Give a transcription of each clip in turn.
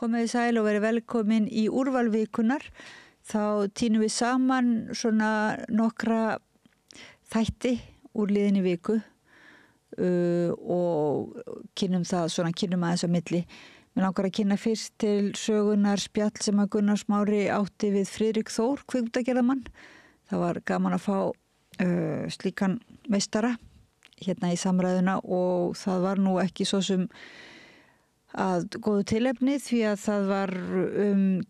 Komið þið sæl og verið velkomin í úrvalvikunar. Þá tínum við saman svona nokkra þætti úr liðinni viku og kynnum aðeins á milli. Mér langar að kynna fyrst til sögunar spjall sem að Gunnar Smári átti við Friðrik Þór, kvikmyndagerðarmann. Það var gaman að fá slíkan meistara hérna í samræðuna og það var nú ekki svo sem að góðu tilefni því að það var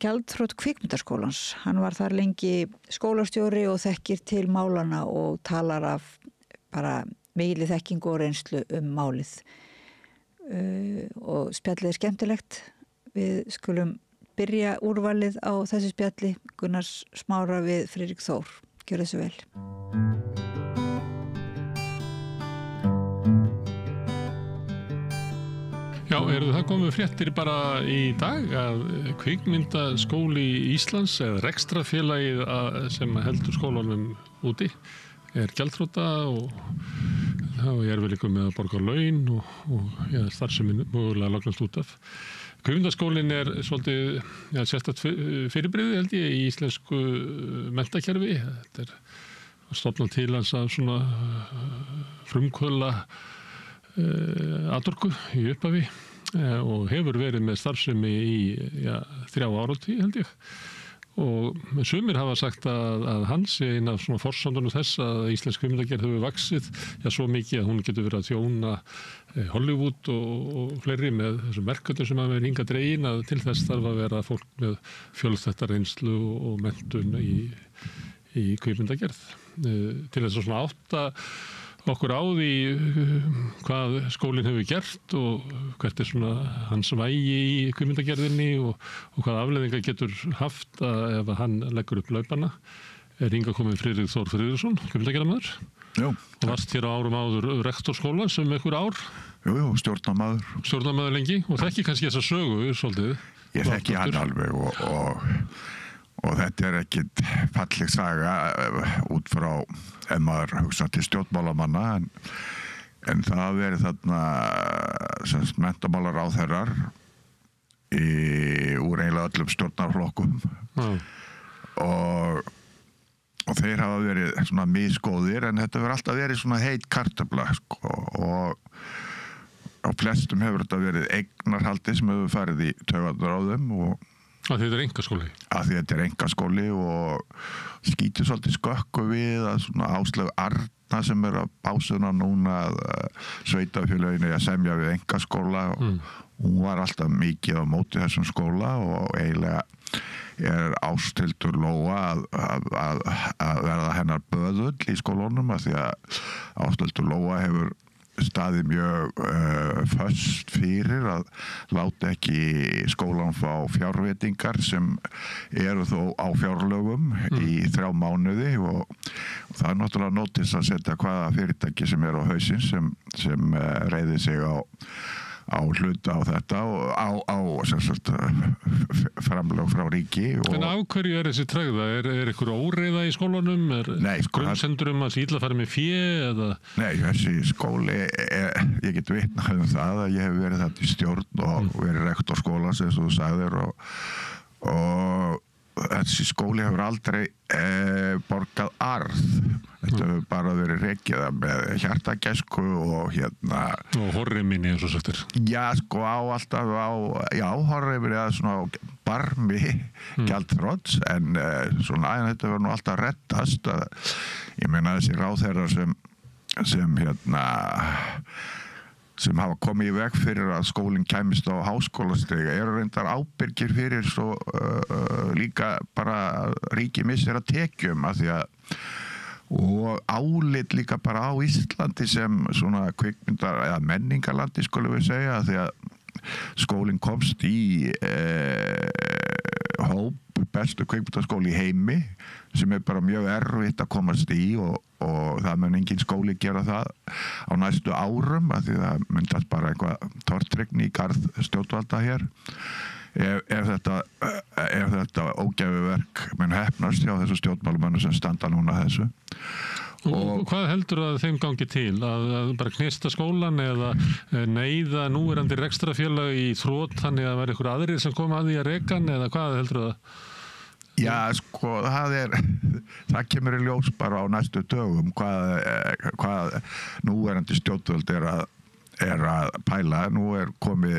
gjaldþrot kvikmyndaskólans. Hann var þar lengi skólastjóri og þekkir til málana og talar af bara mikilli þekkingu og reynslu málið. Og spjallið skemmtilegt. Við skulum byrja úrvalið á þessu spjalli Gunnars Smára við Friðrik Þór. Gjörðu svo vel. Já, það komið fréttir bara í dag að kvikmyndaskóli Íslands eða rekstrafélagið sem heldur skólanum úti gjaldþrota og ég vel ykkur með að borga laun og starfsemin mögulega lognast út af. Kvikmyndaskólinn svolítið sérstakt fyrirbrigði held ég í íslensku menntakerfi. Þetta stofnað til hans af svona frumkvöðla atorku í upphafi og hefur verið með starfsemi í 3 áratugi held ég og sumir hafa sagt að hans einn af svona forsöndunum þess að íslensk kvikmyndagerð hefur vaxið svo mikið að hún getur verið að þjóna Hollywood og fleiri með þessum verkefnum sem hafa verið hingað dregin að til þess þarf að vera fólk með fjölþætta reynslu og menntun í kvikmyndagerð til þess að svona átta okkur á því hvað skólinn hefur gert og hvert svona hans vægi í kvikmyndagerðinni og hvað afleiðingar getur haft ef hann leggur upp laupana. Hingað komið Friðrik Þór Friðriksson, kvikmyndagerðarmaður. Jú. Og varst hér á árum áður rektorskólans einhver ár. Jú, stjórnarmaður. Stjórnarmaður lengi og þekki kannski þessa sögu svolítið. Ég þekki hann alveg og þetta ekkit falleg saga út frá ef maður hugsa til stjórnmálamanna en það verið þarna menntamálaráðherrar úr eiginlega öllum stjórnarflokkum og þeir hafa verið svona misgóðir en þetta verið alltaf verið svona heit kartöfla og á flestum hefur þetta verið eignarhaldi sem hefur farið í taugarnar á þeim og Að þetta einkaskóli? Að þetta einkaskóli og skýtur svolítið skökku við að svona Áslaug Arna sem að básuna núna að sveitafélögin að semja við einkaskóla og hún var alltaf mikið á móti þessum skóla og eiginlega Ásthildur Lóa að verða hennar böðull í skólunum að því að Ásthildur Lóa hefur staðið mjög föst fyrir að láta ekki skólan fá fjárveitingar sem eru þó á fjárlögum í 3 mánuði og það náttúrulega nótis að setja hvaða fyrirtæki sem á hausinn sem reiði sig á hluta á þetta og á framlög frá ríki. En af hverju þessi tregða? Einhver óreiða í skólanum? Grunnsendur að illa fara með fé? Eða? Nei, þessi skóli, ég get vitnað það að ég hef verið þetta í stjórn og verið rektor skólans eins og þú sagðir og þessi skóli hefur aldrei borgað arð. Þetta hefur bara verið rekið með hjartagæsku og og horriminni eins og sagtir. Já, sko á alltaf horriminni eða svona barmi gjaldþrots en svona þetta verður nú alltaf reddast ég meina þessi ráðherrar sem hafa komið í veg fyrir að skólinn kæmist á háskólastigi eru reyndar ábyrgir fyrir svo líka bara ríki missir að tekjum að því að og álit líka bara á Íslandi sem svona kvikmyndar eða menningarlandi skulum við segja að því að skólinn komst í hóp bestu kvikmyndaskóli í heimi sem bara mjög erfitt að komast í og það mun engin skóli gera það á næstu árum af því það myndast bara eitthvað tortryggni í garð stjórnvalda hér ef þetta ógæfuverk mun heppnast hjá þessu stjórnmálumönnum sem standa núna þessu Og hvað heldur að þeim gangi til? Að bara knista skólan eða neyða núverandi rekstrafélag í þrot þannig að vera ykkur aðrir sem koma að því að reka hann eða hvað heldur það? Já, sko, það kemur í ljós bara á næstu dögum hvað núverandi stjórnvöld er að pæla. Nú komið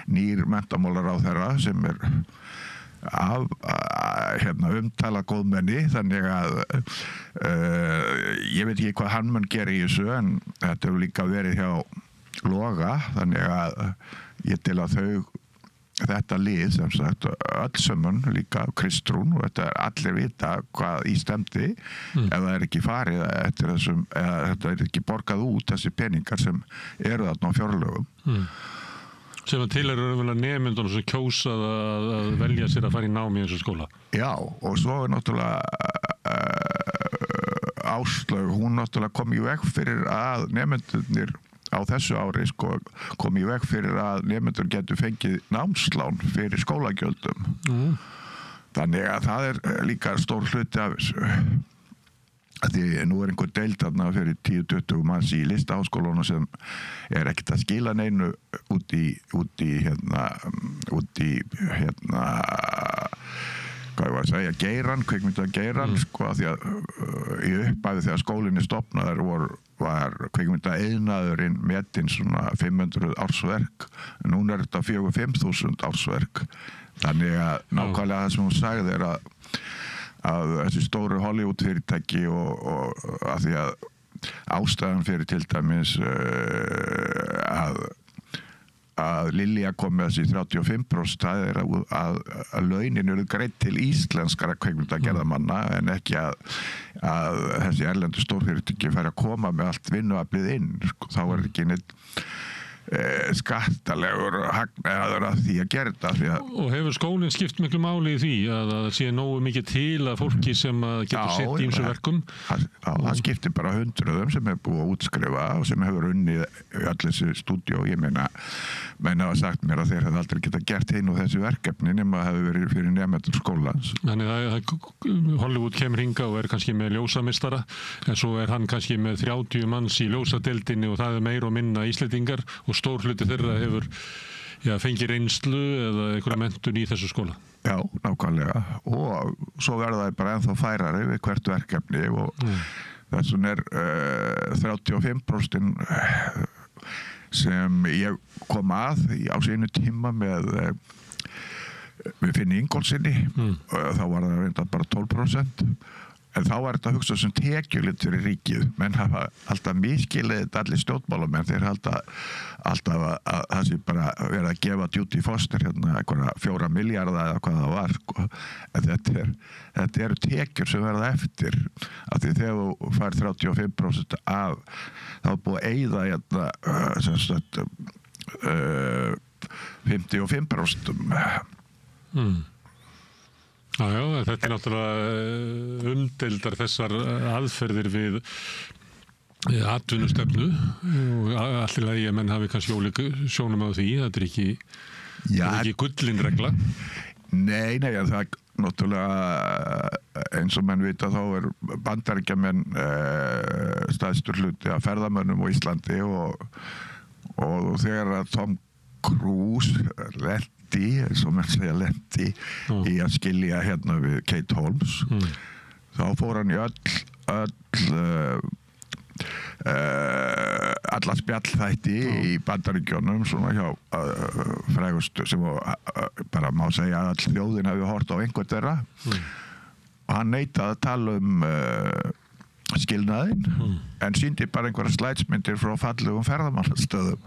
nýr menntamálaráðherra sem umtala góðmenni, þannig að ég veit ekki hvað hann mun gera í þessu, en þetta hefur líka verið hjá Loga, þannig að ég til að þetta lið sem sagt öll sömmun, líka Kristrún, og allir vita hvað í stemdi ef það ekki farið eftir þessum, eða þetta ekki borgað út þessi peningar sem eru þarna á fjárlögum. Sem að til raunverulega nemendunum sem kjósa að velja sér að fara í námi í þessu skóla. Já, og svo náttúrulega Áslaug, hún náttúrulega kom í veg fyrir að nemendurnir á þessu ári kom í veg fyrir að nemendur getur fengið námslán fyrir skólagjöldum. Þannig að það líka stór hluti af þessu. Því nú einhver deild þarna fyrir 10-20 manns í listaháskólanu sem ekkert að skila neinu út í hvað ég var að segja, geiran, kvikmyndageiran, því að í upphafi þegar skólinni stofnaður var kvikmyndaiðnaðurinn metinn svona 500 ársverk, en núna þetta 4-5.000 ársverk. Þannig að nákvæmlega það sem hún sagði að þessi stóru Hollywood fyrirtæki og að því að ástæðan fyrir til dæmis að Lilja kom með þessi 35%, það að launin eru greidd til íslenskara kvikmyndagerðarmanna en ekki að þessi erlendu stórfyrirtæki færi að koma með allt vinnuaflið inn. Þá ekki neitt skattalegur hagnaður að því að gera þetta. Og hefur skólinn skipt miklu máli í því að það sé nógu mikið til að fólki sem getur sett í ýmsum verkum? Það skiptir bara hundruðum sem búið að útskrifa og sem hefur unnið í allir þessi stúdíó. Ég meina hafa sagt mér að þeir hefði aldrei getað gert hinn og þessi verkefni nema að hefur verið fyrir nemendur skólans. Þannig að Hollywood kemur hinga og kannski með ljósamistara, en svo hann kannski með 30 manns í ljósadeildinni og það meira og minna Íslendingar og stór hluti þeirra hefur fengið reynslu eða einhverja menntun í þessu skóla. Já, nákvæmlega. Og svo verða það bara ennþá færari við hvert verkefni og þess vegna 35% sem ég kom að á sínu tíma með Finni Ingólfssyni, þá var það reynda bara 12%. En þá var þetta að hugsa sem tekjulind fyrir ríkið. Menn hafa alltaf miskilið þetta allir stjórnmálamenn. Þeir halda alltaf að það sé bara verið að gefa Judy Foster einhverja 4 milljarða eða hvað það var. En þetta eru tekjur sem verða eftir. Af því þegar þú fær 35% af, þá er búið að eyða 55%. Já, þetta náttúrulega umdeildar þessar aðferðir við atvinnustefnu og allir lagi að menn hafi kannski ólíku sjónum á því, þetta ekki gullin regla. Nei, það náttúrulega eins og menn vita þá Bandaríkjamenn stæðstur hluti af ferðamönnum á Íslandi og þegar að Tom Cruise eins og menn segja lendi í að skilja hérna við Kate Holmes þá fór hann í alla spjallþætti í Bandaríkjunum svona hjá frægustu sem bara má segja að all þjóðin hafi hort á einhvern þeirra og hann neitaði að tala skilnaðinn en sýndi bara einhverja slædsmyndir frá fallegum ferðamannastöðum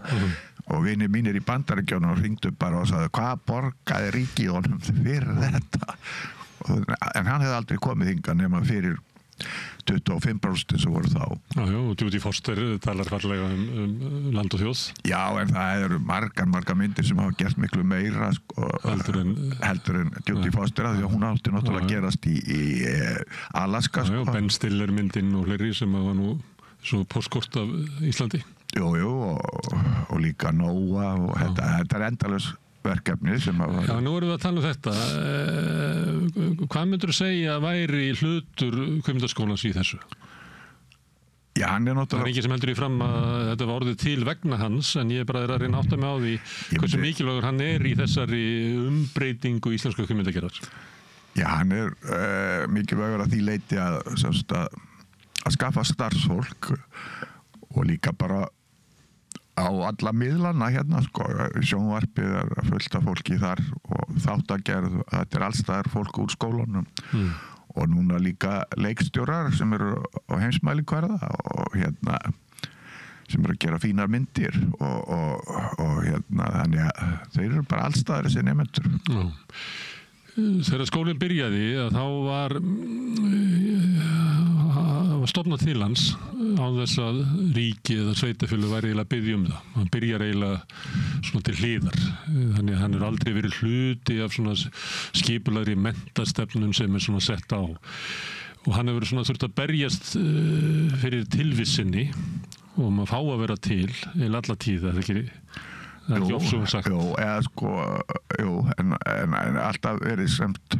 og vinir mínir í Bandaríkjunum hringdu bara og sagði hvað borgaði ríkið honum fyrir þetta en hann hefði aldrei komið hingað nema fyrir 25% sem voru þá. Já, og Judy Foster talar fallega land og þjóð. Já, en það eru margar myndir sem hafa gert miklu meira heldur en Judy Foster því að hún átti náttúrulega að gerast í Alaska. Já, Ben Stiller myndin og fleiri sem var nú svo postkort af Íslandi. Jú, og líka Nóa og þetta endalaus verkefni sem að... Já, nú erum við að tala þetta. Hvað myndur þú segja væri hlutur kvikmyndaskólans í þessu? Já, hann Það náttúrulega... ekki sem heldur í fram að þetta var orðið til vegna hans, en ég bara að reyna að átta mig á því hversu mikilvægur hann í þessari umbreytingu íslensku kvikmyndagerðar. Já, hann mikilvægur að því leiti að skaffa starfsfólk og líka bara á alla miðlana hérna, sko. Sjónvarpið fullt af fólki þar og þáttagerð, þetta allstaðar fólk úr skólanum. Og núna líka leikstjórar sem eru á heimsmælikvarða og hérna sem eru að gera fínar myndir og hérna þannig að þeir eru bara allstaðar þessi nemendur. Já. Þegar skólinn byrjaði þá var stofnað til hans á þess að ríki eða sveitafélög væri eiginlega að biðja það. Hann byrjar eiginlega svona til hliðar. Þannig að hann aldrei verið hluti af svona skipulagðri menntastefnum sem svona sett á. Og hann hefur svona þurft að berjast fyrir tilvissinni og maður fá að vera til eiginlega alla tíð, það ekki ofsögum sagt. En alltaf verið semt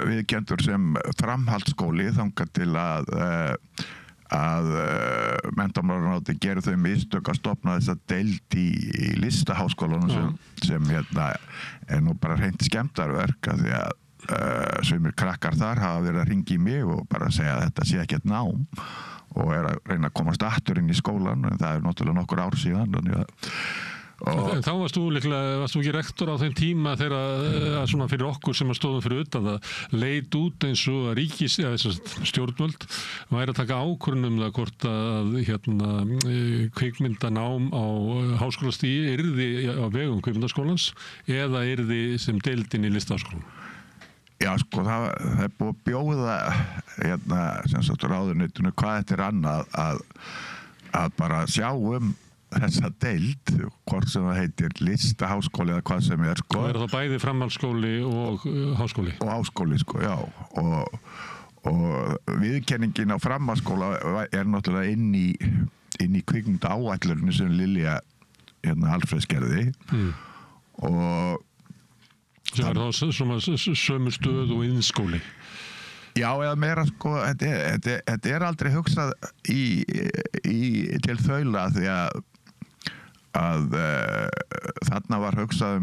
viðkendur sem framhaldsskóli þangað til að menntamálaráðuneytið gerir þau mistök að stofna þessa deild í listaháskólanum sem hérna nú bara hreint skemmdarverk af því að sumir krakkar þar hafa verið að hringja í mig og bara segja að þetta sé ekkert nám og að reyna að komast aftur inn í skólan, en það náttúrulega nokkur ár síðan. En þá varst þú ekki rektor á þeim tíma þegar svona fyrir okkur sem stóðum fyrir utan það leit út eins og að stjórnvöld væri að taka ákvörðun það hvort að kvikmyndanám á háskólastigi yrði á vegum kvikmyndaskólans eða yrði sem deildin í listaháskólanum. Já, sko, það er búið að bjóða sem sagt ráðuneytinu hvað þetta annað að bara sjá þessa deild, hvort sem það heitir listaháskóli eða hvað sem sko. Það þá bæði framhaldsskóli og háskóli. Og háskóli, sko, já. Og viðurkenningin á framhaldsskóla náttúrulega inn í kvikmynda áætlunni sem Lilja Alfreðs gerði. Og sem var þá sömu stöð og iðnskóli. Já, eða meira, sko, þetta aldrei hugsað til þaula því að þarna var hugsað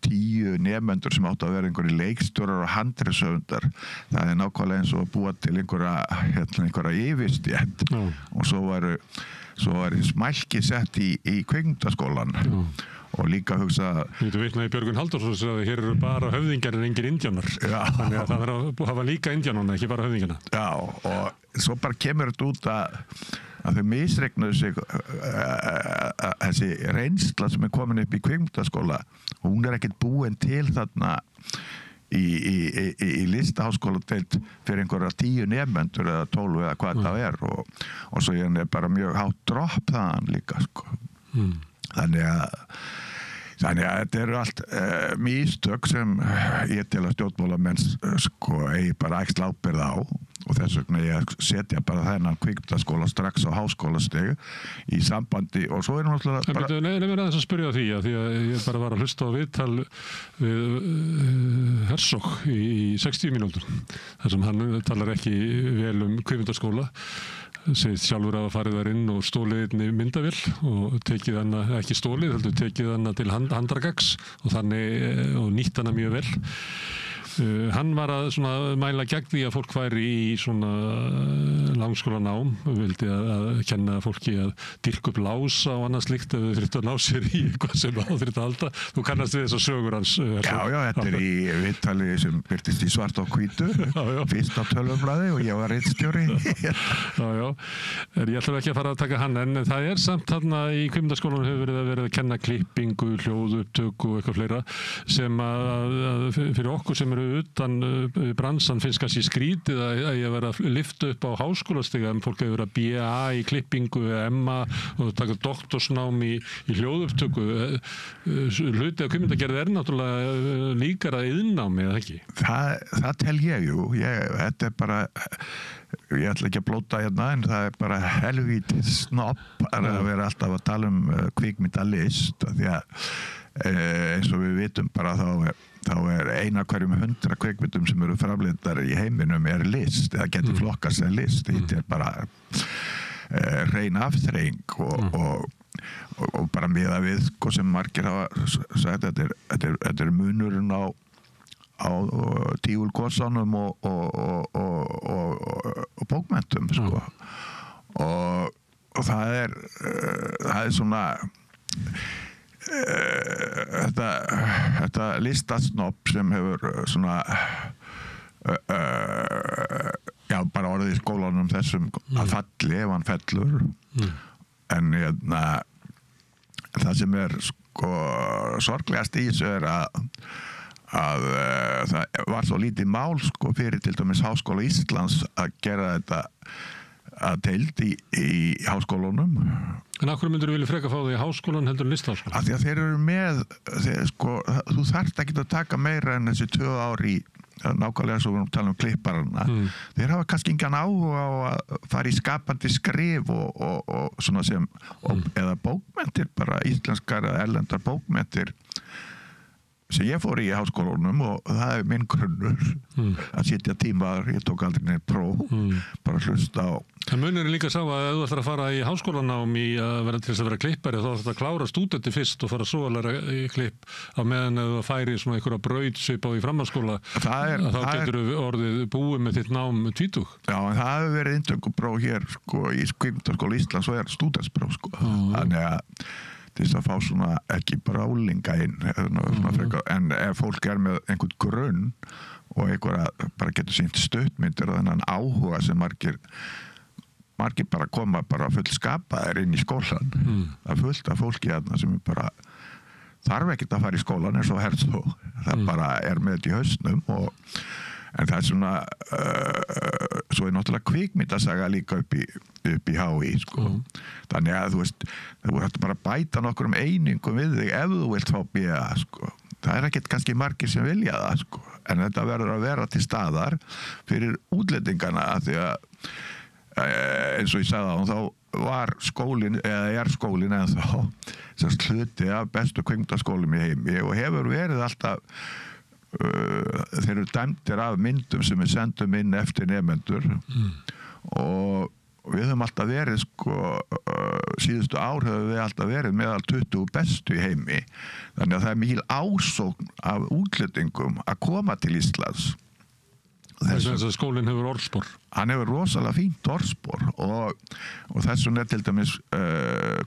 10 nemendur sem áttu að vera einhverjir leikstjórar og handritshöfundar. Það nákvæmlega eins og að búa til einhverja yfirstétt og svo var smælki sett í kvikmyndaskólan. Og líka hugsa... Þú vitnaði Björgvin Halldórsson að hér eru bara höfðingjar en engir indjánar. Þannig að það er að hafa líka indjánana, ekki bara höfðingjana. Já, og svo bara kemur þetta út að þau misreiknuðu sig þessi reynsla sem komin upp í kvikmyndaskóla. Hún ekkert búin til þarna í listaháskóladeild fyrir einhverja 10 nemendur eða 12 eða hvað það er og svo bara mjög hátt dropp þaðan líka, sko. Þannig að þetta eru allt mistök sem ég til að stjórnmálamenn sko eigi bara axla ábyrgð á og þess vegna ég setja bara þennan kvikmyndaskóla strax á háskólastig í sambandi og svo náttúrulega bara... Nei, mér aðeins að spyrja því að ég bara var að hlusta á viðtal við Herzog í 60 mínútur þar sem hann talar ekki vel kvikmyndaskóla segist sjálfur að farið þar inn og stólið einni myndavél og tekið hana, ekki stólið, heldur tekið hana til handragags og þannig og nýtt hana mjög vel. Hann var að svona mæla gegn því að fólk væri í svona langskólanám og vildi að kenna fólki að dýrka upp lása og annað slíkt ef þau þurftu að ná sér í eitthvað sem þá þurftu að halda. Þú kannast við þessar sögur hans. Já, þetta er í viðtali sem birtist í svart og hvítu, fyrst á tölvublaði og ég var ritstjóri. Já, ég ætla ekki að fara að taka hann en það er samt þarna í kvikmyndaskólanum hefur verið að kenna klippingu, hljóðupptöku og eitthvað fleira sem að fyrir okkur sem eru utan bransan finnst kannski skrítið að ég vera að lyfta upp á háskólastiga en fólk hefur verið að BA í klippingu eða MA og taka doktorsnám í hljóðupptöku hluti af kvikmyndagerð er náttúrulega líkara iðnnámi, eða ekki? Það tel ég, jú þetta er bara ég ætla ekki að blóta hérna en það er bara helvítið snopp að vera alltaf að tala kvikmyndalist því að eins og við vitum bara þá er eina hverjum 100 kvikmyndum sem eru framleiddar í heiminum er list eða getur flokkast sem list þetta er bara hrein afþreying og bara miðað við sko, sem margir hafa sagt þetta er munurinn á tígulgossanum og bókmenntum sko. og það er svona þetta listasnobb sem hefur svona já, bara orðið í skólanum þessum að falli ef hann fellur en það sem er sko sorglegast í þessu er að það var svo lítið mál sko fyrir til dæmis Háskóla Íslands að gera þetta að deild í háskólunum. En af hverju myndirðu vilja freka fá þig í háskólan heldur en listaháskólan? Af því að þeir eru með sko, þú þarft ekki að taka meira en þessi 2 ár í nákvæmlega svo við erum að tala klipparana. Þeir hafa kannski engan áhuga á að fara í skapandi skrif og svona sem eða bókmenntir, bara íslenskar eða erlendar bókmenntir sem ég fór í háskólanum og það er minn grunnur að sitja tímaður, ég tók aldrei neitt próf bara hlusta á. En munurinn líka sá að ef þú ætlar að fara í háskólanám í að vera til þess að vera klippari þá ætlar að klára stúdenti fyrst og fara svo að læra klipp á meðan ef þú færi svona einhverja braut svip á í framhaldsskóla þá getur þú orðið búið með þitt nám 20. Já, en það hefur verið inntökupróf hér sko í Kvikmyndaskóla Íslands og er stúdentspróf sko. Þannig að til þess að fá svona ekki bara úlinga inn en ef fólk er með einhvern grunn og einhverja bara getur sýnt stuttmyndir og þennan áhuga sem margir bara koma bara fullskapaðir inn í skólan það er fullt af fólki þarna sem bara þarf ekkert að fara í skólan eins og Herzog það bara er með þetta í hausnum en það er svona svo er náttúrulega kvikmyndasaga líka upp í HÍ sko. Þannig að þú veist þú hættu bara að bæta nokkrum einingum við þig ef þú vilt fá BA sko. Það er ekkert kannski margir sem vilja það sko. En þetta verður að vera til staðar fyrir útlendingana því að eins og ég sagði á þá var skólinn eða er skólinn ennþá sem hluti af bestu kvikmyndaskólum í heimi og hefur verið alltaf þeir eru dæmdir af myndum sem við sendum inn eftir nemendur og við höfum alltaf verið sko, síðustu ár höfum við alltaf verið meðal 20 bestu í heimi þannig að það er mikil ásókn af útlendingum að koma til Íslands þess að skólinn hefur orðspor hann hefur rosalega fínt orðspor og þessum er til dæmis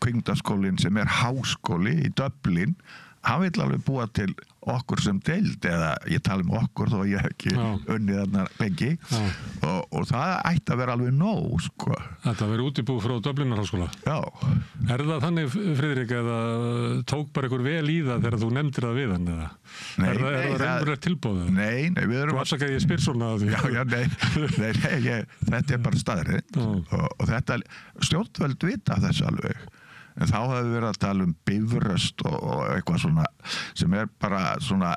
kvikmyndaskólinn sem er háskóli í Dublin hann vill alveg búa til okkur sem deild eða ég tala okkur þó ég hef ekki unnið þarna lengi og það ætti að vera alveg nóg sko. Þetta verið útibú frá Dublinarháskóla. Já. Er það þannig, Friðrik, eða tók bara einhver vel í það þegar þú nefndir það við hann eða? Nei, er það raunverulegt tilboð? Nei, við erum... Þú afsakaði ég spyr svona að því. Nei, þetta er bara staðreynd og þetta stjórnvöld vita þess alveg. En þá hefur verið að tala Bifröst og eitthvað svona sem er bara svona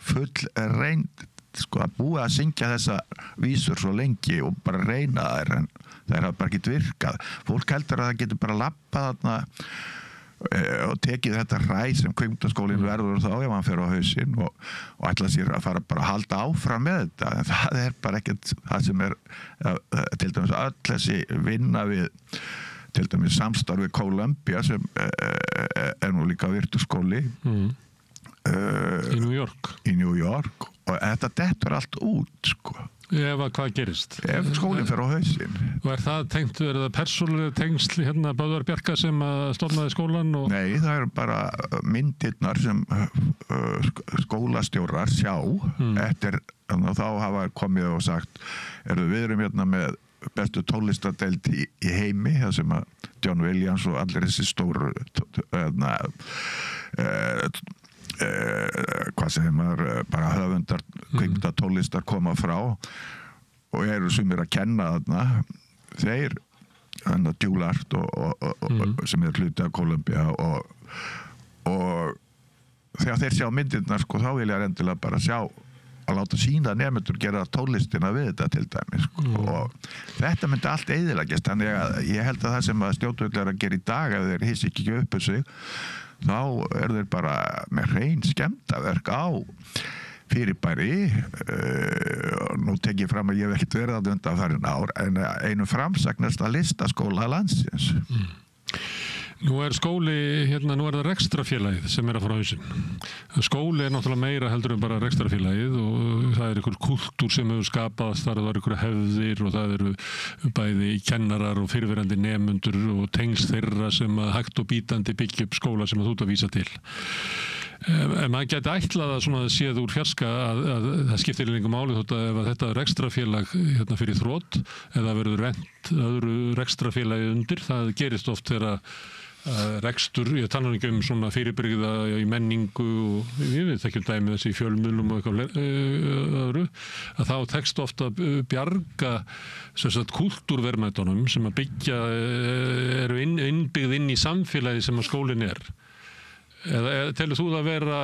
full reynd sko að búa að syngja þessa vísur svo lengi og bara reyna þær en það hafa bara ekkert virkað. Fólk heldur að það getur bara lappað þarna og tekið þetta hræ sem kvikmyndaskólinn verður þá ef hann fer á hausinn og ætla sér að fara bara að halda áfram með þetta en það er bara ekkert það sem er til dæmis öll þessi vinna við til dæmis samstarf við Columbia sem er nú líka virtuskóli í New York og þetta dettur allt út sko. Ef hvað gerist? Ef skólinn fer á hausinn. Og er það persónulega tengsl hérna Böðvar Bjarka sem stofnaði skólan? Nei, það eru bara myndirnar sem skólastjórar sjá eftir þá hafa komið og sagt við erum hérna með bestu tólistadeild í heimi það sem að John Williams og allir þessi stóru hvað segir maður bara höfundar kvikmynda tólistar koma frá og eru sumir að kenna þarna þeir Djúlart sem er hluti af Columbia og þegar þeir sjá myndirnar sko þá vilja endilega bara sjá að láta sína nemendur gera tónlistina við þetta til dæmis og þetta myndi allt eyðileggjast þannig að ég held að það sem að stjórnvöld er að gera í dag ef þeir hissi ekki upp sig þá þeir bara með hrein skemmtaverk á fyrirbæri. Nú tek ég fram að ég hef ekkert verið að undanfarin ár, en einu framsagnasta listaskóla landsins. Nú skóli, nú það rekstrafélagið sem að fara á hausinn. Skóli náttúrulega meira heldur en bara rekstrafélagið og það einhver kultúr sem hefur skapast, það einhver hefðir og það eru bæði kennarar og fyrrverandi nemendur og tengs þeirra sem að hægt og bítandi byggja upp skóla sem að þú ert að vísa til. En maður geti ætlað að svona séð úr fjarska að það skiptir lengur máli þótt að ef þetta rekstrafélag fyrir þrot eða verður rent öðru rekstrafélagi undir, það gerist oft þegar rekstur, ég tala ekki svona fyrirbyrgða í menningu og við þekkjum dæmi þessi í fjölmiðlum og eitthvað öðru, að þá tekst ofta að bjarga kultúrverðmætunum sem að byggja eru innbyggð inn í samfélagi sem að skólinn Eða telur þú það vera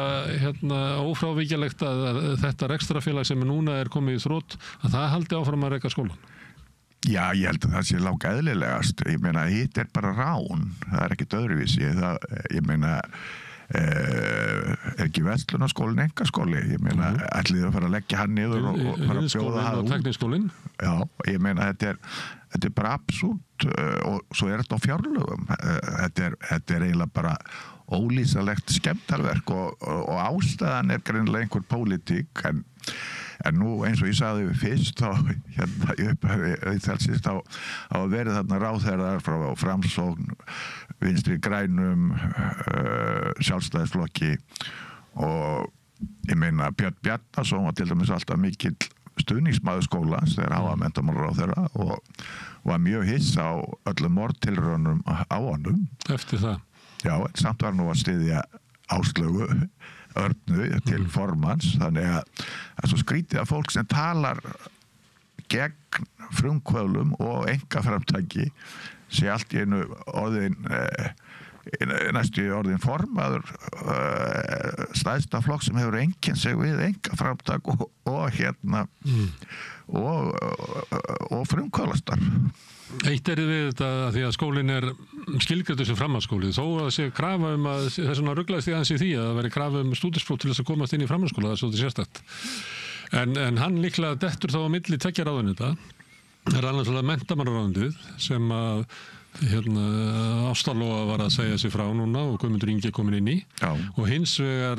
ófrávíkjalegt að þetta rekstrafélag sem núna komið í þrot, að það haldi áfram að reka skólan? Já, ég held að það sé langeðlilegast. Ég meina, hitt bara rán. Það ekkert öðruvísi. Ég meina, ekki verslunarskólinn einkaskóli. Ég meina, ætlið að fara að leggja hann niður og fara að bjóða það út. Tekniskólinn? Já, ég meina, þetta bara absúrt og svo þetta á fjárlögum. Þetta eiginlega bara ólýsanlegt skemmtarverk og ástæðan greinilega einhver pólitík en nú eins og ég sagði fyrst þá þá verið þarna ráðherrar frá Framsókn, Vinstri grænum, Sjálfstæðisflokki og ég meina Björn Bjarnason var til dæmis alltaf mikill stuðningsmaður skólans þegar hann var menntamálaráðherra og var mjög hissa á öllum morðtilraunum á honum. Eftir það? Já, en samt var nú að styðja Áslaugu Örnu til formans, þannig að svo skrítið að fólk sem talar gegn frumkvöðlum og einkaframtaki sé allt í einu næstu orðin formaður stærsta flokk sem hefur einkennt sig við einkaframtak og frumkvöðlastarf. Eitt við þetta því að skólinn skilgreindur sem framhaldsskóli, þó að sé krafa að það svona ruglaðist ég aðeins í því að það veri krafa stúdentspróf til þess að komast inn í framhaldsskóla, það svolítið sérstakt. En hann líklega dettur þá á milli tveggja ráðuneyta. Það annars menntamálaráðuneytið sem að Ásta Lóa var að segja sig frá núna og Guðmundur Ingi komin inn í. Já. Og hins vegar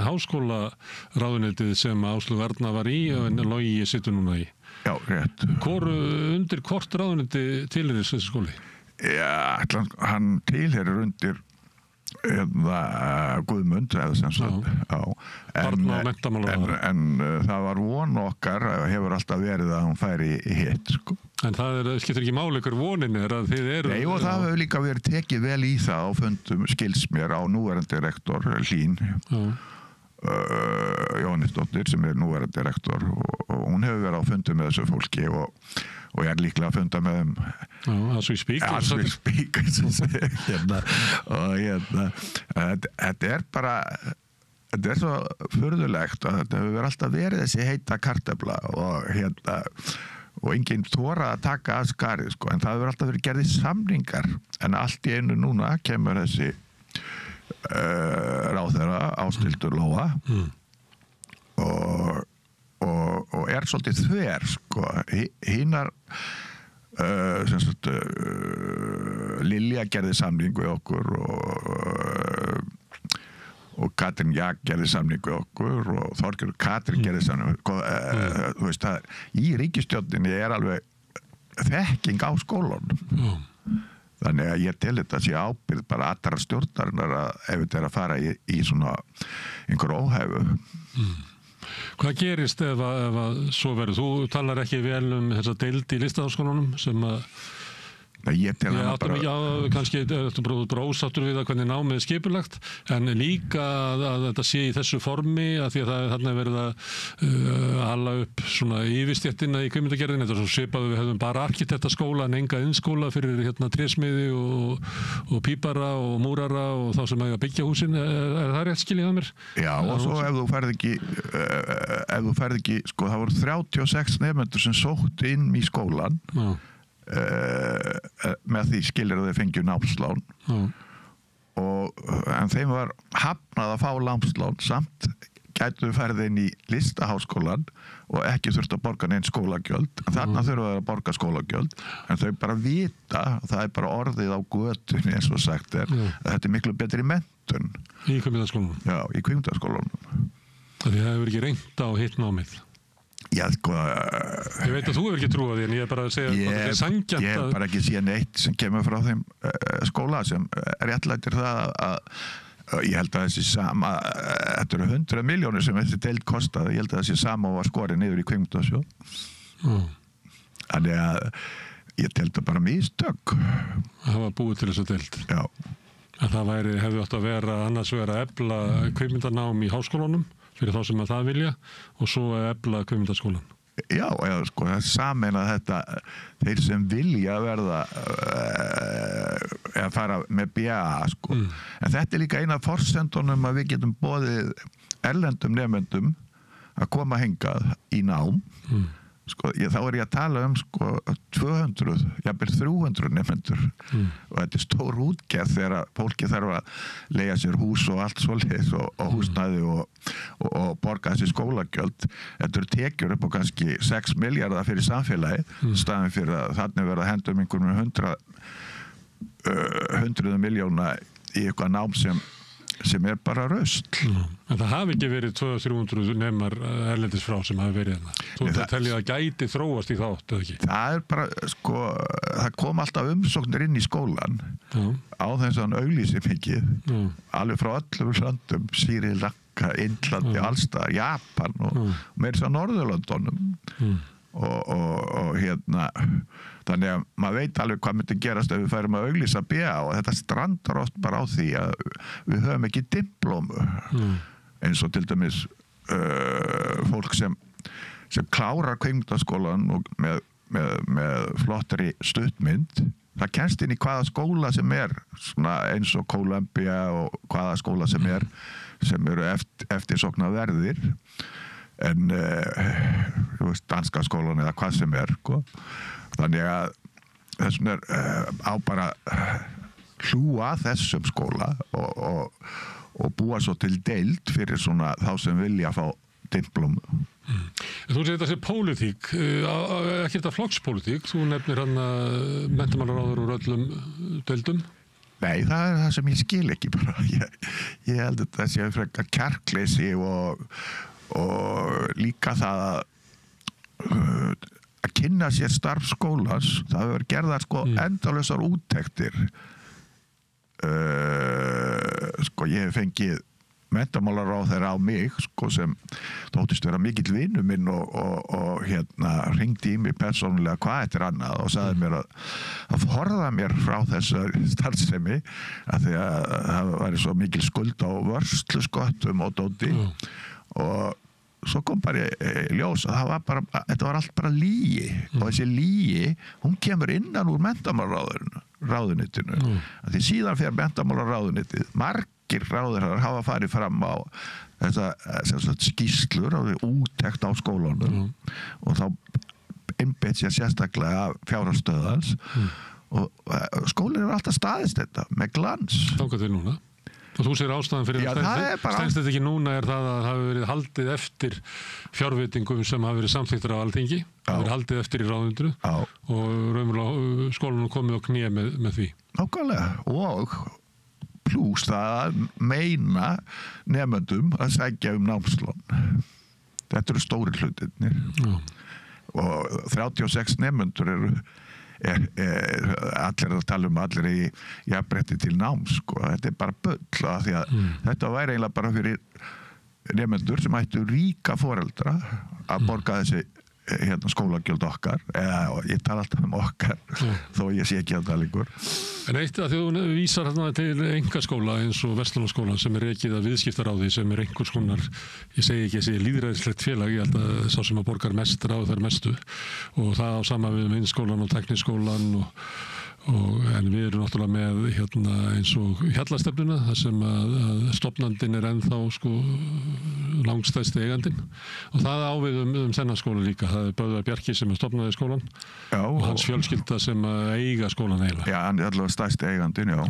háskólaráðuneytið sem Áslaug Arna var í og Logi situr núna í. Já, rétt. Undir hvort ráðuneyti tilheyrir þessi skóli? Já, hann tilheyrir undir Guðmund eða sem sagt. Já. En það var von okkar, hefur alltaf verið að hún færi í hitt, sko. En það skiptir ekki máli ykkur vonin að þið eru... Nei, og það hefur líka verið tekið vel í það á fundum skils mér á núverandi rektor Hlín. Já. Jóhannesdóttir sem núverandi rektor og hún hefur verið á fundum með þessu fólki og ég líklega að funda með þeim as we speak og þetta bara þetta svo furðulegt að þetta hefur alltaf verið þessi heita kartefla og enginn þora að taka að skarið, sko, en það hefur alltaf verið gerðið samningar en allt í einu núna kemur þessi ráðherra Ásthildur Lóa og svolítið þver, sko. Hinar Lilja gerði samning við okkur og Katrín Jak gerði samning við okkur og Þorgerður Katrín gerði samning þú veist það, í ríkisstjórninni alveg þekking á skólanum. Þannig að ég tel þetta sé ábyrgð bara allra stjórnarinnar ef þetta að fara í svona einhver óhæfu. Hvað gerist ef svo verður? Þú talar ekki vel þessa deild í Listaháskólanum sem að Ég tel hana bara... Kannski ertu bara ósáttur við það hvernig námið skipulagt, en líka að þetta sé í þessu formi að því að þarna verið að ala upp svona yfirstéttina í kvikmyndagerðinni. Þetta er svo svipað við hefðum bara arkitektaskóla en enga iðnskóla fyrir trésmiði og pípara og múrara og þá sem eiga byggja húsin. Er það rétt skiljið að mér? Já, og svo ef þú ferð ekki, sko, það voru 36 nemendur sem sóttu inn í skólan. Já. Með því skilir að þeir fengju námslán en þeim var hafnað að fá námslán, samt gætu farið inn í listaháskólan og ekki þurft að borga neinn skólagjöld. Þarna þurfa að borga skólagjöld, en þau bara vita, það er bara orðið á götunni eins og sagt að þetta miklu betri menntun. Í kvikmyndaskólanum? Já, í kvikmyndaskólanum. Því það hefur ekki reynt á hitt námið. Já, sko... Ég veit að þú hefur ekki trúið því, en ég er bara að segja að þetta er sanngjarnt. Ég hef bara ekki séð neitt sem kemur frá þeim skóla sem réttlætir það að ég held að þessi sama, þetta eru 100 milljónir sem þessi deild kostaði, ég held að þessi sama var skorið niður í kvikmyndasjóð. Þannig að ég teldi bara mistök. Það var búið til þess að deild. Já. Að það hefði átt að vera annars vera að efla kvikmyndanám í háskólanum fyrir þá sem að það vilja og svo að efla kvikmyndaskólan. Já, sko, það sameina þetta þeir sem vilja verða að fara með BA, sko. En þetta er líka eina af forsendunum að við getum boðið erlendum nemendum að koma hingað í nám. Sko, þá er ég að tala sko 200, jafnvel 300 nemendur og þetta er stór útgerð þegar fólki þarf að leigja sér hús og allt svoleiðis og húsnæði og borga þessi skólagjöld. Þetta eru tekjur upp á kannski 6 milljarðar fyrir samfélagið staðin fyrir að þannig verða hendum einhverjum 100 miljóna í eitthvað nám sem er bara rusl. En það hafi ekki verið 200-300 nemar erlendis frá sem hafi verið þarna. Þú telja að gæti þróast í þátt, eða ekki? Það er bara, sko, það kom alltaf umsóknir inn í skólan á þess að hann auglýsi mikið, alveg frá öllum landum, Sri Lanka, Indlandi, allstaðar, Japan og meira svo Norðurlöndunum. Og hérna þannig að maður veit alveg hvað myndi gerast ef við færum að auglýsa BA og þetta strandar oft bara á því að við höfum ekki diplómu eins og til dæmis fólk sem klárar kvikmyndaskólan og með flottri stuttmynd það kemst inn í hvaða skóla sem er svona eins og Columbia og hvaða skóla sem eru eftirsóknarverðir en danska skólan eða hvað sem er sko. Þannig að þessum á bara hlúa þessum skóla og búa svo til deild fyrir svona þá sem vilja fá diplómu. Þú segir þetta sé pólitík, ekki þetta flokkspólitík, þú nefnir hann menntamálaráður úr öllum deildum? Nei, það er það sem ég skil ekki bara. Ég held að það sé frekar kjarkleysi og líka það að kynna sér starf skólans, það hefur gerðar sko endalausar úttektir sko ég hef fengið menntamálaráðherra á mig sko sem þóttist vera mikill vinur minn og hérna hringdi í mig persónulega hvað þetta er annað og sagði mér að forða mér frá þessar starfsemi af því að það væri svo mikil skuld á vörslusköttum og dóti og svo kom bara ljós að þetta var allt bara lygi og þessi lygi, hún kemur innan úr menntamálaráðuneytinu því síðan fer menntamálaráðuneytið margir ráðherrar hafa farið fram á þessa skýrslur á úttekt á skólanum og þá einbeitt sér sérstaklega fjárhagsstöðans og skólinn er alltaf staðist þetta með glans. Þangað til núna? Og þú segir ástæðan fyrir stendst þetta ekki núna er það að það hafi verið haldið eftir fjárveitingum sem hafi verið samþykktar á Alþingi, það hafi verið haldið eftir í ráðuneytinu og raunverulega skólanum komið á kné með því. Nákvæmlega og plús það að meina nemendum að sækja námslán. Þetta eru stóri hlutirnir og 36 nemendur eru allir að tala allir í jafnrétti til náms sko. Þetta er bara bull af því að þetta væri eiginlega bara fyrir nemendur sem ættu ríka foreldra að borga þessi skólagjöld okkar eða ég tala alltaf okkar þó ég sé ekki að það lengur. En eitt að þú vísar hérna til einkaskóla eins og Verslunarskólan sem er rekið að viðskiptaráði sem er einhvers konar, ég segi ekki þessi lýðræðislegt félag, ég held að sá sem að borgar mest ráð þar mestu og það á sama við Iðnskólann og Tækniskólann En við erum náttúrulega með eins og hjallastefnuna þar sem að stofnandinn ennþá sko langstæðsti eigandinn og það á við þennan skóla líka. Það Böðvar Bjarki sem stofnaði skólan og hans fjölskylda sem eiga skólan eiginlega. Já, hann allavega stærsti eigandinn, já.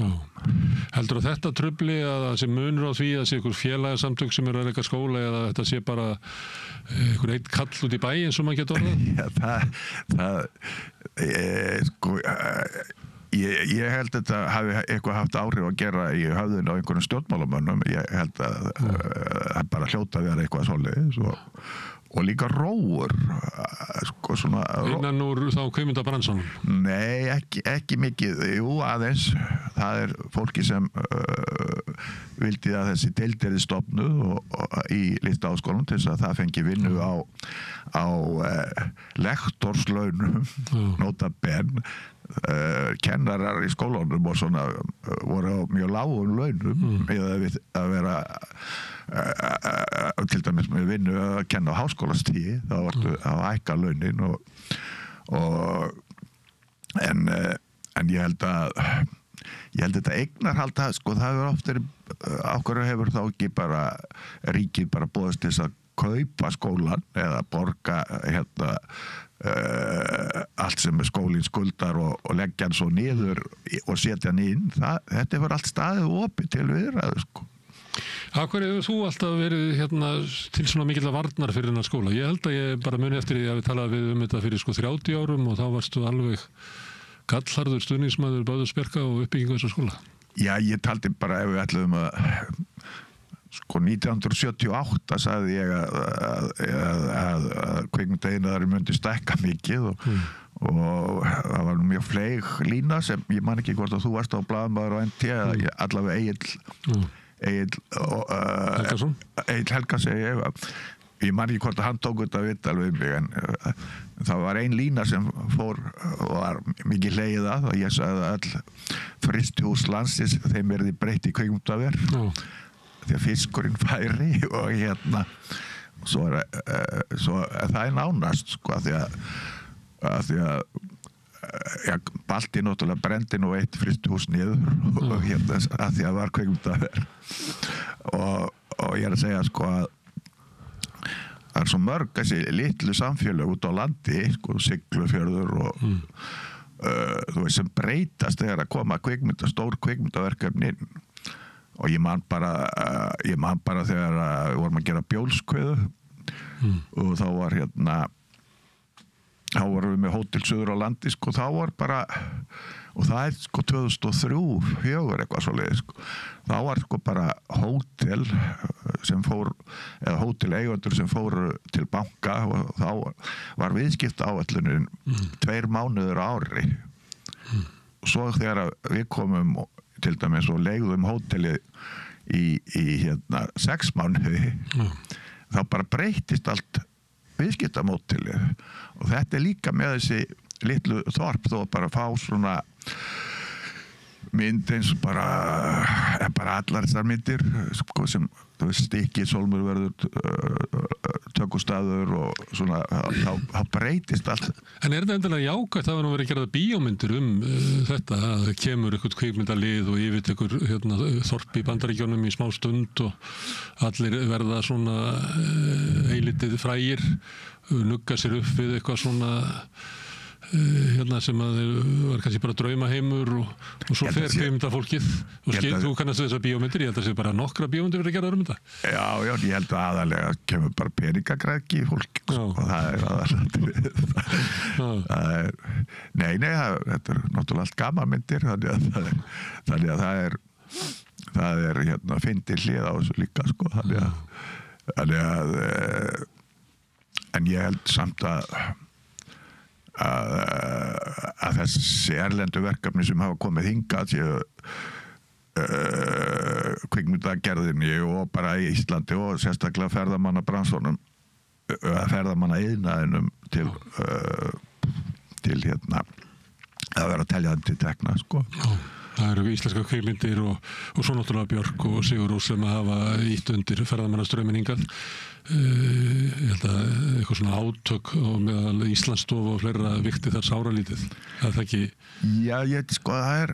Heldur þetta trufli að það sé munur á því að sé ykkur félagasamtök sem eru að reka skóla eða þetta sé bara ykkur einn kall út í bæ eins og maður getur orðað? Já, sko, ég held að þetta hafi eitthvað haft áhrif að gera í höfðinu á einhverjum stjórnmálamönnum. Ég held að það bara hljóta að vera eitthvað svoleiðis og líka róur sko svona innan úr þá kvikmyndabransanum? Nei, ekki mikið. Jú, aðeins. Það fólki sem vildi að þessi deild yrði stofnuð og í Listaháskólanum til þess að það fengi vinnu á lektorslaunum nota benn. Kennarar í skólanum og svona voru á mjög lágum launum eða við að vera til dæmis með vinnu að kenna á háskólastígi þá vartu að hækka launin en ég held að þetta eignarhald sko það hefur oft ákveður hefur þá ekki bara ríkið bara boðist til þess að kaupa skólan eða borga allt sem skólinn skuldar og leggja hann svo niður og setja hann inn þetta hefur allt staðið opið til viðræðu sko. Af hverju hefur þú alltaf verið til svona mikilla varnar fyrir þennan skóla? Ég held að ég bara muni eftir því að við talaði við þetta fyrir sko 30 árum og þá varstu alveg gallharður stuðningsmaður Böðvars Bjarka og uppbyggingu þessar skóla. Já, ég taldi bara ef við ætluðum að sko 1978 sagði ég að kvikmyndaiðnaðurinn myndi stækka mikið og það var mjög fleig lína sem ég man ekki hvort að þú varst á blaðamaður á NT eða allavega Egill Helga segi ég man ekki hvort að hann tók þetta viðtal við mig en það var ein lína sem fór og var mikið hlegið að og ég sagði að all frystihús landsins þeim verði breytt í kvikmyndaver því að fiskurinn færi og svo það nánast sko að því að Balti náttúrulega brendi nú eitt frystihús niður og að því að var kvikmyndaver og ég að segja sko að það svo mörg þessi litlu samfélög út á landi sko Siglufjörður og þú veist sem breytast þegar að koma stór kvikmyndaverkefni og ég man bara þegar við vorum að gera Bjólskveðu og þá var þá vorum við með Hótel Suður á landi sko þá var bara og það sko 2003-2004 eitthvað svoleiðis sko þá var sko bara hótel sem fór eða hóteleigendur sem fóru til banka og þá var viðskiptaáætlunin 2 mánuður á ári og svo þegar við komum til dæmis og leigðum hótelið í 6 mánuði þá bara breytist allt viðskiptamódelið og þetta líka með þessi litlu þorp þó bara fá svona mynd eins og bara allar þessar myndir sko, sem Stykki, Sólmurverður tökustaður og svona þá breytist allt. En þetta endilega jákvætt það var nú verið að gera bíómyndir þetta að það kemur eitthvað kvikmyndalið og yfirtekur þorp í Bandaríkjónum í smá stund og allir verða svona eilítið frægir nugga sér upp við eitthvað svona sem að var kannski bara draumaheimur og svo fer kvikmyndafólkið og þú kannast þessar bíómyndir, ég held að það sé bara nokkra bíómyndir verið að gera þetta. Já, ég held að aðalega kemur bara peningagræðki í fólk og það aðalega Nei, þetta náttúrulega allt gamanmyndir þannig að það er fyndið hlið á þessu líka sko, þannig að en ég held samt að þessi erlendu verkefni sem hafa komið hingað kvikmyndagerðinni og bara í Íslandi og sérstaklega ferðamannabransunum ferðamannaiðnaðinum til að vera að telja þeim til tekna sko. Það eru íslenska kvikmyndir og svo náttúrulega Björk og Sigurrós sem hafa ítt undir ferðamannastrauminn hingað. Ég held að eitthvað svona átök og meðal Íslandsstofu og fleira vikti þar sáralítið. Það ekki... Já, það er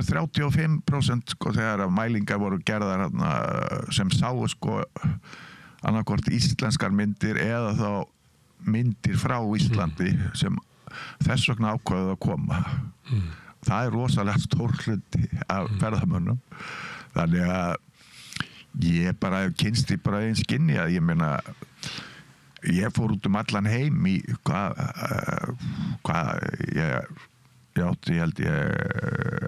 35% þegar mælingar voru gerðar sem sáu annarkvort íslenskar myndir eða þá myndir frá Íslandi sem þess vegna ákváðu að koma. Það er rosalega stór hluti af ferðamönnum. Þannig að ég bara hef kynst því bara eins skinni að ég meina ég fór út allan heim í ég átti, ég held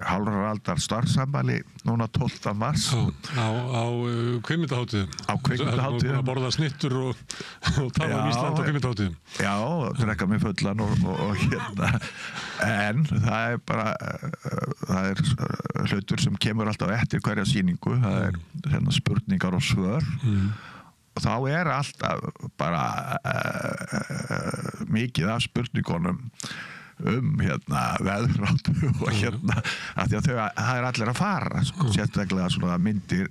hálfrar aldar starfsafmæli núna 12. mars. Á kvikmyndahátíðum. Á kvikmyndahátíðum. Að borða snittur og tala Ísland á kvikmyndahátíðum. Já, drekka mig fullan og hérna. En það er bara, það er hlutur sem kemur alltaf eftir hverja sýningu. Það er hérna spurningar og svör. Og þá er alltaf bara mikið af spurningunum hérna veðráttu og hérna af því að það er allir að fara sérstaklega svona myndir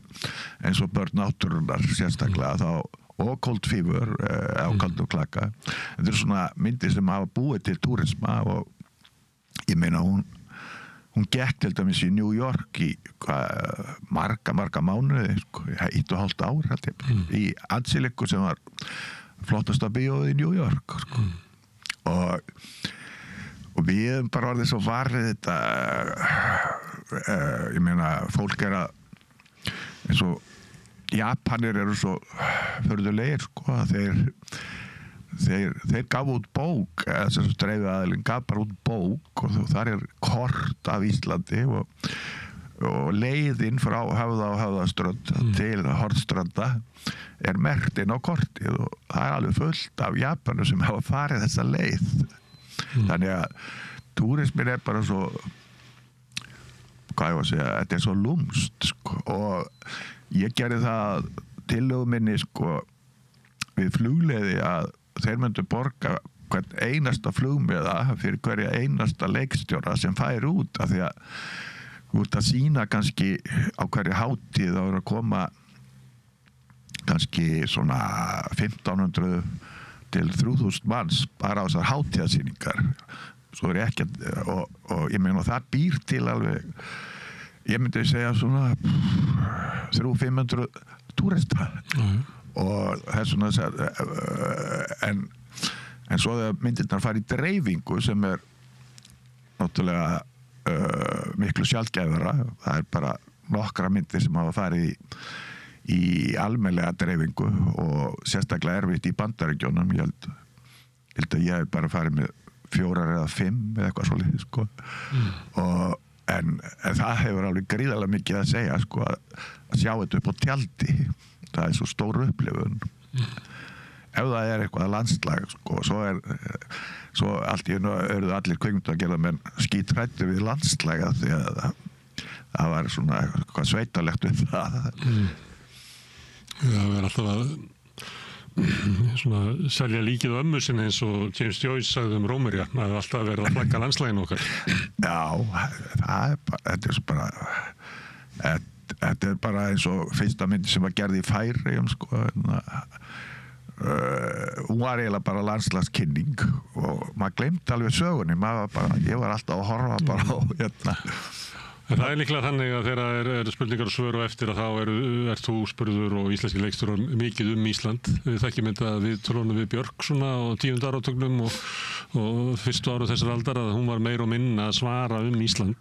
eins og börn náttúrunnar sérstaklega þá og Cold Fever á Kaldur klaka. Þetta eru svona myndir sem hafa búið til túrisma og ég meina hún gekk til dæmis í New York í marga mánuði 1,5 ár í Ansilikku sem var flottasta bíóið í New York og við hefum bara orðið svo varið þetta ég meina fólk er að eins og Japanir eru svo furðulegir þeir gaf út bók þess að dreifiaðilinn gaf bara út bók og þar er kort af Íslandi og leiðin frá Höfða og Höfðaströnd til Hornstranda er merkt inn á kortið og það er alveg fullt af Japanum sem hafa farið þessa leið. Þannig að túrismin er bara svo hvað ég var að segja, þetta er svo lúmst og ég gerði það tillögu minni við flugleiði að þeir myndu borga hvern einasta flugmiða fyrir hverja einasta leikstjóra sem fær út af því að út að sýna kannski á hverju hátíð þá eru að koma kannski svona 1500 til 3000 manns bara á þessar hátíðasýningar svo er ekki og ég meina það býr til alveg ég myndi segja svona 300-500 túrista og það er svona en svo þegar myndirnar fara í dreifingu sem er náttúrulega miklu sjaldgæfara það er bara nokkra myndir sem hafa farið í almennlega dreifingu og sérstaklega erfitt í Bandaríkjunum ég held að ég hef bara farið með 4 eða 5 eða eitthvað svolítið en það hefur alveg gríðarlega mikið að segja að sjá þetta upp á tjaldi það er svo stór upplifun ef það er eitthvað landslag svo allt í einu eru allir kvikmyndagerðar menn skítræddir við landslag því að það var svona eitthvað sveitalegt við það Það er alltaf að svona selja líkið á ömmu sinni eins og James Joyce sagði Rómverja að það er alltaf verið að flagga landslæginu okkar þetta er bara eins og fyrsta myndi sem var gerð í Færeyjum hún var eiginlega bara landslagskynning og maður gleymdi alveg sögunni ég var alltaf að horfa bara á En það er líklega þannig að þegar er spurningar og svör og eftir að þá er þú spurður og íslenski leikstjórar mikið Ísland. Við þekkjum þetta við tölunum við Björk svona á 10. áratugnum og fyrstu ára þessar aldar að hún var meir og minna að svara Ísland.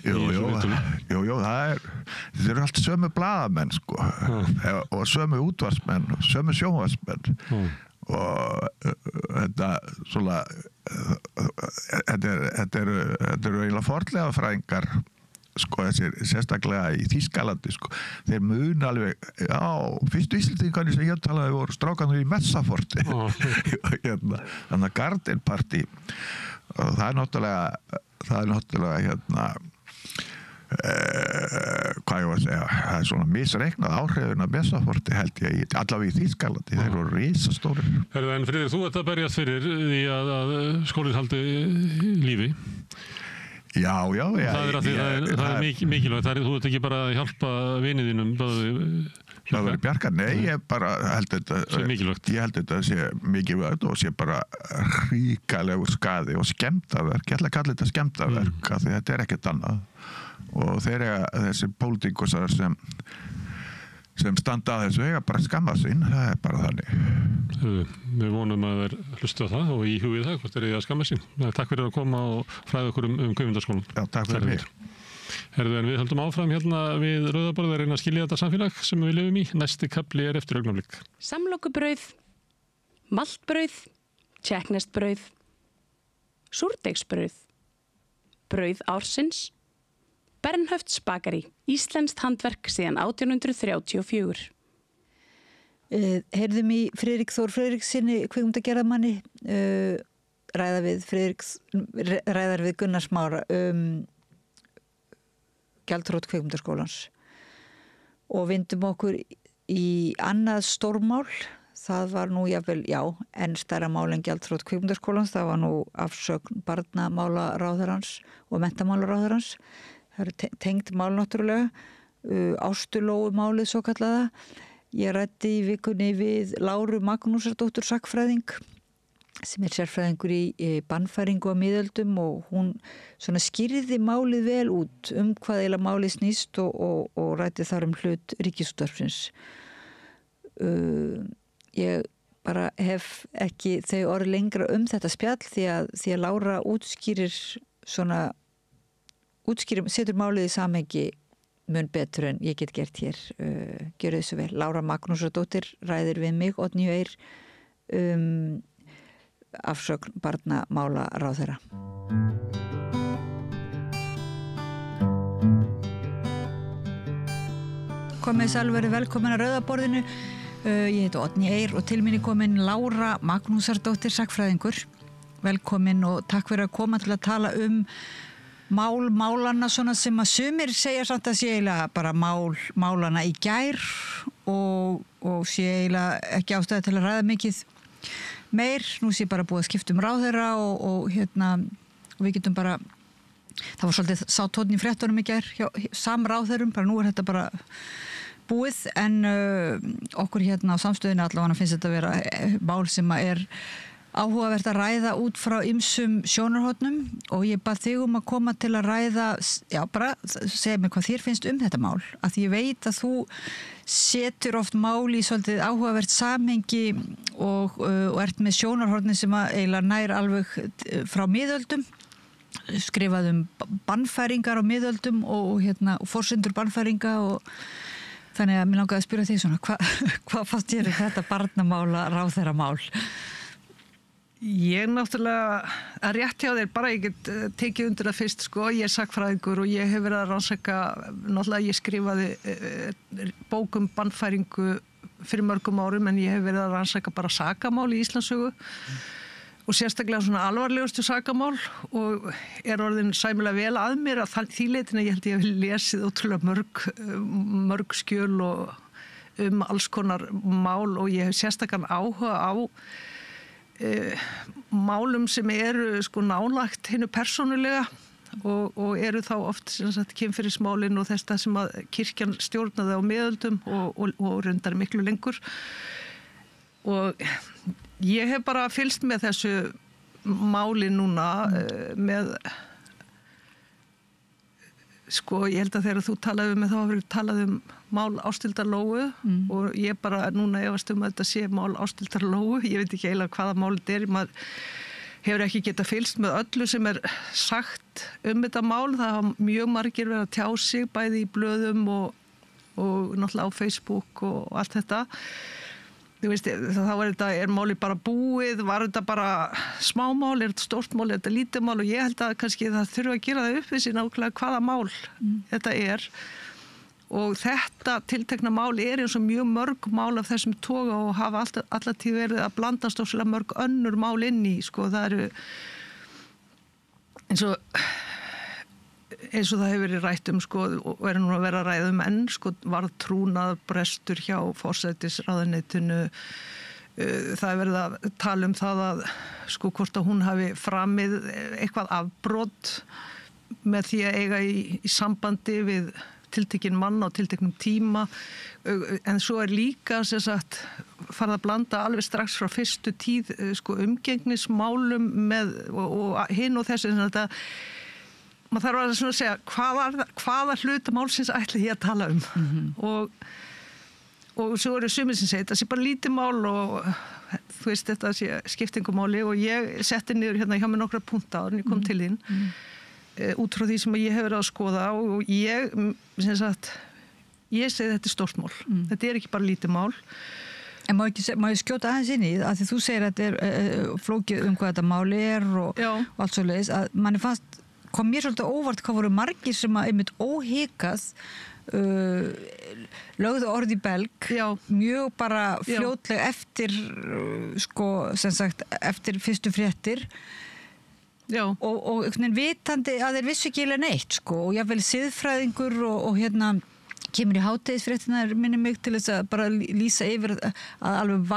Jú, það eru allt sömu blaðamenn og sömu útvarpsmenn og sömu sjónvarpsmenn og þetta svona þetta eru eiginlega fornlega fræðingar sérstaklega í Þýskalandi þeir mun alveg fyrstu Íslendingarnir sem ég talaði voru strákanir í Messaforti þannig að Garden Party og það er náttúrulega hvað ég var að segja það er svona misreiknað áhrifin af Messaforti held ég allavega í Þýskalandi þeir eru risastórir En Friðrik, þú ert að berjast fyrir því að skólinn haldi lífi Já. Það er mikilvægt. Þú ert ekki bara að hjálpa viniðinum það verður bjarga. Nei, ég bara held þetta ég held þetta sé mikilvægt og sé bara ríkalegur skaði og skemmdarverk. Ég ætla að kalla þetta skemmdarverk af því þetta er ekkert annað. Og þessi pólitíkusar sem standa að þessu eiga bara skamma sín, það er bara þannig. Við vonum að þeir hlustu á það og íhugið það, hvort þeir eiga að skamma sín. Takk fyrir að koma og fræða okkur Kvikmyndaskólann. Já, takk fyrir mig. Herðu, en við höldum áfram hérna við Rauðaborð að reyna að skilja þetta samfélag sem við lifum í. Næsti kafli er eftir augnablik. Samlokubrauð, maltbrauð, tékkneskt-brauð, súrdeigsbrauð, brauð ársins, Bernhöfts bakari, íslenskt handverk síðan 1834. Heyrðum í Friðrik Þór Friðriksinni kvikmyndagerðarmanni ræðar við Gunnar Smára gjaldþrot Kvikmyndaskólans og vindum okkur í annað stórmál. Það var nú jafnvel, enn stærra mál en gjaldþrot Kvikmyndaskólans. Það var nú afsögn barnamálaráðherrans og menntamálaráðherrans. Það eru tengd mál náttúrulega, Ástulóu-málið svo kallaða. Ég ræddi í vikunni við Láru Magnúsardóttur sagnfræðing sem er sérfræðingur í bannfæringu á miðöldum og hún svona skýrði málið vel út hvað eiginlega málið snýst og ræddi þar hlut Ríkisútvarpsins. Ég bara hef ekki þau orð lengra þetta spjall því að Lára setur málið í samhengi mun betur en ég get gert hér. Gjörðu þessu vel. Lára Magnúsardóttir ræðir við mig, Oddný Eir, afsögn barnamálaráðherra. Komið sæl, verið velkomin að Rauðaborðinu. Ég heiti Oddný Eir og til mín er komin Lára Magnúsardóttir sagnfræðingur. Velkomin og takk fyrir að koma til að tala málana svona sem að sumir segja samt að sé eiginlega bara málana í gær og sé eiginlega ekki ástæða til að ræða mikið meir. Nú sé bara búið að skipta ráðherra og við getum bara, það var svolítið sá tónn í fréttunum í gær hjá samráðherrum, bara nú er þetta bara búið en okkur á samstöðinu allavega finnst þetta að vera mál sem er áhugavert að ræða út frá ýmsum sjónarhornum og ég bað þig að koma til að ræða, bara segja mér hvað þér finnst þetta mál, að því ég veit að þú setur oft mál í svolítið áhugavert samhengi og ert með sjónarhornin sem að eiginlega nær alveg frá miðöldum, skrifað bannfæringar á miðöldum og forsendur bannfæringa og þannig að mér langaði að spyrja þig svona, hvað fannst þér þetta barnamála ráðherramál? Ég náttúrulega að rétt hjá þér bara ég get tekið undir það fyrst ég er sagnfræðingur og ég hef verið að rannsaka náttúrulega ég skrifaði bók bannfæringu fyrir mörgum árum en ég hef verið að rannsaka bara sakamál í Íslandssögu og sérstaklega svona alvarlegustu sakamál og er orðin sæmilega vel að mér að því leitina ég held ég hef lesið ótrúlega mörg skjöl og alls konar mál og ég hef sérstakann áhuga á málum sem eru nálagt hinu persónulega og eru þá oft kynferðismálin og þess sem að kirkjan stjórnaði á miðöldum og reyndar miklu lengur og ég hef bara fylgst með þessu máli núna með ég held að þegar þú talaði mig þá hafði talað mál Ásthildar Lóu og ég bara núna efast að þetta sé mál Ásthildar Lóu, ég veit ekki eiginlega hvaða mál þetta er, maður hefur ekki getað fylgst með öllu sem er sagt þetta mál, það hafa mjög margir verið að tjá sig bæði í blöðum og náttúrulega á Facebook og allt þetta. Þú veist, þá er málið bara búið, var þetta bara smámál, er þetta stórt mál, er þetta lítið mál og ég held að kannski það þurfa að gera það upp við sér nákvæmlega hvaða mál þetta er og þetta tiltekna mál er eins og mjög mörg mál af þessum toga og hafa alltaf tíð verið að blandast óslega mörg önnur mál inn í, það eru eins og það hefur verið rætt og er nú að vera að ræða enn varð trúnaðarbrestur hjá forsætisráðuneytinu það er verið að tala það að hvort að hún hafi framið eitthvað afbrot með því að eiga í sambandi við tiltekinn mann á tilteknum tíma, en svo líka sem sagt farið að blanda alveg strax frá fyrstu tíð sko umgengnismálum með og hinn og þessu, þannig að maður þarf að svona segja hvaða hluta málsins ætli ég að tala og svo sumir sem segja þetta sé bara lítið mál og þú veist þetta sé skiptingumáli og ég setti niður hérna hjá mér nokkra punkta áður en ég kom til þín út frá því sem ég hefur að skoða og ég sem sagt ég segi þetta stórt mál, þetta ekki bara lítið mál. En má ég skjóta aðeins inn í að því þú segir að þetta flókið hvað þetta máli og allt svo leiðis að manni fannst, kom mér svolítið óvart hvað voru margir sem að einmitt óhikað lögðu orð í belg mjög bara fljótlega eftir sko sem sagt eftir fyrstu fréttir og vitandi að þeir vissu ekki eiginlega neitt sko og jáfnvel siðfræðingur og hérna kemur í hádegisfréttinar minni mig til þess að bara lýsa yfir að alveg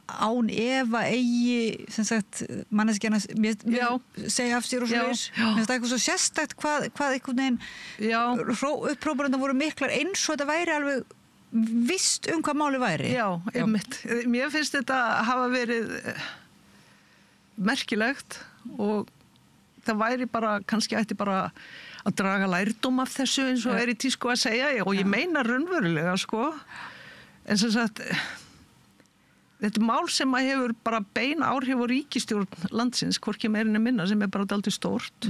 án efa eigi sem sagt manneskjana segja af sér og svoleiðis. Mér finnst það eitthvað svo sérstakt hvað einhvern veginn uppróparandi voru miklar eins og þetta væri alveg visst hvað máli væri. Já, einmitt. Mér finnst þetta hafa verið merkilegt og það væri bara, kannski ætti bara að draga lærdóm af þessu eins og í tísku að segja og ég meina raunverulega sko en sem sagt þetta mál sem að hefur bara bein áhrif á ríkisstjórn landsins hvorki meira en minna sem bara dálítið stórt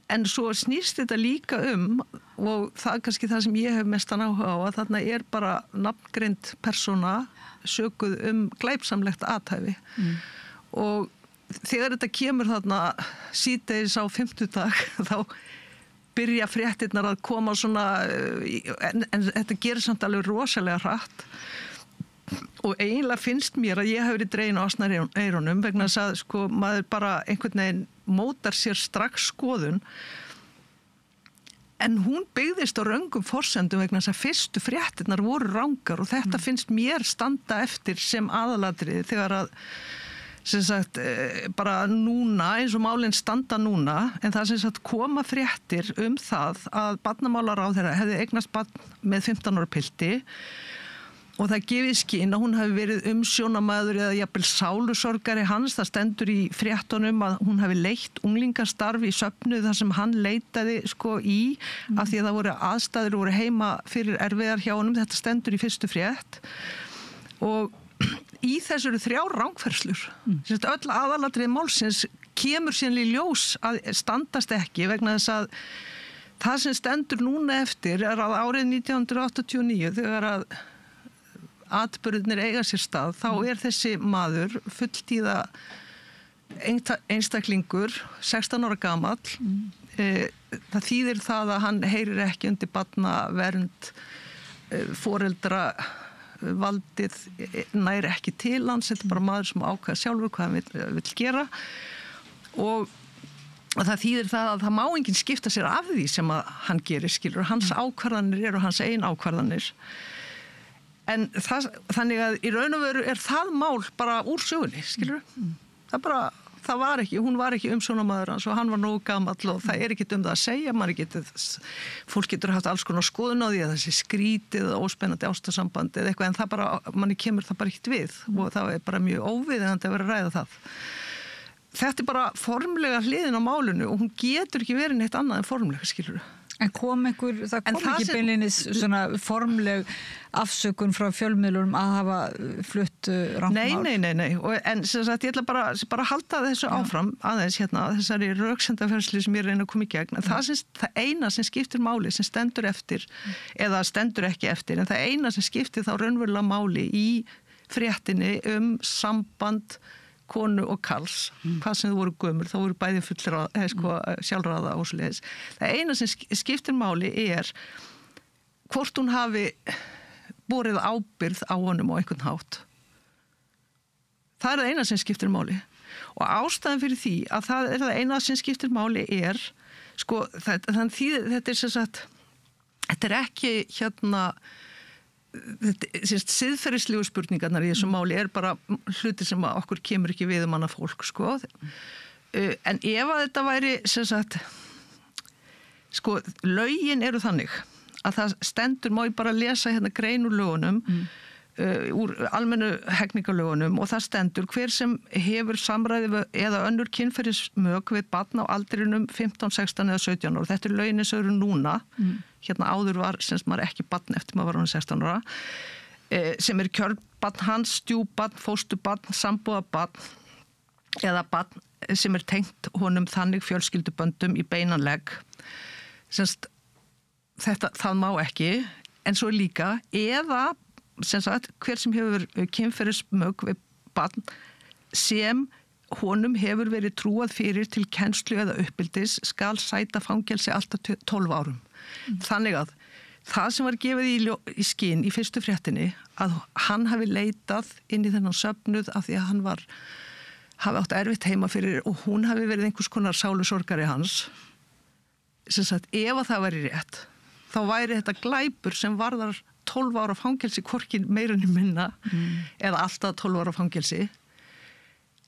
en svo snýst þetta líka og það kannski það sem ég hef mestan áhuga á að þarna bara nafngreind persóna sökuð glæpsamlegt athæfi og þegar þetta kemur þarna síðdegis á fimmtudag þá byrja fréttirnar að koma svona en þetta gerir samt alveg rosalega hratt og eiginlega finnst mér að ég hef verið dregin á asnareyrunum vegna þess að sko maður bara einhvern veginn mótar sér strax skoðun en hún byggðist á röngum forsendum vegna þess að fyrstu fréttirnar voru rangar og þetta finnst mér standa eftir sem aðalatriði þegar að sem sagt bara núna eins og málin standa núna en það sem sagt koma fréttir það að barnamálaráðherra hefði eignast barn með 15 ára pilti og það gefið skinn að hún hafi verið umsjónamaður eða jafnvel sálusorgari hans, það stendur í fréttunum að hún hafi leitt unglingastarf í söfnuð þar sem hann leitaði sko í af því að það voru aðstæður voru heima fyrir erfiðar hjá honum, þetta stendur í fyrstu frétt og í þessu eru 3 rangfærslur. Öll aðalatrið málsins kemur síðan í ljós að standast ekki vegna þess að það sem stendur núna eftir að árið 1989 þegar að atburðirnir eiga sér stað þá þessi maður fulltíða einstaklingur 16 ára gamall það þýðir það að hann heyrir ekki undir barnavernd foreldra valdið nær ekki til hans, þetta bara maður sem ákveða sjálfur hvað hann vill gera og það þýðir það að það má enginn skipta sér af því sem að hann gerir skilur, hans ákvarðanir eru hans eigin ákvarðanir en þannig að í raun og veru það mál bara úr sögunni skilur, hún var ekki umsjónamaður hans og hann var nógu gamall og það ekki það að segja, fólk getur haft alls konar skoðun á því að það sé skrítið og óspennandi ástarsambandi eða eitthvað en það bara, manni kemur það bara ekkert við og það bara mjög óviðeigandi að vera að ræða það. Þetta bara formlega hliðin á málinu og hún getur ekki verið neitt annað en formlega skilur. En það kom ekki beinleinis svona formleg afsökun frá fjölmiðlum að hafa flutt rangt mál? Nei. En sem sagt, ég ætla bara að halda þessu áfram aðeins þessari röksendaferðslu sem ég reyna að koma í gegn. En það eina sem skiptir máli sem stendur eftir, eða stendur ekki eftir, en það eina sem skiptir þá raunverulega máli í fréttinni samband konu og karls, hvað sem þau voru gömul, þá voru bæði sjálfráða og svoleiðis. Það eina sem skiptir máli hvort hún hafi borið ábyrgð á honum á einhvern hátt. Það það eina sem skiptir máli. Og ástæðan fyrir því að það eina sem skiptir máli sko, þetta sem sagt, þetta ekki siðferðislegu spurningarnar í þessu máli bara hluti sem okkur kemur ekki við annað fólk sko. En ef að þetta væri sem sagt sko, lögin eru þannig að það stendur, má ég bara lesa hérna grein úr lögunum, úr almennu hegningarlögunum og það stendur hver sem hefur samræði eða önnur kynferðismök við barn á aldrinum 15, 16 eða 17 ára. Þetta er lögin eins og eru núna, hérna áður var sem maður ekki barn eftir maður var hann 16 ára, sem er kjörbarn hans, stjúbarn, fósturbarn, sambúðarbarn eða barn sem er tengt honum þannig fjölskylduböndum í beinanlegg. Semst, það má ekki, en svo líka eða sem sagt, hver sem hefur kynferðismök við barn sem honum hefur verið trúað fyrir til kennslu eða uppbyldis skal sæta fangelsi alltaf 12 árum. Þannig að það sem var gefið í skinn í fyrstu fréttinni að hann hafi leitað inn í þennan söfnuð af því að hann hafi átt erfitt heima fyrir og hún hafi verið einhvers konar sálusorgari hans. Sem sagt, ef að það væri rétt, þá væri þetta glæpur sem varðar 12 ára fangelsi, hvorkin meira en minna, eða alltaf 12 ára fangelsi.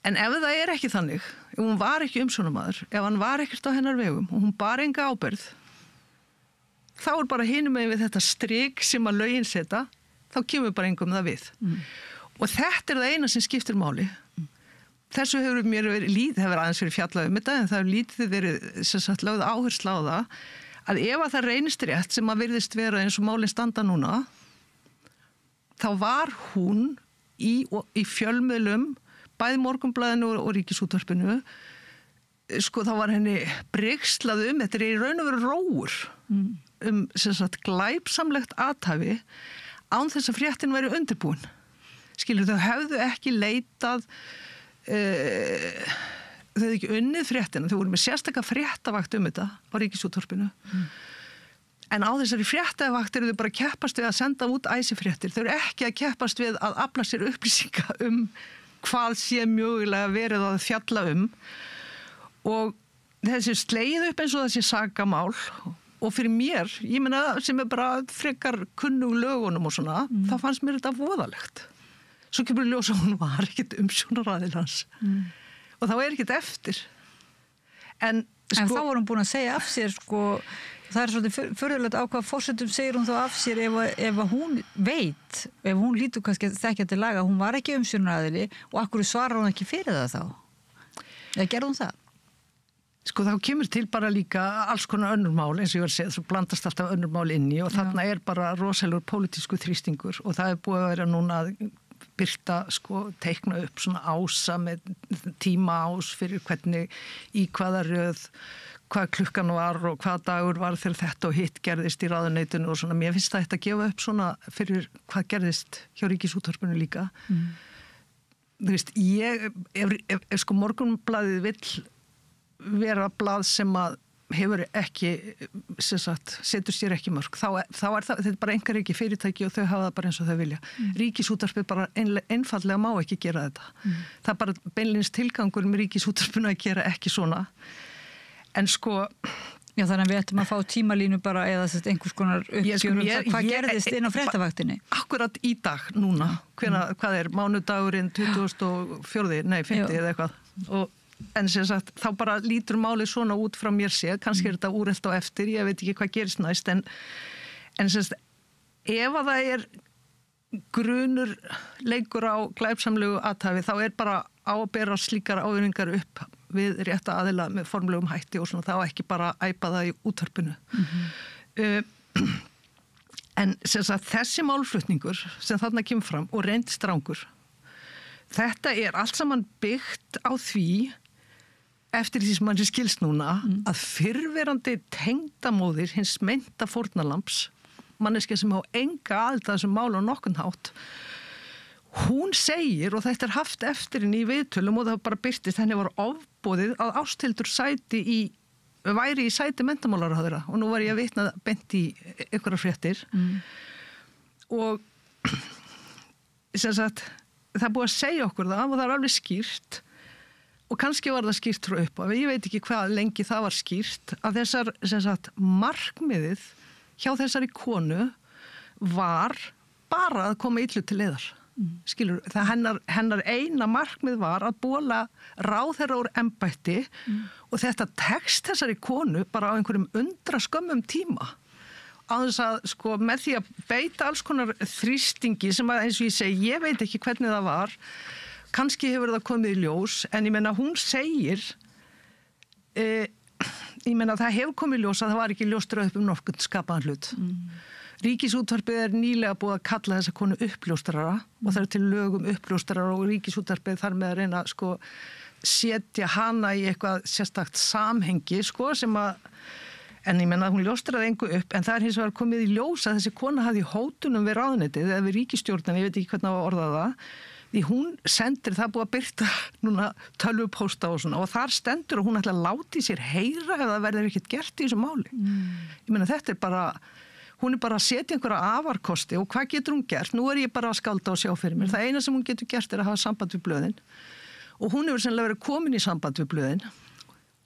En ef það er ekki þannig, ef hún var ekki umsjónarmaður, ef hann var ekkert á hennar vegum og hún bar enga ábyrgð, þá er bara hinum með við þetta strik sem að lögin setja, þá kemur bara engum það við. Og þetta er það eina sem skiptir máli. Þessu hefur mér verið aðeins verið fjallað þetta, en það hefur lítið verið sem sagt lögð áhersla á það, að ef að það reynist rétt sem að virðist vera eins og málin standa núna, þá var hún í fjölmiðlum, bæði Morgunblaðinu og Ríkisútvarpinu, sko þá var henni brigslað þetta er í raun og veru rógur sem sagt glæpsamlegt athæfi án þess að fréttin væri undirbúin. Skilur, þau hefðu ekki leitað þau hefðu ekki unnið fréttina, þau voru með sérstaka fréttavakt þetta á Ríkisútvarpinu. En á þessari fréttavakt eru þau bara að keppast við að senda út æsifréttir. Þau eru ekki að keppast við að afla sér upplýsinga hvað sé mögulega verið að fjalla og þessi slegið upp eins og þessi sakamál og fyrir mér, ég meina sem er bara frekar kunnug lögunum og svona, þá fannst mér þetta voðalegt. Svo kemur ljós að hún var ekkert umsjónaraðil hans. Og þá er ekkert eftir. En þá var hún búin að segja af sér, sko, það er svolítið furðulegt á hvað forsendum segir hún þá af sér ef hún veit, ef hún lítur kannski þekkja til laga, hún var ekki umsjónaraðili og akkur svarar hún ekki fyrir það þá? Eða gerði hún það? Sko þá kemur til bara líka alls konar önnur mál, eins og ég var að segja, svo blandast alltaf önnur mál inni og þarna er bara rosalegur pólitísku þrýstingur og það er búið að vera núna að birta, sko, teikna upp svona ása með tíma ás fyrir hvernig í hvaða röð, hvað klukkan var og hvað dagur var þegar þetta og hitt gerðist í ráðuneytinu og svona. Mér finnst það þetta að gefa upp svona fyrir hvað gerðist hjá Ríkisútvarpinu líka. Þú veist, ef sko Morgunblaðið vill vera blað sem að hefur ekki, sem sagt, setur sér ekki mörk, þá er það, þetta er bara einkareiki fyrirtæki og þau hafa það bara eins og þau vilja. Ríkisútvarpið bara einfaldlega má ekki gera þetta. Það er bara beinlínis tilgangur með Ríkisútvarpinu að gera ekki svona. En sko... Já, þannig að við ættum að fá tímalínu bara eða einhvers konar uppgjör hvað gerðist inn á fréttavaktinni. Akkurat í dag, núna, hvað er mánudagurinn 24. Nei, 50 eða eitthvað. En sem sagt, þá bara lítur málið svona út frá mér séð, kannski er þetta úrelt á eftir, ég veit ekki hvað gerist næst, en sem sagt, ef að það er grunur leikur á glæpsamlegu athæfi, þá er bara á að bera slíkar ávinningar upp við rétta aðila með formlegum hætti og svona, þá ekki bara æpa það í útvarpinu. En sem sagt, þessi málflutningur sem þarna kemur fram og reyndist rangur, þetta er allt saman byggt á því eftir því sem mann skilst núna að fyrrverandi tengdamóðir hins meinta fórnarlambs, manneskja sem á enga aðild að þessum málu á nokkurn hátt, hún segir, og þetta er haft eftir henni í viðtölum og það bara birtist, henni var ofboðið að Ásthildur væri í sæti menntamálaráðherra og nú var ég að vitna beint í einhverjar fréttir og sem sagt, það er búið að segja okkur það og það er alveg skýrt og kannski var það skýrt frá upp ég veit ekki hvað lengi það var skýrt að þessar, sem sagt, markmiðið hjá þessari konu var bara að koma illu til leiðar. skilur, það hennar eina markmið var að bola ráðherra úr embætti og þetta tekst þessari konu bara á einhverjum undraskömmum tíma á þess að sko með því að beita alls konar þrýstingi sem að eins og ég segi, ég veit ekki hvernig það var, kannski hefur það komið í ljós, en ég meina hún segir ég meina það hefur komið í ljós að það var ekki ljóstrað upp nokkurn skapaðan hlut. Ríkisútvarpið nýlega búið að kalla þessa konu uppljóstrara og það til lögum uppljóstrara og Ríkisútvarpið þar með að reyna sko setja hana í eitthvað sérstakt samhengi sko sem að en ég menna að hún ljóstraði engu upp en það hins vegar komið í ljós að þessi kona hafði hótunum við ráðuneytið eða við ríkisstjórnina, ég veit ekki hvernig að orða það því hún sendir það búið að byrta núna tölvupósta og svona og þar stendur og hún ætla að láti sér heyra ef það verður ekkert gert í þessu máli. Ég menna þetta bara hún bara að setja einhverja afarkosti og hvað getur hún gert? Nú ég bara að skálda og sjá fyrir mér. Það eina sem hún getur gert að hafa samband við blöðin og hún hefur sennilega verið komin í samband við blöðin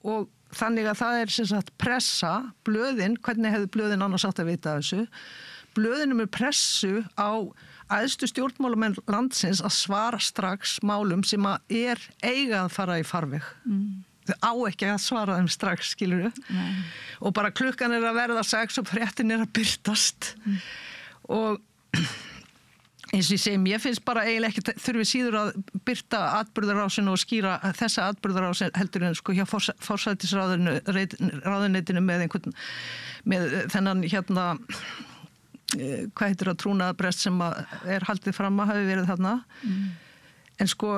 og þannig að það sem sagt pressa blöðin, hvernig hefði blöðin annars átt að vita af þessu? Blöðinum pressu á æðstu stjórnmálamenn landsins að svara strax málum sem að eiga að fara í farveg. Þau á ekki að svara þeim strax, skilur við. Og bara klukkan að verða 6 og fréttin að byrtast. Og eins og ég segi, ég finnst bara eiginlega ekki þurfi síður að byrta atburðarásinu og skýra þessa atburðarásin heldur en sko hjá forsætisráðuneytinu með einhvern, með þennan hvað heitir það trúnaðarbrest sem haldið fram að hafi verið þarna. En sko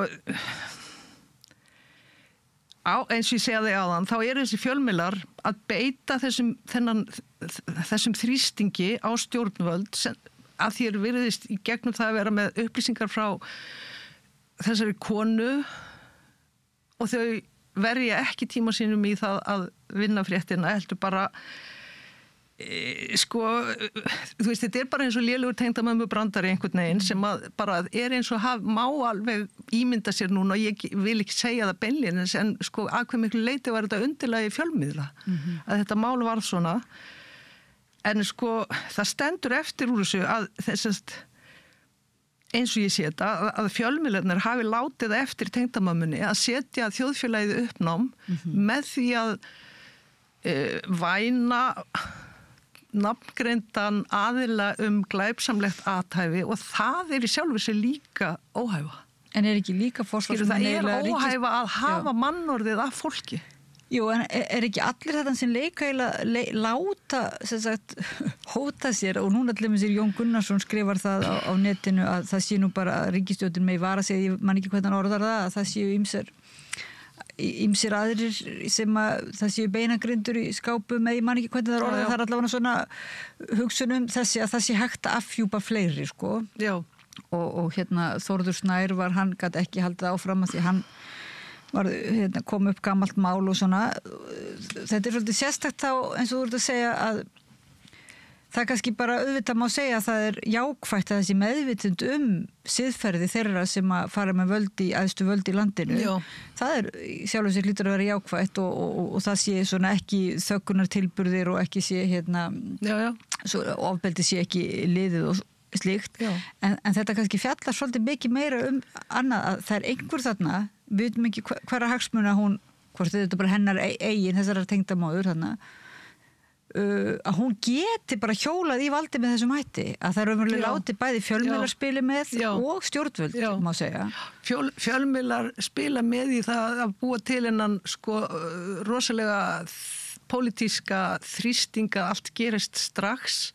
eins og ég segja þig áðan, þá þessi fjölmiðlar að beita þessum þrýstingi á stjórnvöld að þér virðist í gegnum það að vera með upplýsingar frá þessari konu og þau verja ekki tíma sínum í það að vinna fréttina, heldur bara sko, þú veist, þetta bara eins og lélegur tengdamömmu brandari einhvern veginn sem að bara eins og má alveg ímynda sér núna og ég vil ekki segja það beinlínis en sko að hve miklu leyti var þetta undirlagi fjölmiðla að þetta mál var svona en sko það stendur eftir úr þessu að þessast eins og ég sé þetta að fjölmiðlarnir hafi látið eftir tengdamömmunni að setja þjóðfélagið uppnám með því að væna nafngreindan aðila glæpsamlegt athæfi og það í sjálfu sér líka óhæfa. En ekki líka forsvarsmenn það óhæfa að hafa mannorðið af fólki? Jú, en ekki allir þetta sem leika láta sem sagt, hóta sér og núna til dæmis Jón Gunnarsson skrifar það á netinu að það sé nú bara ríkisstjórnin með vara sig, ég man ekki hvernig hann orðar það, að það séu ýmsir aðrir sem að það séu beinagrindur í skápum eða ég man ekki hvernig það orðar, það allavega svona hugsunum þessi að það sé hægt að afhjúpa fleiri sko. Já. Og Þórður Snær var hann gat ekki haldið áfram að því hann var, kom upp gamalt mál og svona þetta svolítið sérstakt þá eins og þú ert að segja að það kannski bara auðvitað má segja að það jákvætt að þessi meðvitund siðferði þeirra sem að fara með æðstu völd í landinu. Já. Það sjálfur sér hlýtur að vera jákvætt og það sé svona ekki þöggunartilburðir og ekki sé ofbeldi sé ekki liðið og slíkt. En þetta kannski fjallar svolítið mikið meira annað að það einhver þarna, við veitum ekki hverra hagsmuna hún, hvort þetta bara hennar eigin þessara tengdamóður þarna að hún geti bara hjólað í valdi með þessum hætti að það raunverulega láti bæði fjölmiðlar spila með og stjórnvöld má segja. Fjölmiðlar spila með í það að búa til innan sko rosalega pólitíska þrýstinga allt gerist strax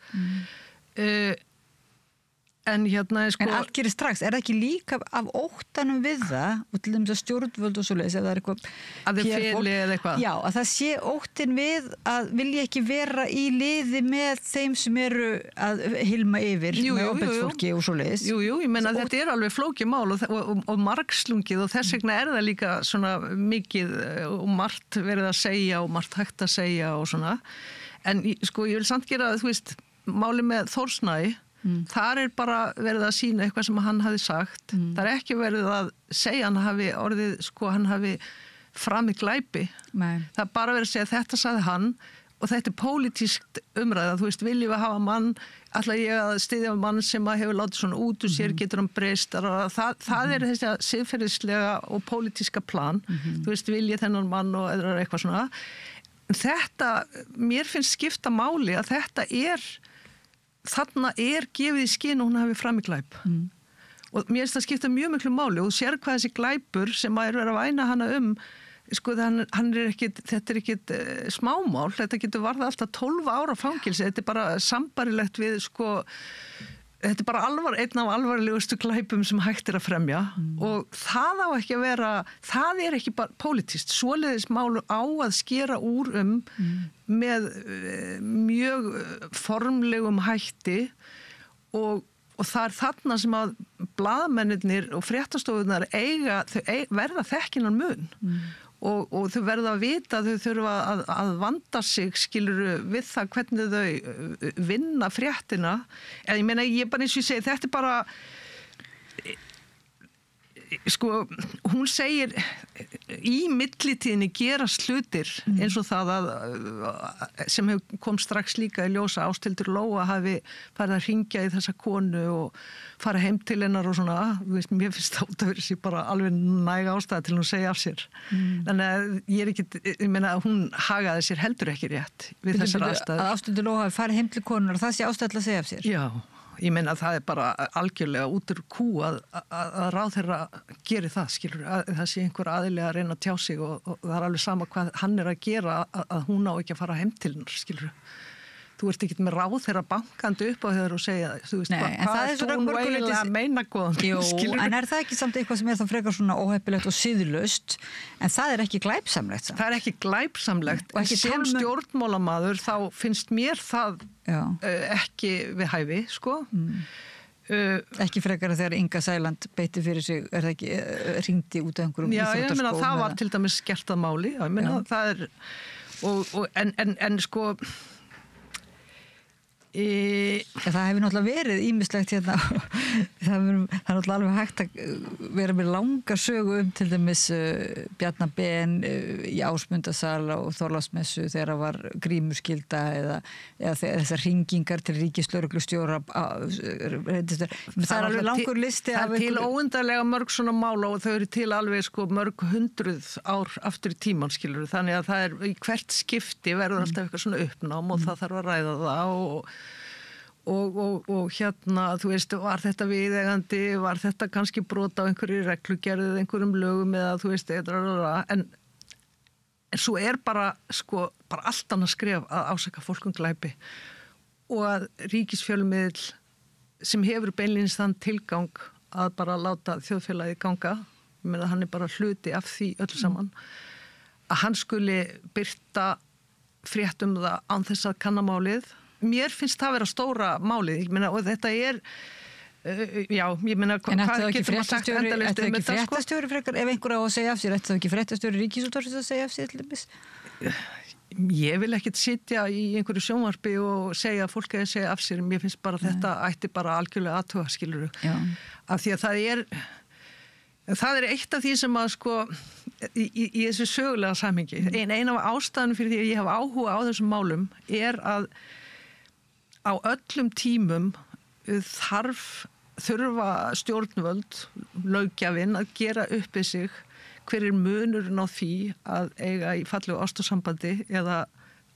en sko en allt gerir strax, það ekki líka af óttanum við það og til dæmis að stjórnvöld og svoleiðis ef það eitthvað að þið feli eða eitthvað já, að það sé óttin við að vilja ekki vera í liði með þeim sem eru að hilma yfir með ofbeldisfólki og svoleiðis Jú, ég menna þetta alveg flókið mál og margslungið og þess vegna það líka svona mikið og margt verið að segja og margt hægt að segja og svona en sko ég vil samt gera þú veist, máli með Þórsnæ þar bara verið að sína eitthvað sem hann hafi sagt það ekki verið að segja hann hafi orðið sko hann hafi framið glæpi það bara verið að segja þetta sagði hann og þetta pólitískt umræða, þú veist, viljum við hafa mann, ætla ég að styðja mann sem að hefur látið svona út úr sér, getur hann breyst, það er þessi siðferðislega og pólitíska plan, þú veist, viljið þennan mann og eða eitthvað svona. Þetta, mér finnst skipta máli að þarna gefið í skyn og hún hafi fram í glæp. Og mér finnst það skipta mjög miklu máli og þú sér hvað þessi glæpur sem að er að væna hana sko þetta er ekkit smámál, þetta getur varðað alltaf 12 ára fangilsi, þetta er bara sambarilegt við sko, þetta er bara einn af alvarlegustu glæpum sem hægt er að fremja og það á ekki að vera, það er ekki bara pólitískt, svoleiðis mál á að skera úr með mjög formlegum hætti og það er þarna sem að blaðamennirnir og fréttastofunar verða þekkinan mun og þau verða að vita að þau þurfa að vanda sig skiluru við það hvernig þau vinna fréttina en ég meina ég bara eins og ég segi þetta er bara sko hún segir í millitíðinni gerast hlutir eins og það sem kom strax líka í ljósa Ásthildur Lóa hafi farið að hringja í þessa konu og fara heim til hennar og svona, veist, mér finnst það út að vera sér bara alveg næga ástæða til hún segja af sér. Þannig að ég meina að hún hagaði sér heldur ekki rétt við þessar aðstæður. Að Ásthildur Lóa hafi farið heim til konur og það sé ástæða til að segja af sér? Já. Ég meina að það er bara algjörlega út úr kú að ráðherra geri það, skilur, að það sé einhver aðilega að reyna að tjá sig og það er alveg sama hvað hann er að gera að hún á ekki að fara heim til hennar, skilur. Þú ert ekki með ráðherra bankandi upp á þér og segja, þú veist, hvað er þú nú eiginlega að meina góðan, skilur. Jú, en er það ekki samt eitthvað sem er þá frekar svona óheppilegt og siðlaust, en það er ekki glæpsamlegt samt? Það er ekki glæpsamlegt, en sem stjórnmálamaður þá finnst mér það ekki við hæfi, sko. Ekki frekar að þegar Inga Sæland beitti fyrir sig, er það ekki, hringdi út af einhverjum íþróttaskóm? Já, ég meina það var til dæmis gert að máli, ég meina það er, en sko, það hefur náttúrulega verið ýmislegt hérna það er náttúrulega alveg hægt að vera með langa sögu til dæmis Bjarna Ben í Ásmundasal og Þorláksmessu þegar það var grímuskylda eða þessar hringingar til ríkislögreglustjóra það er alveg langur listi það er til óundarlega mörg svona mála og þau eru til alveg sko mörg 100 ár aftur í tíman skilur þannig að það er í hvert skipti verður alltaf eitthvað svona uppnám og það þarf að ræða það og hérna, þú veist, var þetta viðeigandi, var þetta kannski brota á einhverju reglugerð eða einhverjum lögum eða þú veist, en svo er bara, sko, bara allt annað skref að ásaka fólk glæpi og að ríkisfjölmiðl sem hefur beinlínis þann tilgang að bara láta þjóðfélagið ganga, ég meina hann er bara hluti af því öllu saman, að hann skuli birta frétt það án þess að kanna málið. Mér finnst það vera stóra málið, ég meina, og þetta er, já, ég meina, hvað getur maður sagt endalaust þetta, sko? Fréttastjóri frekar, ef einhver á að segja af sér, þetta ekki fréttastjóri Ríkisútvarpsins að segja af sér til dæmis? Ég vil ekkert sitja í einhverju sjónvarpi og segja að fólk eða segja af sér, mér finnst bara þetta ætti bara algjörlega aðtuga, skilurðu, af því að það er eitt af því sem að, sko, í þessu sögulega samhengi, ein af ástæðanum fyrir því að ég hef áhuga á þessum málum er að á öllum tímum þurfa stjórnvöld, löggjafinn að gera upp í sig hver er munurinn á því að eiga í fallegu ástarsambandi eða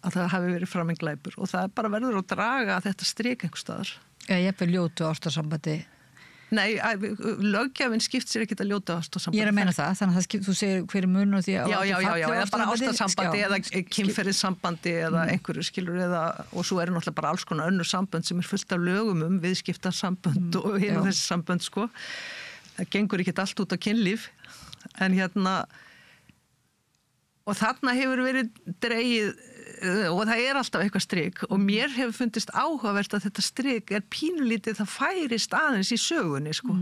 að það hafi verið framinn glæpur og það bara verður að draga þetta strik einhvers staðar. Ég hef ljótu ástarsambandi. Nei, löggjafinn skipt sér ekki að ljóta ástarsambandi. Ég er að meina það, þannig að þú segir hver munur því að Já, eða bara ástarsambandi eða kynferðissambandi eða einhverju skilur eða, og svo eru náttúrulega bara alls konar önnur sambönd sem er fullt af lögum viðskiptarsambönd og hérna þessi sambönd, sko. Það gengur ekki allt út á kynlíf, en hérna, og þarna hefur verið dregið og það er alltaf eitthvað strik og mér hefur fundist áhugavert að þetta strik er pínulítið, það færist aðeins í sögunni, sko.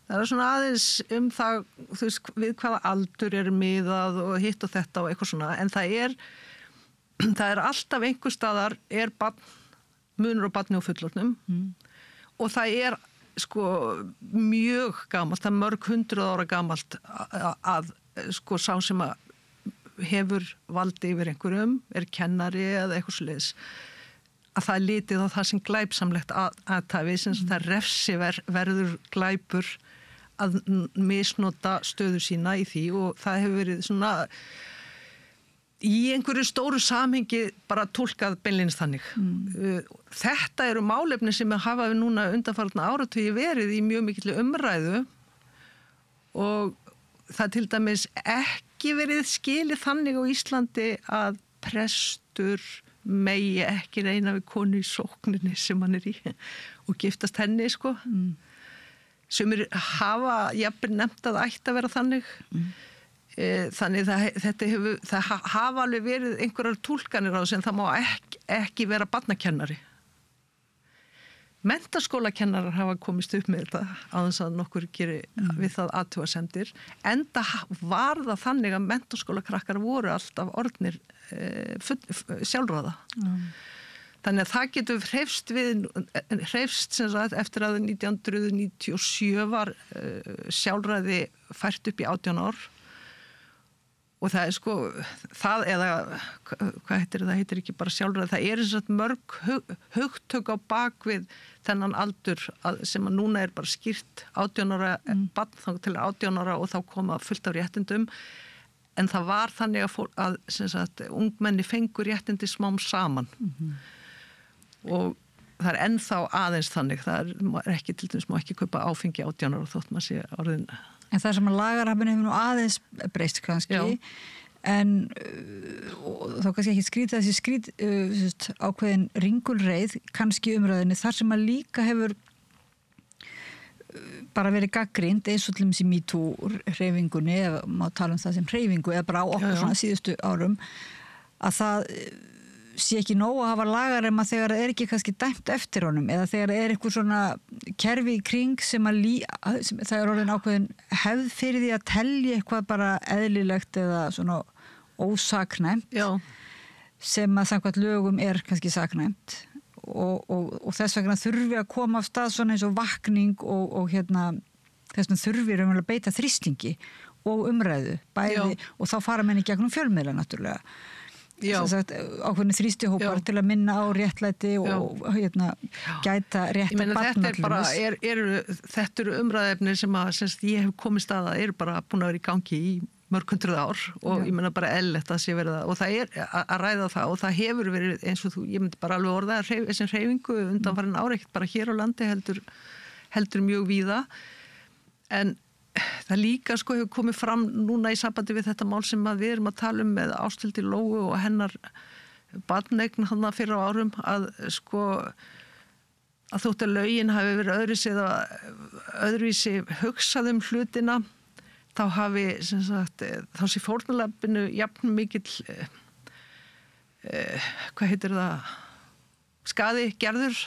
Það er svona aðeins það, þú veist, við hvaða aldur er miðað og hitt og þetta og eitthvað svona, en það er alltaf einhver staðar er munur á barni og fullorðnum og það er, sko, mjög gamalt, það er mörg 100 ára gamalt að sko, sá sem að hefur valdi yfir einhverjum, kennari eða eitthvað svoleiðis, að það litið á það sem glæpsamlegt athæfi, sem það refsiverður glæpur að misnota stöðu sína í því, og það hefur verið svona í einhverju stóru samhengi bara túlkað beinlínis þannig. Þetta eru málefni sem hafa við núna undanfarna áratugi verið í mjög mikilli umræðu, og það til dæmis ekki verið skilið þannig á Íslandi að prestur megi ekki reyna við konu í sókninni sem hann í og giftast henni, sko. Sumir hafa jafnvel nefnt að það ætti að vera þannig. Þannig það hafa alveg verið einhverjar túlkanir á þessu, en það má ekki vera barnakennari. Menntaskólakennarar hafa komist upp með þetta á þess að nokkur geri við það athugasemdir, enda var það þannig að menntaskólakrakkar voru alltaf orðnir sjálfráða. Þannig að það getur hreyfst sem sagt eftir að 1997 var sjálfræði fært upp í 18 ár, og það sko, það eða, hvað heitir það, heitir ekki bara sjálfræði, það eins og mörg hugtök á bakvið þennan aldur sem að núna bara skýrt 18 ára, barn þá til 18 ára og þá koma fullt af réttindum, en það var þannig að sem sagt, ungmenni fengur réttindi smám saman. Og það ennþá aðeins þannig, það ekki til dæmis má ekki kaupa áfengi 18 ára þótt maður sé orðin. En það sem að lagarafinu hefur nú aðeins breyst kannski, en þá kannski ekki skrýta þessi ákveðin ringulreið kannski umræðinni, þar sem að líka hefur bara verið gagnrýnt eins og til dæmis í MeToo-hreyfingunni, eða má tala það sem hreyfingu, eða bara á okkur svona síðustu árum, að það sé ekki nóg að hafa lagarema þegar það ekki kannski dæmt eftir honum, eða þegar það eitthvað svona kerfi í kring sem að það orðin ákveðin hefð fyrir því að telja eitthvað bara eðlilegt eða svona ósaknæmt sem að samkvæmt lögum kannski saknæmt, og þess vegna þurfi að koma af stað svona eins og vakning og þess vegna þurfi að beita þrýstingi og umræðu bæði, og þá fara menn í gegnum fjölmiðla náttúrulega. Ákveðni þrýstihópar til að minna á réttlæti og gæta rétta barna. Þetta eru umræðefni sem ég hef komist að eru bara búin að vera í gangi í mörg hundruð ár, og ég meina bara eðlilegt að sé verið það, og það að ræða það, og það hefur verið eins og ég myndi bara alveg orða þessum hreyfingu undanfarin ár, ekkert bara hér á landi heldur mjög víða, en það líka sko hefur komið fram núna í sambandi við þetta mál sem við erum að tala með Ásthildi Lóu og hennar barneign þarna fyrir á árum, að sko að þótt að lögin hafi verið öðruvísi hugsað hlutina, þá hafi sem sagt, þá sé fórnarlambinu jafn mikill hvað heitir það, skaði gerður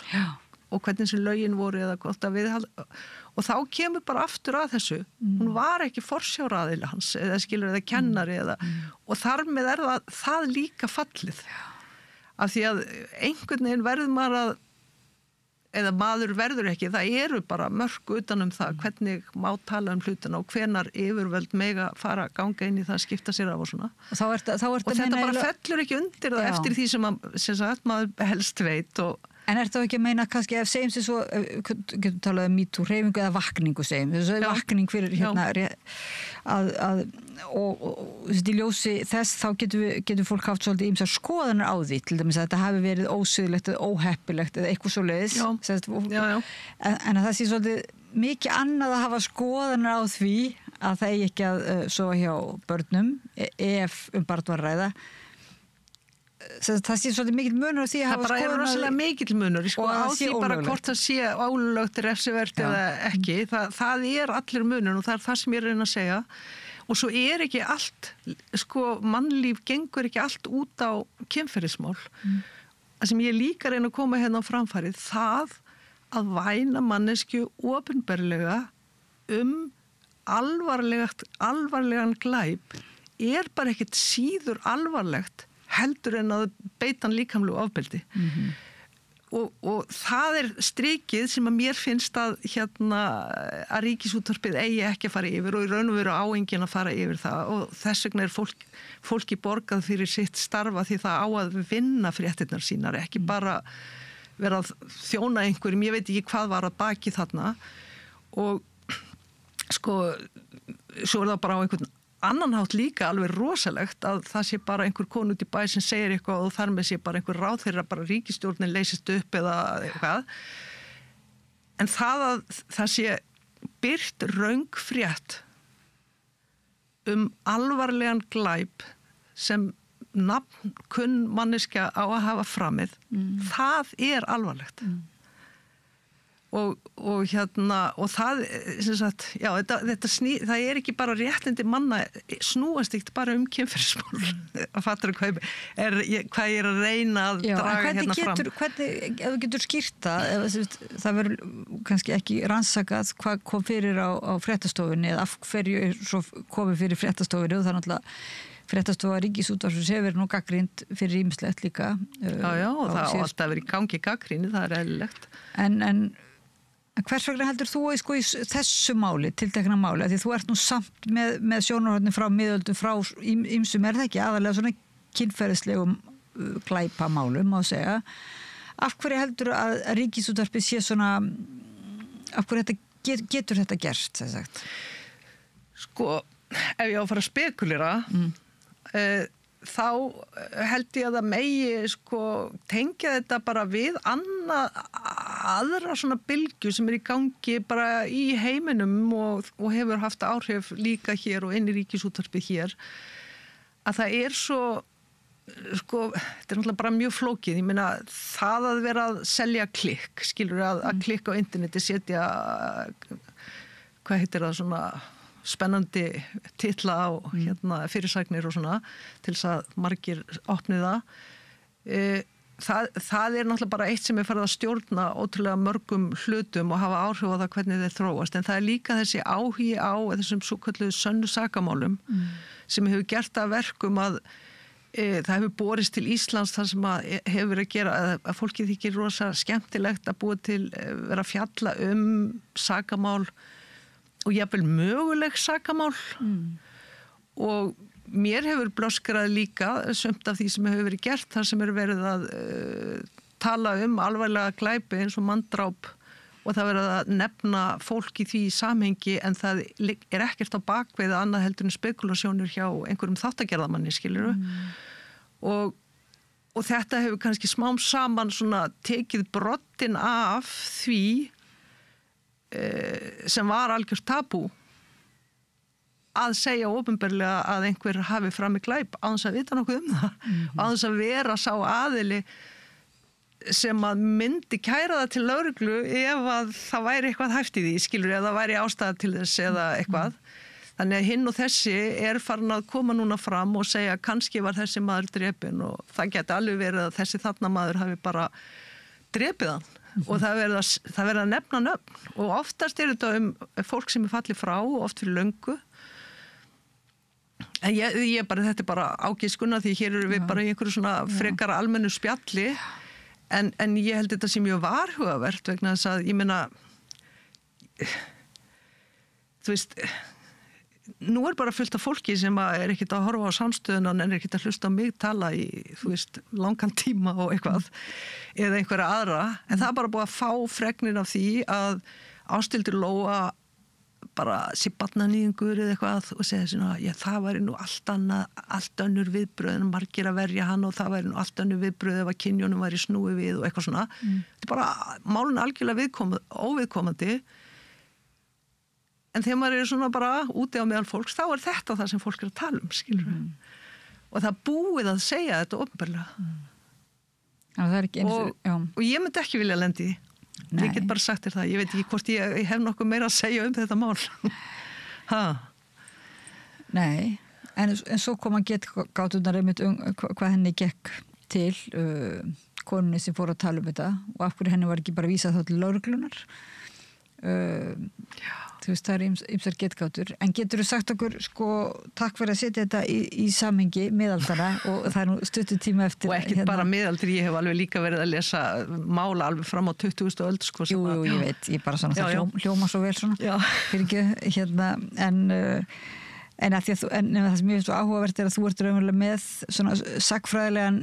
og hvernig þessi lögin voru eða gott að viðhalda, og þá kemur bara aftur að þessu, hún var ekki forsjáraðili hans eða skilur eða kennari og þar með það líka fallið, af því að einhvern veginn verður maður eða maður verður ekki, það eru bara mörk utan það hvernig má tala hlutina og hvenar yfirvöld mega fara að ganga inn í það að skipta sér af og svona, og þetta bara fellur ekki undir það eftir því sem maður helst veit. En þá ekki að meina kannski, ef segjum sér svo, getum talað um MeToo hreyfingu eða vakningu segjum, þess að vakning fyrir og í ljósi þess þá getur fólk haft svolítið ýmsar skoðanir á því, til dæmis að þetta hafi verið ósiðlegt eða óheppilegt eða eitthvað svoleiðis, en að það sé svolítið mikið annað að hafa skoðanir á því að það eigi ekki að sofa hjá börnum ef barn var að ræða. Það sé svolítið mikill munur á því að hafa skoðun. Það bara rosalega mikill munur á því bara hvort það sé álögt refsivert eða ekki. Það allir munur, og það það sem ég reyna að segja. Og svo ekki allt, mannlíf gengur ekki allt út á kynferðismál. Það sem ég líka reyna að koma hérna á framfærið, það að væna manneskju opinberlega alvarlegan glæp bara ekkert síður alvarlegt heldur en að beita hann líkamlegu ofbeldi. og það strikið sem að mér finnst að að Ríkisútvarpið eigi ekki að fara yfir og í raun og veru á enginn að fara yfir það og þess vegna fólki borgað fyrir sitt starfa því það á að vinna fréttirnar sínar, ekki bara vera að þjóna einhverjum, ég veit ekki hvað var að baki þarna og sko, svo það bara á einhvern annan hátt líka alveg rosalegt að það sé bara einhver konu út í bæ sem segir eitthvað og þar með sé bara einhver ráð þeirra bara ríkisstjórnin leysist upp eða eitthvað en það að það sé birt röng frétt alvarlegan glæp sem nafnkunn manneskja á að hafa framið það alvarlegt og það sem sagt, já, það ekki bara réttindi manna snúast ekkert bara kynferðismál að fattur hvað ég að reyna að draga hérna fram. Hvernig, ef þú getur skýrt það verður kannski ekki rannsakað hvað kom fyrir á fréttastofunni eða af hverju svo komið fyrir fréttastofunni og það náttúrulega fréttastofa Ríkisútvarpsins hefur nú gagnrýnd fyrir ýmislegt líka. Já, og það á alltaf verið í gangi gagnrýni, það eðlilegt. En hvers vegna heldur þú í þessu máli, tiltekna máli, því þú ert nú samt með sjónarhornin frá miðöldum frá ýmsum það ekki aðalega svona kynferðislegum glæpamálum má segja. Af hverju heldur að Ríkisútvarpið sé svona, af hverju getur þetta gerst, sem sagt? Sko, ef ég á að fara að spekulera, þá held ég að það megi tengja þetta bara við aðra svona bylgju sem í gangi bara í heiminum og hefur haft áhrif líka hér og inn í Ríkisútvarpið hér að það svo þetta náttúrulega bara mjög flókið, ég meina það að vera að selja klikk, skilur að klikka á interneti, setja hvað heitir það svona spennandi titla á fyrirsagnir og svona til þess að margir opni það náttúrulega bara eitt sem farið að stjórna ótrúlega mörgum hlutum og hafa áhrif á það hvernig þeir þróast en það líka þessi áhugi á þessum svokölluðu sönnu sakamálum sem hefur gert að verkum að það hefur borist til Íslands þar sem að hefur verið að gera að fólki þykir rosa skemmtilegt að búa til vera að fjalla sakamál og jafnvel möguleg sakamál og mér hefur blöskrað líka sumt af því sem hefur verið gert þar sem verið að tala alvarlega glæpi eins og manndráp og það verið að nefna fólk í því samhengi en það ekkert á bakvið annað heldur en spekulasjónir hjá einhverjum þáttagerðamanni skilurðu og þetta hefur kannski smám saman svona tekið broddinn af því sem var algjört tabú að segja opinberlega að einhver hafi framið glæp á þess að vita nokkuð það á þess að vera sá aðili sem að myndi kæra það til lögreglu ef að það væri eitthvað hæft í því skilur eða væri ástæða til þess eða eitthvað þannig að hinn og þessi farin að koma núna fram og segja kannski var þessi maður drepinn og það geti alveg verið að þessi þarna maður hafi bara drepið hann og það verið að nefna nöfn og oftast þetta fólk sem fallið frá og oft fyrir löngu en þetta bara ágiskuna því hér eru við bara í einhverju svona frekara almennu spjalli en ég held þetta sé mjög varhugavert vegna þess að ég meina þú veist nú bara fullt af fólki sem ekkert að horfa á samstöðuna en ekkert að hlusta á mig tala í, þú veist, langan tíma og eitthvað, eða einhverja aðra en það bara búið að fá fregnir af því að Ásthildur Lóa bara sé barnaníðingur eða eitthvað og segja svona, já það væri nú allt önnur viðbröð en margir að verja hann og það væri nú allt önnur viðbröð ef að kynjónum væri snúið við og eitthvað svona þetta bara, málun algjörlega óviðkomandi en þegar maður svona bara úti á meðal fólks þá þetta það sem fólk að tala skilur og það búið að segja þetta opinberlega það ekki eins og ég myndi ekki vilja lenda í því ég get bara sagt þér það, ég veit ekki hvort ég hef nokkuð meira að segja þetta mál Nei, en svo kom að gátunar einmitt hvað henni gekk til konunni sem fór að tala þetta og af hverju henni var ekki bara vísað þá til lögreglunar þú veist, það ýmsar getgátur, en getur þú sagt okkur, sko, takk fyrir að setja þetta í samhengi miðaldana og það nú stuttu tíma eftir. Og ekki bara miðaldir, ég hef alveg líka verið að lesa mála alveg fram á 20. öld, sko. Jú, ég veit, ég bara svona, það hljóma svo vel svona, fyrir ekki, en það sem ég finnst svo áhugavert að þú ert raunverulega með svona sagnfræðilegan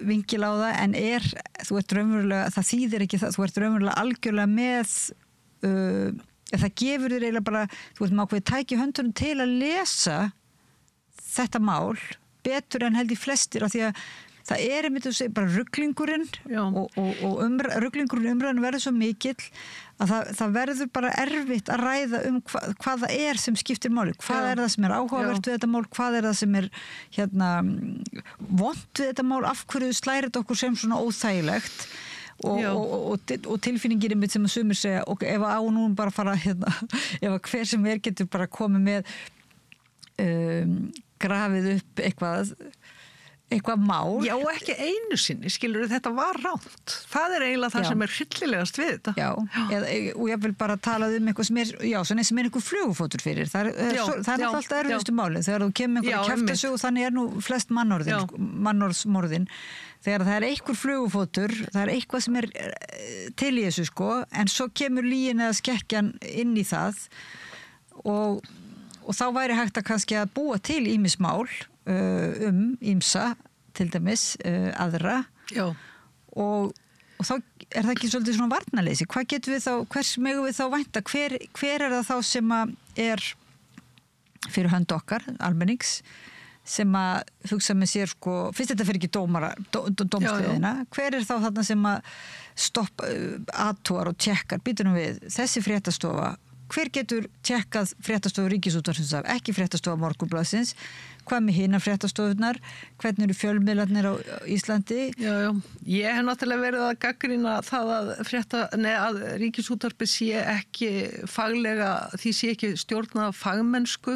vinkil á það, en þú ert raunverulega, það þýðir ekki það, þú ert raunverulega algjörlega með, það gefur þér eiginlega bara, þú ert með ákveðið tæki höndunum til að lesa þetta mál betur en held í flestir, af því að það einmitt að segja bara ruglingurinn og ruglingurinn umræðan verður svo mikill að það verður bara erfitt að ræða hvað það sem skiptir máli, hvað það sem áhugavert við þetta mál, hvað það sem vont við þetta mál, af hverju slærir þetta okkur sem svona óþægilegt og tilfinningin mitt sem að sumir segja, ok, ef að nú bara fara ef að hver sem getur bara komið með grafið upp eitthvað mál. Já, ekki einu sinni, skilur þetta var rámt. Það eiginlega það sem hryllilegast við þetta. Já, og ég vil bara tala eitthvað sem sem einhver flugufótur fyrir. Það er alltaf erfiðustu málið. Þegar þú kemur einhverja kjaftasög, þannig nú flest mannorðsmorðin. Þegar það einhver flugufótur, það eitthvað sem til í þessu, sko, en svo kemur lygin eða skekkjan inn í það og þá væri hægt að kannski að búa til ýmis mál ýmsa, til dæmis aðra og þá það ekki svolítið svona varnarleysi. Hvað getum við þá, hvers megum við þá vænta, hver það þá sem fyrir hönd okkar, almennings, sem hugsa með sér, sko, fyrst þetta fyrir ekki dómstöðina, hver þá þarna sem athugar og tjekkar, býtum við, þessi fréttastofa, hver getur tjekkað fréttastofu Ríkisútvarpsins af, ekki fréttastofa Morgunblaðsins, hvað með hinar fréttastofunar, hvernig eru fjölmiðlarnir á Íslandi? Já. Ég hef náttúrulega verið að gagnrýna það að Ríkisútvarpið sé ekki faglega, því sé ekki stjórnað fagmennsku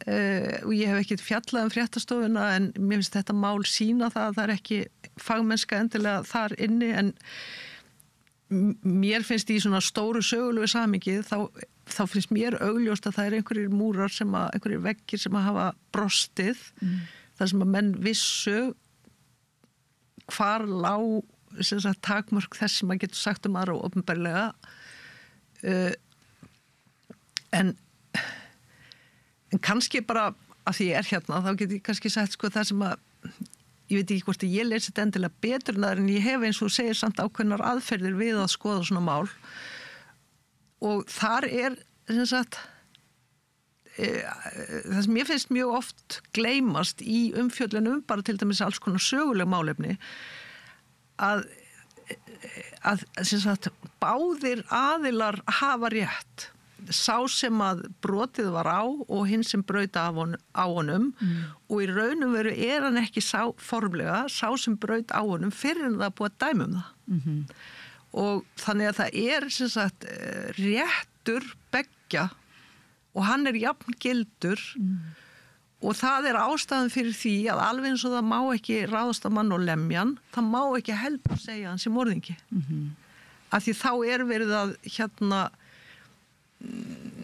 og ég hef ekki fjallað fréttastofuna, en mér finnst þetta mál sýna það að það ekki fagmennska endilega þar inni, en mér finnst í svona stóru sögulegu samhengi þá finnst mér augljóst að það einhverjir múrar einhverjir veggir sem hafa brostið þar sem að menn vissu hvar lá takmörk þess sem maður getur sagt aðra opinberlega en kannski bara að því ég hérna þá get ég kannski sagt, sko, það sem að ég veit ekki hvort ég lesi þetta endilega betur en ég hef, eins og segir, samt ákveðnar aðferðir við að skoða svona mál og þar sem sagt það sem ég finnst mjög oft gleymast í umfjöllunum, bara til dæmis alls konar söguleg málefni að sem sagt báðir aðilar hafa rétt, sá sem að brotið var á og hinn sem braut á honum og í raunum veru hann ekki formlega sá sem braut á honum fyrir en það búið að dæma það og þannig að það sem sagt réttur beggja og hann jafn gildur og það ástæðan fyrir því að alveg eins og það má ekki ráðast að mann og lemjan, það má ekki heldur segja hann sem morðingi af því þá verið að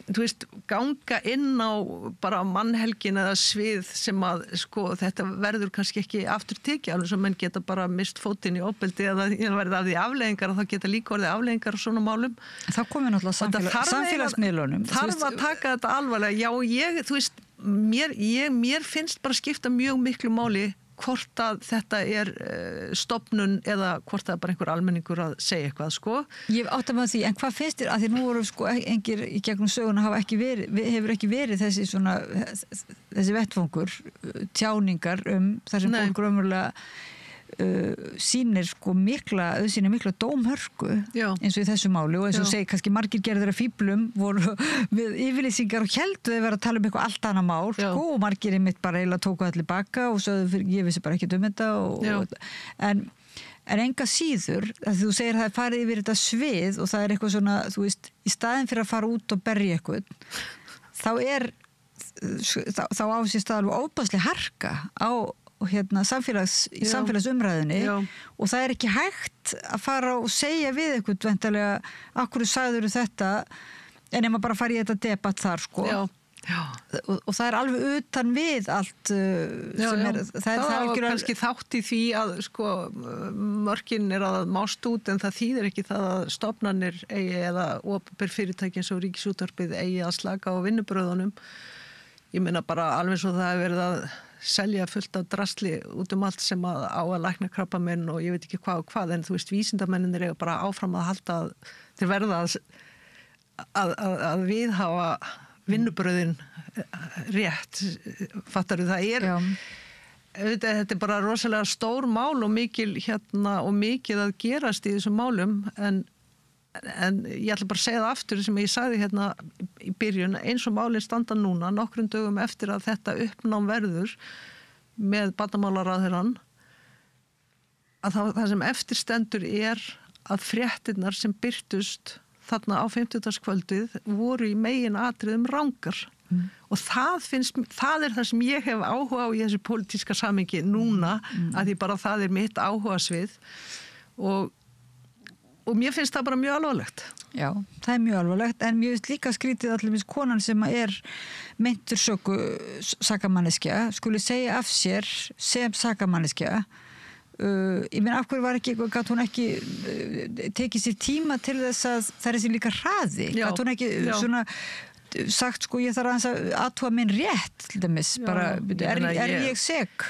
þú veist, ganga inn á bara mannhelgin eða svið sem að, sko, þetta verður kannski ekki aftur tekið, alveg sem menn geta bara mist fótinn í ofbeldi eða verið af því afleiðingar og þá geta líka orðið afleiðingar og svona málum. Það komið náttúrulega samfélagsmiðlunum. Þarf að taka þetta alvarlega. Já, þú veist, mér finnst bara skipta mjög miklu máli hvort að þetta stofnun eða hvort það bara einhver almenningur að segja eitthvað, sko. Ég átta með því, en hvað finnst þér, að því nú voru, sko, engir í gegnum söguna hefur ekki verið þessi vettfangur, tjáningar þar sem fólk raunverulega sýnir, sko, mikla dómhörku eins og í þessu máli og eins og segi kannski margir gerður að fíblum voru við yfirlýsingar og héldu þau verið að tala eitthvað allt annað mál, sko, og margir einmitt bara eiginlega tóku allir baka og sögðu ég vissi bara ekki þetta en enga síður, að þú segir það farið yfir þetta svið og það eitthvað svona, þú veist, í staðin fyrir að fara út og berja eitthvað þá á sér stað alveg óbærslega harka á og samfélagsumræðinni og það ekki hægt að fara og segja við eitthvað vendarlega, akkur sagður þetta en ef maður bara fari í þetta debatt þar sko og það alveg utan við allt sem það kannski þátt í því að sko mörkin að mást út en það þýðir ekki það að stofnanir eigi eða opinber fyrirtæki eins og Ríkisútvarpið eigi að slaka á vinnubröðunum. Ég meina bara alveg svo það hefur verið að selja fullt af drasli út allt sem á að lækna krabbamenn og ég veit ekki hvað og hvað en þú veist vísindamennir eiga bara áfram að halda að þeir verða að viðhafa vinnubröðin rétt fattaru það þetta bara rosalega stór mál og mikið að gerast í þessum málum en ég ætla bara að segja það aftur sem ég sagði hérna í byrjun eins og málin standa núna nokkrum dögum eftir að þetta uppnám verður með barnamálaráðherrann að það sem eftir stendur að fréttirnar sem birtust þarna á 50-dagskvöldið voru í megin atriðum rangar og það er það sem ég hef áhuga á í þessu pólitíska samhengi núna að því bara það er mitt áhugasvið og mér finnst það bara mjög alvarlegt. Já, það er mjög alvarlegt en mér finnst líka skrítið allir konan sem meintur sakamanneskja skuli segja af sér sem sakamanneskja ég meina af hverju var gat hún ekki tekið sér tíma til þess að það er sér líka hraði gat hún ekki svona sagt sko ég þarf að aðtúa minn rétt til dæmis bara ég sek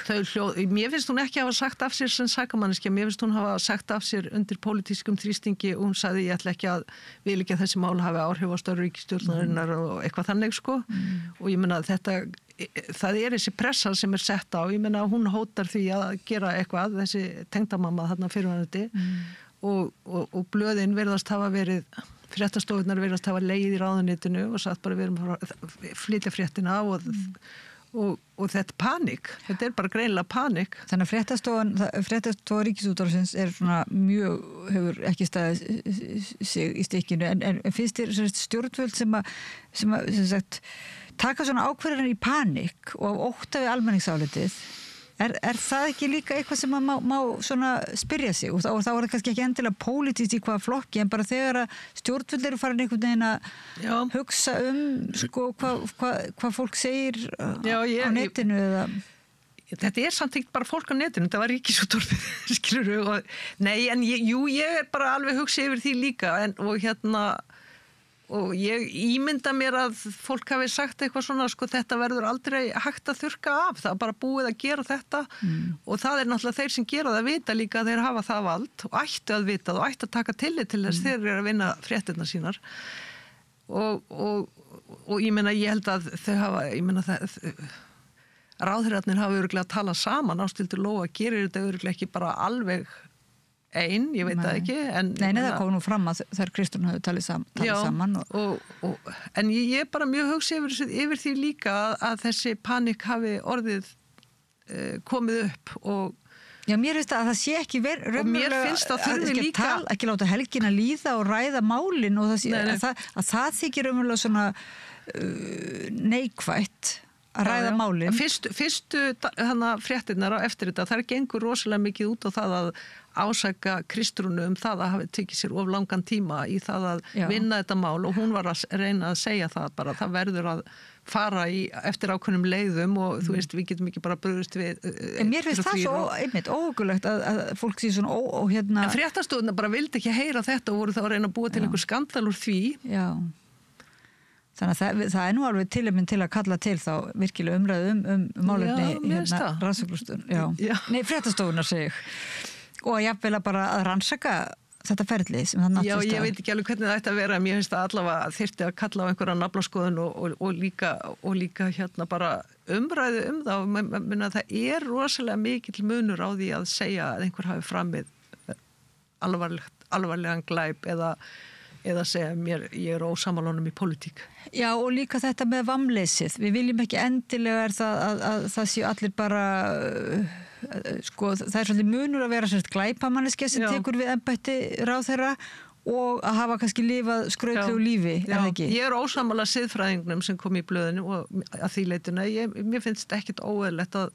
mér finnst hún ekki hafa sagt af sér sem sakamanneskja mér finnst hún hafa sagt af sér undir pólitískum þrýstingi og hún sagði ég ætla ekki að vil ekki að þessi mál hafi áhrif á störf ríkisstjórnarinnar og eitthvað þannig sko og ég meina það þessi pressa sem sett á, ég meina hún hótar því að gera eitthvað, þessi tengdamamma þarna fyrirvænandi og blöðin virðast hafa verið fréttastofunar virðast hafa legið í ráðuneytinu og sagt bara við erum að flytja fréttina og þetta panik, þetta bara greinilega panik. Þannig að fréttastofa Ríkisútvarpsins svona mjög, hefur ekki staðið sig í stikkinu en finnst þér stjórnvöld sem sagt taka svona ákvarðanir í panik og ótta við almenningsálitið er það ekki líka eitthvað sem má svona spyrja sig og þá er það kannski ekki endilega pólitískt í hvaða flokki en bara þegar að stjórnvöld eru farin einhvern veginn að hugsa sko hvað fólk segir á netinu eða Þetta samt ekki bara fólk á netinu, þetta var Ríkisútvarpið, skilurðu nei en ég bara alveg hugsa yfir því líka og ég ímynda mér að fólk hafi sagt eitthvað svona sko þetta verður aldrei hægt að þurrka af það bara búið að gera þetta og það náttúrulega þeir sem gera það vita líka að þeir hafa það vald og ættu að vita það og ættu að taka tillit til þess þeir eru að vinna fréttirnar sínar og ég meina ég held að þau hafa ég meina ráðherrarnir hafa örugglega talað saman Ásthildur Lóa gerir þetta örugglega ekki bara alveg ég veit það ekki Nei, það kom nú fram að þær Kristrún hafði talið saman en ég bara mjög hugsa yfir því líka að þessi panik hafi orðið komið upp og Já, mér finnst að það sé ekki raunverulega ekki láta helgina líða og ræða málin og það þykir raunverulega svona neikvætt að ræða málin. Fyrstu fréttirnar eftir þetta, þær gengur rosalega mikið út á það að ásaka Kristrúnu það að hafi tekið sér of langan tíma í það að vinna þetta mál og hún var að reyna að segja það bara, það verður að fara eftir ákveðnum leiðum og þú veist, við getum ekki bara brugðist við En mér finnst það svo einmitt óhugulegt að fólk sé svona En fréttastofuna bara vildi ekki heyra þetta og voru þá að reyna að búa til einhver skandal úr því Já Þannig að það nú alveg tilefnin til að kalla til þá virkilega umræðu málefni rannsóknarstofun. Nei, fréttastofunar segi ég. Og jafnvel að bara að rannsaka þetta ferli sem það náttúrulega. Já, ég veit ekki alveg hvernig það ætti að vera. Mér finnst það allavega þyrfti að kalla á einhverja naflaskoðun og líka bara umræðu það. Það rosalega mikill munur á því að segja að einhver hafi framið alvarlegan glæp eða segja mér, ég ósamálunum í pólitík. Já, og líka þetta með vamleysið. Við viljum ekki endilega að það séu allir bara, sko, það svolítið munur að vera glæpamanneskja sem tekur við embætti ráðherra og að hafa kannski lifað skrautlegu lífi, eða ekki? Ég ósamála siðfræðingnum sem kom í blöðinu og að því leituna. Mér finnst ekkit óeðlegt að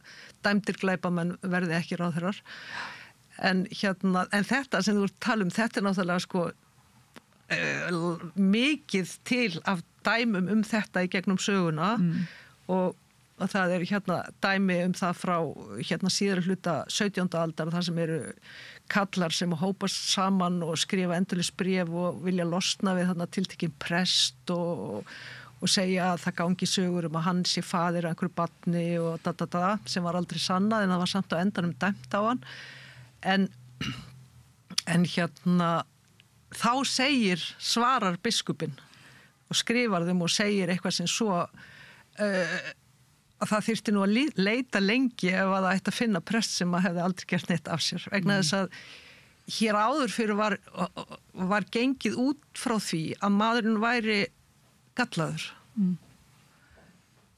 dæmdir glæpamenn verði ekki ráðherrar. En þetta sem þú tala þetta náttúrulega sko mikið til af dæmum þetta í gegnum söguna og það hérna dæmi það frá hérna síðari hluta 17. aldar þar sem eru kallar sem hópast saman og skrifa endalaus bréf og vilja losna við þarna tiltekinn prest og segja að það gangi sögur að hann sé faðir einhverju barni og sem var aldrei sannað en það var samt á endanum dæmt á hann en hérna þá svarar biskupinn og skrifar þeim og segir eitthvað sem svo að það þyrfti nú að leita lengi ef að það ætti að finna prest sem að hefði aldrei gert neitt af sér vegna þess að hér áður fyrir var gengið út frá því að maðurinn væri gallaður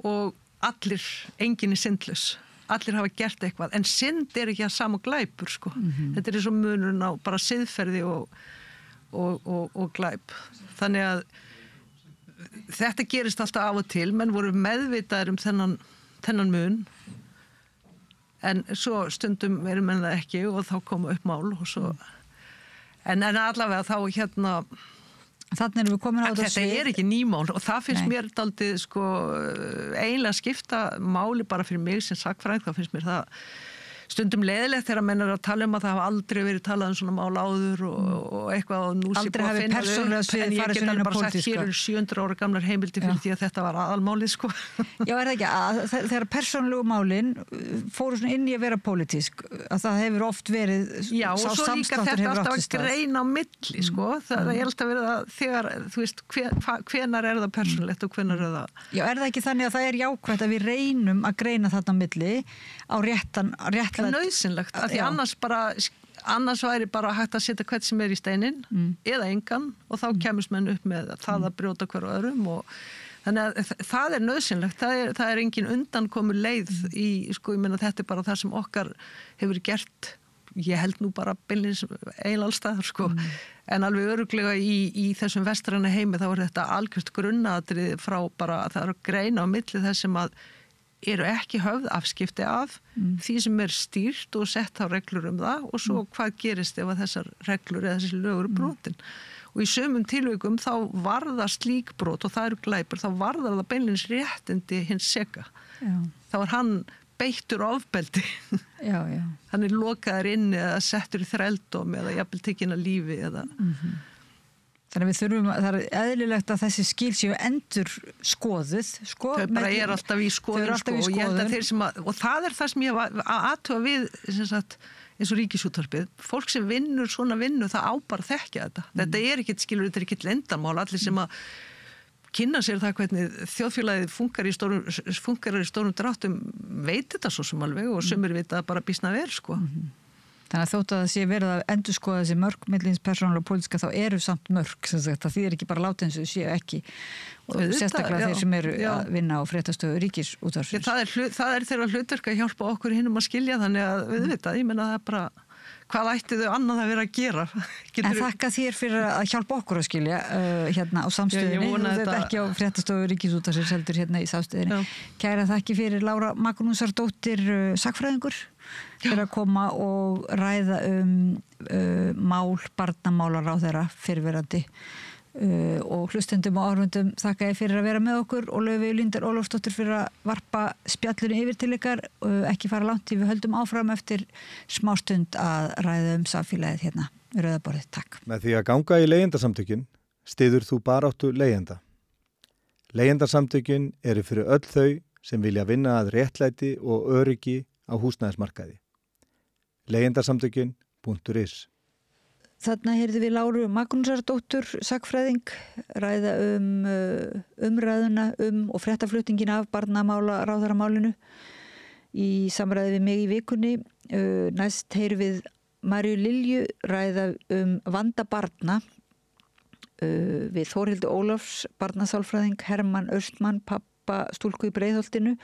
og allir, enginn er syndlaus allir hafa gert eitthvað en synd er ekki að sama glæpur sko. Þetta er eins og munurinn á bara siðferði og glæp þannig að þetta gerist alltaf af og til menn voru meðvitaðir þennan mun en svo stundum erum menn það ekki og þá koma upp mál og svo en allavega þá hérna Þannig erum við komin á þetta er ekki nýmál og það finnst mér dálítið sko eiginlega skipta máli bara fyrir mig sem sakfræðing, þá finnst mér það stundum leiðilegt þegar menn að tala að það hafa aldrei verið talað svona mál áður og eitthvað og nú sé búið að finna þau en ég get alveg bara sagt hér eru 700 ára gamlar heimildi fyrir því að þetta var aðalmálið sko. Já, er það ekki að þegar persónulegu málin fóru svona inn í að vera pólitísk að það hefur oft verið já og svo líka þetta alltaf að greina á milli sko, það er alltaf verið að þegar, þú veist, hvenar er það persónulegt og hvenar er það Já, er það ekki þannig að það er jákvætt að við reynum að greina þarna á milli á rétt nauðsynlegt, af því annars væri bara hægt að setja hvert sem er í steinin eða engan og þá kemur menn upp með það að brjóta hver og öðrum og þannig að það er nauðsynlegt, það er engin undankomu leið í, sko, ég meina þetta er bara það sem okkar hefur gert ég held nú bara beinlínis eiginlega allstaðar sko, en alveg örugglega í þessum vestræna heimi þá er þetta algjört grunnatriði frá bara að það er að greina á milli þess sem að eru ekki höfð afskipti af því sem er stýrt og sett á reglur það og svo hvað gerist ef að þessar reglur eða þessi lögur brotin og í sumum tilvikum þá varðar slík brot og það eru glæpur þá varðar það beinlínis réttindi hins seka þá er hann beittur ofbeldi hann er lokaður inn eða settur í þrældóm eða jafnvel tekinn af lífi eða Þannig við þurfum, það er eðlilegt að þessi skil séu endur skoðuð sko. Þau bara er alltaf í skoðun sko, og ég held að þeir sem og það er það sem ég var að athuga við sem sagt, eins og Ríkisútvarpið fólk sem vinnur svona vinnu það á bara að þekkja þetta þetta er ekkit skilur, þetta er ekkit leyndarmál allir sem að kynna sér það hvernig þjóðfélagið funkar í stórum dráttum veit þetta svo sem alveg og sumir vita bara býsna vel sko Þannig að þótt að það sé verið að endurskoða þessi mörk millins persónulega og pólitíska þá eru samt mörk sem sagt, það þýðir ekki bara láta eins og séu ekki og sérstaklega þeir sem eru að vinna á fréttastöðu Ríkisútvarpsins. Það er þeirra hlutverk að hjálpa okkur hinnum að skilja þannig að við vita, ég menna það er bara hvað ætti þau annað að vera að gera En þakka þér fyrir að hjálpa okkur að skilja hérna á samstöðinni og þetta ekki á fréttastofu Ríkisútvarpsins heldur hérna í samstöðinni Kæra þakki fyrir Lára Magnúsardóttir sakfræðingur fyrir að koma og ræða mál barnamálaráðherra fyrrverandi og hlustendum og áhorfendum þakka ég fyrir að vera með okkur og Laufey Líndar Ólafsdóttir fyrir að varpa spjallinu yfir til ykkar ekki fara langt í við höldum áfram eftir smástund að ræða samfélagið hérna við Rauðaborðið, takk. Með því að ganga í leigjendasamtökin styður þú baráttu leigjenda. Leigjendasamtökin eru fyrir öll þau sem vilja vinna að réttlæti og öryggi á húsnæðismarkaði. Leigjendasamtökin.is Þarna heyrðum við Láru Magnúsardóttur sakfræðing ræða umræðuna og fréttaflutningin af barnamálaráðherramálinu í samræði við mig í vikunni. Næst heyrum við Maríu Lilju ræða vanda barna við Þórhildi Ólafs barnasálfræðing, Hermann Austmann pappa stúlku í Breiðholtinu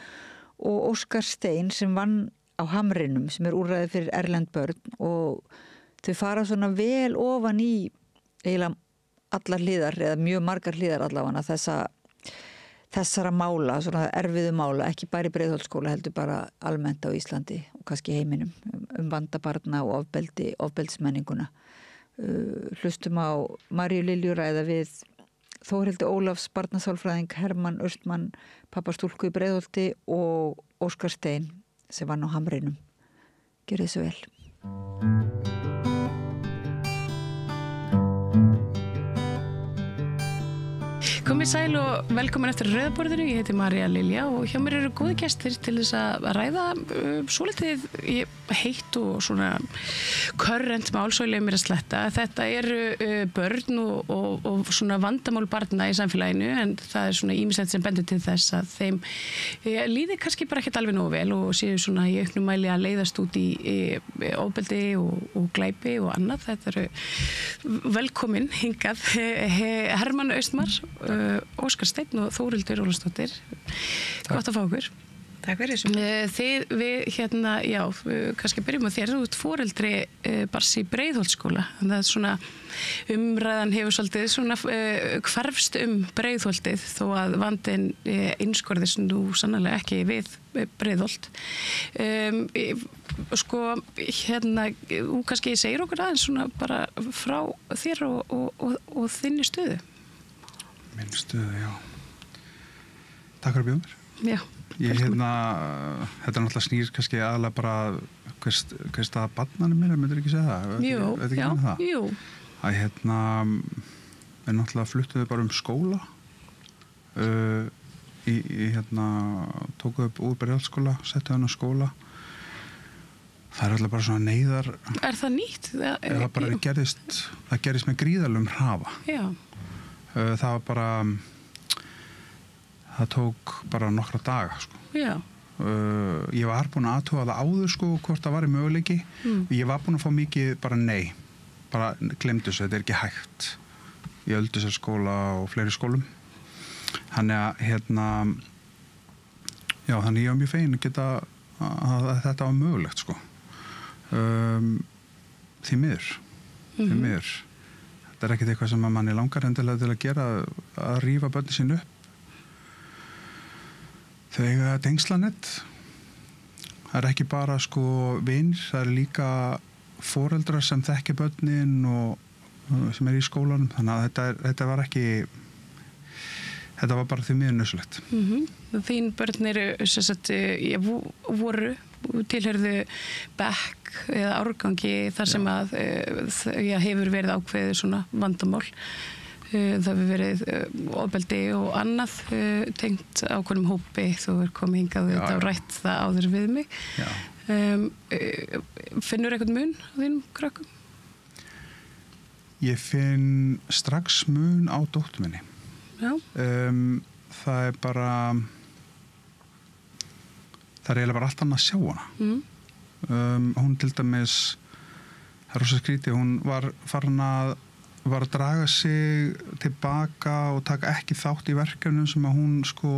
og Óskar Stein sem vann á Hamrinum sem er úrræði fyrir erlend börn og þau fara svona vel ofan í eiginlega allar hliðar eða mjög margar hliðar allavega þessara mála, svona erfiðu mála, ekki bara í Breiðholtsskóla heldur bara almennt á Íslandi og kannski heiminum vanda barna og ofbeldismenninguna hlustum á Maríu Lilju ræða við Þórhildi Ólafs barnasálfræðing, Hermann Austmann pappastúlku í Breiðholti og Óskar Stein sem vann á Hamrinum. Gjörið svo vel. Komið sæl og velkomin eftir Rauðaborðinu. Ég heiti María Lilja og hjá mér eru góði gestir til þess að ræða svolítið heitt og svona current mál, svo leið mér að sletta. Þetta eru börn og svona vandamál barna í samfélaginu, en það svona ýmislegt sem bendir til þess að þeim líði kannski bara ekkert alveg nógu vel og séu svona í auknum mæli að leiðast út í ofbeldi og glæpi og annað. Þetta eru velkomin hingað Hermann Austmann, Óskar Steinn og Þórhildur Ólafsdóttir. Gott að fá okkur. Takk fyrir þessu. Við kannski byrjum á þér. Þú ert foreldri barns í Breiðholtsskóla. Það er svona, umræðan hefur svolítið svona hverfst Breiðholtið þó að vandinn einskorðist nú sannarlega ekki við Breiðholt. Þú kannski segir okkur aðeins svona bara frá þér og þinni stöðu. Minn stöðu, já. Takk fyrir að bjóða mér. Já. Þetta náttúrulega snýr kannski aðalega bara hver staða barnanum mér, myndir ekki segja það? Jú. Að við náttúrulega fluttuðu bara skóla. Tókuðu upp úr Breiðholtsskóla, settuðu hann á skóla. Það er alltaf bara svona neyðar. Er það nýtt? Það gerðist með gríðarlegum hraða. Já. Það var bara það tók bara nokkra daga sko. Já. Ég var búin að athuga það áður sko, hvort það var í möguleiki. Ég var búin að fá mikið bara nei, bara glemdu þessu, þetta er ekki hægt í Öldusarskóla og fleiri skólum. Þannig að þannig ég var mjög fegin að geta að þetta var mögulegt sko. Því miður. Þetta er ekkert eitthvað sem að manni langar endilega til að gera, að rífa börnin sín upp. Þau eiga tengslanett. Það er ekki bara sko vinir, það er líka foreldrar sem þekki börnin og sem er í skólanum. Þannig að þetta var ekki, þetta var bara því miður nauðsynlegt. Þín börn eru voru tilhörðu bekk eða árgangi þar sem að hefur verið ákveðið svona vandamál. Það hefur verið ofbeldi og annað tengt ákveðnum hópi. Þú er komið hingað og rætt það áður við mig. Finnur eitthvað mun á þínum krökkum? Ég finn strax mun á dóttur minni. Já. Það er bara það er eiginlega bara allt annað að sjá hana. Hún til dæmis, það er rosa skrítið, hún var farin að draga sig tilbaka og taka ekki þátt í verkefnum sem að hún sko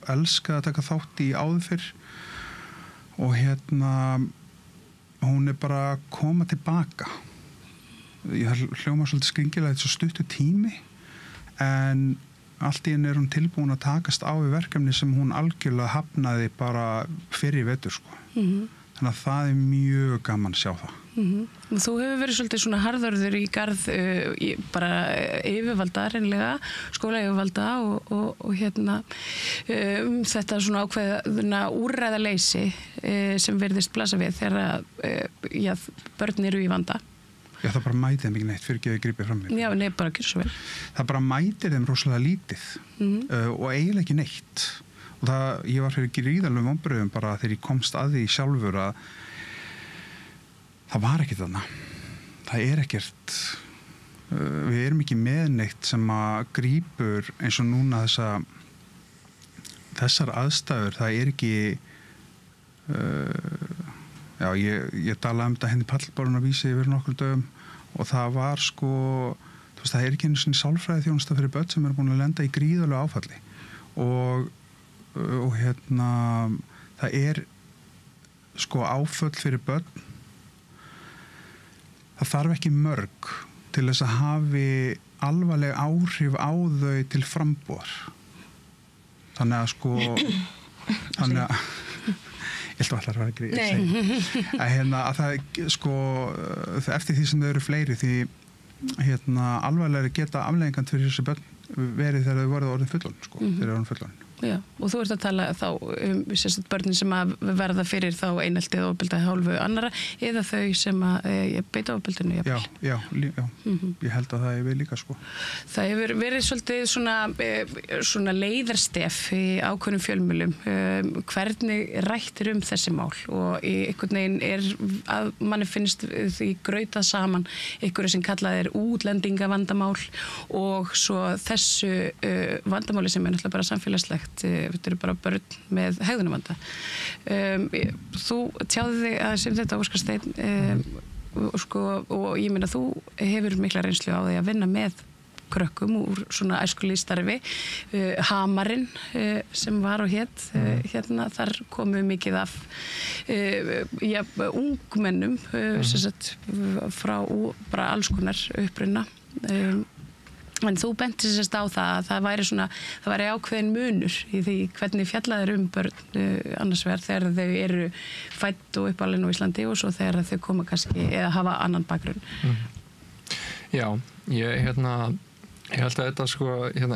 elskaði að taka þátt í áður fyrr. Og hún er bara að koma tilbaka. Ég hljóma svolítið skringilega, þetta er svo stuttur tími, en allt í henni er hún tilbúin að takast á við verkefni sem hún algjörlega hafnaði bara fyrir vetur sko. Þannig að það er mjög gaman að sjá það. Þú hefur verið svolítið svona harðorður í garð bara yfirvalda reynlega, skólayfirvalda og þetta svona ákveðna úrræðaleysi sem virðist blasa við þegar börn eru í vanda. Já, það bara mætir þeim ekki neitt, fyrir ekki að grípið fram mér. Já, nei, bara ekki svo vel. Það bara mætir þeim rosalega lítið og eiginlega ekki neitt. Og ég var fyrir gríðarlegum vonbrigðum bara þegar ég komst að því sjálfur að það var ekki þarna. Það er ekkert, við erum ekki með neitt sem að grípur eins og núna þessar aðstæður, það er ekki, ég talaði þetta henni pallborun að vísi yfir nokkur dögum og það var sko, það er ekki einu sinni sálfræði þjónusta fyrir börn sem eru búin að lenda í gríðarlegu áfalli og það er sko áföll fyrir börn, það þarf ekki mörg til þess að hafi alvarleg áhrif á þau til frambúðar. Þannig að sko þannig að ég held að allar var að það sko eftir því sem þau eru fleiri, því alvarlegri geta afleiðingar fyrir þessi börn verið þegar þau voru orðin fullorðin, sko, þegar þau voru fullorðin. Já, og þú ert að tala þá börnin sem að verða fyrir þá eineltið og ofbeldi hálfu annara eða þau sem að beita ofbeldinu. Já, ég held að það hefur líka, sko. Það hefur verið svolítið svona leiðarstef í ákveðnum fjölmiðlum. Hvernig rættir þessi mál og einhvern veginn að manni finnst því grautað saman einhverju sem kallað útlendingavandamál og svo þessu vandamáli sem náttúrulega bara samfélagslegt. Þetta eru bara börn með hegðunarvanda. Þú tjáði þig að sem þetta Óskar Steinn og ég meina þú hefur mikla reynslu á því að vinna með krökkum úr svona æskulýðsstarfi. Hamarinn sem var og hét hérna, þar komu mikið af ungmennum sem sagt frá bara alls konar uppruna. En þú bentir sérst á það að það væri ákveðin munur í því hvernig fjallað börn annars vegar þegar þau eru fædd og uppalin á Íslandi og svo þegar þau koma kannski eða hafa annan bakgrunn. Já, ég held að þetta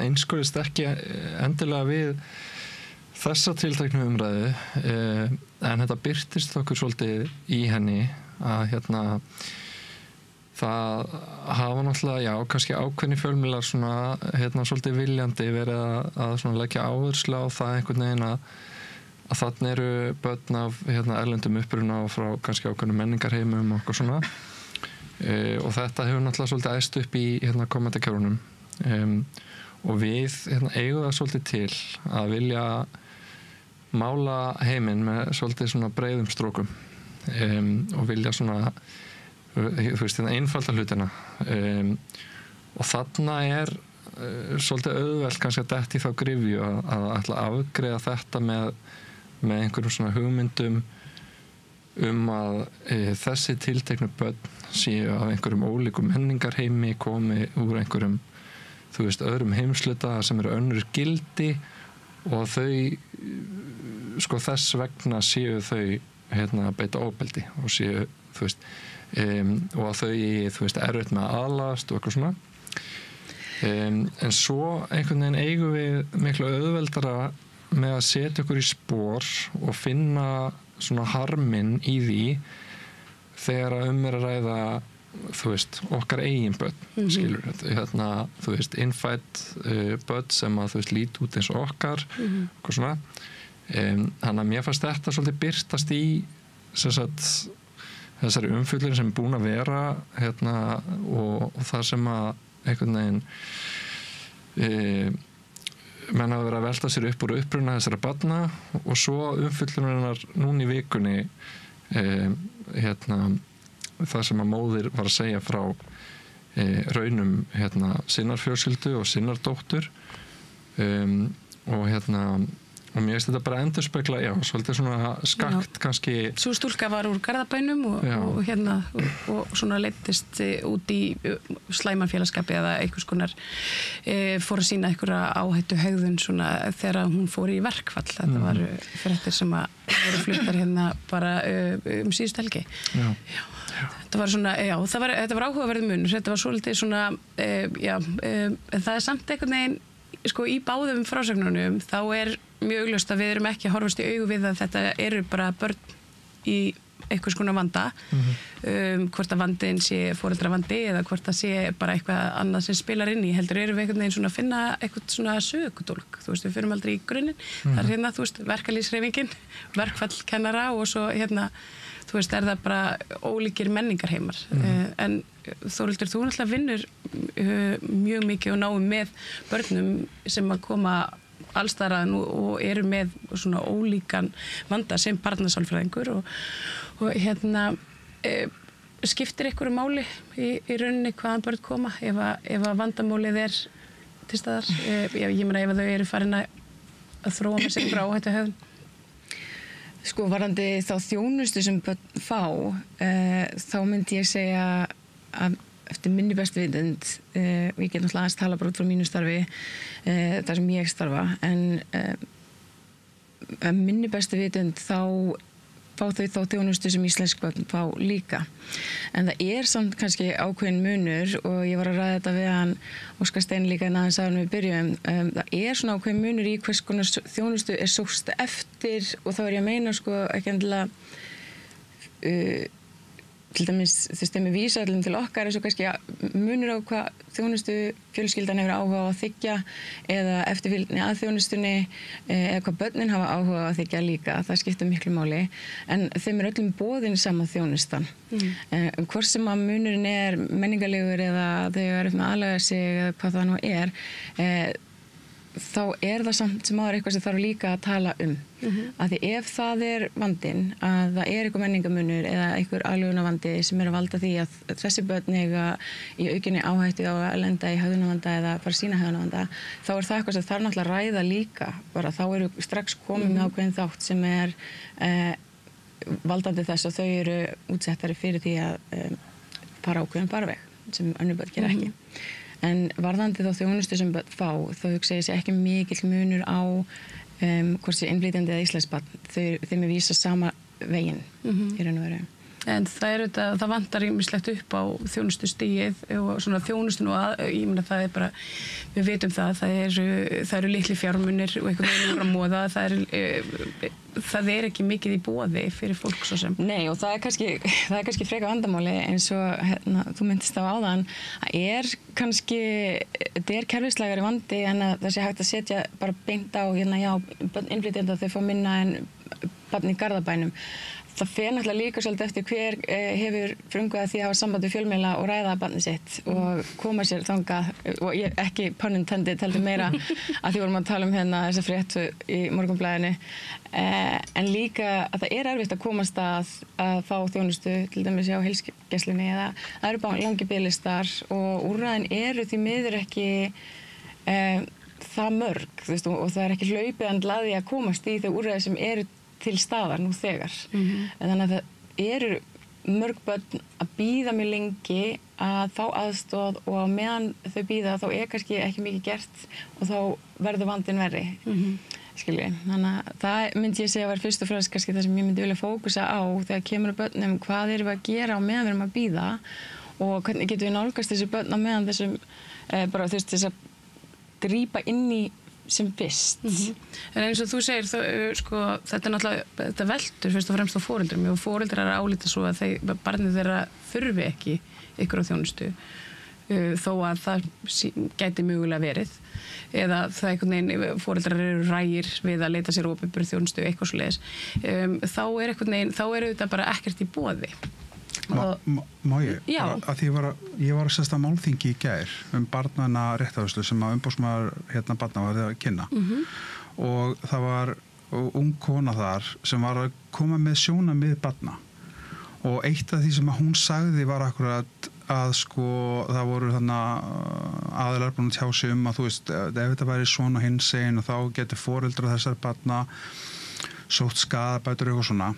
einskorðist ekki endilega við þessa tilteknu umræðu en þetta birtist okkur svolítið í henni að það hafa náttúrulega, kannski ákveðni fjölmiðlar svolítið viljandi verið að leggja áherslu á það einhvern veginn að þarna eru börn af erlendum uppruna og frá kannski ákveðnum menningarheimum og eitthvað svona. Og þetta hefur náttúrulega svolítið æst upp í kommentarkerfunum. Og við eigum það svolítið til að vilja mála heiminn með svolítið svona breiðum strókum og vilja svona einfalda hlutina og þarna svolítið auðvelt kannski að detta í þá gryfju að ætla að afgreiða þetta með einhverjum svona hugmyndum að þessi tilteknu börn séu af einhverjum ólíkum menningarheimi komi úr einhverjum öðrum heimsluta sem eru önnur gildi og þau þess vegna séu þau að beita ofbeldi og séu og að þau erfitt með að aðlagast og eitthvað svona en svo einhvern veginn eigum við miklu auðveldara með að setja okkur í spor og finna svona harminn í því þegar að ræða okkar eigin börn skilur innfædd börn sem að lít út eins og okkar eitthvað svona þannig að mér fannst þetta svolítið birtast í þessari umfjöllun sem búin að vera og það sem að einhvern veginn menn hafa verið að velta sér upp úr uppruna þessara barna og svo umfjöllunarinnar núna í vikunni það sem að móðir var að segja frá raunum sinnar fjölskyldu og sinnar dóttur og mér finnst þetta bara endurspegla, svolítið svona skakt kannski. Sú stúlka var úr Garðabænum og svona leiddist út í slæman félagskapi eða einhvers konar fór að sýna einhverja áhættu hegðun svona þegar hún fór í verkfall. Þetta var fréttir sem að voru fluttar bara síðustu helgi. Þetta var svona, þetta var áhugaverður munur. Þetta var svolítið svona, það samt einhvern veginn, í báðum frásögnunum þá mjög augljóst að við erum ekki að horfast í augu við að þetta eru bara börn í einhvers konar vanda hvort að vandinn sé foreldravandi eða hvort það sé bara eitthvað annað sem spilar inn í heldur erum við einhvern veginn svona að finna eitthvað svona sökudólk, við fyrir aldrei í grunninn það verkalýðshreyfingin verkfall kennara og svo það bara ólíkir menningarheimar en Þórhildur, þú náttúrulega vinnur mjög mikið og náum með börnum sem að koma allstaðar og eru með svona ólíkan vanda sem barnasálfræðingur og skiptir einhverju máli í rauninni hvaðan börn koma ef að vandamálið til staðar ég meina ef þau eru farin að þróa með sig frá áhættu hegðun. Varandi þá þjónustu sem börn fá þá myndi ég segja að eftir minni bestu vitund og ég get náttúrulega aðeins tala bara út frá mínu starfi þar sem ég starfa en minni bestu vitund þá fá þau þá þjónustu sem íslensk börn fá líka. En það samt kannski ákveðin munur og ég var að ræða þetta við hann Óskar Stein líka en aðeins áður við byrjum. Það svona ákveðin munur í hvers konar þjónustu sóst eftir og þá ég að meina sko ekki endilega til dæmis þau vísaðlum til okkar eins og kannski munur á hvað þjónustu fjölskyldan hefur áhuga á að þiggja eða eftirfylgni að þjónustunni eða hvað börnin hafa áhuga á að þiggja líka, það skiptir miklu máli en þeim öllum boðin sama þjónustan hvort sem að munurinn menningarlegur eða þau eru með aðlaga sig eða hvað það nú þá það samt sem áður eitthvað sem þarf líka að tala að því ef það vandinn að það eitthvað menningamunur eða einhver aðlögunarvandi sem að valda því að þessi börn eiga í aukinni áhættu á að lenda í hegðunarvanda eða bara sína hegðunarvanda þá það eitthvað sem þarf náttúrulega að ræða líka bara þá eru strax komið með ákveðin þátt sem valdandi þess að þau eru útsettari fyrir því að fara ákveðin farveg sem önnur börn gera ekki En varðandi þá þjónustu sem börn fá, þá hugsa ég sé ekki mikill munur á hvort sé innflytjandi eða íslenskt barn. Þeim vísa sama veginn í raun og veru. En það vantar ýmislegt upp á þjónustustigið og svona þjónustun og ég meina það bara, við vitum það eru litli fjármunir og einhvern veginn að móða, það ekki mikið í boði fyrir fólk svo sem. Nei og það kannski freka vandamáli eins og þú myndist á áðan, kannski, þetta kerfislægari vandi en að það sé hægt að setja bara beint á, innflytjenda þau fá minna en barn í Garðabænum. Það fer náttúrulega líka svolítið eftir hver hefur frumkvæðið því að hafa samband við fjölmiðla og ræða barnið sitt og koma sér þangað og ég ekki pun intended heldur meira að því vorum að tala þessa fréttu í Morgunblaðinu en líka að það erfitt að komast að fá þjónustu til dæmis á heilsugæslunni eða það eru bara langir biðlistar og úrræðin eru því miður ekki það mörg og það ekki hlaupið andlaði að komast í þau úrræði sem eru til staðar nú þegar. Þannig að það eru mörg börn að bíða mjög lengi að fá aðstoð og meðan þau bíða þá kannski ekki mikið gert og þá verður vandinn verri. Þannig að það myndi ég segja var fyrst og fremst kannski það sem ég myndi vilja fókusa á þegar kemur að börnum hvað erum við að gera á meðan við erum að bíða og hvernig getum við nálgast þessi börn á meðan þessum bara þess að grípa inn í sem fyrst. En eins og þú segir, sko, þetta veldur fyrst og fremst á foreldrum og foreldrar álíta svo að barnið þeirra þurfi ekki ykkur á þjónustu þó að það gæti mögulega verið eða það einhvern veginn foreldrar eru rægir við að leita sér opinberri þjónustu eitthvað svoleiðis þá er þetta bara ekkert í boði. Má ég? Að því ég var að sesta málþingi í gær barnana réttafærslu sem að umbóðsmaður barna var að kynna og það var ung kona þar sem var að koma með sjónarmið barna og eitt af því sem að hún sagði var akkurat að sko það voru aðilar búin að tjá sig að þú veist ef þetta væri svona hinsegin og þá getur foreldrar þessar barna sótt skaðabætur eitthvað svona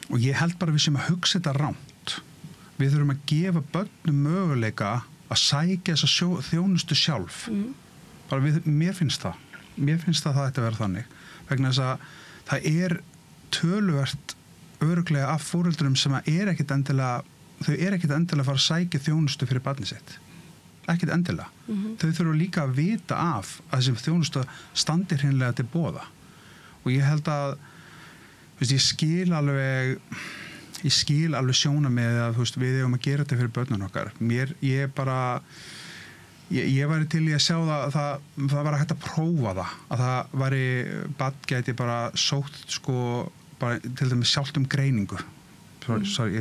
og ég held bara við sem að hugsa þetta rámt. Við þurfum að gefa börnum möguleika að sækja þessa þjónustu sjálf. Bara mér finnst það. Mér finnst það ætti að vera þannig. Vegna þess að það töluvert örugglega af foreldrum sem að ekkert endilega að fara að sækja þjónustu fyrir barnið sitt. Ekkert endilega. Þau þurfa líka að vita af að þessi þjónustu standi hreinlega til boða. Og ég held að ég skil alveg sjónarmið að við eigum að gera þetta fyrir börnun okkar. Ég væri til í að sjá það var hægt að prófa það. Að það væri barn gæti bara sótt sko, bara, til dæmis sjálft greiningu. Sorry,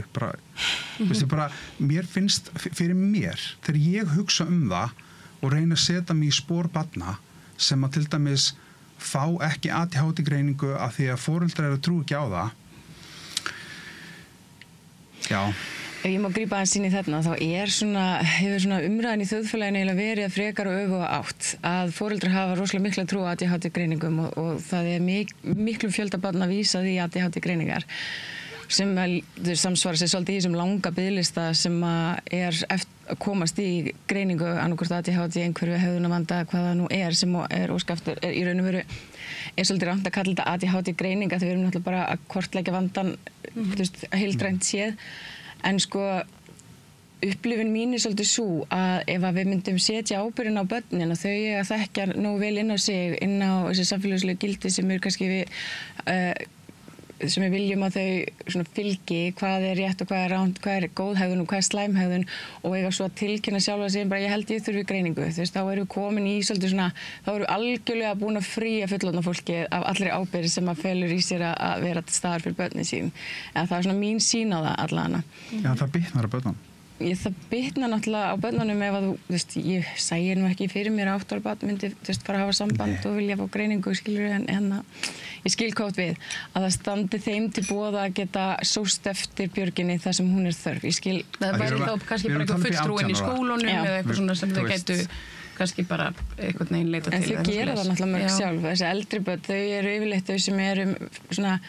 mér finnst fyrir mér, þegar ég hugsa það og reyna að setja mig í spor barna sem að til dæmis fá ekki ADHD greiningu af því að foreldrar eru trú ekki á það. Já. Ef ég má grípa aðeins inn í þarna, þá hefur umræðan í þjóðfélaginu eiginlega verið að frekar og öfuga átt að foreldrar hafa rosalega mikla trú á ADHD greiningum og það miklu fjölda barna vísað í ADHD greiningar sem samsvarar sig svolítið í þessum langa biðlista sem komast í greiningu annarkvort ADHD, einhverju hegðunarvanda, hvað það nú sem er óskaftur, í raun og veru svolítið rangt að kalla þetta ADHD greininga þegar við erum náttúrulega bara að kortleggja vandan heildrænt séð, en sko upplifun mín svolítið svo að ef að við myndum setja ábyrgðin á börnin og þau að þekkja nógu vel inn á sig, inn á þessi samfélagslegu gildi sem eru kannski sem við viljum að þau svona fylgi, hvað er rétt og hvað er ránt, hvað er góð hegðun og hvað er slæm hegðun, og eiga svo að tilkynna sjálfa sig bara ég held ég þurfi greiningu, þá erum við komin í svolítið svona, þá erum við algjörlega búin að fría fullorðna fólki af allri ábyrgð sem að felur í sér að vera til staðar fyrir börnin sín, en það er svona mín sýn á það allavega. Já, það bitnar á börnunum. Það bitnar náttúrulega á börnunum ef að ég sæi nú ekki fyrir mér að 8 ára barn myndi fara að hafa samband og vilja fá greiningu, skilur, en ég skil hvað við að það standi þeim til boða að geta sóst eftir Björginni þar sem hún er þörf. Ég skil. Það væri þá kannski bara eitthvað fulltrúinn í skólunum eða eitthvað svona sem þau gætu kannski bara eitthvað neginn leita til. En þau gera það náttúrulega mörg sjálf. Þessi eldri börn, þau eru yfirleitt þau sem eru svona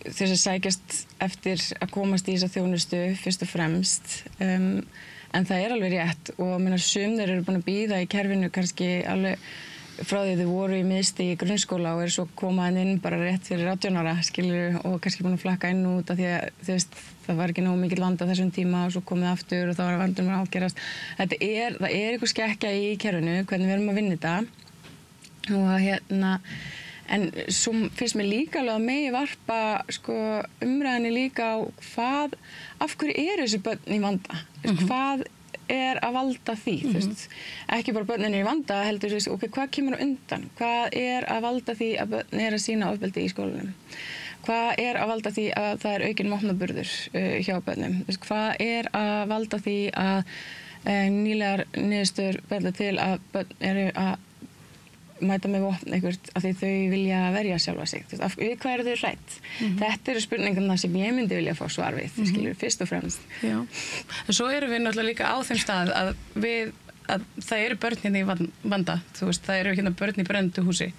þess að sækjast eftir að komast í þessa þjónustu fyrst og fremst, en það er alveg rétt og sum þeir eru búin að bíða í kerfinu kannski alveg frá því þau voru í miðstigi í grunnskóla og eru svo komaðin inn bara rétt fyrir 18 ára, skilur, og kannski búin að flakka inn út af því að það var ekki nógu mikill vandi á þessum tíma og svo komið aftur og þá var vandinn að ágerast. Það er eitthvað skekkja í kerfinu, hvernig við erum að vinna þetta og en svo finnst mér líka alveg að megi varpa sko, umræðinni líka á af hverju eru þessi börn í vanda? Hvað er að valda því? Ekki bara börnin í vanda, heldur hvað kemur á undan? Hvað er að valda því að börn er að sýna ofbeldi í skólanum? Hvað er að valda því að það er aukinn vopnaburður hjá börnum? Hvað er að valda því að nýlegar niðurstöður verða til að börn eru að mæta með vopn eitthvað af því þau vilja verja sjálfa sig. Við hvað eru þau hrædd? Þetta eru spurningarna sem ég myndi vilja fá svar við, skilur, fyrst og fremst. Já, en svo erum við náttúrulega líka á þeim stað að það eru börn hérna í vanda, það eru hérna börn í brenndu húsi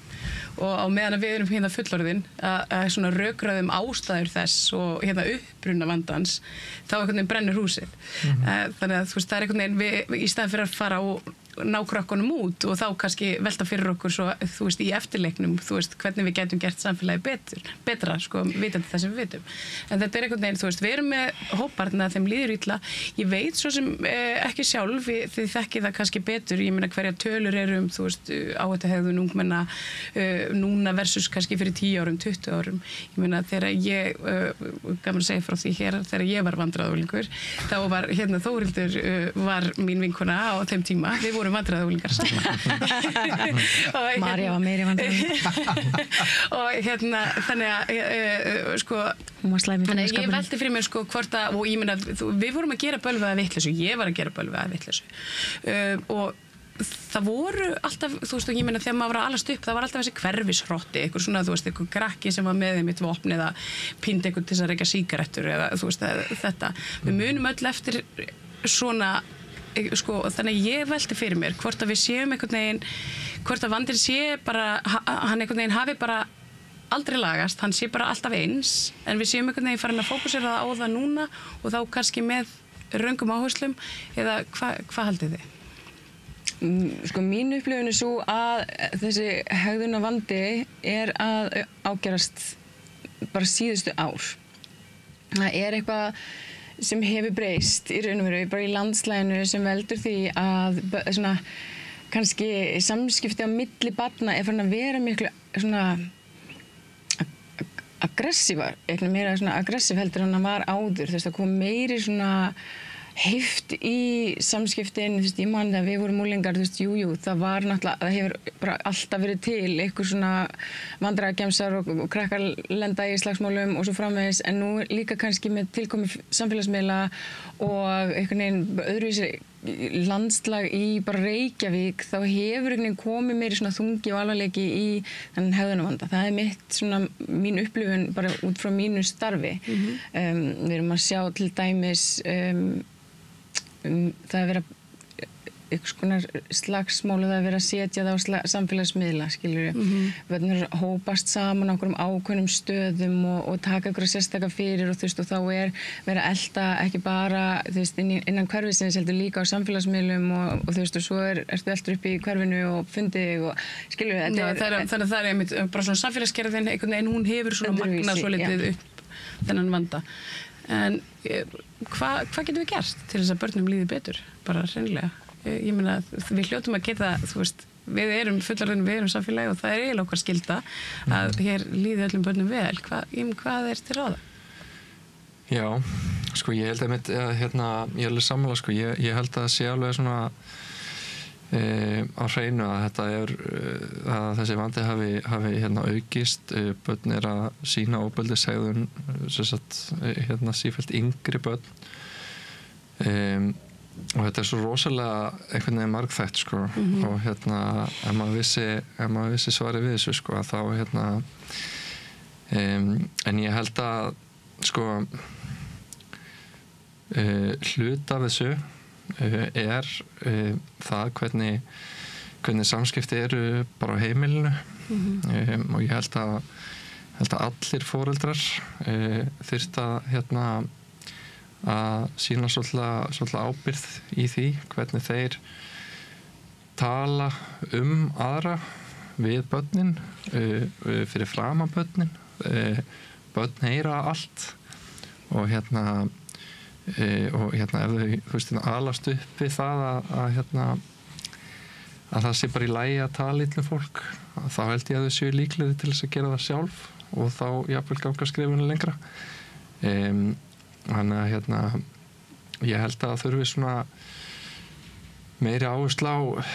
og á meðan við erum hérna fullorðin að svona rökræðum ástæður þess og hérna uppruna vandans, þá einhvern veginn brennur húsið. Þannig að það er einhvern veginn, í staðan fyrir að fara og ná krökkunum út og þá kannski velta fyrir okkur svo, í eftirleiknum, hvernig við getum gert samfélagi betra, vitandi það sem við vitum. En þetta er einhvern veginn, við erum með hóparna þeim líður illa. Ég veit svo sem ekki sjálf, þið þekkið það kannski betur, ég meina hverja tölur eru áhættuhegðun ungmenna núna versus kannski fyrir 10 árum, 20 árum. Ég meina þegar ég, gaman að segja frá því hér, þegar ég var vandræðaúlingur, þá var hérna Þórildur var mín vinkona á þeim tíma. Við vorum vandræðaúlingar saman. Marja var meiri vandræðaúlingar. Og þannig að þannig að ég velti fyrir mér hvort að, og ég meina við vorum að gera bölvaða vitleysu, ég var að gera bölvaða vitleysu og það voru alltaf, ég meina þegar maður var að alast upp, það var alltaf þessi hverfishrotti, eitthvað svona, eitthvað krakki sem var með þeim eitt vopn eða píndi eitthvað til þess að reykja sígarettur eða þetta. Við munum öll eftir svona, þannig að ég velti fyrir mér hvort að við séum einhvern veginn, hvort að vandinn sé bara, hann einhvern veginn hafi bara aldrei lagast, hann sé bara alltaf eins, en við séum einhvern veginn farin að fókusera á það núna og þá kannski með röngum áherslum, eða hvað haldið þið? Mín upplifun er svo að þessi hegðunarvandi er að ágerast bara síðustu ár. Það er eitthvað sem hefur breyst í raun og veru bara í landslæginu sem veldur því að svona, kannski samskipti á milli barna er farin að vera miklu svona aggressívar, eitthvað meira svona aggressív heldur en það var áður, það kom meiri svona heift í samskiptin, ég man þegar við vorum unglingar, jú, það var náttúrulega, það hefur bara alltaf verið til eitthvað svona vandræðagemsar og krakkar lenda í slagsmálum og svo framvegis, en nú líka kannski með tilkomi samfélagsmiðla og einhvern veginn öðruvísi landslag í bara Reykjavík, þá hefur einhvern veginn komið meiri svona þungi og alvarleiki í þennan hegðunarvanda. Það er mitt svona mín upplifun bara út frá mínu starfi. Við erum að sjá til dæmis það er verið ykkur konar slagsmál að vera að setja það á samfélagsmiðla, skilur við, hópast saman á einhverjum ákveðnum stöðum og taka ykkur sérstaka fyrir og þú veist, og þá vera að elta ekki bara, þú veist, innan hverfisins heldur líka á samfélagsmiðlum og þú veist, og svo ertu eltur upp í hverfinu og fundið og skilur við, þannig að það einmitt bara svona samfélagsgerðin, einhvern veginn hún hefur svona magnað svo litið upp þennan vanda. En hvað getum við gert til þess að börnum líði betur, bara hreinlega? Ég meina, við hljótum að geta, þú veist, við erum fullarinn, við erum samfélagi og það eiginlega okkar skylda að hér líði öllum börnum vel. Hvað til ráða? Já, sko ég held að ég er sammála, sko, ég held að það sé alveg svona á hreinu að að þessi vandi hafi aukist, börn að sýna ofbeldishegðun, sífellt yngri börn, og þetta svo rosalega einhvern veginn margþætt, sko, og ef maður vissi svarið við þessu, sko, þá en ég held að, sko, hluta af þessu það hvernig samskipti eru bara á heimilinu og ég held að allir foreldrar þyrftu að sýna svolítið ábyrgð í því hvernig þeir tala aðra við börnin fyrir framan börnin börn heyra allt og ef þau, þú veist, alast upp við það að það sé bara í lagi að tala illa fólk, þá held ég að þau séu líklegri til þess að gera það sjálf og þá jafnvel ganga skrifinu lengra. Þannig að ég held að það þurfi svona meiri áherslu á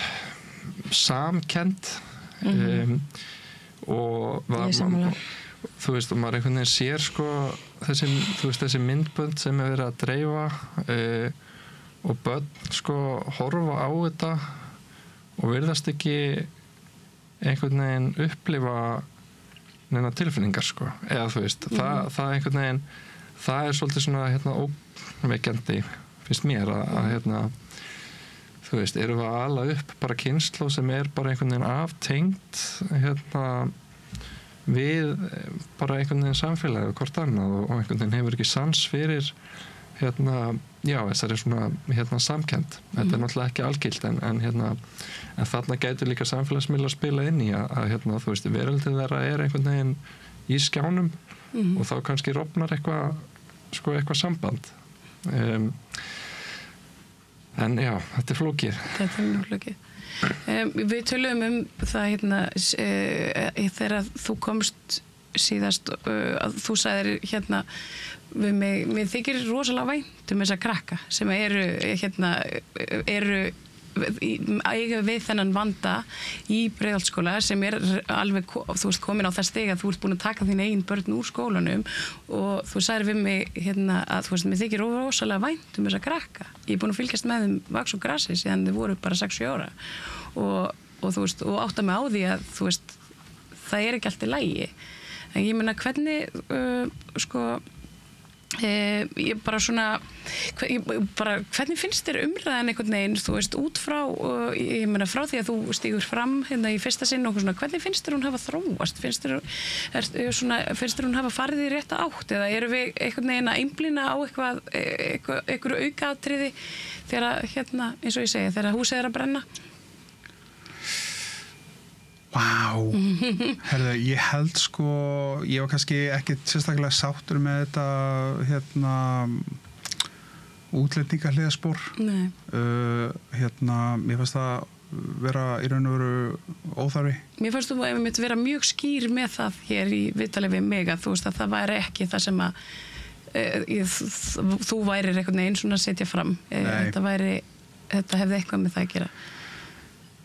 samkennd og þú veist, og maður einhvern veginn sér, sko, þessi myndbönd sem verið að dreifa og börn, sko, horfa á þetta og virðast ekki einhvern veginn upplifa neina tilfinningar, sko, eða þú veist, það einhvern veginn, það svolítið svona óveikjandi, finnst mér að þú veist, erum við að ala upp bara kynslóð sem bara einhvern veginn aftengd við bara einhvern veginn samfélagi og hvort annað og einhvern veginn hefur ekki sans fyrir þessari svona samkennd. Þetta náttúrulega ekki algilt en þarna gætur líka samfélagsmiðlar að spila inn í að þú veist, veröldin þeirra einhvern veginn í skjánum og þá kannski rofnar eitthvað samband. En já, þetta flókið. Þetta mjög flókið. Við tölum það þegar þú komst síðast að þú sagðir við mig, mér þykir rosalega vænt þessa krakka sem eru eiga við þennan vanda í Breiðholtsskóla sem alveg, þú veist, komin á það stig að þú ert búin að taka þín eigin börn úr skólanum og þú sagðir við mig að þú veist, mér þykir rosalega vænt þessa krakka. Ég er búin að fylgjast með þeim vaks og grasi síðan þau voru bara 6-7 ára og þú veist, og átta mig á því að þú veist, það ekki allt í lagi. En ég meina, hvernig ég bara svona hvernig finnst þér umræðan einhvern veginn, þú veist, út frá ég meina, frá því að þú stígur fram í fyrsta sinn og svona, hvernig finnst þér hún hafa þróast? Finnst þér hún hafa farið í rétta átt eða eru við einhvern veginn að einblína á einhverju aukaatriði þegar, eins og ég segi, þegar húsið að brenna? Vá, herðu, ég held, sko, ég var kannski ekki sérstaklega sáttur með þetta útlendingahliðarspor. Nei. Mér fannst það vera í raun og veru óþarfi. Mér fannst þú einmitt vera mjög skýr með það hér í viðtali við mig að þú veist að það væri ekki það sem að þú værir einhvern veginn svona að setja fram. Þetta hefði eitthvað með það að gera.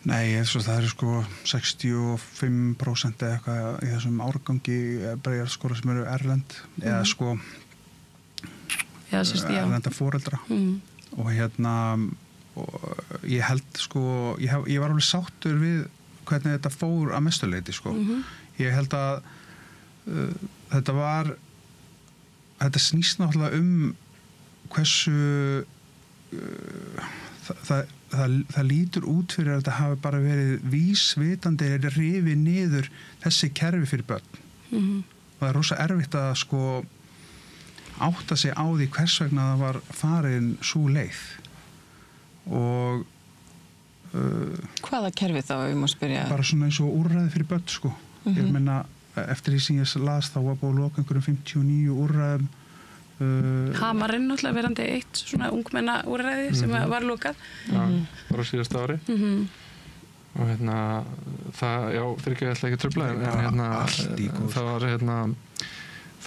Nei, það eru sko 65% eða eitthvað í þessum árgangi Breiðholtsskóla sem eru erlend eða sko erlenda foreldra og og ég held sko ég var alveg sáttur við hvernig þetta fór að mestu leyti sko. Ég held að þetta snýst náttúrulega hversu það lítur út fyrir að þetta hafi bara verið vísvitandi rifið niður þessi kerfi fyrir börn. Og það rosa erfitt að sko átta sig á því hvers vegna það var farin svo leið. Og hvaða kerfi þá, ef ég má spyrja? Bara svona eins og úrræði fyrir börn, sko. Ég meina, eftir því sem ég las þá var búið að loka einhverjum 59 úrræðum. Hamarinn náttúrulega verandi eitt svona ungmenna úrræði sem var lokað. Já, bara síðasta ári. Og það, já, fyrir ekki alltaf ekki trufla, en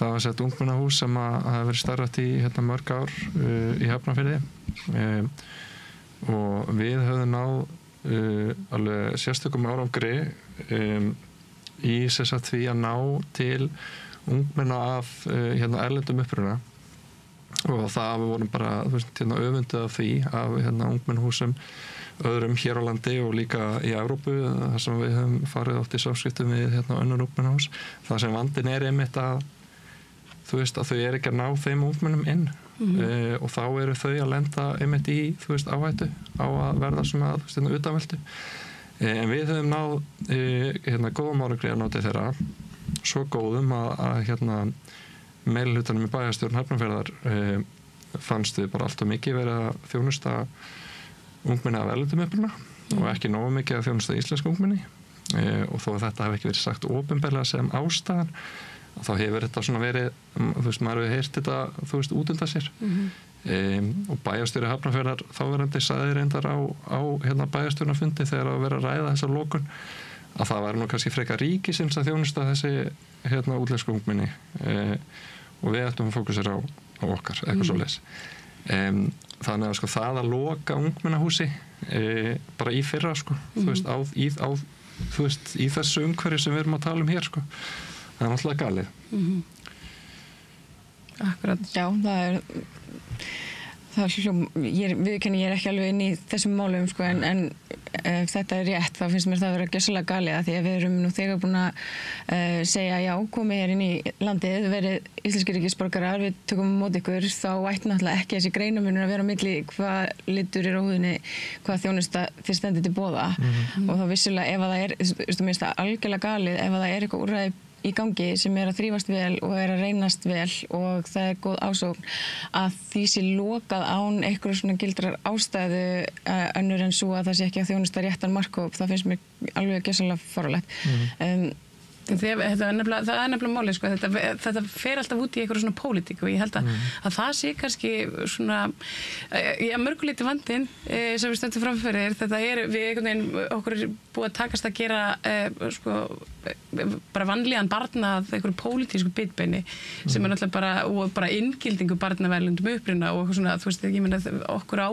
það var sett ungmennahús sem hafi verið starfað í mörg ár í Hafnarfirði. Og við höfum náð alveg sérstökum árangri í þess að því að ná til ungmenna af erlendum uppruna. Og það við vorum bara öfunduð af því af ungmennahúsum öðrum hér á landi og líka í Evrópu, þar sem við höfum farið oft í samskiptum við önnur ungmennahús. Það sem vandinn einmitt að þau ekki að ná þeim ungmennum inn. Og þá eru þau að lenda einmitt í áhættu á að verða svona utanveldu. En við höfum náð góðum árangri að ná til þeirra, svo góðum að meirihlutanum í bæjarstjórn Hafnarfjarðar fannst við bara alltaf mikið verið að þjónusta ungmenni af erlendum uppruna og ekki nógu mikið að þjónusta íslensku ungmenni. Og þó að þetta hefði ekki verið sagt opinberlega sem ástæðan, þá hefur þetta svona verið, maður hefur heyrt þetta, út undan sér. Og bæjarstjóri Hafnarfjarðar þáverandi sagði reyndar á bæjarstjórnarfundi þegar að vera að ræða þessa lokun, að það væri nú kannski frekar ríkisins að þjónusta þessi útlensku ungmenni og við ættum að fókusera á okkar, eitthvað svoleiðis. Þannig að sko það að loka ungmennahúsi bara í fyrra sko, í þessu umhverfi sem við erum að tala um hér sko, það er náttúrulega galið. Akkurat, já, ég er ekki alveg inn í þessum málum sko, en ef þetta er rétt þá finnst mér það að vera gjörsamlega galið, því að við erum nú þegar búin að segja já, komið hér inn í landið, verið íslenskir ríkisborgarar, við tökum á móti ykkur, þá ætti náttúrulega ekki þessi greinamunur að vera á milli hvað litur er á húðinni, hvað þjónusta þér stendur til boða. Og þá vissulega ef það er, mér finnst það algjörlega galið ef það er eitthvað úrræði í gangi sem er að þrífast vel og er að reynast vel og það er góð ásókn, að því sé lokað án einhverju svona gildrar ástæðu önnur en svo að það sé ekki að þjónusta réttan markhóp, það finnst mér alveg gjörsamlega fáránlegt. Það er nefnilega málið sko, þetta fer alltaf út í einhverju svona pólitík og ég held að það sé kannski svona mörguleiti vandinn sem við stöndum framfyrir, þetta er við einhvern veginn okkur er búið að takast að gera sko bara vanlíðan barna að einhverju pólitísku bitbeini sem er náttúrulega bara inngildingu barna af erlendum uppruna og svona, þú veist, ég meina okkur á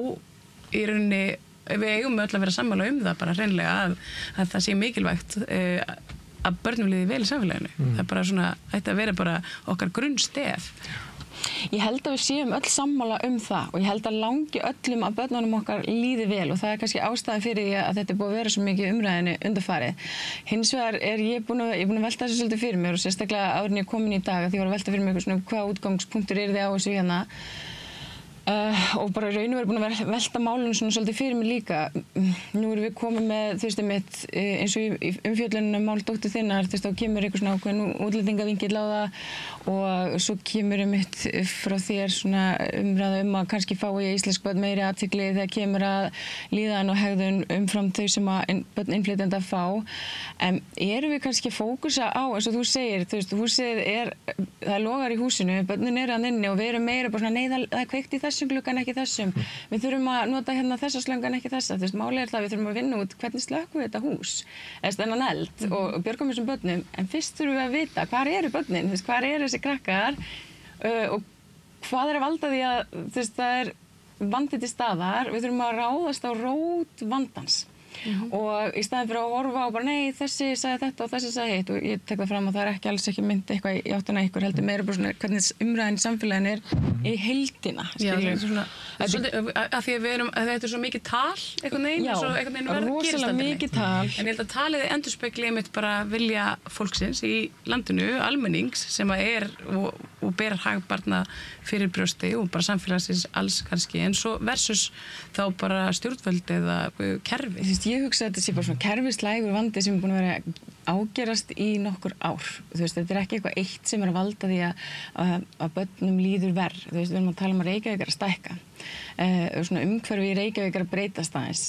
í rauninni, við eigum öll að vera sammála um það bara hreinlega að það sé mikilvægt að börnum líði vel í samfélaginu. Það er bara svona, ætti að vera bara okkar grunnstef. Ég held að við séum öll sammála um það og ég held að langi öllum að börnunum okkar líði vel og það er kannski ástæðan fyrir því að þetta er búið að vera svo mikið umræðinu undanfarið. Hins vegar er ég búin að velta þessu svolítið fyrir mér og sérstaklega áður en ég komin í dag að því ég var að velta fyrir mér svona hvað útgangspunktur er þið á þessu hérna. Og bara raun og verið búin að velta málunum svona svolítið fyrir mig líka. Nú erum við komið með, þú veist, eins og í umfjöllunum mál dóttur þinnar, þú veist, þá kemur eitthvað svona ákveðin útlendingavingill á það og svo kemur frá þér svona umræða að kannski fái íslensk börn meiri athygli þegar kemur að líðan og hegðun umfram þau sem að börn innflytjenda fá. En erum við kannski fókusa á, eins og þú segir, þú veist, húsið það logar í húsinu, börnin eru að inni og við erum meira bara svona, nei, það er kveikt í þessum gluggan, ekki þessum. Við þurfum að nota hérna þessa slöngan, ekki þessa. Þú veist, málið er það að við þurfum að vinna út hvernig slökkum við þetta hús, eða þennan eld og björgum þessum börnum. En fyrst þurfum við að vita hvar eru börnin, þú veist, hvar eru þessi krakkar og hvað er að valda því að þú veist, það er vandi til staðar. Við þurfum að ráðast á rót vandans. Og í staðin fyrir að horfa á bara nei, þessi sagði þetta og þessi sagði hitt og ég tek það fram að það er ekki alls ekki mynd eitthvað í áttina ykkur heldur meira bara svona hvernig umræðin í samfélaginu er í heildina. Já, af því að þetta er svo mikið tal einhvern veginn og svo einhvern veginn verður rosalega mikið tal. En ég held að talið endurspegli einmitt bara vilja fólksins í landinu, almennings sem að er og og ber hag barna fyrir brjósti og bara samfélagsins alls kannski, en svo versus þá bara stjórnvöld eða kerfi. Ég hugsa að þetta sé bara svona kerfislægur vandi sem búin að vera ágerast í nokkur ár. Þetta ekki eitthvað eitt sem að valda því að börnum líður verð. Við erum að tala að Reykjavík að stækka. Svona umhverfi í Reykjavík að breytast aðeins.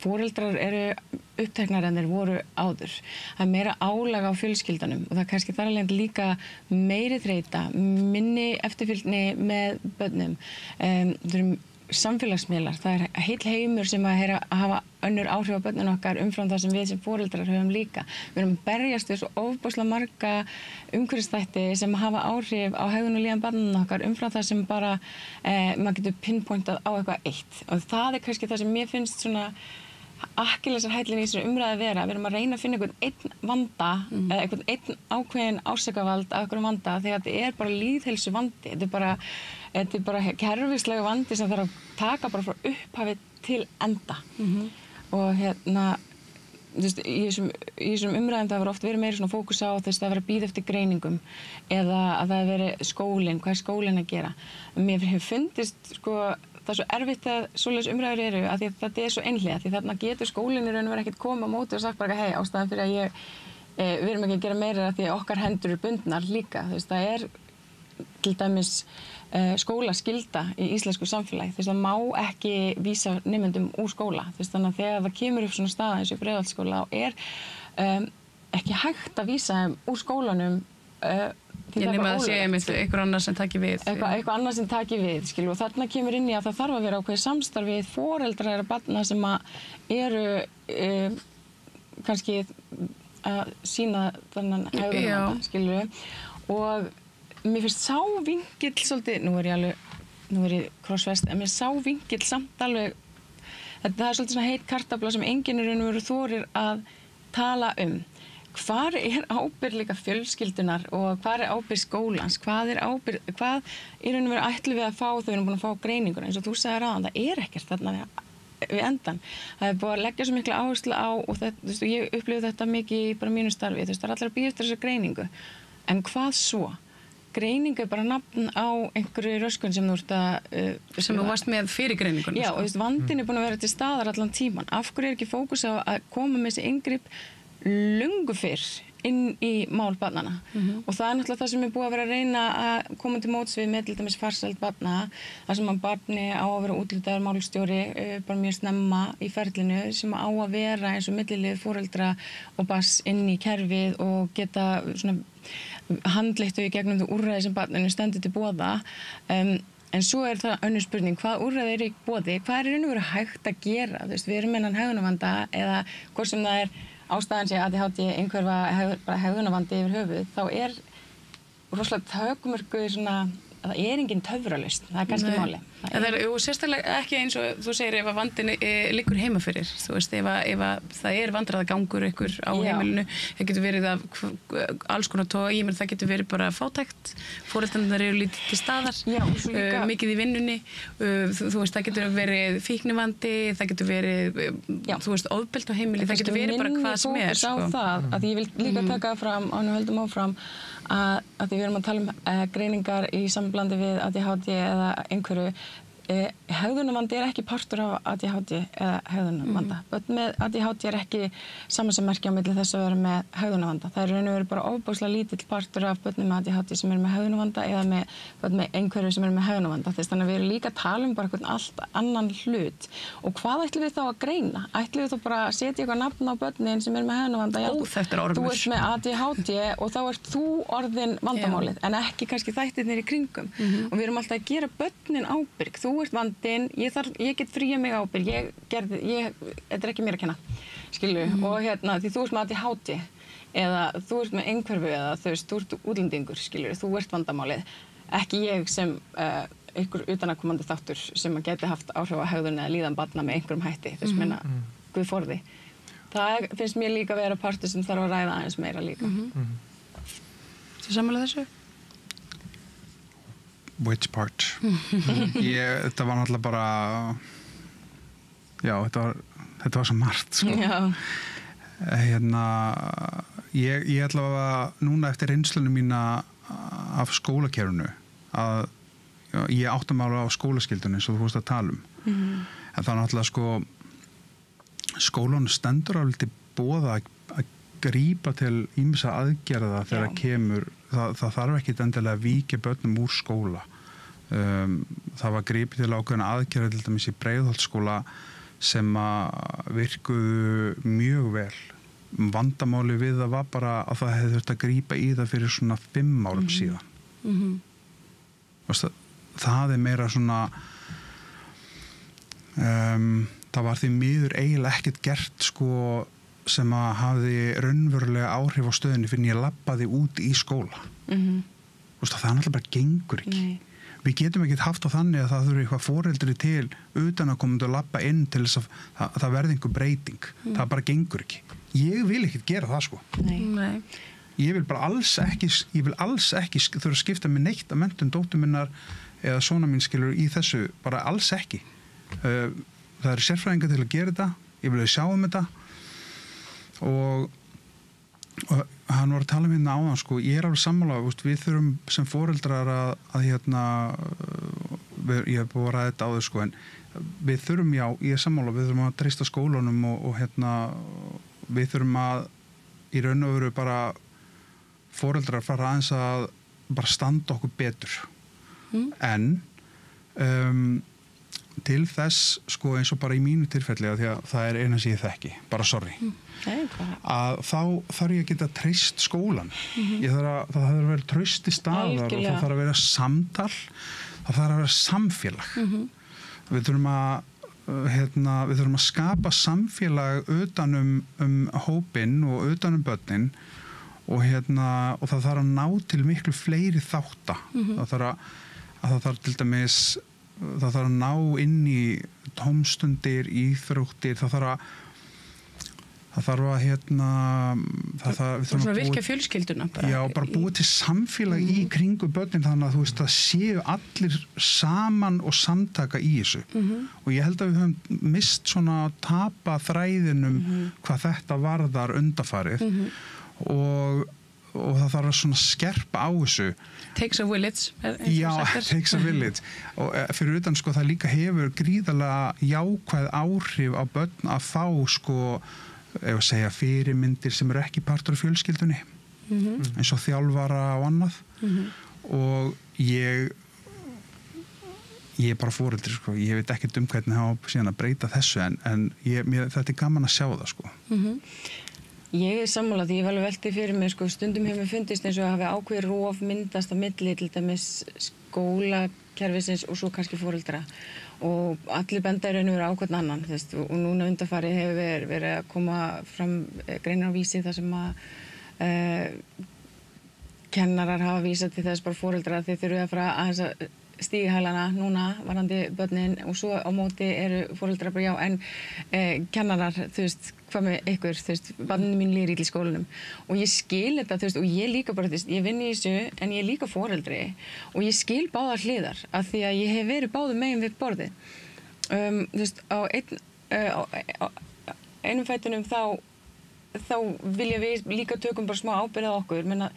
Foreldrar eru uppteknar en þeir voru áður. Það meira álag á fjölskyldanum og það kannski þar alveg líka meiri þreyta, minni eftirfylgni með börnum. Samfélagsmiðlar, það heill heimur sem að hafa önnur áhrif á börnin okkar umfram það sem við sem foreldrar höfum líka. Við erum berjast við svo ofboðslega marga umhverfisþætti sem hafa áhrif á hegðun og líðan barnanna okkar umfram það sem bara maður getur pinpointað á eitthvað eitt. Og það kannski það sem mér finnst svona akkillesarhællinn í þessari umræðu að vera. Við erum að reyna að finna einhvern einn vanda eða einhvern einn ákveðin ársakavald af einhverjum vanda þegar þetta bara lýðheilsu vandi. Þetta er bara kerfislega vandi sem þarf að taka bara frá upphafi til enda. Og í þessum umræðum það var oft verið meira svona fókus á þess að það vera að bíða eftir greiningum eða að það veri skólinn, hvað er skólinn að gera. Mér hefur fundist það er svo erfitt að svoleiðis umræður eru að því að þetta er svo einhliða því þarna getur skólinn í raun og verið ekkert koma á móti og sagt bara hei, ástæðan fyrir að við erum ekki að gera meira því að okkar hendur eru bundnar líka. Það er til dæmis skólaskylda í íslensku samfélagi. Það má ekki vísa nemendum úr skóla. Þannig að þegar það kemur upp svona staða eins og í Breiðholtsskóla er ekki hægt að vísa þeim úr skólanum Ég nema að sé einhver annar sem taki við. Eitthvað annar sem taki við, og þarna kemur inn í að það þarf að vera ákveðið samstarf við foreldrar eða barna sem eru kannski að sýna þennan hegðunarvanda, skilur við. Og mér finnst sá vinkill svolítið, nú er ég krossfest, en mér sá vinkill samt alveg, það er svolítið svona heit kartafla sem enginn í raun og veru þorir að tala Hvar er ábyrgð líka fjölskyldunar og hvar er ábyrgð skólans? Hvað í raun og veru ætlum við að fá þegar við erum búin að fá greininguna? Eins og þú sagðir áðan, það er ekkert þarna við endan. Það er búið að leggja svo mikla áherslu á og ég upplifði þetta mikið í bara mínu starfi. Það er allir að bíða eftir þessa greiningu. En hvað svo? Greining er bara nafn á einhverju röskun sem þú ert að sem þú varst með fyrir greiningunum. Já, og vandinn er búin að vera til staðar allan tíman. Af hverju er ekki fókus á að koma með þessi inngrip löngu fyrr inn í mál barnanna og það er náttúrulega það sem er búið að vera að reyna að koma til móts við með til dæmis farsæld barna þar sem að barni á að vera útlitaður málstjóri bara mjög snemma í ferlinu sem á að vera eins og millilið foreldra og barns inn í kerfið og geta svona handleitt í gegnum þau úrræði sem barninu stendur til boða en svo er það önnur spurning, hvað úrræði eru í boði, hvað er raun og veru hægt að gera, við erum með hann hegðunarvanda eða hvort sem það er ástæðan sé að ADHD einhverfa hegðunarvandi yfir höfuð, þá er rosalega tökumörku svona, að það er engin töfralausn, það er kannski máli. Það er sérstaklega ekki eins og þú segir ef að vandinn liggur heima fyrir, þú veist, ef að það er vandræðagangur ykkur á heimilinu, það getur verið af alls konar toga, það getur verið bara fátækt, foreldrarnir eru lítið til staðar, mikið í vinnunni, þú veist, það getur verið fíknivandi, það getur verið, þú veist, ofbeldi á heimili, það getur verið bara hvað sem er. Það á það, að ég vil líka taka fram, og nú höldum áfram, að því við erum að tala greiningar í samblandi við ADHD eða einhverju hegðunarvandi er ekki partur af ADHD eða hegðunarvanda. Börn með ADHD er ekki samansammerki á milli þess að vera með hegðunarvanda. Það er raun og veru bara ofboðslega lítill partur af börnum með ADHD sem eru með hegðunarvanda eða með börn með einhverju sem eru með hegðunarvanda. Þannig að við erum líka að tala bara einhvern allt annan hlut. Og hvað ætlum við þá að greina? Ætlum við þá bara að setja eitthvað nafn á börnin sem eru með hegðunarvanda? Þú ert með ADHD og þá ert þú orðin vandamálið, en ekki kannski þættirnir í kringum. Og við erum alltaf að gera börnin ábyrg. Þú ert vandinn, ég get fríað mig ábyrg, þetta er ekki mér að kenna, skilju, og því þú ert með ADHD eða þú ert með einhverfu eða þú ert útlendingur, skilju, þú ert vandamálið, ekki ég sem einhver utanakomandi þáttur sem að geti haft áhrif á hegðun eða líðan barna með einhverjum hætti, þess að meina, Guð forði. Það finnst mér líka að vera partur sem þarf að ræða aðeins meira líka. Þú sammála þessu? Which part? Þetta var náttúrulega bara þetta var svo margt sko. Ég ætla að núna eftir reynslunum mína af skólakerfinu að ég átta mig alveg á skólaskildunni eins og þú fórst að tala en það náttúrulega sko skólan stendur alveg til boða að grípa til ýmsa aðgerða þegar kemur það þarf ekki endilega að víkja börnum úr skóla það var gripið til ákveðna aðgerða til dæmis í Breiðholtsskóla sem að virkuðu mjög vel vandamáli við það var bara að það hefði þurft að grípa í það fyrir svona 5 árum síðan það meira svona það var því miður eiginlega ekkert gert sko sem að hafði raunverulega áhrif á stöðinni fyrir ég labbaði út í skóla það náttúrulega bara gengur ekki við getum ekki haft á þannig að það þurfi eitthvað foreldri til utan að koma og labba inn til þess að það verði einhver breyting það bara gengur ekki ég vil ekki gera það sko Nei. Ég vil alls ekki þurfa að skipta með neitt að menntun dóttur minnar eða svona mín skilur í þessu bara alls ekki það eru sérfræðingar til að gera þetta ég vil sjá þetta og hann var að tala um hérna áðan sko, ég alveg sammála við þurfum sem foreldrar að hérna ég hef búið að ræða þetta áður sko en við þurfum ég er sammála, við þurfum að treysta skólunum og hérna við þurfum að í raun og veru bara foreldrar fara aðeins að bara standa okkur betur en til þess sko eins og bara í mínu tilfelli að því að það er eina sem ég þekki bara sorry að þá þarf ég að geta treyst skólan það þarf að vera trausti staðar og það þarf að vera samtal það þarf að vera samfélag við þurfum að skapa samfélag utan hópinn og utan börnin og það þarf að ná til miklu fleiri þátta það þarf til dæmis það þarf að ná inn í tómstundir, íþróttir það þarf að við þurfum að virka fjölskylduna bara búið til samfélag í kringu börnin þannig að þú veist það séu allir saman og samtaka í þessu og ég held að við höfum mist svona tapa þræðinum hvað þetta varðar undanfarið og það þarf að svona skerpa á þessu takes a village takes a village og fyrir utan sko það líka hefur gríðarlega jákvæð áhrif á börn að fá sko ef að segja fyrirmyndir sem eru ekki partur af fjölskyldunni eins og þjálfara og annað og ég er bara foreldri sko, ég veit ekki hvernig það á síðan að breyta þessu en þetta er gaman að sjá það sko Ég er sammála því ég var alveg velti fyrir mig sko, stundum hefur fundist eins og að hafi ákveðið rof myndast að milli til dæmis skólakerfisins og svo kannski foreldra og allir benda í raun og veru ákveðin annan og núna undanfarið hefur verið að koma fram greinar á Vísi þar sem að kennarar hafa vísað til þess bara foreldra þeir þurfu að fara að stíghælana núna varandi börnin og svo á móti eru foreldrar bara en kennarar, þú veist, hvað með ykkur, þú veist, barninu mín líður illa í skólanum og ég skil þetta, þú veist, og ég líka bara, þú veist, ég vinn í þessu en ég er líka foreldri og ég skil báðar hliðar af því að ég hef verið báðum megin við borðið þú veist, á einum fætinum þá vilja við líka tökum bara smá ábyrgð á okkur, menna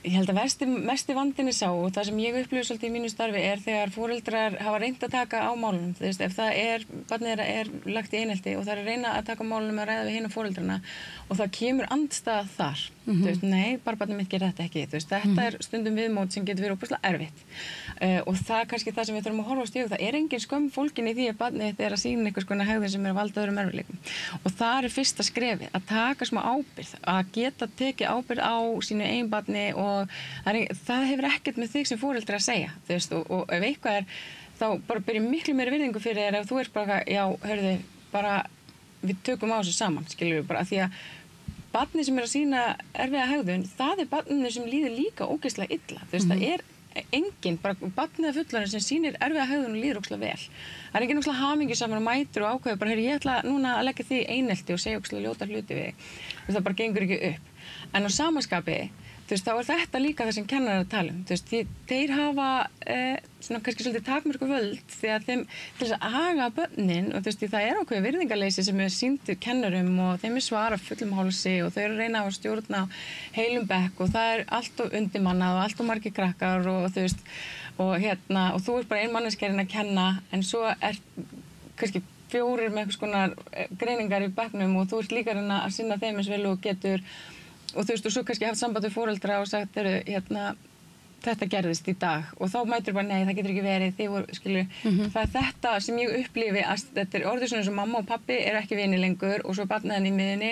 ég held að mesti vandinn er sá og það sem ég upplifu svolítið í mínu starfi er þegar foreldrar hafa reynt að taka á málunum, þú veist, ef það barnið er lagt í einelti og það er að reyna að taka á málunum að ræða við hina foreldrarna og það kemur andstæða þar, þú veist, nei, bara barnið mitt gerir þetta ekki, þú veist, þetta er stundum viðmót sem getur verið óbúslega erfitt og það er kannski það sem við þurfum að horfast í og það er engin skömm fólkin í því að barnið þetta er að sýna einhvers konar hegðun sem er að valda öðrum erfiðleikum og það er fyrsta skrefið, að taka smá ábyrgð, að geta tekið ábyrgð á sínu eigin barni og það hefur ekkert með þig sem foreldri að segja, þú veist, og ef eitthvað er þá bara byrja miklu meiri virðingu fyrir þér ef þú ert bara, já, hörðu, bara við tökum á þessu saman, skilur við bara, af því að barnið sem er að sýna erfiða hegðun, það er barnið sem líður líka ógeðslega illa, þú veist, það er enginn, bara barnið að fullarinn sem sýnir erfiða hegðun og líður ógeðslega vel. Það er enginn ógeðslega hamingjusamur og mætur og ákveður bara, ég ætla núna að leggja því einelti og segja ógeðslega ljóta hluti við þig. Það bara gengur ekki upp. en á samaskapi þá þetta líka það sem kennarar að tala þeir hafa svona kannski svolítið takmörku völd því að þeim til þess að haga börnin og það ákveðið virðingarleysi sem sýndur kennurum og þeim svara fullum hálsi og þau eru að reyna að stjórna heilum bekk og það allt of undirmannað og allt of margir krakkar og og þú bara ein manneskja að kenna en svo kannski 4 með einhvers konar greiningar í bekknum og þú líka að reyna að sinna þeim eins vel og getur og og svo kannski haft samband við foreldra og sagt, þetta gerðist í dag og þá mætur bara, nei, það getur ekki verið það þetta sem ég upplifi að þetta orðið svona eins og mamma og pappi eru ekki vinir lengur og svo barnaðin í miðinni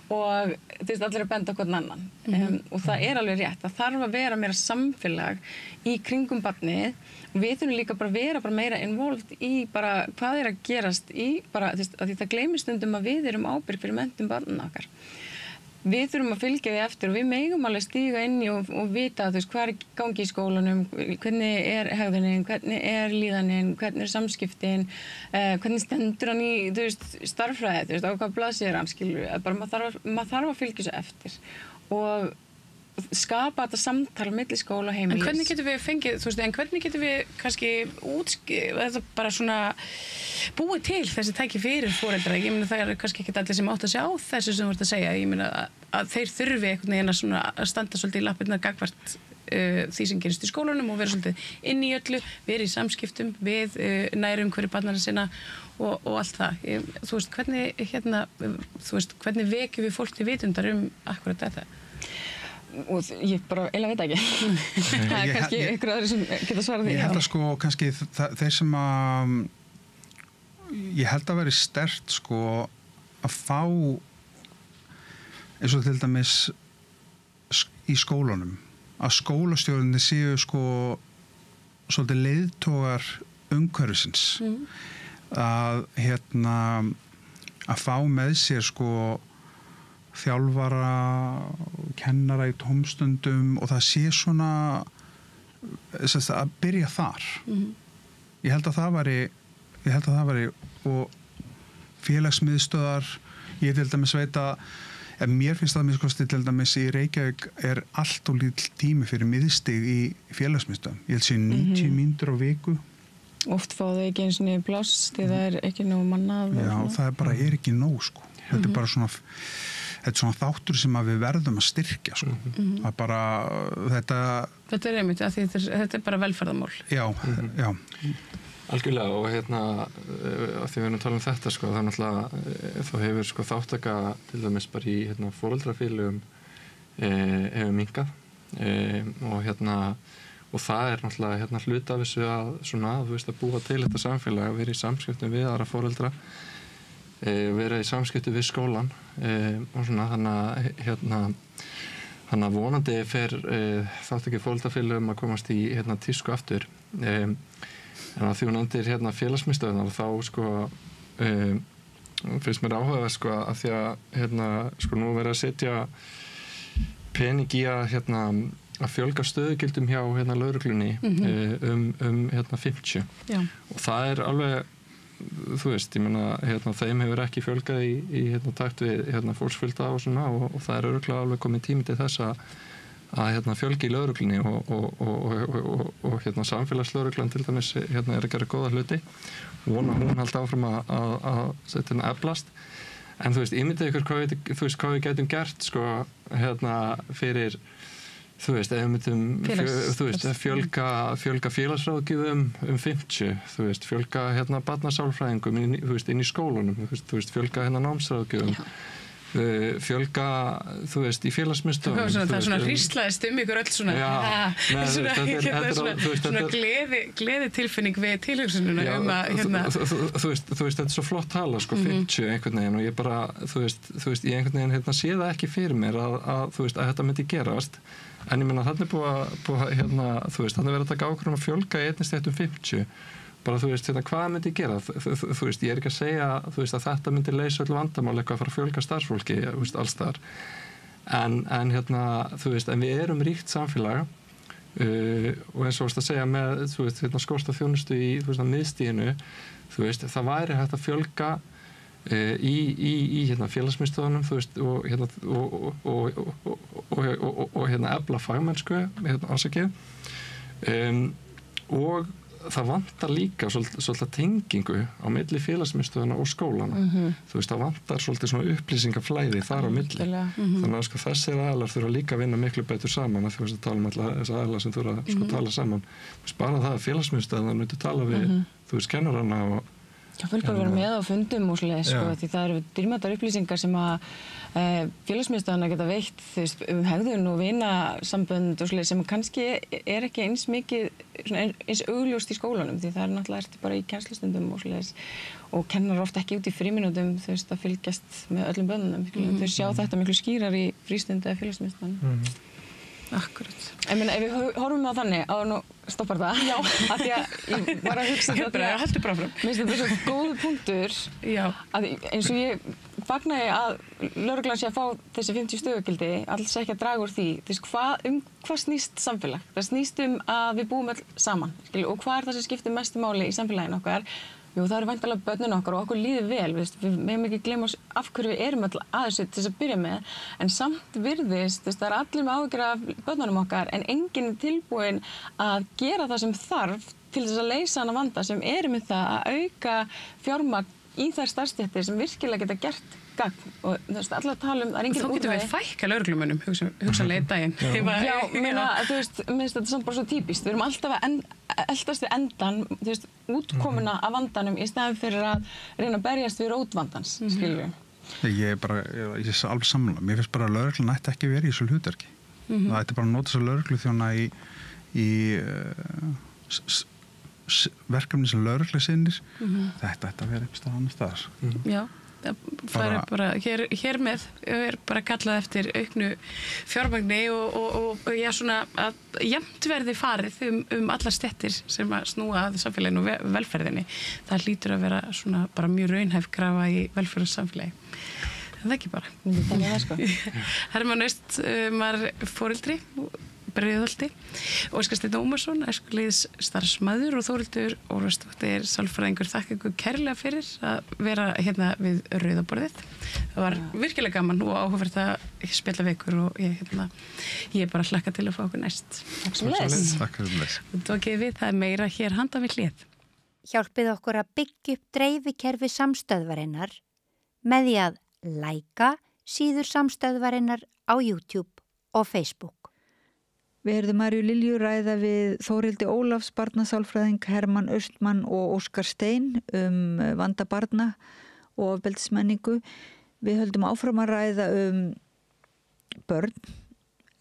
og allir að benda hvern annan og það alveg rétt, það þarf að vera meira samfélag í kringum barnið og við þurfum líka bara að vera meira involved í bara hvað að gerast í bara, því það gleymist stundum að við erum ábyrg fyrir menntun barnanna okkar. Við þurfum að fylgja því eftir og við megum alveg stíga inn í og vita hvað gangi í skólanum, hvernig hegðunin, hvernig líðanin, hvernig samskiptin, hvernig stendur hann í starffræði, á hvað blaðsíður hann, bara maður þarf að fylgja þessu eftir og skapa þetta samtal milli skóla og heimilis. En hvernig getum við fengið, hvernig getum við kannski þetta bara svona búið til þessi tæki fyrir foreldra? Ég meina það kannski ekki allir sem átt að sjá þessu sem þú ert að segja. Ég meina að þeir þurfi einhvern veginn að standa svolítið í lappirnar gagnvart því sem gerist í skólanum og vera svolítið inn í öllu, vera í samskiptum við nærumhverfi barnanna sinna og allt það. Hvernig vekjum við fólk til vitundar akkurat þetta? Og ég bara eiginlega veit ekki það kannski ykkur aðri sem geta svarað því. Ég held að kannski þeir sem að ég held að veri sterkt að fá eins og til dæmis í skólanum að skólastjórnir séu svolítið leiðtogar umhverfisins að fá með sér þjálfara, kennara í tómstundum og það sé svona að byrja þar. Ég held að það væri og félagsmiðstöðar, ég til dæmis veit að mér finnst það minnst til dæmis í Reykjavík allt og lítill tími fyrir miðstig í félagsmiðstöðum. Ég held sé 90 mínútur á viku. Oft fá þau ekki eins og niður pláss því það ekki nóg mannað. Já, það bara ekki nóg Þetta er bara svona þáttur sem að við verðum að styrkja Það er bara Þetta er einmitt, þetta er bara velferðarmál. Já. Algjörlega og að því við erum að tala þetta það er náttúrulega þá hefur þáttaka til dæmis bara í foreldrafélögum hefur minnkað og það er náttúrulega hluti af þessu að búa til þetta samfélag, að vera í samskiptum við aðra foreldra vera í samskipti við skólan og þannig að vonandi fer þátt ekki foreldrafélögum að komast í tísku aftur en að því hún nefndir félagsmiðstöðunar þá finnst mér áhugavert að því að nú verið að setja pening í að fjölga stöðugildum hjá lögreglunni 50 og það er alveg ég meina, þeim hefur ekki fjölgað í takt við fólksfjölda og það er örugglega alveg komið tími til þess að fjölga í lögreglunni og samfélagslögreglan til dæmis að gera góða hluti vona hún haldi áfram að setja eflast en ímyndið ykkur hvað við getum gert fyrir ef við myndum fjölga félagsráðgjöfum 50 fjölga barnasálfræðingum inn í skólunum fjölga námsráðgjöfum fjölga í félagsmiðstöðum það er svona hríslaðist ykkur öll svona gleði tilfinning við tilhugsununa þetta er svo flott tala 50 einhvern veginn og ég bara ég einhvern veginn sé það ekki fyrir mér að þetta myndi gerast en ég meina þannig þannig verið að taka ákvörðum að fjölga í einnig stéttum 50 bara hvað myndi gera ég er ekki að segja að þetta myndi leysa öll vandamál eitthvað að fara að fjölga starfsfólki alls þar en en við erum ríkt samfélag og eins og að segja með skorta þjónustu í miðstíðinu það væri hægt að fjölga í hérna félagsmiðstöðunum, þú veist, og hérna efla fagmennsku, afsakið, og það vantar líka svolítið tengingu á milli félagsmiðstöðuna og skólana. Þú veist, það vantar svolítið svona upplýsingaflæði þar á milli. Þannig að þessir aðilar þurfa líka að vinna miklu betur saman, að þú veist að tala alla þessar aðilar sem þurfa að tala saman. Bara það að félagsmiðstöðuna myndi tala við, þú veist, kennarana og Já, fólk bara vera með á fundum og svoleiðis, sko, því það eru dýrmætar upplýsingar sem að félagsmiðstöðvarnar geta veitt, þú veist, hegðun og vinasambönd og svoleiðis sem kannski ekki eins mikið, eins augljóst í skólanum, því það náttúrulega ertu bara í kennslustundum og svoleiðis og kennar ofta ekki út í frímínútum, þú veist, að fylgjast með öllum bönnunum. Þau sjá þetta miklu skýrar í frístundi eða félagsmiðstöðvarnar. Akkurat. Ég meina, ef við horfum á þannig, nú stoppar það. Já. Af því að ég var að hugsa þetta. Haltu bara fram. Mér finnst þetta svo góður punktur. Já. Að eins og ég fagnaði að lögreglan sé að fá þessi 50 stöðugildi, alls ekki að draga úr því. Þú veist, hvað snýst samfélag? Það snýst að við búum öll saman, skilju, og hvað það sem skiptir mestu máli í samfélaginu okkar? Jú, það eru væntanlega börnin okkar og okkur líður vel, við megum ekki gleyma af hverju við erum öll að þessu til þess að byrja með, en samt virðist, það er allir með áhyggjur af börnunum okkar, en enginn er tilbúinn að gera það sem þarf til þess að leysa hana vanda sem með það að auka fjármagn í þær starfsstéttir sem virkilega geta gert gagn og þú veist, allar tala það er engin úrræði. Þá getum við fækka lögreglumönnum, hugsanlega í daginn. Já, þú veist, minnst þetta samt bara svo típist. Við erum alltaf að eldast við endan, þú veist, útkomuna af vandanum í staðin fyrir að reyna að berjast við rót vandans, skilur við. Ég er alveg sammála. Mér finnst bara að lögreglan ætti ekki verið í þessu hlutverki. Það ætti bara að nota þessu lögregluþjóna í verkefni sem lögregla sinnir. Þetta ætti að vera einhvers staðar annars staðar. Já. Það er bara, hér með er bara kallað eftir auknu fjármagni og já, svona að jafnt verði farið allar stéttir sem að snúa að samfélaginu og velferðinni. Það hlýtur að vera svona bara mjög raunhæf krafa í velferðarsamfélagi. En það ekki bara. Hermann Austmar foreldri, Breiðholti, Óskar Steinn Ómarsson, æskulýðs starfsmaður og Þórhildur Ólafsdóttir sálfræðingur, þakka ykkur kærlega fyrir að vera hérna við rauðaborðið. Það var virkilega gaman og áhugavert að spjalla við ykkur og ég er bara hlakka til að fá okkur næst. Takk sem leys. Takk fyrir leys. Og tókið við, það er meira hér handan við hlið. Hjálpið okkur að byggja upp dreifikerfi samstöðvarinnar með því að læka síður samstöðvarinnar á YouTube og Facebook. Við heyrðum Marju Lilju ræða við Þórhildi Ólafs, barnasálfræðing, Hermann Austmann og Óskar Steinn vanda barna og ofbeldismenningu. Við höldum áfram að ræða börn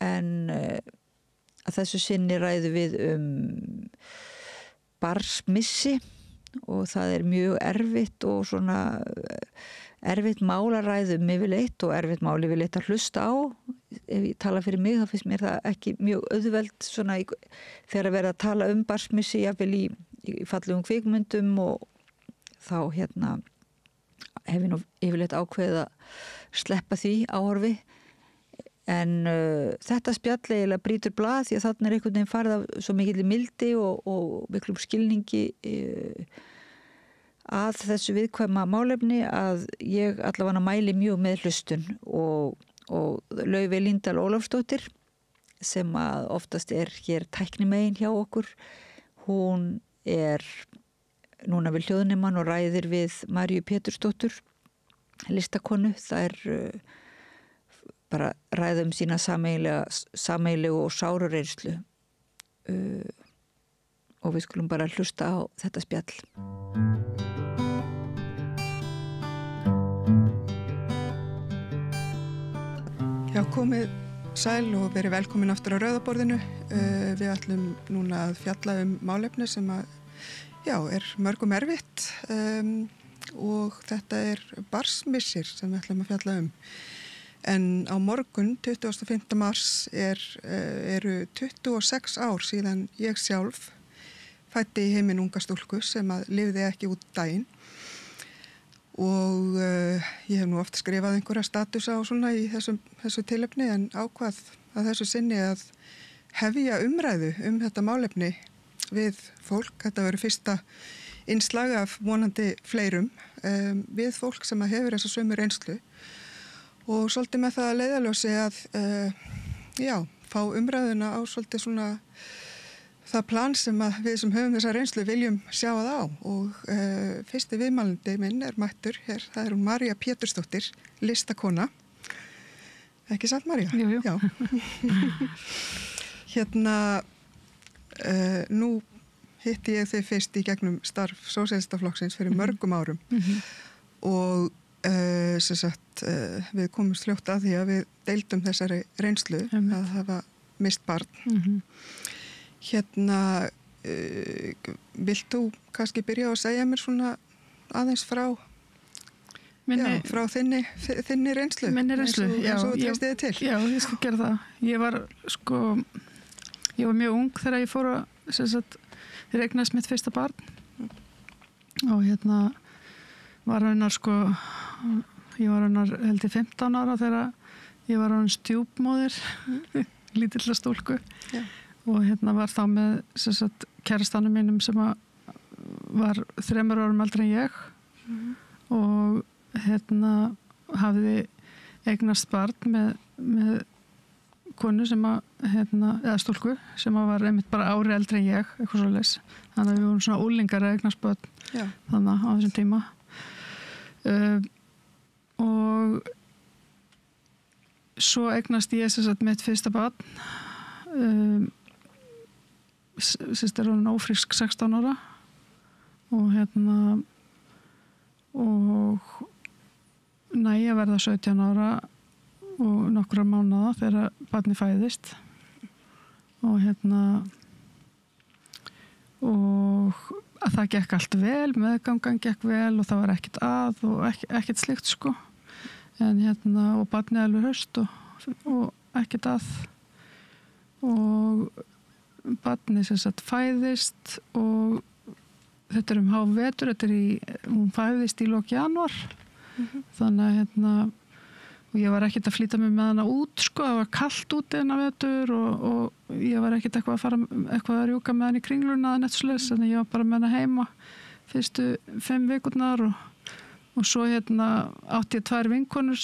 en að þessu sinni ræðu við barsmissi og það er mjög erfitt og svona erfitt mál að ræða yfirleitt og erfitt mál yfirleitt að hlusta á. Ef ég tala fyrir mig þá finnst mér það ekki mjög auðvelt svona þegar að vera að tala barsmissi jafnvel í fallegum kvikmyndum og þá hef ég nú yfirleitt ákveðið að sleppa því áhorfi en þetta spjall eiginlega brýtur blað því að þarna er einhvern veginn farið af svo mikill mildi og miklum skilningi að þessu viðkvæma málefni að ég allavega mæli mjög með hlustun og Laufey Líndal Ólafsdóttir sem að oftast er hér tæknimegin hjá okkur hún er núna við hljóðnemann og ræðir við Marju Pétursdóttur listakonu, það er bara ræða sína sameiginlegu og sáru reynslu og við skulum bara hlusta á þetta spjall. Já, komið sæl og verið velkomin aftur á rauðaborðinu. Við ætlum núna að fjalla málefni sem er mörgum erfitt og þetta er barsmissir sem við ætlum að fjalla En á morgun, 25. mars, eru 26 ár síðan ég sjálf fæddi í heiminn unga stúlku sem að lifði ekki út daginn. Og ég hef nú oft skrifað einhverja statusa á svona í þessu tilefni en ákvað að þessu sinni að hefja umræðu þetta málefni við fólk. Þetta verður fyrsta innslag af vonandi fleirum við fólk sem að hefur þessa sömu reynslu og svolítið með það að leiðarljósi að fá umræðuna á svolítið svona það plan sem að við sem höfum þessa reynslu viljum sjá það á og fyrsti viðmælandi minn mættur hér, það hún María Pétursdóttir, listakona. Ekki satt, María? Jú. Já. Nú hitti ég þau fyrst í gegnum starf Sósíalistaflokksins fyrir mörgum árum og við komumst fljótt að því að við deildum þessari reynslu að hafa mist barn. Vilt þú kannski byrja að segja mér svona aðeins frá þinni reynslu? Minni reynslu, já. Svo treysti þið til. Já, ég skal gera það. Ég var mjög ung þegar ég fór að þegar eignaðist mitt fyrsta barn og var raunar ég var raunar held í 15 ára þegar ég var raunar stjúpmóðir lítilla stúlku og var þá með kærastanum mínum sem var 3 árum eldri en ég og hafði eignast barn með konu sem eða stúlku sem var einmitt bara ári eldri en ég, eitthvað svoleiðis. Þannig að við vorum svona úlingar að eignast barn þannig á þessum tíma. Og svo eignast ég mitt fyrsta barn er hún ófrísk 16 ára og næ að verða 17 ára og nokkra mánaða þegar barni fæðist og og að það gekk allt vel, meðgangan gekk vel og það var ekkert að og ekkert slíkt en og barni alveg höst og ekkert að og barni fæðist og þetta hávetur, hún fæðist í lok janúar þannig að og ég var ekkert að flýta mig með hana út það var kalt út vetur og ég var ekkert eitthvað að rjúka með hana í kringluna en ég var bara með hana heima fyrstu 5 vikurnar og svo átti ég 2 vinkonur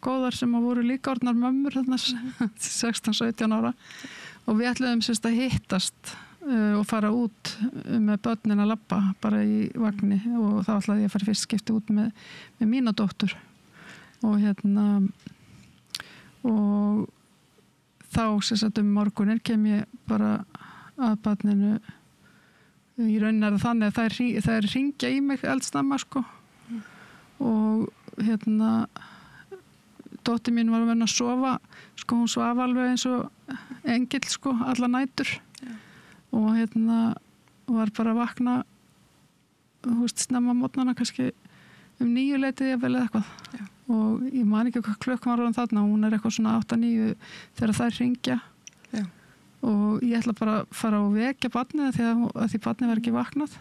góðar sem voru líka orðnar mömmur 16-17 ára og við ætluðum að hittast og fara út með börnin að labba bara í vagni og þá ætlaði ég að fara fyrst skipti út með mína dóttur og og þá morgunin kem ég bara að barninu í rauninni þannig að þær hringja í mig eldsnemma og dóttir mín var að venna að sofa hún svaf alveg eins og engill alla nætur og var bara að vakna snemma mótnana kannski 9 leitið ég vel eða eitthvað og ég man ekki hvað klukkan var orðin þarna hún eitthvað svona 8-9 þegar þær hringja og ég ætla bara að fara og vekja barnið því barnið var ekki vaknað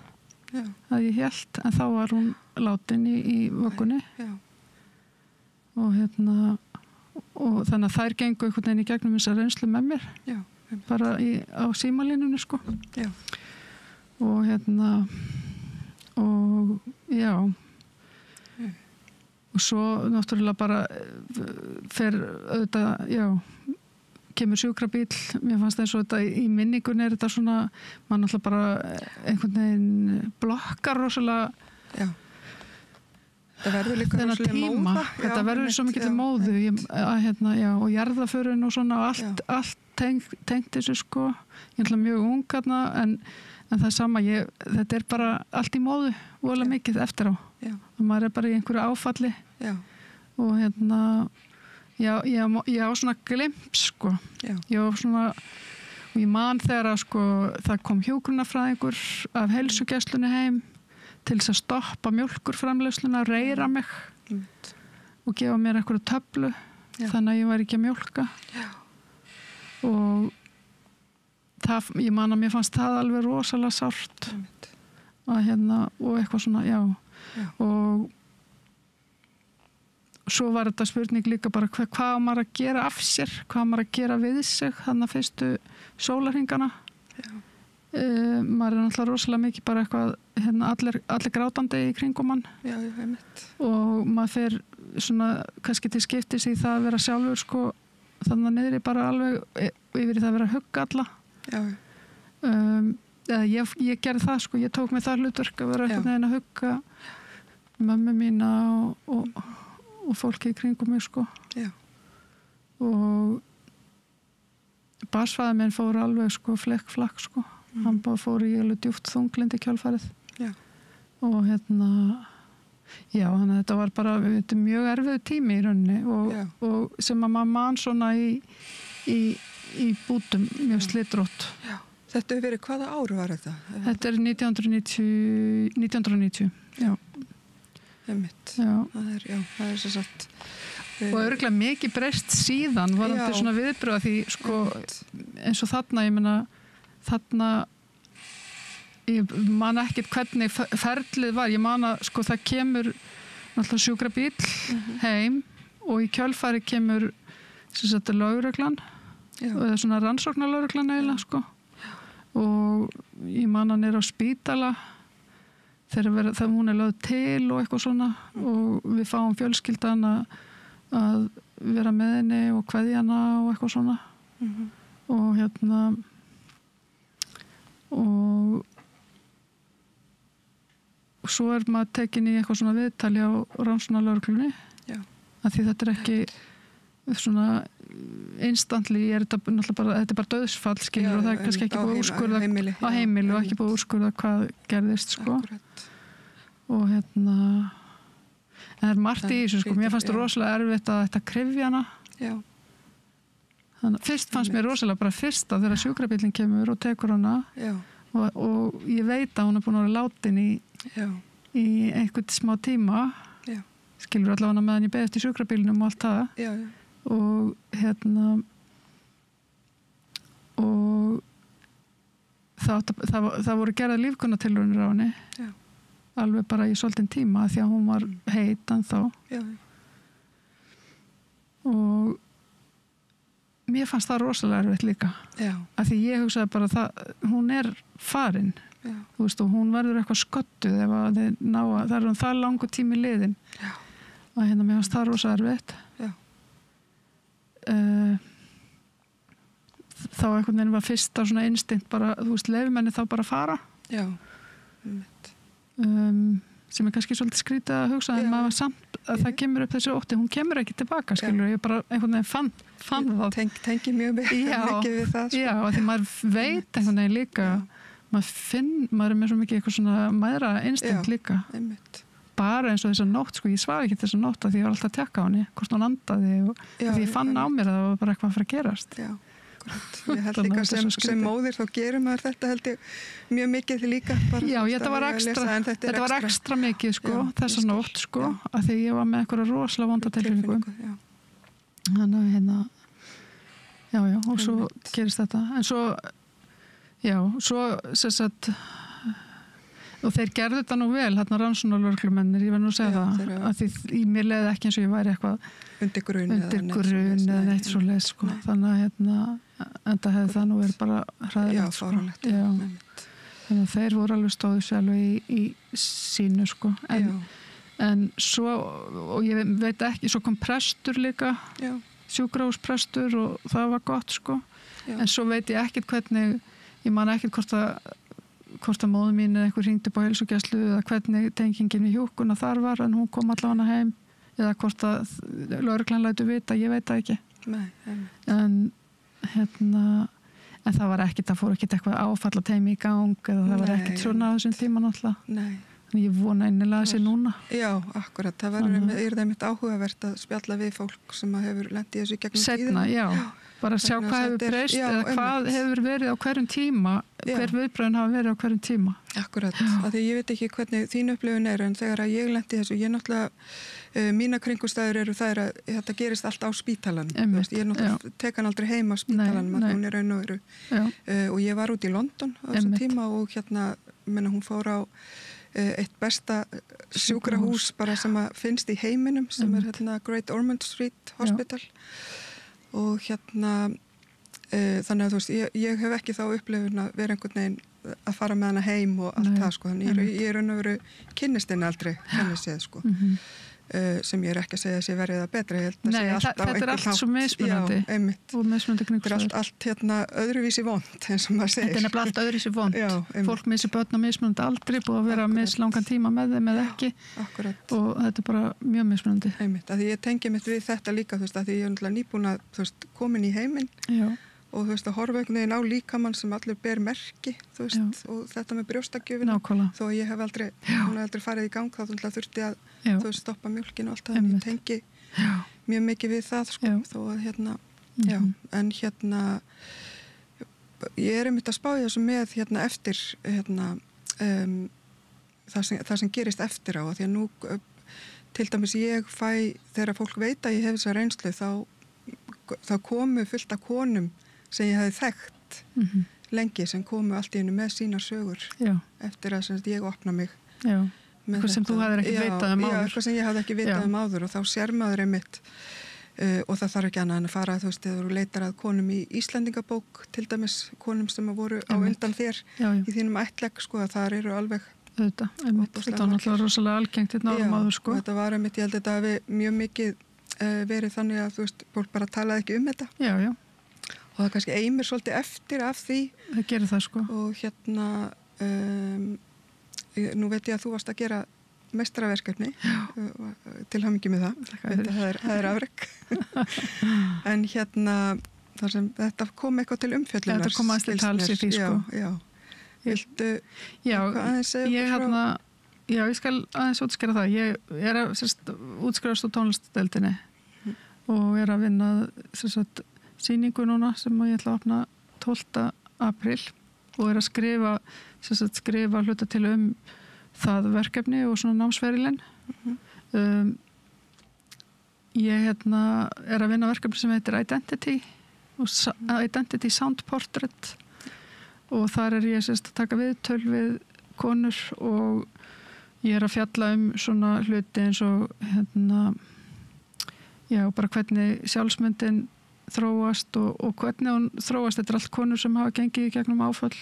að ég hélt en þá var hún látin í vöggunni og og þannig að þær gengu einhvern veginn í gegnum þessa reynslu með mér bara á símalínunni og og já og svo náttúrulega bara fer auðvitað, kemur sjúkrabíll, mér fannst eins og þetta í minningunni þetta svona, mann náttúrulega bara einhvern veginn blokkar rosalega það verður líka rosalega móða þetta verður svo mikið til móðu og jarðaförun og svona og allt tengt þessu ég ætla mjög ung en það er sama, þetta er bara allt í móðu voðalega mikið eftir á og maður er bara í einhverju áfalli og ég á svona glimt ég á svona og ég man þegar það kom hjúkrunarfræðingur af heilsugæslunni heim til þess að stoppa mjólkurframleiðsluna, reyra mig og gefa mér einhverju töflu þannig að ég var ekki að mjólka og ég man að mér fannst það alveg rosalega sárt og eitthvað svona og svo var þetta spurning líka bara hvað maður að gera af sér hvað maður að gera við sig þannig að fyrstu sólarhringana maður náttúrulega rosalega mikið bara eitthvað allir grátandi í kringum hann og maður fer svona kannski til skiptis í það að vera sjálfur sko þannig að niðri bara alveg yfir í það að vera að hugga alla ég gerði það sko, ég tók mig það hlutverk að vera eitthvað neginn að hugga mömmu mína og fólki í kringum mig sko og barsfæði minn fór alveg sko flekk sko hann bara fór í alveg djúpt þunglindi kjálfarið og já, þannig að þetta var bara mjög erfiðu tími í rauninni og sem að maður man svona í bútum mjög slitrótt. Þetta hefur verið, hvaða ár var þetta? Þetta er 1990, já. Einmitt. Það er svo satt. Og örugglega mikið breyst síðan var þetta svona viðbröð því sko eins og þarna, ég meina þarna ég man ekkert hvernig ferlið var, ég man að sko það kemur náttúrulega sjúkrabíll heim og í kjölfari kemur sem sagt lögreglan eða svona rannsóknarlögreglan eiginlega sko og ég man hann á spítala þegar hún lögð til og eitthvað svona og við fáum fjölskyldan að vera með henni og kveðja hana og eitthvað svona og og svo er maður tekin í eitthvað svona viðtali á rannsóknarlögreglunni að því þetta er ekki svona instantly þetta er bara dauðsfall skilur og það er kannski ekki búið úrskurða á heimili og ekki búið úrskurða hvað gerðist sko og en það er margt í þessu sko mér fannst það rosalega erfitt að þetta kryfja hana þannig fyrst fannst mér rosalega bara fyrsta þegar sjúkrabíllinn kemur og tekur hana og ég veit að hún er búin að vera látin í einhvern smá tíma skilur allavega meðan ég beði eftir sjúkrabílnum og allt það og og það voru gerðar lífgunartilraunir á henni alveg bara í svolítinn tíma því að hún var heit ennþá og mér fannst það rosalega erfitt líka af því ég hugsaði bara hún er farin þú veist og hún verður eitthvað sköttuð ef að það er það langur tími liðin og mér fannst það rosalega erfitt þá einhvern veginn var fyrsta svona instinkt bara, þú veist, leyfum henni þá bara að fara sem er kannski svolítið skrítið að hugsa en maður samt að það kemur upp þessi ótti hún kemur ekki tilbaka, skilur ég bara einhvern veginn fann það tengi mjög mikið við það já, því maður veit einhvern veginn líka maður er með svo mikið eitthvað svona mæðra instinkt líka bara eins og þessa nótt, sko, ég svaf ekki þessa nótt að því ég var alltaf að tekka á henni, hvort hún andaði og því ég fann á mér að það var bara eitthvað að fara að gerast ég held líka sem móðir þá gerir maður þetta held ég mjög mikið líka bara, já, þetta var ekstra mikið sko, þessa nótt sko að því ég var með eitthvað rosalega vonda tilfinningu þannig að og svo gerist þetta en svo sem sagt og þeir gerðu þetta nú vel, hérna rannsóknarlögreglumennir, ég verð nú að segja það að því í mér leiði ekki eins og ég væri eitthvað undir grun eða neitt svo leið sko. Þannig að enda hefði það nú verið bara hræðilegt sko. Þannig að þeir voru alveg stóðu sér alveg í sínu sko. En svo, og ég veit ekki, svo kom prestur líka, sjúkrahúsprestur og það var gott sko. En svo veit ég ekkert hvernig, ég man ekkert hvort að móður mín eða eitthvað hringdi upp á heilsugæslu eða hvernig tengingin við hjúkkuna þar var en hún kom allavega heim eða hvort að lögreglan lætu vita, ég veit það ekki. En það var ekkert, það fór ekkert eitthvað áfallateimi í gang eða það var ekkert svona á þessum tíma náttúrulega. Þannig ég vona innilega þessi núna. Já, akkurat, það er það mitt áhugavert að spjalla við fólk sem hefur lent í þessu gegnum tíðina. Já. Bara að sjá hvað hefur breyst eða hvað hefur verið á hverjum tíma hver viðbröðin hafa verið á hverjum tíma. Akkurat, af því ég veit ekki hvernig þín upplifun er en þegar að ég lendi þessu, ég náttúrulega mína kringumstæður eru þær að þetta gerist allt á spítalanum. Ég náttúrulega tek hann aldrei heim á spítalanum að hún er raun og veru og ég var út í London á þessum tíma og hún fór á eitt besta sjúkrahús bara sem að finnst í heiminum sem er Great Ormond Street Hospital og þannig að þú veist, ég hef ekki þá upplifun að vera einhvern veginn að fara með hana heim og allt það sko, þannig ég er raun og veru kynnist henni aldrei henni séð sko. Sem ég er ekki að segja að sé verið að betra. Nei, þetta er allt svo mismunandi. Já, einmitt. Og mismunandi kringumstæður. Þetta er allt hérna öðruvísi vond, eins og maður segir. Þetta er nefnilega allt öðruvísi vond. Já, fólk missi börn á mismunandi aldri, búið að vera mislangan tíma með þeim eða ekki. Akkurat. Og þetta er bara mjög mismunandi. Einmitt, að því ég tengi mitt við þetta líka, þú veist, að því ég er náttúrulega nýbúin að, þú veist, komin í heiminn. Já. Og þú veist að horfa einhvern veginn á líkamann sem allir ber merki, þú veist, og þetta með brjóstakjöfina, þó ég hef aldrei, hún hef aldrei farið í gang, þá þurfti að, þú veist, stoppa mjólkinu og allt það, en ég tengi mjög mikið við það, sko, þó að hérna, en hérna, ég er einmitt að spá í þessu með, hérna, eftir, hérna, það sem gerist eftir á, því að nú, til dæmis ég fæ, þegar fólk veit að ég hef þessa reynslu, þá komu fullt af konum sem ég hefði þekkt lengi sem komu allt í einu með sínar sögur eftir að ég opna mig. Já, eitthvað sem þú hafðir ekki vitað um áður. Já, eitthvað sem ég hafði ekki vitað um áður og þá sér maður einmitt og það þarf ekki annað en að fara, þú veist, þegar þú leitar að konum í Íslendingabók, til dæmis konum sem voru á undan þér í þínum ættlegg, sko, að þar eru alveg þetta var náttúrulega rosalega algengt hérna árum áður, sko. Já, þetta var einmitt, ég held að þetta hafi mjög mikið verið þannig að, þú veist, fólk bara talaði ekki um þetta. Já, já. Og það kannski eimir svolítið eftir af því. Það gerir það, sko. Og hérna, nú veit ég að þú varst að gera meistaraverkefni, til hamingju með það. Það er afrek. En hérna, þar sem þetta kom eitthvað til umfjöllunar. Þetta kom aðeins til tals í því, sko. Já, já. Viltu aðeins segja frá? Já, ég skal aðeins útskýra það. Ég er að útskrifast á tónlistdeildinni og er að vinna sýningu núna sem ég ætla að opna 12. apríl og er að skrifa hluta til það verkefni og svona námsferilinn. Ég er að vinna verkefni sem heitir Identity Sound Portrait og þar er ég að taka viðtöl við konur og ég er að fjalla svona hluti eins og bara hvernig sjálfsmyndin þróast og hvernig hún þróast. Þetta er allt konur sem hafa gengið í gegnum áföll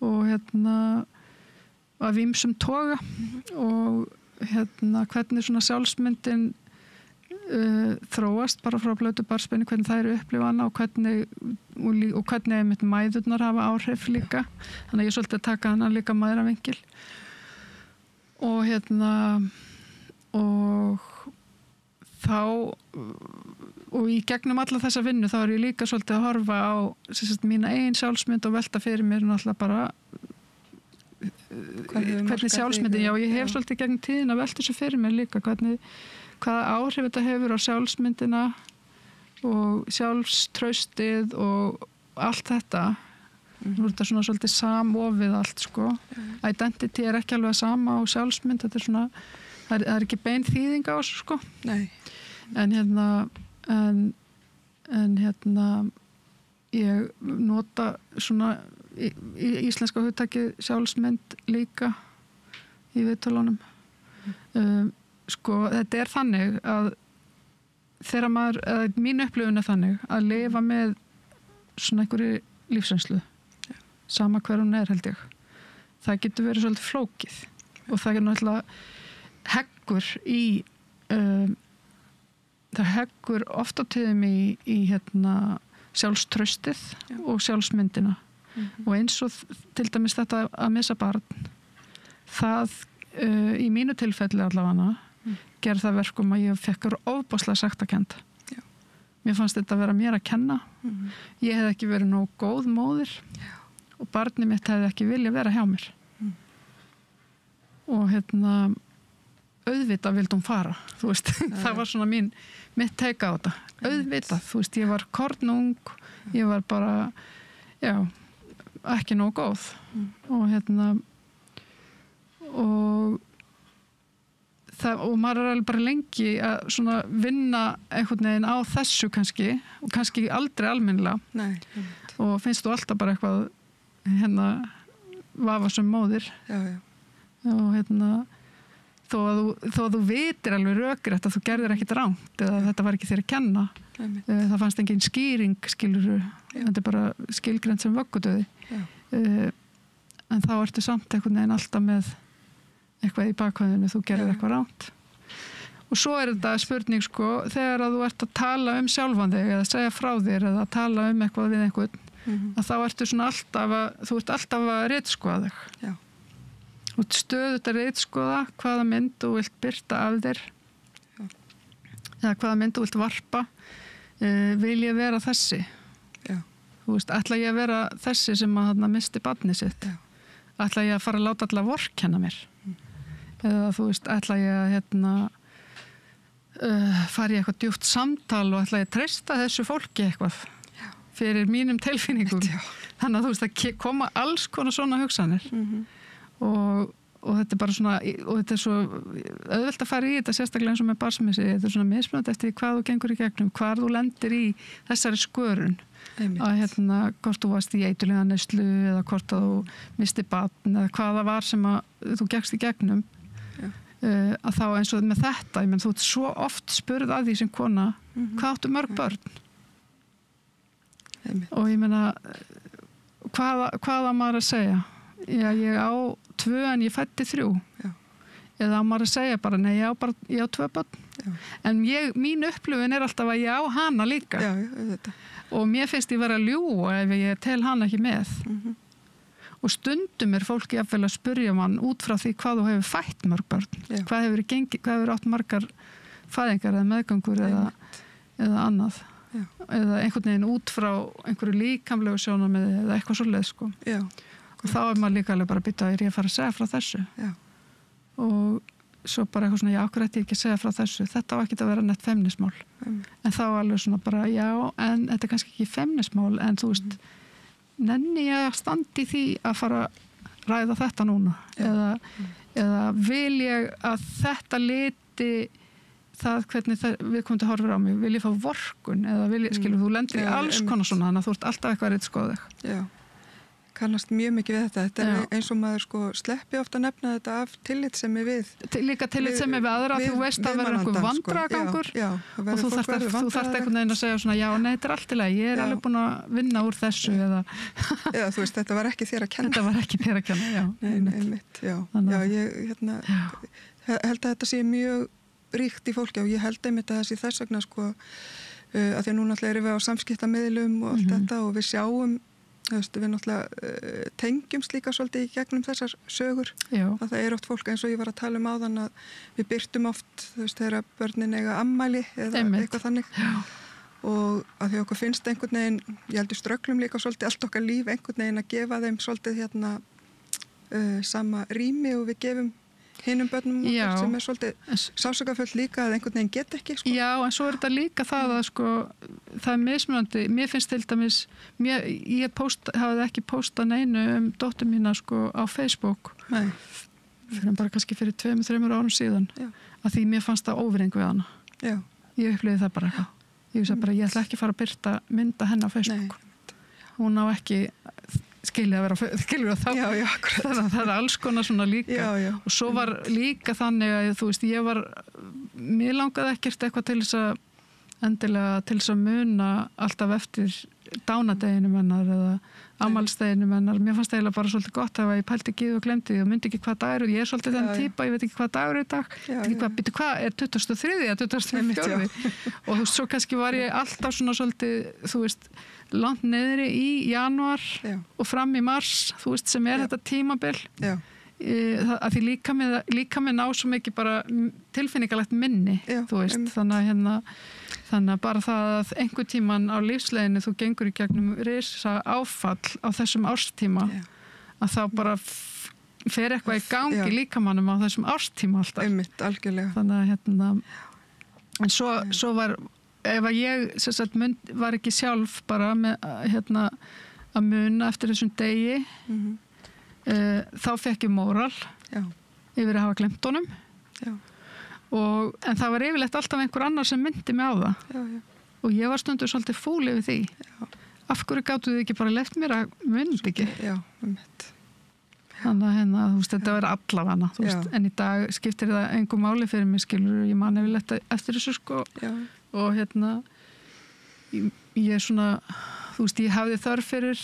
og af ýmsum toga og hvernig svona sjálfsmyndin þróast bara frá blötu barnsbeini, hvernig það eru upplifana og hvernig einmitt mæðurnar hafa áhrif líka. Þannig að ég svolítið að taka hana líka mæðravingil og þá og í gegnum alla þessa vinnu þá er ég líka svolítið að horfa á mína eigin sjálfsmynd og velta fyrir mér náttúrulega bara hvernig sjálfsmyndin, já ég hef svolítið gegnum tíðin að velta þessu fyrir mér líka hvaða áhrif þetta hefur á sjálfsmyndina og sjálfstraustið og allt þetta. Nú er þetta svona svolítið samofið allt, sko. Identity er ekki alveg sama á sjálfsmynd, þetta er svona, það er ekki bein þýðing á þessu, sko. Nei. En ég nota svona í íslenska hugtakið sjálfsmynd líka í viðtölunum. Sko, þetta er þannig að þegar mín upplifun er þannig að lifa með svona einhverju lífsreynslu, sama hver hún er, held ég. Það getur verið svolítið flókið og það er náttúrulega heggur í það heggur oft á tíðum í sjálfstraustið og sjálfsmyndina og eins og til dæmis þetta að missa barn það í mínu tilfelli allavega gerði það verkum að ég fekk ofboðslega sektarkennd. Mér fannst þetta að vera mér að kenna. Ég hef ekki verið nógu góð móðir og barnið mitt hefði ekki viljað vera hjá mér. Og auðvitað vildi hún fara, þú veist. Það var svona mitt teika á þetta. Auðvitað, þú veist, ég var kornung, ég var bara, ekki nógu góð. Og maður er alveg bara lengi að svona vinna einhvern veginn á þessu kannski og kannski aldrei almennilega. Nei. Og finnst þú alltaf bara eitthvað vafasum móðir. Já. Og þó að þú vitir alveg rökrétt að þú gerðir ekkit rangt eða þetta var ekki þér að kenna. Það fannst engin skýring, skilurðu. Þetta er bara skilgreint sem vöggudauði. en þá ertu samt einhvern veginn alltaf með eitthvað í bakhöfðinu, þú gerir eitthvað ránt. Og svo þetta spurning sko, þegar að þú ert að tala sjálfan þig eða segja frá þér eða að tala eitthvað við einhvern, að þá ertu svona þú ert alltaf að ritskoða þig. Já. Þú ert stöðugt að ritskoða hvaða mynd þú vilt birta af þér. Já. Eða hvaða mynd þú vilt varpa. Vil ég vera þessi? Já. Þú veist, ætla ég að vera þessi sem að misti barnið sitt? Já. Ætla ég að fara að láta alla vorkenna mér? Eða þú veist, ætla ég að fara í eitthvað djúpt samtal og ætla ég að treysta þessu fólki eitthvað fyrir mínum tilfinningum. Þannig að þú veist, að koma alls konar svona hugsanir. Og þetta bara svona, og þetta svo auðvelt að fara í þetta, sérstaklega eins og með barsmissi, þetta svona mismunandi eftir hvað þú gengur í gegnum, hvar þú lendir í þessari skörun. Að hvort þú varst í eiturlyfjaneyslu eða hvort að þú misti barn eða hvað það var sem að þú gekkst í gegnum. Að þá eins og með þetta, ég menn þú ert svo oft spurð að því sem kona, hvað áttu mörg börn? Og ég menna, hvað á maður að segja? Já, ég á 2 en ég fæddi 3. Já. Eða á maður að segja bara, nei, ég á 2 börn. Já. En mín upplifun alltaf að ég á hana líka. Já, þetta. Og mér finnst ég vera að ljúga ef ég tel hana ekki með. Og stundum fólki jafnvel að spyrja mann út frá því hvað þú hefur fætt mörg börn. Já. Hvað hefur átt margar fæðingar eða meðgangur eða annað. Já. Eða einhvern veginn út frá einhverju líkamlegu sjónarmiði eða eitthvað svoleið sko. Já. Og þá maður líka alveg bara býta að ég fara að segja frá þessu. Já. Og svo bara eitthvað svona, já, okkur ætti ég ekki að segja frá þessu. Þetta á ekki að vera nett feimnismál. En þá alveg svona bara, já, en þetta kannski ekki feimnismál, en þú veist, nenni ég að standa í því að fara að ræða þetta núna. Eða vil ég að þetta liti það hvernig viðkomandi horfir á mig. Vil ég fá vorkun? Eða vil ég, skilur, þú lendir í alls konar svona, þannig að þú ert alltaf eitthvað að ritskoða þig. Já. Kannast mjög mikið við þetta. Þetta eins og maður sko sleppi ofta að nefna þetta af tillitssemi við. Líka tillitssemi við aðra, þú veist að vera einhver vandræðagangur og þú þarft einhvern veginn að segja svona, já, nei, þetta allt í lagi, ég alveg búin að vinna úr þessu eða þú veist, þetta var ekki þér að kenna. Þetta var ekki þér að kenna, já. Einmitt, já. Já, ég held að þetta sé mjög ríkt í fólki og ég held einmitt að það sé þess vegna sko að því að nú náttúrulega erum við á samskiptamiðlum og allt þetta og við sjáum við náttúrulega tengjumst líka svolítið í gegnum þessar sögur. Að það oft fólk eins og ég var að tala áðan að við birtum oft þegar börnin eiga ammæli eða eitthvað þannig. Já. Og að því okkur finnst einhvern veginn, ég heldur strögglum líka svolítið allt okkar líf einhvern veginn að gefa þeim svolítið sama rými og við gefum hinum börnum sem svolítið sásökafullt líka að einhvern veginn get ekki sko. Já, en svo þetta líka það að sko það mismunandi, mér finnst til dæmis ég hafði ekki postað neinu dóttur mína sko á Facebook fyrir bara kannski fyrir 2-3 árum síðan. Já. Að því mér fannst það óvirðing við hana. Já. Ég upplifði það bara eitthvað. Ég sagði bara, ég ætla ekki að fara að birta mynda henni á Facebook. Nei. Hún á ekki skilja að vera þá. Já, þannig að það er alls konar svona líka. Já. Og svo var líka þannig að þú veist, mér langaði ekkert eitthvað til þess að endilega til þess að muna alltaf eftir dánadeginum hennar eða afmælisdeginum hennar. Mér fannst eiginlega bara svolítið gott að ég pældi ekki og glemdi því og myndi ekki hvað dagur ég svolítið þenn típa, ég veit ekki hvað dagur í dag hvað er 23. eða 24. Og þú veist, svo kannski var ég alltaf svona svolítið, þú veist, langt neðri í janúar og fram í mars, þú veist, sem þetta tímabil. Já. Að því líka með ná svo mikið bara tilfinningalegt minni. Þú veist, þannig að bara það að einhver tíman á lífsleginu þú gengur í gegnum risa áfall á þessum árstíma að þá bara fer eitthvað í gangi líkamannum á þessum árstíma alltaf. Einmitt, algjörlega. Þannig að en svo var ef að ég var ekki sjálf bara með að muna eftir þessum degi þá fekk ég móral yfir að hafa glemt honum. Já. En það var yfirleitt alltaf einhver annar sem myndi mig á það. Og ég var stundur svolítið fúl yfir því. Af hverju gátu þið ekki bara left mér að myndi ekki? Já, mitt. Þannig að þú veist, þetta var allavega þú veist, en í dag skiptir það engu máli fyrir mig, skilur, ég man yfirleitt eftir þessu sko. Og ég svona, þú veist, ég hafði þörf fyrir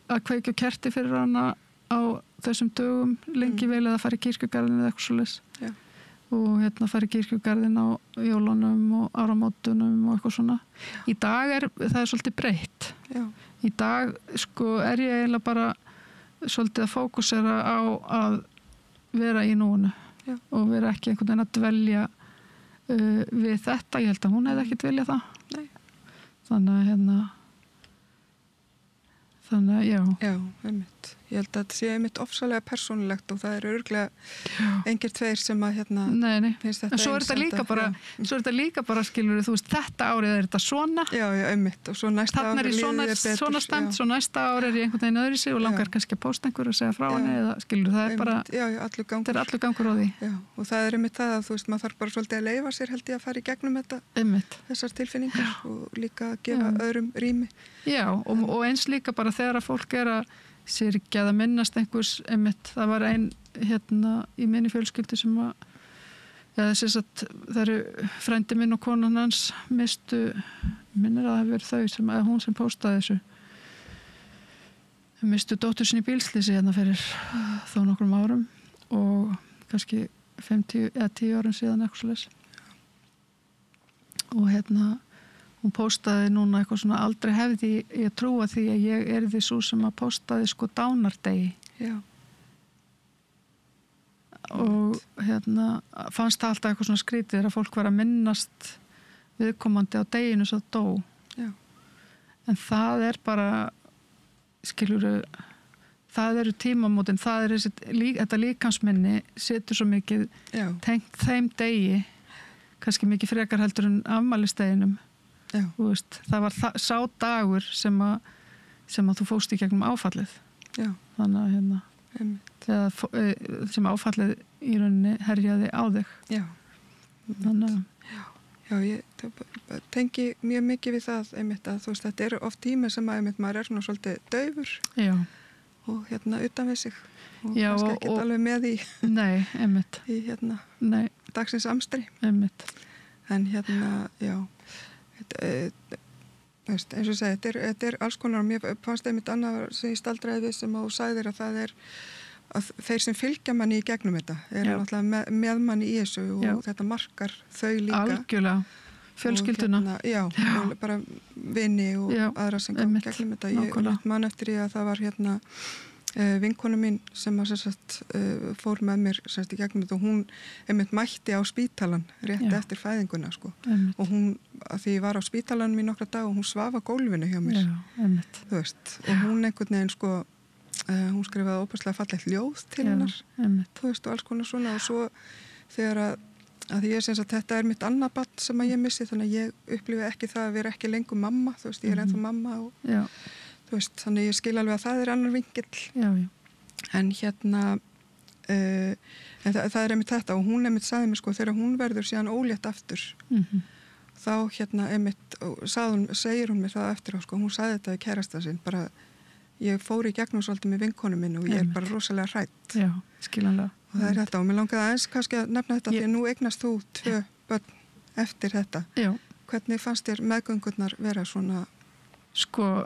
að kveikja kerti fyrir hana á þessum dögum lengi vel eða fara í kirkjugarðin eða eitthvað svoleiðis og fara í kirkjugarðin á jólunum og áramótunum og eitthvað svona. Í dag það svolítið breytt. Í dag sko ég eiginlega bara svolítið að fókusera á að vera í núinu og vera ekki einhvern veginn að dvelja við þetta. Ég held að hún hefði ekki dvelja það. Nei. Þannig að já, einmitt. Ég held að þetta sé einmitt ofsalega persónulegt og það örugglega engir tveir sem að finnst þetta. En svo þetta líka bara skilur þú veist, þetta árið þetta svona. Já, einmitt. Og svo næsta árið líður þér betur. Svona stend, svo næsta árið einhvern veginn öðru sig og langar kannski að posta einhver og segja frá henni eða skilur það bara. Já, allur gangur. Þetta allur gangur á því. Já, og það einmitt það að þú veist, maður þarf bara svolítið að leyfa sér held ég að fara í gegnum þetta. Einmitt. Þessar tilfinningar og líka að gefa öðrum rými. Já, og eins líka bara þegar að fólk að syrgja að minnast einhvers einmitt. Það var í minni fjölskyldu sem það eru frændi minn og konan hans mistu, minnir að það hefur þau hún sem póstaði þessu mistu dóttur sinni í bílslýsi fyrir þó nokkrum árum og kannski 50 eða 10 árum síðan eitthvað svoleiðis og hún póstaði núna eitthvað svona aldrei hefði ég trúa því að ég yrði svo sem að póstaði sko dánardegi. Já. Og fannst það alltaf eitthvað svona skrítið þegar fólk var að minnast viðkomandi á deginu svo dó. Já. En það bara, skilurðu, það eru tímamótin, það þetta líkamsminni setur svo mikið tengt þeim degi, kannski mikið frekar heldur en afmælisdeginum. Veist, það var sá dagur sem að þú fóst í gegnum áfallið. Já. Þannig að sem áfallið í rauninni herjaði á þig. Já. Þannig að ég tengi mjög mikið við það einmitt að þú veist, þetta eru oft tími sem að einmitt maður svona svolítið daufur. Já. Og utan við sig og kannski ekki alveg með í nei, einmitt. Í dagsins amstri. Einmitt. En já eins og ég segi, þetta alls konar og mér fannst einmitt annað sem ég staldraði við sem þú sagðir að það að þeir sem fylgja manni í gegnum þetta náttúrulega með manni í þessu og þetta markar þau líka algjörlega, fjölskylduna og bara vini og aðra sem kom gegnum þetta ég man eftir ég að það var vinkonu mín sem fór með mér í gegnum þetta og hún einmitt mætti á spítalan rétt eftir fæðinguna sko. Og hún, að því ég var á spítalanum í nokkra dag og hún svaf á gólfinu hjá mér þú veist, og hún einhvern veginn sko, hún skrifaði óbærslega fallegt ljóð til hennar þú veist og alls konar svona og svo þegar að ég að þetta mitt annað barn sem að ég missi þannig að ég upplifi ekki það að vera ekki lengur mamma þú veist, ég ennþá mamma og þú veist, þannig ég skil alveg að það annar vinkill en en það einmitt þetta og hún einmitt sagði mér sko þegar hún verður síðan ólétt aftur þá einmitt segir hún mér það eftir á sko, hún sagði þetta við kærasta sinn bara, ég fór í gegnum svolítið með vinkonu minn og ég bara rosalega hrætt já, skilanlega og það þetta og mér langaði aðeins kannski að nefna þetta því að nú eignast þú 2 börn eftir þetta já. Hvernig fannst þér meðgöngurnar vera svona sko,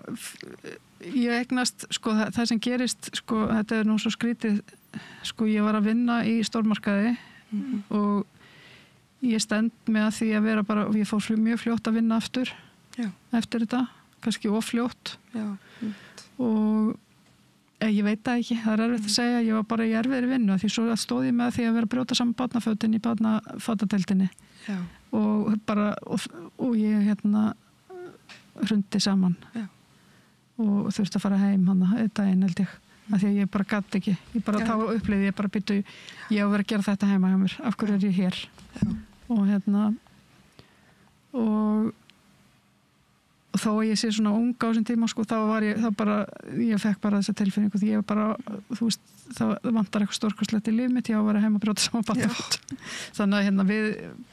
ég eignast sko, það sem gerist sko, þetta nú svo skrítið sko, ég var að vinna í stórmarkaði og ég stend með að því að vera bara og ég fór mjög fljótt að vinna aftur eftir þetta, kannski ofljótt og ég veit það ekki, það erfitt að segja ég var bara í erfiðri vinnu því svo stóð ég með því að vera að brjóta saman barnafötin í barnafatadeildinni og bara og ég hrundi saman og þurfti að fara heim hana daginn held ég af því að ég bara gatt ekki þá upplýði ég bara býtu ég á að vera að gera þetta heima hjá mér af hverju ég hér og þó að ég sé svona ung á þessum tíma sko, ég fekk bara þessa tilfinningu því ég bara, þú veist það vantar eitthvað stórkostlegt í líf mitt ég á að vera heima að brjóta saman barnaföt þannig að við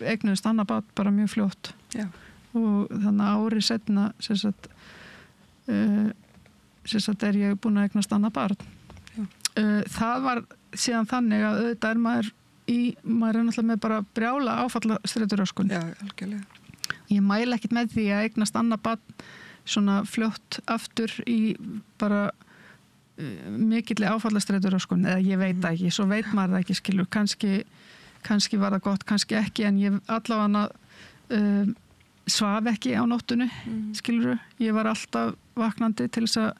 eignuðumst annað barn bara mjög fljótt og þannig að árið seinna er ég búin að eignast annað barn það var síðan þannig að auðvitað maður er náttúrulega með bara brjála áfallastreituröskun algjörlega ég mæla ekkert með því að eignast annað barn svona fljótt aftur í bara mikill áfallastreitur eða ég veit ekki, svo veit maður það ekki skilur, kannski var það gott, kannski ekki, en ég allavega svaf ekki á nóttunni skilur, ég var alltaf vaknandi til þess að,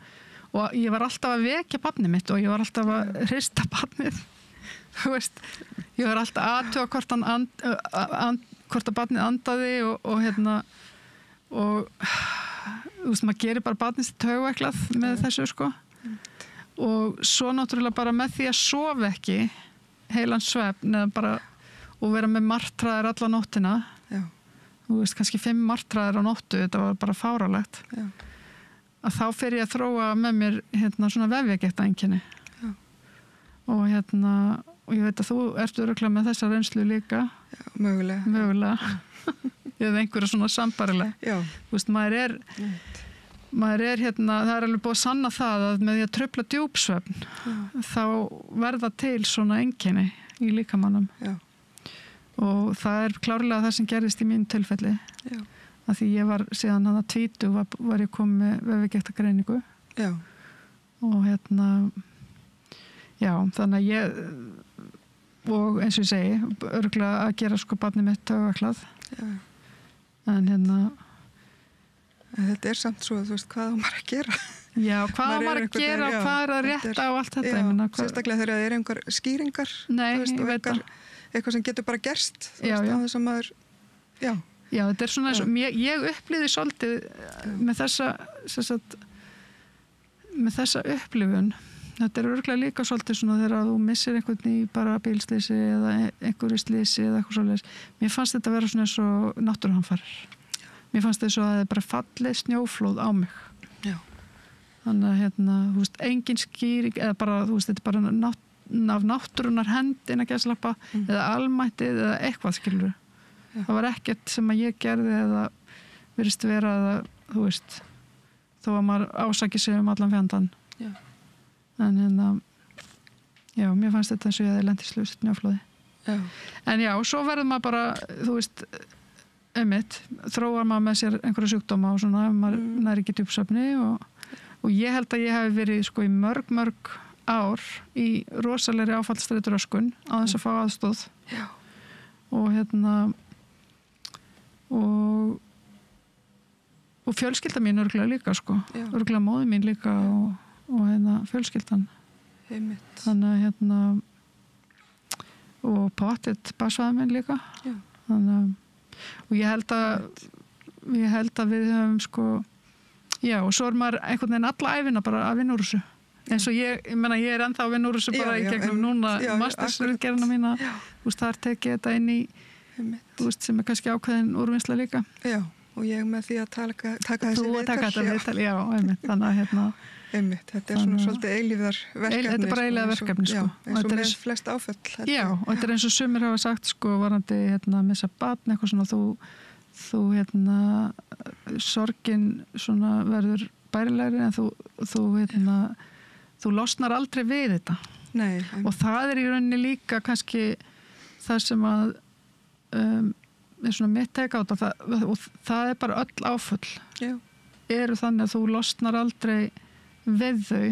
og ég var alltaf að vekja barnið mitt og ég var alltaf að hrista barnið, þú veist ég var alltaf aðtuga hvort að barnið andaði og og þú veist, maður gerir bara barnið sitt taugvæklað með þessu sko og svo náttúrulega bara með því að sofa ekki heilan svefn eða bara og vera með martraðir alla nóttina þú veist, kannski 5 martraðir á nóttu, þetta var bara fáralegt að þá fer ég að þróa með mér svona vefjagektaeinkenni og og ég veit að þú ert örugglega með þessa reynslu líka mögulega eða einhverja svona sambarilega þú veist, maður er það er alveg búið að sanna það að með því að trufla djúpsvefn þá verða til svona einkenni í líkamannum og það er klárlega það sem gerðist í mínu tilfelli að því ég var síðan hann að 20 var ég komið með vefjagektargreiningu og þannig að ég og eins og ég segi örugglega að gera sko barnið mitt taugvæklað en þetta er samt svo, þú veist, hvað á maður að gera hvað á maður að gera og hvað er að rétta og allt þetta sérstaklega þegar það er einhver skýringar ég veit það eitthvað sem getur bara gerst á þess að maður þetta er svona eins og ég upplýði svolítið með þessa upplifun þetta er örugglega líka svolítið svona þegar þú missir einhvern í bara bílslýsi eða einhverju slýsi eða eitthvað svoleiðis mér fannst þetta vera svona eins og náttúruhamfarir mér fannst þetta svo að það bara fallið snjóflóð á mig þannig að þú veist, engin skýring eða bara, þú veist, þetta er bara af náttúrunar hendin að gæslappa eða almættið eða eitthvað skilur það var ekkert sem að ég gerði eða virðist vera eða, þú veist þó að maður ásaki sig allan fjandann en mér fannst þetta eins og ég hefði lent í snjóflóði en svo verður maður bara þú veist þróar maður með sér einhverja sjúkdóma og svona, maður næri ekki djúpsvefni og ég held að ég hef verið sko í mörg ár í rosalegri áfallastreituröskun á þess að fá aðstóð og fjölskylda mín örugglega líka sko örugglega móðir mín líka og fjölskyldan þannig og pottet basvaði minn líka þannig og ég held að við höfum sko og svo er maður einhvern veginn alla ævina bara að vinna úr þessu eins og ég er ennþá að vinna úr þessu bara í gegnum núna mastersritgerðina mína þú veist, þar tekið þetta inn í þú veist, sem er kannski ákveðin úrvinnsla líka og ég með því að taka þessi viðtal þannig að þetta er svona svolítið eilífðarverkefni þetta er bara eilífðarverkefni sko eins og með flest áföll og þetta er eins og sumir hafa sagt sko varandi missa barn eitthvað svona þú sorgin svona verður bærilegri en þú losnar aldrei við þetta og það er í rauninni líka kannski það sem að er svona mitt teka á þetta og það er bara öll áföll eru þannig að þú losnar aldrei við þau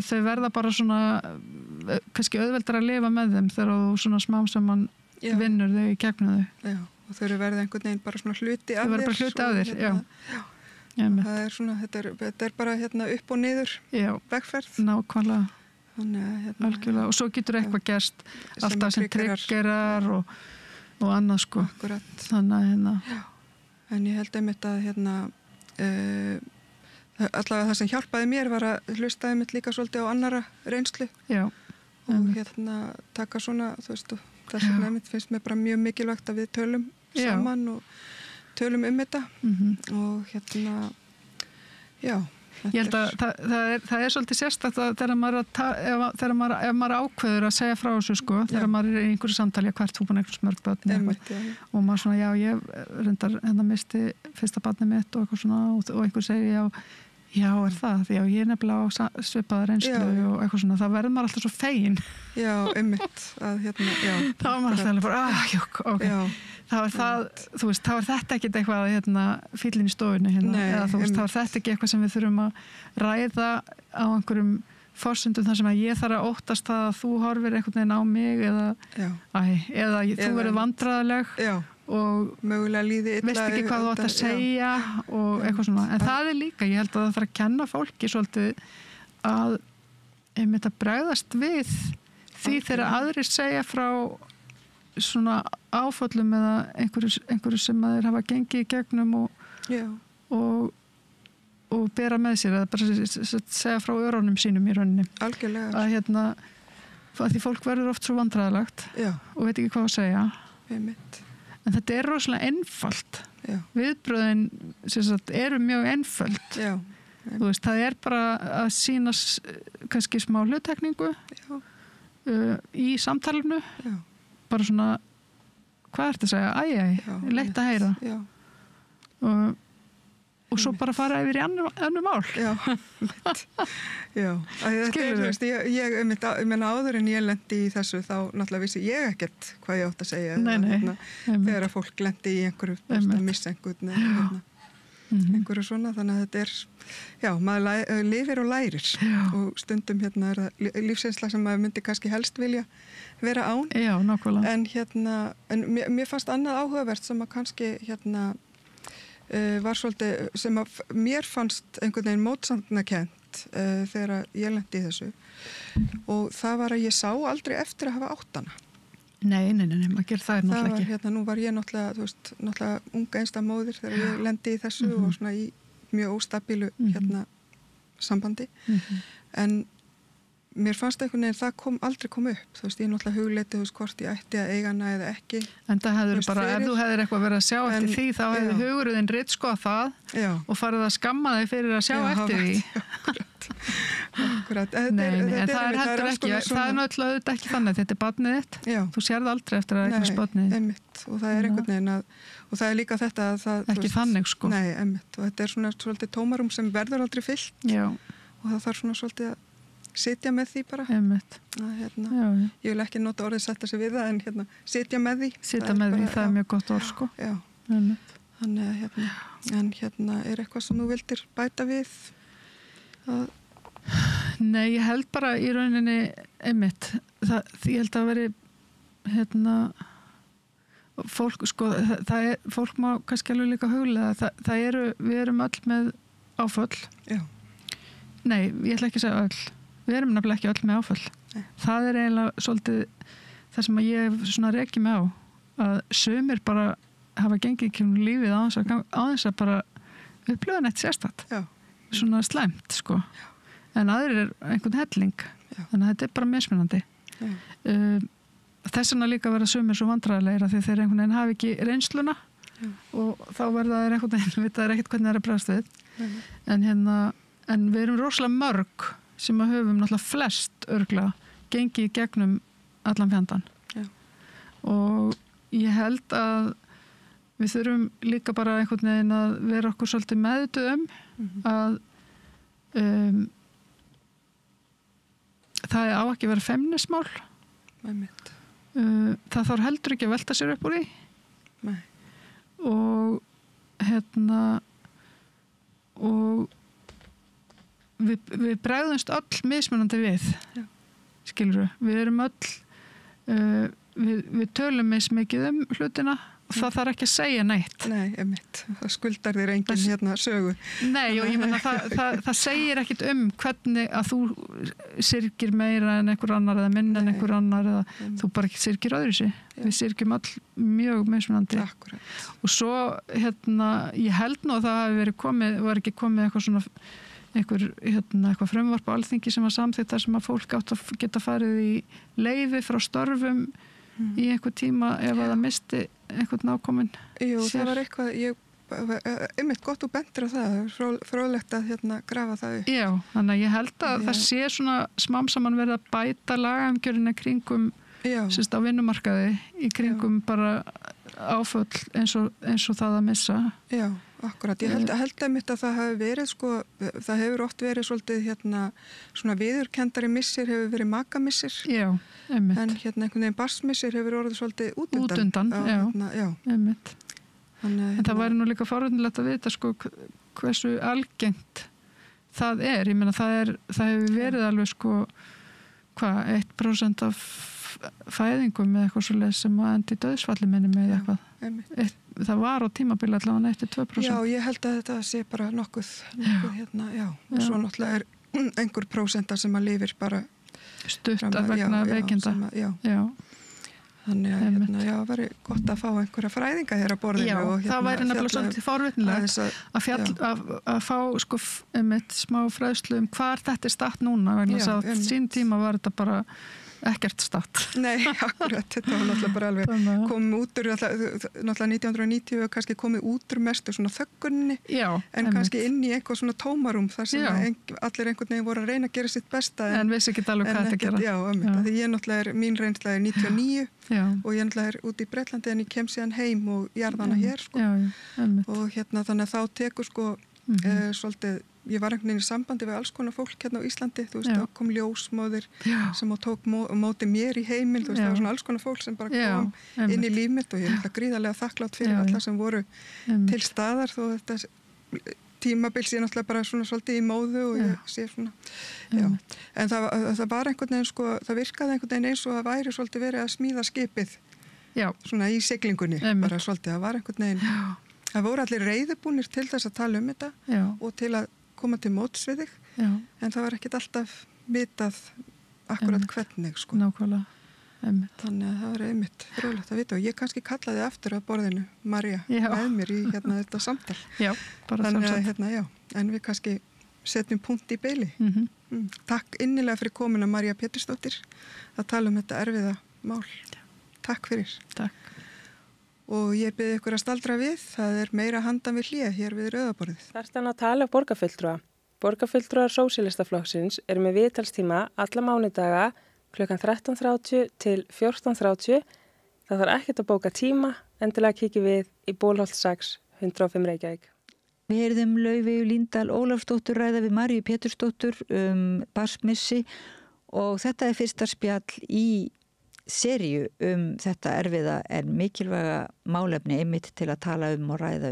þau verða bara svona kannski auðveldar að lifa með þeim þegar þú svona smám sem mann vinnur þau í gegnum þau og þau eru verið einhvern veginn bara svona hluti af þér það er svona, þetta er bara upp og niður vegferð nákvæmlega algjörlega og svo getur eitthvað gerst alltaf sem triggerar og annað sko þannig en ég held einmitt að allavega það sem hjálpaði mér var að hlusta einmitt líka svolítið á annara reynslu og taka svona þú veist, þess vegna einmitt finnst mér bara mjög mikilvægt að við tölum saman og tölum þetta og ég held að það er svolítið sérstakt að þegar maður ákveður að segja frá þessu sko, þegar maður er í einhverju samtali hvert þú búin einhvers mörg börn og maður svona ég reyndar misti fyrsta barnið mitt og eitthvað svona og einhver segir Já, það? Já, ég nefnilega á svipaða reynslu og eitthvað svona, það verður maður alltaf svo fegin. Já, einmitt, að já. Það var maður alltaf bara, ok. Já. Það, þú veist, þá þetta ekkit eitthvað, fíllinn í stofunni, Nei, eða þú veist, þá þetta ekki eitthvað sem við þurfum að ræða á einhverjum forsendum þar sem að ég þarf að óttast það að þú horfir einhvern veginn á mig eða þú verður vandræðaleg. Já. Og mögulega líði illa, veist ekki hvað þú átt að segja og eitthvað svona, en það líka, ég held að það þarf að kenna fólki svolítið að einmitt að bregðast við því þegar aðrir segja frá svona áföllum eða einhverju sem að þeir hafa gengið í gegnum og bera með sér, eða bara segja frá örunum sínum í rauninni. Algjörlega. Að því fólk verður oft svo vandræðalegt og veit ekki hvað að segja. Einmitt. En þetta rosalega einfalt. Viðbröðin eru mjög einföld. Þú veist, það bara að sýna kannski smá hluttekningu í samtalinu. Bara svona, hvað ertu að segja? Leitt að heyra. Og svo bara fara yfir í annar mál. Skilur þú? Ég meina áður en ég lendi í þessu, þá náttúrulega vissi ég ekkert hvað ég átt að segja. Þegar að fólk lendi í einhverju missengun einhverju svona, þannig að þetta maður lifir og lærir og stundum er það lífsreynsla sem maður myndi kannski helst vilja vera án. Já, nákvæmlega. En mér fannst annað áhugavert sem að kannski var svolítið sem að mér fannst einhvern veginn mótsagnakennt þegar ég lendi í þessu og það var að ég sá aldrei eftir að hafa átt hana. Nei, maður gerir það náttúrulega ekki. Nú var ég náttúrulega unga einstæð móðir þegar ég lendi í þessu og svona í mjög óstabílu sambandi. En mér fannst einhvern veginn það aldrei kom upp. Þú veist, ég náttúrulega hugleiti hvort ég ætti að eiga hana eða ekki. En það hefur bara, ef þú hefur eitthvað verið að sjá eftir því, þá hefur hugurðin ritskoðað það og farið að skamma þig fyrir að sjá eftir því. Akkurat. Nei, en það heldur ekki, það náttúrulega ekki þannig, þetta barnið þitt. Þú sérð aldrei eftir að eignast barnið. Einmitt, og það einhvern veginn og það líka þetta að það... Ekki þannig, sko. Nei, einmitt, og þetta svona svolítið tómarum sem verður aldrei fyllt. Og það þarf svona svolítið að sitja með því bara. Ég vil ekki nota orðið sætta sig við það, en sitja með því. Sitja með því, það er mjög gott orð, sko. Þannig að en er eitthvað sem þú vildir bæta við? Nei, ég held bara í rauninni einmitt. Ég held að veri fólk, sko, fólk má kannski alveg líka huglega. Við erum öll með áföll. Nei, ég ætla ekki að segja öll. Við erum nefnilega ekki öll með áföll. Það er eiginlega svolítið það sem að ég svona reki mig á, að sumir bara hafa gengið í kemur lífið á þess að bara upplifa neitt sérstætt. Svona slæmt, sko. En aðrir er einhvern helling. Þannig að þetta er bara mismunandi. Þess vegna líka verða sumir svo vandræðilegir því þeir einhvern veginn hafi ekki reynsluna og þá verða þeir einhvern veginn vita þeir ekkert hvernig þeir að bregðast við. En við erum rosalega mörg sem að höfum náttúrulega flest örgla gengið í gegnum allan fjandann. Og ég held að við þurfum líka bara einhvern veginn að vera okkur svolítið meðvituð að það á ekki að vera feimnismál. Það þarf heldur ekki að velta sér upp úr því. Nei. Og við bregðumst öll mismunandi við. Skilurðu, við erum öll við tölum mismikið hlutina og það þarf ekki að segja neitt. Nei, einmitt. Það skuldar þér engin sögu. Nei, og ég meina það segir ekkit hvernig að þú syrgir meira en einhver annar eða minna en einhver annar eða þú bara ekki syrgir öðru sig. Við syrgjum öll mjög mismunandi. Akkurat. Og svo, ég held nú að það hafi var ekki komið eitthvað svona eitthvað frumvarp á Alþingi sem var samþykkt þar sem að fólk átt að geta farið í leyfi frá störfum í einhver tíma ef að það misti einhvern nákominn. Jú, það var eitthvað, einmitt gott og bentur á það, fróðlegt að grafa það upp. Já, þannig að ég held að það sé svona smám saman verið að bæta lagaumgjörina kringum á vinnumarkaði í kringum bara áföll eins og það að missa. Já, akkurat. Ég held einmitt að það hefur verið það hefur oft verið svolítið svona viðurkendari missir hefur verið makamissir. Já, einmitt. En einhvern veginn barsmissir hefur orðið svolítið útundan. Já, einmitt. En það væri nú líka forvitnilegt að vita hversu algengt það er. Ég meina það hefur verið alveg 1% af fæðingum eða eitthvað svoleiðis sem að endi í dauðsfalli minni með eitthvað. Það var á tímabili allavega 1-2%. Já, ég held að þetta sé bara nokkuð og svo náttúrulega er einhver prósenta sem að lifir bara stutt að vegna veikinda. Þannig að það væri gott að fá einhverja fræðinga hér á borðinu. Já, það væri nefnilega svolítið forvitnilegt að fá smá fræðslu hvar þetta er statt núna, vegna þess að sín tíma var þetta bara ekkert statt. Nei, akkurat, þetta var náttúrulega bara alveg komið út úr, náttúrulega 1990 og kannski komið út úr mestu svona þöggunni, en kannski inn í eitthvað svona tómarum þar sem allir einhvern veginn voru að reyna að gera sitt besta. En vissi ekki alveg hvað þetta gera. Já, því ég náttúrulega mín reynsla 99 og ég náttúrulega út í Bretlandi en ég kem síðan heim og jarðana hér, og þannig að þá tekur svolítið. Ég var einhvern veginn í sambandi við alls konar fólk hérna á Íslandi, þú veist, það kom ljósmóðir sem tók móti mér í heiminn, þú veist, það var svona alls konar fólk sem bara kom inn í líf mitt og ég er náttúrulega gríðarlega þakklátt fyrir alla sem voru til staðar, þó þetta tímabil sé náttúrulega bara svona svolítið í móðu og ég sé svona, en það var einhvern veginn það virkaði einhvern veginn eins og það væri svolítið verið að smíða skipið, svona í siglingunni, bara svolítið, það var einhvern veginn, það voru allir reiðubúnir til þess að tala þetta og til að koma til móts við þig, en það var ekkert alltaf vitað akkurat hvernig, Nákvæmlega, Þannig að það var einmitt fróðlegt að vita og ég kannski kallaði aftur að borðinu María með mér í þetta samtal. Já, bara samtal. En við kannski setjum punkt í beili. Takk innilega fyrir komuna María Pétursdóttir að tala þetta erfiða mál. Takk fyrir. Takk. Og ég byrði ykkur að staldra við, það meira handan við hlýja hér við rauðaborðið. Þar stann að tala borgarfulltrúa. Borgarfulltrúar Sósíalistaflokksins með viðtalstíma alla mánudaga klukkan 13:30 til 14:30. Það þarf ekkert að bóka tíma, endilega kíkjum við í Bólholt 6, 105 Reykjavík. Við heyrðum Laufeyju Líndal Ólafsdóttur ræða við Maríu Pétursdóttur barsmissi og þetta fyrsta spjall í seríu þetta erfiða en mikilvæga málefni einmitt til að tala og ræða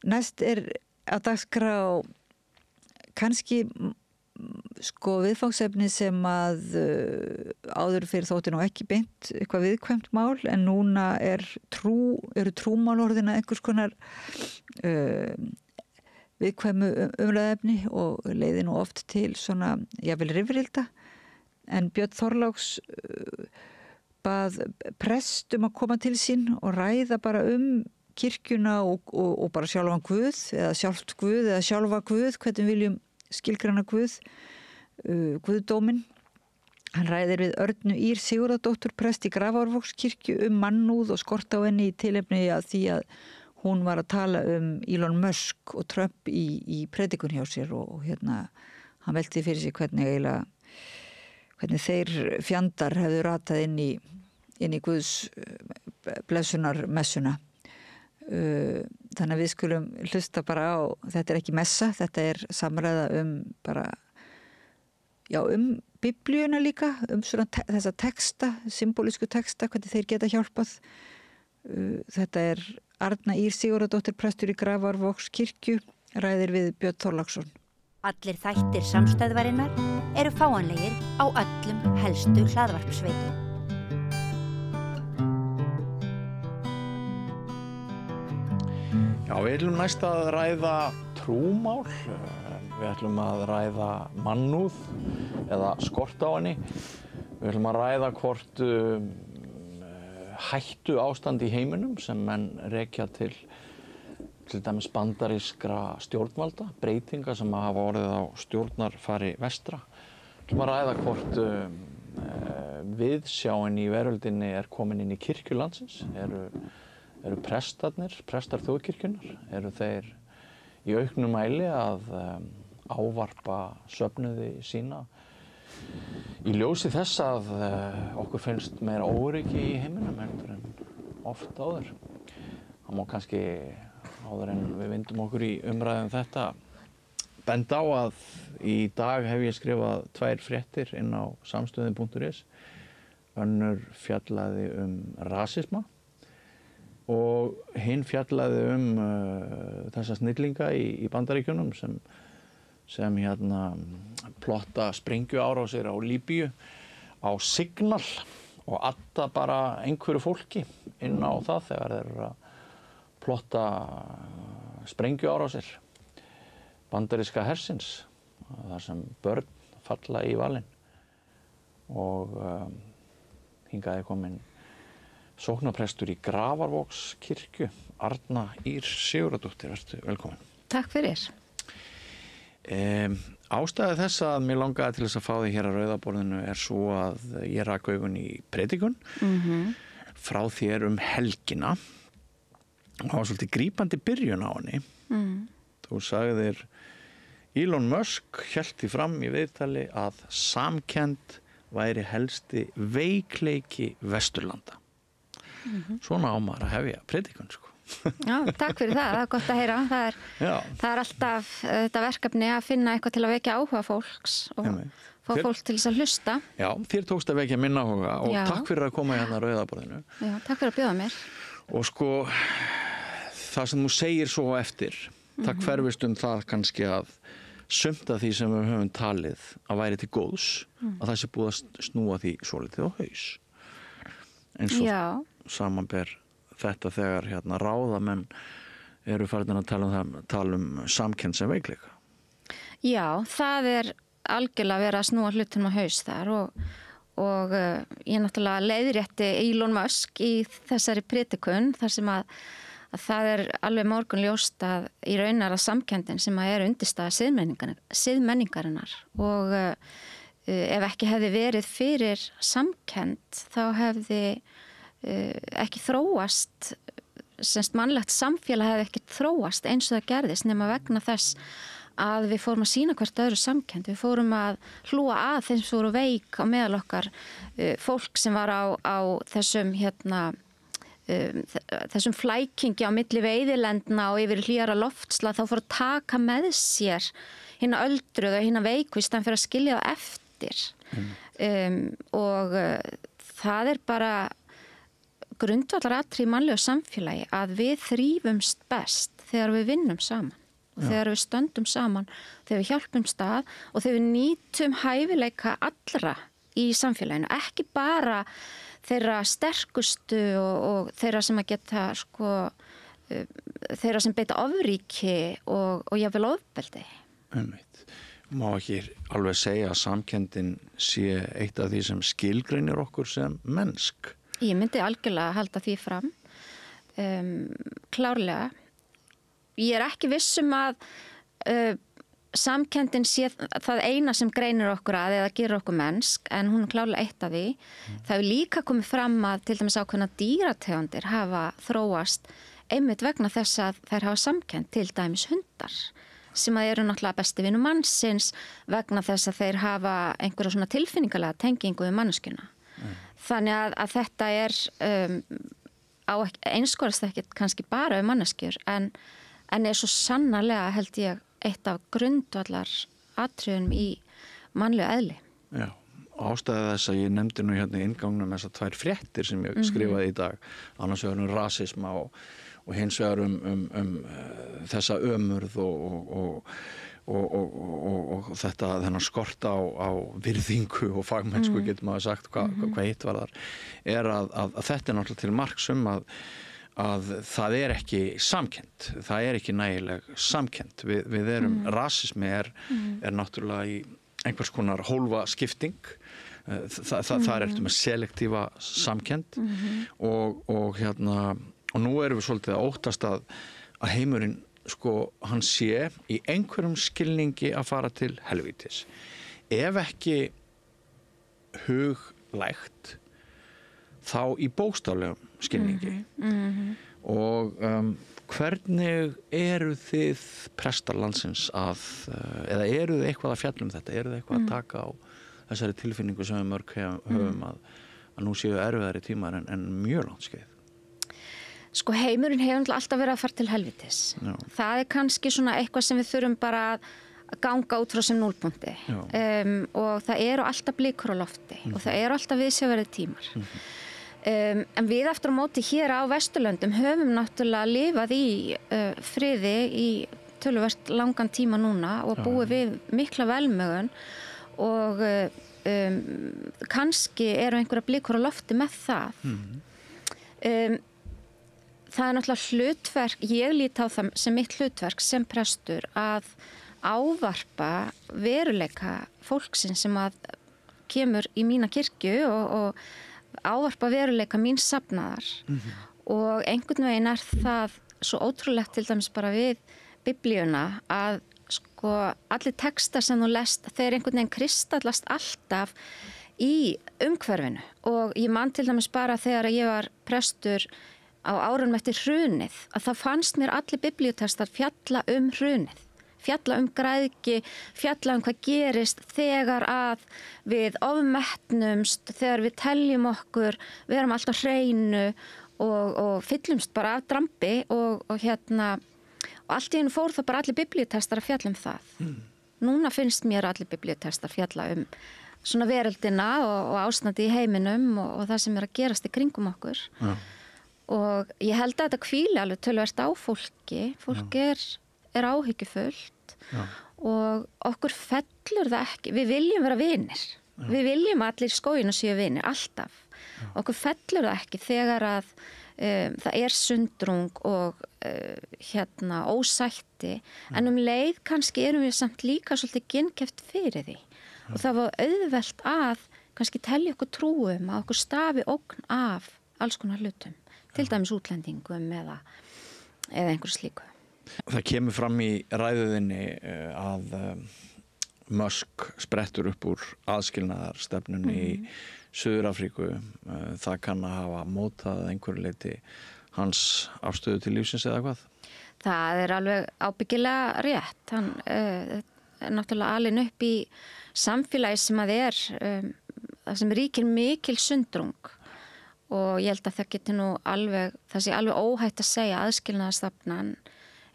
Næst að dagskrá kannski viðfangsefni sem að áður fyrir þótti nú ekki beint eitthvað viðkvæmt mál en núna eru trúmálorðina einhvers konar viðkvæmu umræðefni og leiði nú oft til svona jafnvel rifrilda. En Björn Þorláks bað prest að koma til sín og ræða bara kirkjuna og bara sjálfan Guð eða sjálft Guð eða sjálfa Guð, hvernig viljum skilgreina Guð, Guðdóminn. Hann ræðir við Örnu Ýr Sigurðardóttur prest í Grafarvogskirkju mannúð og skort á henni í tilefni að því að hún var að tala Elon Musk og Trump í predikun hjá sér og hann velti fyrir sig hvernig þeir fjandar hefðu ratað inn í Guðs blessunarmessuna. Þannig að við skulum hlusta bara á, þetta ekki messa, þetta samræða Biblíuna líka, svona þessa texta, symbolísku texta, hvernig þeir geta hjálpað. Þetta Arna Ýr Sigurðardóttir prestur í Grafarvogskirkju, ræðir við Björn Þorláksson. Allir þættir samstæðvarinnar eru fáanlegir á öllum helstu hlaðvarpsveitum. Já, við ætlum næst að ræða trúmál, við ætlum að ræða mannúð eða skort á henni. Við ætlum að ræða hvort hættu ástand í heiminum sem menn rekja til dæmis bandarískra stjórnvalda, breytinga sem hafa orðið á stjórnarfari vestra. Við ætlum að ræða hvort viðsjáin í veröldinni komin inn í kirkju landsins. Eru prestar þjóðkirkjunnar, eru þeir í auknum mæli að ávarpa söfnuði sína í ljósi þess að okkur finnst meira óryggi í heiminum heldur en oft áður. Það má kannski áður en við vindum okkur í umræðum þetta benda á að í dag hef ég skrifað 2 fréttir inn á samstöðin.is. Önnur fjallaði rasisma og hinn fjallaði þessa snillinga í Bandaríkjunum sem plotta sprengjuárásir á Líbíu á Signal og adda bara einhverju fólki inn á það þegar þeir eru að plotta sprengjuárásir bandaríska hersins þar sem börn falla í valinn og hingað er komin sóknarprestur í Grafarvogskirkju, Arna Ýr Sigurðardóttir, vertu velkomin. Takk fyrir. Ástæði þess að mér langaði til þess að fá þig hér að Rauðaborðinu er svo að ég rak augun í predikun frá þér helgina og það var svolítið grípandi byrjun á henni. Þú sagðir Elon Musk hélt því fram í viðtali að samkennd væri helsti veikleiki Vesturlanda. Svona á maður að hefja predikun, sko. Já, takk fyrir það er gott að heyra. Það er alltaf þetta verkefni að finna eitthvað til að vekja áhuga fólks og fá fólk til þess að hlusta. Já, þér tókst að vekja minn áhuga og takk fyrir að koma hérna að Rauðaborðinu. Já, takk fyrir að bjóða mér. Og sko, það sem þú segir svo eftir, það hverfist það kannski að sumt af því sem við höfum talið að væri til góðs, að það sé búið að snúa því svolítið á haus. Eins og samanber þetta þegar ráðamenn eru farin að tala um samkennd sem veikleika. Já, það er algjörlega verið að snúa hlutunum á haus þar og ég náttúrulega leiðrétti Elon Musk í þessari predikun þar sem að það er alveg morgunljóst að í raunar að samkenndin sem að er undirstaða siðmenningarinnar og ef ekki hefði verið fyrir samkennd þá hefði ekki þróast mannlegt samfélag hefði ekki þróast eins og það gerðist nema vegna þess að við fórum að sýna hvert öðru samkennd, við fórum að hlúa að þeim sem voru veik á meðal okkar fólk sem var á þessum þessum flækingi á milli veiðilendna og yfir hlýjara loftslag, þá fór að taka með sér hina öldruð og hina veiku í staðinn fyrir að skilja það eftir og það er bara grundvallaratriði í mannlegu samfélagi að við þrífumst best þegar við vinnum saman, þegar við stöndum saman, þegar við hjálpumst að og þegar við nýtum hæfileika allra í samfélaginu, ekki bara þeirra sterkustu og þeirra sem að geta þeirra sem beita ofríki og jafnvel ofbeldi. Má ekki alveg segja að samkenndin sé eitt af því sem skilgreinir okkur sem mennsk? Ég myndi algjörlega halda því fram, klárlega. Ég er ekki viss að samkenndin sé það eina sem greinir okkur að eða gerir okkur mennsk, en hún er klárlega eitt af því. Það hefur líka komið fram að til dæmis ákveðna dýrategundir hafa þróast einmitt vegna þess að þær hafa samkennd, til dæmis hundar, sem að eru náttúrulega besti vinur mannsins vegna þess að þeir hafa einhverja svona tilfinningalega tengingu við manneskjuna. Þannig að þetta er einskorast ekki kannski bara um manneskjur en er svo sannarlega held ég eitt af grundvallar atriðum í mannlegu eðli. Já, ástæða þess að ég nefndi nú hérna í inngangnum þessar 2 fréttir sem ég skrifaði í dag, annars vegar rasisma og hins vegar þessa ömurð og þetta þennan skort á virðingu og fagmennsku getur maður sagt hvað hitt var þar er að þetta er náttúrulega til marks að það er ekki samkennd, það er ekki nægileg samkennd, við erum rasismi er náttúrulega í einhvers konar hólfa skipting það er eftir með selektífa samkennd og nú erum við svolítið að óttast að heimurinn hann sé í einhverjum skilningi að fara til helvítis. Ef ekki huglægt, þá í bókstaflegum skilningi. Og hvernig eru þið prestar landsins eða eru þið eitthvað að fjalla um þetta? Eru þið eitthvað að taka á þessari tilfinningu sem við mörg höfum að nú séu erfiðari tímar en mjög langt skeið. Sko heimurinn hefur alltaf verið að fara til helvitis. Já. Það kannski svona eitthvað sem við þurfum bara að ganga út frá sem núlpunkti og það eru alltaf blikur á lofti og það eru alltaf viðsjárverðir tímar. En við aftur á móti hér á Vesturlöndum höfum náttúrulega lifað í friði í töluvert langan tíma núna og búið við mikla velmegun og kannski eru einhverja blikur á lofti með það. Það er náttúrulega hlutverk, ég lít á það sem mitt hlutverk sem prestur að ávarpa veruleika fólksins sem að kemur í mína kirkju og ávarpa veruleika mín safnaðar og einhvern veginn er það svo ótrúlegt til dæmis bara við biblíuna að sko allir textar sem þú lest þeir einhvern veginn kristallast alltaf í umhverfinu og ég man til dæmis bara þegar ég var prestur á árunum eftir hrunið að það fannst mér allir biblíutextar fjalla hrunið, fjalla græðgi, fjalla hvað gerist þegar að við ofmetnumst, þegar við teljum okkur, við erum alltaf hreinu og fyllumst bara af drambi og allt í einu fór það bara allir biblíutextar að fjalla það. Núna finnst mér allir biblíutextar fjalla svona veröldina og ástandi í heiminum og það sem er að gerast í kringum okkur. Já. Og ég held að þetta hvíli alveg töluvert á fólk er áhyggjufullt og okkur fellur það ekki, við viljum vera vinir, við viljum að allir í skóginu séu vinir, alltaf, okkur fellur það ekki þegar að það er sundrung og ósætti, en leið kannski erum við samt líka svolítið ginnkeft fyrir því og það var auðvelt að kannski telja okkur trúum að okkur stafi ógn af alls konar hlutum. Til dæmis útlendingum eða einhverju slíku. Það kemur fram í ræðuðinni að Musk sprettur upp úr aðskilnaðarstefnunni í Suður-Afríku. Það kann að hafa mótað einhverju leyti hans afstöðu til lífsins eða hvað? Það er alveg ábyggilega rétt. Hann er náttúrulega alinn upp í samfélagi sem að það sem ríkir mikil sundrung. Og ég held að það geti nú það sé alveg óhætt að segja aðskilnaðarstefnan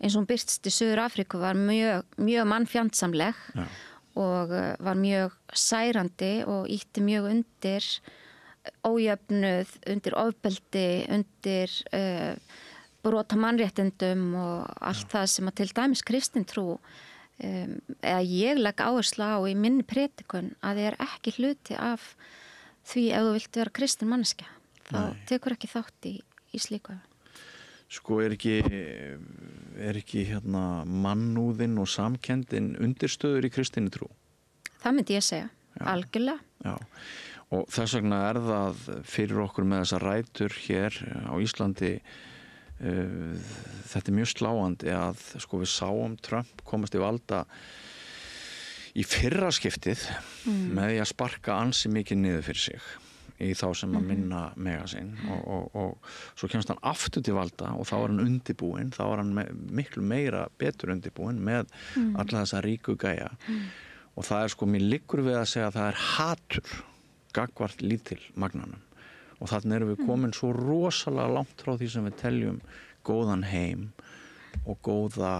eins og hún birtist í Suður-Afríku var mjög mannfjandsamleg og var mjög særandi og ýtti mjög undir ójöfnuð, undir ofbeldi, undir brot á mannréttindum og allt það sem að til dæmis kristintrú eða ég legg áherslu á í minni predikun að ég er ekki hluti af því ef þú vilt vera kristin manneskja. Það tekur ekki þátt í slíku. Sko er ekki mannúðin og samkenndin undirstöður í kristinni trú? Það myndi ég segja, algjörlega. Já, og þess vegna er það fyrir okkur með þessar rætur hér á Íslandi þetta er mjög sláandi að sko við sáum Trump komast í valda í fyrra skiptið með því að sparka ansi mikið niður fyrir sig í þá sem að minna mega sinn og svo kemst hann aftur til valda og þá er hann undirbúinn, þá er hann miklu meira betur undirbúinn með alla þessa ríku gæja og það er sko, mér liggur við að segja að það er hatur gagnvart lítil magnanum og þannig erum við komin svo rosalega langt frá því sem við teljum góðan heim og góða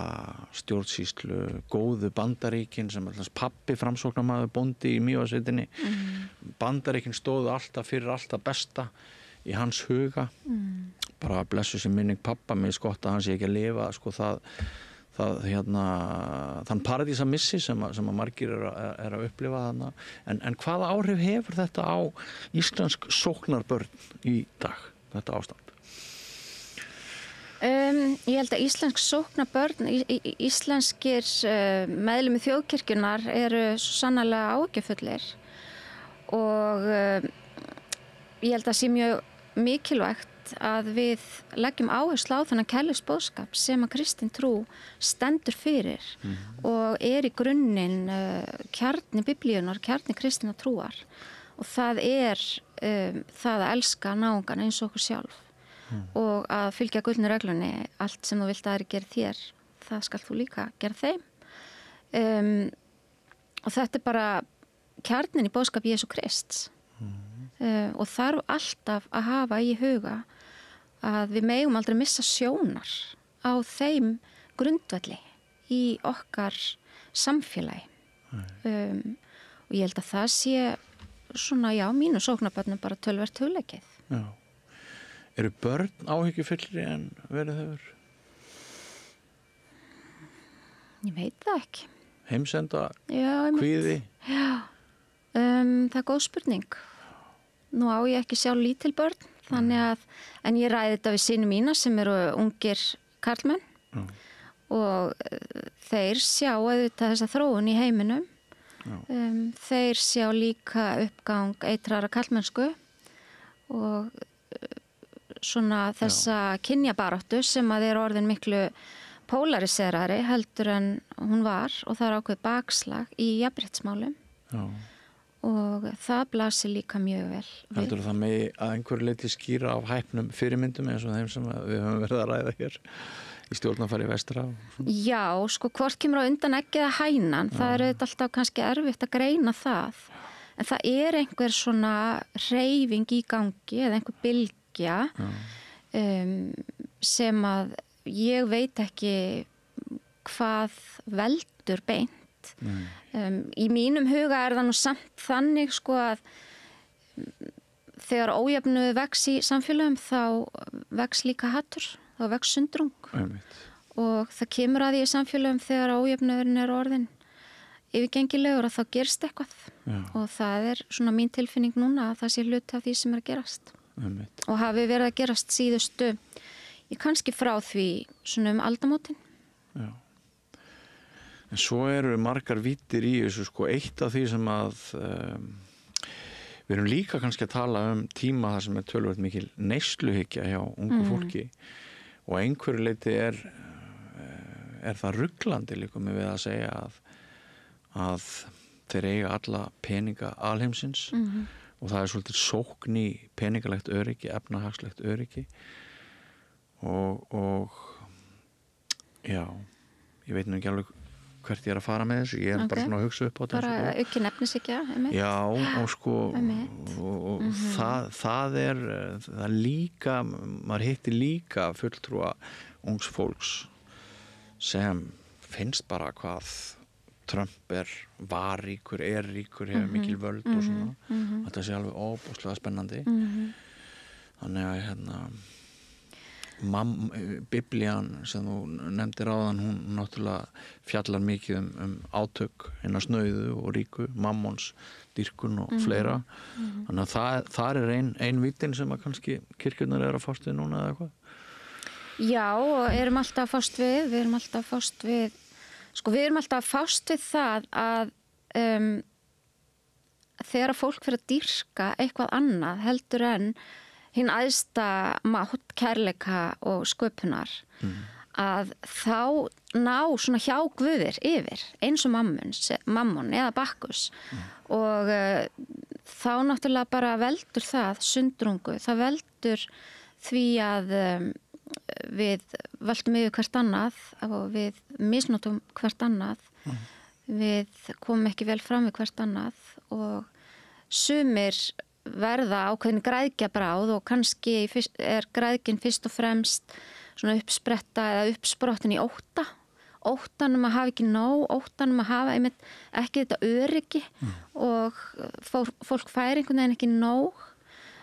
stjórnsýslu, góðu Bandaríkin sem alltaf pappi framsóknarmaður bóndi í Mývatnssveitinni. Bandaríkin stóðu alltaf fyrir alltaf besta í hans huga. Bara blessu sem minning pappa, mér skott að hann sé ekki að lifa sko þann paradísamissi sem að margir er að upplifa þarna. En hvaða áhrif hefur þetta á íslensk sóknarbörn í dag, þetta ástand? Ég held að íslensk sóknarbörn, íslenskir meðlimi þjóðkirkjunar eru svo sannarlega áhyggjufullir og ég held að sé mjög mikilvægt að við leggjum áherslu á þennan kærleiksboðskap sem að kristin trú stendur fyrir og er í grunninn kjarni biblíunar, kjarni kristinnar trúar og það er það að elska náungan eins og okkur sjálf. Og að fylgja gullnu reglunni, allt sem þú vilt að aðri gera þér, það skal þú líka gera þeim. Og þetta er bara, kjarnin í boðskap Jesú Krists og þarf alltaf að hafa í huga að við megum aldrei missa sjónar á þeim grundvelli í okkar samfélagi og ég held að það sé svona, já, mínu sóknarbörnum bara töluvert hugleikið. Já. Eru börn áhyggjufyllri en verið hefur? Ég veit það ekki. Heimsenda, kvíði? Já, það er góð spurning. Nú á ég ekki sjálf lítil börn, þannig að, en ég ræði þetta við syni mína sem eru ungir karlmenn og þeir sjá auðvitað þessa þróun í heiminum. Þeir sjá líka uppgang eitrara karlmennsku og svona þessa kynjabaráttu sem að er orðin miklu pólariserari heldur en hún var og það er ákveð bakslag í jafnréttsmálum og það blasir líka mjög vel við. Heldur það með að einhverju leyti skýra af hæpnum fyrirmyndum eins og þeim sem við höfum verið að ræða hér í stjórnarfari vestra? Já, sko, hvort kemur á undan ekki að hænan, það er auðvitað alltaf kannski erfitt að greina það, en það er einhver svona hreyfing í gangi eða einhver bylgja sem að ég veit ekki hvað veldur beint. Í mínum huga er það nú samt þannig sko að þegar ójöfnuð vex í samfélögum þá vex líka hattur, þá vex sundrung og það kemur að því í samfélögum þegar ójöfnuðurinn er orðin yfirgengilegur að þá gerst eitthvað og það er svona mín tilfinning núna að það sé hluti af því sem er að gerast og hafi verið að gerast síðustu kannski frá því svona aldamótin. Já. En svo eru margar víddir í þessu sko, eitt af því sem að við erum líka kannski að tala tíma þar sem er töluvert mikil neysluhyggja hjá ungu fólki og einhverju leyti er það ruglandi líka með við að segja að þeir eiga alla peninga alheimsins og það er svolítið sókn í peningalegt öryggi, efnahagslegt öryggi og já, ég veit nú ekki alveg hvert ég er að fara með þessu, ég er bara svona að hugsa upp á þetta. Bara aukin efnishyggja, Já, og sko og það er líka, maður hittir líka fulltrúa ungs fólks sem finnst bara hvað Trump var ríkur, hefur mikil völd og svona, þetta sé alveg óbúslega spennandi þannig að Biblían sem þú nefndir áðan, hún náttúrulega fjallar mikið átök hinna snauðu og ríku, mammons dýrkun og fleira þannig að það er ein vítin sem að kannski kirkjurnar eru að fást við núna eða eitthvað. Já, og erum alltaf að fást við við erum alltaf að fást við það að þegar fólk fyrir að dýrka eitthvað annað heldur en hinn æðsta mátt, kærleika og sköpunar að þá ná svona hjá guðir yfir eins og mammon eða Bakkus og þá náttúrulega bara veldur það sundrungu, það veldur því að við völdum yfir hvert annað og við misnotum hvert annað við komum ekki vel fram við hvert annað og sumir verða ákveðin græðgjabráð og kannski er græðgin fyrst og fremst svona uppspretta eða uppsprottin í óttanum að hafa ekki nóg, óttanum að hafa einmitt ekki þetta öryggi og fólk fær einhvern veginn ekki nóg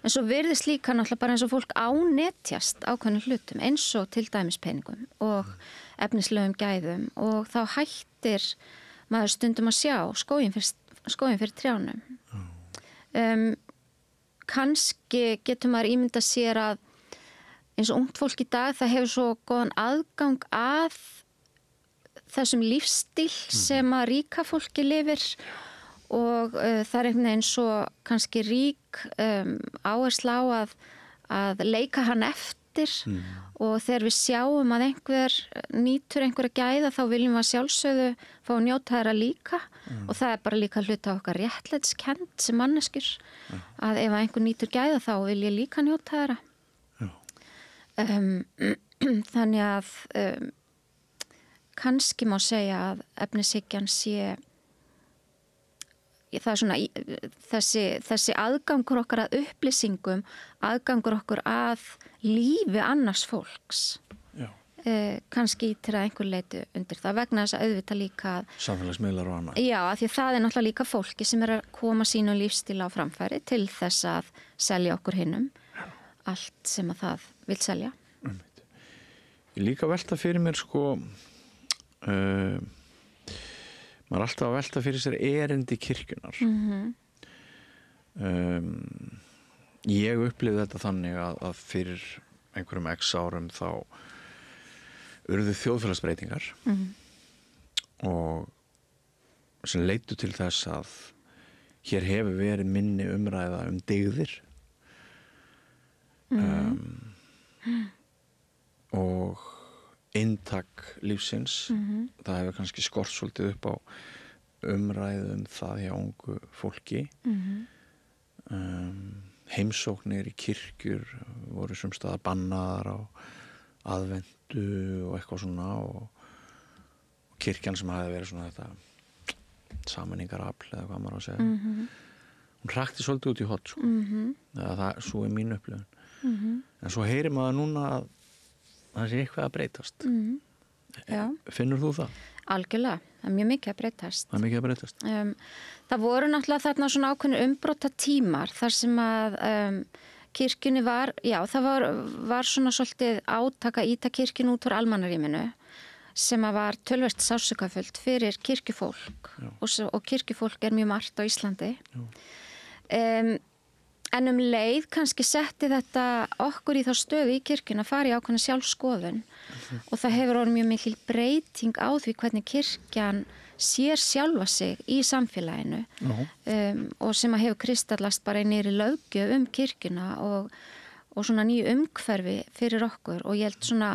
en svo virðist líka náttúrulega bara eins og fólk ánetjast ákveðnum hlutum eins og til dæmis peningum og efnislegum gæðum og þá hættir maður stundum að sjá skóginn fyrir trjánum kannski getur maður ímynda sér að eins og ungt fólk í dag það hefur svo góðan aðgang að þessum lífstíl sem að ríka fólki lifir og það er einhvern veginn svo kannski rík áhersla á að leika hann eftir og þegar við sjáum að einhver nýtur einhverja gæða þá viljum við að sjálfsögðu fá að njóta þeirra líka og það er bara líka hluti á okkar réttlætiskennd sem manneskjur að ef einhver nýtur gæða þá vil ég líka njóta þeirra þannig að kannski má segja að efnishyggjan sé það er svona þessi aðgangur okkar að upplýsingum, aðgangur okkur að lífi annars fólks. Kannski til að einhver leiti undir það vegna þess að auðvitað líka samfélagsmiðlar og annað. Já, af því það er náttúrulega líka fólki sem að koma sínu lífstíl á framfæri til þess að selja okkur hinnum allt sem að það vil selja. Ég líka velta fyrir mér sko maður er alltaf að velta fyrir sér erindi kirkjunar. Ég upplifði þetta þannig að fyrir einhverjum x árum þá urðu þjóðfélagsbreytingar og sem leiddu til þess að hér hefur verið minni umræða dygðir og inntak lífsins. Það hefur kannski skort svolítið upp á umræðu það hjá ungu fólki. Heimsóknir í kirkjur voru sums staðar bannaðar á aðventu og eitthvað svona og kirkjan sem hafi verið svona þetta sameiningarafl eða hvað maður að segja. Hún hrakti svolítið út í hot sko. Svo er mín upplifun. En svo heyrir maður núna að það sé eitthvað að breytast. Finnur þú það? Algjörlega, það er mjög mikið að breytast. Það er mikið að breytast. Það voru náttúrulega þarna svona ákveðnu umbrota tímar þar sem að kirkjunni var, já, það var svona svolítið átaka íta kirkjunni út úr almannaríminu sem að var tölvert sársaukafullt fyrir kirkjufólk og kirkjufólk er mjög margt á Íslandi. En leið kannski setti þetta okkur í þá stöðu í kirkjunni að fara í ákveðna sjálfskoðun og það hefur orðið mjög mikil breyting á því hvernig kirkjan sér sjálfa sig í samfélaginu og sem að hefur kristallast bara niður í löggjöf kirkjuna og svona nýju umhverfi fyrir okkur og ég held svona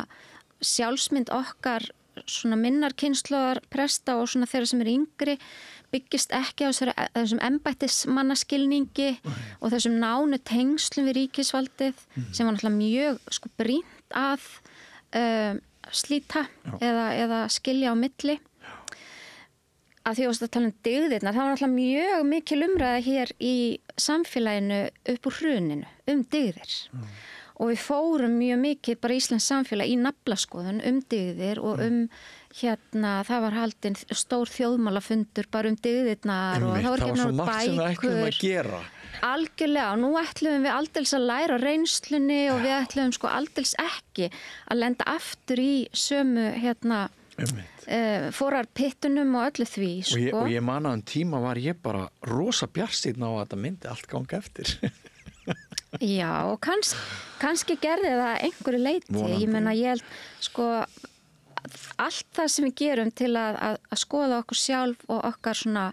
sjálfsmynd okkar svona minnar kynslóðar presta og svona þeirra sem eru yngri byggist ekki á þessum embættismannaskilningi og þessum nánu tengslum við ríkisvaldið sem var náttúrulega mjög sko brýnt að slíta eða skilja á milli. Að því að tala dygðirnar, það var náttúrulega mjög mikil umræða hér í samfélaginu upp úr hruninu dygðir. Og við fórum mjög mikið bara Íslands samfélag í naflaskoðun dygðir og það var haldinn stór þjóðmálafundur bara dygðirnar og það var svo margt sem við ætlum að gera. Algjörlega, og nú ætlum við aldils að læra reynslunni og við ætlum sko aldils ekki að lenda aftur í sömu fórarpittunum og öllu því sko. Og ég man að tíma var ég bara rosa bjartsýnn á að þetta myndi allt ganga eftir. Já, og kannski gerði það einhverju leyti. Vonandi. Ég meina, ég held sko allt það sem við gerum til að skoða okkur sjálf og okkar svona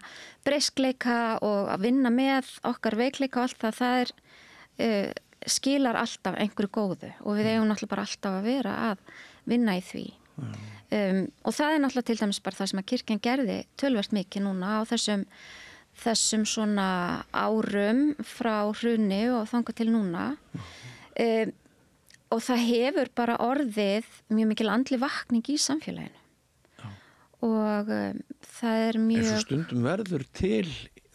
breyskleika og að vinna með okkar veikleika og allt það skilar alltaf einhverju góðu og við eigum náttúrulega bara alltaf að vera að vinna í því. Og það er náttúrulega til dæmis bara það sem að kirkjan gerði tölvert mikið núna á þessum svona árum frá hruni og þangað til núna og það hefur bara orðið mjög mikil andleg vakning í samfélaginu og það er mjög... En svo stundum verður til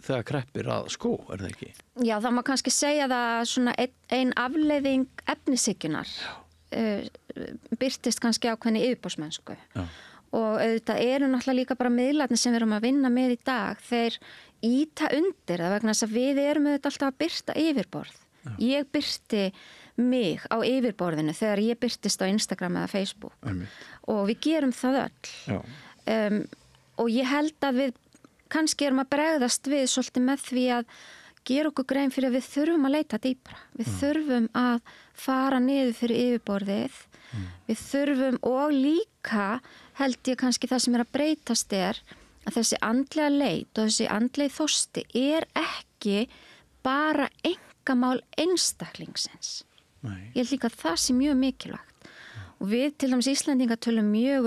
þegar kreppir að skó, er það ekki? Já, það má kannski segja það svona ein afleiðing efnishyggjunar birtist kannski ákveðni yfirborðsmennsku og auðvitað eru náttúrulega líka bara miðlarnir sem við erum að vinna með í dag þeir íta undir það vegna þess að við erum auðvitað alltaf að birta yfirborð. Ég birti mig á yfirborðinu þegar ég birtist á Instagram eða Facebook og við gerum það öll og ég held að við kannski erum að bregðast við svolítið með því að gera okkur grein fyrir að við þurfum að leita dýpra. Við þurfum að fara niður fyrir yfirborðið. Við þurfum og líka held ég kannski það sem að breytast að þessi andlega leit og þessi andlegi þorsti ekki bara einkamál einstaklingsins. Ég held líka að það sé mjög mikilvægt. Og við til dæmis Íslendingar tölum mjög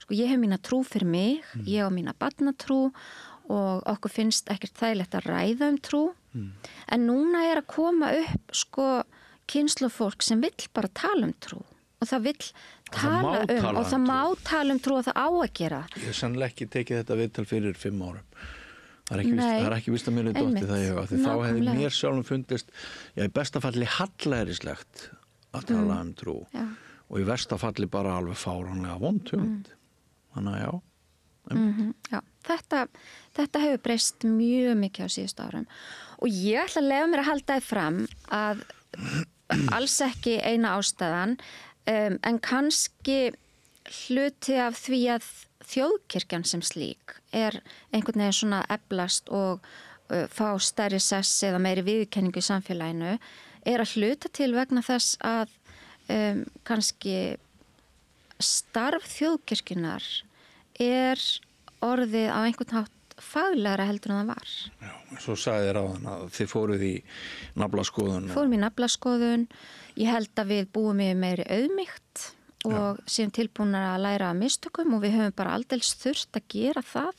sko ég hef mína trú fyrir mig, ég á mína barnatrú og okkur finnst ekkert þægilegt að ræða trú. En núna er að koma upp sko kynslóð fólk sem vill bara tala trú og það vill tala og það má tala trú og það á að gera. Ég hef sannlega ekki tekið þetta viðtal fyrir 5 árum Það er ekki víst að mér dotti það í huga, því þá hefði mér sjálfum fundist, í besta falli hallærislegt að tala trú og í versta falli bara alveg fáránlega vond hugmynd. Þannig að já, þetta hefur breyst mjög mikið á síðustu árum og ég ætla að leyfa mér að halda þið fram að alls ekki eina ástæðan en kannski hluti af því að þjóðkirkjan sem slík einhvern veginn svona eflast og fá stærri sess eða meiri viðurkenningu í samfélaginu að hluta til vegna þess að kannski starf þjóðkirkjunar orðið á einhvern hátt faglegra heldur en það var. Já, svo sagði þér áðan að þið fóruð í naflaskoðun. Fórum í naflaskoðun. Ég held að við búum í meiri auðmýkt og séum tilbúnar að læra af mistökum og við höfum bara aldeilis þurft að gera það.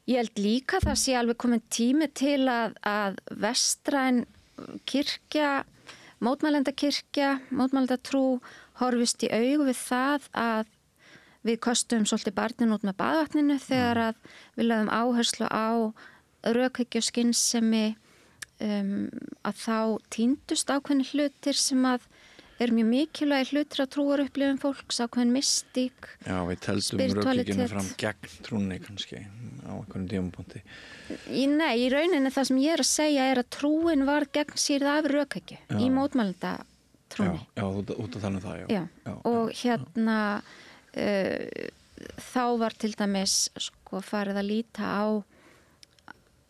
Ég held líka það sé alveg komin tími til að vestræn kirkja, mótmælendakirkja, mótmælendatrú horfist í augu við það að við kostum svolítið barnin út með baðvatninu þegar að við lögum áherslu á rökhyggju og skynsemi að þá týndust ákveðni hlutir sem að mjög mikilvægir hlutir á trúarupplifun fólks, ákveðin mystík. Já, við teldum rökhyggjuna fram gegn trúnni kannski á einhvern tímapunkti. Nei, í rauninni það sem ég að segja að trúin var gegn sýrð af rökhyggju í mótmælendatrúnni. Já, út að tala það, já. Og þá var til dæmis farið að líta á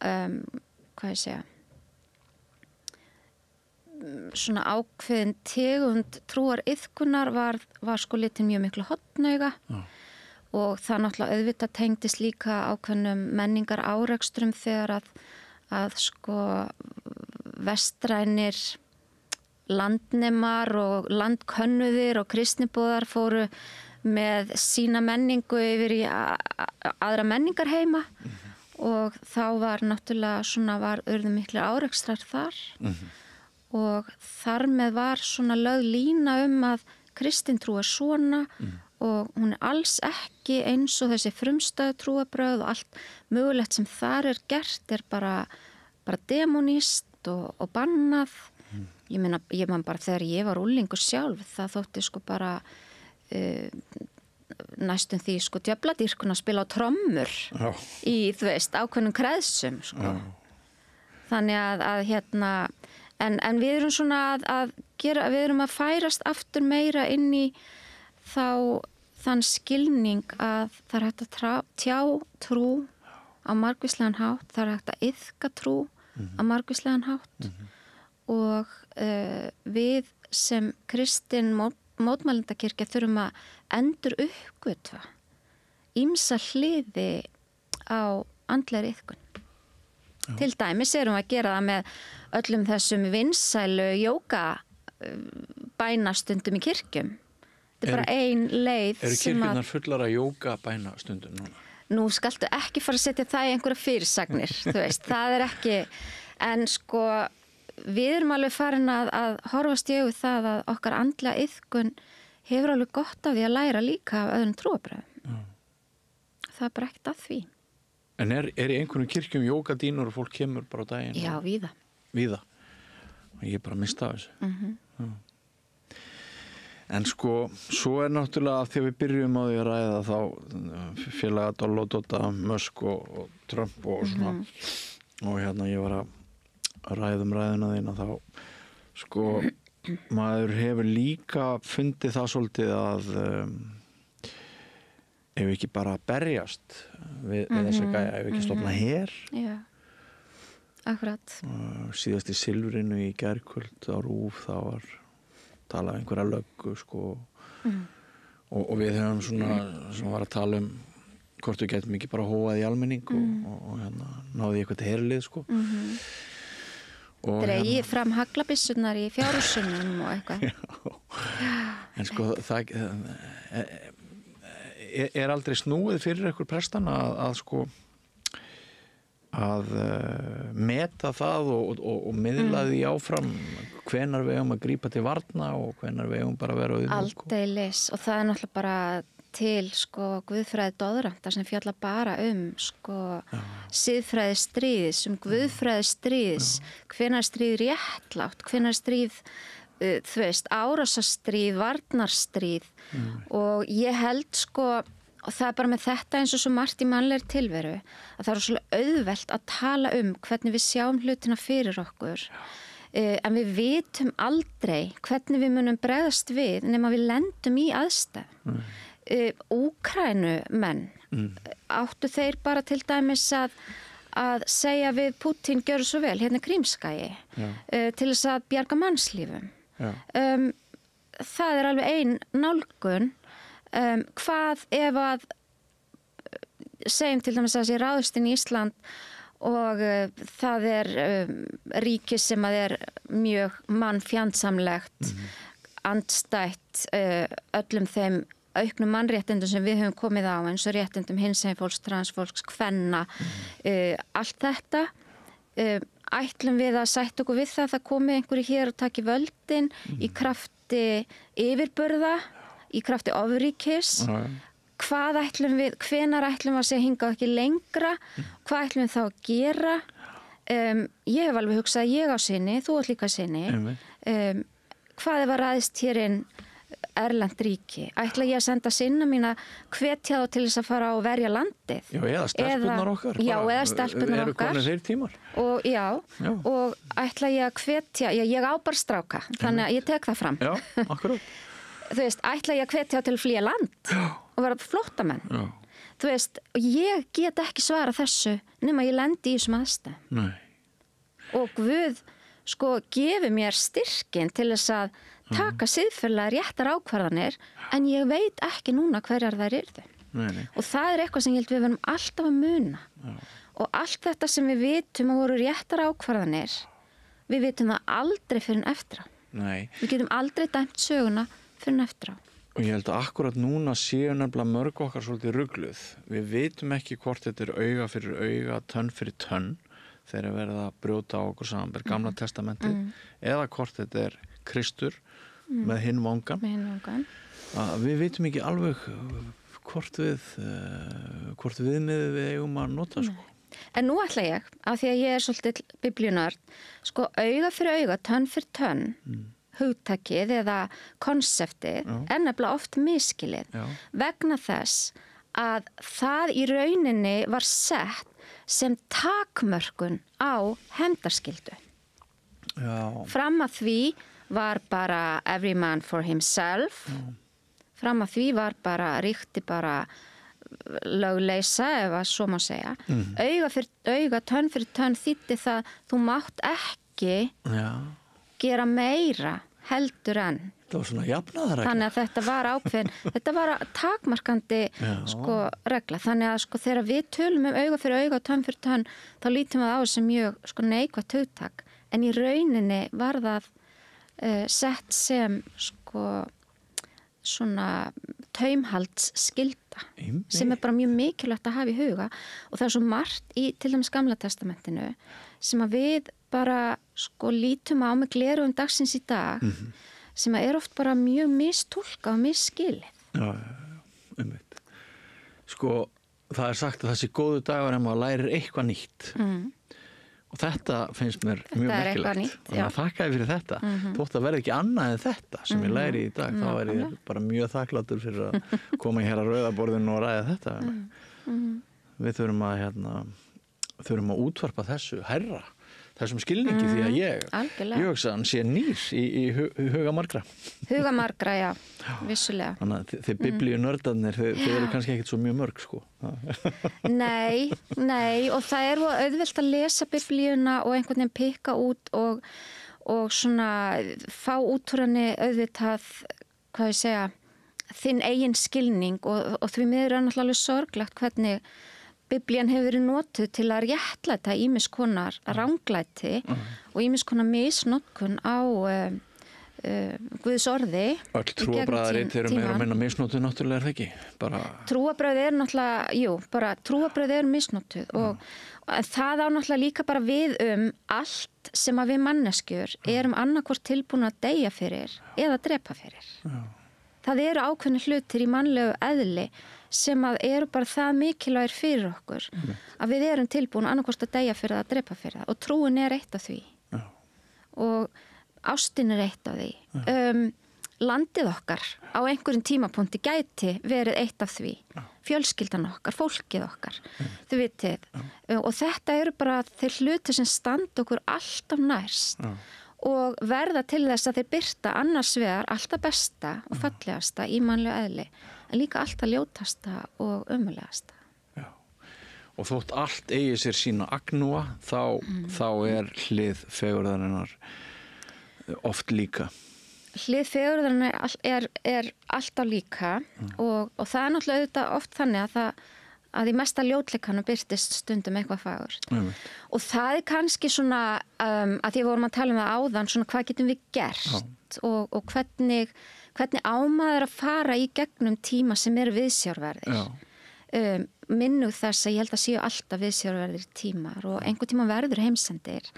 hvað ég segja svona ákveðin tegund trúar iðkunar var litið mjög miklu hotnauga og það náttúrulega auðvitað tengdist líka ákveðnum menningar árekstrum þegar að vestrænir landnemar og landkönnuðir og kristnibóðar fóru með sína menningu yfir í aðra menningarheima og þá var náttúrulega urðu miklu árekstrar þar og þar með var lögð lína að kristintrú svona og hún alls ekki eins og þessi frumstæðu trúarbrögð og allt mögulegt sem þar gert bara demonist og bannað. Ég man bara þegar ég var unglingur sjálf það þótti bara næstum því djöfladýrkun að spila á trommur í ákveðnum kreðsum þannig að en við erum við erum að færast aftur meira inn í þann skilning að það hægt að tjá trú á margvíslegan hátt, það hægt að iðka trú á margvíslegan hátt og við sem kristin mótmælendakirkja þurfum að endur uppgötva ýmsa hliði á andlegri iðkun. Til dæmis erum við að gera það með öllum þessum vinsælu jóga bænastundum í kirkjum. Þetta bara ein leið sem að... kirkjurnar fullar að jóga bænastundum núna? Nú skaltu ekki fara að setja það í einhverja fyrirsagnir, það ekki, en við erum alveg farin að horfast í augu það að okkar andlega iðkun hefur alveg gott af því að læra líka af öðrum trúarbrögðum. Það bara ekkert að því. En í einhvern kirkjum jógadínur og fólk kemur bara á daginn? Já, víða. Víða? Ég bara mista þessu. En svo náttúrulega að þegar við byrjum á því að ræða þá félaga Doll og Dodda, Musk og Trump og svona og ég var að ræðum ræðuna þína þá maður hefur líka fundið það svolítið að ef ekki bara berjast við þessa gæja, ef ekki stofna her. Já, akkurat. Síðast í Silfrinu í gærkvöld á RÚV þá var talað um einhverja löggu og við höfum sem var að tala um hvort við getum ekki bara hóað í almenning og náði eitthvað til herlið Dregið fram haglabissurnar í fjárhúsunum og eitthvað. En það aldrei snúið fyrir einhver prestan að meta það og miðla því áfram hvenar við eigum að grípa til varna og hvenar við eigum bara að vera auðvitað. Aldeilis og það náttúrulega bara til sko guðfræði doðranda sem fjalla bara sko siðfræði stríðis, guðfræði stríðis, hvenær stríð réttlátt, hvenær stríð þú veist, árásastríð, varnarstríð og ég held sko, og það bara með þetta eins og svo margt í mannlegri tilveru, að það svolítið auðvelt að tala hvernig við sjáum hlutina fyrir okkur. En við vitum aldrei hvernig við munum bregðast við nema við lendum í aðstæðum. Úkraínumenn áttu þeir bara til dæmis að segja við Putin gjörðu svo vel, hérna Krímskagi til þess að bjarga mannslífum. Það alveg ein nálgun. Hvað ef að segjum til dæmis að þessi ráðist inn í Ísland og það ríki sem að mjög mannfjandsamlegt, andstætt öllum þeim auknum mannréttindum sem við höfum komið á eins og réttindum hinsegin fólks, transfólks, kvenna, allt þetta. Ætlum við að sætta okkur við það komi einhverju hér og taki völdin í krafti yfirburða, í krafti ofríkis. Hvað ætlum við, hvenær ætlum við að segja hingað ekki lengra, hvað ætlum við þá að gera? Ég hef alveg hugsað að ég á sinni, þú átt líka sinni. Hvað ef að ræðist hér inn erlend ríki? Ætla ég að senda sinna mína hvetja þá til þess að fara og verja landið? Já, eða stelpurnar okkar. Já, eða stelpurnar okkar. Eru konur þeir tímar? Og ætla ég að hvetja, ég á bara stráka, þannig að ég tek það fram. Já, akkurat. Þú veist, ætla ég að hvetja til að flýja land og vera flóttamenn. Þú veist, ég get ekki svara þessu nema ég lendi í þessum aðstæðum. Og Guð sko gefur mér styrkin til þess að taka siðferðilega réttar ákvarðanir en ég veit ekki núna hverjar þær yrðu. Og það eitthvað sem ég held við verðum alltaf að muna. Og allt þetta sem við vitum að voru réttar ákvarðanir, við vitum það aldrei fyrir en eftir á. Við getum aldrei dæmt söguna fyrir en eftir á. Og ég held að akkurat núna séu nefnilega mörg okkar svolítið rugluð. Við vitum ekki hvort þetta auga fyrir auga, tönn fyrir tönn þegar verða að brjóta á okkur saman gamla testamentið eða hvort þetta Kristur með hinn vangan. Við vitum ekki alveg hvort viðmiðið við eigum að nota sko. En nú ætla ég, af því að ég svolítið biblíunörd, sko auga fyrir auga, tönn fyrir tönn hugtakið eða konseptið nefnilega oft miskilið vegna þess að það í rauninni var sett sem takmörkun á hefndarskyldu. Fram að því var bara every man for himself. Fram að því var bara ríkti bara lögleysa ef að svo má segja. Auga fyrir auga, tönn fyrir tönn þýddi það þú mátt ekki gera meira heldur en. Það var svona jafnaðarregla. Þannig að þetta var ákveðin, þetta var takmarkandi sko regla. Þannig að sko þegar við tölum auga fyrir auga og tönn fyrir tönn, þá lítum við á þessu mjög sko neikvætt hugtak. En í rauninni var það sett sem sko svona taumhaldsskylda sem bara mjög mikilvægt að hafa í huga og það svo margt í til dæmis Gamla testamentinu sem að við bara sko lítum á með gleraugum dagsins í dag sem að oft bara mjög mistúlkað og misskilið. Einmitt. Sko það sagt að þessi góðu dagar en maður lærir eitthvað nýtt. Og þetta finnst mér mjög merkilegt. Þannig að þakka ég fyrir þetta. Þótt að verði ekki annað en þetta sem ég læri í dag. Þá er ég bara mjög þakklátur fyrir að koma hér að rauðaborðinu og ræða þetta. Við þurfum að útvarpa þessu hærra, þessum skilningi því að ég hugsa hann sé nýr í huga margra. Huga margra, já, vissulega. Þannig að þið biblíunördarnir, þið eru kannski ekkert svo mjög mörg, sko. Nei, og það auðvelt að lesa biblíuna og einhvern veginn pikka út og svona fá út úr henni auðvitað, hvað ég segja, þinn eigin skilning og því miður er náttúrulega sorglegt hvernig Biblían hefur verið notuð til að réttlæta ýmis konar ranglæti og ýmis konar misnotkun á Guðs orði. Öll trúarbragðarit eru meira og minna misnotuð náttúrulega það ekki? Trúarbragð er náttúrulega, bara trúarbragð eru misnotuð og það á náttúrulega líka bara við allt sem að við manneskjur erum annarkvort tilbúin að deyja fyrir eða drepa fyrir. það eru ákveðni hlutir í mannlegu eðli sem að eru bara það mikilvægir fyrir okkur að við erum tilbúin annarkvort að deyja fyrir það, að drepa fyrir það og trúin eitt af því og ástin eitt af því landið okkar á einhverjum tímapunkti gæti verið eitt af því fjölskyldan okkar, fólkið okkar þau vitið og þetta eru bara þeir hluti sem standa okkur alltaf nærst og verða til þess að þeir birta annars vegar alltaf besta og fallegasta í mannlegu eðli en líka alltaf ljótasta og ömurlegasta. Já. Og þótt allt eigi sér sína agnúa þá hlið fegurðarinnar oft líka. Hlið fegurðarinnar er alltaf líka og það náttúrulega auðvitað oft þannig að í mesta ljótleikanum birtist stundum eitthvað fagurt. Og það kannski svona að því vorum að tala það áðan svona hvað getum við gert og hvernig ámaður að fara í gegnum tíma sem eru viðsjárverðir. Minnuð þess að ég held að séu alltaf viðsjárverðir tímar og einhver tíma verður heimsendir.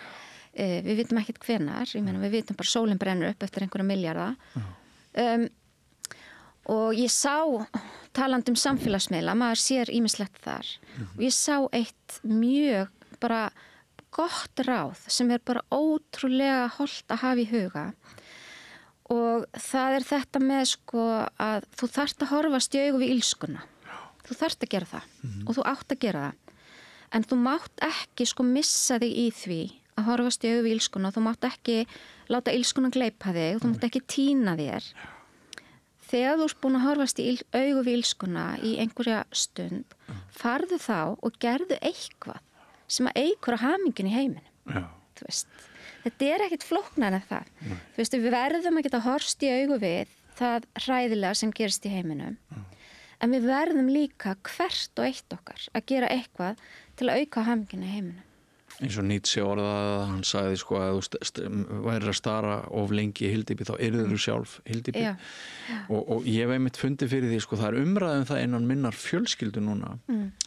Við vitum ekkert hvenar, við vitum bara sólin brennur upp eftir einhverja milljarða. Og ég sá, talandi samfélagsmiðla, maður sér ýmislegt þar. Og ég sá eitt mjög bara gott ráð sem bara ótrúlega hollt að hafa í huga. Og það þetta með að þú þarft að horfast í augu við illskuna. Þú þarft að gera það og þú átt að gera það. En þú mátt ekki missa þig í því að horfast í augu við illskuna. Þú mátt ekki láta illskuna gleypa þig og þú mátt ekki týna þér. Þegar þú ert búin að horfast í augu við illskuna í einhverja stund, farðu þá og gerðu eitthvað sem að eykur á hamingjunni í heiminum. Þú veist. Þetta ekkert flóknar en það. Þú veist, við verðum að geta horfst í augu við það hræðilega sem gerist í heiminum. En við verðum líka hvert og eitt okkar að gera eitthvað til að auka hamingjuna í heiminum. Eins og Nietzsche orðaði að hann sagði að þú værir að stara of lengi í hyldýpi þá yrður þú sjálf hyldýpi. Og ég hef einmitt fundið fyrir því það umræðum það innan minnar fjölskyldu núna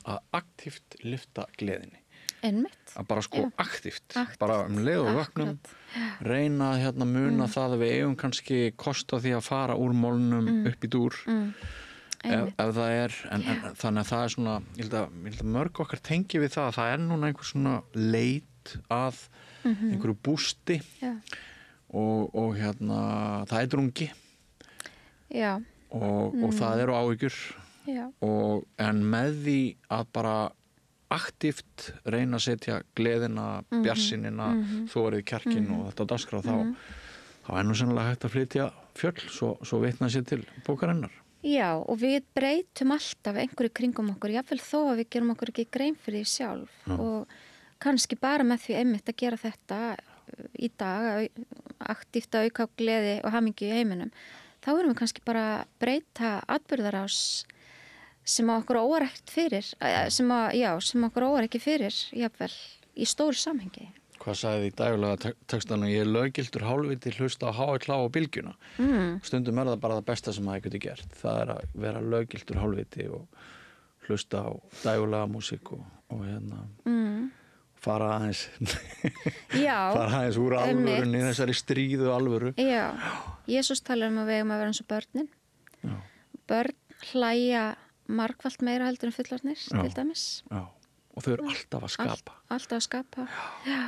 að aktíft lyfta gleðinni. Einmitt. Að bara aktíft. Bara leið og vöknum reyna að muna það að við eigum kannski kost á því að fara úr mólnum upp í dúr ef það þannig að það svona ég held að mörg okkar tengi við það núna einhver svona leit að einhverju bústi og það drungi og það eru áhyggjur en með því að bara aktíft reyna að setja gleðina, bjartsýnina þórið kjarkin og þetta á dagskrá þá nú sennilega hægt að flytja fjöll svo vitna sér til bókarinnar. Já, og við breytum alltaf einhverju kringum okkur, jáfnvel þó að við gerum okkur ekki grein fyrir því sjálf og kannski bara með því einmitt að gera þetta í dag, aktíft að auka gleði og hamingju í heiminum, þá erum við kannski bara að breyta atburðarás sem okkur óar ekkert fyrir, sem okkur óar ekki fyrir, jáfnvel í stóru samhengi. Hvað sagði í daglega textanum, ég löggiltur hálfviti hlusta á HLA og bylgjuna. Stundum það bara það besta sem það geti gert. Það að vera löggiltur hálfviti og hlusta á daglega músík og fara aðeins úr alvörunni, þessari stríðu alvöru. Já, Jesús talar að við eigum að vera eins og börnin. Börn hlæja margfalt meira heldur en fullorðnir, til dæmis. Já, og þau eru alltaf að skapa. Alltaf að skapa, já.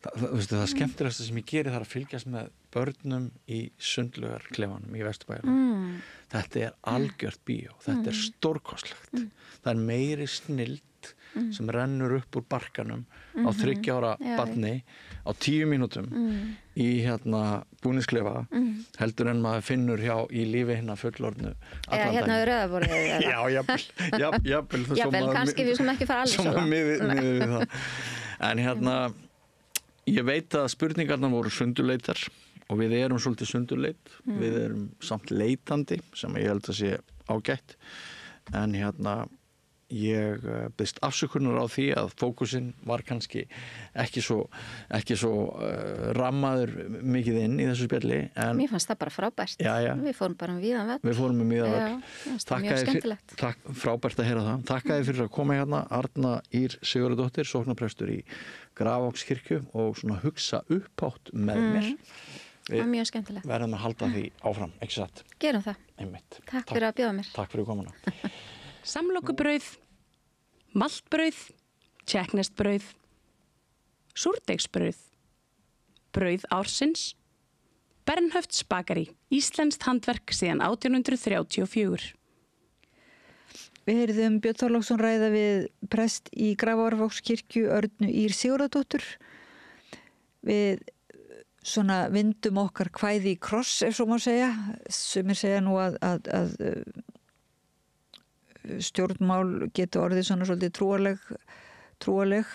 Það skemmtilegasta sem ég geri þar að fylgjast með börnum í sundlaugarklefanum í Vesturbæjarnum. Þetta algjört bíó, þetta stórkostlegt. Það meiri snilld sem rennur upp úr barkanum á 3 ára barni á 10 mínútum í búningsklefa heldur en maður finnur í lífi fullorðnu eða í rauðaborðið jafnvel kannski við sem ekki fara alveg svo miður en ég veit að spurningarnar voru sundurleitar og við erum svolítið sundurleit við erum samt leitandi sem ég held að sé ágætt en ég biðst afsökunar á því að fókusinn var kannski ekki svo rammaður mikið inn í þessu spjalli. Mér fannst það bara frábært. Við fórum bara víðan völl. Við fórum víðan völl. Það mjög skemmtilegt. Frábært að heyra það. Þakka þér fyrir að koma hérna, Arna Ýr Sigurðardóttir, sóknarprestur í Grafvogskirkju og svona hugsa upphátt með mér. Það var mjög skemmtilegt. Við verðum að halda því áfram, ekki satt? Gerum það. Einmitt. Takk fyrir að bjóða mér. Takk fyrir komuna. Samlokubrauð, maltbrauð, tjekknestbrauð, súrdeigsbrauð, brauð ársins, Bernhöfts bakari, íslenskt handverk síðan 1834. Við heyrðum Björn Þorláksson ræða við prest í Grafarvogskirkju Örnu Ýr Sigurðardóttur. Við svona vindum okkar kvæði í kross, ef svo má segja. Sumir segja nú að stjórnmál getur orðið svona svolítið trúarleg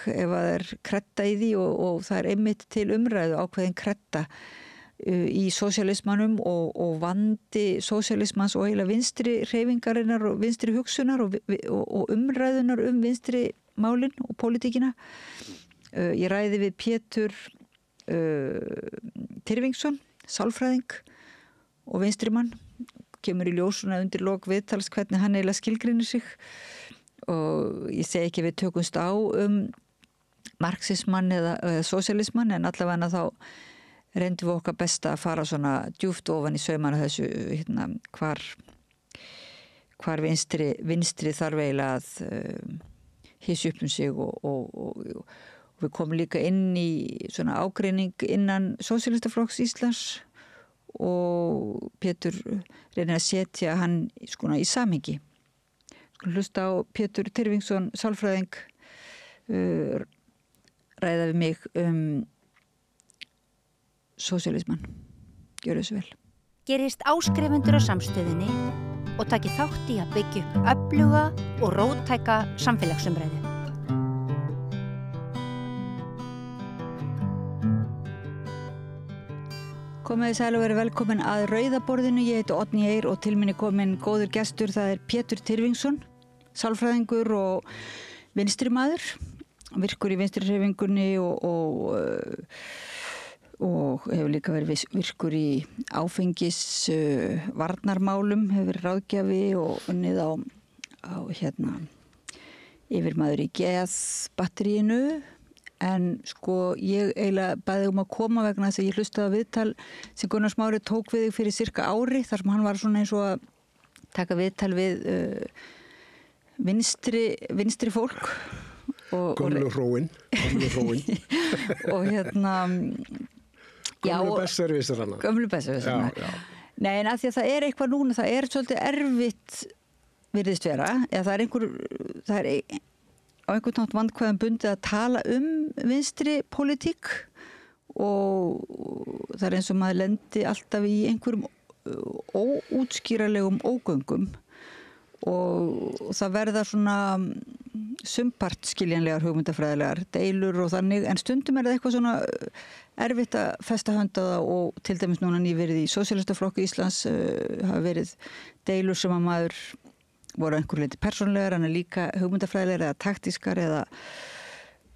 ef að það er kretta í því og það er einmitt til umræðu ákveðin kretta í sósíalismanum og vandi sósíalismans og eiginlega vinstri hreyfingarinnar og vinstri hugsunar og umræðunar vinstri málin og pólitíkina. Ég ræði við Pétur Tyrfingsson, sálfræðing og vinstrimann, kemur í ljósuna undir lok viðtals hvernig hann eiginlega skilgreinir sig og ég segi ekki við tökumst á marxismann eða sósíalismann en allavega þá reyndum við okkar besta að fara svona djúpt ofan í saumana þessu hvar vinstri þarf eiginlega að hissa upp sig og við komum líka inn í svona ágreining innan Sósíalistaflokks Íslands og Pétur reynir að setja hann skona í samhengi. Hlusta á Pétur Tyrfingsson, sálfræðing, ræða við mig sósíalismann. Gjörðu þessu vel. Gerist áskrifendur á Samstöðinni og taki þátt í að byggja upp öfluga og róttæka samfélagsumræðu. Komiði sæl og verið velkomin að Rauðaborðinu. Ég heiti Oddný Eir og til minni komin góður gestur. Það er Pétur Tyrfingsson, sálfræðingur og vinstrimaður, virkur í vinstrihreyfingunni og hefur líka verið virkur í áfengis varnarmálum, hefur verið ráðgjafi og unnið á yfirmaður í geðbatteríinu. En sko ég eiginlega bæði að koma vegna þess að ég hlustaði á viðtal sem Gunnar Smári tók við þig fyrir cirka ári þar sem hann var svona eins og að taka viðtal við vinstri fólk. Gömlu hróin. Og Gömlu besservissar hana. Gömlu besservissar hana. Nei, en að því að það er eitthvað núna, það er svolítið erfitt virðist vera, eða það er á einhvern nátt vandkvæðum bundið að tala vinstri pólitík og það er eins og maður lendi alltaf í einhverjum óútskýralegum ógöngum og það verða svona sumpart skiljanlegar hugmyndafræðilegar deilur og þannig, en stundum er það eitthvað svona erfitt að festa hönd á það og til dæmis núna nýverið í Sósíalistaflokki Íslands hafa verið deilur sem að maður voru einhver leiti persónlegar, en líka hugmyndafræðilegar eða taktískar eða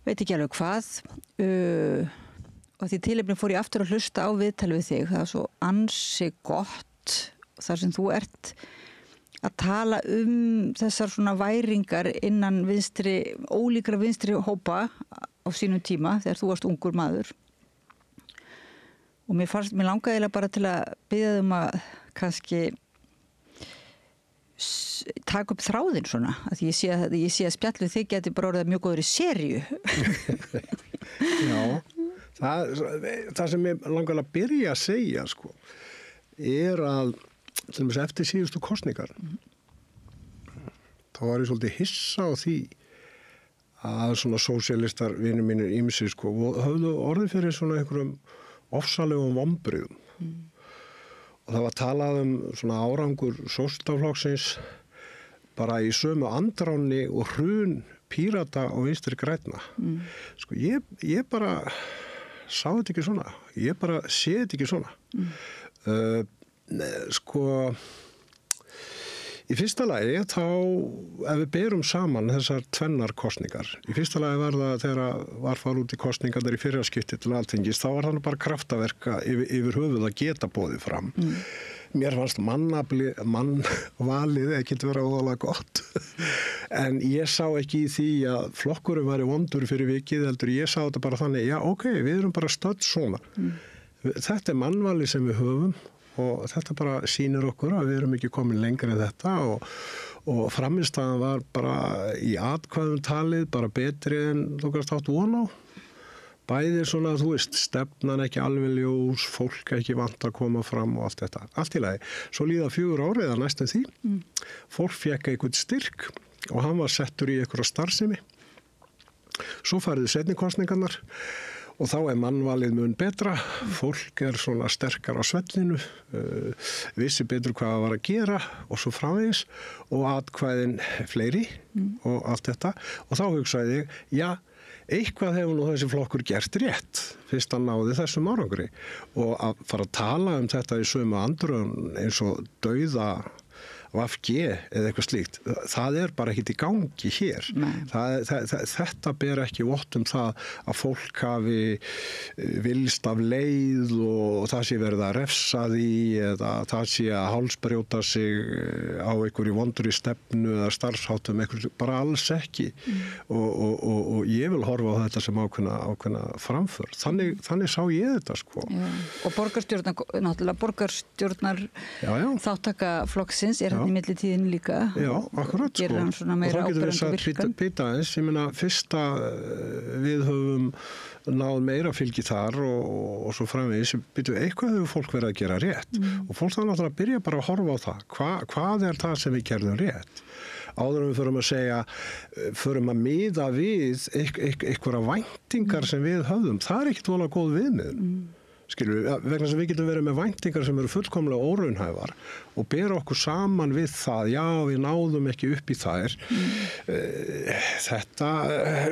veit ekki alveg hvað og því tilefni fór ég aftur að hlusta á viðtal við þig. Það er svo ansi gott þar sem þú ert að tala þessar svona væringar innan ólíkra vinstri hópa á sínum tíma þegar þú varst ungur maður og mér langaði eiginlega bara til að biðja þig að kannski taka upp þráðinn svona að ég sé að spjallu þig geti bara orðið mjög góður í seríu. Já, það sem ég langar að byrja að segja sko er að til dæmis eftir síðustu kosningar þá var ég svolítið hissa á því að svona sósíalistar vinir mínir ýmsir sko höfðu orðið fyrir svona einhverjum ofsalegum vonbrigðum. Og það var talað svona árangur Sósíalistaflokksins bara í sömu andráni og hrun Pírata og Vinstri grænna. Sko ég bara sá þetta ekki svona. Ég bara sé þetta ekki svona. Sko í fyrsta lagi þá ef við berum saman þessar tvennar kosningar. Í fyrsta lagi var það þegar var farið út í kosningarnar í fyrraskipti til Alþingis, þá var það bara kraftaverka yfir höfuð að geta boðið fram. Mér fannst mannvalið ekki vera óalega gott. En ég sá ekki í því að flokkurum væri vondur fyrir vikið, heldur ég sá þetta bara þannig, já ok, við erum bara stödd svona. þetta mannvali sem við höfum og þetta bara sýnir okkur að við erum ekki komin lengra en þetta og framistæðan var bara í atkvæðum talið bara betri en þú kannast átt von á. Bæði svona, þú veist, stefnan ekki alveg ljós, fólk ekki vant að koma fram og allt þetta. Allt í lagi. Svo líða 4 ár eða næstum því. Fólk fékk einhvern styrk og hann var settur í einhverja starfsemi. Svo færðu seinni kosningarnar og þá mannvalið mun betra. Fólk svona sterkar á svellinu, vissi betur hvað það var að gera og svo framvegis og atkvæðin fleiri og allt þetta. Og þá hugsaði ég, já, eitthvað hefur nú þessi flokkur gert rétt fyrst hann náði þessum árangri og að fara að tala þetta í sömu andröðum eins og dauða VG eða eitthvað slíkt, það bara ekkert í gangi hér. Þetta ber ekki vott það að fólk hafi vilst af leið og það sé verið að refsa því eða það sé að hálsbrjóta sig á einhverju vondri stefnu eða starfsháttum, bara alls ekki og ég vil horfa á þetta sem ákveðna framför. Þannig sá ég þetta sko. Já. Og borgarstjórnar þáttaka flokksins í millitíðin líka. Já, akkurat sko. Gerir hann svona meira áberandi virkan. Býta eins, ég meina fyrsta við höfum náð meira fylgi þar og svo framvegis, eitthvað hefur fólk verið að gera rétt og fólk það náttúrulega að byrja bara að horfa á það. Hvað það sem við gerðum rétt? Áður en við förum að miða við einhverja væntingar sem við höfðum. Það ekkert vola góð viðmiðun. Skilur við, vegna sem við getum verið með væntingar sem eru fullkomlega óraunhæfar og bera okkur saman við það, já, við náðum ekki upp í þær. Þetta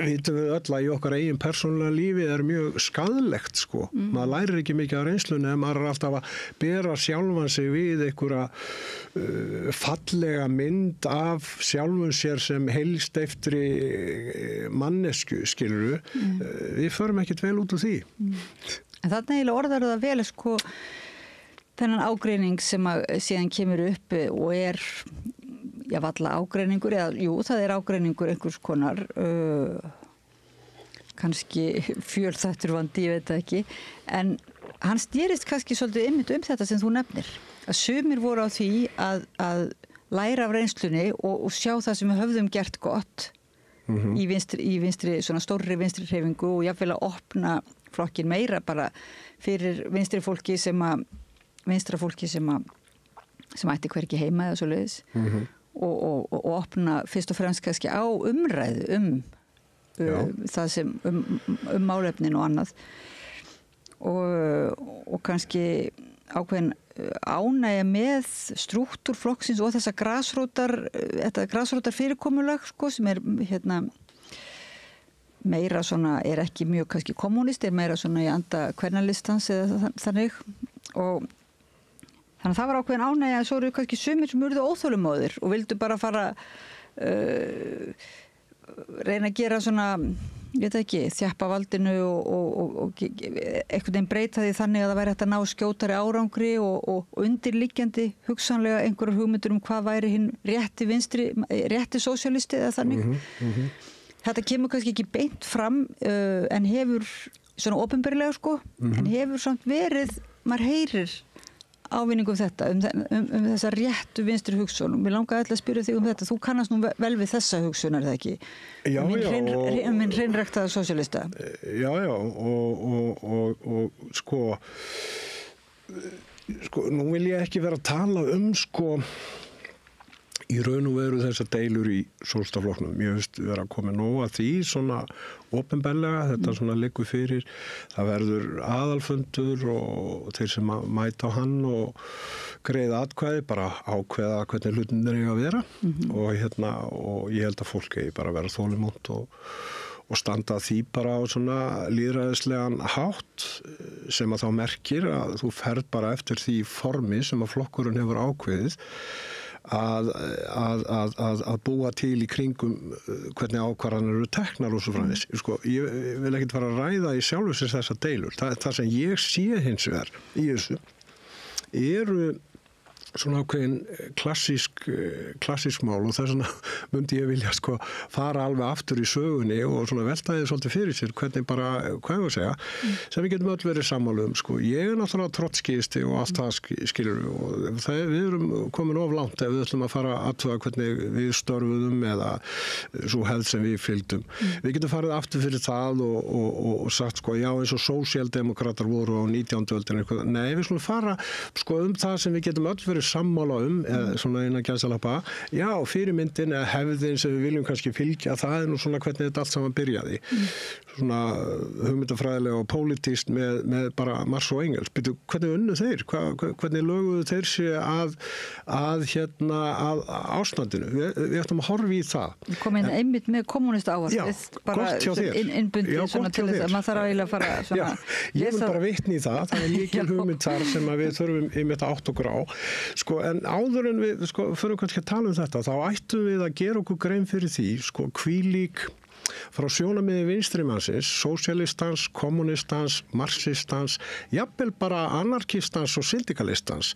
vitum við öll að í okkar eigin persónulega lífi mjög skaðlegt, sko. Maður lærir ekki mikið af reynslunni en maður alltaf að bera sjálfan sig við einhverja fallega mynd af sjálfum sér sem heilsteyftri mannesku, skilur við. Við förum ekkert vel út úr því. En þarna eiginlega orðar það vel sko þennan ágreining sem að síðan kemur upp og valla ágreiningur eða það ágreiningur einhvers konar kannski fjölþættur vandi, ég veit það ekki en hann stýrist kannski svolítið einmitt þetta sem þú nefnir að sumir voru á því að læra af reynslunni og sjá það sem við höfðum gert gott í vinstri, svona stórri vinstri hreyfingu og jafnvel að opna flokkin meira bara fyrir vinstra fólki sem ætti hvergi heima eða svoleiðis og opna fyrst og fremst kannski á umræðu það sem málefnin og annað og kannski ákveðin ánægja með strúktúr flokksins og þessa grasrótar fyrirkomulag sko sem meira svona, ekki mjög kannski kommunist, meira svona í anda kvennalistans eða þannig og þannig að það var ákveðin ánægja að svo eru kannski sumir sem urðu óþolumóðir og vildu bara fara reyna að gera svona ég veit ekki, þjappa valdinu og einhvern veginn breyta því þannig að það væri hægt að ná skjótari árangri og undirliggjandi hugsanlega einhverjar hugmyndur hvað væri hinn rétti sósíalisti eða þannig Þetta kemur kannski ekki beint fram en hefur svona opinberlega sko en hefur samt verið, maður heyrir ávinningum þetta þessa réttu vinstri hugsun og mér langaði alltaf að spyrja þig þetta, þú kannast nú vel við þessa hugsun, er það ekki? Já, minn hreinræktaða sósíalista. Já, og sko nú vil ég ekki vera að tala sko í raun og veru þessar deilur í sólstaflokknum. Ég veist vera að koma nóg að því svona opinberlega, þetta svona liggur fyrir. Það verður aðalfundur og þeir sem mæta á hann og greiða atkvæði, bara ákveða hvernig hlutinir eiga að vera og ég held að fólk eigi bara að vera þolinmótt og standa því bara á svona lýðræðislegan hátt sem að þá merkir að þú ferð bara eftir því formi sem að flokkurinn hefur ákveðið að búa til í kringum hvernig ákvarðanir eru teknar og svo framvegis. Sko, ég vil ekkert fara að ræða í sjálfu sér þessar deilur. Það sem ég sé hins vegar í þessu eru svona ákveðin klassísk mál og þess vegna myndi ég vilja sko fara alveg aftur í sögunni og svona veltaði svolítið fyrir sér hvernig bara, hvað ég að segja, sem við getum öll verið sammála sko. Ég náttúrulega trotskisti og allt það skilur og við erum komin of langt ef við ætlum að fara að athuga hvernig við störfuðum eða svo hefð sem við fylgdum. Við getum farið aftur fyrir það og sagt sko, já eins og sósíaldemókratar voru á 19. öldinni eitthvað. Nei, við skulum fara sko það sem við getum öll verið sammála svona innan gæsalappa, já, fyrirmyndin eða hefðin sem við viljum kannski fylgja, það nú svona hvernig þetta allt saman byrjaði. Svona hugmyndafræðilega og pólitískt með bara Marx og Engels. Byrju, hvernig unnu þeir? Hvernig löguðu þeir sig að ástandinu? Við ættum að horfa í það. Komin einmitt með kommunista áherslu. Já, gott hjá þér. Innbundið svona til þess að maður þarf að fara svona. Já, ég mun bara vitni í það. Það líkil hugmynd þar sem við þurfum einmitt að átta okkur á. Sko, en áður en við fyrir kannski að tala þetta, þá ættum við að gera okkur grein fyrir því, sko, hvílík frá sjónarmiði vinstrimannsins, sósíalistans, kommunistans, marxistans, jafnvel bara anarkistans og syndikalistans.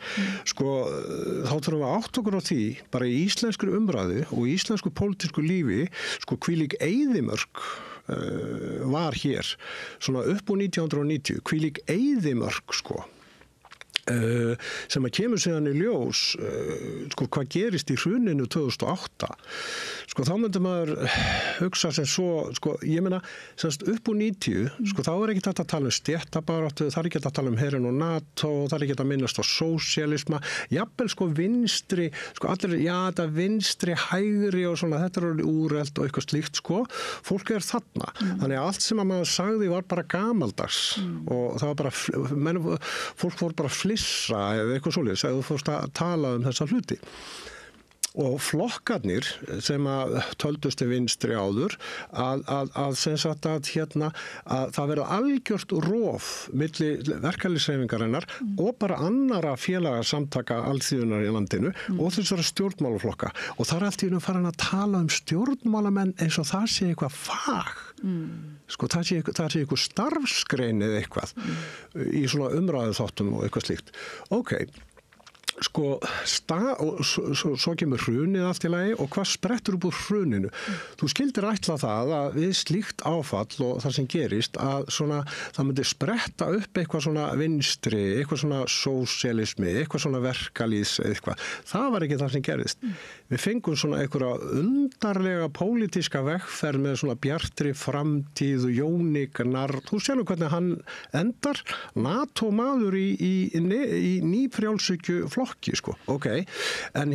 Sko, þá þurfum við að átta okkur á því, bara í íslenskri umræðu og íslensku pólitísku lífi, sko, hvílík eyðimörk var hér, svona upp úr 1990, hvílík eyðimörk, sko. Sem að kemur síðan í ljós sko, hvað gerist í hruninu 2008 sko, þá myndi maður hugsa sem svo, sko, ég meina semst upp úr 90, sko, þá ekki þetta að tala stéttabaráttu, það ekki að tala herin og NATO, það ekki að minnast á sósíalisma, jafnvel sko vinstri, sko allir, já þetta vinstri, hægri og svona, þetta úrelt og eitthvað slíkt, sko, fólk þarna, þannig að allt sem að maður sagði var bara gamaldags og það var bara, fólk fór bara eða eitthvað svoleiðis, eða þú fórst að tala þessa hluti. Og flokkarnir sem að töldust til vinstri áður að sem sagt að það verða algjört rof milli verkalýðshreyfingarinnar og bara annara félagasamtaka alþýðunnar í landinu og þessara stjórnmálaflokka og það allt í einu farin að tala stjórnmálamenn eins og það sé eitthvað fag sko það sé eitthvað starfsgrein eða eitthvað í svona umræðu þáttum og eitthvað slíkt. Ok, sko, svo kemur hrunið allt í lagi og hvað sprettur upp úr hruninu? Þú skildir ætla það að við slíkt áfall og það sem gerist að svona, það myndi spretta upp eitthvað svona vinstri, eitthvað svona sósíalismi, eitthvað svona verkalýðs eitthvað. Það var ekki það sem gerist. Við fengum svona einhverja undarlega pólitíska vegferð með svona bjartri framtíð og jóniknar. Þú sér nú hvernig hann endar, NATO maður í nýfrjálshyggju flokki, sko, ok, en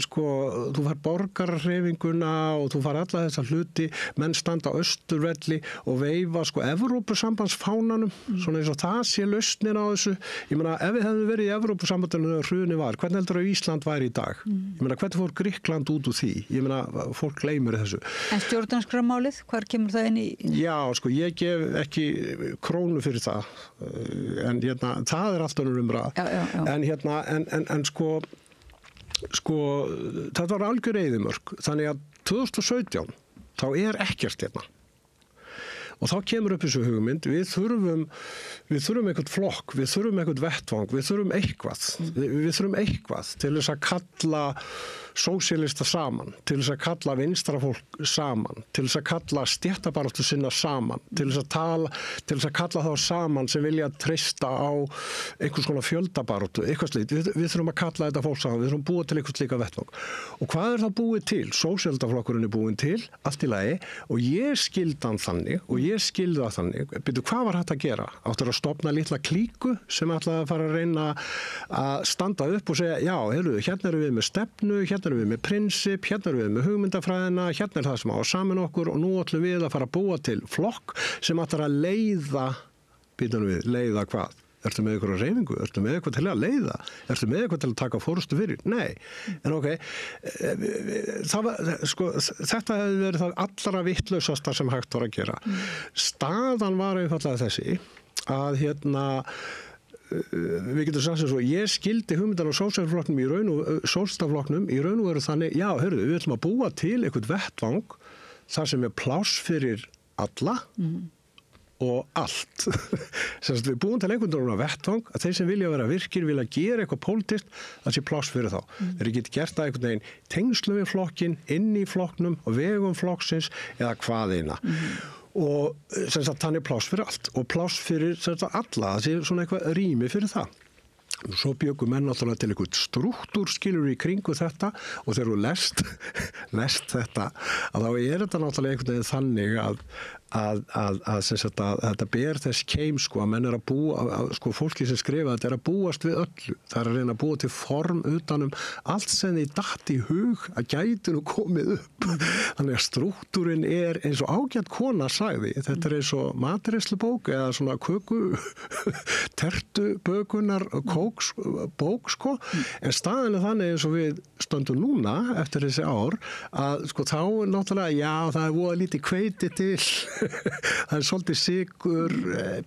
sko, þú fær borgarhreyfinguna og þú fær alla þessa hluti, menn standa á Austurvelli og veifa, sko, Evrópusambandsfánanum, svona eins og það sé lausnin á þessu. Ég meina, ef við hefðum verið í Evrópusambandinu þegar hrunið var, hvernig heldur að Ísland væri í dag? Ég meina, hvernig fór Grikkland út úr því? Ég meina, fólk gleymir þessu. En stjórnarskrármálið, hvar kemur það inn í? Já, sko, ég gef ekki krónu fyrir það, en það allt önnur umræða. En sko, það var algjör eyðimörk, þannig að 2017 þá ekkert og þá kemur upp þessu hugmynd, við þurfum eitthvað flokk, við þurfum eitthvað vettvang, við þurfum eitthvað til þess að kalla sósíalista saman, til þess að kalla vinstra fólk saman, til þess að kalla stéttabaráttu sinna saman, til þess að kalla þá saman sem vilja treysta á einhvers konar fjöldabaráttu, eitthvað slíkt. Við þurfum að kalla þetta fólk saman, við þurfum að búa til eitthvað slíka vettvang. Og hvað það búið til? Sósíaldaflokkurinn búin til, allt í lagi, og ég skildi hann þannig, og ég skildi það þannig. Byrju, hvað var hægt að gera? Áttu að stofna litla klíku sem ætlaði að fara að reyna að standa upp og segja, já, heyrðu, hérna erum við með stefnu, hérna erum við með prinsip, hérna erum við með hugmyndafræðina, hérna það sem á saman okkur og nú ætlum við að fara að búa til flokk sem ætlar að leiða hvað? Ertu með eitthvað reyfingu? Ertu með eitthvað til að leiða? Ertu með eitthvað til að taka fórustu fyrir? Nei. En ok, þetta hefði verið það allra vittlausasta sem hægt var að gera. Staðan var einfallega þessi að við getum sagt sem svo, ég skildi hugmyndan á sósíalistaflokknum í raun og veru þannig, já, hörðu, við ætlum að búa til eitthvað vettvang þar sem pláss fyrir alla og allt. Við búum til einhvern veginn á vettvang að þeir sem vilja vera virkir, vilja gera eitthvað pólitískt, það sé pláss fyrir þá. Þeir geti gert það einhvern veginn tengslu við flokkin, inn í flokknum og vegum flokksins eða hvað eina. Og þannig pláss fyrir allt og pláss fyrir alla, það sé svona eitthvað rými fyrir það. Svo bjögum menn náttúrulega til einhvern strúktúr skilur í kringu þetta og þegar þú lest þetta að þá þetta náttúrulega einhvern veginn þannig að þetta ber þess keim sko að menn að búa sko fólki sem skrifa þetta að búast við öllu. Það að reyna að búa til form utanum allt sem því datt í hug að gæti nú komið upp. Þannig að strúktúrin eins og ágætt kona sagði, þetta eins og matreiðslubók eða svona tertubökunar bók sko, en staðin þannig eins og við stöndum núna eftir þessi ár að sko þá náttúrulega já það voða lítið hveiti til það svolítið sykur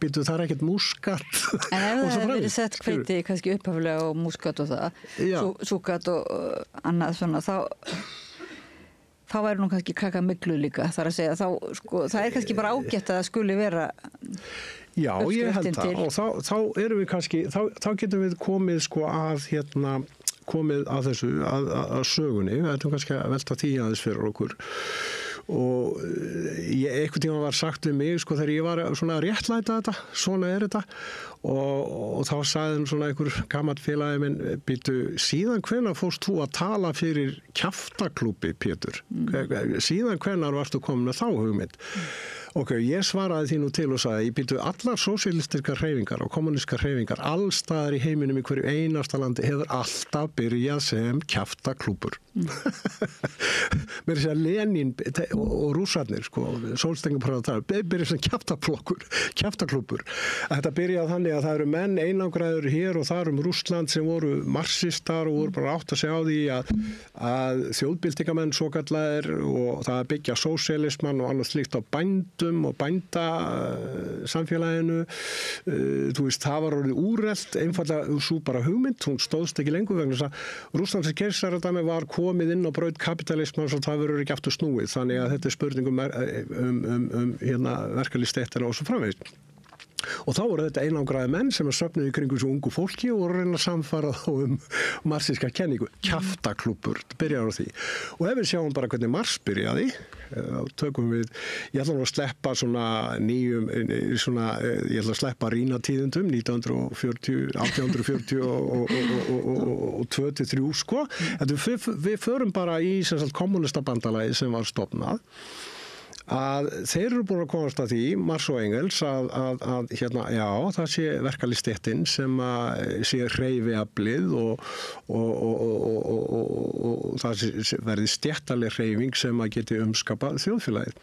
það ekkert múskat en ef það hefur verið sett hveiti kannski upphaflega og múskat og það súkat og annað svona þá væri nú kannski kaka miklu líka þar að segja þá sko það kannski bara ágætt að það skuli vera já ég held það og þá erum við kannski þá getum við komið sko að komið að þessu að sögunni við ætlum kannski að velta því aðeins fyrir okkur og einhvern tíma var sagt við mig sko þegar ég var svona að réttlæta þetta svona þetta og þá sagði svona einhver gamall félagi minn býtu síðan hvenær fórst þú að tala fyrir kjaftaklúbbi Pétur síðan hvenær varstu komin með þá hugmynd Ok, ég svaraði því nú til og sagði, ég býtu allar sósíalistiskar hreyfingar og kommunískar hreyfingar allstaðar í heiminum í hverju einasta landi hefur alltaf byrjað sem kjaftaklúbur. Mér sé að Lenin og rússarnir, sko, sólstengarparatar, byrjað sem kjaftaklúbur. Þetta byrjað þannig að það eru menn einangræður hér og þar Rússland sem voru marxistar og voru bara átt að segja á því að þjóðbyltingamenn svo kallaðir og það byggja sósíalismann og annað slíkt á bændum og bænda samfélaginu þú veist, það var orðið úrelt einfallega svo bara hugmynd, hún stóðst ekki lengur vegna þess að Rússlands keisaradæmi var komið inn á braut kapitalismans og það verður ekki aftur snúið, þannig að þetta er spurning verkalýðsstéttina og svo framvegis. Og þá voru þetta einangraði menn sem söfnuðu í kringu svo ungu fólki og voru reyna að samfara þá marxíska kenningu. Kjaftaklúbbur, byrjar á því. Og ef við sjáum bara hvernig Marx byrjaði, tökum við, ég ætla nú að sleppa svona nýjum, ég ætla að sleppa rínatíðundum 1840 og 23 sko. Við förum bara í kommunistabandalagi sem var stofnað. Að þeir eru búin að komast að því, Marx og Engels, að já, það sé verkalýðsstéttin sem sé hreyfiaflið og það verði stéttaleg hreyfing sem að geti umskapað þjóðfélagið.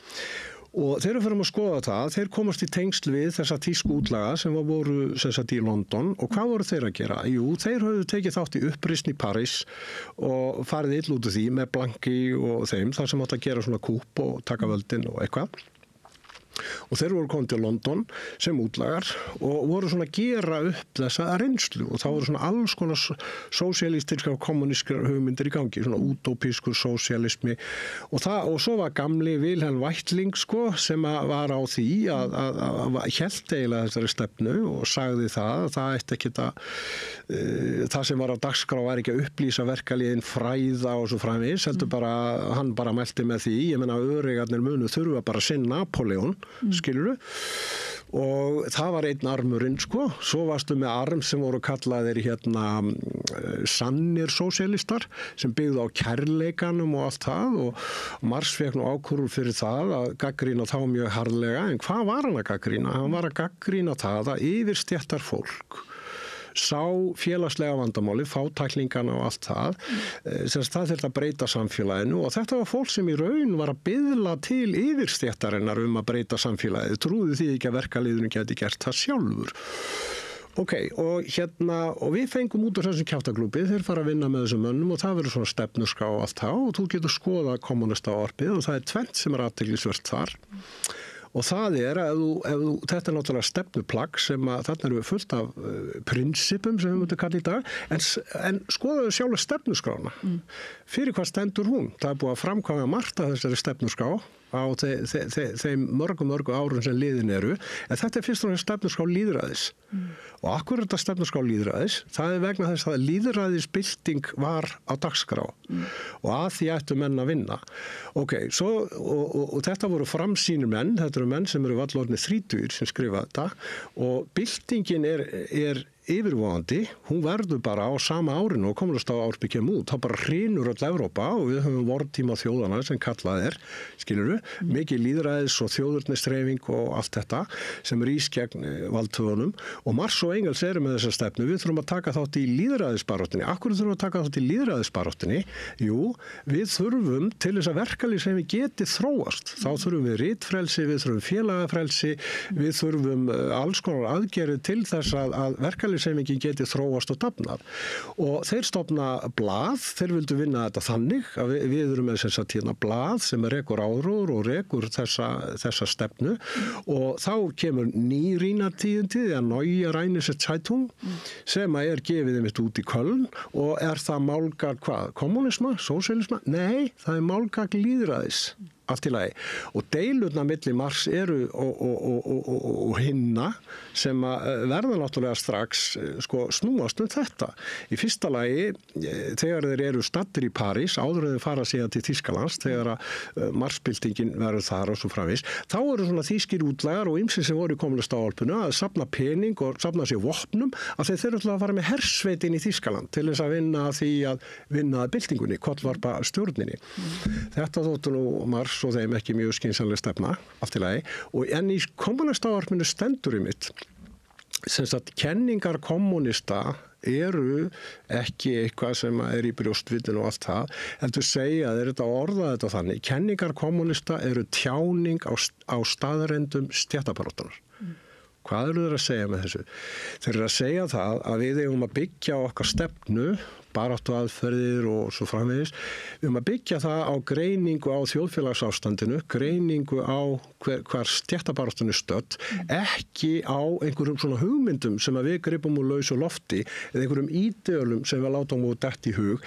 Og þeir eru fyrir að skoða það, þeir komast í tengsl við þessa tísku útlaga sem voru í London og hvað voru þeir að gera? Jú, þeir höfðu tekið þátt í uppreisn í París og farið illa út úr því með Blanqui og þeim, þar sem átt að gera svona kúp og taka völdin og eitthvað. Og þeir voru komið til London sem útlagar og voru svona að gera upp þessa reynslu og það voru svona alls konar sósíalistiskar og kommunískar hugmyndir í gangi, svona útópískur sósíalismi og svo var gamli Wilhelm Weitling sko sem var á því að hélt eiginlega þessari stefnu og sagði það ætti ekki það sem var á dagskrá var ekki að upplýsa verkalýðin fræða og svo framvegis, heldur bara hann bara mælti með því, ég meina öreigarnir munu þurfa bara að sinna Napoleon skilurðu og það var einn armurinn sko svo varstu með arm sem voru kallaðir sannir sósíalistar sem byggðu á kærleikanum og allt það og Marx fékk nú ákúrur fyrir það að gagnrýna þá mjög harðlega en hvað var hann að gagnrýna? Hann var að gagnrýna það að yfirstéttar fólk sá félagslega vandamáli, fátæklingana og allt það, það þurfti að breyta samfélaginu og þetta var fólk sem í raun var að biðla til yfirstéttarinnar að breyta samfélagið, trúðu því ekki að verkalýðurinn geti gert það sjálfur. Ok, og við fengum út af þessum kjaftaklúbbi, þeir fara að vinna með þessum mönnum og það verður svona stefnuskrá og allt það og þú getur skoðað kommunista orpið og það er tvennt sem athyglisvert þar. og það þetta er náttúrulega stefnuplagg sem að þarna eru fullt af prinsipum sem við myndum kalla í dag, en skoðaðu sjálf stefnuskrána. Fyrir hvað stendur hún? Það er búið að framkvæma margt af þessari stefnuskrá á þeim mörgu árum sem liðin eru, en þetta er fyrst og fremst stefnuskrá lýðræðis. Og akkur er þetta stefnuskrá lýðræðis? Það er vegna þess að lýðræðisbylting var á dagskrá og að því ættu menn að vinna. Ok, og þetta voru framsýnir menn, þetta eru menn sem eru vallorðnir 30 sem skrifa þetta, og byltingin er yfirvofandi, hún verður bara á sama árinu og komast á ársbygg kemur út, þá bara hrynur öll Evrópa og við höfum vortíma þjóðana sem kallað skilurðu, mikið lýðræðis og þjóðurnistreifing og allt þetta sem rís gegn valdhöfunum, og Marx og Engels eru með þessa stefnu, við þurfum að taka þátt í lýðræðisbaráttunni. Akkur þurfum að taka þátt í lýðræðisbaráttunni? Jú, við þurfum til þess að verkalýðshreyfing geti þróast, þá þurfum við ritfrelsi, við þurfum félagafrelsi, við þurfum alls konar aðgerðir til þess að verkalýðshreyfingin geti þróast og dafnað. Og þeir stofna blað, þeir vildu vinna þetta þannig að við erum með þess að tíðna blað sem rekur áróður og rekur þessa stefnu, og þá kemur ný Rýnatíðindi eða Neue Rheinische Zeitung sem er gefið einmitt út í Köln, og er það málgagn hvað? Kommunisma? Sósíalisma? Nei, það er málgagn lýðræðis. Allt í lagi. Og deilurnar milli Marx eru og hinna sem verða náttúrulega strax snúast þetta. Í fyrsta lagi, þegar þeir eru staddir í París, áður en þeir fara síðan til Þýskalands, þegar Marxbyltingin verður þar og svo framvegis, þá eru svona þýskir útlagar og ýmsir sem voru í kommunistahólpinu að safna pening og safna sér vopnum, að þeir þurfa að fara með hersveitin í Þýskaland til þess að vinna að byltingunni, kollvarpa stjórninni. Þetta þóttu nú Marx og þeim ekki mjög skynsamlega stefna, allt í lagi, og en í kommunistávarpinu stendur mitt, sem sagt, kenningar kommunista eru ekki eitthvað sem er í brjóstvitinu og allt það, heldur segja, þetta orða þetta þannig, kenningar kommunista eru tjáning á staðrendum stéttabaráttunar. Hvað eru þeir að segja með þessu? Þeir eru að segja það að við eigum að byggja okkar stefnu, baráttuaðferðir og svo framvegis, við eigum að byggja það á greiningu á þjóðfélagsástandinu, greiningu á hvar stéttabaráttunni stödd, ekki á einhverjum svona hugmyndum sem að við gripum úr lausu lofti, eða einhverjum ídeölum sem við látum úr dett í hug.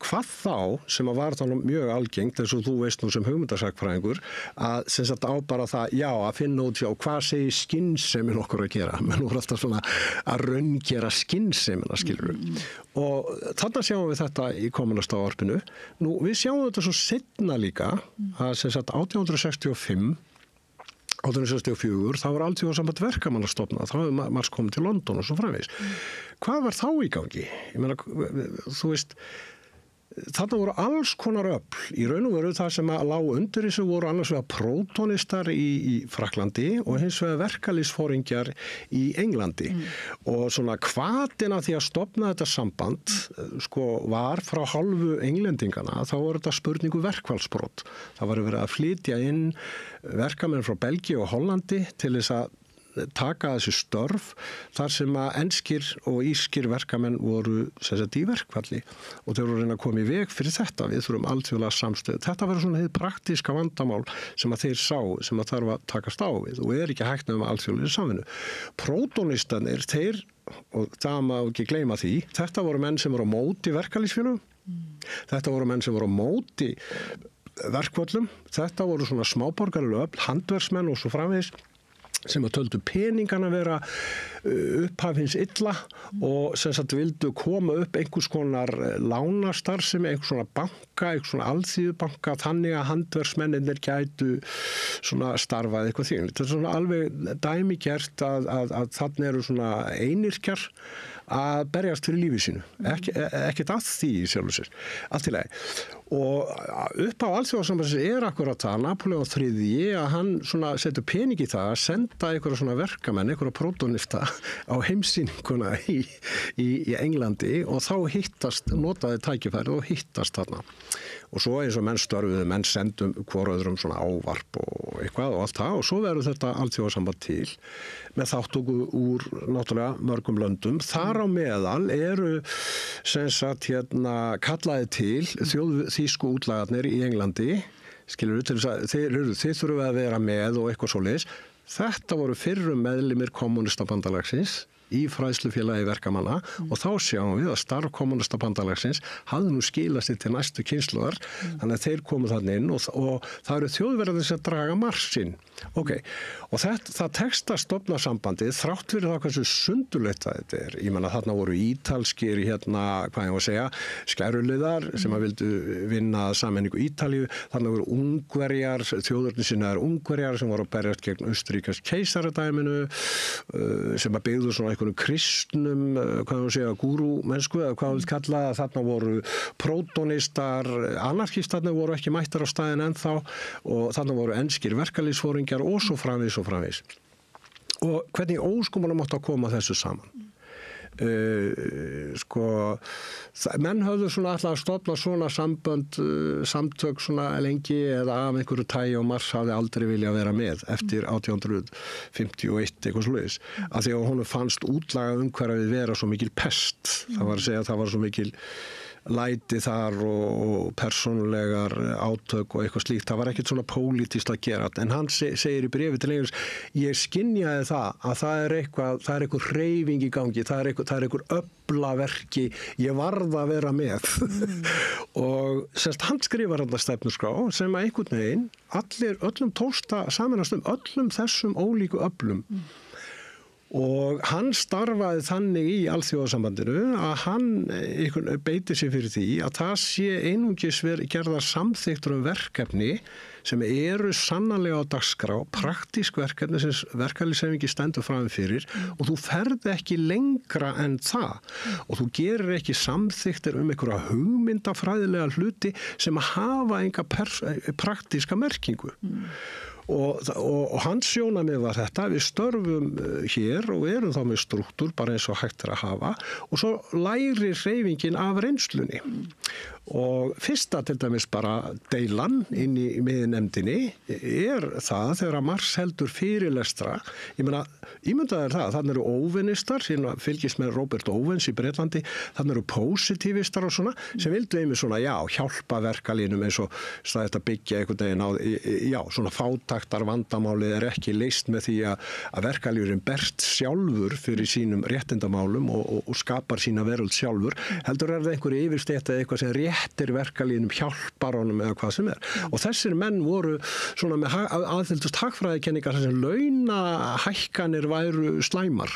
Hvað þá, sem að var þannig mjög algengt, eins og þú veist nú sem hugmyndasakfræðingur, að sem sagt á bara það, já, að finna út hvað segir skynsemin okkur að gera, menn voru alltaf svona að raungera skynsemina, skilur við. Og þarna sjáum við þetta í kommunistávarpinu. Nú, við sjáum þetta svo seinna líka, að sem sagt 1864, þá var Alþjóðasamband verkamanna stofnað, þá hefði Marx komið til London og svo framvegis. Hvað var þá í gangi? Ég meina, þú veist, þarna voru alls konar öfl. Í raun og veru það sem að lá undir þessu voru annars vegar prótonistar í Frakklandi og hins vegar verkalýðsforingjar í Englandi. Og svona hvatina því að stofna þetta samband var frá hálfu englendingana, þá voru þetta spurningu verkfallsbrot. Það var verið að flytja inn verkamenn frá Belgíu og Hollandi til þess að taka þessi störf þar sem að enskir og írskir verkamenn voru í verkfalli, og þeir voru að reyna að koma í veg fyrir þetta. Við þurfum alþjóðlega samstöðu. Þetta verður svona hið praktíska vandamál sem að þeir sá, sem að þarf að takast á við, og er ekki hægt með alþjóðlega samvinnu. Prótonistanir, þeir, og það má ekki gleyma því, þetta voru menn sem voru á móti verkalýðsfélögum, þetta voru menn sem voru á móti verkfallum, þetta voru svona smáborgaralega öfl, handverksmenn og svo framvegis, sem að töldu peningana vera upphafins illa og sem sagt vildu koma upp einhvers konar lánastarfsemi, einhvers svona banka, einhvers svona alþýðubanka, þannig að handverksmennir gætu svona starfað eitthvað því. Þetta er svona alveg dæmigert að þannig eru svona einyrkjar að berjast fyrir lífi sínu. Ekkert að því í sjálfu sér. Allt í lagi. Og upp á alþjóðasambandsins er akkurat það, Napoleon III, að hann svona setur pening í það að senda einhverja svona verkamenn, einhverja prótonista á heimsýninguna í Englandi, og þá notaði tækifærið og hittast þarna. Og svo eins og menn störfuðu, menn sendum hvor öðrum svona ávarp og eitthvað og allt það, og svo verður þetta alþjóðasamband til með þáttöku úr náttúrulega mörgum löndum. Þar á meðal eru sem sagt kallaði til þýsku útlagarnir í Englandi skilur til þess að þið þurfum að vera með og eitthvað svoleiðis. Þetta voru fyrrum meðlimir kommunistabandalagsins í fræðslufélagi verkamanna og þá sjáum við að starf kommunistabandalagsins hafði nú skilað sér til næstu kynslóðar þannig að þeir komu þarna inn og það eru þjóðverðir sem draga marsinn. Ok, og það tekst að stofna sambandið þrátt fyrir það hversu sundurleitt þetta er. Ég menna þarna voru ítalskir hvað ég var að segja, skæruliðar sem að vildu vinna sameiningu Ítalíu, þarna voru Ungverjar, þjóðurnissinnaðar Ungverjar sem voru að berjast gegn Austurríkans keisaradæminu sem að byggðu svona einhvern kristnum, gúrúmennsku eða hvað við kalla, þarna voru prótonistar, anarkistarnir voru ekki mættar á staðin ennþá og þarna voru enskir verkalýðsforingjar og svo framvegis og framvegis. Og hvernig óskomanum mátti að koma þessu saman? Menn höfðu svona alltaf að stofna svona sambönd, samtök svona lengi eða af einhverju tagi og Mars hafði aldrei viljað vera með eftir 1851 eitthvað svoleiðis, af því að honum fannst útlaga umhverfið vera svo mikil pest. Það var að segja að það var svo mikil læti þar og persónulegar átök og eitthvað slíkt. Það var ekkert svona pólitískt að gera. En hann segir í bréfi til Engels, ég skynjaði það að það er eitthvað hreyfing í gangi, það er eitthvað öflaverki, ég varð að vera með. Og semst hann skrifar þarna stefnuskrá sem að einhvern veginn öllum tókst að sameinast öllum þessum ólíku öflum. Og hann starfaði þannig í alþjóðasambandinu að hann beiti sig fyrir því að það sé einungis gerðar samþykktur verkefni sem eru sannarlega á dagskrá, praktísk verkefni sem verkalýðshreyfingi stendur fram fyrir og þú ferð ekki lengra en það og þú gerir ekki samþykktir einhverja hugmyndafræðilega hluti sem hafa enga praktíska merkingu. Og hans sjónarmið var þetta, við störfum hér og erum þá með strúktúr bara eins og hægt er að hafa og svo lærir hreyfingin af reynslunni. Og fyrsta til dæmis bara deilan inn í miðnefndinni er það þegar að Mars heldur fyrirlestra. Ég meina, ímyndaðu það, þannig eru óvinistar, sem fylgist með Robert Owens í Bretlandi, þannig eru positivistar og svona, sem vildu einmitt svona, hjálpa verkalínum eins og þetta byggja einhvern veginn á, svona fátæktar vandamálið er ekki leyst með því að verkalífurinn berst sjálfur fyrir sínum réttindamálum og skapar sína veröld sjálfur, heldur er það einhverju yfirstétt eða eitthvað sem réttir verkalínum, hjálpar honum eða hvað sem er. Og þessir menn voru svona með aðfylltust hagfræðikenningar sem launahækkanir væru slæmar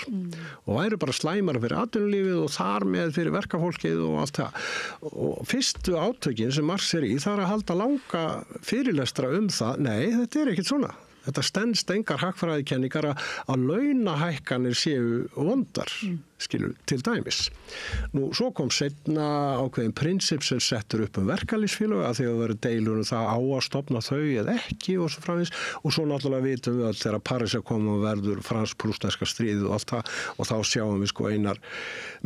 og væru bara slæmar fyrir atvinnulífið og þar með fyrir verkafólkið og allt það. Og fyrstu átökin sem Mars er í, það er að halda langa fyrirlestra það. Nei, þetta er ekkert svona. Þetta stenst engar hagfræðikenningar að launahækkanir séu vondar, skilur, til dæmis. Nú, svo kom seinna ákveðin prinsip sem settur upp verkalýðsfélög að því að vera deilur það á að stofna þau eða ekki og svo framvegis og svo náttúrulega vitum við að þegar Parísar koma og verður fransk-prússneska stríðið og allt það og þá sjáum við einar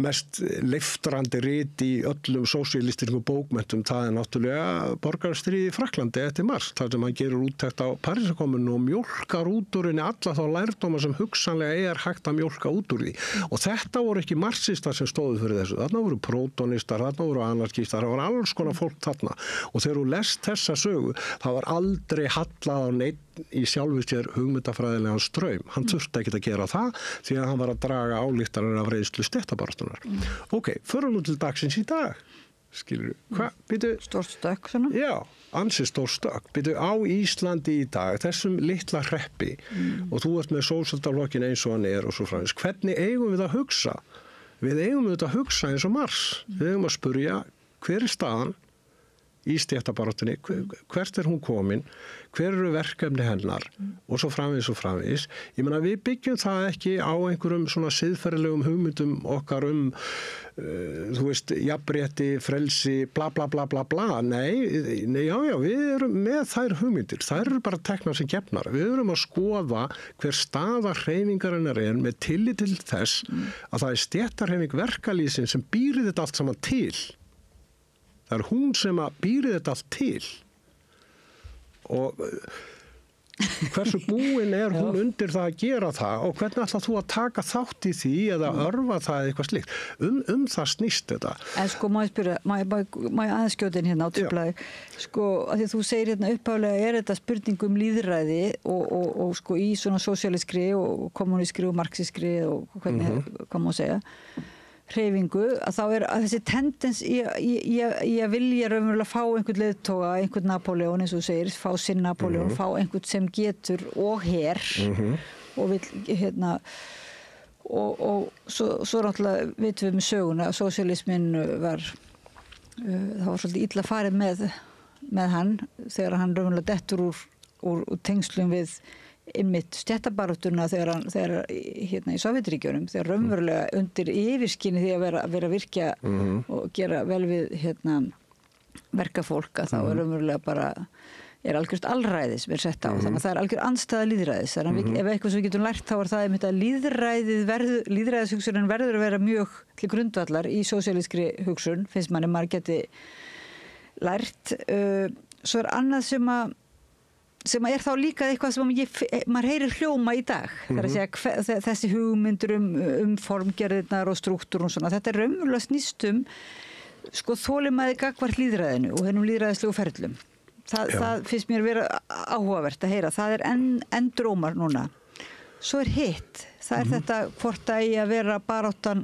mest leiftrandi rit í öllum sósíalistískum bókmenntum, það er náttúrulega borgarastríði í Frakklandi eftir Mars, þar sem hann gerur úttekt á Parísarkomunu og mjólkar út úr henni alla þá lærdóma sem hugsanlega er hægt að mjólka út úr því. Og þetta voru ekki marxistar sem stóðu fyrir þessu. Þarna voru prótonistar, þarna voru anarkistar, það var alls konar fólk þarna. Og þegar þú lest þessa sögu, það var aldrei hallað á neitt í sjálfu sér hugmyndafræðilegan straum. Hann þurfti ekki að gera það því að hann var að draga ályktanir af reynslu stéttabaráttunar. Ok, förum nú til dagsins í dag. Skilur, stórt stökk svona? Já, ansi stórt stökk. Býtu á Íslandi í dag, þessum litla hreppi og þú ert með sósíaldaflokkin eins og hann er og svo framvegis. Hvernig eigum við að hugsa? Við eigum við að hugsa eins og Mars. Við eigum að spurja hver er staðan í stéttabaráttunni, hvert er hún komin, hver eru verkefni hennar og svo framvegis og framvegis. Ég meina við byggjum það ekki á einhverjum svona siðferðilegum hugmyndum okkar þú veist, jafnrétti, frelsi, bla bla bla bla bla. Nei, við erum með þær hugmyndir. Þær eru bara teknar sem gefnar. Við erum að skoða hver staða hreyfingarinnar er með tillit til þess að það er stéttarhreyfing verkalýðsins sem býrir þetta allt saman til. Það er hún sem að býri þetta allt til og Hversu búin hún undir það að gera það og hvernig ætlar þú að taka þátt í því eða örfa það eða eitthvað slíkt? Það snýst þetta. En sko, má ég spyrja, má ég aðeins skjóta inn hérna á truflaði? Sko, að því að þú segir hérna upphálega þetta spurning lýðræði og sko í svona sósíalískri og kommunískri og marxískri og hvernig, hvað má segja, hreyfingu, að þá að þessi tendens í að vilja raunverulega fá einhvern leiðtoga, einhvern Napóleon eins og þú segir, fá sinn Napóleon, fá einhvern sem getur og her og vill og svo náttúrulega vitum við með söguna að sósíalismin var það var svolítið illa farið með hann þegar hann raunverulega dettur úr tengslum við einmitt stéttabaráttuna þegar hérna í Sovétríkjunum, þegar raunverulega undir yfirskinni því að vera að virkja og gera vel við hérna verkafólk að þá raunverulega bara algjört alræði sem sett á, þannig að það algjör andstæða lýðræðis, þannig að ef eitthvað sem við getum lært þá það einmitt að lýðræðishugsunin verður að vera mjög til grundvallar í sósíalískri hugsun, finnst manni maður geti lært, svo annað sem þá líka eitthvað sem maður heyrir hljóma í dag. Það að segja þessi hugmyndur formgerðirnar og struktúr og svona. Þetta raunverulega snýst sko þolinmæði gagnvart lýðræðinu og hennum lýðræðislegu ferlum. Það finnst mér vera áhugavert að heyra. Það enn drómar núna. Svo hitt. Það þetta hvort að að vera baráttan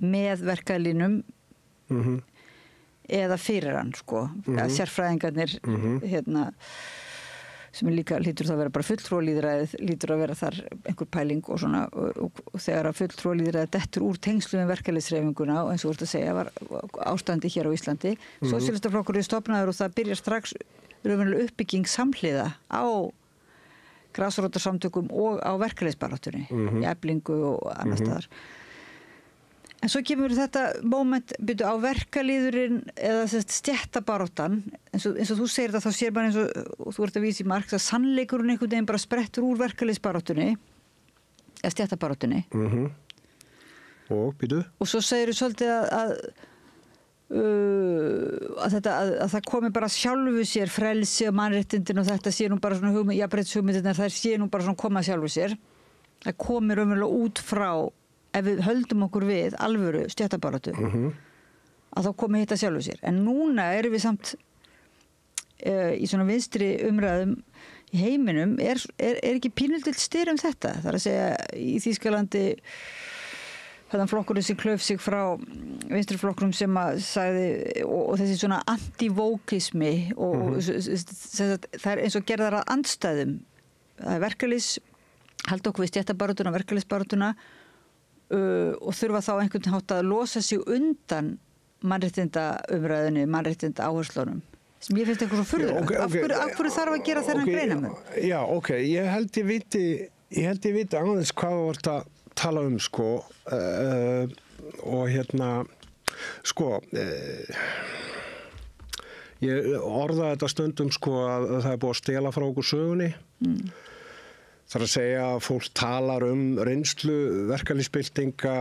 með verkalínum eða fyrir hann, sko. Sérfræðingarnir hérna sem líka lítur þá að vera bara fulltrúalýðræðið, lítur að vera þar einhver pæling og svona og þegar að fulltrúalýðræðið dettur úr tengslum með verkalýðshreyfinguna og eins og þú ert að segja var ástandi hér á Íslandi. Sósíalistaflokkurinn er stofnaður og það byrjar strax raunverulega uppbygging samhliða á grasrótarsamtökum og á verkalýðsbaráttunni, í Eflingu og annars staðar. En svo kemur þetta moment byrju á verkalýðurinn eða stéttabaráttan, eins og þú segir það, þá sér bara eins og þú ert að vísa í Marx að sannleikurinn einhvern veginn bara sprettur úr verkalýðsbaráttunni eða stéttabaráttunni. Og byrju? Og svo segir þú svolítið að það komi bara sjálfu sér frelsi og mannréttindin og þetta sé nú bara svona jafnréttishugmyndirnar, þær sé nú bara svona koma sjálfu sér. Það komi raunverulega út frá ef við höldum okkur við alvöru stéttabaráttu að þá komi hitta sjálfu sér. En núna erum við samt í svona vinstri umræðum í heiminum er ekki pínuldilt styr þetta. Það að segja í Þýskalandi þannig flokkurinn sem klauf sig frá vinstri flokkurum sem að sagði og þessi svona antivókismi og það eins og gerðar að andstæðum. Það verkalýðs halda okkur við stéttabaráttuna, verkalýðsbaráttuna og þurfa þá einhvern hátt að losa sig undan mannréttindaumræðunni, mannréttinda áherslunum sem ég finnst eitthvað svo furðulegt. Af hverju þarf að gera þennan greinarmun? Já, ég held ég viti aðeins hvað þú ert að tala sko og hérna sko ég orða þetta stundum sko að það er búið að stela frá okkur sögunni. Það að segja að fólk talar reynslu verkalýðsbyltinga,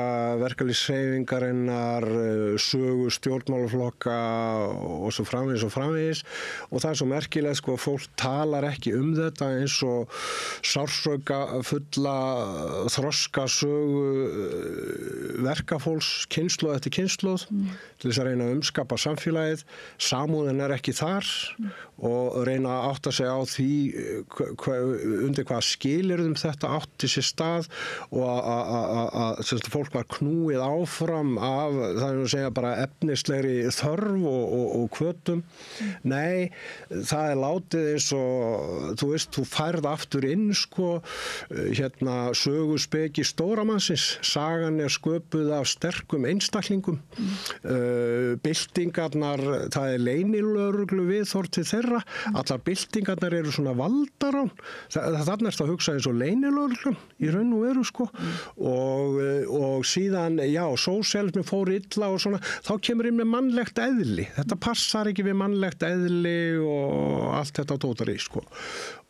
verkalýðshreyfingarinnar, sögu stjórnmálaflokka og svo framvegis og það er svo merkilegt sko að fólk talar ekki þetta eins og sársauka fulla þroska sögu verkafólks kynslóð eftir kynslóð til þess að reyna að umskapa samfélagið. Samúðin ekki þar og reyna að átta sig á því undir hvað skilyrðum þetta átti sér stað og að fólk var knúið áfram af það er að segja bara efnislegri þörf og hvötum. Nei, það er látið eins og þú veist, þú færð aftur inn sko hérna söguspeki stóramannsins. Sagan er sköpuð af sterkum einstaklingum. Byltingarnar, það er leynilögreglu viðhorf til þeirra. Allar byltingarnar eru svona valdarán. Þarna er það að hugsa eins og leynilögreglan í raun og veru sko. Og síðan, já, sósíalismi fór illa og svona, þá kemur inn með mannlegt eðli. Þetta passar ekki við mannlegt eðli og allt þetta dótari sko.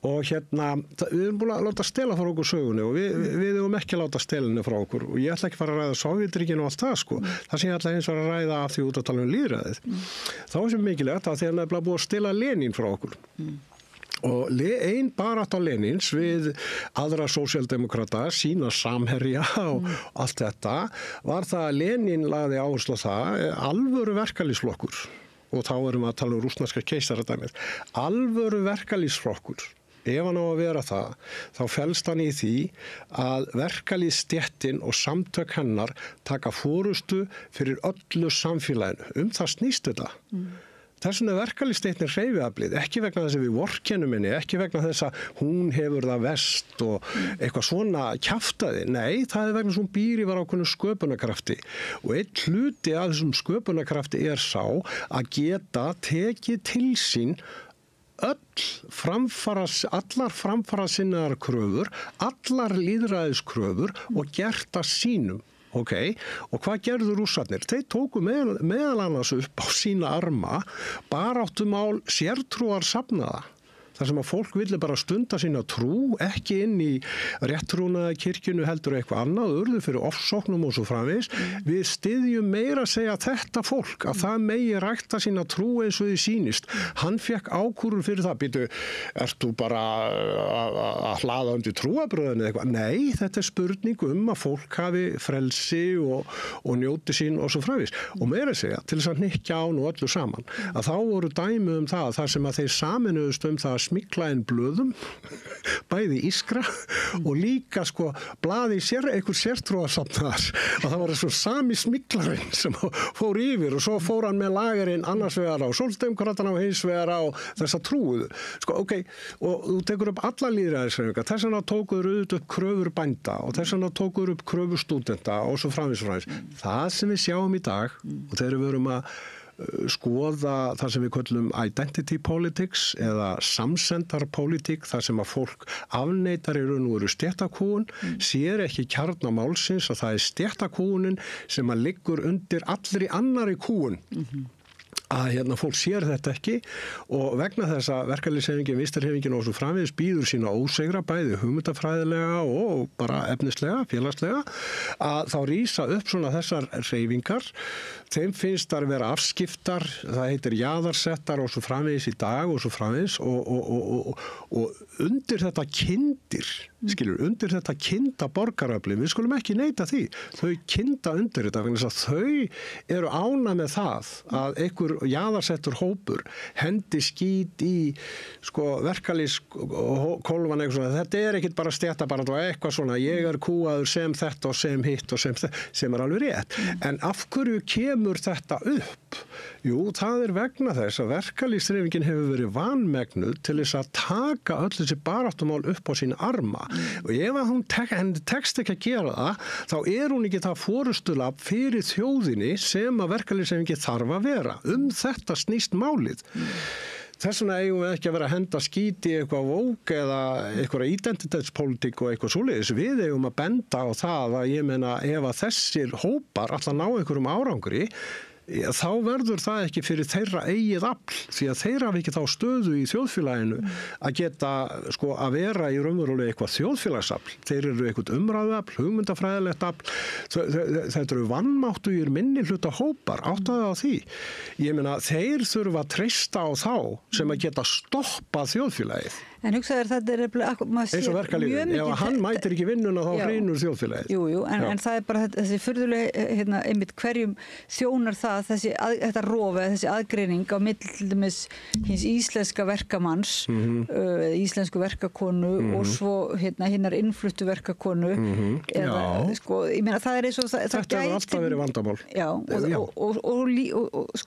Og hérna, við erum búin að láta stela frá okkur sögunni og við erum ekki að láta stelinu frá okkur og ég ætla ekki að fara að ræða Sovétríkin og allt það sko. Það sem ég ætla eins og að ræða af því út að tala lýðræðið. Þá er sem mikilvægt að þegar nefnilega búið að stela Lenín frá okkur. Og ein barátta Lenins við aðra sósíaldemókrata, sína samherja og allt þetta, var það að Lenin lagði áherslu á það, alvöru verkalýðsflokkur, og þá erum við að tala rússneska keisaradæmið, alvöru verkalýðsflokkur. Ef hann á að vera það, þá felst hann í því að verkalýðsstéttin og samtök hennar taka forystu fyrir öllu samfélaginu. Það snýst þetta. Þess vegna verkalýðsstéttin hreyfiaflið, ekki vegna þess að við vorkennum henni, ekki vegna þess að hún hefur það verst og eitthvað svona kjaftaði. Nei, það vegna sem hún býr í ákveðnu sköpunarkrafti. Og einn hluti af þessum sköpunarkrafti sá að geta tekið til sín allar framfarasinnaðar kröfur, allar lýðræðiskröfur og gert að sínum. Okay. Og hvað gerðu rússarnir? Þeir tóku meðal annars upp á sína arma baráttumál sértrúar safnaða. Þar sem að fólk vilja bara stunda sína trú, ekki inn í réttrúnaða kirkjunu heldur eitthvað annað, urðu fyrir ofsóknum og svo framvegis. Við styðjum meira að segja þetta fólk, að það megi rækta sína trú eins og því sýnist. Hann fekk ákúrur fyrir það, býtu, ert þú bara að hlaða undir trúabröðinu eitthvað? Nei, þetta spurning að fólk hafi frelsi og njóti sín og svo framvegis. Og meira að segja, til þess að hnykkja á nú öllu saman, að þá voru dæmi það, þar sem að þeir saminuðust það smikla inn blöðum, bæði ískra og líka blaði einhver sértrúarsafnaðar og það var svo sami smiklarinn sem fór yfir og svo fór hann með lagerinn annars vegar á sósíaldemókratana og hins vegar á þessa trúðu. Okay, og þú tekur upp alla lýðræðishreyfingar, þess vegna tókuður upp kröfur bænda og þess vegna tókuður upp kröfur stúdenta og svo framvegis. Það sem við sjáum í dag og þegar við verum að skoða það sem við köllum identity politics eða samsendarpólitík, þar sem að fólk afneitar í raun og veru stéttakúgun, sér ekki kjarna málsins að það stéttakúgunin sem að liggur undir allri annari kúgun. Að fólk sér þetta ekki og vegna þess að verkalýðshreyfingin, vinstrihreyfingin og svo framvegis býður sína ósegra bæði hugmyndafræðilega og bara efnislega, félagslega, að þá rísa upp svona þessar hreyfingar. Þeim finnst það að vera afskiptar, það heitir jaðarsettar og svo framvegis í dag og svo framvegis og undir þetta kyndir, undir þetta kynda borgaröfli, við skulum ekki neita því, þau kynda undir þetta vegna þess að þau eru ánægð með það að einhver jaðarsettur hópur hendi skít í verkalýðskolfan eitthvað svona, þetta ekkit bara stéttabarátta og eitthvað svona, ég kúaður sem þetta og sem hitt og sem alveg rétt. En af hverju kemur þetta upp? Jú, það vegna þess að verkalýðshreyfingin hefur verið vanmegnuð til þess að taka öll þessi baráttumál upp á sína arma. Og ef að henni tekst ekki að gera það, þá hún ekki það forystulab fyrir þjóðinni sem að verkalýðshreyfingin þarf að vera. Þetta snýst málið. Þess vegna eigum við ekki að vera að henda skíti eitthvað vók eða eitthvað identitetspólitík og eitthvað svoleiðis. Við eigum að benda á það að ég meina ef að þessir hópar alltaf ná einhverjum árangri, þá verður það ekki fyrir þeirra eigið afl, því að þeirra hafa ekki þá stöðu í þjóðfélaginu að geta að vera í raunverulega eitthvað þjóðfélagsafl. Þeir eru eitthvað umræðuafl, hugmyndafræðilegt afl, þetta eru vanmáttugir minni hluta hópar, áttaðu á því. Ég meina, þeir þurfa að treysta á þá sem að geta stoppað þjóðfélagið. En hugsaður þetta eins og verkalýðin, ef hann mætir ekki vinnuna þá hrynur þjóðfélagið. Jú, en það bara þessi furðulega, einmitt hverjum þjónar það, þetta rofi, þessi aðgreining á milli til dæmis hins íslenska verkamanns, íslensku verkakonu og svo hinnar innfluttu verkakonu. Eða, ég meina það eins og það þetta hefur alltaf verið vandamál. Já, og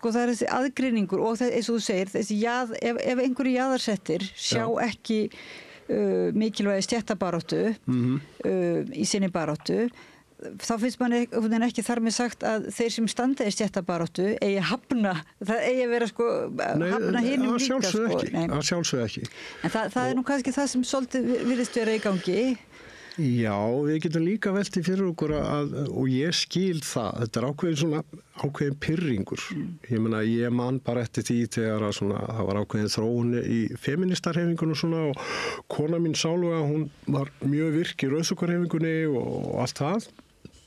það þessi aðgreiningur og eins og þú segir, ef einhverju jaðarsettir sjá ekki mikilvægi stéttabaráttu í sinni baráttu, þá finnst manni ekki þar með sagt að þeir sem standa í stéttabaráttu eigi hafna, það eigi að vera hafna hinum líka. Að sjálfsögðu ekki. En það nú kannski það sem svolítið virðist vera í gangi. Já, við getum líka veltið fyrir okkur og ég skil það, þetta ákveðin pirringur. Ég meina, ég man bara eftir því þegar það var ákveðin þróun í feministarhefingunum og kona mín Sáluga, hún var mjög virk í rauðsukarhefingunni og allt það.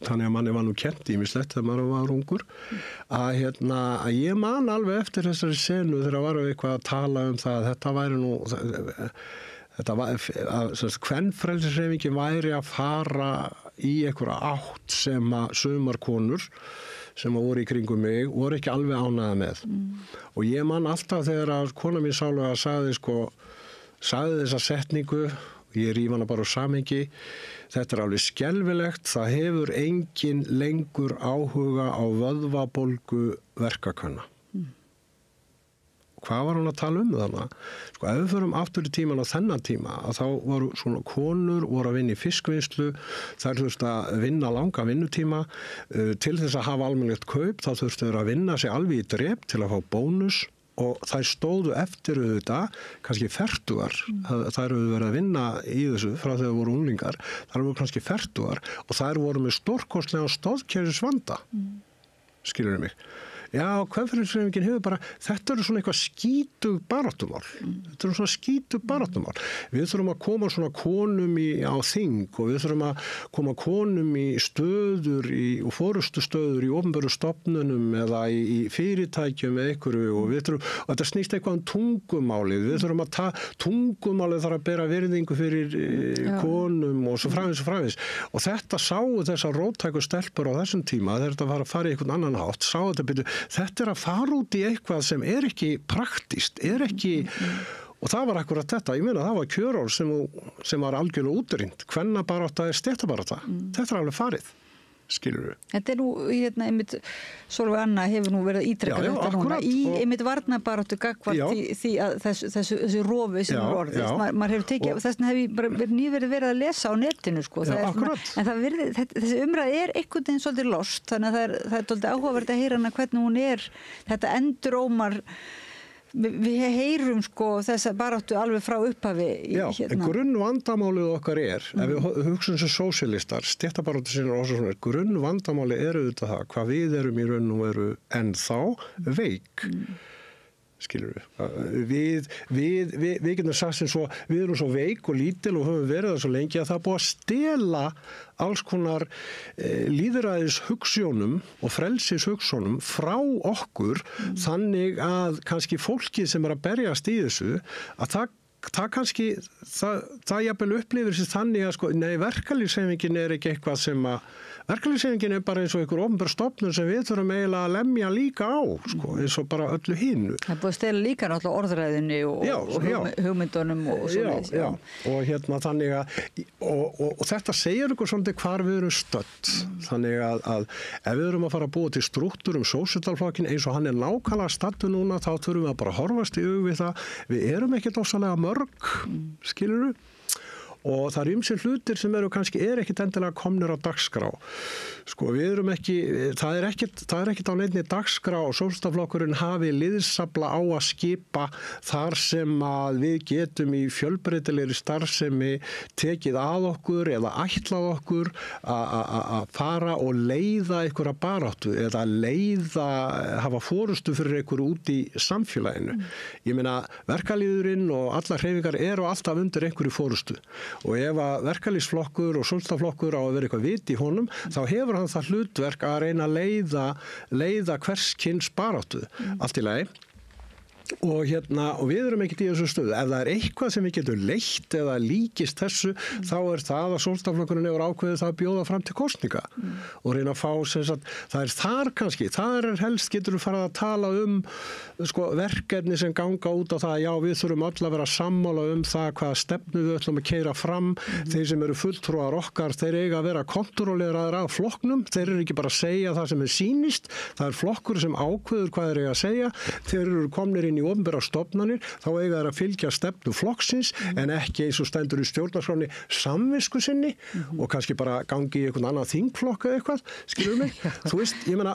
þannig að manni var nú kennt ýmislegt þegar maður var ungur, að ég man alveg eftir þessari senu þegar var eitthvað að tala um það, þetta væri nú, þetta var, að kvenfrelsishreyfingin væri að fara í einhverja átt sem að sumar konur sem voru í kringum mig voru ekki alveg ánægðar með. Og ég man alltaf þegar að kona mín sálega sagði þessa setningu, ég ríf hana bara á samhengi, þetta er alveg skelfilegt, það hefur engin lengur áhuga á vöðvabólgu verkakvenna. Hvað var hún að tala um þarna? Ef við förum aftur í tíman á þennan tíma, að þá voru svona konur voru að vinna í fiskvinnslu, þær þurftu að vinna langa vinnutíma, til þess að hafa almennilegt kaup, þá þurftu þeir að vinna sig alveg í drep til að fá bónus og þær stóðu eftir auðvitað, kannski fertugar, þær höfðu verið að vinna í þessu frá þegar voru unglingar, þær voru kannski fertugar og þær voru með stórkostlega stoðkerfisvanda, skilurðu mig. Já, kvenfrelsishreyfingin hefur bara, þetta eru svona eitthvað skítug baráttumál. Þetta eru svona skítug baráttumál. Við þurfum að koma svona konum á þing og við þurfum að koma konum í stöður og forustustöður í opinberu stofnunum eða í fyrirtækjum eða einhverju og þetta snýst eitthvað um tungumálið. Við þurfum að tungumálið þarf að bera virðingu fyrir konum og svo framvegis. Og þetta sáu þessar róttæku stelpur á þessum tíma, þegar þetta var að fara í einhvern annan hátt, sáu þetta er að fara út í eitthvað sem er ekki praktist, er ekki, og það var akkurat þetta, ég meina það var kjörorð sem var algjörlega útrýnt, kvennabarátta er stéttabarátta, þetta er alveg farið, skilur við. Þetta er nú, einmitt, Sólveig Anna hefur nú verið að ítrekka þetta núna, einmitt varnarbaráttu gagnvart því að þessu rofi sem er orðist, maður hefur tekið, þess vegna hef ég bara nýverið verið að lesa á netinu, sko, en þessi umræð er einhvern veginn svolítið lost, þannig að það er svolítið áhugavert að heyra hana hvernig hún er, þetta endurómar, við heyrum sko þessa baráttu alveg frá upphafi. Já, en grunnvandamálið okkar ef við hugsaum sem sósíalistar, stéttabaráttu sinni og svona, grunnvandamálið auðvitað það, hvað við erum í raun og veru ennþá veik. Skilur við getum sagt sem svo, við erum svo veik og lítil og höfum verið það svo lengi að það er búið að stela alls konar lýðræðis hugsjónum og frelsis hugsjónum frá okkur þannig að kannski fólkið sem er að berjast í þessu að það kannski, það jafnvel upplifir sér þannig að sko, nei, verkalýðshreyfingin er ekki eitthvað sem að verkalýðshreyfingin er bara eins og einhver opinber stofnun sem við þurfum eiginlega að lemja líka á, sko, eins og bara öllu hinu. Það er búið að stela líka náttúrulega orðræðinni og hugmyndunum og svoleiðis. Já, og þannig að, og þetta segir ykkur svolítið hvar við erum stödd. Þannig að ef við erum að fara að búa til strúktúr sósíaldemókrataflokkin eins og hann er nákvæmlega staddur núna, þá þurfum við að bara horfast í augu við það. Við erum ekkert ofsalega mörg, skilurðu? Og það ýmsir hlutir sem kannski ekkert endilega komnir á dagskrá. Sko, við erum ekki, það er ekkert á neinni dagskrá og sósíaldemókrataflokkurinn hafi liðsafla á að skipa þar sem að við getum í fjölbreytilegri starfsemi tekið að okkur eða ætlað okkur að fara og leiða einhverja baráttu eða hafa forystu fyrir einhverju út í samfélaginu. Ég meina, verkalýðurinn og allar hreyfingar eru alltaf undir einhverju forystu. Og ef að verkalýðsflokkur og sósíaldemókrataflokkur á að vera eitthvað vit í honum, þá hefur hann það hlutverk að reyna að leiða hvers kyns baráttu. Allt í lagi. Og við erum ekkert í þessu stöðu. Ef það er eitthvað sem við getum leitt eða líkist þessu, þá er það að sósíaldemókrataflokkurinn hefur ákveðið það að bjóða fram til kosninga og reyna að fá það er þar kannski, þar helst getur við farið að tala sko, verkefni sem ganga út á það að já, við þurfum öll að vera sammála það hvaða stefnu við ætlum að keyra fram. Þeir sem eru fulltrúar okkar, þeir eiga að vera kontrolleraðir af flokknum, þeir eru ekki bara að segja það sem sýnist, það er flokkur sem ákveður hvað þeir eiga að segja, þeir eru komnir inn í opinberar stofnanir, þá eiga þeir að fylgja stefnu flokksins en ekki eins og stendur í stjórnarskránni samvisku sinni og kannski bara gangi í einhvern annan þingflokk eða eitthvað, skilur mig? Þú veist, ég meina,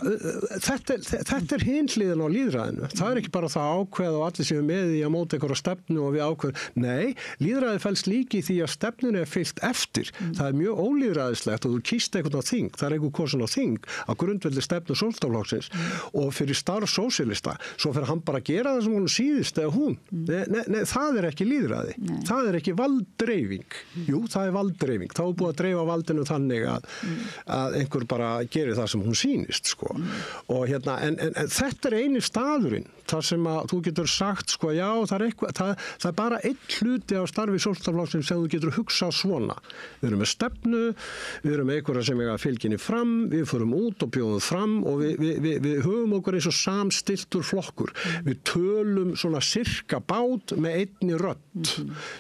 þetta er hin hliðin á lýðræðinu. Það er ekki bara það ákveð og allir séu með í að móta einhverja stefnu og við ákveð. Nei, lýðræði felst líki í því að stefnun er fylgt eftir. Það er mjög ólýðræðislegt og þú kýst einhvern á þing, það er einhver kosin á þing á grundvelli stefnu sósíaldemókrataflokksins og fyrir starf sósíalista, svo fyrir hann bara að gera það sem hún síðist eða hún. Nei, það er ekki lýðræði. Það er ekki valddreifing. Jú, það er valddreifing. Þá er búið að dreifa valdinu þannig að einhver bara gerir það sem hún sýnist, sko. Og hérna, en þetta er eini staðurinn þar sem að þú getur sagt, sko, já, það er bara einn hluti á starfi Sjálfstæðisflokksins sem þú getur hugsað svona. Við erum með stefnu, við erum með einhverja sem eiga fylginni fram, við förum út og bjóðum fram og við höfum okkur eins og samstiltur flokkur. Við tölum svona sirka bát með einni rödd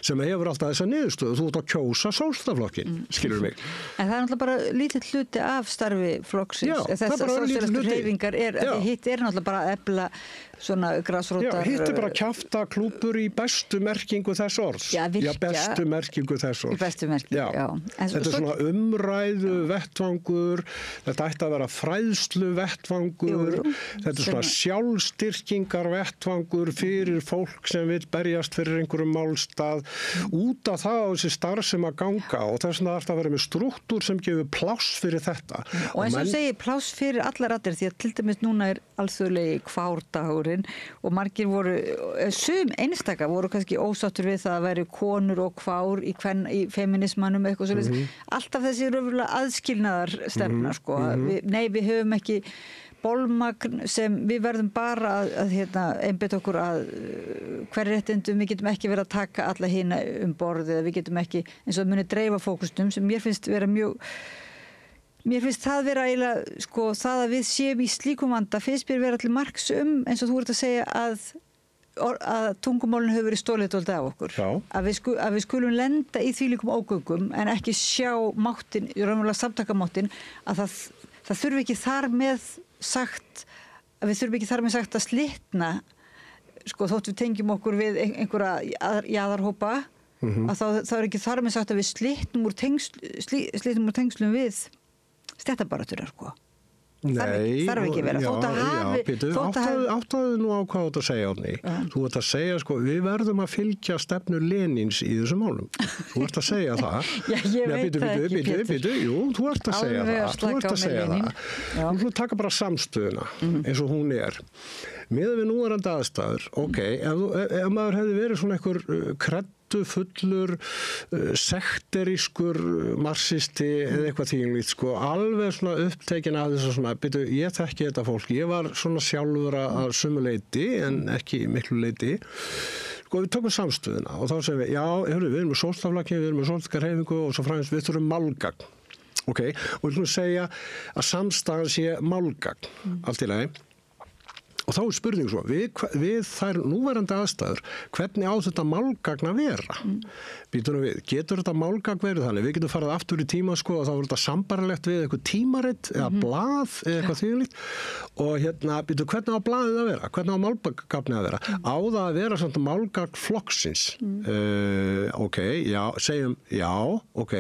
sem hefur alltaf þessa niðurstöðu. Þú ert að kjósa Sjálfstæðisflokkin, skilur mig. En það er náttúrulega bara lítill hluti af starfi flokksins. Já, það er bara lítill hluti. Hreyfingar hitt er náttúrulega bara að efla svona grasrótar. Já, hitt er bara kjafta klúpur í bestu merkingu þess orðs. Já, virkja. Já, bestu merkingu þess orðs. Í bestu merkingu, já. Þetta er svona umræðu vettvangur, þetta ætti að vera fræðslu vettvangur, þetta er svona sjálfstyrkingar vettvangur fyrir fólk sem vil berjast fyrir einhverjum málstað, út af það á þessi starf sem að ganga og þess vegna þarf það að vera með strúktúr sem gefur pláss fyrir þetta. Og eins og segir pláss fyrir allar allir, því að til dæmis núna er alþjóðlegi kvárdagur og margir voru, sum einstaka voru kannski ósáttur við það að væri konur og kvár í feminismanum eitthvað svolítið. Alltaf þessi raunverulega aðskilnaðar stefna, sko. Við höfum ekki bolmagn sem við verðum bara að einbeita okkur að hverréttindum, við getum ekki verið að taka alla hina borð eða við getum ekki eins og muni dreifa fókusnum sem mér finnst það vera eiginlega, sko, það að við séum í slíkum vanda finnst mér vera allir marks eins og þú ert að segja að tungumálinu hefur verið stólið dálítið af okkur. Að við skulum lenda í þvílíkum ógöngum en ekki sjá máttin, raunverulega samtakamáttin, að það þurfi ekki þar með sagt að slitna, sko, þótt við tengjum okkur við einhverja jaðarhópa, að þá er ekki þar með sagt að við slitnum úr tengslum við stéttabaráttunar, sko. Nei, þarf ekki vera. Áttaðu nú á hvað þú ert að segja, Árný. Þú ert að segja, sko, við verðum að fylgja stefnu Lenins í þessum málum. Þú ert að segja það. Já, ég veit það ekki, Pétur. Jú, þú ert að segja það. Þú ert að segja það. Þú ert að taka bara samstöðuna eins og hún er. Miðað við núverandi aðstæður, ok, ef maður hefði verið svona einhver fullur sekterískur marxisti eða eitthvað þínlít, sko, alveg svona upptekin af þess að svona, ég þekki þetta fólk, ég var svona sjálfur að sumu leyti en ekki miklu leyti, sko, við tökum samstöðuna og þá segum við, já, við erum með Sjálfstæðisflokkinn, við erum með Sjálfstæðishreyfingu og svo framvegis við þurfum málgagn, ok, og við ætlum að segja að samstaðan sé málgagn, allt í lagi. Og þá er spurning svo, við þær núverandi aðstæður, hvernig á þetta málgagn að vera? Getur þetta málgagn verið þannig? Við getum farið aftur í tíma, sko, og þá er þetta sambarlegt við eitthvað tímarit eða blað eða eitthvað þvílíkt og hvernig á blaðið að vera? Hvernig á málgagn að vera? Á það að vera svona málgagn flokksins? Ok, já, segjum já, ok,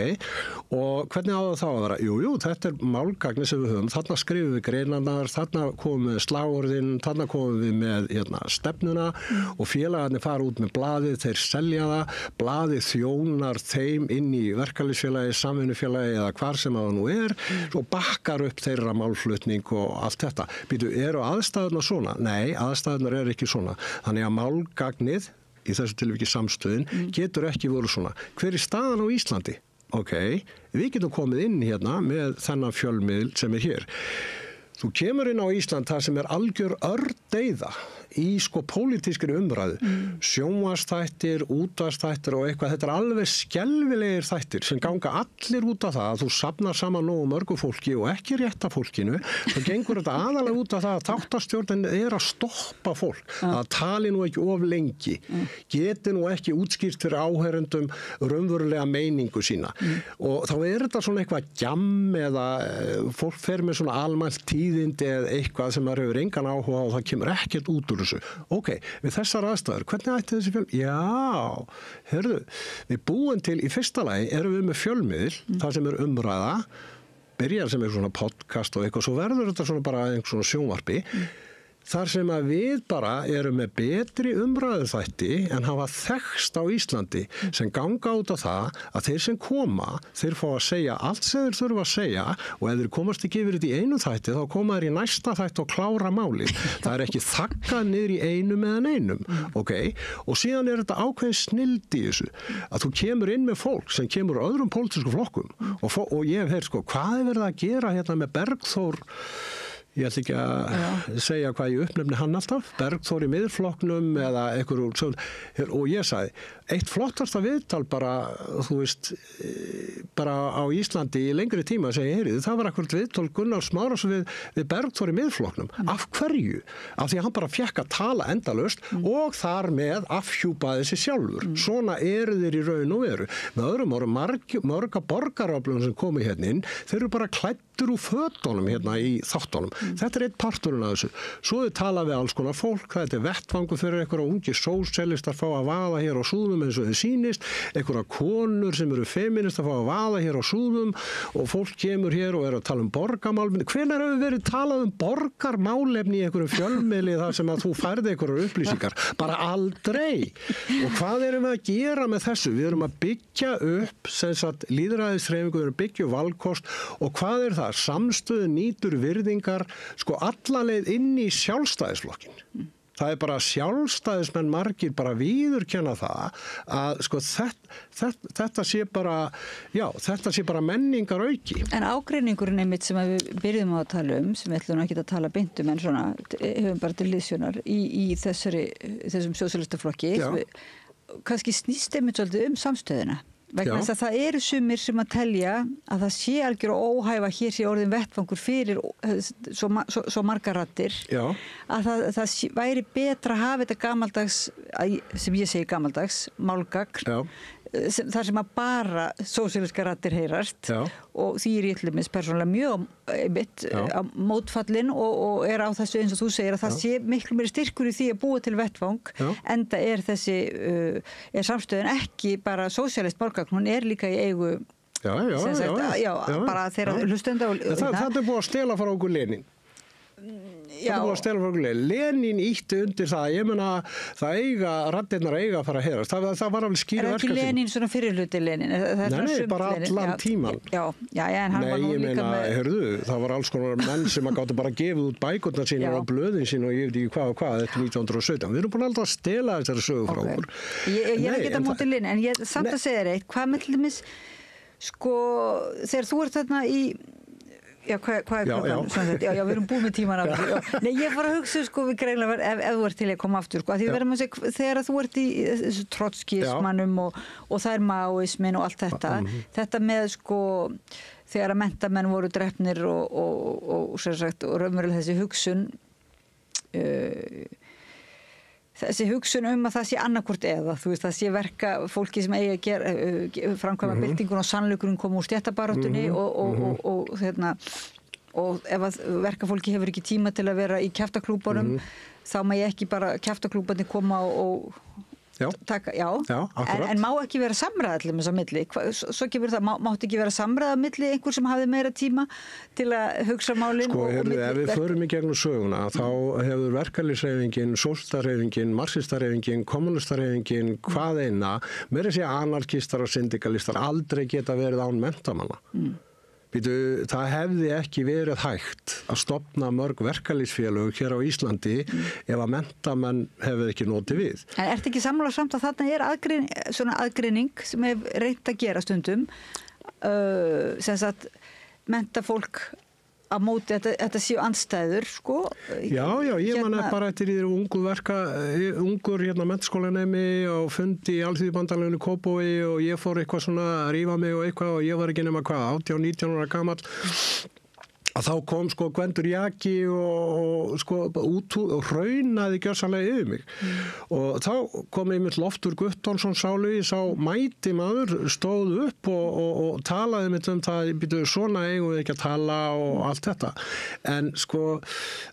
og hvernig á það þá að vera? Jú, þetta er málgagn sem við höfum, þarna skrifum við greinarnar, þarna komum við slagorðin, þarna komum við með stefnuna og félagarnir fara út með blaðið, þeir selja það, blaðið þjónar þeim inn í verkalýðsfélagi, samvinnufélagi eða hvar sem það nú er, svo bakkar upp þeirra málflutning og allt þetta. Eru aðstæðurnar svona? Nei, aðstæðurnar eru ekki svona. Þannig að málgagnið, í þessu tilviki samstöðin, getur ekki voru svona. Hver er staðan á Íslandi? Ok, við getum komið inn hérna með þennan fjölmiðl sem er hér. Þú kemur inn á Ísland þar sem er algjör ördeyða í sko pólitískri umræðu. Sjónvarpsþættir, útvarpsþættir og eitthvað. Þetta er alveg skelfilegir þættir sem ganga allir út af það að þú safnar saman nógu mörgu fólki og ekki rétta fólkinu. Þá gengur þetta aðalega út af það að þáttastjórnin er að stoppa fólk. Það tali nú ekki of lengi. Geti nú ekki útskýrt fyrir áheyrendum raunverulega meiningu sína. Og þá er þetta svona eitthvað gjamm eða fólk fer með svona almennt tíðindi eða eitthvað sem maður hefur engan áhuga og það kemur ekkert út úr þessu. Ok, við þessar aðstæður, hvernig ætti þessi fjölmiðl? Já, hörðu, við búum til, í fyrsta lagi erum við með fjölmiðl, það sem er umræða, byrjar sem er svona podcast og eitthvað, svo verður þetta svona bara einhver svona sjónvarpi. þar sem að við bara erum með betri umræðuþætti en hafa þekkst á Íslandi sem ganga út á það að þeir sem koma, þeir fá að segja allt sem þeir þurfa að segja og ef þeir komast ekki yfir þetta í einu þætti þá koma þeir í næsta þætti og klára máli. Það er ekki þakkað niður í einum eða neinum, ok? Og síðan er þetta ákveðin snildi í þessu að þú kemur inn með fólk sem kemur á öðrum pólitískum flokkum og ég hef heyrt sko, hvað er verið að gera hérna með Bergþór. Ég ætla ekki að segja hvað ég uppnefni hann alltaf, Bergþór í miðflokknum eða einhverjum, og ég sagði, eitt flottasta viðtal bara, þú veist, bara á Íslandi í lengri tíma segi ég, heyrið, það var akkurat viðtal Gunnar Smáras við Bergþór í miðflokknum. Af hverju? Af því að hann bara fékk að tala endalaust og þar með afhjúpaði sig sjálfur. Svona eru þeir í raun og veru. Með öðrum orðum, marga borgaraflum sem komu hérna inn, þeir eru bara klæddur úr fötunum hérna í þáttunum. Þetta er eitt parturinn af þessu. Svo þau tala við alls konar fólk, þetta er vettvangur fyrir einhverja ungi sósíalistar fá að vaða hér á súðum eins og þau sýnist, einhverja konur sem eru feministar fá að vaða hér á súðum og fólk kemur hér og er að tala um borgarmálefni. Hvenær hefur verið talað um borgarmálefni í einhverjum fjölmiðli þar sem að þú færði einhverjar upplýsingar? Bara aldrei. Og hvað erum við að gera með þessu? Við erum að byggja upp lýðræðishreyfingu, við erum að byggja upp valkost og hvað er það? Samstöðu nýtur virðingar sko allaleið inn í sjálfstæðisflokkin. Það er bara sjálfstæðismenn margir bara viðurkenna það að sko þetta sé bara menningar auki. En ágreiningurinn einmitt sem við byrjum að tala sem við ætlum ekki að tala beint en svona höfum bara til liðsjónar í þessum sósíalistaflokki kannski snýst einmitt svolítið samstöðuna. Vegna þess að það eru sumir sem að telja að það sé algjör óhæfa hér sé orðin vettvangur fyrir svo margar raddir að það væri betra að hafa þetta gamaldags, sem ég segi gamaldags, málgagn þar sem að bara sósíalískar raddir heyrast og því er ég til dæmis persónulega mjög á mótfallin og er á þessu eins og þú segir að það sé miklu meiri styrkur í því að búa til vettvang enda er samstöðin ekki bara sósíalískt málgagn, hún er líka í eigu bara þeirra hlustenda Það er búið að stela frá okkur Lenin Það er búið að stela frá okkur Lenin ítti undir það, ég meina raddirnar eiga að fara að heyrast það var alveg skýru verkefni. Er ekki Lenin svona fyrirhluti Lenin? Nei, bara allan tíman. En hann var nú líka með heyrðu, það var alls konar menn sem að gátu bara gefið út bækurnar sínar og blöðin sín og ég veit ekki hvað og hvað þetta 1917. Við erum búin alltaf að stela þessari sögu frá okkur. Ég er ekki að móti Lenin, en ég samt að segja þér eitt, hvað með til dæmis sko, þegar þú ert þarna í hvað er klokkan? Já, við erum búið með tíman af því. Nei, ég var að hugsa sko við greinlega ef þú ert til að koma aftur sko, að því við verðum að segja þegar þú ert í þessu trotskismannum og það er maóismin og allt þetta með sko þegar að menntamenn voru drepnir og raunverulega þessi hugsun að það sé annarkvort eða, þú veist, það sé verka fólki sem eigi að gera framkvæma byltingun og sannleikurinn koma úr stéttabaráttunni og ef að verkafólki hefur ekki tíma til að vera í kjaftaklúbunum þá má ég ekki bara kjaftaklúbunni koma og taka, en má ekki vera samræða allir með þess að milli, svo kemur það mátti ekki vera samræða milli einhver sem hafði meira tíma til að hugsa málin sko, ef við förum í gegnum söguna þá hefur verkalýðshreyfingin, sósíalistarhreyfingin, marxistarhreyfingin, kommunistarhreyfingin hvað eina, meira að segja anarkistar og syndikalistar aldrei geta verið án menntamanna það hefði ekki verið hægt að stofna mörg verkalýðsfélög hér á Íslandi ef að menntamenn hefði ekki notið við. En ertu ekki sammála samt að þarna er svona aðgreining sem hef reynt að gera stundum sem sagt menntafólk á móti þetta séu andstæður sko? Já, ég man bara eftir í ungur menntaskólanemi og fundi í Alþýðubandalaginu Kópavogi og ég fór eitthvað svona að rífa mig og eitthvað og ég var ekki nema 18-19 ára gamall að þá kom sko Gvendur Jaki og sko út og hraunaði gjörsamlega yfir mig og þá kom einmitt Loftur Guttormsson sálu ég sá mæti maður stóð upp og talaði mitt það býtu svona eigum við ekki að tala og allt þetta en sko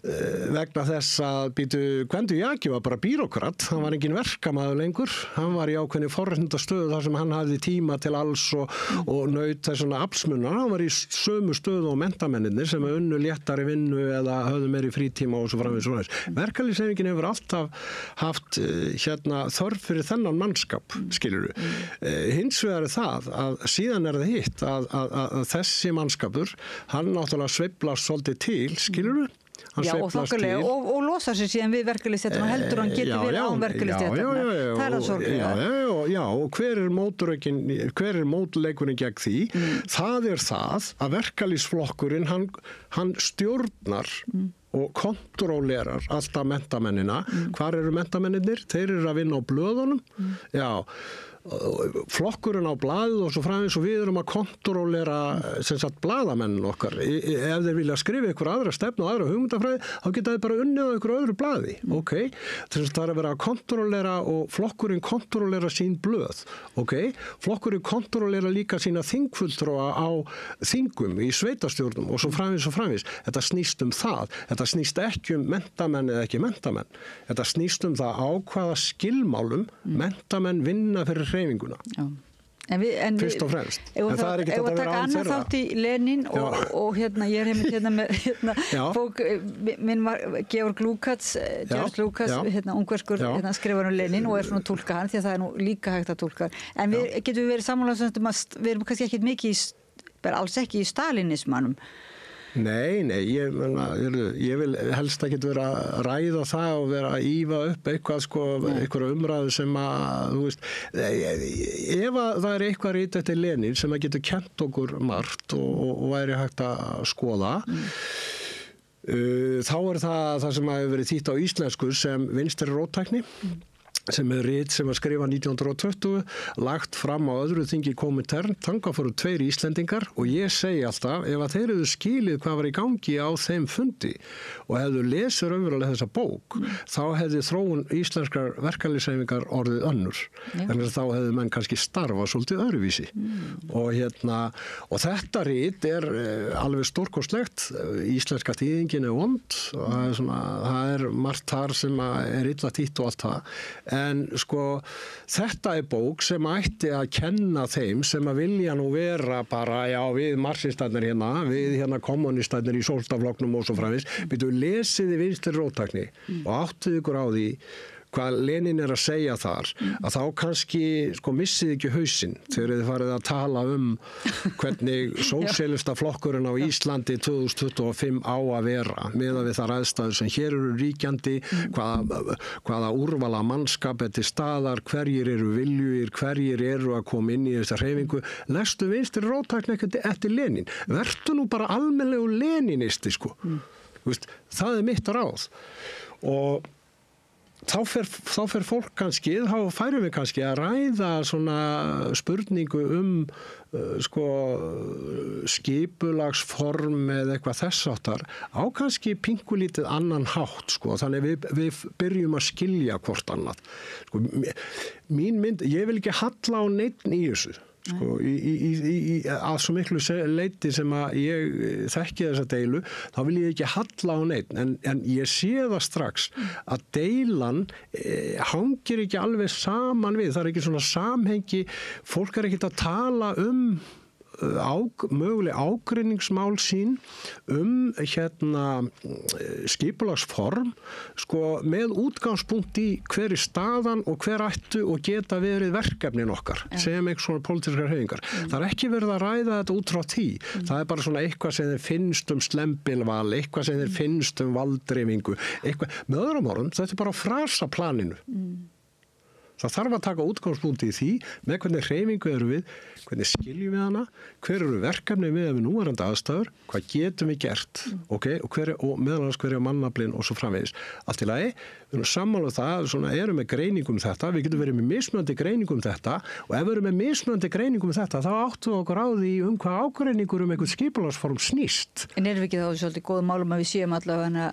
vegna þess að býtu Gvendur Jaki var bara bírókrat hann var engin verkamaður lengur hann var í ákveðni forréttindastöðu þar sem hann hafði tíma til alls og naut þessuna aflsmunnar hann var í sömu stöðu og mentamennirnir sem unnu léttari vinnu eða höfðu meiri frítíma og svo framvegis. Verkalýðshreyfingin hefur alltaf haft þörf fyrir þennan mannskap, skilurðu. Hins vegar það að síðan það hitt að þessi mannskapur, hann náttúrulega sveiflast svolítið til, skilurðu. Já, og þokkalega, og losar sér síðan við verkalýðsstéttina og heldur hann geti verið án verkalýðsstéttina. Það er það sorglega. Já, og hver er mótleikurinn gegn því? Það er það að verkalýðsflokkurinn, hann stjórnar og kontrollerar alltaf mentamennina. Hvar eru mentamennir? Þeir eru að vinna á blöðunum. Já, flokkurinn á blaðið og svo framvegis og við erum að kontrollera blaðamennin okkar. Ef þeir vilja skrifa ykkur aðra stefnu og aðra hugmyndafræði, þá geta þeir bara unnið á ykkur öðru blaði. Okay? Þess að það er að vera að kontrollera og flokkurinn kontrollera sín blöð. Okay? Flokkurinn kontrollera líka sína þingfulltrúa á þingum í sveitastjórnum og svo framvegis. Þetta snýst það. Þetta snýst ekki menntamenn eða ekki menntamenn. Þetta snýst það á hvaða skilmálum menntamenn vinna fyrir hreyfinguna. Fyrst og fremst. En það er ekki þetta að vera án þeirra. Þátt í Lenin og ég er heimilt með bók, minn var Georg Lukács, ungverskur skrifar Lenin og er svona að túlka hann því að það er nú líka hægt að túlka. En við getum verið sammála um að við erum kannski ekkit mikið alls ekki í stalinismannum. Nei, ég vil helst ekki vera að ræða það og vera að ífa upp eitthvað umræðu sem að, þú veist, ef það er eitthvað rít eftir Lenin sem að getur kennt okkur margt og væri hægt að skoða, þá er það sem hefur verið þýtt á íslensku sem vinstri róttækni, sem er rit sem var skrifað 1920, lagt fram á öðru þingi Komintern, þangað fóru 2 Íslendingar og ég segi alltaf, ef að þeir hefðu skilið hvað var í gangi á þeim fundi og hefðu lesið raunverulega þessa bók, þá hefði þróun íslenskar verkalýðshreyfingar orðið önnur. Þannig að þá hefðu menn kannski starfað svolítið öðruvísi. Og þetta rit er alveg stórkostlegt, íslenska þýðingin er vond, og það er margt þar sem er illa þýtt og allt það. En þetta er bók sem ætti að kenna þeim sem að vilja nú vera bara, við marxistarnir við kommunistarnir í sólstaflokknum og svo framvegis, lesiði vinstri róttækni og áttið ykkur á því hvað Lenin er að segja þar, að þá kannski missið ekki hausinn þegar þið farið að tala hvernig sósíalistaflokkurinn á Íslandi 2025 á að vera miðað við þær aðstæður sem hér eru ríkjandi, hvaða úrvala mannskap til staðar, hverjir eru viljugir, hverjir eru að koma inn í þessa hreyfingu. Lestu vinstri róttækni eftir Lenin. Vertu nú bara almennlegu leninisti, Það er mitt ráð. Og þá fer fólk kannski, þá færum við kannski að ræða svona spurningu skipulagsform eða eitthvað þess áttar á kannski pingulítið annan hátt, þannig við byrjum að skilja hvort annað. Mín mynd, ég vil ekki halla á neitt í þessu. Að svo miklu leyti sem að ég þekki þessa deilu, þá vil ég ekki halla á neitt, en ég sé það strax að deilan hangir ekki alveg saman við, það er ekki svona samhengi, fólk er ekki að tala möguleg ágreiningsmál sín skipulagsform með útgangspunkt í hver er staðan og hver ættu og geta verið verkefnin okkar sem eitthvað svona pólitískar hreyfingar. Það er ekki verið að ræða þetta út frá því. Það er bara svona eitthvað sem þeir finnst slembilval, eitthvað sem þeir finnst valddreifingu, með öðrum orðum, þetta er bara á frasaplaninu. Það þarf að taka útgangspunkt í því með hvernig hreyfingu eru við, hvernig skiljum við hana, hver eru verkefni við núverandi aðstæður, hvað getum við gert, og meðal annars hver er mannaflinn og svo framvegis. Allt í lagi, við erum sammála það, erum með greiningum þetta, við getum verið með mismunandi greiningum þetta og ef við erum með mismunandi greiningum þetta, þá áttum við okkur á því hvað ágreiningur einhvern skipulagsform snýst. En erum við ekki þá svolítið góða málum að við séum allavega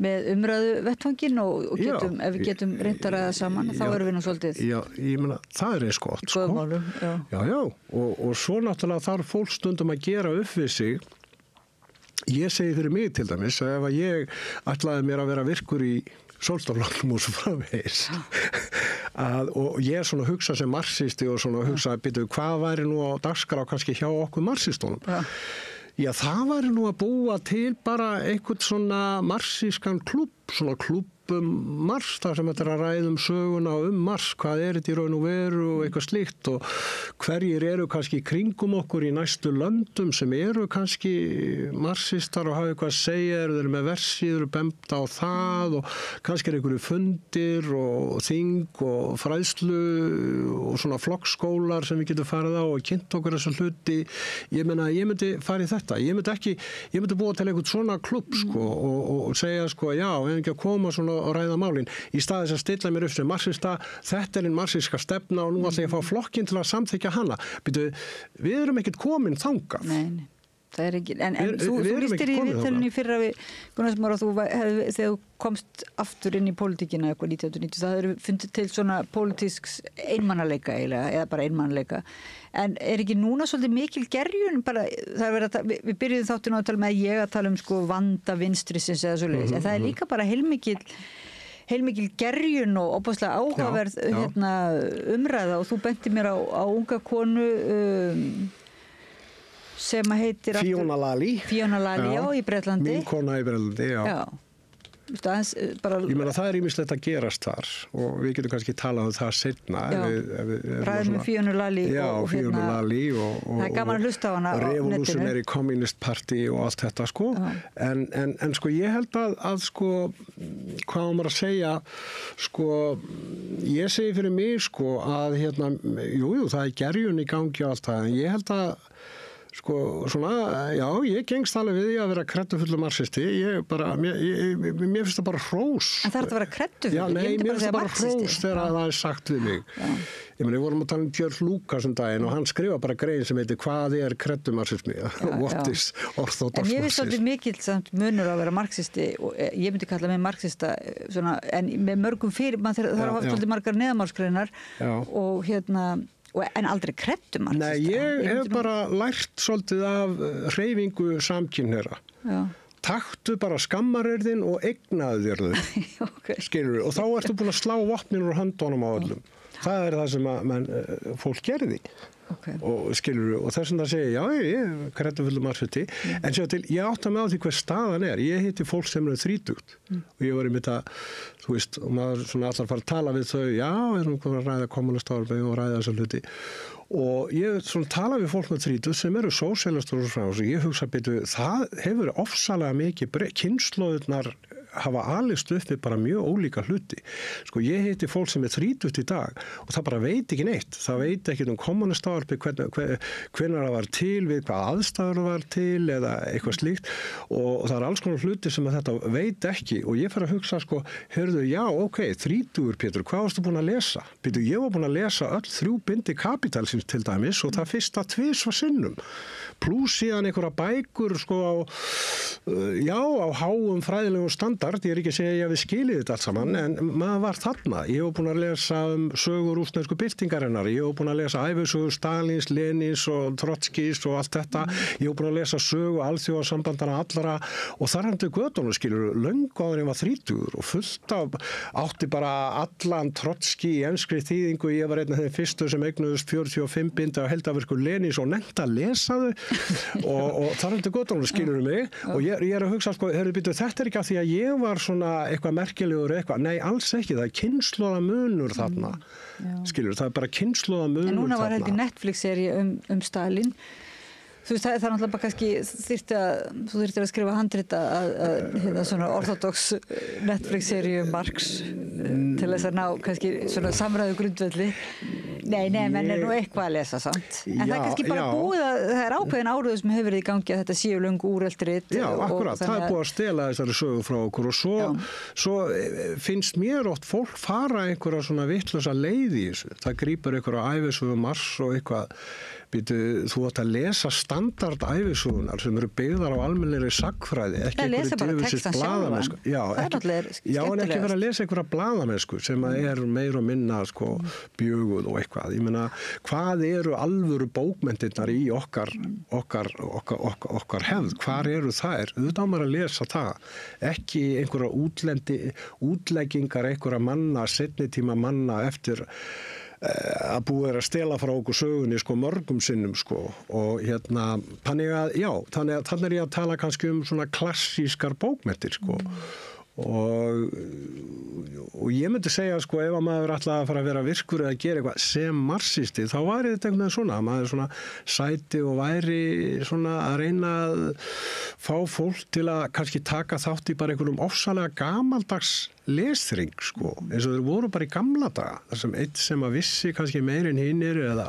með umræðu vettvanginn og ef við getum reynt að ræða saman, þá erum við nú svolítið. Já, ég meina, það er eins gott. Góðum málum, já. Og svo náttúrulega þarf fólk stundum að gera upp við sig. Ég segi fyrir mig til dæmis að ef að ég ætlaði mér að vera virkur í sólstaflokknum og svo framvegis og ég er svona að hugsa sem marxisti og svona að hugsa, hvað væri nú á dagskrá kannski hjá okkur marxistunum? Já, það var nú að búa til bara einhvern svona marxískan klúbb, svona klúbb Mars, þar sem þetta að ræða söguna Mars, hvað þetta í raun og veru og eitthvað slíkt og hverjir eru kannski kringum okkur í næstu löndum sem eru kannski marxistar og hafa eitthvað að segja, eru með versiður, benda á það og kannski einhverju fundir og þing og fræðslu og svona flokkskólar sem við getum farið á og kynnt okkur þessa hluti. Ég meina, ég myndi fara í þetta. Ég myndi búa til einhvern svona klubb sko og segja sko, já, ef ekki að koma svona og ræða málin í staðis að stilla mér upp sem marxista, þetta ein marxíska stefna og nú ætla ég að fá flokkinn til að samþykkja hana. Býtu, við erum ekkert komin þangað. Nei, það ekki, en þú lýstir í viðtölunni fyrra við Gunnar Smára og þegar þú komst aftur inn í pólitíkina eitthvað 1990, það hefur fundið til svona pólitísks einmannaleika eiginlega, eða bara einmannaleika. En ekki núna svolítið mikil gerjun bara, við byrjuðum þáttinn á að tala með ég að tala sko vanda vinstrisins eða svoleiðis, en það líka bara heilmikil gerjun og óbúslega áhugaverð umræða og þú benti mér á unga konu sem heitir Fiona Lally, já, í Bretlandi. Mín kona í Bretlandi, já. Ég meina það ýmislegt að gerast þar og við getum kannski talað það seinna. Ræðum við Fiona Lally og það gaman að hlusta á hana á netinu. Revolutionary Communist Party og allt þetta sko. En sko ég held að sko, hvað maður að segja, sko, ég segi fyrir mig sko að jú, það gerjun í gangi og allt það, en ég held að sko, svona, já, ég gengst alveg við því að vera kreddufullur marxisti. Mér finnst það bara hrós. En það að vera kreddufullur? Já, nei, mér finnst það bara hrós þegar það er sagt við mig. Ég meni, við vorum að tala George Lucas daginn og hann skrifa bara grein sem heitir Hvað kreddumarxismi? What is orthodox marxism? En ég finnst svolítið mikill samt munur að vera marxisti og ég myndi kalla mig marxista svona, en með mörgum það er haft svolítið margar neðamálsgreinar og en aldrei kreddumarxista. Nei, ég hef bara lært svolítið af hreyfingu samkynhneigðra. Taktu bara skammaryrðin og eignaðu þér þau. Skilurðu, og þá ertu búin að slá vopnin úr höndunum á öllum. Það er það sem fólk gerði. Og skilurðu, og þess að segja, já, ég er kreddufullur marxisti, en sér til, ég átta mig á því hver staðan er. Ég hitti fólk sem er 30 og ég var í mitt að, þú veist, og maður svona allar fara að tala við þau, já, við erum komin að ræða kommunistárfi og ræða þessa hluti. Og ég svona tala við fólk með 30 sem eru sósíalistar og frá og ég hugsa betur, það hefur ofsalega mikið kynslóðurnar hafa alist uppi bara mjög ólíka hluti. Sko, ég hitti fólk sem er 30 í dag og það bara veit ekki neitt. Það veit ekki kommunistarfi, hvenær það var til, við hvað aðstæður það var til eða eitthvað slíkt og það er alls konar hluti sem þetta veit ekki og ég fer að hugsa, sko, hörðu, já, ok, 30, Pétur, hvað varstu búin að lesa? Pétur, ég var búin að lesa öll 3 bindi Kapitalsins til dæmis og það fyrsta 2 sinnum. Plús síðan einhverja bækur, sko, á háum fræðilegum standard, ég er ekki að segja að við skiljið þetta allt saman, en maður var þarna. Ég var búin að lesa sögur rússnesku byltingarinnar, ég var búin að lesa ævisögur Stalins, Lenins og Trotskís og allt þetta, ég var búin að lesa sögu alþjóðasambandana allra og þar handu götunum, skilur, löngu áður ég var 30 og fullt af átti bara allan Trotski í enskri þýðingu, ég var einn af þeim fyrstu sem eignuðust 45 bindi á heldaverku Lenins og nefnt að lesa þau og þar handu götunum, skilur mig og ég er að hugsa, sko, þetta er ekki að því að ég var svona eitthvað merkilegur eitthvað, nei, alls ekki, það er kynslóðamunur þarna, skilur, það er bara kynslóðamunur þarna. En núna var heldur Netflix-seríu Stalin. Þú veist, það er náttúrulega bara kannski, þú þyrftir að skrifa handrit að svona orthodox Netflix-seríu Marx til þess að ná kannski svona samræðu grundvelli. Nei, menn er nú eitthvað að lesa samt. En það er kannski bara búið að, það er ákveðin áhrif sem hefur verið í gangi að þetta séu löngu úreldrit. Já, akkurat, það er búið að stela þessari sögu frá okkur og svo finnst mér oft fólk fara einhverja svona vitlausa leið í þessu. Það grípur einhverja ævisögu Mars og eitthvað. Þú átt að lesa standardævisögunar sem eru byggðar á almennri sagnfræði, ekki einhverju djöfisins blaðamennsku. Já, en ekki vera að lesa einhverja blaðamennsku sem er meira og minna sko, bjöguð og eitthvað. Ég meina, hvað eru alvöru bókmenntirnar í okkar hefð? Hvar eru þær? Auðvitað á maður að lesa það. Ekki einhverja útleggingar einhverja manna, seinni tíma manna eftir að búið að stela frá okkur sögunni sko mörgum sinnum sko og þannig að þannig ég að tala kannski svona klassískar bókmenntir sko og ég myndi segja sko ef að maður ætlaði að fara að vera virkur eða gera eitthvað sem marxisti þá væri þetta einhvern veginn svona, maður svona sæti og væri svona að reyna að fá fólk til að kannski taka þátt í bara einhverjum ofsalega gamaldags lesring sko, eins og þeir voru bara í gamla daga, þar sem eitt sem að vissi kannski meir en hinnir eða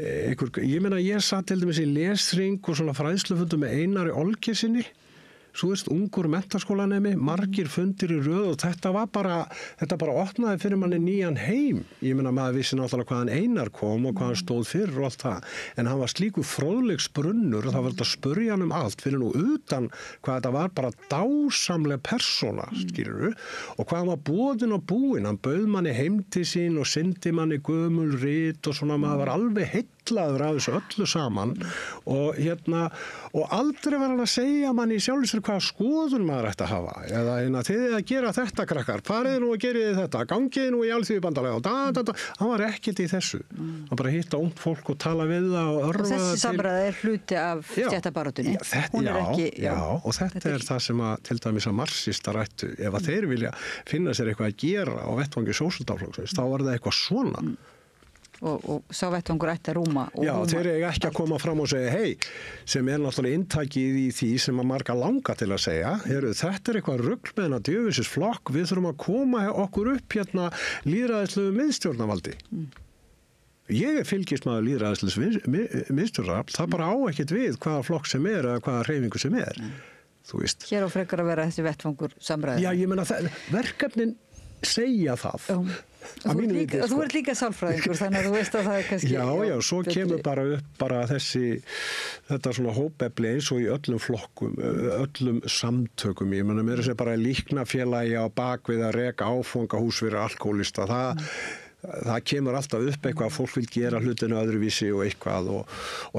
ég meina ég satt til dæmis í lesring og svona fræðslufundum með Einari Olgesinni. Svo ungur menntaskólanemi, margir fundir í röð og þetta bara opnaði fyrir manni nýjan heim. Ég meina maður vissi náttúrulega hvaðan Einar kom og hvaðan stóð fyrir og allt það. En hann var slíku fróðleiksbrunnur og það var þetta að spurja hann allt fyrir nú utan hvað þetta var bara dásamleg persóna, skilurðu. Og hvað hann var boðinn og búinn. Hann bauð manni heim til sín og syndi manni gömul rit og svona maður var alveg heillaður af þessu öllu saman og aldrei var hann að segja manni í sjálfsögur hvaða skoðun maður ætti að hafa eða þið að gera þetta krakkar, farið nú og gerið þetta, gangið nú í alþýðubandalega hann var ekkert í þessu hann bara hitta ungt fólk og tala við það og örfa og þessi samræða hluti af stéttabaráttunni og þetta það sem að til dæmis að marxistar ættu ef að þeir vilja finna sér eitthvað að gera á vettvangi sósíaldemókrata þá var það eitthvað svona og sá vettvangur ætti að rúma Já, þeir eru ekki að koma fram og segja hei, sem náttúrulega inntakið í því sem að marga langa til að segja þetta eitthvað rugl með hennar djöfisins flokk við þurfum að koma okkur upp lýðræðislegu miðstjórnarvaldi Ég fylgist maður lýðræðislegs miðstjórnarafl það bara á ekkert við hvaða flokk sem eða hvaða hreyfingu sem þú veist Hér á frekar að vera þessi vettvangur samræði Já, ég meina verkefnin segja það Þú ert líka sálfræðingur þannig að þú veist að það kannski Já, svo kemur bara upp þetta svona hópefli eins og í öllum flokkum öllum samtökum ég meina mér bara líknafélagi á bakvið að reka áfangahús fyrir alkohólista það kemur alltaf upp eitthvað að fólk vil gera hlutinu öðruvísi og eitthvað og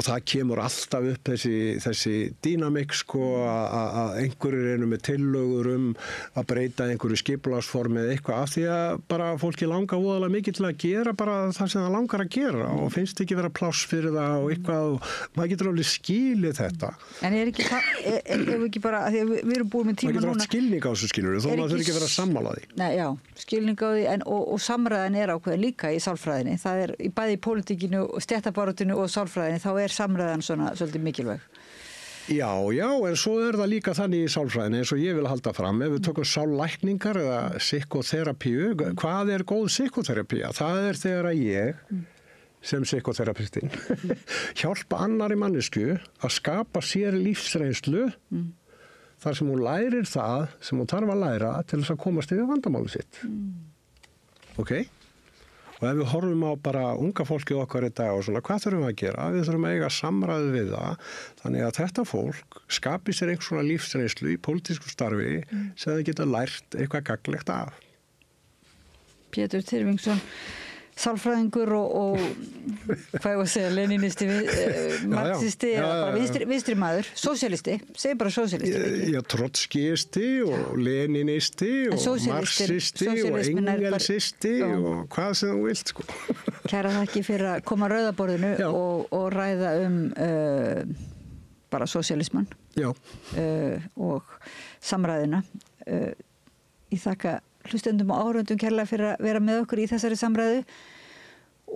það kemur alltaf upp þessi dýnamik sko að einhverjir eru með tillögur að breyta einhverju skipulagsformi eða eitthvað af því að bara fólki langar voðalega mikið til að gera bara það sem það langar að gera og finnst ekki vera pláss fyrir það og eitthvað og maður getur alveg skilið þetta En ekki bara að því að við erum búin með tíma núna maður getur átt skilning á þessu skilur þó maður þurfi ekki vera sammála því Nei, já, skilning á því og samræðan ákveðin líka í sálfræðinni. Það bæði í pólitíkinu og stéttabaráttunni og sálfræðinni þá samræðan svona svolítið mikilvæg. Já, en svo það líka þannig í sálfræðinni eins og ég vil halda fram. Ef við tökum sállækningar eða psykoterapíu, hvað góð psykoterapía? Það þegar að ég sem psykoterapistinn hjálpa annari mannesku að skapa sér lífsreynslu þar sem hún lærir það sem hún þarf að læra til þess að komast yfir vandamáli sitt. Ok? Og ef við horfum á bara unga fólkið okkar í dag og svona, hvað þurfum við að gera? Við þurfum að eiga samræðu við það, þannig að þetta fólk skapi sér einhvers svona lífsreynslu í pólitísku starfi sem þau geta lært eitthvað gagnlegt af. Pétur Tyrfingsson, sálfræðingur og hvað ég var að segja, leninisti, marxisti, vinstri maður, sósíalisti, segi bara sósíalisti. Já, trotskiisti og leninisti og marxisti og engelsisti og hvað sem þú vilt, sko. Kæra þakki fyrir að koma að rauðaborðinu og ræða bara sósíalismann og samræðina. Ég þakka hlustendum og áhorfendum kærlega fyrir að vera með okkur í þessari samræðu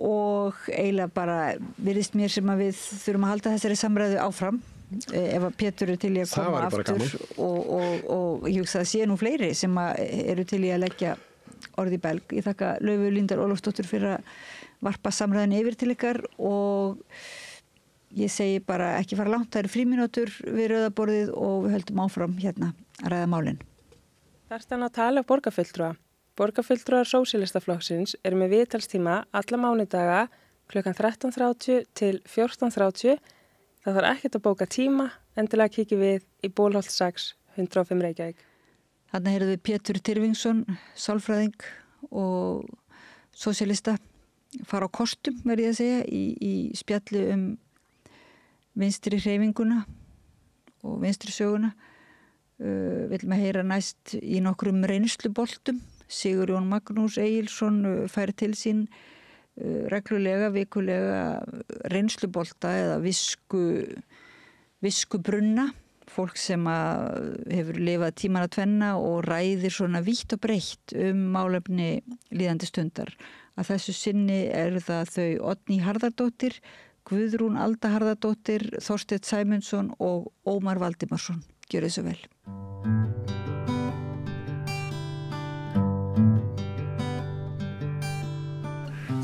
og eiginlega bara virðist mér sem að við þurfum að halda þessari samræðu áfram ef að Pétur til í að koma aftur og ég hugsa að sé nú fleiri sem eru til í að leggja orð í belg. Ég þakka Laufey Líndal Ólafsdóttur fyrir að varpa samræðinu yfir til ykkar og ég segi bara ekki fara langt, það eru frímínútur við rauðaborðið og við höldum áfram hérna að ræða málin. Þarftan að tala borgarfulltrúa. Borgarfulltrúar Sósíalistaflokksins eru með viðtalstíma alla mánudaga klukkan 13:30 til 14:30. Það þarf ekkert að bóka tíma, endilega kíkjum við í Bólholt 6, 105 Reykjavík. Þarna heyrðum við Pétur Tyrfingsson, sálfræðing og sósíalista, fara á kostum, verð ég að segja, í spjalli vinstri hreyfinguna og vinstri söguna. Við viljum að heyra næst í nokkrum reynsluboltum. Sigurjón Magnús Egilsson færi til sín reglulega, vikulega reynslubolta eða viskubrunna, fólk sem hefur lifað tímana tvenna og ræðir svona vítt og breytt málefni líðandi stundar. Að þessu sinni það þau Oddný Harðardóttir, Guðrún Alda Harðardóttir, Þorsteinn Sæmundsson og Ómar Valdimarsson. Gjörið svo vel.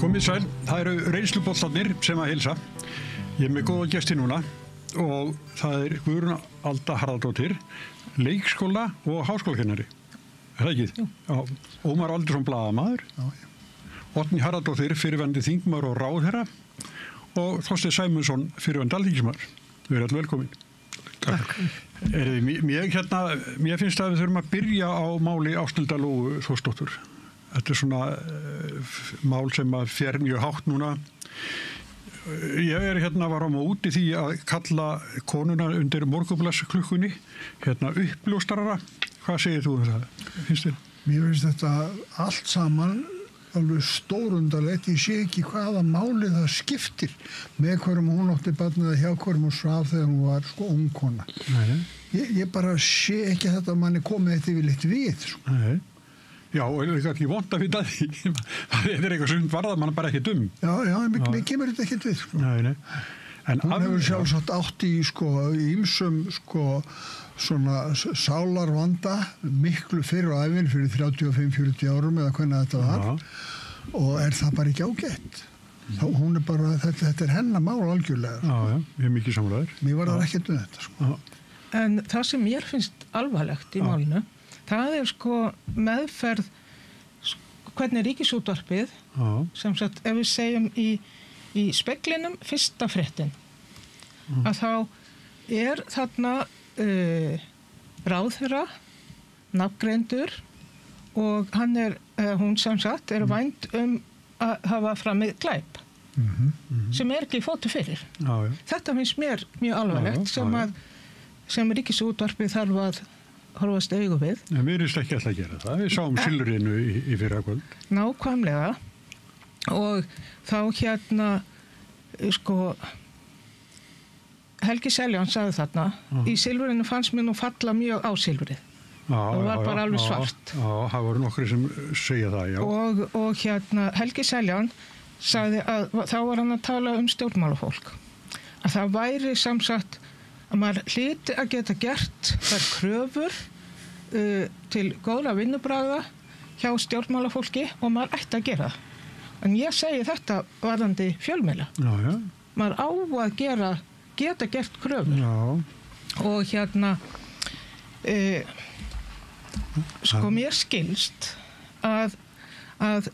Komið sæl, það eru reynsluboltarnir sem að heilsa. Ég með góða gesti núna og það Guðrún Alda Harðardóttir, leikskóla og háskólakennari. Það ekki? Jú. Já. Ómar Aldursson blaðamaður. Já. Oddný Harðardóttir, fyrrverandi þingmaður og ráðherra og Þorsteinn Sæmundsson, fyrrverandi alþingismaður. Við erum allir velkomin. Takk. Mér finnst að við þurfum að byrja á máli Ásthildar Lóu Þórsdóttur. Þetta svona mál sem að fer mjög hátt núna. Ég var á móti því að kalla konuna undir morgunblaðsklukkunni uppljóstrara. Hvað segir þú um það? Finnst þér? Mér finnst þetta allt saman alveg stórundarlegt. Ég sé ekki hvaða máli það skiptir með hverjum hún átti barnið eða hjá hverjum hún svaf þegar hún var ungkona. Ég bara sé ekki að þetta manni komið þetta yfirleitt við. Nei. Já, og það ekki vont að finna því. Það eitthvað sem varðar mann bara ekki dum. Já, mér kemur þetta ekkert við. Nei. En hún hefur sjálfsagt átt í ýmsum svona sálarvanda miklu fyrr á ævin fyrir 35-40 árum eða hvernig þetta var. Já. Og það bara ekki ágætt. Hún bara, þetta hennar mál algjörlega. Já, ég mikið samræður. Mér var það ekkert með þetta. En það sem mér finnst alvarlegt í málinu, það meðferð hvernig Ríkisútvarpið sem sagt, ef við segjum í Speglinum fyrsta fréttin að þá þarna ráðherra nafngreindur og hún sem sagt vænd að hafa framið glæp sem ekki fótu fyrir. Þetta finnst mér mjög alvarlegt sem Ríkisútvarpið þarf að horfast augu við. En við erum ekki alltaf að gera það. Við sáum Silfrinu í fyrrakvöld. Nákvæmlega. Og þá Helgi Seljan sagði þarna, í Silfrinu fannst mér nú falla mjög á Silfrið. Það var bara alveg svart. Já, það voru nokkri sem segja það, já. Og Helgi Seljan sagði að þá var hann að tala stjórnmálafólk. Að það væri samsagt að maður hlyti að geta gert þær kröfur til góðra vinnubragða hjá stjórnmálafólki og maður ætti að gera það. En ég segi þetta varðandi fjölmiðla. Já. Maður á að geta gert kröfur. Já. Og mér skilst að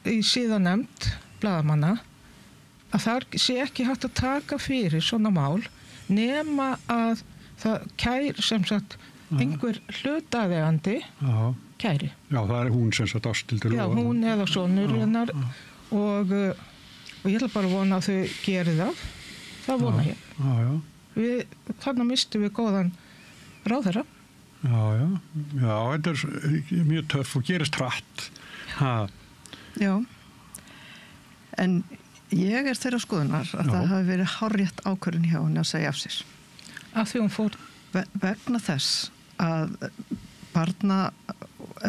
í síðanefnd blaðamanna að þar sé ekki hægt að taka fyrir svona mál nema að það kæri sem sagt einhver hlutaðeigandi kæri. Já, það hún sem sagt Ásthildur Lóu. Já, hún eða sonur hennar og ég ætla bara að vona að þau geri það. Það vona ég. Þarna mistum við góðan ráðherra. Já, þetta mjög töff og gerist hratt. Já. En ég þeirra skoðunar að það hafi verið hárrétt ákvörðun hjá henni að segja af sér. Af því hún fór vegna þess að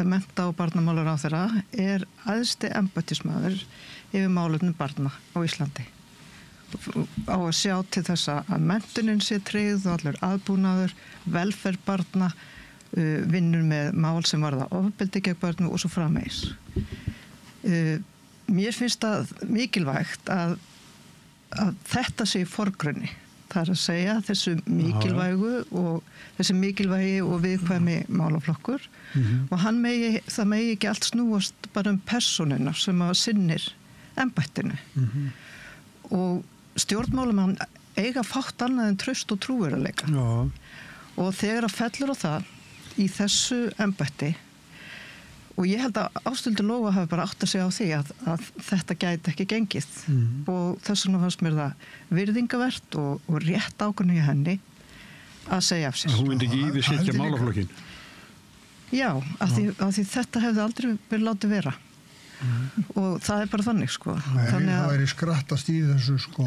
mennta- og barnamálaráðherra æðsti embættismaður yfir málefnum barna á Íslandi. Á að sjá til þess að menntunin sé tryggð og allur aðbúnaður, velferð barna, vinnur með mál sem varða ofbeldi gegn börnum og svo framvegis. Mér finnst það mikilvægt að þetta sé í forgrunni. Það að segja þessi mikilvægi og viðkvæmi málaflokkur og það megi ekki allt snúast bara persónuna sem að sinnir embættinu. Og stjórnmálumenn eiga fátt annað en traust og trúverðarleika. Og þegar að fellur á það í þessu embætti og ég held að Ásthildur Lóu hafi bara átt að segja á því að þetta gæti ekki gengið og þess vegna fannst mér það virðingavert og rétt ákvörðun í henni að segja af sér. Hún myndi ekki yfirsetja málaflokkin? Já, af því þetta hefði aldrei verið látið vera og það bara þannig sko. Það væri skrattast í þessu sko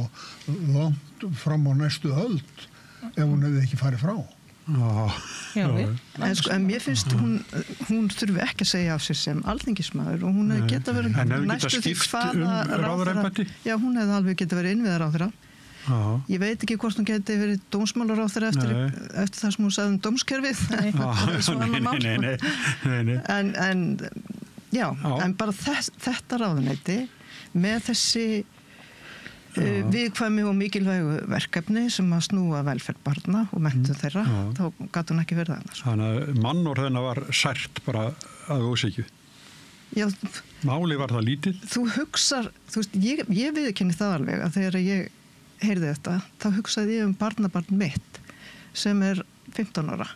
langt fram á næstu öld ef hún hefði ekki farið frá. En mér finnst hún þurfi ekki að segja af sér sem alþingismaður og hún hefði geta verið næstu því hvaða ráðherra. Já, hún hefði alveg geta verið innviðaráðherra. Ég veit ekki hvort hún geti verið dómsmálaráðherra eftir það sem hún sagði dómskerfið. En bara þetta ráðuneyti með þessi viðkvæmi og mikilvægu verkefni sem að snúa velferð barna og menntun þeirra, þá gat hún ekki verið þarna. Þannig að mannorð hennar var sært bara að ósíkju. Máli var það lítið. Þú hugsar, ég viðurkenni það alveg að þegar ég heyrði þetta, þá hugsaði ég barnabarn mitt sem 15 ára.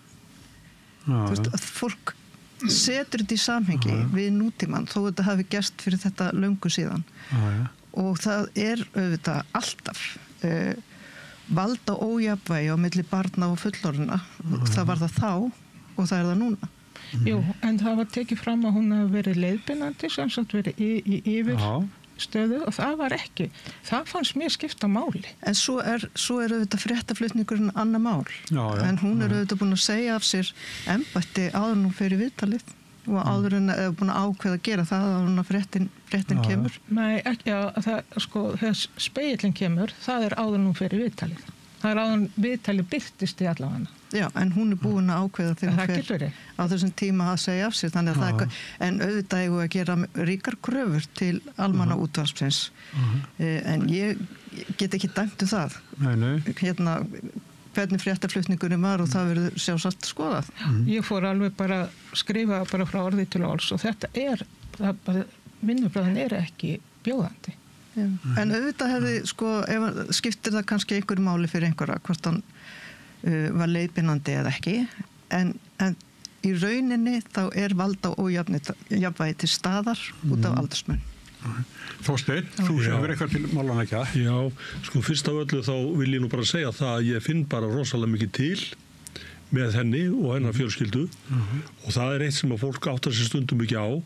Að fólk setur þetta í samhengi við nútímann þó þetta hafi gerst fyrir þetta löngu síðan. Og það auðvitað alltaf valda ójafnvægi á milli barna og fullorðina. Það var það þá og það það núna. Jú, en það var tekið fram að hún hafi verið leiðbeinandi, sem sagt verið í yfirstöðu og það var ekki. Það fannst mér skipta máli. En svo auðvitað fréttaflutningurinn annað mál. En hún auðvitað búin að segja af sér embætti áður nú fyrir viðtalið og áður en búin að ákveða að gera það áður en að fréttin kemur. Nei, ekki, þegar spegillin kemur, það áður nú fyrir viðtalið. Það áður en viðtalið birtist í allavega. Já, en hún búin að ákveða þegar hún fer á þessum tíma að segja af sér. Þannig að en auðvitað eigum að gera ríkar kröfur til almanna útvarpsins. En ég get ekki dæmt það. Hvernig fréttaflutningurinn var og það verður sjálfsagt skoðað. Ég fór alveg bara skrifa bara frá orði til orðs og þetta vinnubröðin ekki bjóðandi. En auðvitað hefði, skiptir það kannski einhverju máli fyrir einhverja, hvort hann var leiðbeinandi eða ekki, en í rauninni þá valda ójafnvægi til staðar út af aldursmun. Þorsteinn, þú hefur eitthvað til málan ekki að? Já, fyrst af öllu þá vil ég nú bara segja það að ég finn bara rosalega mikið til með henni og hennar fjölskyldu og það eitt sem að fólk áttar sér stundum ekki á,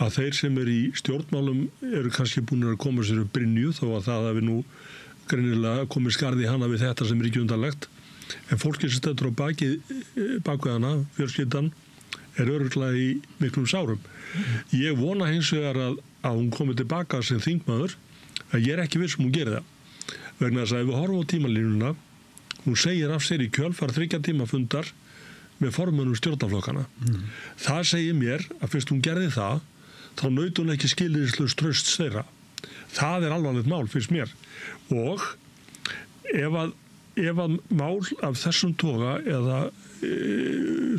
að þeir sem í stjórnmálum eru kannski búin að koma sér upp brynju þó að það hafi nú greinilega komið skarði hana við þetta sem ekki undarlegt, en fólki sem stendur á bakvið hana, fjölskyldan, örugglega í miklum sárum. Ég vona hins vegar að hún komi tilbaka sem þingmaður, að ég ekki viss hún gerir það. Vegna þess að ef við horfum á tímalínuna, hún segir af sér í kjölfar 3 tíma fundar með formönnum stjórnarflokkana. Það segir mér að fyrst hún gerði það, þá naut hún ekki skilyrðislaust trausts þeirra. Það alvarlegt mál fyrst mér. Og ef að mál af þessum toga eða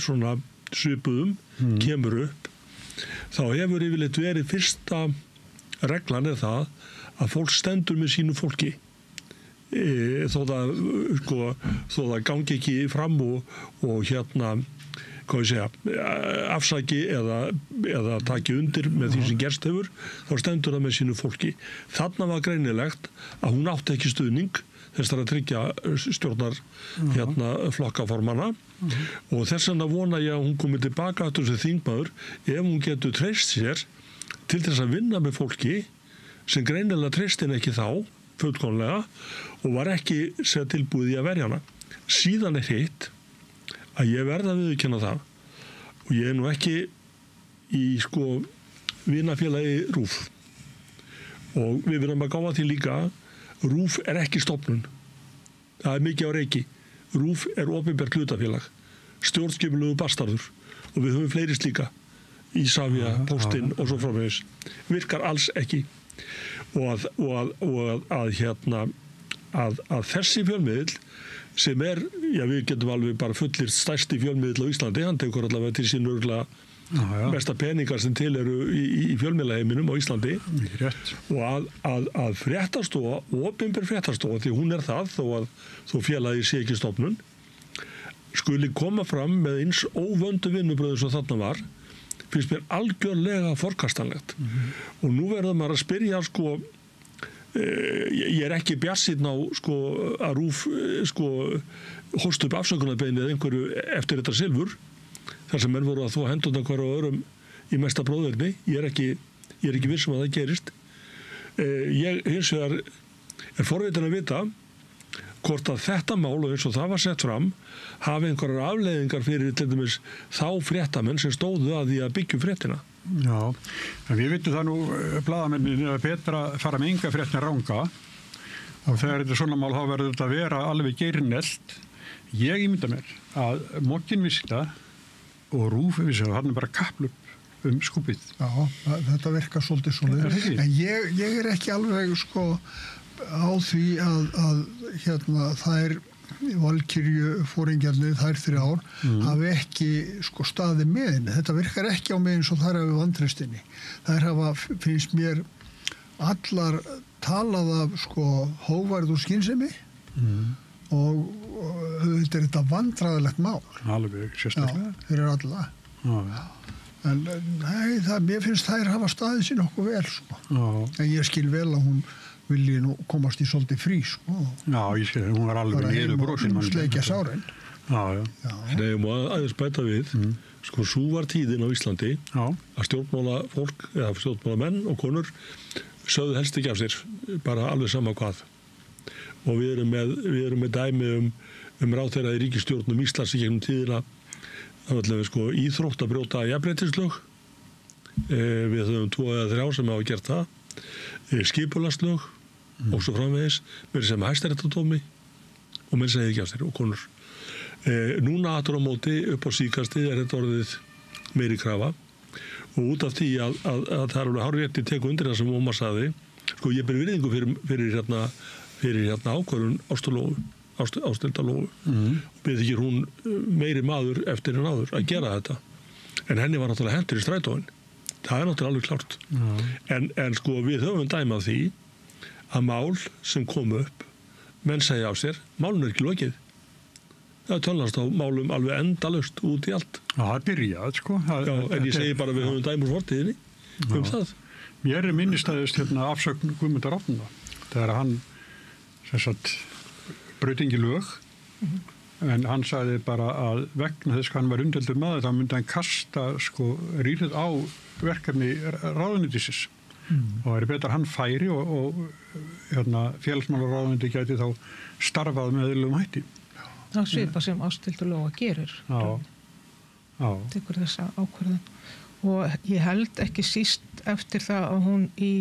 svona svipuðum kemur upp, þá hefur yfirleitt verið fyrsta reglan það að fólk stendur með sínu fólki. Þó það gangi ekki fram og afsaki eða taki undir með því sem gerst hefur, þá stendur það með sínu fólki. Þarna var greinilegt að hún átti ekki stuðning þess að tryggja stjórnar flokkaformana og þess vegna vona ég að hún komi tilbaka aftur sem þingmaður ef hún getur treyst sér til þess að vinna með fólki sem greinilega treyst henni ekki þá fullkomlega og var ekki sér tilbúið í að verja hana. Síðan hitt að ég verða að viðurkenna það og ég nú ekki í vinafélagi RÚV og við verðum að gáfa því líka RÚV ekki stofnun. Það mikið á reiki. RÚV opinbert hlutafélag, stjórnskipulegu bastarður og við höfum fleiri slíka, Ísafía, Póstinn og svo framvegis. Virkar alls ekki. Og að þessi fjölmiðill sem við getum alveg bara fullir stærsti fjölmiðill á Íslandi, hann tekur allavega til sín örgulega mesta peningar sem til eru í fjölmiðlaheiminum á Íslandi og að fréttastofa, opinber fréttastofa, því hún það þó félagið sé ekki stofnun, skuli koma fram með eins óvöndu vinnubröðu sem þarna var, finnst mér algjörlega forkastanlegt. Og nú verður maður að spyrja ég ekki bjartsýnn á að RÚV hóst upp afsökunarbeiðni eða einhverju eftir þetta silfur, þar sem menn voru að þvo hendurnar hver á öðrum í mesta bróðurni. Ég ekki Ég er ekki viss að það gerist. Ég hins vegar er forvitin að vita hvort að þetta mál og eins og það var sett fram hafi einhverjar afleiðingar fyrir til dæmis þá fréttamenn sem stóðu að því að byggja fréttina. Já, en við vitum það nú blaðamennin að betra fara með enga fréttina ranga og þegar þetta svona mál þá verður þetta að vera alveg geirnelt. Ég ímynda mér að Mokkin vissi það og RÚV vissi það, hann bara kaplup skúpið. Já, þetta virkar svolítið svoleiðis. En ég er ekki alveg sko á því að þær Valkyrju fóringjarnir, þær 3 ár hafi ekki sko staðið með henni. Þetta virkar ekki á mig eins og þær hafi vantraustinni. Þær hafa, finnst mér, allar talað af sko hógværð og skynsemi og þetta er þetta vandræðilegt mál. Alveg, sérstaklega. Já, þeir eru alla. Já. En nei, mér finnst þær hafa staðið sér nokkuð vel sko. En ég skil vel að hún vilji nú komast í svolítið frí sko. Já, ég skil, hún var alveg niður brosin. Sleikja sárin. Já. Nei, aðeins bæta við, sko, sú var tíðin á Íslandi að stjórnmálafólk, eða stjórnmálamenn og konur sögðu helst ekki af sér, bara alveg sama hvað. Og við erum með dæmi um ráðherra í ríkisstjórnum Íslands í gegnum tíðina. Það var alveg sko íþrótt að brjóta jafnréttislög. Við höfum 2 eða 3 sem hafa gert það. Skipulagslög og svo framvegis. Með sem hæstaréttardómi og menn segja ekki af sér og konur. Núna aftur á móti upp á síðkastið er þetta orðið meiri krafa og út af því að það er alveg hárrétt í teku undir það sem Ómar sagði. Sko ég ber virðingu fyrir ákvörðun Ásthildar-Lóu og við þykir hún meiri maður eftir en áður að gera þetta en henni var náttúrulega hentur í strætóin það er náttúrulega alveg klárt en sko við höfum dæmi af því að mál sem kom upp menn segja á sér, málun er ekki lokið það er tölnast á málum alveg endalaust út í allt það er byrjað sko en ég segi bara við höfum dæmi úr fortíðinni það Mér er minnistæðist afsögn Guðmundar Árna þegar hann sem sagt braut engin lög en hann sagði bara að vegna þess að hann var umdeldur maður þá myndi hann kasta sko rýrið á verkefni ráðuneytisins og það er betur hann færi og félagsmálaráðuneyti gæti þá starfað með eðlilegum hætti. Það svipa sem Ásthildur-Lóa gerir. Tekur þessa ákvörðun og ég held ekki síst eftir það að hún í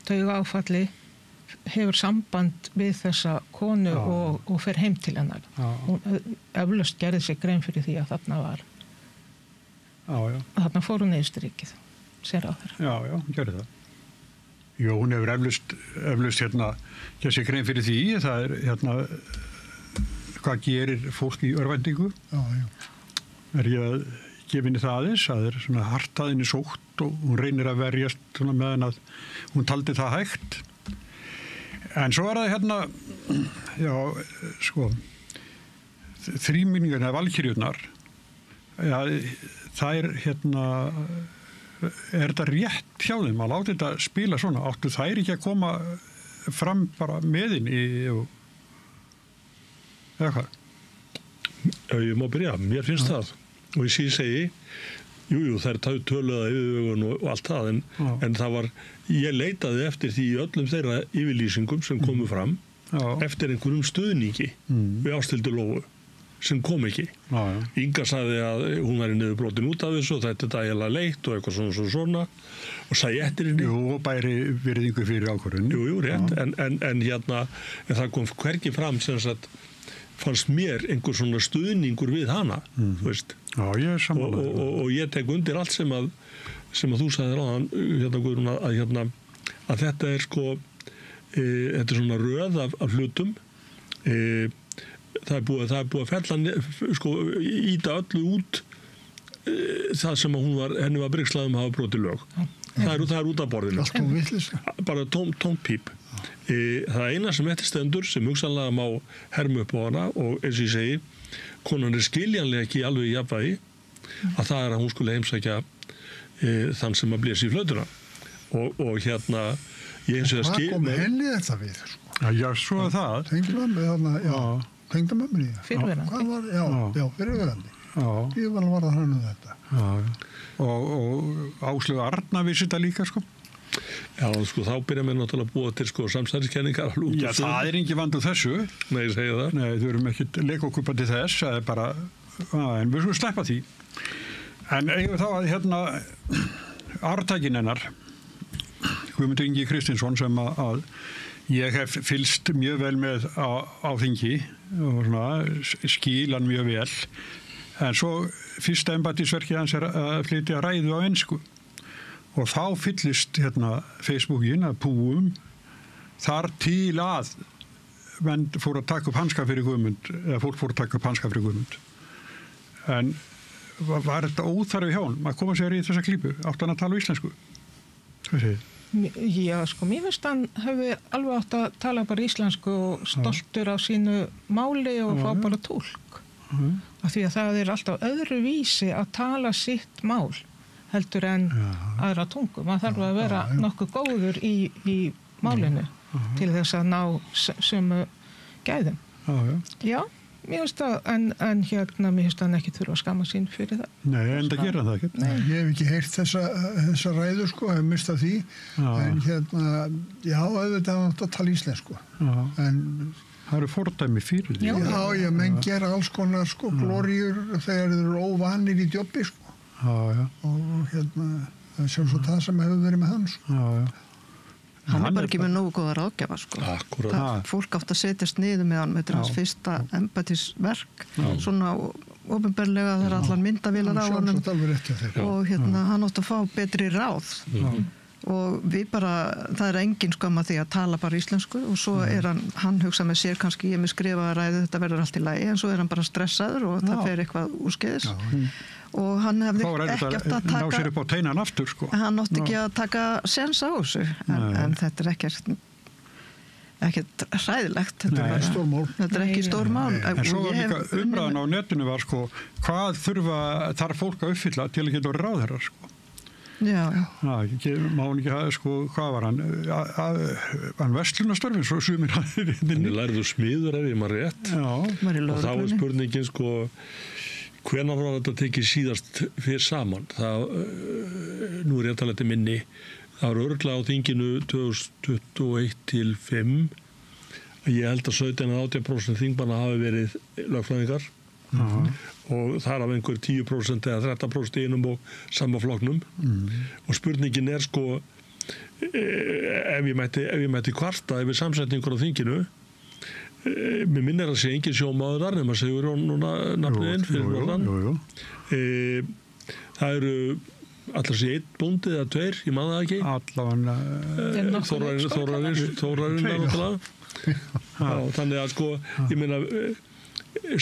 taugaáfalli hefur samband við þessa konu og fer heim til hennar. Hún eflaust gerði sig grein fyrir því að þarna var þarna fór hún Austurríkið sér á þeirra. Já, hún gerði það. Jó, hún hefur eflaust gerði sig grein fyrir því það er hvað gerir fólk í örvæntingu. Er ég að gefa henni það aðeins, það er svona hartaðinni sótt og hún reynir að verjast meðan að hún taldi það hægt. En svo er það sko, þríminningarna, Valkyrjurnar, það er þetta rétt hjá þeim að láta þetta spila svona, áttu þær ekki að koma fram bara meðinn eða hvað? Ég má byrja, mér finnst það og ég segi Jú, þær töluða yfirvögun og allt það, en það var, ég leitaði eftir því í öllum þeirra yfirlýsingum sem komu fram, eftir einhverjum stuðningi við Ásthildur-Lóu, sem kom ekki. Inga sagði að hún væri niðurbrotin út af þessu og þetta er dægilega leitt og eitthvað svona, og sagði eftir henni. Jú, og bæri virðingu fyrir ákvörðun. Jú, rétt, en það kom hvergi fram sem sagt, fannst mér einhver svona stuðningur við hana, þú veist. Já, ég er sammála. Og ég tek undir allt sem að þú sagði ráðan, Guðrún, að þetta er sko, þetta er svona röð af hlutum. Það er búið að fella, sko, íta öllu út það sem að henni var brygslaðum að hafa brotið lög. Það er út af borðinu. Allt og vitlaust. Bara tómt píp. Það eina sem eftir stendur sem hugsanlega má herma upp á hana og eins og ég segi, konan er skiljanlega ekki alveg í jafnvægi að það er að hún skulle heimsækja þann sem að blési í flötuna og ég eins og Hvað kom henni þetta við? Sko? Já, svo er það. Tengdamömmunni. Fyrirverandi. Já, fyrirverandi. Ég var það hann þetta. Og Áslaug Arna vissi þetta líka, sko. Já, sko, þá byrja mér náttúrulega að búa til sko samsæðiskenningar. Já, það engin vandu þessu. Nei, ég segi það. Nei, þau erum ekki leika okkur bara til þess, það bara, en við skulum sleppa því. En eigum þá að arftækin hennar, Guðmundur Ingi Kristinsson, sem að ég hef fylgst mjög vel með á þingi og skil hann mjög vel, en svo fyrsta embættisverkið hans að flytja ræðu á ensku og þá fyllist Facebookin að púum þar til að menn fór að taka upp hanska fyrir Guðmund, eða fólk fór að taka upp hanska fyrir Guðmund. En var þetta óþarfi hjá hann að koma sér í þessa klípu? Átti hann að tala íslensku? Hvað segir þið? Já, sko, mér finnst hann hefði alveg átt að tala bara íslensku og stoltur á sínu máli og fá bara túlk. Af því að það alltaf öðru vísi að tala sitt mál heldur en aðra tungu. Maður þarf að vera nokkuð góður í málinu til þess að ná sömu gæðum. Já, mér finnst það, en mér finnst hann ekki þurfa að skamma sín fyrir það. Nei, en það gera það ekki. Nei, ég hef ekki heyrt þessa ræðu, sko, hef mistað því. En já, auðvitað hann átt að tala íslensku. En það eru fordæmi fyrir því. Já, menn gera alls konar, sko, glóríur þegar þeir eru óvanir í djópi, sko. Og það sé svo það sem hefur verið með hann, sko. Hann bara ekki með nógu góða ráðgjafa, sko. Akkurat. Fólk átt að setjast niður með hann, þetta hans fyrsta embættisverk, svona opinberlega þegar allan myndavélar á honum og hann átt að fá betri ráð. Og við bara, það engin skamma því að tala bara íslensku og svo hann hugsa með sér kannski, ég með skrifaða ræðu, þetta verður allt í lagi, en svo hann bara stressaður og það fer eitthvað úrskeiðis. Og hann hefði ekki átt að ná sér upp á teinan aftur, sko. Hann átti ekki að taka sens á þessu, en þetta ekkert hræðilegt. Þetta ekki stór mál. En svo var líka umræðan á netinu var, sko, hvað þarf fólk að uppfylla til að geta ráðherrar, sko. Já. Má hann ekki hafa, sko, hvað var hann? Hann verslunarstörfin, svo sumir hann. Hann lærðu smiður ef ég maður rétt. Og þá spurningin, sko, hvenær var þetta tekið síðast fyrir saman? Nú ég að tala þetta minni. Það var örugglega á þinginu 2021 til 5. Ég held að 17-18% þingmanna hafi verið lögfræðingar. Og þar af einhver 10% eða 13% í einum og sama flokknum. Og spurningin sko, ef ég mætti kvarta yfir samsetningur á þinginu, mér minnir að sé engin sjómaður þar nema segur hún núna nafniðinn fyrir norðan. Það eru allar sé 1 bóndi eða 2, ég man það ekki. Þórarinn náttúrulega. Þannig að sko, ég meina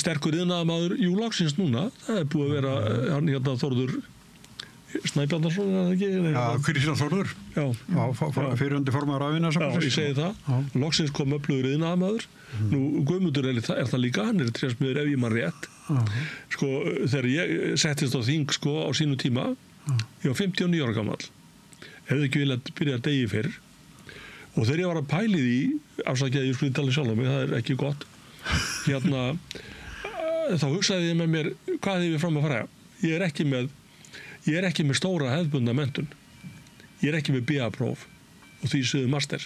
sterkur iðnaðarmaður Júlaksins núna, það búið að vera hann Þórður Snæbjarnarsson, er það ekki? Já, Kristján Þórður. Já, fyrirhundi formaður Rafiðnaðarsambandsins. Já, ég segi það. Loksins kom öflugur iðnaðarmaður. Nú, Guðmundur er það líka, hann er trésmiður ef ég man rétt. Sko, þegar ég settist á þing, sko, á sínu tíma, ég var 59 ára gamall. Hefði ekki viljað byrja að degi fyrr. Og þegar ég var að pæli því, afsakið ég skulle tala sjálf á mig, það er ekki gott. Þá hugsaði ég með mér, hvað er við fram að fara? Ég er ekki með stóra hefðbundna menntun. Ég er ekki með BA-próf og því sögðu master.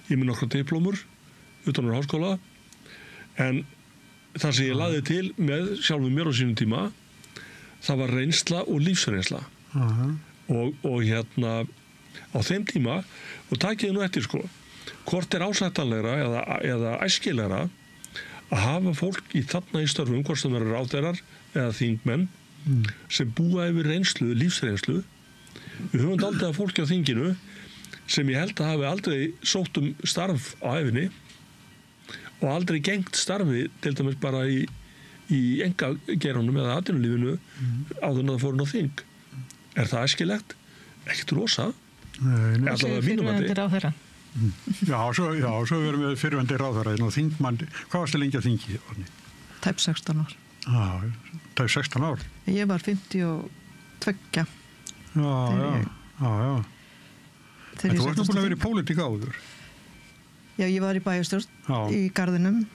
Ég er með nokkra diplómur utan úr háskóla, en það sem ég laði til með sjálfum mér á sínum tíma, það var reynsla og lífsreynsla. Og á þeim tíma, og takiði nú eftir, sko, hvort er ásættanlegra eða æskilegra að hafa fólk í þarna í störfum, hvort sem eru ráðherrar eða þingmenn, sem búa yfir reynslu, lífsreynslu. Við höfum aldrei að fólki á þinginu sem ég held að hafi aldrei sótt starf á æfinni og aldrei gengt starfi til dæmis bara í engageiranum eða atvinnulífinu áður en það fóru á þing. Er það æskilegt? Ekkert rosa. Nei. Fyrirverandi ráðherra. Já, svo verum við fyrirverandi ráðherra og þingmann. Hvað varstu lengi að þingi? Tæp 16 ár. Tæp 16 ár? Ég var 52. Já. En þú varst nú búin að vera í pólitík áður? Já, ég var í bæjarstjórn í Garðinum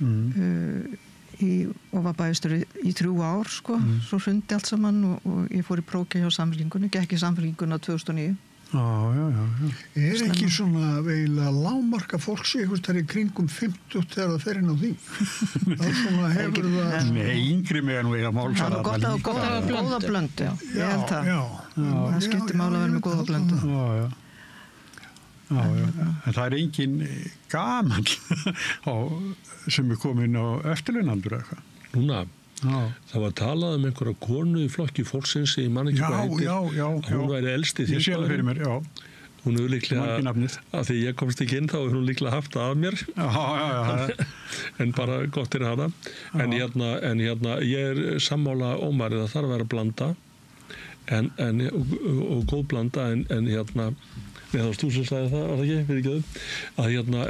og var bæjarstjóri í 3 ár, sko. Svo hrundi allt saman og ég fór í prófkjör hjá Samfylkingunni, gekk í Samfylkinguna 2009. Er ekki svona eiginlega lágmarka fólk sé einhvers þar í kringum 50 þegar það fer inn á því? Það svona hefur það... Nei, yngri mig nú eiga málsara. Það er gott að hafa góða blöndu. Ég held það. Það skiptir mála að vera með góða blöndu. Já. En það er engin gaman sem er komin á eftirlaunaldur eitthvað. Núna, það var talað einhverja konu í flokki fólksins í mann ekki hvað heitir. Hún væri elsti þingmaður. Ég sé það fyrir mér, já. Hún hefur líklega, að því ég komst ekki inn þá hefur hún líklega haft það af mér. Já. En bara gott hana. En hérna, ég er sammála Ómarið að þarf að vera blanda og góð blanda en hérna, það var þú sem sagði það, var það ekki, við ekki að hérna,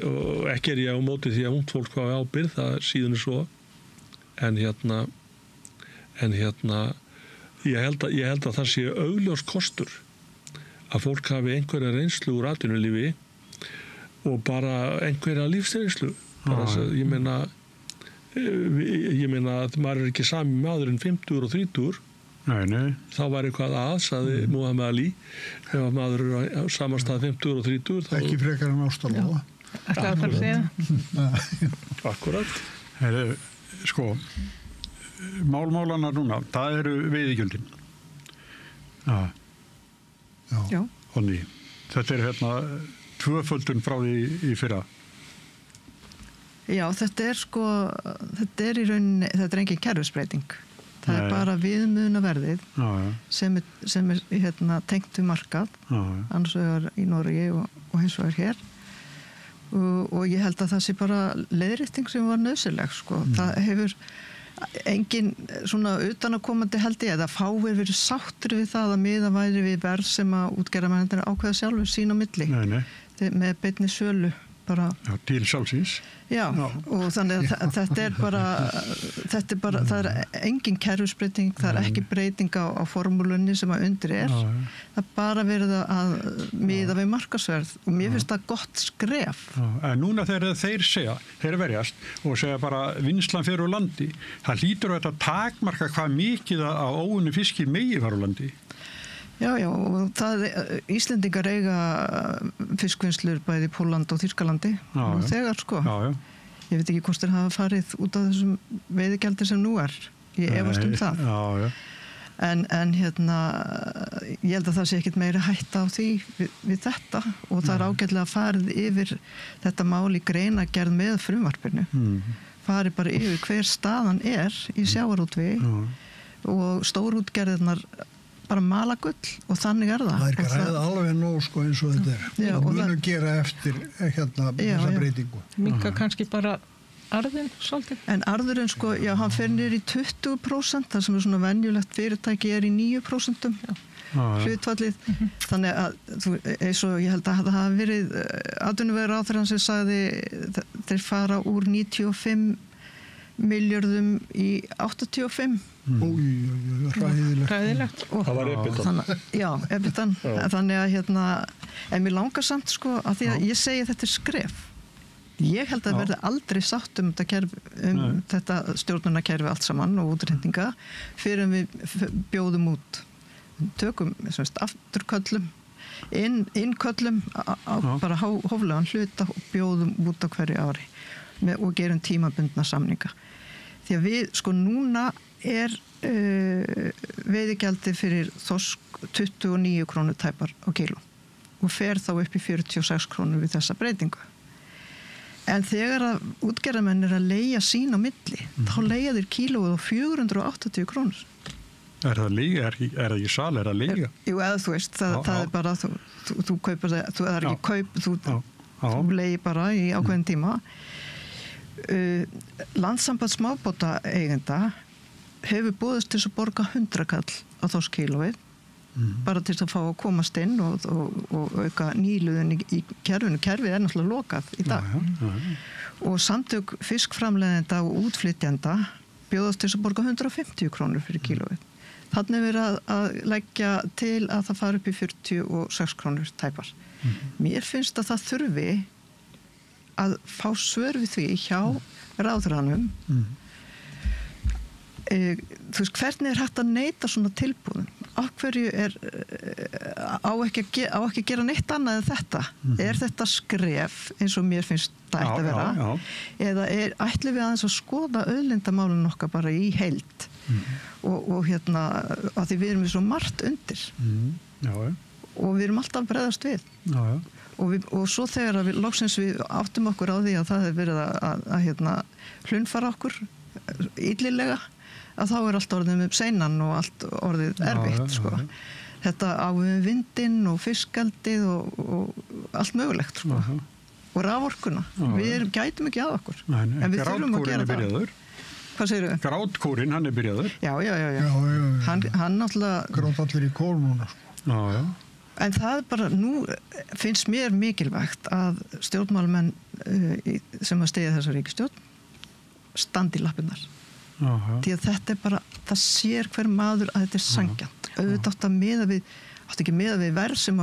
og ekki er ég á móti því að ungt fólk hafi ábyrgð, það síðan er svo, en hérna, ég held að það sé augljós kostur að fólk hafi einhverja reynslu úr atvinnulífi og bara einhverja lífsreynslu, ég meina að maður er ekki sami maður en 50 og 30. Nei. Þá var eitthvað sagði Muhammad Ali, ef maður er á samastað 50 og 30. Ekki frekar en ástalóða. Ekki að það segja. Akkurat. Sko, málmálanar núna, það eru veiðigjöldin. Já. Og ný. Þetta er hérna tvöföldun frá því í fyrra. Já, þetta er í rauninni, þetta er engin kerfisbreyting. Það er bara viðmiðunarverðið sem er tengt við markað, annars vegar í Noregi og hins vegar hér. Og ég held að það sé bara leiðrétting sem var nauðsynleg. Það hefur engin svona utanakomandi held ég, eða fáir verið sáttir við það að miða væri við verð sem að útgerðarmennirnir ákveða sjálfur sín á milli. Með beinni sölu. Til sjálfsins. Já, og þannig að þetta er bara, það er engin kerfisbreyting, það er ekki breyting á formúlunni sem að undir er. Það er bara verið að miða við markaðsverð og mér finnst það gott skref. En núna þegar þeir verjast og segja bara vinnslan fer úr landi, það hlýtur þetta takmarka hvað mikið á óunni fiski megi var úr landi. Já, og Íslendingar eiga fiskvinnslur bæði í Pólland og Þýskalandi og þegar ég veit ekki hvort þeir hafa farið út af þessum veiðigjaldi sem nú er, ég efast það. En hérna, ég held að það sé ekkert meiri hætta á því við þetta og það er ágætlega farið yfir þetta mál í greinargerð með frumvarpinu. Farið bara yfir hver staðan er í sjávarútvegi og stórútgerðirnar bara mala gull og þannig er það. Það er græða alveg nóg eins og þetta er. Það munum gera eftir þessa breytingu. Minka kannski bara arðin svolítið. En arðurinn hann fer niður í 20%, það sem er svona venjulegt fyrirtæki er í 9% hlutfallið. Þannig að eins og ég held að það hafi verið atvinnuvegaráðherrann sem sagði þeir fara úr 95 milljörðum í 85. Hræðilegt. Það var ebitan. Já, ebitan. Þannig að en mér langar samt að því að ég segi þetta er skref. Ég held að verði aldrei sátt þetta stjórnunarkerfi allt saman og útreikninga fyrir en við bjóðum út. Tökum afturköllum, innköllum bara hóflegan hluta og bjóðum út á hverju ári og gerum tímabundna samninga. Því að við núna er veiðigjaldi fyrir þorsk 29 krónur tæpar á kíló og fer þá upp í 46 krónur við þessa breytingu. En þegar að útgerðarmenn er að leigja sín á milli, þá leigja þeir kílóið á 480 krónur. Er það ekki sal, er það leiga? Jú, eða þú veist, það er bara, þú kaupar það, það er ekki kaup, þú leigir bara í ákveðin tíma. Landssamband smábáta eigenda hefur boðist til að borga 100 kall á þorskílóið bara til að fá að komast inn og auka nýluðin í kerfinu. Kerfið er náttúrulega lokað í dag. Og samtök fiskframleiðenda og útflytjenda bjóðast til að borga 150 krónur fyrir kílóið. Þannig er verið að leggja til að það fari upp í 46 krónur tæpar. Mér finnst að það þurfi að fá svör við því hjá ráðherranum. Þú veist, hvernig er hægt að neita svona tilbúðum? af hverju á ekki að gera neitt annað en þetta? Er þetta skref eins og mér finnst það ætti að vera? Eða ætlum við aðeins að skoða auðlindamálun okkar bara í heild? Og að því við erum við svo margt undir. Og við erum alltaf að bregðast við. Og svo þegar við loksins við áttum okkur á því að það hefur verið að hlunnfara okkur illilega, að þá allt orðið með seinan og allt orðið erfitt, sko. Þetta á við vindinn og fiskaldið og allt mögulegt, sko. Og raforkuna. Við gætum ekki að okkur. En við þurfum að gera það. Hvað segirðu? Grátkórinn, hann byrjaður. Já. Hann náttúrulega... Grátallir í kór núna. Já. En það bara, nú finnst mér mikilvægt að stjórnmálamenn sem að styðja þessa ríkisstjórn standi í lappirnar. Því að þetta bara, það sér hver maður að þetta sanngjarnt. Auðvitað átti ekki miða við verð sem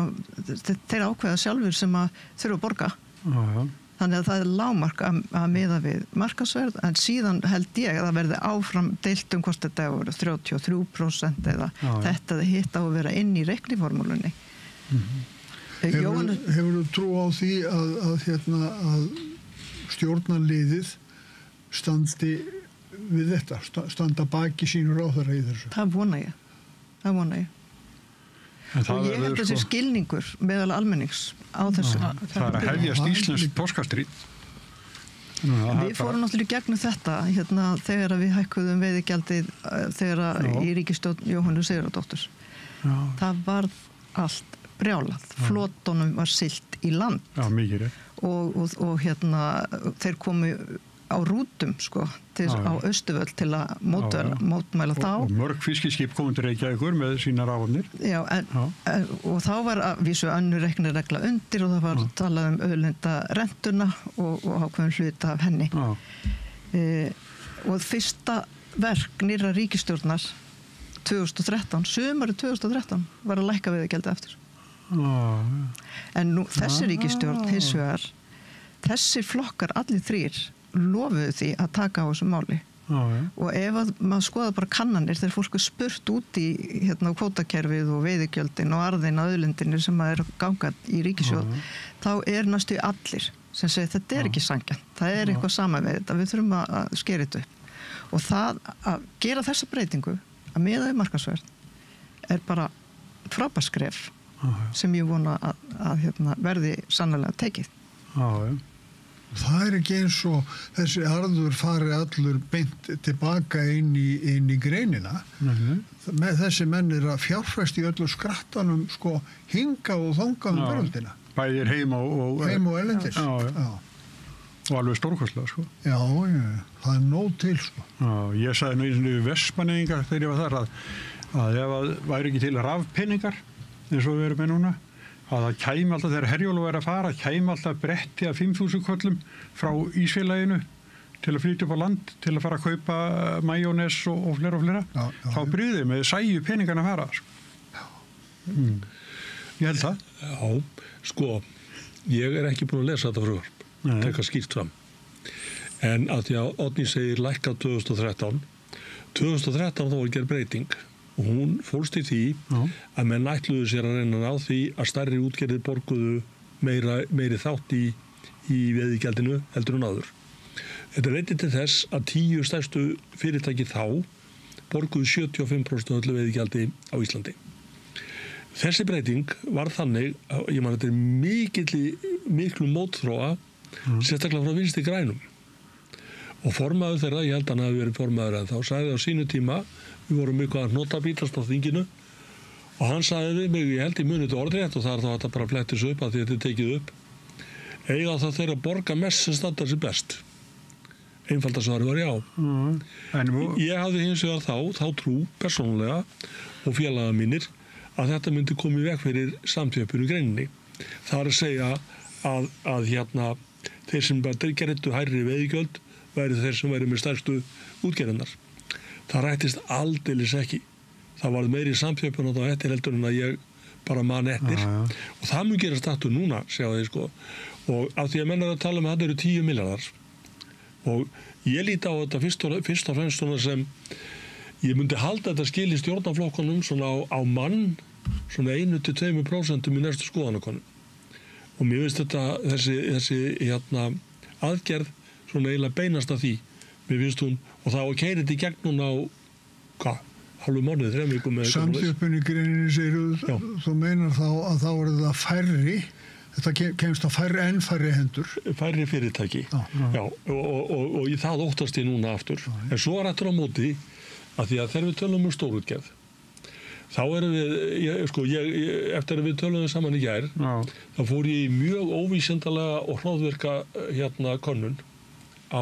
þeir ákveða sjálfur sem að þurfa að borga. Þannig að það lágmark að miða við markaðsverð, en síðan held ég að það verði áfram deilt hvort þetta voru 33% eða þetta hitt á að vera inn í reikniformúlunni. Hefur þú trú á því að stjórnarliðið standi við þetta, standa baki sínu ráðherra í þessu? Það vona ég. Og ég held þessi skilningur meðal almennings á þessu. Það að hefjast íslensk páskastríð. Við fórum náttúrulega í gegnum þetta þegar við hækkuðum veiðigjaldið þegar í ríkisstjórn Jóhannu Sigurðardóttur. Það var allt brjálað. Flotunum var siglt í land. Já, mikið rétt. Og þeir komu á rútum, sko, á Austurvöll til að mótmæla þá. Og mörg fiskiskip komum til Reykjavíkur með sínar áhafnir. Já, og þá var að vísu önnur reikniregla undir og það var talað um auðlindarentuna og ákveðum hluta af henni. Og fyrsta verk nýrra ríkisstjórnar 2013, sumarið 2013, var að lækka veiðigjaldið eftir. En nú, þessi ríkisstjórn, hins vegar, þessir flokkar, allir þrír, lofuðu því að taka á þessu máli. Og ef að maður skoða bara kannanir þegar fólk spurt út í kvótakerfið og veiðigjöldin og arðin að auðlindinni sem er gangað í ríkissjóð, þá næstu allir sem segir þetta ekki sanngjarnt, það eitthvað sama við þetta, við þurfum að skera þetta upp. Og það að gera þessa breytingu að miða við markaðsverð bara frábært skref sem ég vona að verði sannarlega tekið. Það ekki eins og þessi arður fari allur beint tilbaka inn í greinina. Með þessi menn að fjárfæst í öllu skrattanum, sko, hinga og þanga veröldina. Bæðir heim og erlendis. Og alveg stórkostlega, sko. Já, það nóg til, sko. Ég sagði nú eins og við Vestmanningar þegar ég var þar að ef það væri ekki til rafpenningar eins og við erum með núna, að það kæmi alltaf þegar Herjólfur væri að fara, kæmi alltaf bretti af 5.000 kollum frá Ísfélaginu til að flytja upp á land, til að fara að kaupa majónes og fleira. Þá brýði með sæju peningana að fara. Ég held það. Já, sko, ég ekki búin að lesa þetta frumvarp, tekka skýrt fram. En að því að Oddný segir lækka 2013 þá var gerð breyting. Og hún fólst í því að menn ætluðu sér að reyna á því að stærri útgerðir borguðu meiri þátt í veiðigjaldinu heldur en áður. Þetta leiddi til þess að 10 stærstu fyrirtæki þá borguðu 75% af öllu veiðigjaldi á Íslandi. Þessi breyting var þannig að þetta miklu mótþróa sérstaklega frá Vinstri grænum. Og formaður þeirra, ég held að hann hafi verið formaður en þá sagði á sínu tíma, við vorum mjög að hnótabítast á þinginu og hann sagði við mig, ég held í munið til orðrétt og það þá þetta bara flettis upp að því þetta tekið upp. Eiga það þeirra borga mest sem standa sér best. Einfalda svari var já. Ég hafði hins vegar þá trú persónulega og félaga mínir að þetta myndi koma í veg fyrir samþjöppun í greininni. Það að segja að þeir sem bara gerðu hærri veiðigjöld væri þeir sem væri með stærstu útgerðarnar. Það rættist aldeilis ekki. Það var meiri samþjöppun á þá eftir heldur en að ég bara man eftir. Og það mun gerast aftur núna, sjá þið sko. Og af því að menn að tala um að þetta eru 10 milljarðar. Og ég líti á þetta fyrst og fremst sem ég myndi halda þetta skil í stjórnarflokkunum svona á mann svona 1-2% í næstu skoðanakonum og mér finnst þetta þessi aðgerð svona eiginlega beinast að því mér finnst hún og það á að keyra þetta í gegn núna á hálfu mánuði, 3 vikum Samþjöppun í greininni segir þú meinar þá að þá eru það færri þetta kemst á færri hendur færri fyrirtæki já, og í það óttast ég núna aftur en svo er þetta á móti að því að þegar við tölum stórútgerð þá erum við eftir að við tölum saman í gær þá fór ég í mjög óvísindalega og hróðverka könnun á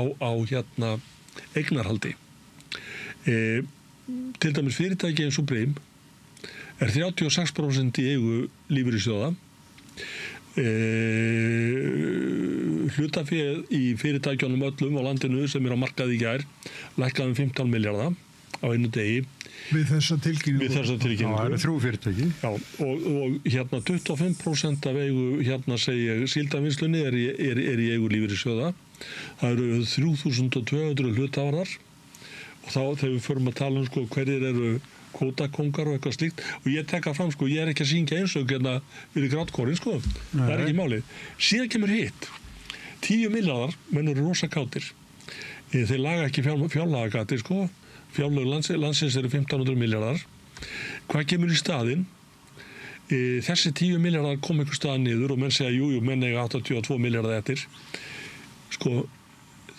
eignarhaldi til dæmis fyrirtæki eins og Brim er 36% í eigu lífeyrissjóða hlutaféð í fyrirtækjunum öllum á landinu sem er á markaði í gær lækkaði 15 milljarða á einu degi við þessa tilkynningu það eru 3 fyrirtæki og 25% af eigu síldarvinnslunni er í eigu lífeyrissjóða það eru 3200 hluthafarar og þá þegar við förum að tala hverjir eru kvótakongar og eitthvað slíkt og ég tekka fram, ég er ekki að syngja einsög við grátkórin, það er ekki málið. Síðan kemur hitt 10 milljarðar, menn eru rosa kátir þeir laga ekki fjárlagagati fjárlög landsins eru 1500 milljarðar hvað kemur í staðinn þessi 10 milljarðar kom einhver stað niður og menn segja jú, menn eiga 82 milljarðar eftir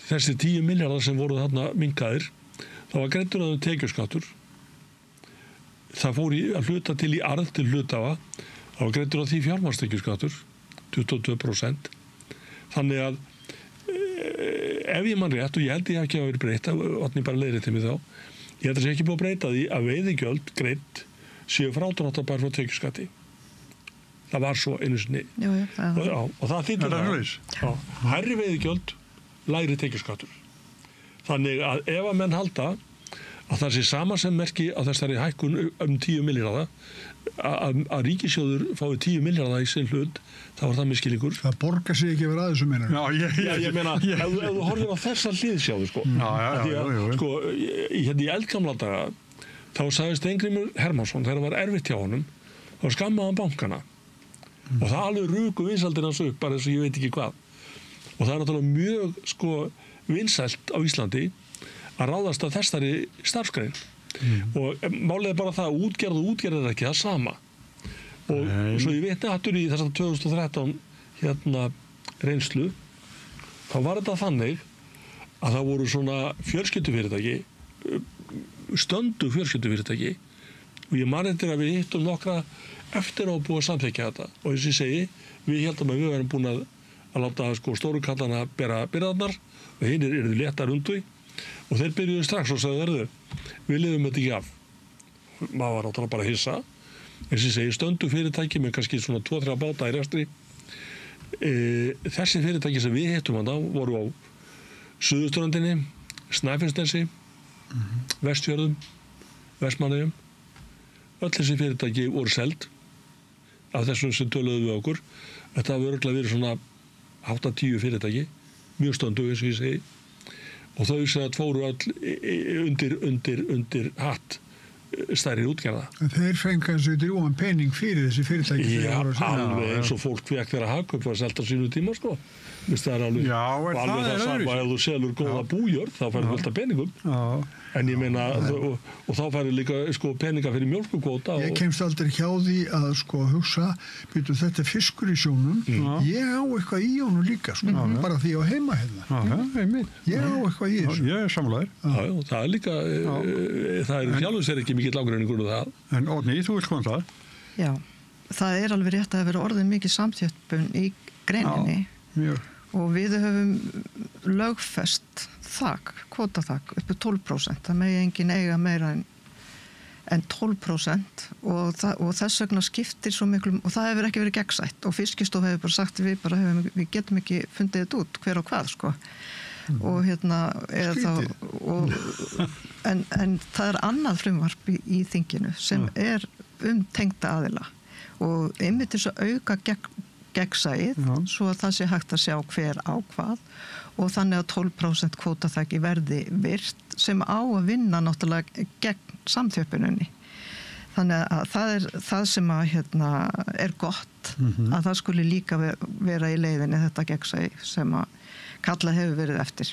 þessi 10 milljarðar sem voru þarna minnkaðir það var greiddur að tekjuskattur það fór að hluta til í arð til hlutafa það var greiddur að því fjármagnstekjuskattur 22% þannig að ef ég mann rétt og ég held ég ekki að vera breyta og bara leiðrétti mig þá ég held að það sé ekki búið að breyta því að veiðigjöld greidd séu frádráttabær frá tekjuskatti það var svo einu sinni og það þýddi það hærri veiðigjöld lægri tekjuskattur þannig að ef að menn halda að það sé sama sem merki að þessari hækkun 10 milljarða að ríkissjóður fái 10 milljarða í sinn hlut þá er það miskilningur. Það borgar sig ekki að vera að þessu meinar. Ég meina, ef þú horfir á þessa hliðsjáðu í eldgamla daga þá sagði Steingrímur Hermannsson þegar það var erfitt hjá honum þá skammaði hann bankana og það alveg ruku vinsældir hans upp bara eins og ég veit ekki hvað og það er náttúrulega mjög vinsælt á Íslandi að ráðast að þessari starfsgrein og málið er bara það að útgerð er ekki það sama og svo ég veit aftur í þess að 2013 reynslu þá var þetta þannig að það voru svona fjölskyldufyrirtæki stöndu fjölskyldufyrirtæki og ég man eftir að við hittum nokkra eftir á búið að samþekja þetta og eins og ég segi, við heldum að við verðum búin að láta stóru kallana bera byrðarnar og hinn eru léttar undu og þeir byrjuðu strax og sagði við lifum þetta ekki af maður var náttúrulega bara hissa eins og ég segi stöndu fyrirtæki með kannski svona 2-3 báta í rekstri þessi fyrirtæki sem við hittum hann á voru á Suðurströndinni, Snæfellsnesi Vestfjörðum Vestmannaeyjum öll þessi fyrirtæki voru seld af þessum sem töluðu við okkur þetta hafi örugglega verið svona 8-10 fyrirtæki mjög stöndu eins og ég segi og þau sem að fóru all undir hatt stærri útgerða. Þeir fengi eins og drjúan pening fyrir þessi fyrirtæki. Já, alveg eins og fólk fekk þeirra Hagkaup var selt á sínu tíma það er alveg það sama ef þú selur góða bújörð þá færðu fullt af peningum en ég meina og þá færðu líka peninga fyrir mjólkukvóta ég kemst aldrei hjá því að hugsa þetta er fiskur í sjónum ég á eitthvað í honum líka bara því ég á heima hérna ég á eitthvað í þessu ég er sammálaður það er líka það er sjálfur sér ekki mikill ágreiningur það en Oddný, þú vilt koma það? Já, það er alveg rétt að vera orðið mikið samþjöppun í greininni og við höfum lögfest kvótaþak uppi 12%, það megi engin eiga meira en 12% og þess vegna skiptir svo miklu og það hefur ekki verið gegnsætt og Fiskistofa hefur bara sagt við getum ekki fundið þetta út hver og hvað og en það er annað frumvarp í þinginu sem er tengda aðila og einmitt þess að auka gegnsæið svo að það sé hægt að sjá hver á hvað og þannig að 12% kvótaþaki verði virt sem á að vinna náttúrulega gegn samþjöppununni. Þannig að það er það sem að er gott að það skuli líka vera í leiðinni þetta gegnsæi sem að kallað hefur verið eftir.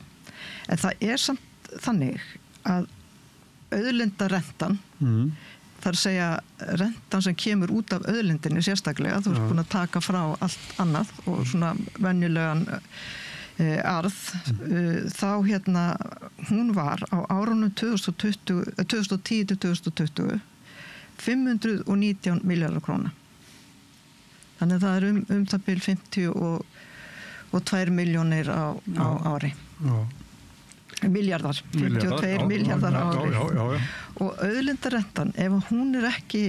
En það er samt þannig að auðlindarentan, þar að segja rentan sem kemur út af auðlindinni sérstaklega, þú ert búin að taka frá allt annað og svona venjulegan arð, þá hún var á árunum 2010 til 2020 519 miljardar króna. Þannig að það er það bil 52 milljónir á ári. Miljardar, 52 miljardar á ári. Já. Og auðlindarentan, ef hún ekki,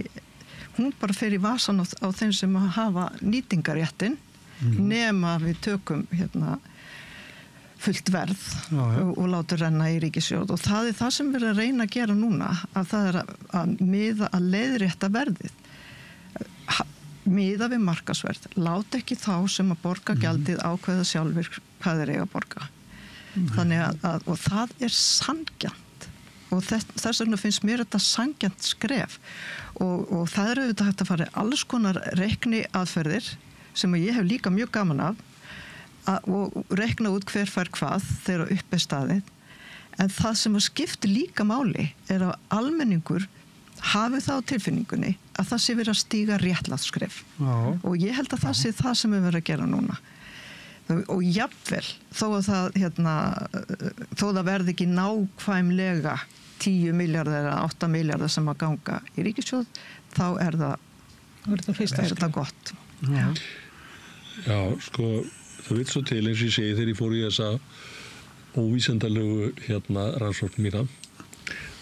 hún bara fer í vasan á þeim sem hafa nýtingaréttin, nema við tökum fullt verð og látur renna í ríkissjóð, og það er það sem við erum að reyna að gera núna, að það er að miða að leiðrétta verðið, miða við markaðsverð, láta ekki þá sem að borga gjaldið ákveða sjálfur hvað þeir eiga að borga. Þannig að og það er sanngjarnt, og þess vegna finnst mér þetta sanngjarnt skref, og það er auðvitað hægt að fara alls konar reikni aðferðir sem ég hef líka mjög gaman af, og rekna út hver fær hvað þegar upp staðið, en það sem að skiptir líka máli er að almenningur hafi það á tilfinningunni að það sé verið að stíga réttlátt og ég held að það sé það sem við verðum að gera núna, og jafnvel þó að þó það verði ekki nákvæmlega 10 miljardar eða 8 miljardar sem að ganga í ríkissjóð, þá er það gott. Já, sko það vil svo til, eins og ég segi, þegar ég fór í þessa óvísendalegu rannsókn mína,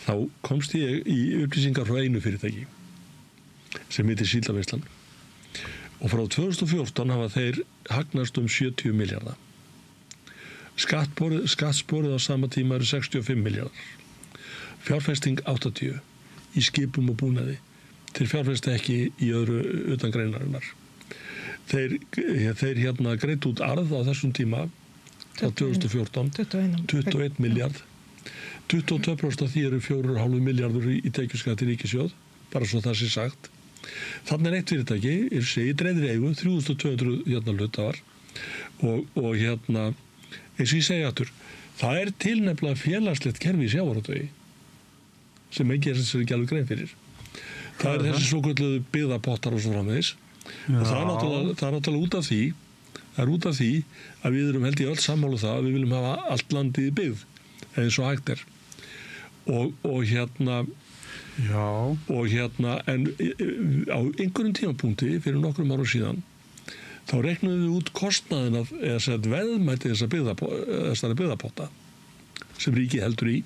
þá komst ég í upplýsingar frá einu fyrirtæki sem heitir Síldarvinnslan, og frá 2014 hafa þeir hagnast 70 miljardar. Skattsporið á sama tíma eru 65 miljardar. Fjárfesting 80 í skipum og búnaði. Þeir fjárfesti ekki í öðru utan greinarinnar. Þeir greitt út arð á þessum tíma á 2014 21 miljard, 22% af því eru 4,5 miljardur í tekjuskatt í ríkissjóð, bara svo það sé sagt. Þannig er eitt fyrirtæki í dreifðri eigu, 3200 hluthafar, og eins og ég segi aftur, það er til nefnilega félagslegt kerfi í sjávarútvegi sem ekki sér ekki alveg grein fyrir. Það er þessi svokölluðu byggðapottar og svo framvegis. Og það er náttúrulega út af því að við erum held í öll sammála það að við viljum hafa allt landið í byggð eins og hægt er, en á einhverjum tímapunkti fyrir nokkrum árum síðan þá reiknuðum við út kostnaðin eða veðmæti þessari byggðapotta sem ríkið heldur í.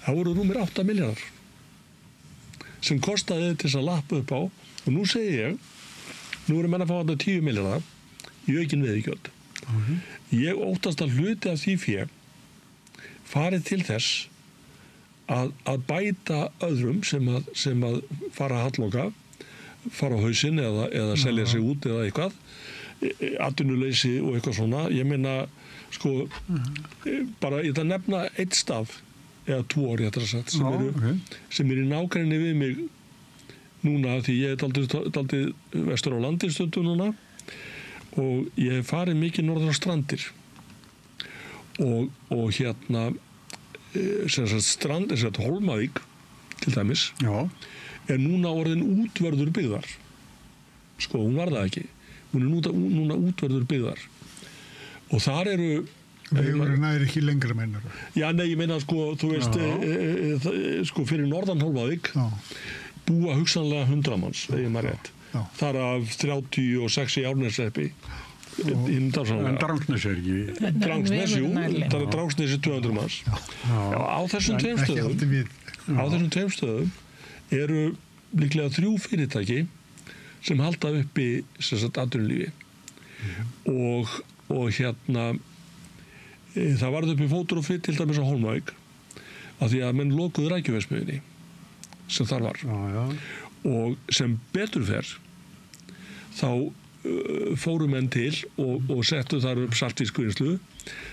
Það voru rúmir 8 miljardar sem kostaði til þess að lappa upp á, og nú segi ég, nú erum menn að fá þarna 10 miljardar í aukin veiðigjöld. Ég óttast að hluti af því fé farið til þess að bæta öðrum sem að fara að halloka, fara á hausinn eða selja sig út eða eitthvað, atvinnuleysi og eitthvað svona. Ég meina, sko, bara ég ætla að nefna einn stað eða 2 ár sem eru í nágrenni við mig núna, því ég er daldið vestur á landi stundu núna, og ég hef farið mikið norður á strandir, og Hólmavík til dæmis er núna orðin útvörður byggðar. Sko, hún var það ekki, hún er núna útvörður byggðar, og þar eru vegurinn er ekki lengra, meinar þú? Já, nei, ég meina, sko, þú veist, sko, fyrir norðan Hólmavík búa hugsanlega 100 manns, eða maður rétt. Þar af 36 í Árneshreppi. En Drangsnes er ekki? Drangsnes, jú, það er Drangsnes 200 manns. Á þessum tveim stöðum eru líklega 3 fyrirtæki sem halda uppi atvinnulífi. Og það varð uppi Fótur og Fit til dæmis á Hólmavík, af því að menn lokuðu rækjuverksmiðjunni sem þar var. Og sem betur fer, þá fóru menn til og settu þar upp saltfiskvinnslu,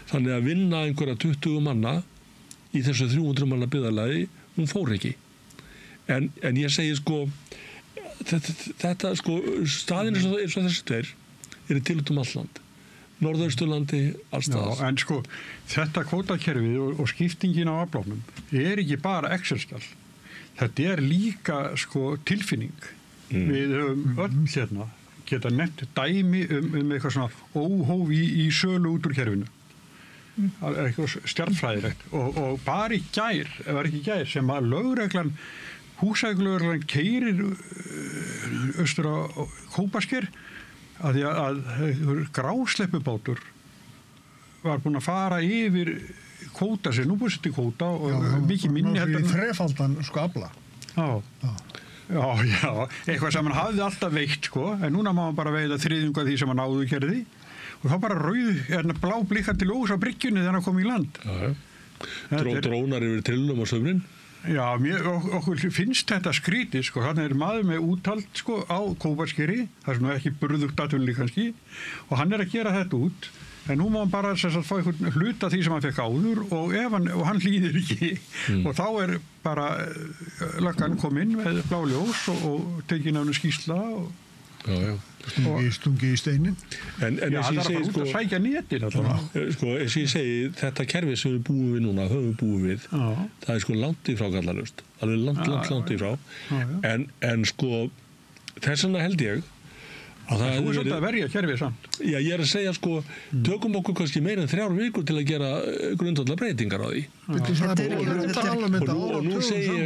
þannig að vinna einhverja 20 manna í þessu 300 manna byggðarlagi, hún fór ekki. En ég segi sko, þetta sko, staðin eins og þessi tveir eru til út alland. Norðausturlandi, allstaðar. Já, en sko, þetta kvótakerfið og skiptingin á aflánum er ekki bara Excel-skjal. Þetta er líka sko tilfinning. Við höfum öll hérna geta nefnt dæmi eitthvað svona óhóf í sölu út úr kerfinu. Eitthvað stjarnfræðilegt. Og bara í gær, ef það er ekki gær, sem að lögreglan, húsækulögreglan keyrir austur á Kópasker að því að grásleppubátur var búinn að fara yfir kvóta sér, nú búið sér til kvóta og mikið minni heldur. Nú sér í þrefaldan sko afla. Já, eitthvað sem hann hafði alltaf veitt sko, en núna má hann bara veiða þriðjunga því sem hann áður gerði og þá bara blá blikkandi ljós á bryggjunni þegar hann kom í land. Drónar yfir trillum á sömrin. Já, okkur finnst þetta skrítið sko, hann maður með úthald sko á Kópaskeri, það er svona ekki burðugt atvinnulíf kannski, og hann að gera þetta út, en nú má hann bara fá einhvern hluta því sem hann fekk áður og hann hlýðir ekki og þá bara löggan kom inn með blá ljós og tekin af skýrsla og stungi í steinin. En það er bara út að sækja netin sko, eins og ég segi, þetta kerfi sem við búum við núna, höfum búið við, það er sko langt í frá gallarlaust, alveg langt í frá, en sko þess vegna held ég að það þú svolítið að verja kerfið samt. Já, ég að segja sko, tökum okkur kannski meira en 3 vikur til að gera grundvallar breytingar á því.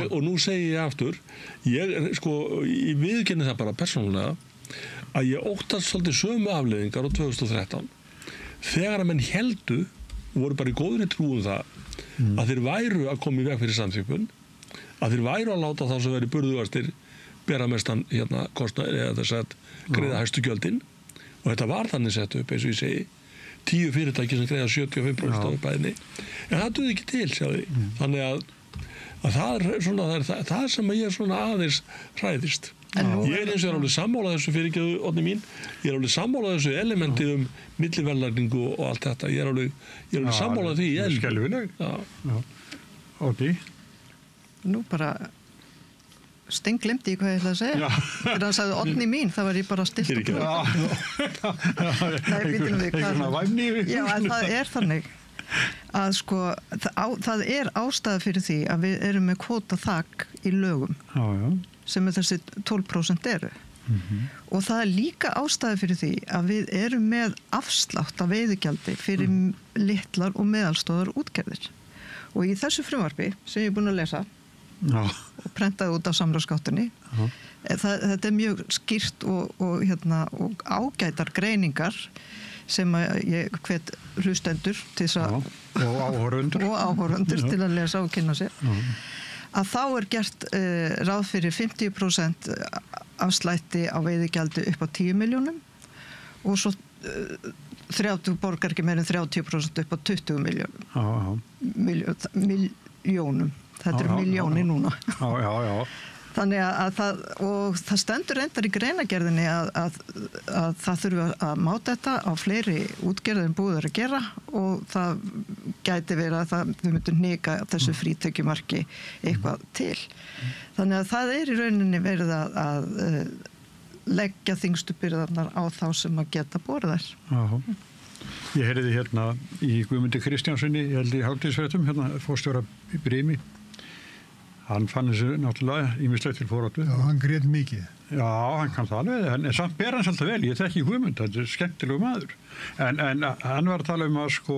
Og nú segi ég aftur, ég sko, ég viðurkenni það bara persónulega, að ég óttast svolítið sömu afleiðingar á 2013 þegar að menn heldu voru bara í góðri trúum það að þeir væru að koma í veg fyrir samþjöppun, að þeir væru að láta þá sem veri burðugastir bera mestan kostnað eða þess að greiða hæstu gjöldin og þetta var þannig sett upp eins og ég segi 10 fyrirtæki sem greiða 75% á bæðinni en það duði ekki til sjáði. Þannig að það er svona það sem ég svona aðeins hræðist. Ég eins og alveg sammálað þessu fyrirgjöðu Oddný mín, ég alveg sammálað þessu elementið milliverðlagningu og allt þetta, ég alveg sammálað því skelfileg. Oddný nú bara glemdi ég hvað ég ætlaði að segja þegar hann sagði Oddný mín, það var ég bara stilt það er þannig að sko það er ástæða fyrir því að við erum með kvóta þak í lögum sem þessi 12% eru og það er líka ástæða fyrir því að við erum með afslátt af veiðigjaldi fyrir litlar og meðalstóðar útgerðir og í þessu frumvarpi sem ég er búin að lesa og prentaði út af samráðsgáttunni þetta er mjög skýrt og ágætar greiningar sem ég hvet hlustendur til og áhorfundur til að lesa og kynna sér að þá er gert ráð fyrir 50% afslætti á veiðigjaldi upp á 10 milljónum og svo 30 borgar ekki meir en 30% upp á 20 milljónum þetta eru milljónir núna þannig að það stendur reyndar í greinagerðinni að það þurfi að máta þetta á fleiri útgerðum búður að gera og það gæti verið að þau myndu hnika þessu frítekjumarki eitthvað til þannig að það er í rauninni verið að leggja þyngstu byrðarnar á þá sem að geta borið þær. Ég heyrði hérna í Guðmundi Kristjánssoni, ég held í Hálftíðsfréttum, fórstjóra í Brimi. Hann fann þessu náttúrulega ýmislegt til foráttu. Já, hann grét mikið. Já, hann kann það alveg, en samt ber hans alltaf vel, ég þekki Guðmund, þetta er skemmtilegu maður. En hann var að tala að sko,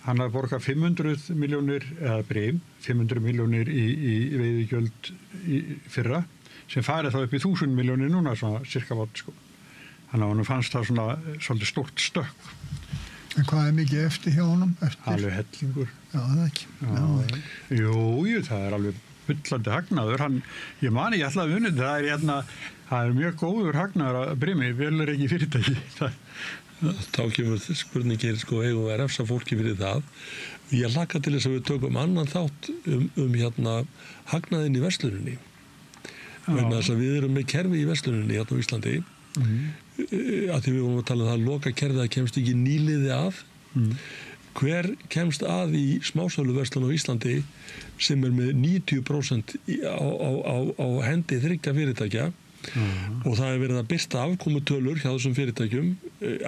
hann hafði borgað 500 milljónir, eða Brim, 500 milljónir í veiðigjöld fyrra, sem farið þá upp í 1000 milljónir núna, svona cirka vott, sko. Þannig að hann fannst það svona svolítið stórt stökk. En hvað er mikið eftir hjá honum? Alveg hellingur. Já, það ekki. Jú, það er alveg bullandi hagnaður. Ég ætlaði að vinna, það er mjög góður hagnaður að Brimi, vel er ekki fyrirtæki. Þá kemur spurningir, sko, eigum við að refsa fólki fyrir það. Ég hlakka til þess að við tökum annan þátt hagnaðinn í versluninni. Vegna þess að við erum með kerfi í versluninni hérna á Íslandi að því við vorum að tala að loka kerfið að kemst ekki nýliði að. Hver kemst að í smásöluverslun á Íslandi sem með 90% á hendi 3 fyrirtækja og það verið að birta afkomutölur hjá þessum fyrirtækjum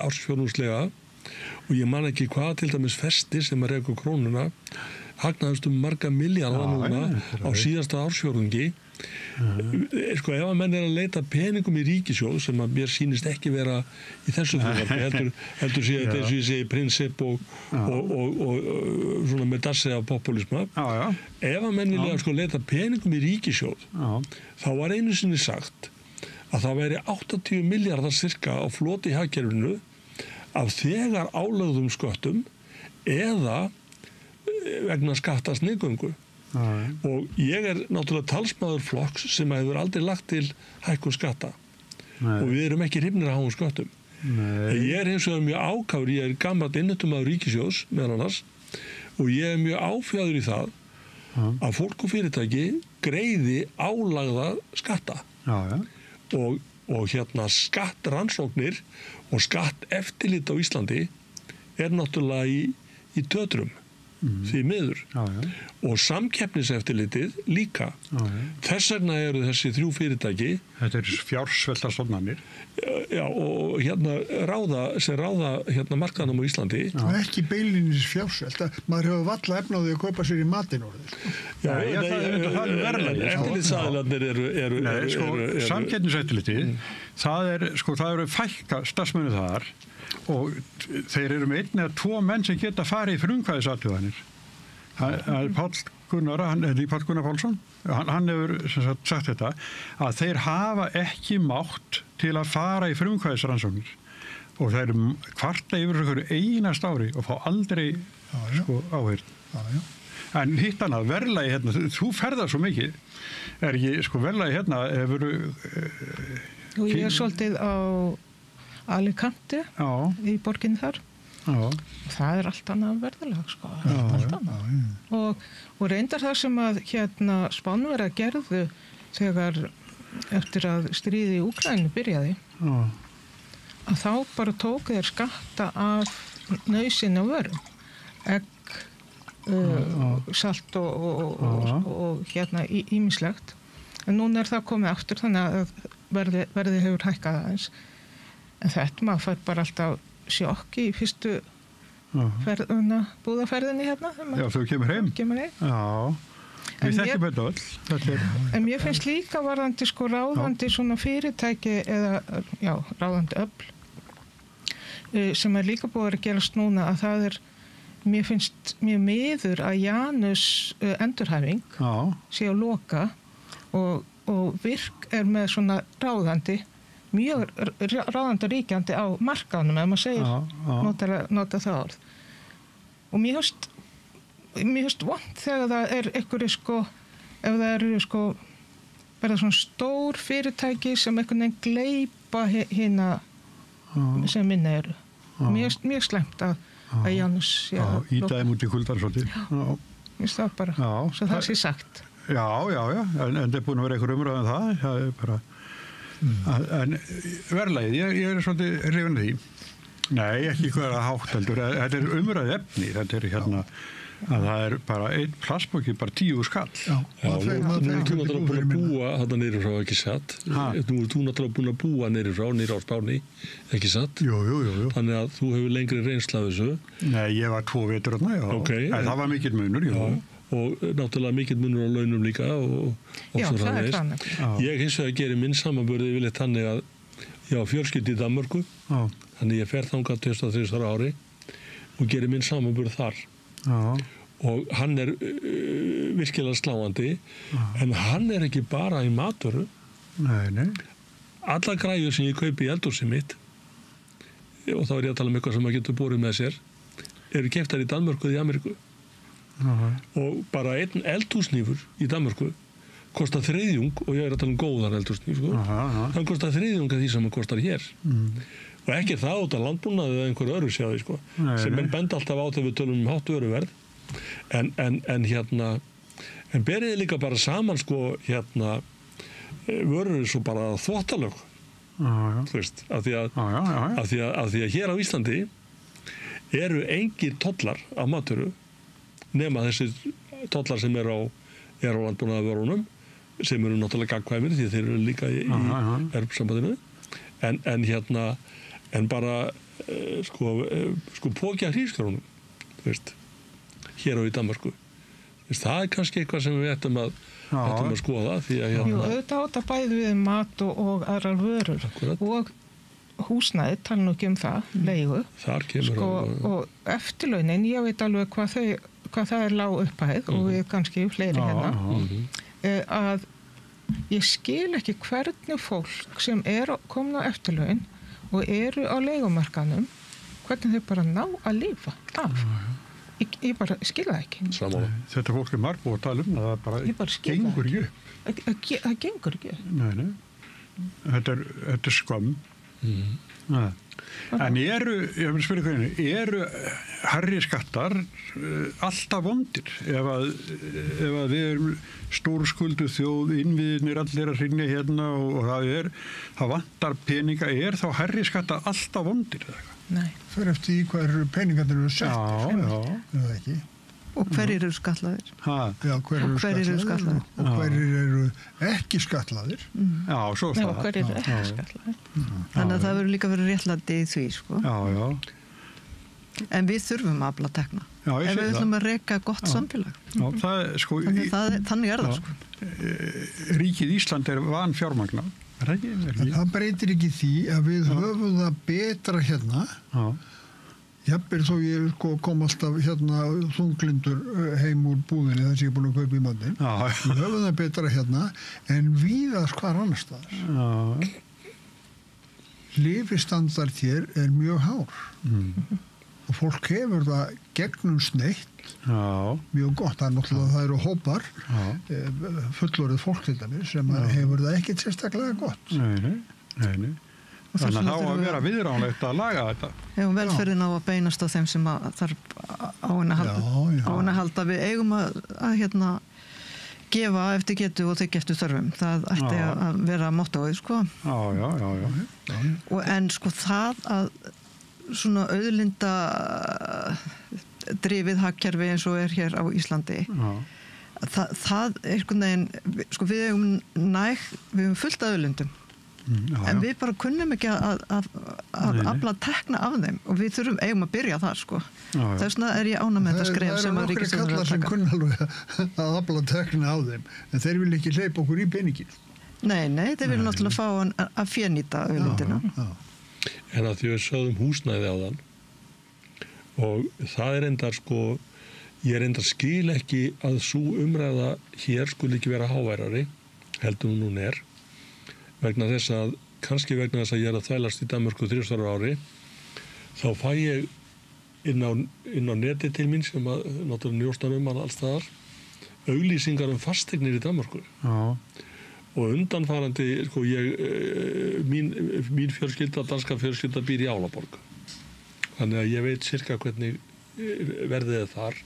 ársfjórðungslega og ég man ekki hvað til dæmis Festir sem að reka krónuna hagnaðist marga milljarða núna á síðasta ársfjórðungi. Ef að menn að leita peningum í ríkissjóð sem að mér sýnist ekki vera í þessu frumvarpi heldur sé þetta eins og ég segi prinsip og svona með dassi af populisma ef að menn vilja leita peningum í ríkissjóð þá var einu sinni sagt að það væri 80 milljarðar cirka á floti í hagkerfinu af þegar álögðum sköttum eða vegna skattasniðgöngu. Og ég náttúrulega talsmaður flokks sem hefur aldrei lagt til hækkun skatta og við erum ekki hrifnir af háum sköttum. Ég hins vegar mjög ákafur, ég gamall innheimtumaður ríkissjóðs meðal annars og ég mjög áfjáður í það að fólk og fyrirtæki greiði álagða skatta og skattrannsóknir og skatteftirlit á Íslandi náttúrulega í tötrum. Því miður og samkeppniseftirlitið líka þess vegna eru þessi 3 fyrirtæki þetta fjársvelta stofnanir og ráða markaðnum á Íslandi og ekki beilinins fjársvelta maður hefur valla efnaði að kaupa sér í matinn eftirlitsaðilarnir eru samkeppniseftirlitið það eru fækka starfsmennu þar og þeir eru með 1 eða 2 menn sem geta farið í frumkvæðisathuganir. Páll Gunnar Pálsson, hann hefur sagt þetta, að þeir hafa ekki mátt til að fara í frumkvæðisrannsóknir og þeir kvarta yfir okkur einast ári og fá aldrei áheyrn. En hitt annað, verðlagi hérna, þú ferðar svo mikið, ekki, verðlagi hérna hefur... Ég svolítið á Alicante í borginni þar og það allt annað verðalag allt annað og reyndar það sem að Spánverjar gerðu þegar eftir að stríði í Úkraínu byrjaði að þá bara tóku þeir skatta af nauðsynni á vörum egg, salt og ýmislegt en núna það komið aftur þannig að verði hefur hækkað aðeins. En þetta maður fær bara alltaf sjokk í fyrstu búðaferðinni hérna. Já, þú kemur heim. Já, við þekkjum þetta öll. En mér finnst líka varðandi ráðandi svona fyrirtæki eða, ráðandi öfl sem líka búið að gerast núna að það mér finnst mjög miður að Janus endurhæfing sé að loka og Virk með svona ráðandi mjög ráðandi ríkjandi á markaðnum ef maður segir nota það orð og mér finnst vont þegar það einhverju ef það eru verða svona stór fyrirtæki sem einhvern veginn gleypa hina sem minna eru mjög slæmt að Janus ídæðum út í kuldar svolítið mér finnst það bara svo það sé sagt já, en það búin að vera einhver umræðan það er bara en verðlagið, ég svolítið hrifinn því. Nei, ekki hverja hátt heldur. Þetta umræðið efni. Þetta hérna að það bara einn plastpoki bara 10 skall. Nú er þú náttúrulega búin að búa þarna niður frá, ekki satt? Nú er þú náttúrulega búin að búa niður á Spáni, ekki satt? Jú. Þannig að þú hefur lengri reynsla af þessu. Nei, ég var 2 vetur þarna, en það var mikill munur, og náttúrulega mikill munur á launum líka og svo framvegis. Ég hins vegar gerir minn samanburði yfirleitt þannig að ég á fjölskyldu í Danmörku þannig ég fer þangað 23 ári og gerir minn samanburð þar og hann virkilega sláandi en hann ekki bara í matvöru alla græjur sem ég kaupi í eldhúsið mitt og þá ég að tala um eitthvað sem maður getur borið með sér eru keyptar í Danmörku eða í Ameríku og bara einn eldhúsnýfur í Danmörku kostar 3 og ég að tala um góðan eldhúsnýf hann kostar 3 af því sem hann kostar hér og ekki það út af landbúnaði eða einhver öðru sjáði sem menn benda alltaf á þegar við tölum hátt vöruverð en beriði líka bara saman vörur svo bara þvottalög þú veist, af því að hér á Íslandi eru engir tollar á matvöru nema þessir tollar sem eru á landbúnaðarvörunum sem eru náttúrulega gagnkvæmir því þeir eru líka í Evrópusambandinu en bara pókja hrísgrjónum, þú veist, hér á í Danmörku. Það kannski eitthvað sem við ættum að skoða því að Jú, auðvitað á þetta bæði við mat og aðrar vörur og húsnæði, tala nú ekki það, leigu. Þar kemur og eftirlaunin, ég veit alveg hvað það er lág upphæð og við kannski fleiri að ég skil ekki hvernig fólk sem komin á eftirlaun og eru á leigumarkanum, hvernig þau bara ná að lifa af. Ég bara skil það ekki. Samála. Þetta fólk margbúið að tala það bara gengur ekki upp. Það gengur ekki upp. Nei. Þetta er skömm. En ég vil spyrja hvernig, eru hærri skattar alltaf vondir? Ef að við erum stórskuldu þjóð, innviðinir allir að hrynja hérna og það vantar peninga, þá hærri skattar alltaf vondir eða eitthvað? Nei. Fyrir eftir í hvað peningarnir eru sett. Já. Ekki. Og hverjir eru skatlaðir? Já, hverjir eru skatlaðir? Og hverjir eru ekki skatlaðir? Já, svo það. Og hverjir eru ekki skatlaðir? Þannig að það verður líka verið réttlæti í því, sko. Já. En við þurfum að afla tekna. Já, ef við ætlum að reka gott samfélag. Já, þannig er það, sko. Ríkið Ísland er vanfjármagnað. Það breytir ekki því að við höfum það betra hérna. Jafnvel þó ég kom alltaf hérna þunglindur heim úr búðinni þess að ég er búin að kaupa í matinn. Við höfum það betra hérna en víðast hvar annars staðar. Lifistandard hér er mjög hár. Og fólk hefur það gegnum sneitt mjög gott, það eru hópar fullorðið fólk til dæmis sem hefur það ekkert sérstaklega gott. Nei. Þannig að það á að vera viðránlegt að laga þetta. Velferðin á að beinast á þeim sem þarf á henni að halda. Við eigum að gefa eftir getu og þykja eftir þörfum. Það ætti að vera mottóið, sko. En sko það að svona auðlinda drifið hagkerfi eins og er hér á Íslandi það er einhvern veginn sko við höfum fullt af auðlindum en við bara kunnum ekki að afla tekna af þeim og við eigum að byrja þar, sko. Þess vegna er ég ánægð með þetta skref sem að ríkisstjórnin er að taka. Það eru nokkrir kallar sem kunna alveg að afla tekna af þeim en þeir vil ekki hleypa okkur í peningin. Nei, þeir vil náttúrulega fá að fénýta auðlindina. En að því við sögðum húsnæði á þann og það er endar ég er endar skil ekki að svo umræða hér skuli ekki vera háværari heldur hún er vegna þess að kannski vegna þess að ég er að þvælast í Danmörku 3 ári þá fæ ég inn á neti til mín sem að náttúrulega njóstar hann alls staðar auglýsingar fasteignir í Danmörku og undanfarandi mín fjölskylda, danska fjölskylda býr í Álaborg þannig að ég veit cirka hvernig verðið er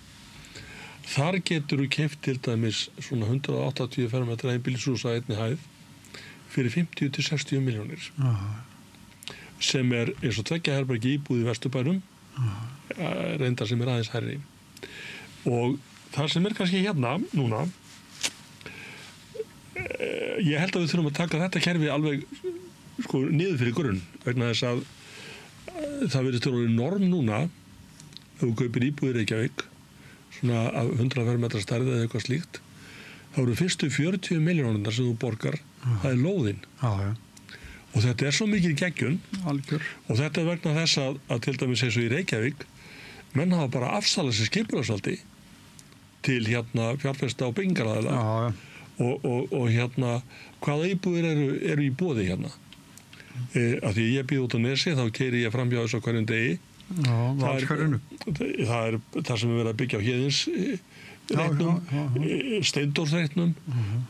þar getur þú keypt til dæmis svona 180 fermetra einbýlishús á einni hæð fyrir 50 til 60 milljónir sem er eins og 2 herbergi íbúð í Vesturbænum reyndar sem er aðeins hærri og það sem er kannski hérna núna ég held að við þurfum að taka þetta kerfi alveg niður fyrir grunn vegna þess að það verður orðið norm núna ef þú kaupir íbúð í Reykjavík svona af 100 fermetra stærð eða eitthvað slíkt þá eru fyrstu 40 milljónirnar sem þú borgar það er lóðin og þetta er svo mikil geggjun og þetta er vegna þess að til dæmis eins og í Reykjavík menn hafa bara afsalað sér skipulagsvaldi til hérna fjárfesta og byggingaræðila og hérna hvaða íbúðir eru í boði hérna af því ég býð út á Nesi þá keyri ég framhjá þessu á hverjum degi það er það sem er verið að byggja á Héðins reitnum Steindórsreitnum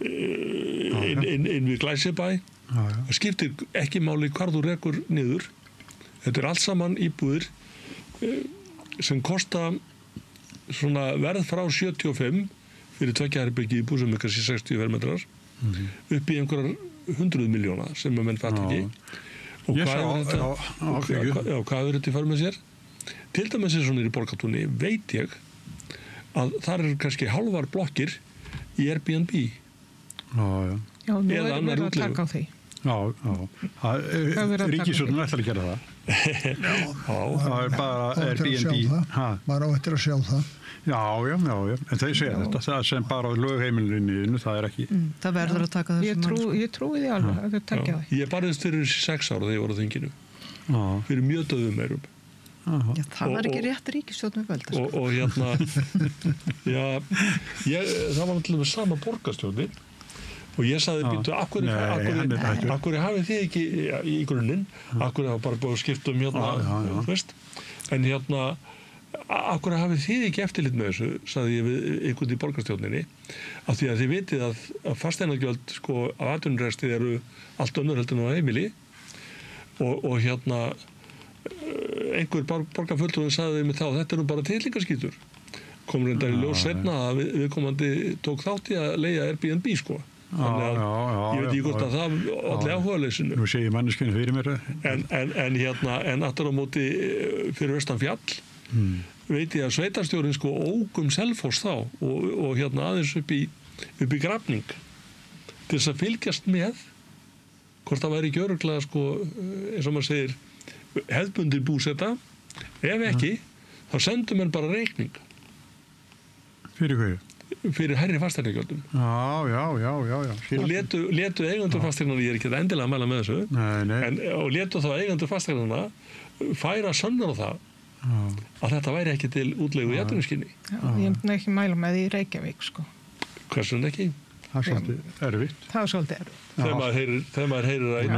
inn við Glæsibæ það skiptir ekki máli hvar þú rekur niður þetta er allt saman íbúðir sem kosta svona verð frá 75 fyrir 2 herbergi íbúð sem er kannski 60 fermetrar upp í einhverjar 100 milljóna sem að menn fatt ekki. Og hvað er þetta í för með sér? Til dæmis eins og niður í Borgartúni veit ég að þar kannski hálfar blokkir í Airbnb. Já, nú erum við að taka á því. Ríkisstjórnin ætlar að gera það. Það er bara Airbnb. Maður á eftir að sjá það. Já, en þeir segja þetta, það sem bara á lögheimilinu, það er ekki. Það verður að taka þessu. Ég trúi því alveg að þau takja það. Ég barðist fyrir 6 ára þegar ég voru á þinginu. Fyrir mjög döðum meirum. Já, það var ekki rétt ríkisstjórn við völd. Og það var náttúrulega sama borgarstjórnin og ég sagði, býttu, akkur hafið þið ekki í grunninn, akkur hafa bara búið að skipta þú veist, en akkur hafið þið ekki eftirlit með þessu, sagði ég við einhvern í borgarstjórninni, af því að þið vitið að fasteignagjöld af atvinnurrekstri eru allt önnur heldur en á heimili og einhver borgarfulltrúi sagði mig þá, þetta bara tillingaskítur. Kom reyndar í ljós seinna að viðkomandi tók þátt í að leigja Airbnb Þannig að ég veit ekki hvort að það allir áhugaleysinu. Nú sé ég manneskinu fyrir mér. En aftur á móti fyrir austan fjall veit ég að sveitarstjórinn ók Selfoss þá og aðeins upp í Grafning til þess að fylgjast með hvort það væri ekki örugglega eins og maður segir hefðbundin búseta. Ef ekki, þá sendum en bara reikning. Fyrir hverju? Fyrir hærri fasteignagjöldum. Já. Og létu eigendur fasteignanna, ég er ekki endilega að mæla með þessu, og létu þá eigendur fasteignanna færa sönnar á það að þetta væri ekki til útleigu í atvinnuskyni. Ég myndi ekki mæla með því í Reykjavík, Hversun ekki? Það er svolítið erfitt. Það er svolítið erfitt. Þegar maður heyrir að einn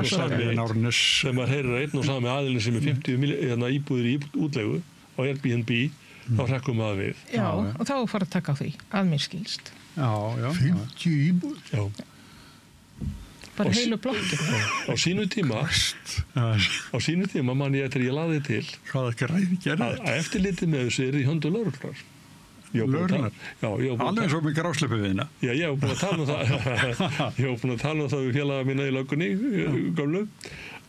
og sami aðilin sem er 50 íbúðir í útleigu á Airbnb, þá hrekkum maður við. Já, og þá fara að taka á því, að mér skilst. Já. 50 íbúð? Já. Bara heilu blokkin. Á sínu tíma man ég eftir ég laði til að eftirlitið með þessu í höndum lögreglunnar. Lögreglunar? Já. Alveg svo mikið grásleppu við hérna. Já, ég hef búin að tala um það. Ég hef búin að tala um það við félaga mína í löggunni, gömlu,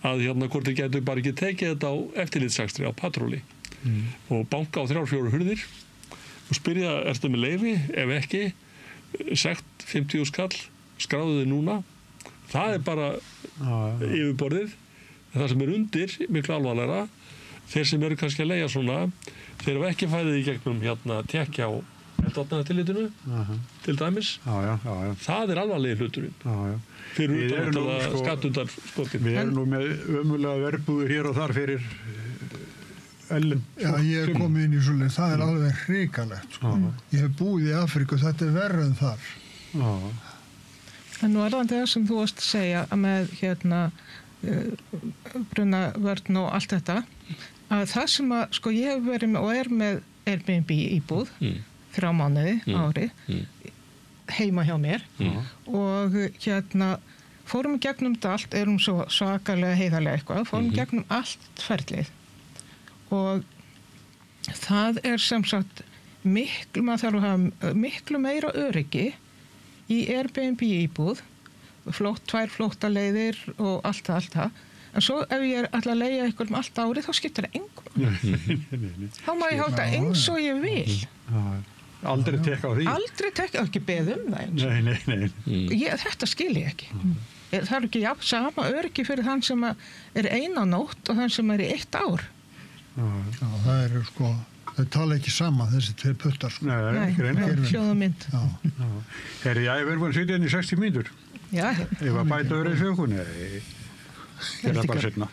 að hvort þið getur bara ekki tekið þetta á eftirlitssakstri, á patróli. Og banka á 3-4 hurðir og spyrja, ertu með leyfi? Ef ekki, sekt 50 skall, skráðu þið núna. Það er bara yfirborðið. Það sem er undir, miklu alvarlegra, þeir sem eru kannski að leigja svona, þeir eru ekki fæðið í gegnum tekja á eldvarnartillitinu, til dæmis. Það er alvarlegi hluturinn. Fyrir utan að skattundar skotin. Við erum nú með ömulega verbúður hér og þar fyrir ellum. Já, ég hef komið inn í svolítið, það er alveg hrikalegt. Ég hef búið í Afríku, þetta er verra en þar. En nú er það sem þú varst að segja að með brunavörn og allt þetta, að það sem að ég hef verið með og er með Airbnb íbúð 3 mánuði ári heima hjá mér og fórum í gegnum þetta allt, erum svo svakalega heiðarlega eitthvað, fórum í gegnum allt ferlið og það er sem sagt maður þarf að hafa miklu meira öryggi í Airbnb íbúð, 2 flóttaleiðir og allt það. En svo ef ég er alltaf að leigja ykkur allt árið, þá skiptir það engum. Þá má ég halda eins og ég vil. Aldrei tekka á því? Aldrei tekka, ekki beð það eins. Nei. Þetta skil ég ekki. Það er ekki sama öryggi fyrir þann sem er 1 nótt og þann sem er í 1 ár. Já, það eru þau tala ekki sama, þessi 2 puttar. Nei, sjóðamynd. Herri, ég verður búin að sitja inn í 60 mínútur. Já. Ég var bæta öðru í sögun. Nei, það er bara setna.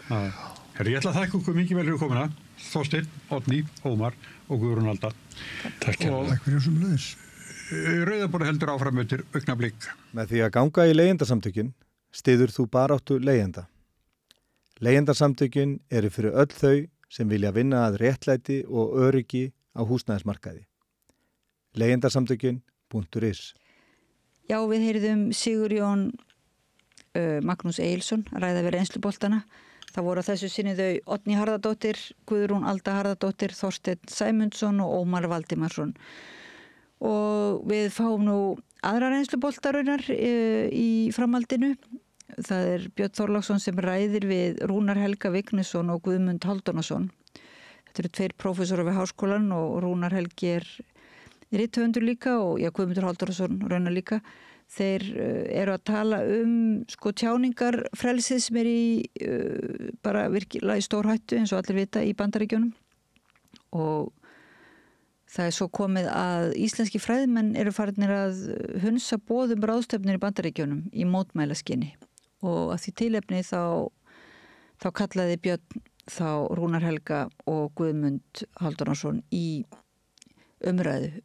Herri, ég ætla að þakka ykkur mikið vel fyrir komuna. Þorsteinn, Oddný, Ómar og Guðrún Alda. Takk fyrir þessum leiðis. Rauðaborð heldur áfram til augnablik. Með því að ganga í leigjendasamtökin styður þú baráttu leigjenda. Leigjendasamtökin eru fyrir öll þau sem vilja vinna að réttlæti og öryggi á húsnæðismarkaði. Leigjendasamtökin.is. Já, við heyrðum Sigurjón Magnús Egilsson ræða við reynsluboltana. Það voru á þessu sinni þau Oddný Harðardóttir, Guðrún Alda Harðardóttir, Þorsteinn Sæmundsson og Ómar Valdimarsson. Og við fáum nú aðra reynsluboltarunar í framhaldinu. það Björn Þorláksson sem ræðir við Rúnar Helga Vignisson og Guðmund Halldórsson. Þetta eru 2 prófessorar við háskólan og Rúnar Helgi rithöfundur líka og Guðmundur Halldórsson raunar líka. Þeir eru að tala sko tjáningarfrelsið sem í bara virkilega í stórhættu eins og allir vita í Bandaríkjunum og það svo komið að íslenski fræðimenn eru farnir að hunsa boðum ráðstefnir í Bandaríkjunum í mótmælaskyni og að því tilefni þá kallaði Björn þá Rúnar Helga og Guðmund Halldórsson í umræðu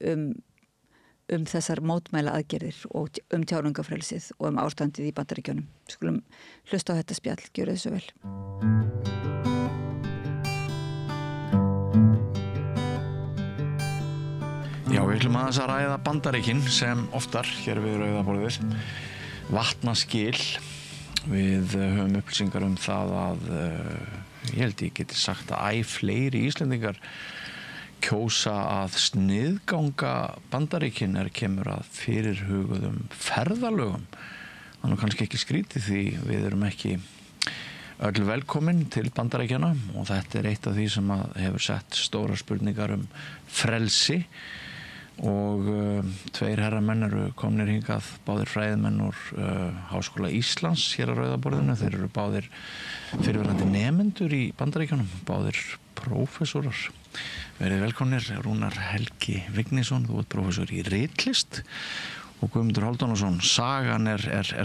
þessar mótmæla aðgerðir og tjáningafrelsið og ástandið í Bandaríkjunum. Skulum hlusta á þetta spjall, gjörið þessu vel. Já, við ætlum aðeins að ræða Bandaríkin sem oftar hér við Rauðaborðið. Vatnaskil. Við höfum upplýsingar það að ég held ég geti sagt að fleiri Íslendingar kjósa að sniðganga Bandaríkin kemur að fyrirhuguðum ferðalögum. Það kannski ekki skrítið því við erum ekki öll velkomin til Bandaríkjana og þetta eitt af því sem hefur sett stóra spurningar frelsi og 2 herramenn eru komnir hingað, báðir fræðimenn úr Háskóla Íslands hér á Rauðaborðinu. Þeir eru báðir fyrrverandi nemendur í Bandaríkjunum, báðir prófessorar. Verið velkomnir, Rúnar Helgi Vignisson, þú ert prófessor í ritlist og Guðmundur Halldórsson, sagan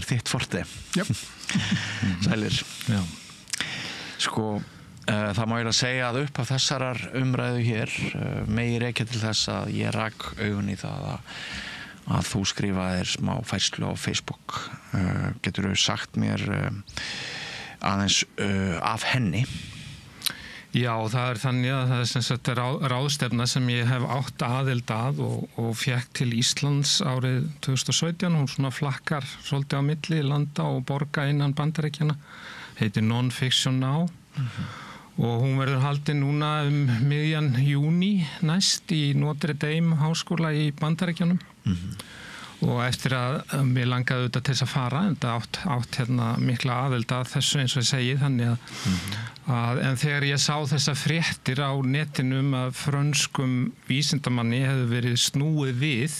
þitt forte. Jöp. Sælir. Já. Sko, það má ég að segja að upp af þessarar umræðu hér megi rekja til þess að ég rak augun í það að þú skrifaðir smá færslu á Facebook. Getur þú sagt mér aðeins af henni? Já, það þannig að það sem sagt ráðstefna sem ég hef átt aðild að og fékk til Íslands árið 2017. Hún svona flakkar svolítið á milli landa og borga innan Bandaríkjanna. Heitir Non-Fiction Now. Og hún verður haldin núna miðjan júní næst í Notre Dame háskóla í Bandaríkjanum. Og eftir að mér langaði auðvitað til þess að fara, þetta átt mikla aðild að þessu eins og ég segi, þannig að en þegar ég sá þessa fréttir á netinu að frönskum vísindamanni hefði verið snúið við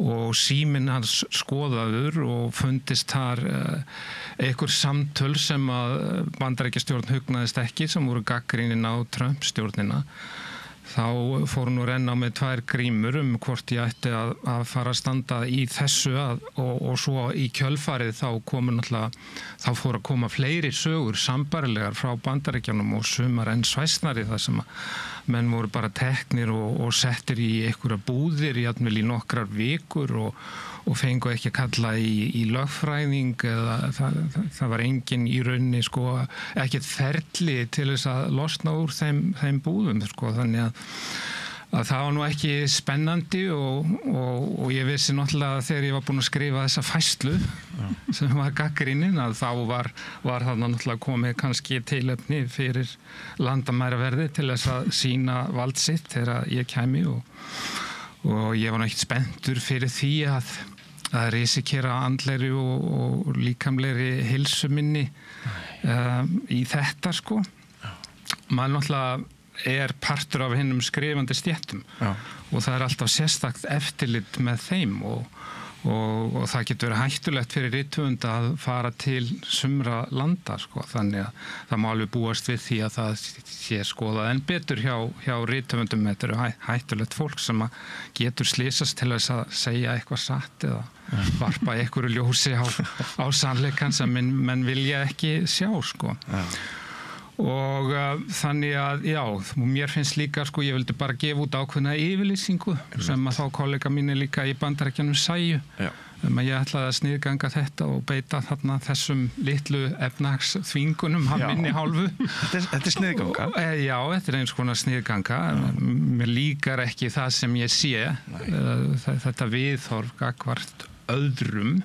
og síminn hans skoðaður og fundist þar einhver samtöl sem að Bandaríkjastjórn hugnaðist ekki, sem voru gagnrýnin á Trump-stjórnina. Þá fór nú renna á með 2 grímur hvort ég ætti að fara að standa í þessu og svo í kjölfarið þá fór að koma fleiri sögur sambarilegar frá Bandaríkjanum og sumar enn svæsnari þar sem menn voru bara teknir og settir í einhverja búðir jafnvel í nokkrar vikur og fengu ekki að kalla í lögfræðing eða það var engin í rauninni ekkert ferli til þess að losna úr þeim búðum þannig að það var nú ekki spennandi og ég vissi náttúrulega þegar ég var búin að skrifa þessa færslu sem var gagnrýnin að þá var þarna náttúrulega komið kannski tilefni fyrir landamæraverði til þess að sýna vald sitt þegar ég kæmi og ég var nú ekkert spenntur fyrir því að risikera andlegri og líkamlegri heilsu minni í þetta maður náttúrulega partur af hinnum skrifandi stéttum og það alltaf sérstakt eftirlit með þeim og það getur verið hættulegt fyrir rithöfund að fara til sumra landa þannig að það má alveg búast við því að það sé skoðað enn betur hjá rithöfundum. Þetta eru hættulegt fólk sem getur slysast til þess að segja eitthvað satt eða varpa einhverju ljósi á sannleikann sem menn vilja ekki sjá og þannig að mér finnst líka ég vildi bara gefa út ákveðna yfirlýsingu sem að þá kollega mínir líka í Bandaríkjanum sæju að ég ætlaði að sniðganga þetta og beita þarna þessum litlu efnahagsþvingunum af minni hálfu. Þetta sniðganga? Já, þetta eins konar sniðganga. Mér líkar ekki það sem ég sé þetta viðhorf gagnvart öðrum.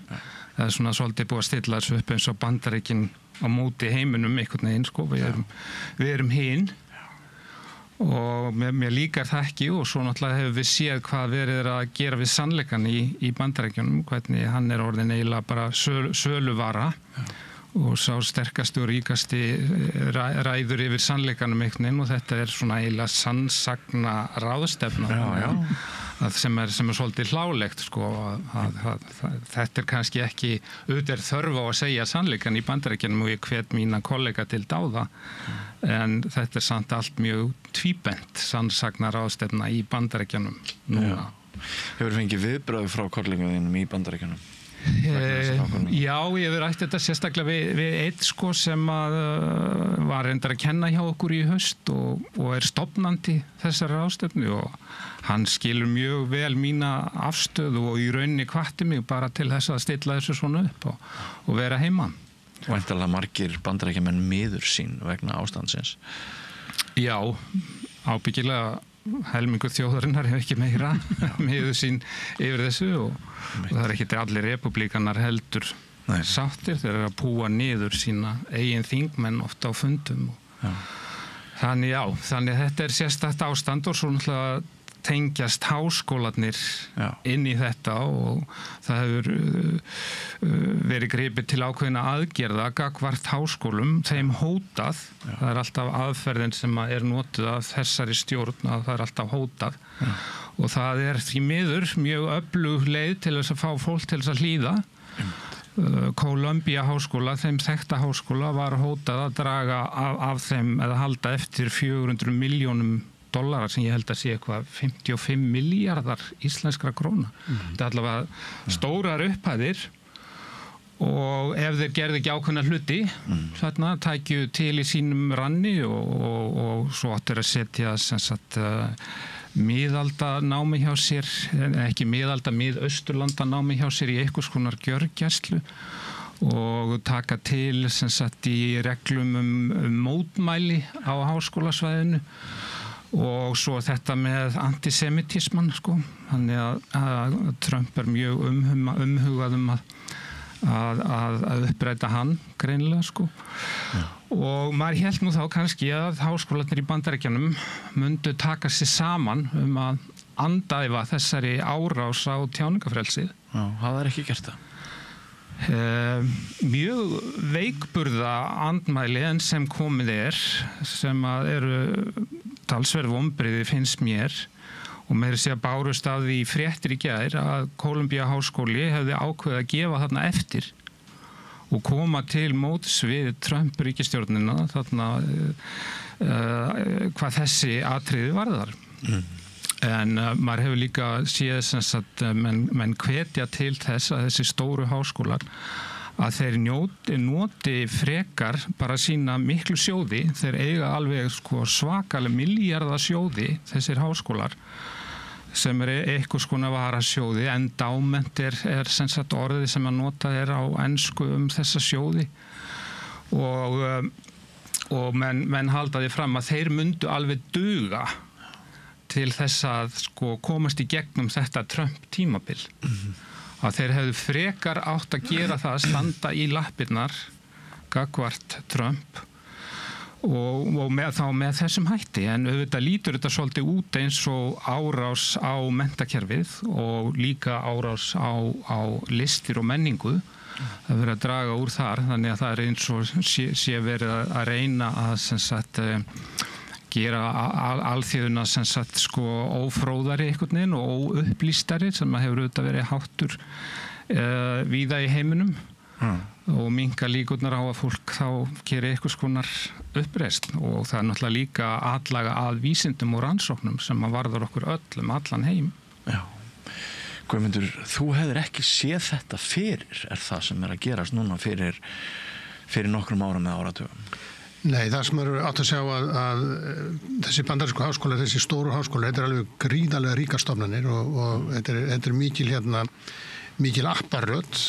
Það svona svolítið búið að stilla þessu upp eins og Bandaríkin á móti heiminum einhvern veginn, við erum hinn og mér líkar það ekki og svo náttúrulega hefur við séð hvað verið að gera við sannleikann í Bandaríkjunum, hvernig hann orðin eiginlega bara söluvara og sá sterkasti og ríkasti ræður yfir sannleikanum einhvern veginn og þetta er svona eiginlega sannsagna ráðstefna sem er svolítið hlálegt sko þetta er kannski ekki auðvitað þörf á að segja sannleikan í Bandaríkjunum og ég hvet mína kollega til dáða en þetta er samt allt mjög tvíbent sannsagna ráðstefna í Bandaríkjunum núna. Hefur fengið viðbröð frá kollegum þínum í Bandaríkjunum? Já, ég hef rætt þetta sérstaklega við einn sko sem var reyndar að kenna hjá okkur í haust og er stofnandi þessari ráðstefnu og hann skilur mjög vel mína afstöðu og í rauninni hvatti mig bara til þess að stilla þessu svona upp og vera heima. Og væntanlega margir Bandaríkjamenn miður sín vegna ástandsins? Já, ábyggilega helmingur þjóðarinnar hefur ekki meira miður sín yfir þessu og það er ekki allir repúblíkanar heldur sáttir þeir eru að púa niður sína eigin þingmenn ofta á fundum þannig þetta er sérstakt ástand og svo náttúrulega tengjast háskólarnir inn í þetta og það hefur verið gripið til ákveðna aðgerða gagnvart háskólum, þeim hótað það er alltaf aðferðin sem er notuð af þessari stjórn að það er alltaf hótað og það er því miður mjög öflug leið til þess að fá fólk til þess að hlýða Columbia háskóla, þeim þekkta háskóla var hótað að draga af þeim eða halda eftir $400 milljónum sem ég held að sé eitthvað 55 miljardar íslenskra króna. Þetta er allavega stórar upphæðir og ef þeir gerðu ekki ákveðna hluti þarna tækju til í sínum ranni og svo áttur að setja sem sagt miðaldanámi hjá sér, ekki miðausturlandanámi hjá sér í einhvers konar gjörgæslu og taka til sem sagt í reglum mótmæli á háskólasvæðinu og svo þetta með antisemitisman sko, þannig að Trump er mjög umhugað að uppræta hann greinilega sko og maður hélt nú þá kannski að háskólarnir í Bandaríkjunum myndu taka sig saman að andæfa þessari árás á tjáningafrelsið. Já, það er ekki gert það. Mjög veikburða andmæli en sem komið sem að eru talsverð vonbrigði finnst mér og meira segja bárust af því fréttir í gær að Columbia háskóli hefði ákveðið að gefa þarna eftir og koma til móts við Trump ríkisstjórnina þarna hvað þessi atriði varðar. En maður hefur líka séð sem sagt menn hvetja til þess að þessi stóru háskólar að þeir noti frekar bara sína miklu sjóði, þeir eiga alveg sko svakalega milljarða sjóði þessir háskólar sem eitthvað skona varasjóði, endowment er sem sagt orðið sem að nota á ensku þessa sjóði og menn halda því fram að þeir myndu alveg duga til þess að sko komast í gegnum þetta Trump tímabil að þeir hefðu frekar átt að gera það að standa í lappirnar gagnvart Trump og með þessum hætti en auðvitað lítur þetta svolítið út eins og árás á menntakerfið og líka árás á listir og menningu það verið að draga úr þar þannig að það er eins og sé verið að reyna að sem sagt gera alþýðuna sem sagt sko ófróðari einhvern veginn og óupplýstari sem hefur auðvitað verið háttur víða í heiminum og minnka líkurnar á að fólk þá gerir einhvers konar uppreisn og það er náttúrulega líka atlaga að vísindum og rannsóknum sem að varðar okkur öllum allan heim. Já. Guðmundur, þú hefur ekki séð þetta fyrir það sem er að gerast núna fyrir nokkrum árum eða áratugum? Nei, það sem eru átt að sjá að þessi bandarísku háskólar, þessi stóru háskólar, þetta er alveg gríðarlega ríkar stofnanir og þetta er mikil apparöð,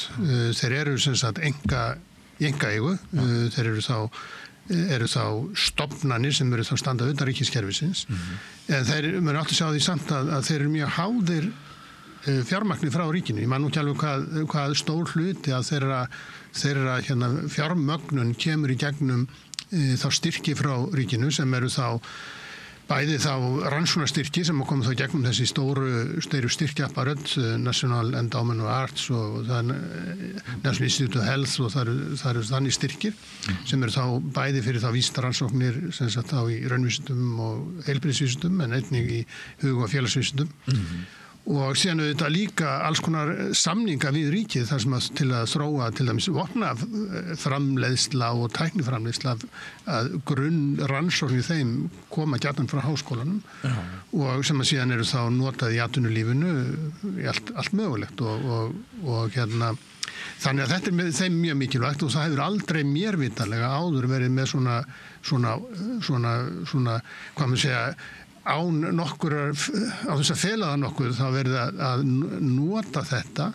þeir eru sem sagt einkaeigu, þeir eru þá stofnanir sem eru þá standa utan ríkiskerfisins, en þeir eru átt að sjá því samt að þeir eru mjög háðir fjármagni frá ríkinu, ég man nú ekki alveg hvað stór hluti að þeirra fjármögnun kemur í gegnum þá styrki frá ríkinu sem eru þá bæði þá rannsóknarstyrki sem komið þá gegnum þessi stóru styrkjaapparat, National Endowment of Arts og National Institute of Health og það eru þannig styrkir sem eru þá bæði fyrir þá vísindarannsóknir sem sagt þá í raunvísindum og heilbrigðisvísindum en einnig í hug- og félagsvísindum. Og síðan auðvitað líka alls konar samninga við ríkið þar sem til að þróa til dæmis vopnaframleiðsla og tækniframleiðsla að grunn rannsóknir þeim koma gjarnan frá háskólanum og sem að síðan eru þá notað í atvinnulífinu í allt mögulegt og þannig að þetta þeim mjög mikilvægt og það hefur aldrei mér vitanlega áður verið með svona hvað maður segja án nokkur á þess að fela það nokkuð þá verið að nota þetta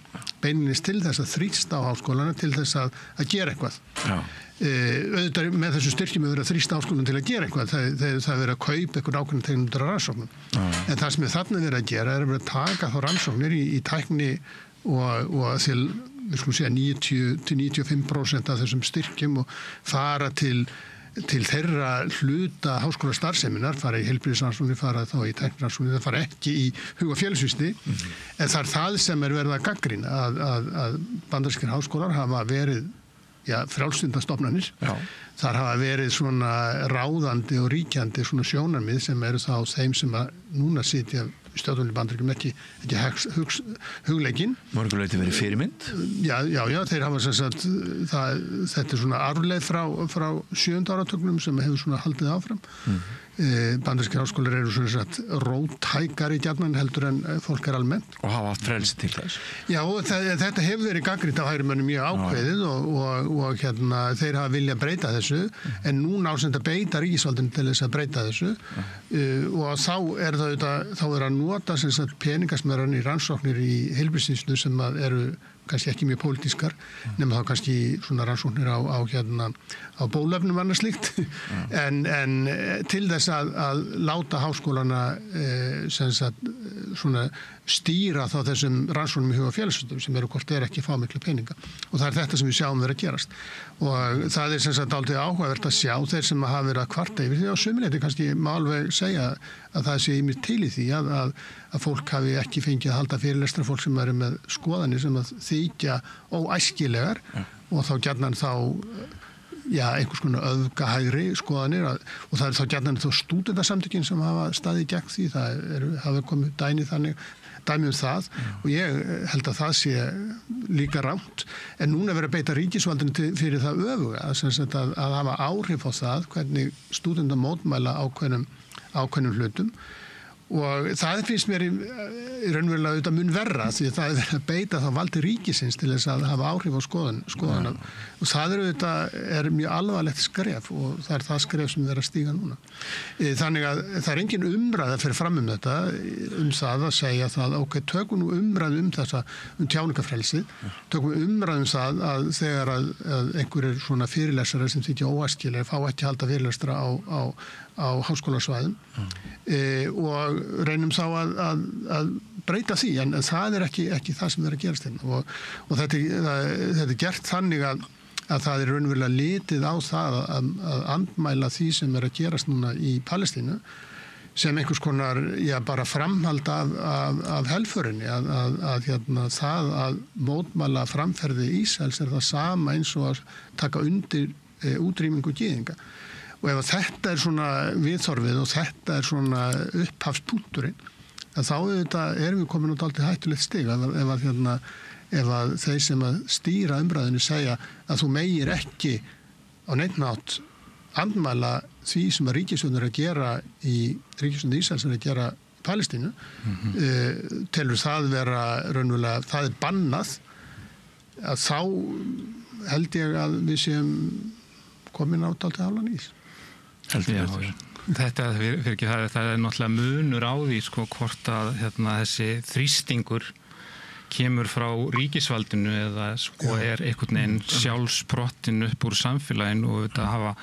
beinilins til þess að þrýsta á háskólana til þess að gera eitthvað. Auðvitað með þessu styrkjum hefur verið að þrýsta háskólanum til að gera eitthvað það verið að kaupa eitthvað ákveðna tegundar rannsóknum. En það sem þarna verið að gera er að taka þá rannsóknir í tækni og til við skulum segja 90-95% af þessum styrkjum og fara til þeirra hluta háskólastarfseminar, fara í heilbrigðisrannsóknir, fara þá í tæknirannsóknir, það fara ekki í hug- og félagsvísindi, en það er það sem er verið að gagnrýna að bandarískir háskólar hafa verið frjálslyndastofnanir. Þar hafa verið svona ráðandi og ríkjandi svona sjónarmið sem eru þá þeim sem að núna sitja stjórnvöld í Bandaríkjunum ekki hugleikinn. Mörguleyti verið fyrirmynd? Já, þeir hafa sem sagt, þetta svona arfleið frá 7. áratugnum sem hefur svona haldið áfram. Bandarískir háskólar eru svona sagt róttækari gjarnan heldur en fólk almennt. Og hafa haft frelsi til þess? Já, þetta hefur verið gagnrýnt af hægrimönnum mjög ákveðið og þeir hafa viljað breyta þessu en núna ásend að beita ríkisvaldinu til þess að breyta þessu og þá er að nota sem sagt peningasmöran í rannsóknir í heilbrigðisvísindum sem eru kannski ekki mjög pólitískar nema þá kannski svona rannsóknir á bólefnum annars slíkt en til þess að láta háskólana sem sagt svona stýra þá þessum rannsóknum í hug- og félagsvísindum sem eru hvort ekki fá miklu peninga og það er þetta sem við sjáum vera að gerast og það er sem sagt dálítið áhugavert að sjá þeir sem hafa verið að kvarta yfir því á suminleiti kannski má alveg segja að það sé mér til í því að fólk hafi ekki fengið að halda fyrirlestra fólk sem eru með skoðanir sem að þykja óæskilegar og þá gjarnan þá einhvers konar öfgahægri skoðanir og það er þá gjarnan þá stúdentasamtökin sem hafa staðið gegn því það hafa komið dæmi það og ég held að það sé líka rangt en núna verið að beita ríkisvaldinu fyrir það öfuga að hafa áhrif á það hvernig stúdentar mótmæla ákveðnum hlutum og það finnst mér í raunverulega auðvitað mun verra því að það er verið að beita þá valdi ríkisins til þess að hafa áhrif á skoðana og það er mjög alvarlegt skref og það er það skref sem við erum að stíga núna. Þannig að það er engin umræða fyrir fram þetta það að segja það tökum nú umræðu tjáningafrelsið, tökum umræðu það að þegar að einhverjir svona fyrirlesara sem þykja óæskilegir fá ekki halda fyrirlesara á háskólasvæðum og reynum þá að breyta því en það er ekki það sem er að gerast hérna og þetta er gert þannig að það er raunverulega litið á það að andmæla því sem er að gerast núna í Palestínu sem einhvers konar bara framhald af helförinni það að mótmæla framferði Ísraels er það sama eins og að taka undir útrýmingu gyðinga og ef þetta er svona viðþorfið og þetta er svona upphafspunkturinn þá erum við komin út aldrei hættulegt stig ef að þeir sem að stýra umræðinu segja að þú megir ekki á neinn hátt andmæla því sem að ríkisstjórnin er að gera í ríkisstjórnin Ísraels er að gera í Palestínu telur það vera raunverulega, það er bannað að þá held ég að við séum komin át aldrei álan ís. Þetta það er náttúrulega munur á því hvort að þessi þrýstingur kemur frá ríkisvaldinu eða er einhvern veginn sjálfsprottin upp úr samfélaginu og þetta hafa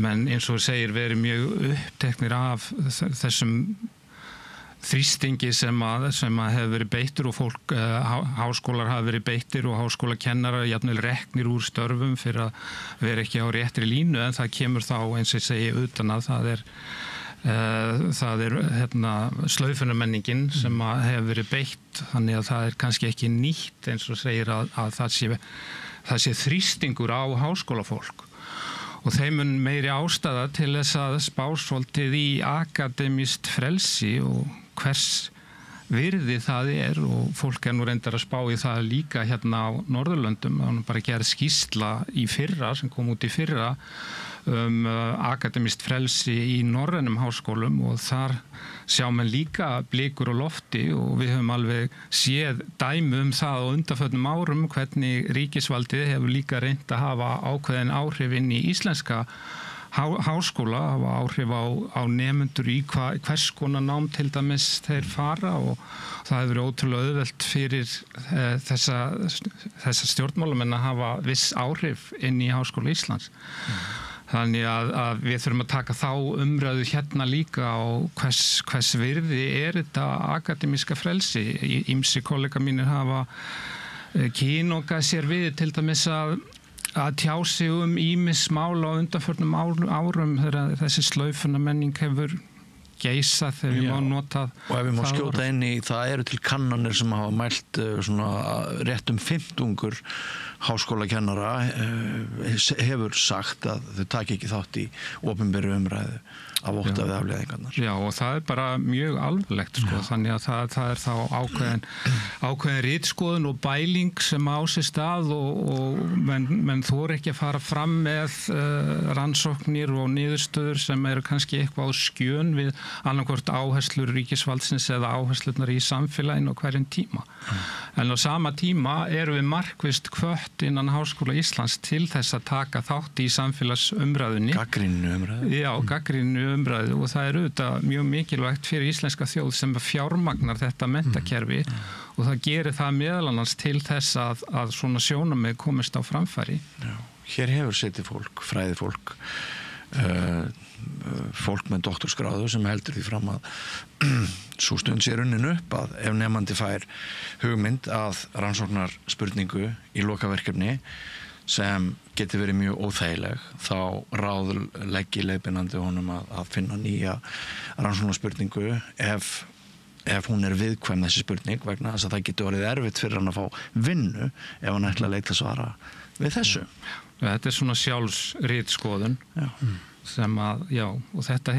menn eins og segir verið mjög uppteknir af þessum þrýstingi sem að hefur verið beittur og fólk, háskólar hafa verið beittir og háskólakennarar jafnvel reknir úr störfum fyrir að vera ekki á réttri línu en það kemur þá eins og ég segi utan að það er Það slaufunarmenningin sem hefur verið beitt, þannig að það kannski ekki nýtt eins og segir að það sé þrýstingur á háskólafólk og þeim mun meiri ástæða til þess að spá svolítið í akademískt frelsi og hvers virði það og fólk nú reyndar að spá í það líka hérna á Norðurlöndum. Það bara gerð skýrsla í fyrra sem kom út í fyrra akademískt frelsi í norrænum háskólum og þar sjá menn líka blikur á lofti og við höfum alveg séð dæmi það á undanförnum árum hvernig ríkisvaldið hefur líka reynt að hafa ákveðin áhrif inn í íslenska háskóla, hafa áhrif á nemendur í hvers konar nám til dæmis þeir fara og það hefur verið ótrúlega auðvelt fyrir þessa stjórnmálamenn að hafa viss áhrif inn í Háskóla Íslands. Þannig að við þurfum að taka þá umræðu hérna líka á hvers virði þetta akademíska frelsi. Ýmsir kollega mínir hafa kínokað sér við til dæmis að tjá sig ýmis mál á undanförnum árum þegar þessi slaufunarmenning hefur geisað þegar við má nota og ef við má skjóta inn í það eru til kannanir sem hafa mælt svona rétt 50 háskólakennara hefur sagt að þau taki ekki þátt í opinberri umræðu af ótta við afleiðingarnar. Já og það bara mjög alvarlegt þannig að það þá ákveðin ritskoðun og bæling sem á sér stað og menn þor ekki að fara fram með rannsóknir og niðurstöður sem eru kannski eitthvað á skjön við annarkvort áherslur ríkisvaldsins eða áherslurnar í samfélaginu á hverjum tíma. En á sama tíma erum við markvisst hvött innan Háskóla Íslands til þess að taka þátt í samfélagsumræðunni. Gagnrýnu umræðu. Já, gagnrýnu umræðu og það auðvitað mjög mikilvægt fyrir íslenska þjóð sem fjármagnar þetta menntakerfi og það gerir það meðal annars til þess að svona sjónarmið komist á framfæri. Já, hér hefur setið fólk, fræðifólk, fólk með doktorsgráðu sem heldur því fram að svo stund sé runnin upp að ef nemandi fær hugmynd að rannsóknar spurningu í lokaverkefni sem geti verið mjög óþægileg þá ráðleggi leiðbeinandi honum að finna nýja rannsóknarspurningu ef hún viðkvæm þessi spurning vegna þess að það getur orðið erfitt fyrir hann að fá vinnu ef hann ætla að leita svara við þessu. Þetta svona sjálfsritskoðun sem og þetta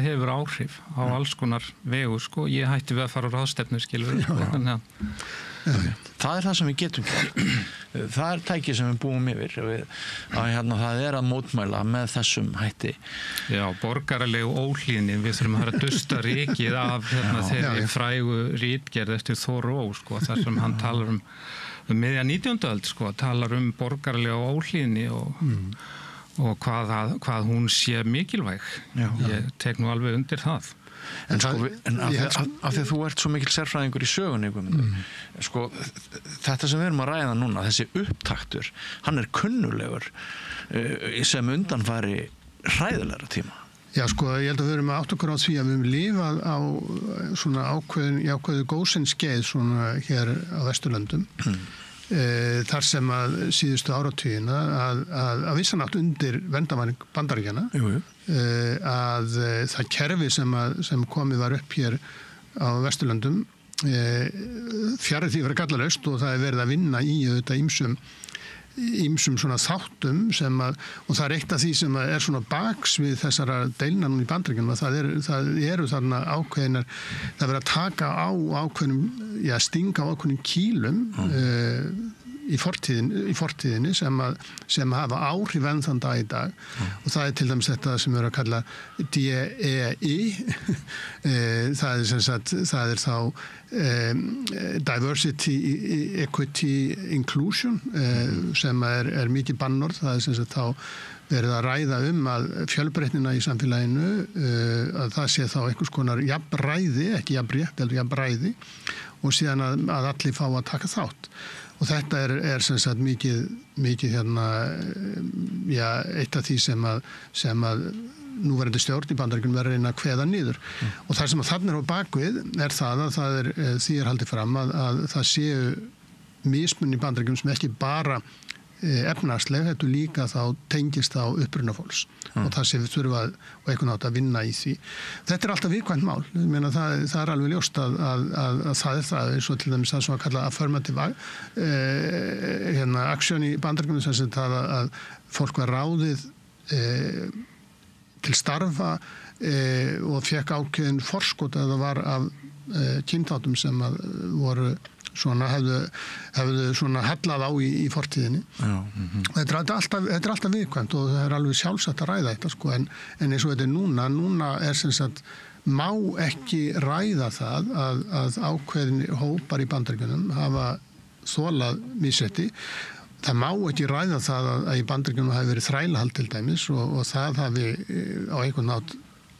hefur áhrif á alls konar vegu ég hætti við að fara á ráðstefnu Það það sem við getum gert. Það tækið sem við búum yfir það að mótmæla með þessum hætti. Já, borgaralegu óhlýðni við þurfum að dusta rykið af þeirri frægu ritgerð eftir Thoreau þar sem hann talar miðja 19. öld talar borgaralega óhlýðni og hvað hún sé mikilvæg. Ég tek nú alveg undir það. En af því að þú ert svo mikil sérfræðingur í sögunni þetta sem við erum að ræða núna þessi upptaktur, hann kunnulegur sem undanfari hræðilegra tíma. Já ég held að við erum að átta okkur á því að við höfum lifað á svona ákveðu góðsins-skeið svona hér á Vesturlöndum þar sem að síðustu áratugina að vissan átt undir verndarvæng Bandaríkjanna að það kerfi sem komið var upp hér á Vesturlöndum fjarri því vera gallalaust og það verið að vinna í þetta ýmsum svona þáttum og það eitt af því sem svona baks við þessara deilna núna í Bandaríkjunum að það eru þarna ákveðinar það verið að taka á ákveðnum stinga á ákveðnum kýlum í fortíðinni sem hafa áhrif enn þann dag í dag og það til dæmis þetta sem við að kalla DEI það sem sagt það þá Diversity, Equity, Inclusion sem mikið bannorð það sem sagt þá verið að ræða að fjölbreytnina í samfélaginu að það sé þá einhvers konar jafnræði, ekki jafnrétt heldur jafnræði og síðan að allir fá að taka þátt og þetta sem sagt mikið eitt af því sem að núverandi stjórn í Bandaríkjunum verður að reyna að kveða niður og það sem að þarna á bakvið það að því haldið fram að það séu mismunn í Bandaríkjunum sem ekki bara efnahagsleg, þetta líka þá tengist á uppruna fólks og það sem við þurfum og einhvern átt að vinna í því. Þetta alltaf viðkvæmt mál. Ég meina það alveg ljóst að það það, eins og til dæmis það sem að kalla affirmative action í Bandaríkjunum, sem sagt það að fólk var ráðið til starfa og fekk ákveðin forskot að það var af kynþáttum sem að voru svona hefðu svona hallað á í fortíðinni. Þetta er alltaf viðkvæmt og það alveg sjálfsagt að ræða þetta sko, en eins og þetta núna sem sagt má ekki ræða það að ákveðin hópar í Bandaríkjunum hafa þolað misrétti. Það má ekki ræða það að í Bandaríkjunum hafi verið þrælahald til dæmis og það hafi á einhvern nátt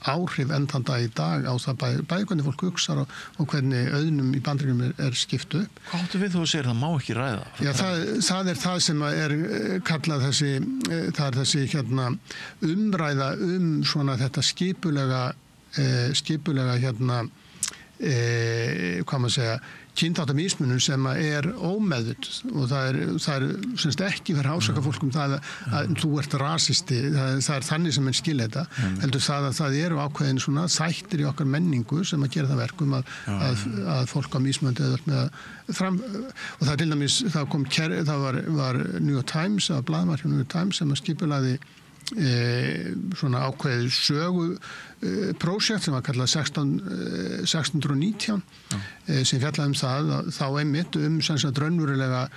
áhrif enn þann dag í dag á það bæði hvernig fólk hugsar og hvernig auðnum í Bandaríkjunum skipt upp. Hvað áttu við þú að segja það má ekki ræða? Já, það er það sem er kallað þessi umræða svona þetta skipulega hvað maður segja, kynþáttamismunum sem er ómeðvituð og það er semst ekki verið að ásaka fólk það að þú ert rasisti, það er þannig sem menn skilja þetta, heldur það að það eru ákveðin svona þættir í okkar menningu sem að gera það verkum að fólk á mismunandi auðvelt með að fram, og það til dæmis, það var New York Times, að blaðamarkið New York Times sem að skipulaði svona ákveðið söguprósjekt sem var kallað 1619 sem fjallaði það þá einmitt sem sagt raunverulega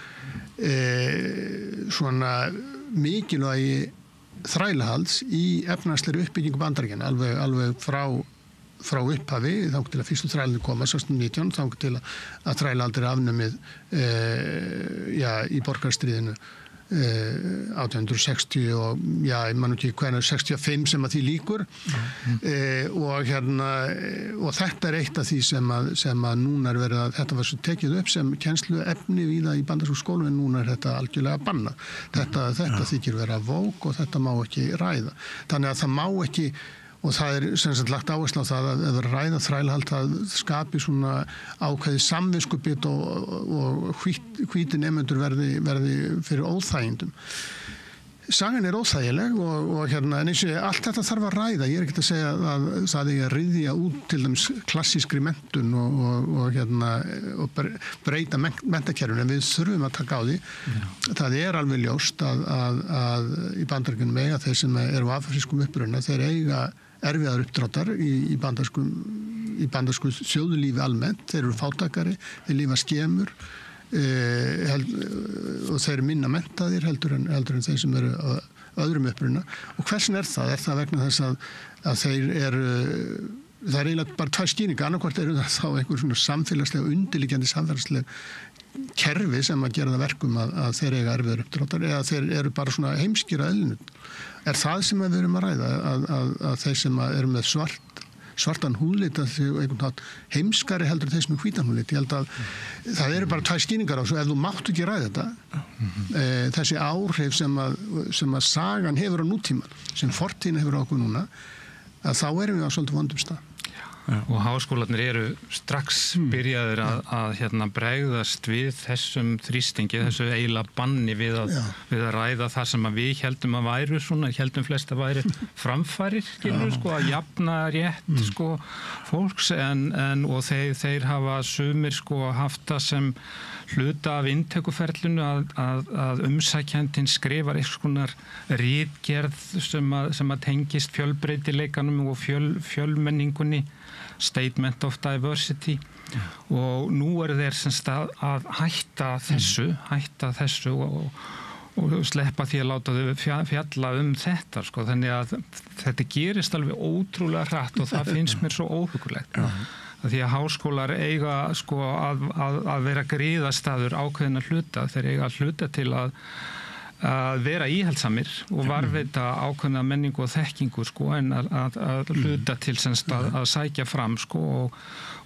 svona mikilvægi þrælahalds í efnahagslegri uppbyggingu Bandaríkjanna alveg frá upphafi þangað til að fyrstu þrælinu koma 1619 þangað til að þrælahald afnumið í borgarastríðinu 1860 og ég man ekki hvernig 65 sem að því líkur og þetta er eitt af því sem að núna er verið að þetta var svo tekið upp sem kennsluefni víða í bandarískum skólum en núna er þetta algjörlega banna þetta þykir vera vók og þetta má ekki ræða þannig að það má ekki og það er sem sagt lagt áherslu á það að ræða þrælahald að skapi svona ákveði samviskubit og hvíti nemendur verði fyrir óþægindum. Sagan er óþægileg og en eins og allt þetta þarf að ræða. Ég er ekkert að segja að það er að ryðja út til dæmis klassískri menntun og breyta menntakerfinu en við þurfum að taka á því. Það er alveg ljóst að í Bandaríkjunum eiga þeir sem eru afrískum uppruna, þeir eiga erfiðar uppdráttar í bandarísku þjóðlífi almennt. Þeir eru fátækari, þeir lifa skemur og þeir eru minna menntaðir heldur en þeir sem eru öðrum uppruna. Og hversin er það? Er það vegna þess að þeir eru, það er eiginlega bara tvær skýringar, annarkvort eru það þá einhver svona samfélagslega, undirliggjandi samfélagslega kerfi sem að gera það verkum að þeir eiga erfiðar uppdráttar eða þeir eru bara svona heimskir að eðlinu. Er það sem við erum að ræða að þeir sem eru með svartan húðlit að þau einhvern veginn heimskari heldur þeir sem er hvítan húðlit. Ég held að það eru bara tvær skýringar á þessu. Ef þú máttu ekki ræða þetta, þessi áhrif sem að sagan hefur á nútíman, sem fortíðin hefur á okkur núna, að þá erum við á svolítið vondum stað. Og háskólarnir eru strax byrjaðir að bregðast við þessum þrýstingi, þessu eiginlega banni við að ræða það sem að við heldum að væru heldum flest að væri framfærir, að jafna rétt fólks og þeir hafa sumir haft það sem hluta af inntökuferlinu að umsækjandinn skrifar einhvers konar ritgerð sem að tengist fjölbreytileikanum og fjölmenningunni, Statement of Diversity og nú eru þeir semst að hætta þessu og sleppa því að láta þau fjalla þetta þannig að þetta gerist alveg ótrúlega hratt og það finnst mér svo óhugulegt því að háskólar eiga að vera griðastaður ákveðina hluta, þeir eiga hluta til að vera íhaldsamir og varveita ákveðna menningu og þekkingu en að hluta til að sækja fram og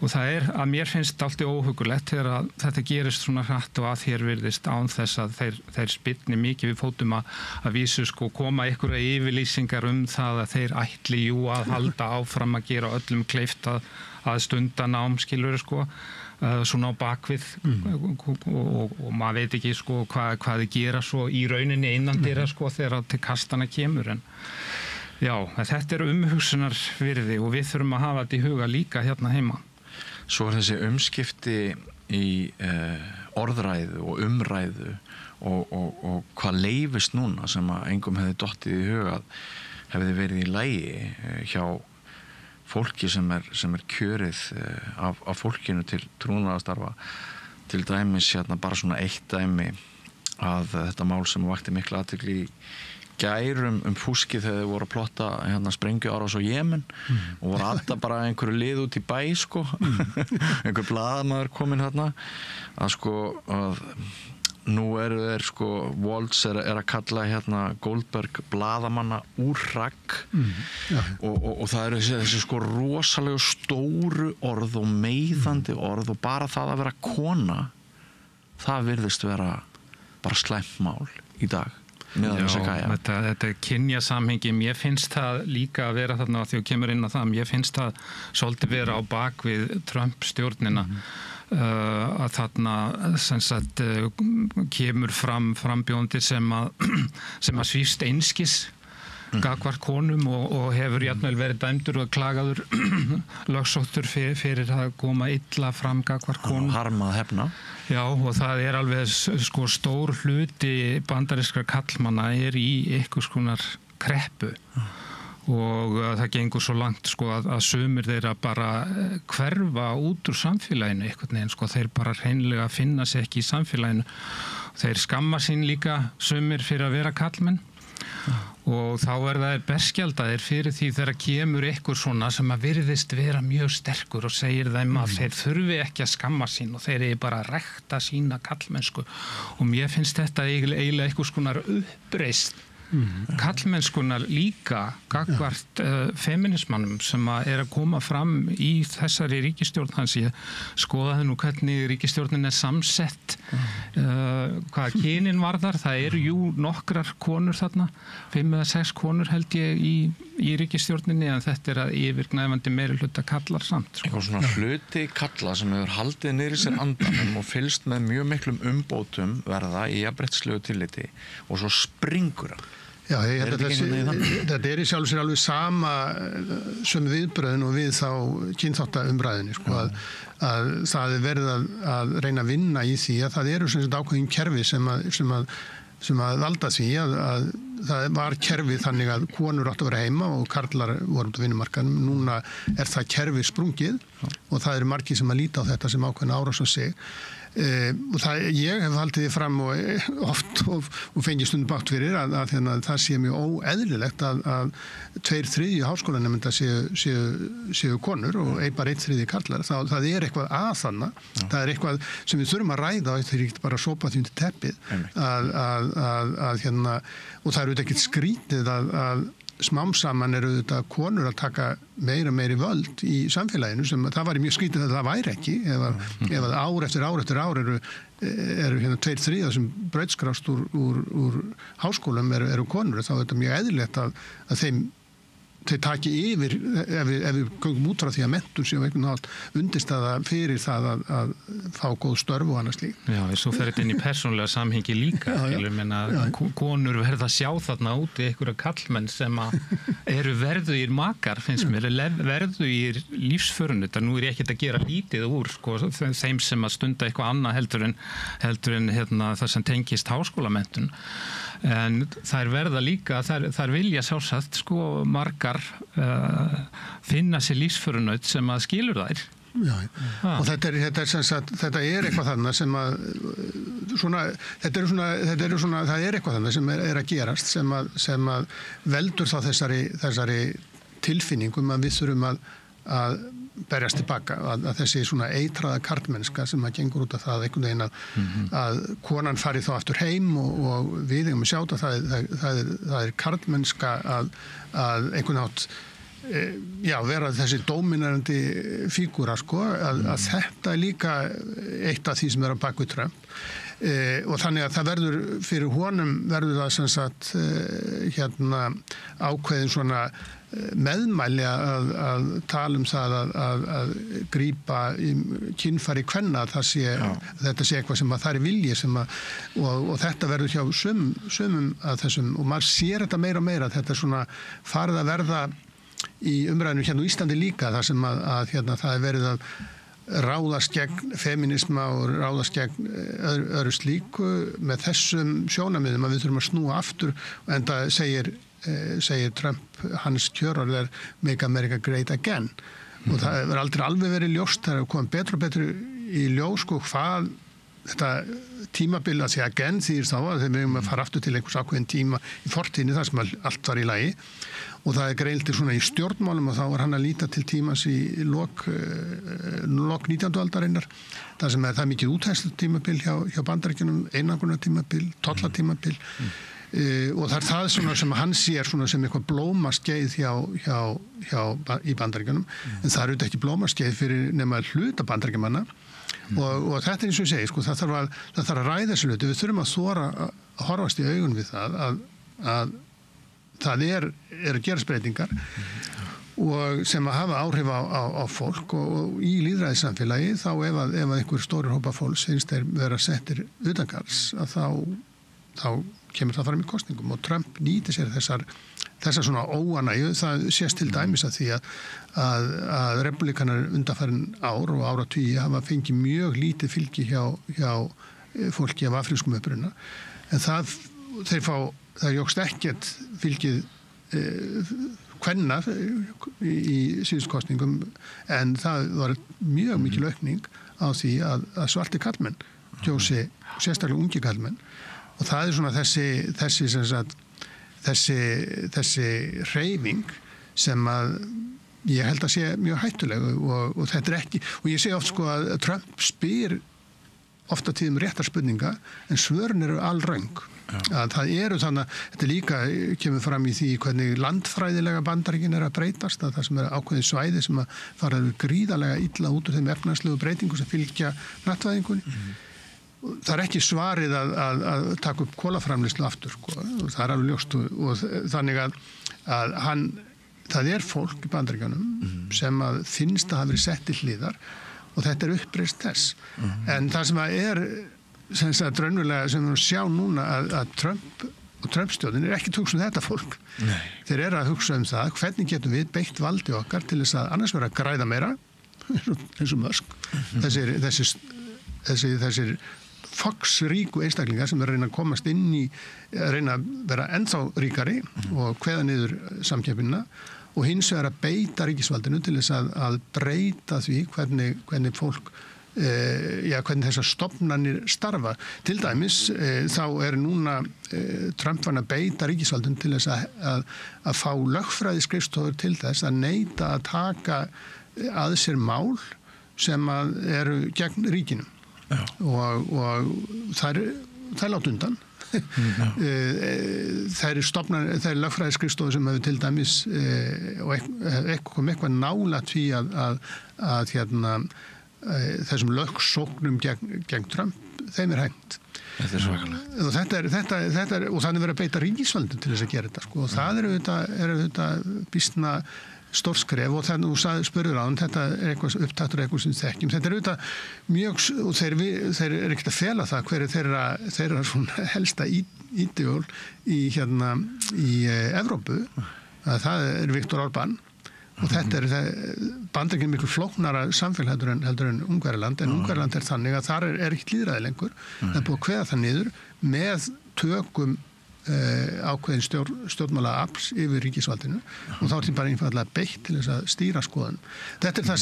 það er að mér finnst alltaf óhugulegt þegar þetta gerist svona hratt og að þér virðist án þess að þeir spyrni mikið við fótum að vísu koma einhverja yfirlýsingar það að þeir ætli að halda áfram að gera öllum kleift að stunda nám skilur svona á bakvið og maður veit ekki sko hvað þið gera svo í rauninni innan dyra sko þegar til kastana kemur en já, þetta er umhugsunar virði og við þurfum að hafa þetta í huga líka hérna heima. Svo er þessi umskipti í orðræðu og umræðu og hvað leyfist núna sem að engum hefði dottið í huga hefði verið í lagi hjá fólki sem er kjörið af fólkinu til trúnaðarstarfa til dæmis hérna bara svona eitt dæmi að þetta mál sem vakti mikla athygli í gær fúski þegar þau voru að plotta hérna sprengjuárás á Jemen og voru alltaf bara einhverju lið út í bæ sko einhver blaðamaður kominn hérna að sko að nú eru þeir sko Waltz er að kalla hérna Goldberg blaðamanna úr ragg og það eru þessi sko rosalega stóru orð og meiðandi orð og bara það að vera kona það virðist vera bara slæmt mál í dag. Já, þetta er kynjasamhengi, mér finnst það líka að vera þarna því að kemur inn á það, mér finnst það svolítið vera á bakvið Trump stjórnina að þarna sem sagt kemur frambjóðandi sem að svífst einskis gagnvart konum og hefur jafnvel verið dæmdur og klagaður lögsóttur fyrir að koma illa fram gagnvart konum. Harmað hefna. Já, og það er alveg sko stór hluti bandarískra karlmanna er í einhvers konar kreppu og það gengur svo langt sko að sumir þeirra bara hverfa út úr samfélaginu einhvern veginn sko, þeir bara hreinlega finna sig ekki í samfélaginu. Þeir skamma sín líka sumir fyrir að vera karlmenn og þá það berskjaldaðir fyrir því þegar kemur eitthvað svona sem að virðist vera mjög sterkur og segir þeim að þeir þurfi ekki að skamma sín og þeir eru bara að rækta sína karlmennsku og mér finnst þetta eiginlega eitthvað skonar uppreist karlmennskunar líka gagnvart feminismannum sem að koma fram í þessari ríkisstjórn hans. Ég skoðaði nú hvernig ríkisstjórnin er samsett hvað kynin varðar, það eru jú nokkrar konur þarna, 5 eða 6 konur held ég í ríkisstjórninni en þetta að yfirgnæfandi meiri hluta kallar samt. Eitthvað svona hluti kalla sem hefur haldið niður í sér andanum og fylgst með mjög miklum umbótum verða í jafnréttislegu tilliti og svo springur hann. Já, ég held að þetta í sjálf sér alveg sama sem viðbröðin og við þá kynþáttaumræðinni sko, að það verið að reyna að vinna í því að það eru sem sagt ákveðin kerfi sem að valda því að það var kerfi þannig að konur áttu að vera heima og karlar voru út á vinnumarkaðnum. Núna það kerfi sprungið og það eru margir sem að líta á þetta sem ákveðin árás á sig. Og ég hef haldið því fram og oft og fengið stundum bátt fyrir að það sé mjög óeðlilegt að 2/3 háskólanemenda séu konur og bara 1/3 karlar. Það er eitthvað að þannig. Það er eitthvað sem við þurfum að ræða og þeir ekki bara að sópa því undir teppið og það eru ekkert skrítið að smám saman eru þetta konur að taka meira völd í samfélaginu sem það var mjög skrítið að það væri ekki ef að ár eftir ár eru 2/3 sem brautskrást úr háskólum eru konur, þá er þetta mjög eðlilegt að þeir taki yfir ef við göngum út frá því að menntun séu einhvern veginn undirstaða fyrir það að fá góð störf og annars líka. Já, svo fer þetta inn í persónulega samhengi líka. Konur verða að sjá þarna úti einhverja karlmenn sem eru verðugir makar, finnst mér, verðugir lífsförun. Þetta nú ég ekkert að gera lítið úr sko, þeim sem að stunda eitthvað annað heldur en það sem tengist háskólamenntun. En þær verða líka, þær vilja sjálfsagt sko margar finna sér lífsförunaut sem að skilur þær. Já, og þetta er eitthvað þannig sem að það er eitthvað þannig sem er að gerast sem að veldur þá þessari tilfinningum að við þurfum að berjast tilbaka, að þessi svona eitraða karlmennska sem að gengur út af það einhvern veginn að konan fari þá aftur heim og við eigum að sjá það er karlmennska að einhvern nátt vera þessi dóminerandi fígúra sko, að þetta er líka eitt af því sem er á bak við Trump. og þannig að það verður fyrir honum verður það sem sagt ákveðin svona meðmæli að tala það að grípa kynfæri kvenna þetta sé eitthvað sem að það vilji og þetta verður hjá sumum að þessum og maður sér þetta meira og meira þetta svona farið að verða í umræðinu hérna á Íslandi líka þar sem að það verið að ráðast gegn feminisma og ráðast gegn öðru slíku með þessum sjónarmiðum að við þurfum að snúa aftur en það segir Trump, hans kjörorð Make America Great Again og það verður aldrei alveg verið ljóst það er komið betur og betur í ljós hvað þetta tímabil að segja again þýðir þá að þeir mögum að fara aftur til einhvers ákveðin tíma í fortíðinni þar sem allt var í lagi og það greinildi svona í stjórnmálum og þá var hann að líta til tímas í lok 19. aldarinnar þar sem það mikið útæslu tímabil hjá Bandaríkjunum, einangrunna tímabil, tollatímabil og það það svona sem hann sér svona sem eitthvað blómaskeið í Bandaríkjunum en það eru ekki blómaskeið fyrir nema hluta Bandaríkjumanna og þetta eins og ég segi, sko, það þarf að ræða þessu hluti, við þurfum að þora að horfast í augun við það að það er að gerast breytingar og sem að hafa áhrif á fólk og í lýðræðissamfélagi þá ef einhver stórir hópa fólks finnst þeir vera settir utangarðs að þá kemur það fram í kosningum og Trump nýti sér þessar svona óanægju, það sést til dæmis að því að republikanar undanfarin ár og áratugi hafa fengið mjög lítið fylgi hjá fólki af afrískum uppruna en það jókst ekkert fylgið kvenna í síðustu kosningum en það var mjög mikil aukning á því að svarti karlmenn kjósi sérstaklega ungi karlmenn og það er svona þessi hreyfing sem að ég held að sé mjög hættuleg og þetta er ekki og ég segi oft sko að Trump spyr ofta tíðum réttar spurninga en svörin eru alröng að það eru þannig að þetta líka kemur fram í því hvernig landfræðilega Bandaríkin að breytast að það sem ákveðið svæði sem að fara gríðarlega illa út úr þeim efnahagslegu breytingu sem fylgja hnattvæðingunni það ekki svarið að taka upp kolaframleiðslu aftur sko. Og það alveg ljóst og þannig að það fólk í Bandaríkjunum sem að finnst að hafa verið sett til hliðar og þetta uppreist þess en það sem að draunverulega sem við sjá núna að Trump og Trump-stjórnin ekki hugsa þetta fólk þeir að hugsa það hvernig getum við beitt valdi okkar til þess að annars vera að græða meira eins og Musk þessir foxríku einstaklingar sem reyna að komast inn í reyna að vera ennþá ríkari og kveða niður samkeppnina og hins vegar að beita ríkisvaldinu til þess að breyta því hvernig fólk hvernig þessar stofnanir starfa. Til dæmis þá núna Trump var að beita ríkisvaldinu til þess að fá lögfræðiskrifstofur til þess að neita að taka að sér mál sem að eru gegn ríkinu. Og það látt undan það lögfræðiskrifstofu sem hefur til dæmis og eitthvað nála því að þessum lögsóknum gegn Trump þeim hengt þetta svakalega og þannig verið að beita ríkisvaldinu til þess að gera þetta sko. Og það auðvitað býstna stórskref og þannig þú spurður á þetta eitthvað upptaktur eitthvað sem þekkjum þetta auðvitað mjög og þeir ekkert að fela það hverju þeirra svona helsta ídeól í Evrópu það Viktor Orbán og þetta Bandaríkin miklu flóknara samfélag heldur en Ungverjaland en Ungverjaland þannig að þar ekki lýðræði lengur það búið að kveða það niður með tökum ákveðin stjórnmála afls yfir ríkisvaldinu og þá því bara einfallega beitt til þess að stýra skoðun. Þetta það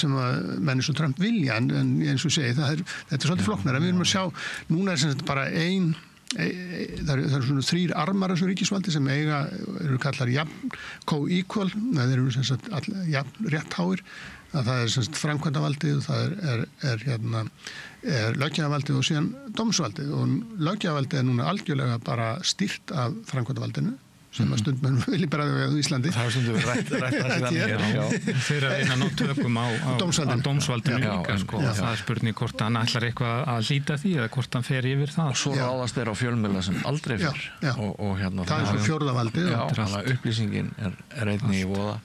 sem að menn eins og Trump vilja en eins og segi þetta svolítið flóknara. Við erum að sjá, núna sem sagt bara það eru svona 3 armar þessu ríkisvaldi sem eru kallar co-equal, það eru sem sagt réttháir, það er sem sagt framkvæmdavaldið og það er löggjafarvaldið og síðan dómsvaldið og löggjafarvaldið núna algjörlega bara stýrt af framkvæmdavaldinu sem að stundum vilja bara á Íslandi. Það er stundum rætt þeir að reyna að ná tökum á dómsvaldinu líka, sko. Það er spurning hvort hann ætlar eitthvað að hlíta því eða hvort hann fer yfir það. Og svo ráðast þeir á fjölmiðla sem aldrei fyrr. Og hérna það er svo fjórðavaldið. Upplýsingin er einnig í voða.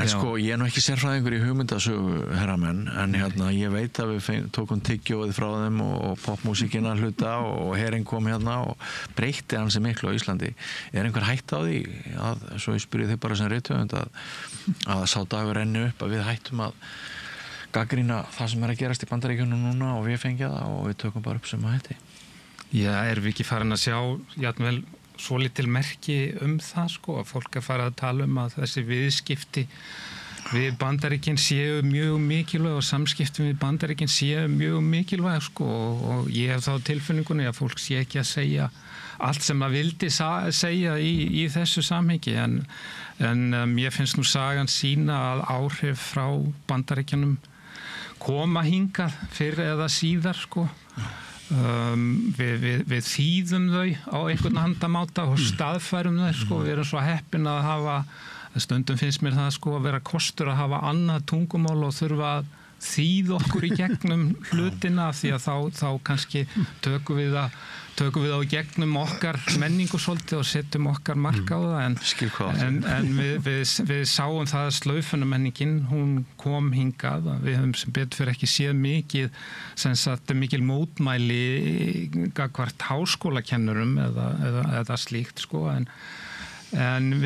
En sko, ég er nú ekki sérfræðingur í hugmyndasögu, herramenn, en hérna, ég veit að við tókum tyggjóið frá þeim og popmúsíkina hluta og herinn kom hérna og breytti hansi miklu á Íslandi. Er einhver hætt á því að, svo ég spyrir þið bara sem rithöfund, að sá dagur renni upp að við hættum að gagnrýna það sem er að gerast í Bandaríkjunum núna og við fengja það og við tökum bara upp sem að hætti? Já, erum við ekki farin að sjá, jafnvel, svo lítil merki það, sko, að fólk er farið að tala að þessi viðskipti við Bandaríkin séu mjög mikilvæg og samskiptum við Bandaríkin séu mjög mikilvæg, sko, og ég hef þá tilfinningunni að fólk sé ekki að segja allt sem að vildi segja í þessu samhengi, en ég finnst nú sagan sýna að áhrif frá Bandaríkjunum koma hingað fyrr eða síðar, sko. Við þýðum þau á einhvern handamáta og staðfærum þau, sko. Við erum svo heppin að hafa, stundum finnst mér það, sko, að vera kostur að hafa annað tungumál og þurfa að þýða okkur í gegnum hlutina, því að þá kannski tökum við á gegnum okkar menningu svolítið og setjum okkar mark á það, en við sáum það að slaufunamenningin, hún kom hingað, við höfum sem betur fyrir ekki séð mikið, sem sagt mikil mótmæli gagnvart háskólakennurum eða slíkt, sko, en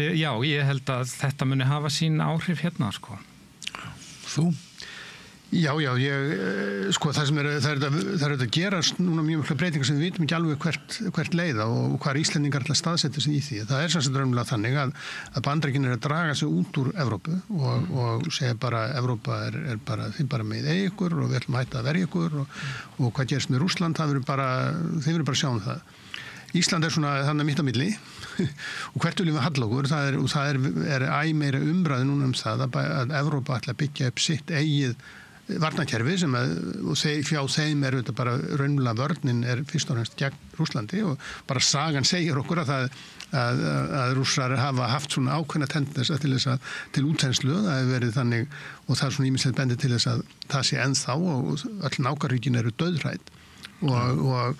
ég held að þetta muni hafa sín áhrif hérna, sko. Þú? Já, sko það er að gerast núna mjög mjög breytingar sem við vitum ekki alveg hvert leiða og hvar Íslendingar ætla að staðsetja sig í því. Það er sannsagt raunverulega þannig að Bandaríkin er að draga sig út úr Evrópu og segja bara Evrópa er bara, þið bara með ykkur og við ætlum að hætta að verja ykkur og hvað gerst með Rússland, þið verður bara að sjá það. Ísland er svona þannig mitt á milli og hvert viljum við halla okkur, það er æ meira umræði núna það að Evrópa ætla að byggja upp sitt eigið varnarkerfi sem fjá þeim er þetta bara raunverulega vörnin er fyrst og fremst gegn Rússlandi og bara sagan segir okkur að Rússar hafa haft svona ákveðna tendens til útþenslu, það hefur verið þannig og það er svona ýmislegt bendið til þess að það sé ennþá og öll nágrannaríkin eru dauðhrædd og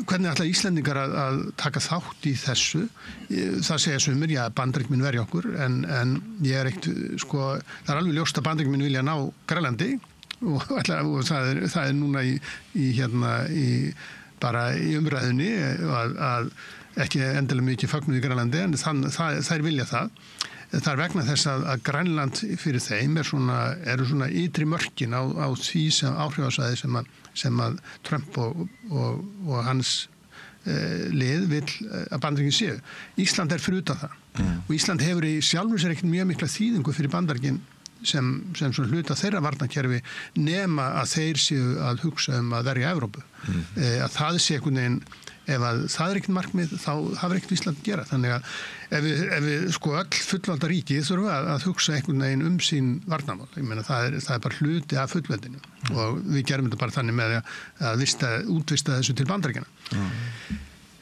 hvernig ætla Íslendingar að taka þátt í þessu, það segja sumir, Bandaríkin verja okkur en ég er ekkert, sko, það er alveg ljóst að Bandaríkin vilja ná Grænlandi og það er núna bara í umræðunni að ekki endilega mikið fögnuð í Grænlandi en þær vilja það. Það er vegna þess að Grænland fyrir þeim eru svona ytri mörkin á því sem áhrifasvæði sem að Trump og hans lið vill að Bandaríkin séu. Ísland er fyrir utan það og Ísland hefur í sjálfur sér ekkert mjög mikla þýðingu fyrir Bandaríkin sem svona hluta þeirra varnarkerfi nema að þeir séu að hugsa að verja Evrópu. Að það sé einhvern veginn, ef það er ekkert markmið þá hafur ekkert Ísland að gera. Þannig að ef við sko öll fullvalda ríki þurfa að hugsa einhvern veginn sín varnarmál. Ég meina það er bara hluti af fullveldinu og við gerum þetta bara þannig með að útvista þessu til Bandaríkjanna.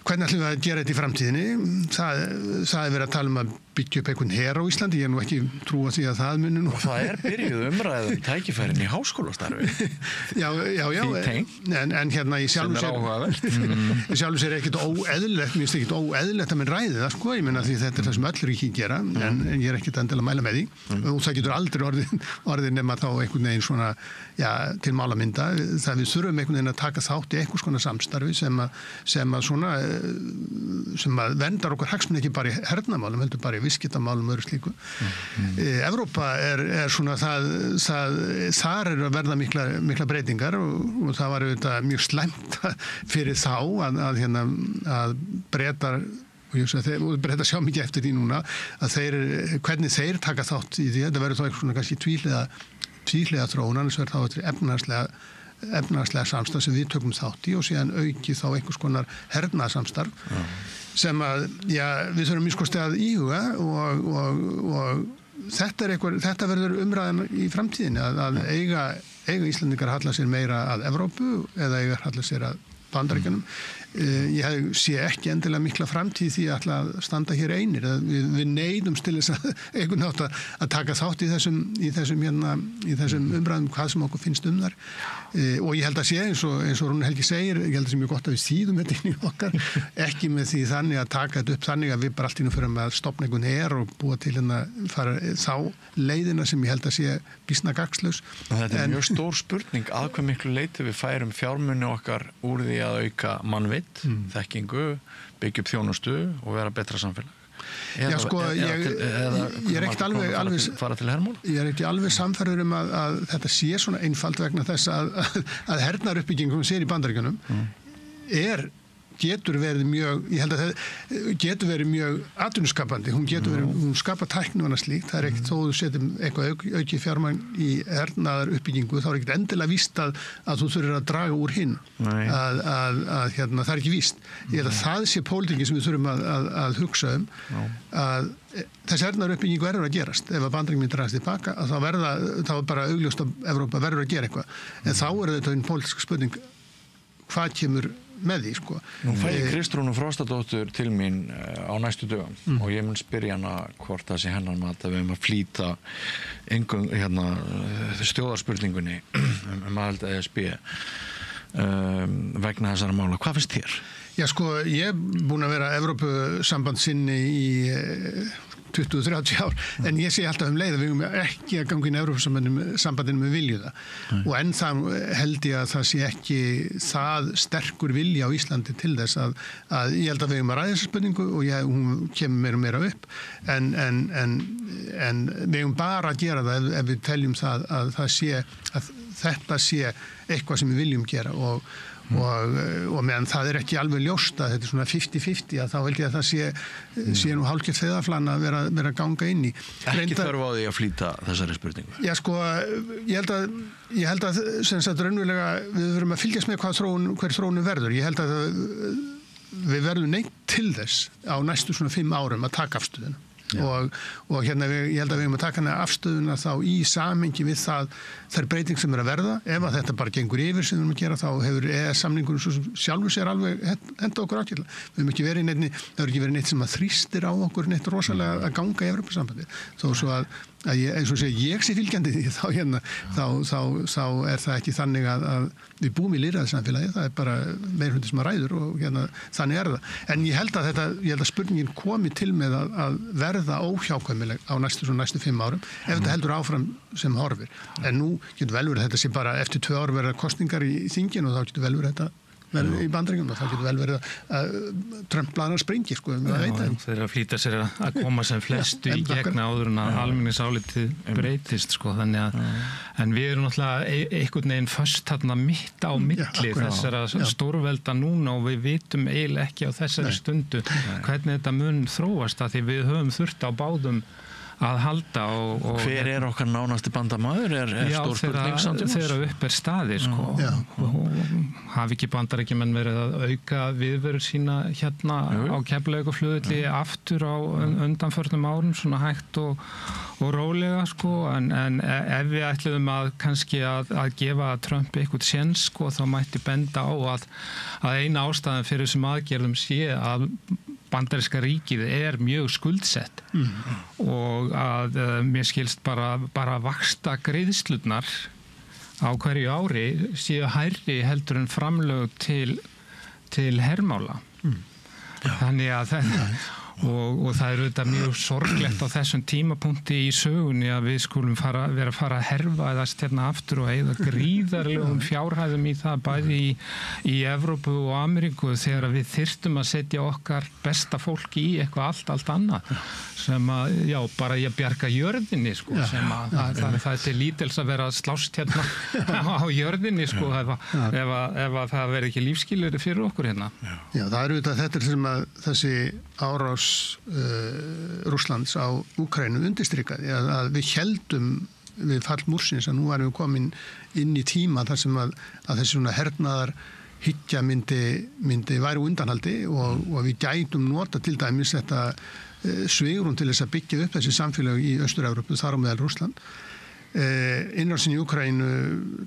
Hvernig ætlum við að gera þetta í framtíðinni? Það er verið að tala að byggja upp einhvern her á Íslandi, ég er nú ekki trúa því að það muni nú. Og það er byrjuð umræðum tækifærin í háskólastarfi. Já, en hérna í sjálfu sér ekkert óeðlilegt, mér finnst ekkert óeðlilegt að menn ræði það, sko, ég meina því þetta er það sem öll ríki gera, en ég er ekkert endilega að mæla með því og það getur aldrei orðið nema þá einhvern veginn svona, til málamynda, það við þurfum einhvern veginn að taka þátt í einhvers konar samstarfi sem að verndar okkur hagsmuni ekki bara í hernamálum, heldur bara í viðskiptamálum og öðru slíku. Evrópa er svona þar er að verða mikla breytingar og það var auðvitað mjög slæmt fyrir þá að Bretar og Bretar sjá mikið eftir því núna að hvernig þeir taka þátt í því, þetta verður þá eitthvað svona kannski tvíhliða þróun, annars verður þá efnahagslega samstarf sem við tökum þátt í og síðan auki þá einhvers konar hernaðarsamstarf sem að, við þurfum mjög skoðst að íhuga og þetta verður umræðan í framtíðinni að eiga Íslandingar að halla sér meira að Evrópu eða eiga að halla sér að Bandaríkjunum ég sé ekki endilega mikla framtíð því að standa hér einir. Við neyðumst til þess að einhvern nátt að taka þátt í þessum umræðum hvað sem okkur finnst þar. Og ég held að sé eins og Rúnar Helgi segir, ég held að sé mjög gott að við þýðum þetta inn í okkar, ekki með því þannig að taka þetta upp þannig að við bara allt í nú fyrir að stofna einhvern her og búa til fara þá leiðina sem ég held að sé býsna gagnslaus. Þetta er mjög stór spurning að hvað miklu leyti við færum fjármuni okkar úr því að auka mannvitt, þekkingu, byggja upp þjónustu og vera betra samfélag. Já, sko, ég er ekki alveg samferður að þetta sé svona einfalt vegna þess að hernaðaruppbygging sem sér í Bandaríkjunum getur verið mjög atvinnuskapandi, hún skapar tækni og annað slíkt, það ekkert þó þú setjum eitthvað aukið fjármagn í hernaðaruppbyggingu, þá ekkert endilega víst að þú þurfir að draga úr hinn að það ekki víst. Ég held að það sé pólitíkin sem við þurfum að hugsa að þessi hernaðaruppbyggingu verður að gerast. Ef að Bandaríkjunum myndir dragast tilbaka, þá bara augljóst að Evrópa verður að gera eitthvað. En þá þetta einn pólitísk spurning, hvað kemur með því, sko. Nú fæ ég Kristrúnu Frostadóttur til mín á næstu dögum og ég mun spyrja hana hvort það sé hennar mat að við höfum að flýta stjórnarspurningunni aðild að ESB vegna þessara mála. Hvað finnst þér? Já, sko, ég er búin að vera Evrópusambandsinni í 20-30 ár, en ég sé alltaf leið að við höfum ekki að ganga inn í Evrópusambandinu með vilju það. Og enn það held ég að það sé ekki það sterkur vilja á Íslandi til þess að ég held að við höfum að ræða þessa spurningu og hún kemur meira og meira upp, en við höfum bara að gera það ef við teljum það að þetta sé eitthvað sem við viljum gera og meðan það er ekki alveg ljóst að þetta er svona 50-50 að þá held ég að það sé nú hálfgert feðaflan að vera að ganga inn í. Ekki þarf á því að flýta þessari spurningu? Já, sko, ég held að sem sagt raunverulega við verum að fylgjast með hver þróunin verður. Ég held að við verðum neitt til þess á næstu svona 5 árum að taka afstöðuna. Og ég held að við höfum að taka hana afstöðuna þá í samhengi við þær breyting sem að verða. Ef að þetta bara gengur yfir sem við höfum að gera þá hefur EES-samningurinn sjálfur sér alveg henda okkur ákveðlega. Við höfum ekki verið neitt sem að þrýstir á okkur neitt rosalega að ganga í Evrópusambandi. Þó svo að eins og segja ég sé fylgjandi því þá er það ekki þannig að við búum í lýðræðissamfélagi, það er bara meirihluti sem að ræður og þannig er það. En ég held að spurningin komi til með að verða óhjákvæmileg á næstu 5 árum ef þetta heldur áfram sem horfir. En nú getur vel verið þetta sé bara eftir 2 ár verða kosningar í þingin og þá getur vel verið þetta í Bandaríkjunum og það getur vel verið að Trump-planar springi, sko, við veit það. Þeir að flýta sér að koma sem flestu í gegna áður en að almenningsálitið breytist, sko, þannig að en við erum náttúrulega einhvern veginn föst þarna mitt á milli þessara stórvelda núna og við vitum eiginlega ekki á þessari stundu hvernig þetta mun þróast að því við höfum þurft á báðum að halda og hver er okkar nánasti bandamaður? Er stór spurning samt þegar upp staði, sko. Hafi ekki Bandaríkjamenn verið að auka viðveru sína hérna á Keflavíkurflugvelli aftur á undanförnum árum svona hægt og rólega, sko, en ef við ætluðum að kannski að gefa Trump eitthvað séns, sko, þá mætti benda á að eina ástæðan fyrir þessum aðgerðum sé að bandaríska ríkið er mjög skuldsett og að mér skilst bara vaxta greiðslurnar á hverju ári séu hærri heldur en framlög til hermála. Þannig að og það er auðvitað mjög sorglegt á þessum tímapunkti í sögunni að við skulum fara að herfaðast hérna aftur og eyða gríðarlegum fjárhæðum í það bæði í Evrópu og Ameríku þegar við þyrftum að setja okkar besta fólki í eitthvað allt annað sem að, bara ég bjarga jörðinni, sko, sem að það er til lítils að vera að slást hérna á jörðinni, sko, ef að það verði ekki lífskilyrði fyrir okkur hérna. Já, það er auðvitað þetta sem að þessi árás Rússlands á Úkraínu undirstrikaði að við héldum við fall Múrsins að nú varum við komin inn í tíma þar sem að þessi svona hernaðar hyggja myndi væri undanhaldi og við gætum nota til dæmis þetta svigrúm til þess að byggja upp þessi samfélag í Austur-Evrópu þar á meðal Rússland innrásin í Úkraínu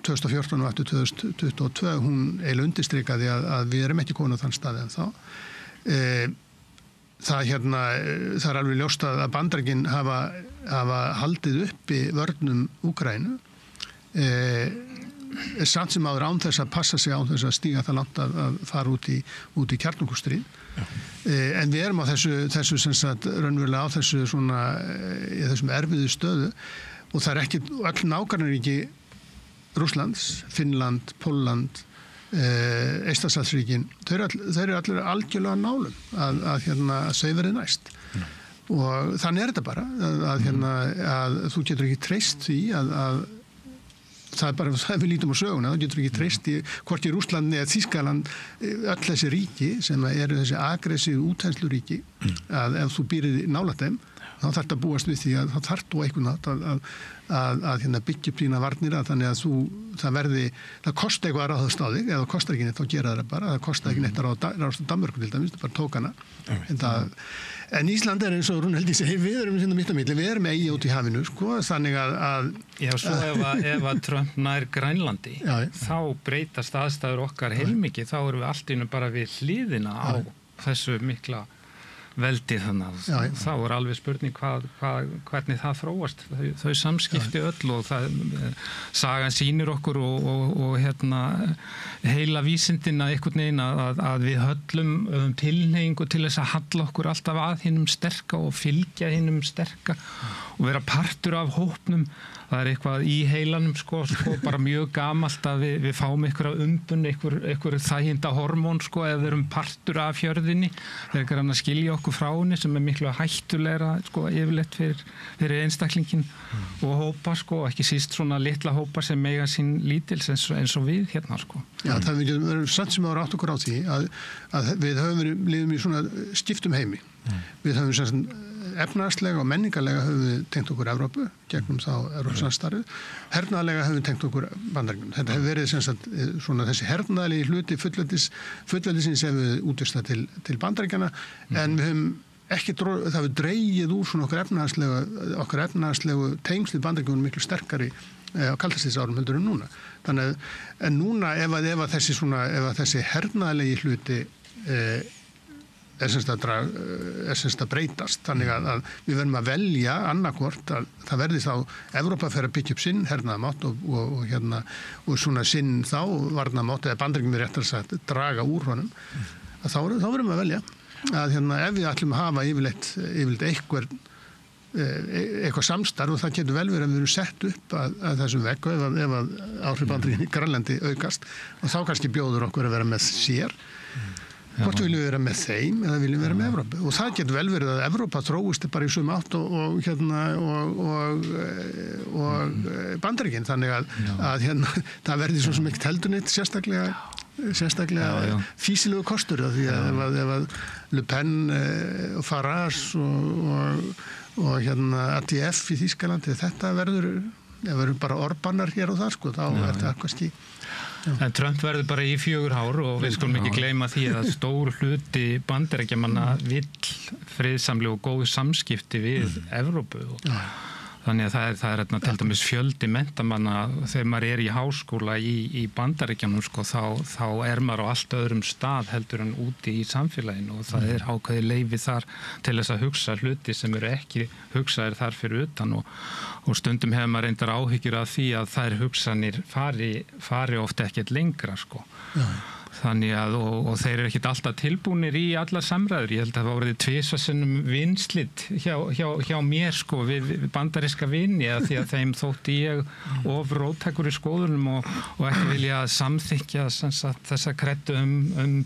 2014 og eftir 2022, hún eiginlega undirstrikaði að við erum ekki komin á þann stað en þá. Það er alveg ljóst að Bandaríkin hafa haldið uppi vörnum Úkraínu, samt sem áður án þess að passa sig, án þess að stíga það langt að fara út í kjarnorkustríð. En við erum á þessu sem sagt raunverulega á þessu svona í þessum erfiðu stöðu og það er ekki öll nágrannaríki Rússlands, Finnland, Pólland, Eystrasaltsríkin, þau eru allir algjörlega nálum að þau verði næst. Og þannig er þetta bara að þú getur ekki treyst því að það er bara, það við lítum á söguna, þú getur ekki treyst í hvort í Rússlandi eða Þýskaland, öll þessi ríki sem eru þessi aggressív útþensluríki, að ef þú býrið nálægt þeim, þá þarf þetta að búast við því að þá þarf þú einhvern nátt að byggja upp þína varnir, þannig að það kosti eitthvað að ráðast á þig, eða það kostar ekki neitt þá gera það bara, það kostar ekki neitt að ráðast á Danmörku til dæmis, það bara tók hana. En Ísland er eins og Rúnhildi segir, við erum hérna mitt á milli, við erum eigi út í hafinu, sko, þannig að... Já, svo ef að Trump nær Grænlandi, þá breytast aðstæður okkar heilmikið, þá erum við allt innu bara við hliðina á þessu mikla veldi þannig. Þá er alveg spurning hvernig það þróast. Þau samskipti öll og sagan sýnir okkur og heila vísindina einhvern veginn að við höllum tilhneigingu til þess að halla okkur alltaf að hinum sterka og fylgja hinum sterka og vera partur af hópnum. Það er eitthvað í heilanum sko bara mjög gamalt að við fáum einhverja umbun, einhver þæginda hormón sko ef við erum partur af hjörðinni. Það er eitthvað að skilja okkur frá henni sem er miklu hættulegra sko yfirleitt fyrir einstaklingin og hópa sko, ekki síst svona litla hópa sem mega sín lítils eins og við hérna sko. Já, það verður samt sem ára átt okkur á því að við lifum í svona skiptum heimi. Við höfum sem efnahagslega og menningarlega höfum við tengt okkur Evrópu gegnum þá Evrópsamstarfið. Hernaðarlega höfum við tengt okkur Bandaríkjunum. Þetta hefur verið sem sagt svona þessi hernaðarlegi hluti fullveldisins hefur við útvistað til Bandaríkjana en við höfum ekki það hefur dregið úr svona okkar efnahagslegu tengsl við Bandaríkjunum miklu sterkari á kaldastríðsárum heldur en núna. Þannig en núna ef þessi hernaðarlegi hluti er semst að breytast þannig að við verðum að velja annarkvort að það verði þá Evrópa fer að byggja upp sinn hernaðamátt og svona sinn þá varnamátt eða Bandaríkjunum er réttar að draga úr honum að þá verðum við að velja að ef við ætlum að hafa yfirleitt eitthvað samstarf og það getur vel verið að við erum sett upp að þessum vegg og ef að áhrif Bandaríkjunum í Grænlandi aukast og þá kannski bjóður okkur að vera með sér hvort viljum við vera með þeim eða viljum við vera með Evrópu og það getur vel verið að Evrópa þróist bara í sömu átt og Bandaríkin þannig að það verði svo sem ekkert heldunitt sérstaklega físilegu kostur því að ef Le Pen og Farage og ADF í Þýskalandi þetta verður bara Orbanar hér og þar sko þá er það kannski En Trump verður bara í 4 ár og við skulum ekki gleyma því að stór hluti Bandaríkjamanna vill friðsamleg og góð samskipti við Evrópu og þannig að það er til dæmis fjöldi menntamanna þegar maður er í háskóla í Bandaríkjanum sko, þá er maður á allt öðrum stað heldur en úti í samfélaginu og það er ákveðið leyfi þar til þess að hugsa hluti sem eru ekki hugsaðir þar fyrir utan og stundum hefur maður reyndar áhyggjur af því að þær hugsanir fari ofta ekkert lengra sko. Þannig að, og þeir eru ekkert alltaf tilbúnir í alla samræður. Ég held að það var orðið 2 sinnum vinslit hjá mér sko við bandaríska vini að því að þeim þótti ég of róttækur í skoðunum og ekki vilja samþykkja þessa kreddu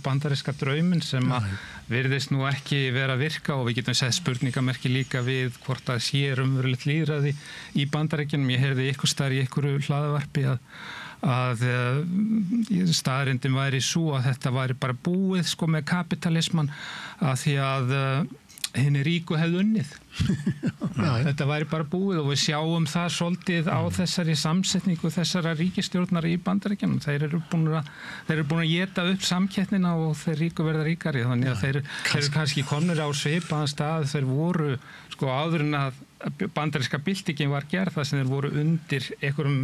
bandaríska drauminn sem að virðist nú ekki vera að virka og við getum sett spurningamerki líka við hvort að sé umverulegt lýðræði í Bandaríkjunum. Ég heyrði ykkur staðar í ykkur hlaðavarpi að staðreyndin væri svo að þetta væri bara búið sko með kapitalisman að því að hinni ríku hefðu unnið. Þetta væri bara búið og við sjáum það svolítið á þessari samsetningu þessara ríkisstjórnar í Bandaríkjunum. Þeir eru búin að éta upp samkeppnina og þeir ríku verða ríkari, þannig að þeir eru kannski komnir á svipaðan stað. Þeir voru áður en að bandaríska byltingin var gerð, þar sem þeir voru undir einhverjum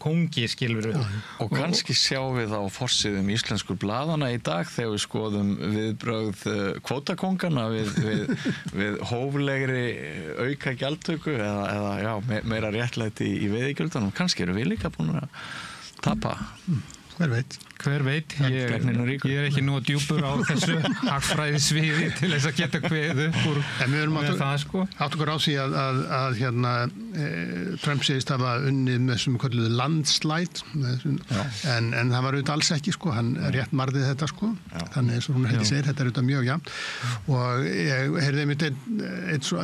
kongi, skilur við. Og kannski sjáum við á forsíðum íslenskur blaðana í dag þegar við skoðum viðbrögð kvótakongana við hóflegri auka gjaldtöku eða meira réttlæti í veiðigjöldunum. Kannski eru við líka búin að tapa. Hver veit, ég er ekki nú djúpur á þessu hagfræðisviði til þess að geta kveðu upp úr með það átt okkur á því að Trump segist hafa unnið með sem kalluðu landslæt en það var auðvitað alls ekki hann rétt marðið þetta þannig eins og hún heldur segir, þetta er auðvitað mjög jafnt og ég heyrði einmitt í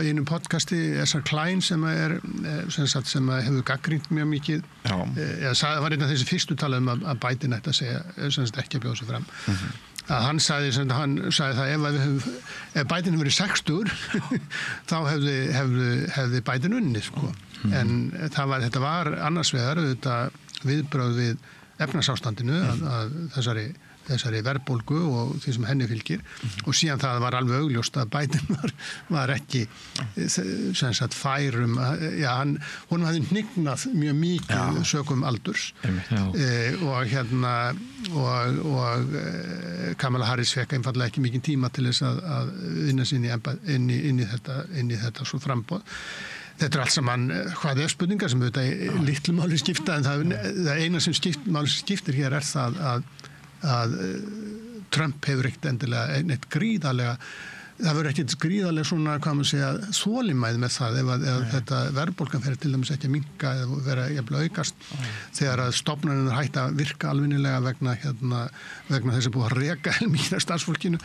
einum podcasti Ezra Klein sem hefur gagnrýnt mjög mikið það var einn af þessi fyrstu talað að Biden ætti að segja ekki að bjóða sig fram að hann sagði það ef Biden hefur verið 60 þá hefði Biden unnið en þetta var annars vegar viðbrögð við efnahagsástandinu að þessari verðbólgu og því sem henni fylgir og síðan það var alveg augljóst að Biden var ekki færum honum hafði hnignað mjög mikið sökum aldurs og Kamala Harris fekk einfallega ekki mikið tíma til þess að vinna sinni inn í þetta svo framboð. Þetta allt saman hvað spurningar sem auðvitað litlu máli skipta en það eina sem máli skiptir hér það að Trump hefur ekkert endilega neitt gríðarlega það verður ekkert gríðarlega svona hvað maður segja þolinmæði með það ef þetta verðbólgan fer til dæmis ekki að minnka eða vera jafnvel aukast þegar að stofnanir hætta að virka alvinnilega vegna þess að búið að reka helmingina starfsfólkinu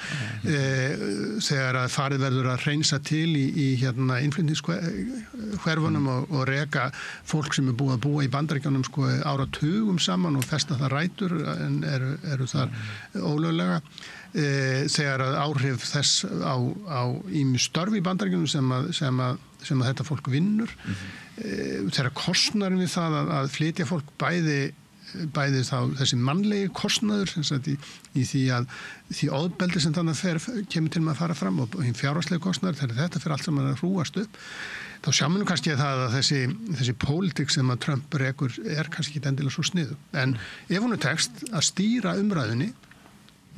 þegar að farið verður að hreinsa til í innflytningshverfunum og reka fólk sem er búið að búa í Bandaríkjunum áratugum saman og festa það rætur en eru þar ólöglega þegar að áhrif þess á ýmis störf í Bandaríkjunum sem að þetta fólk vinnur þegar kostnaðurinn við það að flytja fólk bæði þá þessi mannlegi kostnaður í því ofbeldi sem þannig kemur til með að fara fram og hinn fjárhagslegi kostnaður þegar þetta fyrir allt saman að hrúast upp þá sjáum við kannski að þessi pólitík sem að Trump rekur kannski ekki endilega svo sniðu en ef hún tekst að stýra umræðunni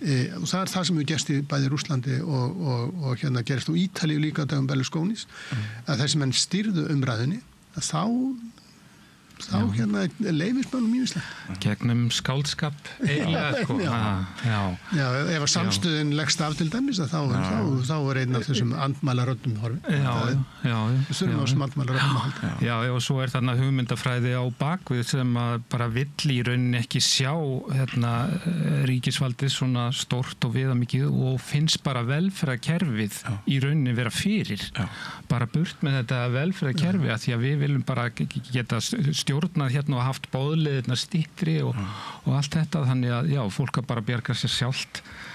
og það það sem við gerst í bæði Rússlandi og gerist á Ítalíu líka á dagum Berlusconis að þessi menn stýrðu umræðunni að þá leifist mannum mjög gegnum skáldskap eiginlega ef að samstöðin leggst af til dæmis þá einn af þessum andmælaröddum horfin við þurfum á þessum andmælaröddum að halda og svo þarna hugmyndafræði á bakvið sem að bara vill í rauninni ekki sjá ríkisvaldið svona stórt og viðamikið og finnst bara velferðarkerfið í rauninni vera fyrir bara burt með þetta velferðarkerfi að því að við viljum bara geta stjórnað og haft bóðleiðirna styttri og allt þetta þannig að fólk að bara bjarga sér sjálft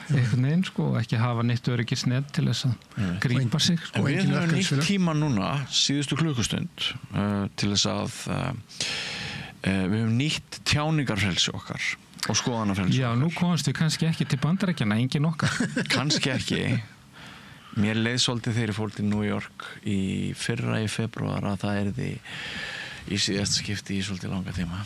einhvern veginn ekki hafa neitt öryggisnet til þess að grípa sig En við höfum nýtt tíma núna síðustu klukkustund til þess að við höfum nýtt tjáningarfrelsi okkar og skoðanafrelsi okkar nú komast við kannski ekki til Bandaríkjanna engin okkar kannski ekki mér leið svolítið þegar ég fór til New York í febrúar að það því í síðast skipti í svolítið langa tíma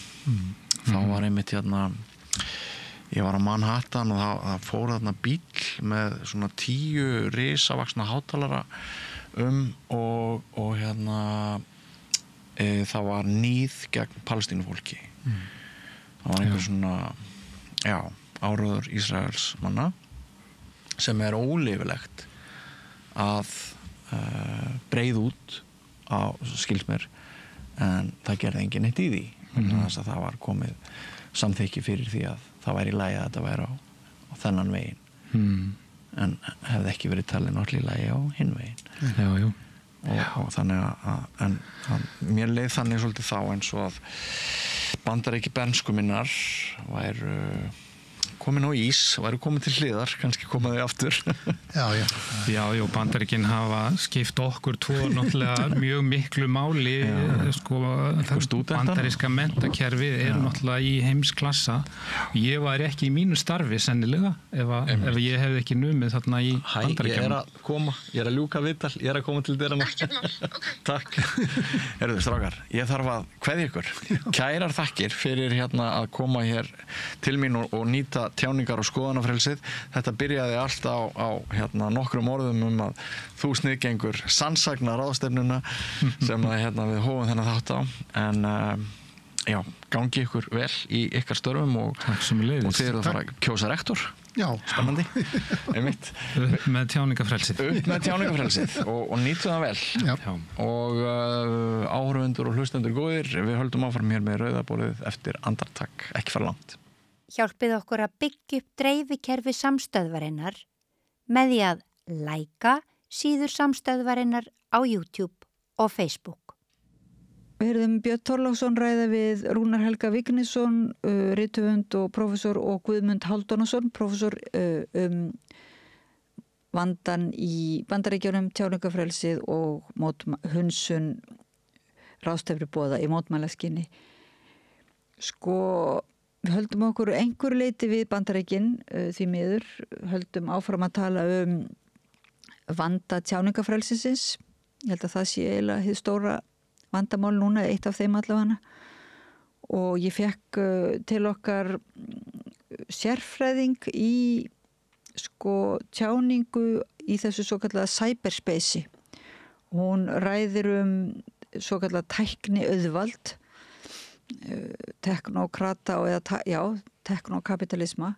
þá var einmitt ég var á Manhattan og það fór þarna bíll með svona 10 risavaxna hátalara og það var níð gegn palestínufólki það var einhver svona áróður Ísraels manna sem óleyfilegt að breiða út á skilsmér en það gerði enginn neitt í því þess að það var komið samþykki fyrir því að það væri í lagi að þetta væri á þennan veginn en hefði ekki verið talið náttúrulega í lagi á hinn veginn og þannig að mér leið þannig svolítið þá eins og að Bandaríki bernsku minnar væru komin á ís og eru komin til hliðar, kannski komaði aftur. Já, Bandaríkin hafa skipt okkur tvo náttúrulega mjög miklu máli, sko, bandaríska menntakerfið náttúrulega í heimsklassa. Ég var ekki í mínu starfi sennilega ef ég hefði ekki numið þarna í Bandaríkjunum. Ég að ljúka viðtal, ég að koma til dyrana. Takk. Heyrðu, strákar, ég þarf að kveðja ykkur. Kærar þakkir fyrir að koma hér til mín og nýta tjáningar og skoðanafrelsið. Þetta byrjaði allt á nokkrum orðum að þú sniðgengur sannsagna ráðstefnuna sem við hófum þennan þátt á. En já, gangi ykkur vel í ykkar störfum og þið eru að fara að kjósa rektor. Já. Spennandi. Einmitt. Upp með tjáningarfrelsið. Og nýtu það vel. Já. Og áhorfendur og hlustendur góðir, við höldum áfram hér með rauðaborðið eftir andartak, ekki fara langt. Hjálpið okkur að byggja upp dreifikerfi samstöðvarinnar með því að læka síður samstöðvarinnar á YouTube og Facebook. Við heyrðum Björn Þorláksson ræða við Rúnar Helga Vignisson, rithöfund og prófessor, og Guðmund Halldórsson, prófessor, vandann í Bandaríkjunum, tjáningarfrelsið og hunsun ráðstefnuboða í mótmælaskyni. Sko, við höldum okkur einhverju leyti við Bandaríkin, því miður, höldum áfram að tala vanda tjáningarfrelsisins. Ég held að það sé eiginlega hið stóra vandamál núna, eitt af þeim allavega. Og ég fekk til okkar sérfræðing í tjáningu í þessu svo kallaða cyberspace. Hún ræðir svo kallaða tækni auðvald, teknokrata eða teknokapitalisma,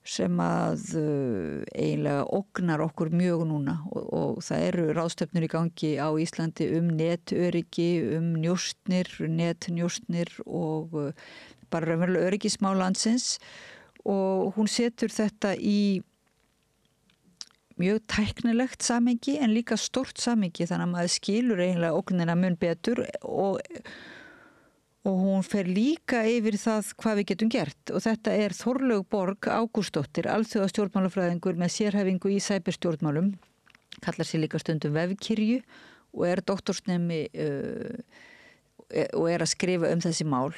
sem að eiginlega ógnar okkur mjög núna og það eru ráðstefnur í gangi á Íslandi netöryggi, netnjóstnir og bara raunverulega öryggismál landsins, og hún setur þetta í mjög tæknilegt samhengi en líka stórt samhengi, þannig að maður skilur eiginlega ógnina mun betur og hún fer líka yfir það hvað við getum gert. Og þetta er Þorlaug Borg Ágústsdóttir, alþjóðastjórnmálafræðingur með sérhæfingu í cyberstjórnmálum, kallar sér líka stundum vefkirju og er doktorsnemi og er að skrifa þessi mál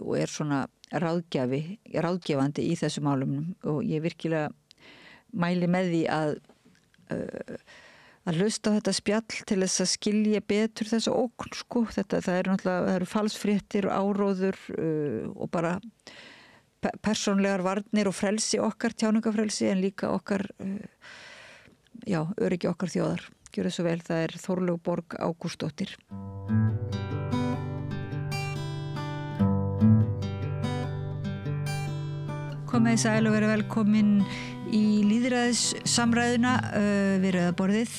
og er svona ráðgefandi í þessu málum, og ég virkilega mæli með því að hlusta á þetta spjall til þess að skilja betur þessa ógn, sko. Það eru falsfréttir og áróður og bara persónlegar varnir og frelsi okkar, tjáningafrelsi, en líka okkar öryggi okkar þjóðar. Gjörðu svo vel, það er Þorlaug Borg Ágústsdóttir. Komið sæl og verið velkomin í lýðræðissamræðuna við rauðaborðið.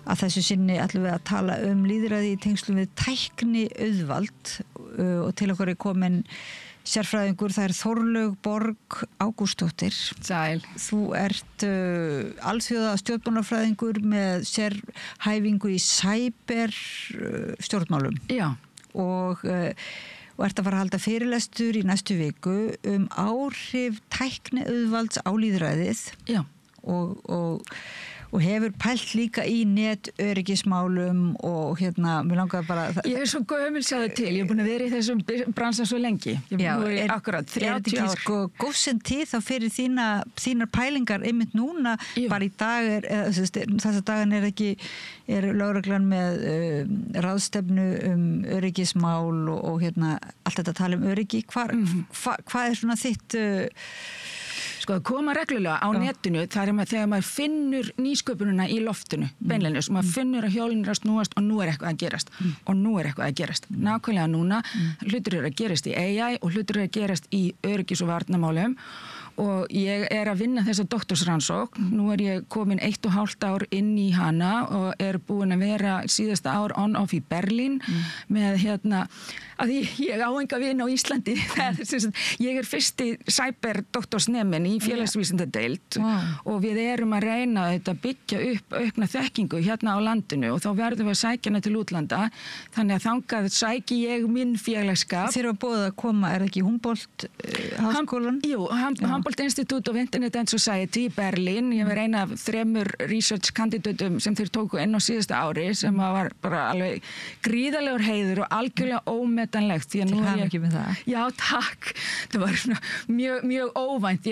Að þessu sinni ætlum við að tala lýðræði í tengslum við tækni auðvald og til okkur er komin sérfræðingur, það er Þorlaug Borg Ágústsdóttir. Sæl. Þú ert alþjóða stjórnmálafræðingur með sérhæfingu í cyberstjórnmálum. Já. Og ert að fara að halda fyrirlestur í næstu viku áhrif tækni auðvalds á lýðræðið. Já. Og hefur pælt líka í netöryggismálum og mér langar bara... Ég er svo gömul sjáðu til, ég er búin að vera í þessum bransa svo lengi. Akkurat 30 ár. Er þetta ekki góðsinn tíð þá fyrir þínar pælingar einmitt núna? Jú. Bara í dag þessa dagan er lögreglan með ráðstefnu öryggismál og allt þetta tala öryggi. Hvað er svona þitt... Sko, að koma reglulega á netinu, það er þegar maður finnur nýsköpununa í loftinu, beinleinis, og maður finnur að hjólinn er að snúast og nú er eitthvað að gerast. Og nú er eitthvað að gerast. Nákvæmlega núna, hlutur eru að gerast í AI og hlutur eru að gerast í öryggis- og varnarmálum og ég að vinna þessa doktorsrannsókn. Nú ég komin 1,5 ár inn í hana og búin að vera síðasta ár on-off í Berlín með að ég á enga vin á Íslandi. Ég fyrsti cyberdoktorsnemin í félagsvísindadeild og við að reyna að byggja upp aukna þekkingu hérna á landinu og þá verðum við að sækja hana til útlanda. Þannig að þangað sæki ég minn félagsskap. Þeir eru búið að koma, það ekki Humboldt háskólan? Jú, Humboldt Institute of Internet and Society í Berlín. Ég var eina af 3 research kandidatum sem þeir tóku inn á síðasta ári sem var bara alveg gríðarlegur heiður og algjörlega ómetanlegt. Til hamingju með það. Já, takk. Það var mjög óvænt.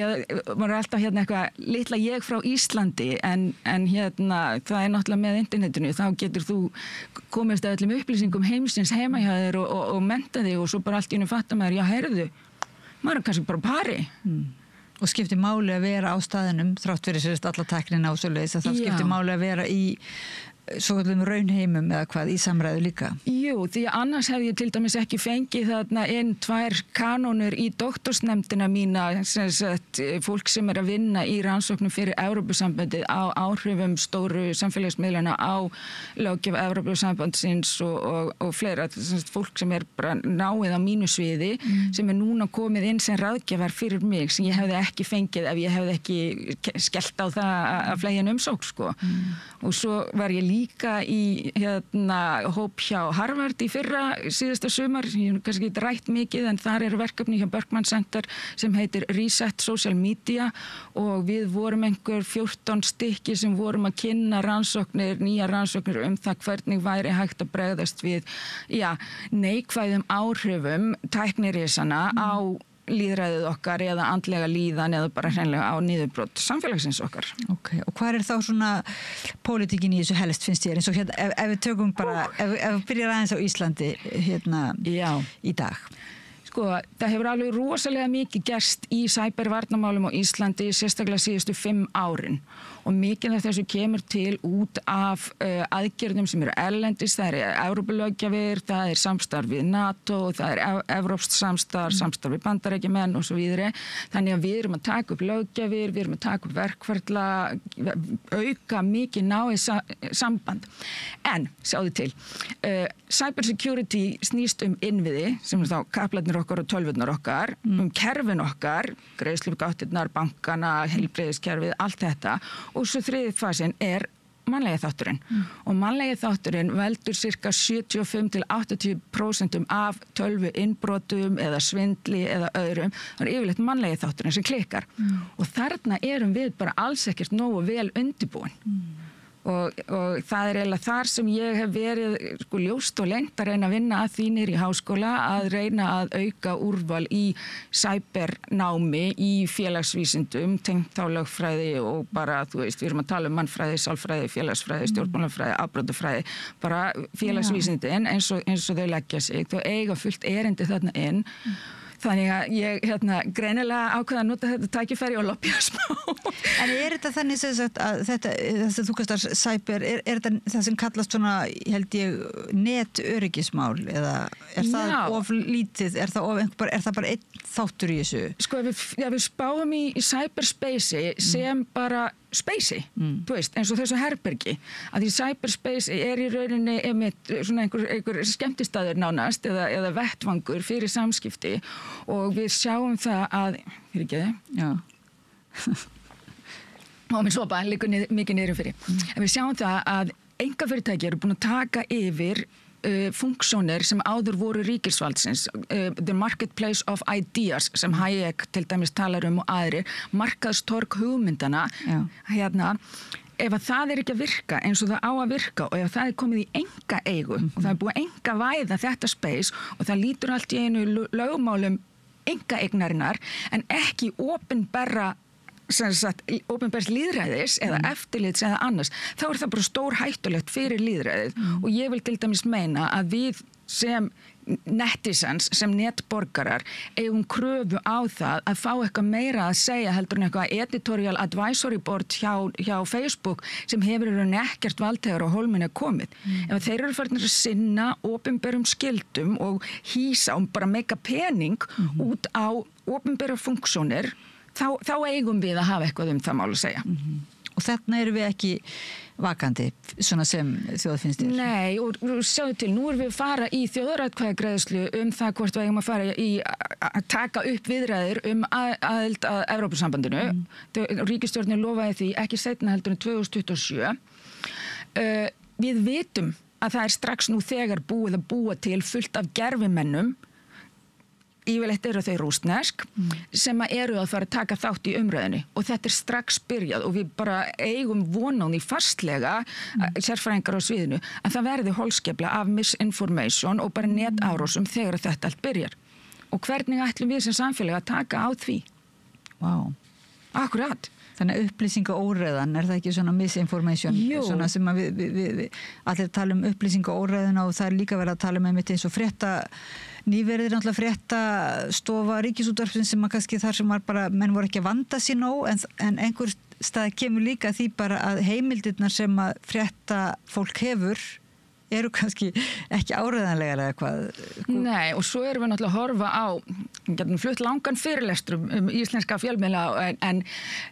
Maður alltaf eitthvað litla ég frá Íslandi en það náttúrulega með internetinu. Þá getur þú komist að öllum upplýsingum heimsins heima hjá þér og mennta þig og svo bara allt í einu fattar maður, já, heyrðu, maður kannski bara pari. Og skiptir máli að vera á staðinum þrátt fyrir alla tæknina og svoleiðis að það skiptir máli að vera í svokallum raunheimum eða hvað í samræðu líka? Jú, því annars hefði ég til dæmis ekki fengið þarna inn 2 kanónur í doktorsnefndina mína, fólk sem að vinna í rannsóknum fyrir Evrópusambandið á áhrifum stóru samfélagsmiðlana á löggjöf Evrópusambandsins og fleira, fólk sem bara náið á mínu sviði, sem núna komið inn sem ráðgjafar fyrir mig, sem ég hefði ekki fengið ef ég hefði ekki skellt á það að flegja umsókn, sko. Og svo var ég líka í hóp hjá Harvard í fyrra síðasta sumar, ég hef kannski ekki rætt mikið en þar verkefni hjá Berkman Center sem heitir Reset Social Media og við vorum einhver 14 stykki sem vorum að kynna nýja rannsóknir það hvernig væri hægt að bregðast við neikvæðum áhrifum tæknirisana á líðræðið okkar eða andlega líðan eða bara hreinlega á niðurbrot samfélagsins okkar. Ok, og hvað þá svona pólitíkin í þessu helst finnst þér? Eins og ef við tökum bara, ef við byrjar aðeins á Íslandi í dag. Sko, það hefur alveg rosalega mikið gerst í cybervarnamálum á Íslandi sérstaklega síðustu 5 árin og mikið af þessu kemur til út af aðgerðum sem erlendis, það Evrópulöggjafir, það samstarf við NATO, það evrópskt samstarf við Bandaríkjamenn og svo vidare. Þannig að við erum að taka upp löggjafir, við erum að taka upp verkferla, auka mikið náið samband. En, sjáðu til, cybersecurity snýst innviði, sem þá kaplarnir okkar og tölvurnar okkar, kerfin okkar, greiðslugáttirnar, bankana, heilbrigðiskerfið, allt þetta. Og svo þriðja fasin mannlegi þátturinn. Og mannlegi þátturinn veldur cirka 75-80% af tölvu innbrotum eða svindli eða öðrum. Það yfirleitt mannlegi þátturinn sem klikkar. Og þarna erum við bara alls ekkert nógu vel undirbúin. Og það eiginlega þar sem ég hef verið ljóst og lengt að reyna að vinna að því niður í háskóla að reyna að auka úrval í cybernámi í félagsvísindum, tengt á lögfræði og bara, þú veist, við erum að tala mannfræði, sálfræði, félagsfræði, stjórnmálafræði, afbrotafræði, bara félagsvísindin eins og þau leggja sig, þau eiga fullt erindi þarna inn. Þannig að ég greinilega ákveða að nota þetta tækifæri og lobbya smá. En þetta þannig að þetta þú kastar cyber, þetta það sem kallast svona, held ég, netöryggismál eða það of lítið, það bara einn þáttur í þessu? Sko, ef við spáum í cyberspace sem bara spacey, þú veist, eins og þessu herbergi að því cyberspace í rauninni svona einhver skemmtistaður nánast eða vettvangur fyrir samskipti og við sjáum það að og minn sopa liggur mikið niður fyrir en við sjáum það að einkafyrirtæki eru búin að taka yfir funksjónir sem áður voru ríkisvaldsins, the marketplace of ideas sem Hayek til dæmis talar og aðrir, markaðstorg hugmyndana, ef að það ekki að virka eins og það á að virka og ef það komið í einkaeigu og það búið að einkavæða þetta space og það lítur allt í einu lögmálum einkaeignarinnar en ekki opinberra opinbers lýðræðis eða eftirlits eða annars, þá það bara stór hættulegt fyrir lýðræðið og ég vil til dæmis meina að við sem netizens, sem netborgarar eigum kröfu á það að fá eitthvað meira að segja heldur en eitthvað editorial advisory board hjá Facebook sem hefur ekkert valdhegar á hólminni komið. Ef þeir eru farnir að sinna opinberum skildum og hýsa og bara meika pening út á opinbera funksjónir þá eigum við að hafa eitthvað það mál að segja. Og þarna erum við ekki vakandi, svona sem þjóðfinnstir? Nei, og sjáðu til, nú erum við að fara í þjóðaratkvæðagreiðslu það hvort við eigum að fara í að taka upp viðræður aðild að Evrópusambandinu. Ríkisstjórnin lofaði því ekki seinna heldur en 2027. Við vitum að það strax nú þegar búið að búa til fullt af gervimennum, yfirleitt eru þau rússnesk, sem eru að fara að taka þátt í umræðinni og þetta strax byrjað og við bara eigum vonan í fastlega sérfræðingar á sviðinu að það verði holskefla af misinformation og bara netárásum þegar þetta allt byrjar. Og hvernig ætlum við sem samfélag að taka á því? Vá. Akkurat. Þannig að upplýsingaóreiðan, það ekki svona misinformation? Jú. Svona sem að við allir tala upplýsingaóreiðina og það líka verið að tala einmitt eins og nýverið náttúrulega fréttastofa Ríkisútvarpsins sem að kannski þar sem var bara, menn voru ekki að vanda sér nóg en einhver stað kemur líka því bara að heimildirnar sem að fréttafólk hefur eru kannski ekki áreiðanlegar eða hvað. Nei, og svo erum við náttúrulega að horfa á, getum flutt langan fyrirlestrum íslenska fjölmiðla en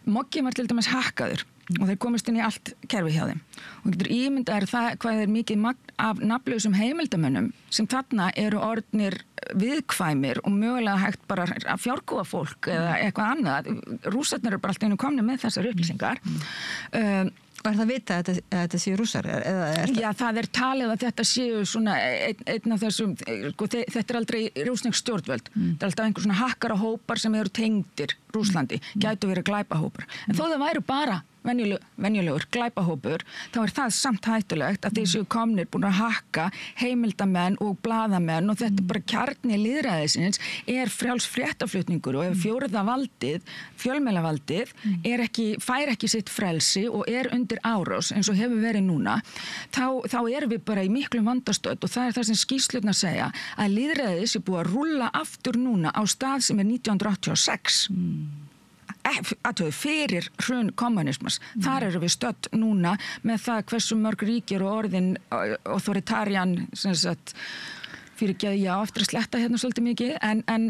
Moggi var til dæmis hakkaður og þeir komist inn í allt kerfi hjá þeim. Og getur ímyndað hvað mikið magn af nafnlausum heimildamönnum sem þarna eru orðnir viðkvæmir og mögulega hægt bara að fjárgóða fólk eða eitthvað annað. Rússarnir eru bara alltaf einu komni með þessar upplýsingar. Og það vita að þetta séu rússar? Já, það talið að þetta séu svona einn af þessum, þetta aldrei rússnesk stjórnvöld. Það alltaf einhver svona hakkarahópar sem eru tengdir Rússlandi, gætu verið glæpahópar. En þó það væru bara venjulegur glæpahópur, þá það samt hættulegt að þeir séu komnir búin að hakka heimildamenn og blaðamenn og þetta bara kjarni lýðræðisins frjáls fréttaflutningur og ef fjórða valdið, fjölmiðlavaldið fær ekki sitt frelsi og undir árás eins og hefur verið núna, þá erum við bara í miklum vandastödd og það það sem skýrslurnar segja að lýðræðis búið að rúlla aftur núna á stað sem 1986. Fyrir hrun kommunismas. Þar eru við stödd núna með það hversu mörg ríkir og orðin authoritarian fyrirgeðu eftir að sletta hérna svolítið mikið en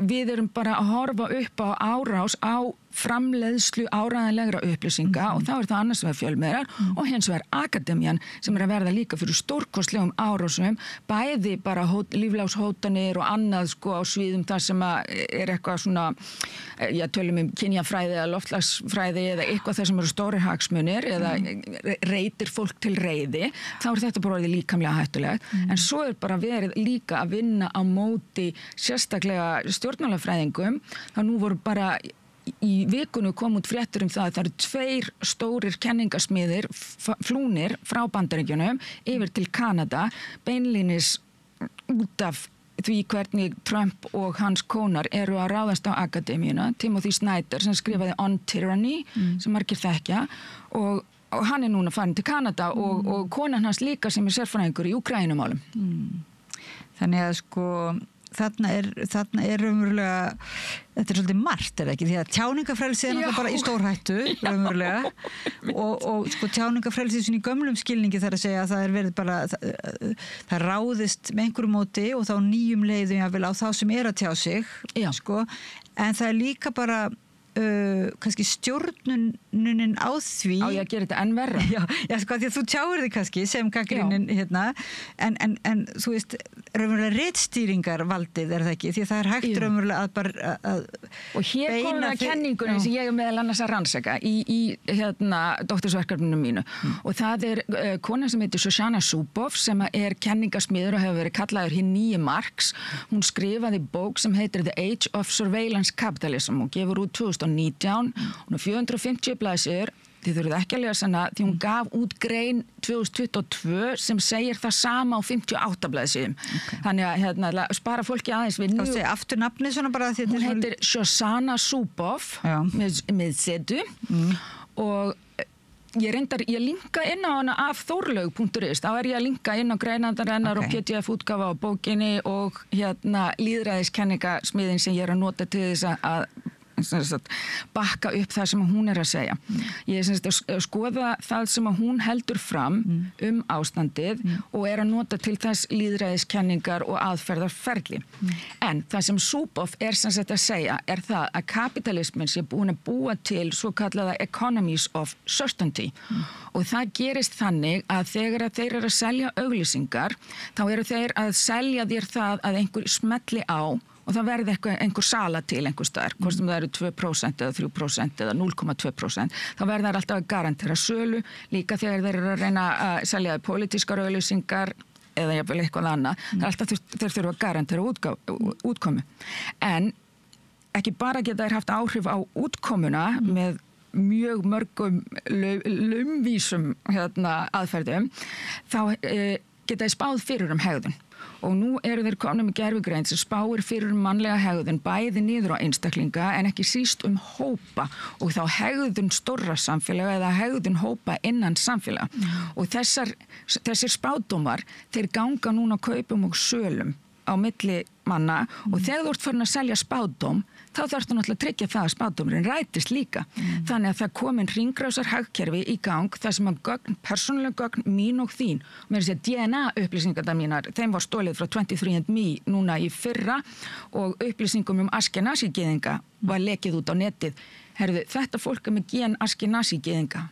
við erum bara að horfa upp á árás á framleiðslu áræðanlegra upplýsinga og þá það annars vegar fjölmiðlar og hins vegar akademían sem að verða líka fyrir stórkostlegum árásum, bæði bara líflagshótanir og annað á sviðum þar sem eitthvað svona, tölum kynjafræði eða loftslagsfræði eða eitthvað þar sem eru stórir hagsmunir eða reytir fólk til reiði, þá þetta bara orðið líkamlega hættulegt. En svo bara verið líka að vinna á móti sérstaklega stjórnmálafræðingum, þá nú voru bara í vikunni kom út fréttur það að það eru 2 stórir kenningasmiðir flúnir frá Bandaríkjunum yfir til Kanada beinlínis út af því hvernig Trump og hans konar eru að ráðast á akademíuna. Timothy Snyder sem skrifaði On Tyranny sem margir þekkja og hann núna farin til Kanada og konan hans líka sem sérfræðingur í Úkrænumálum. Þannig að þarna umverulega, þetta svolítið margt ekki, því að tjáningafrelsið náttúrulega bara í stórhættu umverulega og tjáningafrelsið svona í gömlum skilningi þar að segja að það verið bara það ráðist með einhverju móti og þá nýjum leiðum jáfnvel á þá sem að tjá sig en það líka bara kannski stjórnunin á því á ég að gera þetta enn verra því að þú tjáir þig kannski sem gagnrýnin en þú veist raunverulega ritstýringarvaldið það ekki því að það hægt raunverulega að bara og hér komum við að kenningunum sem ég meðal annars að rannsaka í doktorsverkefninu mínu og það kona sem heitir Shoshana Zuboff sem kenningasmiður og hefur verið kallaður hinn nýji Marx. Hún skrifaði bók sem heitir The Age of Surveillance Capitalism og gefur út 2019, hún 450 blaðsíður, þið þurfið ekki að lesa hana því hún gaf út grein 2022 sem segir það sama á 58 blaðsíðum. Þannig að spara fólki aðeins vinnu. Og segja aftur nafni svona bara því hún heitir Shoshana Zuboff með setu og ég linka inn á hana af þorlaug.is, þá ég að linka inn á greinandarennar og PDF-útgáfa á bókinni og lýðræðiskenningasmiðin sem ég að nota til þess að bakka upp það sem hún að segja. Ég að skoða það sem hún heldur fram ástandið og að nota til þess lýðræðiskenningar og aðferðarferli. En það sem Zuboff að segja það að kapitalismin sé búin að búa til svo kallaða economies of certainty og það gerist þannig að þegar þeir eru að selja auglýsingar þá eru þeir að selja þér það að einhver smelli á og það verði einhver sala til einhver staðar, hvort sem það eru 2% eða 3% eða 0,2%, þá verða þær alltaf að garantera sölu, líka þegar þeir eru að reyna að selja pólitískar auglýsingar eða jafnvel eitthvað annað, það er alltaf þeir þurfa að garantera útkomu. En ekki bara geta þeir haft áhrif á útkomuna með mjög mörgum lumvísum aðferðum, þá geta þeir spáð fyrir hegðun. Og nú eru þeir komnir með gervigreind sem spáir fyrir mannlega hegðun bæði niður á einstaklinga en ekki síst hópa og þá hegðun stórra samfélaga eða hegðun hópa innan samfélaga. Og þessir spádómar, þeir ganga núna kaupum og sölum á milli manna og þegar þú ert farin að selja spádóm þá þarftu náttúrulega að tryggja það að spádómurinn rætist líka. Þannig að það komin hringrásar hagkerfi í gang þar sem að persónuleg gögn mín og þín, mér sé DNA upplýsingarna mínar, þeim var stólið frá 23andMe núna í fyrra og upplýsingum Ashkenazi-gyðinga var lekið út á netið. Herðu, þetta fólk með gen Ashkenazi-gyðinga,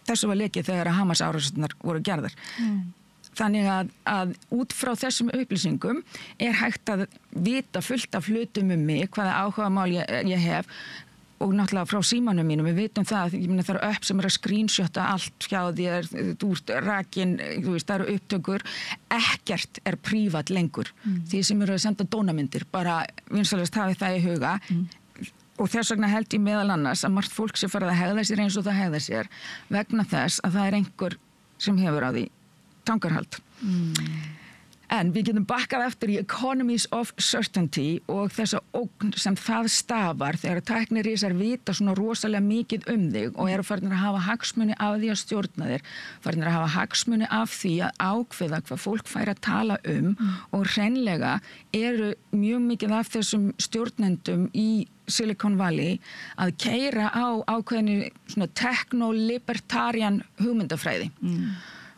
þessu var lekið þegar að Hamas-árásirnar voru gerðar. Þannig að út frá þessum upplýsingum hægt að vita fullt af hlutum mig, hvaða áhugamál ég hef og náttúrulega frá símanum mínum. Við vitum það, það eru upp sem að screenshotta allt hjá þér, þú ert rakin, það eru upptökur, ekkert prívat lengur. Því sem eru að senda dónamyndir, bara vinsalast hafi það í huga. Og þess vegna held ég meðal annars að margt fólk sem farið að hegða sér eins og það hegða sér vegna þess að það einhver sem hefur á því tangarhald. En við getum bakkað eftir í economies of certainty og þessa ógn sem það stafar þegar tæknirísar vita svona rosalega mikið þig og eru farin að hafa hagsmuni af því að stjórna þér, farin að hafa hagsmuni af því að ákveða hvað fólk fær að tala og hreinlega eru mjög mikið af þessum stjórnendum í Silicon Valley að keyra á ákveðinu svona techno-libertarian hugmyndafræði.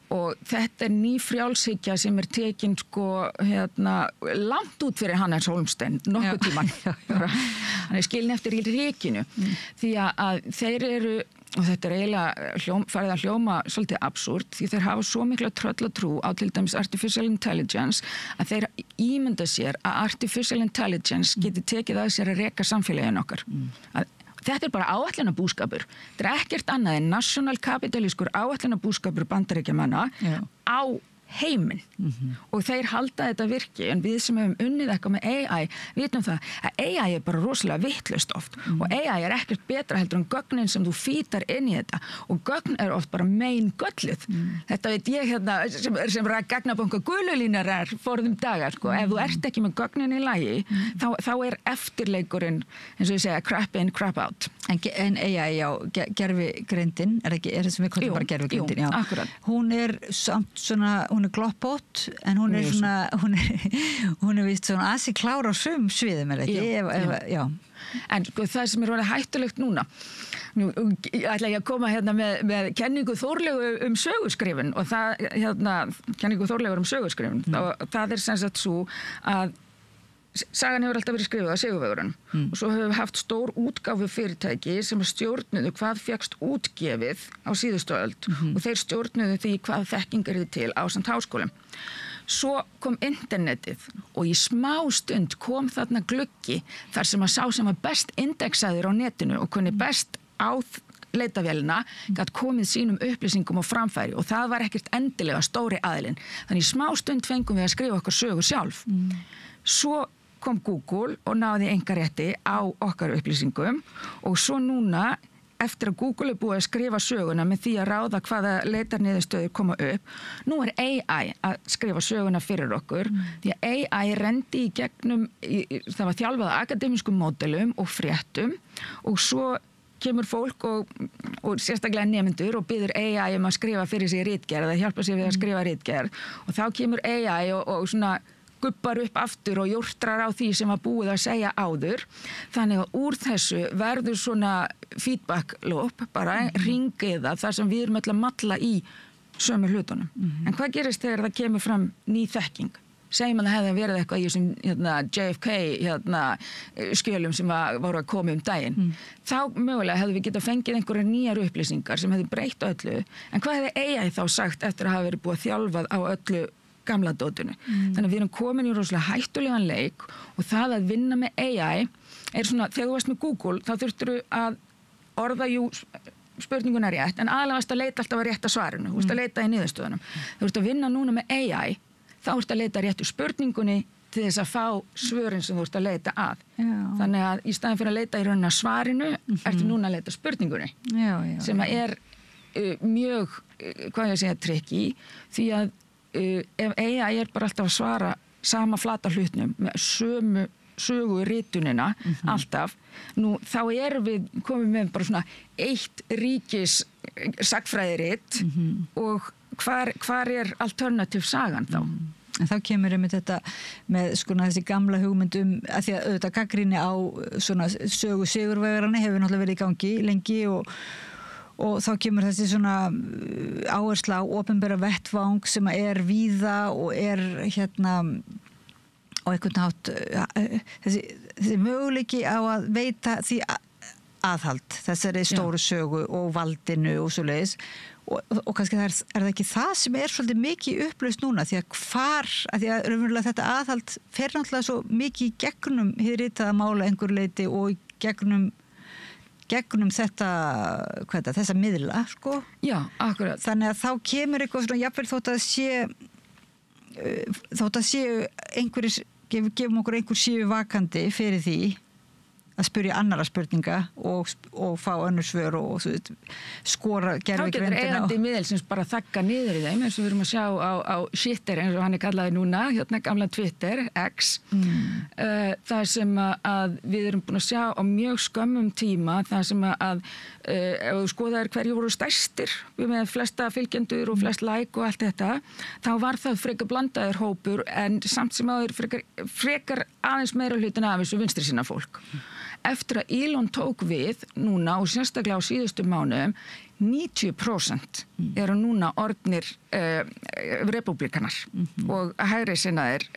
Og þetta ný frjálshyggja sem tekin langt út fyrir Hannes Holmstein nokkuð tímann. Hann skilin eftir í rykinu því að þeir eru, og þetta eiginlega farið að hljóma svolítið absúrt, því þeir hafa svo mikla tröllatrú á til dæmis artificial intelligence að þeir ímynda sér að artificial intelligence geti tekið að sér að reka samfélagin okkar. Þetta bara áætlunarbúskapur. Þetta ekkert annað en nationalkapitalískur áætlunarbúskapur Bandaríkjamanna á heiminn og þeir halda þetta virki en við sem hefum unnið eitthvað með AI vitum það að AI bara rosalega vitlaust oft og AI ekkert betra heldur en gögnin sem þú fítar inn í þetta og gögn oft bara mein gölluð. Þetta veit ég sem gagnabönka gululínarar forðum dagar ef þú ert ekki með gögnin í lagi þá eftirleikurinn eins og ég segja crap in, crap out. En AI gervigreindin það sem við kallum bara gervigreindin? Jú, akkurat. Hún samt svona hún gloppótt, en hún svona hún víst svona asi klára á sviðum, ekki? Já. En það sem orðið hættulegt núna, nú ætla ég að koma með kenningu Þórlegu söguskrifun og kenningu Þórlegur söguskrifun og það sem sagt svo að sagan hefur alltaf verið skrifuð á sigurvegurinn og svo hefur við haft stór útgáfu fyrirtæki sem stjórnuðu hvað fékkst útgefið á síðustu öld og þeir stjórnuðu því hvað þekking til ásamt háskólum. Svo kom internetið og í smá stund kom þarna gluggi þar sem að sá sem var best indexaður á netinu og kunni best á leitavélina gat komið sínum upplýsingum og framfæri og það var ekkert endilega stóri aðilinn. Þannig í smá stund fengum við að skrifa okkar sögu sjálf. Svo kom Google og náði einkarétti á okkar upplýsingum og svo núna eftir að Google búið að skrifa söguna með því að ráða hvaða leitarniðurstöður koma upp, nú AI að skrifa söguna fyrir okkur því að AI rendi í gegnum það var þjálfað akademískum módelum og fréttum og svo kemur fólk og sérstaklega nemendur og biður AI að skrifa fyrir sig ritgerð eða hjálpa sig við að skrifa ritgerð og þá kemur AI og svona gubbar upp aftur og jórtrar á því sem var búið að segja áður. Þannig að úr þessu verður svona feedback loop, bara hringiða þar sem við erum öll að malla í sömu hlutunum. En hvað gerist þegar það kemur fram ný þekking? Segjum að það hefði verið eitthvað í þessum JFK skjölum sem voru að koma daginn. Þá mögulega hefðu við getað fengið einhverjar nýjar upplýsingar sem hefðu breytt öllu. En hvað hefði AI þá sagt eftir að hafa verið búið þjálfað á öllu gamla dótinu? Þannig að við erum komin í rosalega hættulegan leik og það að vinna með AI svona, þegar þú varst með Google þá þurftur að orða spurninguna rétt, en aðalega varst að leita alltaf að rétta svarinu, þú varst að leita í niðurstöðunum. Þú varst að vinna núna með AI, þá varst að leita réttu spurningunni til þess að fá svörin sem þú varst að leita að. Þannig að í staðin fyrir að leita í rauninni að svarinu, ertu núna að leita spurningunni, sem að mjög, hvað ég segja, tricky, því að ef AI bara alltaf að svara sama flata hlutnum með sömu sögu ritunina alltaf, nú þá við komum með bara svona eitt ríkis sagfræðirit og hvar alternativ sagan þá? En þá kemur einmitt þetta með þessi gamla hugmynd að því að auðvitað gagnrýni á svona sögu sigurvegarana hefur náttúrulega verið í gangi lengi og þá kemur þessi svona áhersla á opinbera vettvang sem víða og á einhvern hátt þessi möguleiki á að veita því aðhald þessari stóru sögu og valdinu og svoleiðis og kannski er það ekki það sem svolítið mikið upplaust núna því að raunverulega þetta aðhald fer náttúrulega svo mikið gegnum hið ritaða mála einhver leiti og gegnum þessa miðla, sko. Já, akkurat. Þannig að þá kemur eitthvað svona jafnvel þótt að séu einhverjir gefum okkur einhver séu vakandi fyrir því að spyrja annara spurninga og fá önnur svör og skora gervigreindina. Þá getur eigandi miðelsins bara þagga niður í þeim eins og við erum að sjá á Twitter eins og hann kallaði núna, gamla Twitter, X. Það sem að við erum búin að sjá á mjög skömmum tíma, það sem að ef þú skoðaðir hverju voru stærstir við með flesta fylgjendur og flest like og allt þetta, þá var það frekar blandaður hópur en samt sem áður frekar aðeins meira hlutin af þessu vinstri sinna fólk. Eftir að Elon tók við núna og sérstaklega á síðustu mánuðum 90% eru núna orðnir republikanar og hægri sinnaðir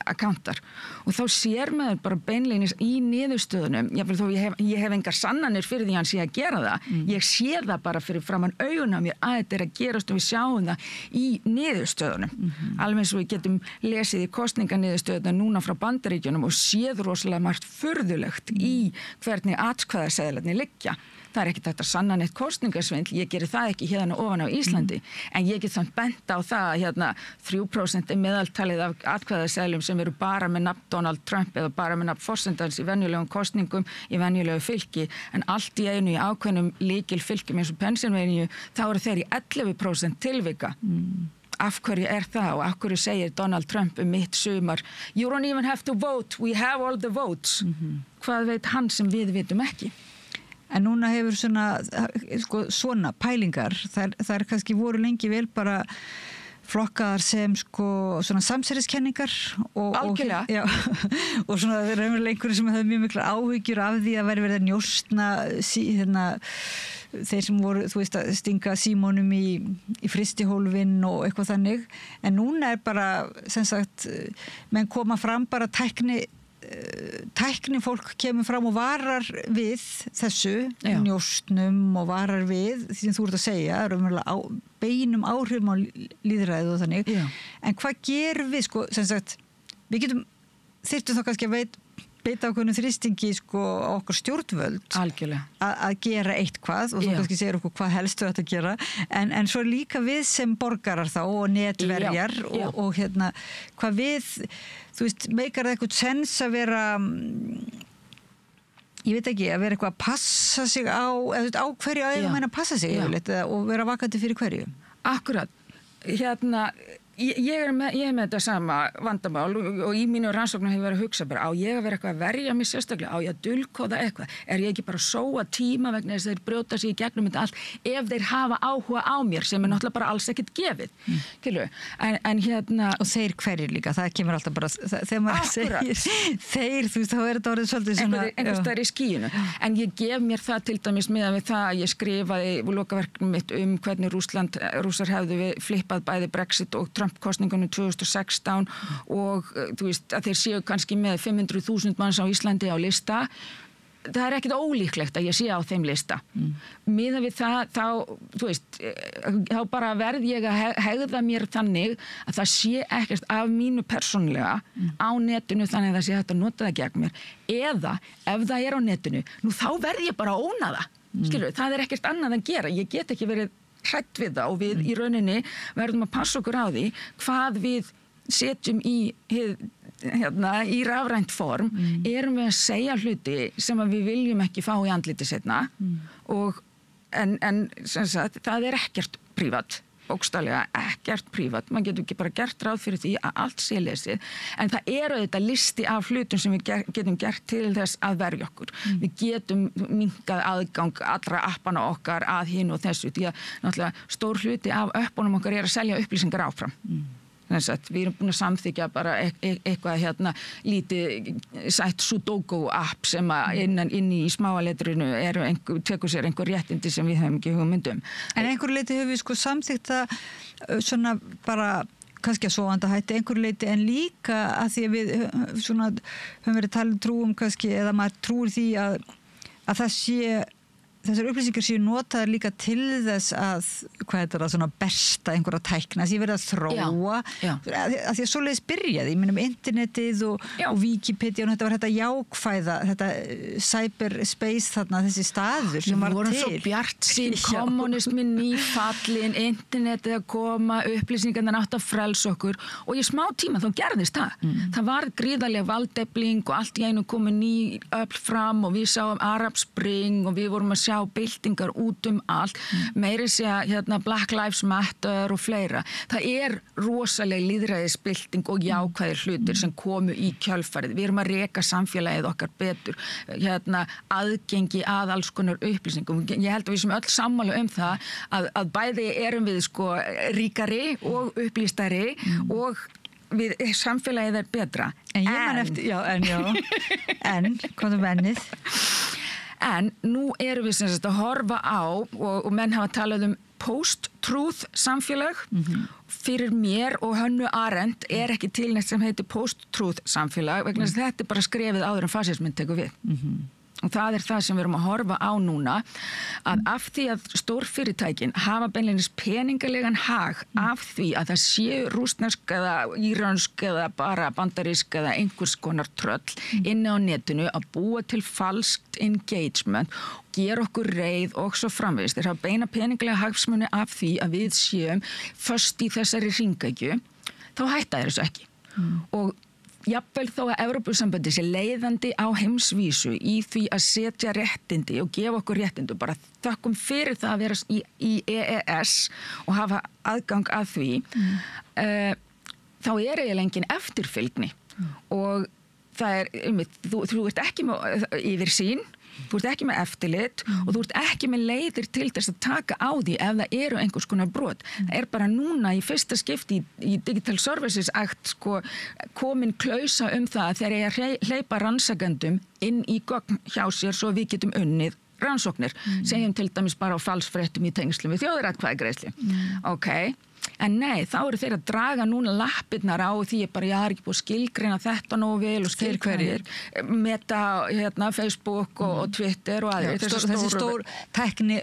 akkántar og þá sér maður bara beinleinis í niðurstöðunum, jáfnvel þó ég hef engar sannanir fyrir því hann sé að gera það, ég sé það bara fyrir framan augun á mér að þetta að gerast og við sjáum það í niðurstöðunum. Alveg eins og við getum lesið í kosninganiðurstöðuna núna frá Bandaríkjunum og séð rosalega margt furðulegt í hvernig atkvæðaseðlarnir liggja. Það er ekkert hægt að sanna neitt kosningasvindl, ég gerir það ekki hérna ofan á Íslandi, en ég get samt bent á það að 3% meðaltalið af atkvæðaseðlum sem eru bara með nafn Donald Trump eða bara með nafn forsetans í venjulegum kosningum, í venjulegu fylki, en allt í einu í ákveðnum lykilfylkjum eins og Pennsylvania, þá eru þeir í 11% tilvika. Af hverju það og af hverju segir Donald Trump mitt sumar You don't even have to vote, we have all the votes. Hvað veit hann sem við vitum ekki? En núna hefur svona pælingar, þær kannski voru lengi vel bara flokkaðar sem svona samsæriskenningar og svona raunverulega einhverju sem hefði mjög mikla áhyggjur af því að verið að njósna þeir sem voru, þú veist, að stinga símónum í fristihólfin og eitthvað þannig, en núna bara sem sagt, menn koma fram bara tækni fólk kemur fram og varar við þessu njóstnum og varar við því sem þú ert að segja, beinum áhrifum á lýðræðið og þannig. En hvað gerum við, sem sagt, við þyrftum þá kannski að beita ákveðnum þrýstingi á okkur stjórnvöld að gera eitthvað og þú kannski segir okkur hvað helst þau ætti að gera en svo líka við sem borgarar þá og netverjar og hvað við, þú veist, meikar það eitthvað sens að vera ég veit ekki, að vera eitthvað að passa sig á hverju að eiga meina að passa sig og vera vakandi fyrir hverju. Akkurat, ég er með þetta sama vandamál og í mínu rannsóknum hefur verið að hugsa bara, á ég að vera eitthvað að verja mig sérstaklega, á ég að dulkóða eitthvað, er ég ekki bara að sóa tíma vegna þess að þeir brjóta sig í gegnum þetta allt ef þeir hafa áhuga á mér sem er náttúrulega bara alls ekkert gefið, en hérna... Og þeir hverjir líka, það kemur alltaf bara, þegar maður segir þeir, þú veist, þá er þetta orðið svolítið svona... Einhvers staðar í skíinu, en ég gef mér það til dæmis með það að ég skrifaði lokaverknum mitt hvernig Rússar hefðu flippað bæði Brexit og Trump-kosningunum 2016 og þú veist að þeir séu kannski með 500.000 manns á Íslandi á lista. Það er ekkert ólíklegt að ég sé á þeim lista. Miðað við það, þá, þú veist, þá bara verð ég að hegða mér þannig að það sé ekkert af mínu persónulega á netinu þannig að það sé hægt að nota það gegn mér. Eða, ef það er á netinu, nú þá verð ég bara að óna það. Skilur, það er ekkert annað að gera. Ég get ekki verið hrætt við það og við í rauninni verðum að passa okkur á því hvað við setjum í rafrænt form, erum við að segja hluti sem við viljum ekki fá í andliti seinna og en sem sagt, það er ekkert prívat, bókstaflega ekkert prívat, maður getur ekki bara gert ráð fyrir því að allt sé lesið, en það eru þetta listi af hlutum sem við getum gert til þess að verja okkur. Við getum minnkað aðgang allra appana okkar að hinu og þessu, því að náttúrulega stór hluti af appunum okkar er að selja upplýsingar áfram. Við erum búin að samþykja bara eitthvað lítið sætt Sudoku app sem að inn í smáaletrinu tekur sér einhver réttindi sem við höfum ekki hugmyndum. En einhver leiti höfum við samþykkt það svona bara kannski að sofanda hætti einhver leiti en líka að því að við höfum verið talið trúum kannski eða maður trúir því að það sé þessar upplýsingar séu notaðar líka til þess að, hvað er þetta, svona besta einhverja tækna, þess að ég verið að þróa að því að svoleiðis byrjaði, ég minnum internetið og Wikipedia og þetta var þetta jákvæða, þetta cyberspace þarna, þessi staður sem var til. Við vorum svo bjartsýn, kommunismin nýfallin, internetið að koma, upplýsingarnar átt að frelsa okkur og í smá tíma þá gerðist það. Það var gríðarlega valdefling og allt í einu komið ný öfl fram og við sáum Arab Spring og við vorum að sjá byltingar út allt, meiri segja Black Lives Matter og fleira. Það er rosaleg lýðræðisbylting og jákvæðir hlutir sem komu í kjölfarið. Við erum að reka samfélagið okkar betur, aðgengi að alls konar upplýsingum. Ég held að við sem öll sammála það að bæði erum við ríkari og upplýstari og við samfélagið er betra. En ég man eftir, en komum ennið. En nú erum við sem sagt að horfa á og menn hafa talað post-truth samfélag. Fyrir mér og Hönnu Arendt er ekki til neitt sem heitir post-truth samfélag vegna þess að þetta er bara skrefið áður en fasisminn tekur við. Og það er það sem við erum að horfa á núna að af því að stórfyrirtækin hafa beinleinis peningalegan hag af því að það séu rússnesk eða írönsk eða bara bandarísk eða einhvers konar tröll inni á netinu að búa til falskt engagement, gera okkur reið og svo framvegis. Þeir hafa beina peningalega hagsmuni af því að við séum föst í þessari hringekju, þá hætta þeir þessu ekki. Og jafnvel þó að Evrópusambandið sé leiðandi á heimsvísu í því að setja réttindi og gefa okkur réttindi og bara þökkum fyrir það að vera í EES og hafa aðgang að því, þá er eiginlega engin eftirfylgni og það er, þú ert ekki með yfirsýn, þú ert ekki með eftirlit og þú ert ekki með leiðir til þess að taka á því ef það eru einhvers konar brot. Það er bara núna í fyrsta skipti í Digital Services Act komin klausa það að þeir eiga að hleypa rannsakendum inn í gögn hjá sér svo við getum unnið rannsóknir. Segjum til dæmis bara á falsfréttum í tengslum við þjóðaratkvæðagreiðslu. En nei, þá eru þeir að draga núna lappirnar á því ég er ekki búið að skilgreina þetta nógu vel og skilgreina Meta, Facebook og Twitter og aðrir. Þessi stór tekni,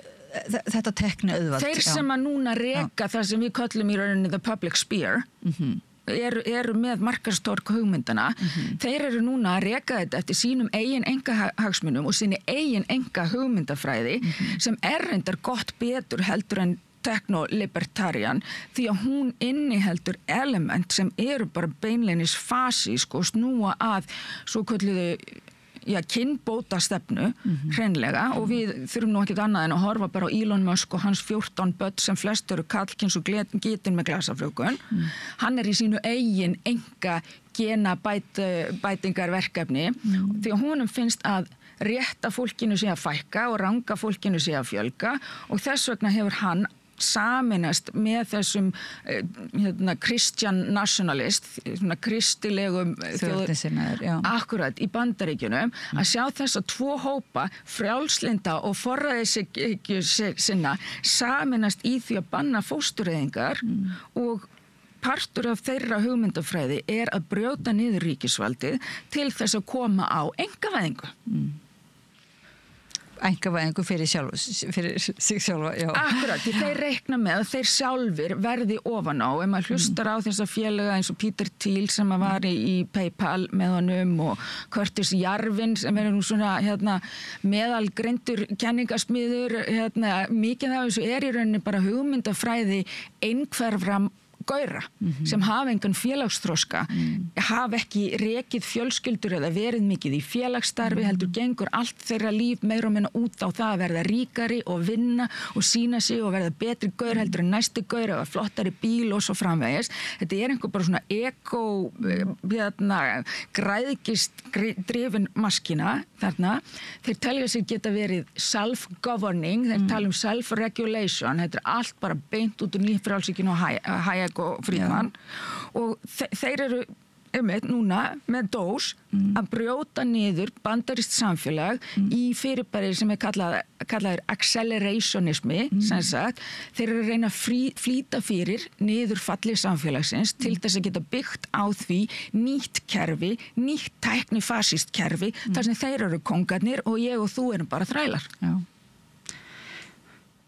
þetta tekni auðvald. Þeir sem að núna reka það sem við köllum í rauninni the public sphere, eru með markaðstorg hugmyndana, þeir eru núna að reka þetta eftir sínum eigin engahagsmunum og síni eigin enga hugmyndafræði sem reyndar gott betur heldur en techno-libertarian því að hún inniheldur element sem eru bara beinleinis fasísk og snúa að svo kölluðu kynbóta stefnu hreinlega og við þurfum nú ekkert annað en að horfa bara á Elon Musk og hans 14 börn sem flest eru karlkyns og getin með glasafrjókun. Hann í sínu eigin enga genabætingarverkefni því að honum finnst að rétta fólkinu sé að fækka og ranga fólkinu sé að fjölga og þess vegna hefur hann saminast með þessum Christian nationalist, kristilegum akkurat í Bandaríkjunum að sjá þessa 2 hópa frjálslynda og forræðishyggju sinna saminast í því að banna fóstureyðingar og partur af þeirra hugmyndafræði að brjóta niður ríkisvaldið til þess að koma á einkavæðingu. Einkavæðingu fyrir sig sjálfa, já. Akkurat, því þeir reikna með að þeir sjálfir verði ofan á, ef maður hlustar á þessa félaga eins og Peter Thiel sem var í PayPal með honum og Curtis Yarvin sem nú svona meðalgreindur kenningasmiður, mikið af þessu í rauninni bara hugmyndafræði einhverfra gaura sem hafa engan félagsþroska, hafa ekki rekið fjölskyldur eða verið mikið í félagsstarfi, heldur gengur allt þeirra líf meira og minna út á það að verða ríkari og vinna og sína sig og verða betri gaur heldur en næsti gaur eða flottari bíl og svo framvegis. Þetta einhver bara svona græðgist drifin maskína þarna. Þeir telja sig geta verið self-governing, þeir tala self-regulation, þetta allt bara beint út úr nýfrjálshyggju og Hayek og Friedman og þeir eru núna með dós að brjóta niður bandarískt samfélag í fyrirbæri sem kallaður accelerationismi, sem sagt. Þeir eru að reyna að flýta fyrir niðurfalli samfélagsins til þess að geta byggt á því nýtt kerfi, nýtt tæknifasískt kerfi, þar sem þeir eru kongarnir og ég og þú erum bara þrælar. Já.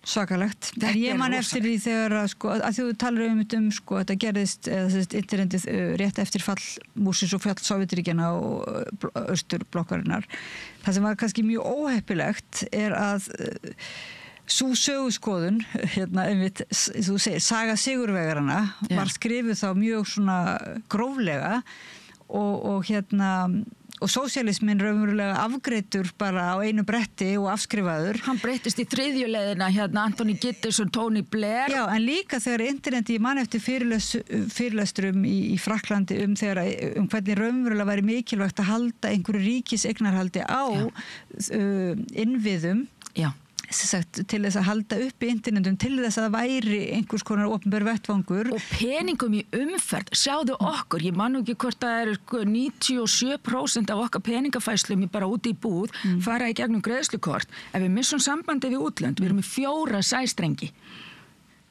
Svakalegt. Ég man eftir því þegar að því þú talar þetta gerðist internetið rétt eftir fall múrsins og fall Sovétríkjanna og austurblokkarinnar. Það sem var kannski mjög óheppilegt að sú söguskoðun, einmitt, þú segir, saga sigurvegarana var skrifuð þá mjög svona gróflega og sósíalismin raunverulega afgreiddur bara á einu bretti og afskrifaður. Hann breyttist í þriðju leiðina, Anthony Giddens og Tony Blair. Já, en líka þegar interneti, ég man eftir fyrirlesturum í Frakklandi hvernig raunverulega væri mikilvægt að halda einhverju ríkiseignarhaldi á innviðum. Já. Til þess að halda upp í internetum, til þess að það væri einhvers konar opinber vettvangur. Og peningum í umferð, sjáðu okkur, ég man ekki hvort það 97% af okkar peningafæslum bara úti í búð, fara í gegnum greiðslukort. Ef við missum sambandi við útlönd, við erum með 4 sæstrengi.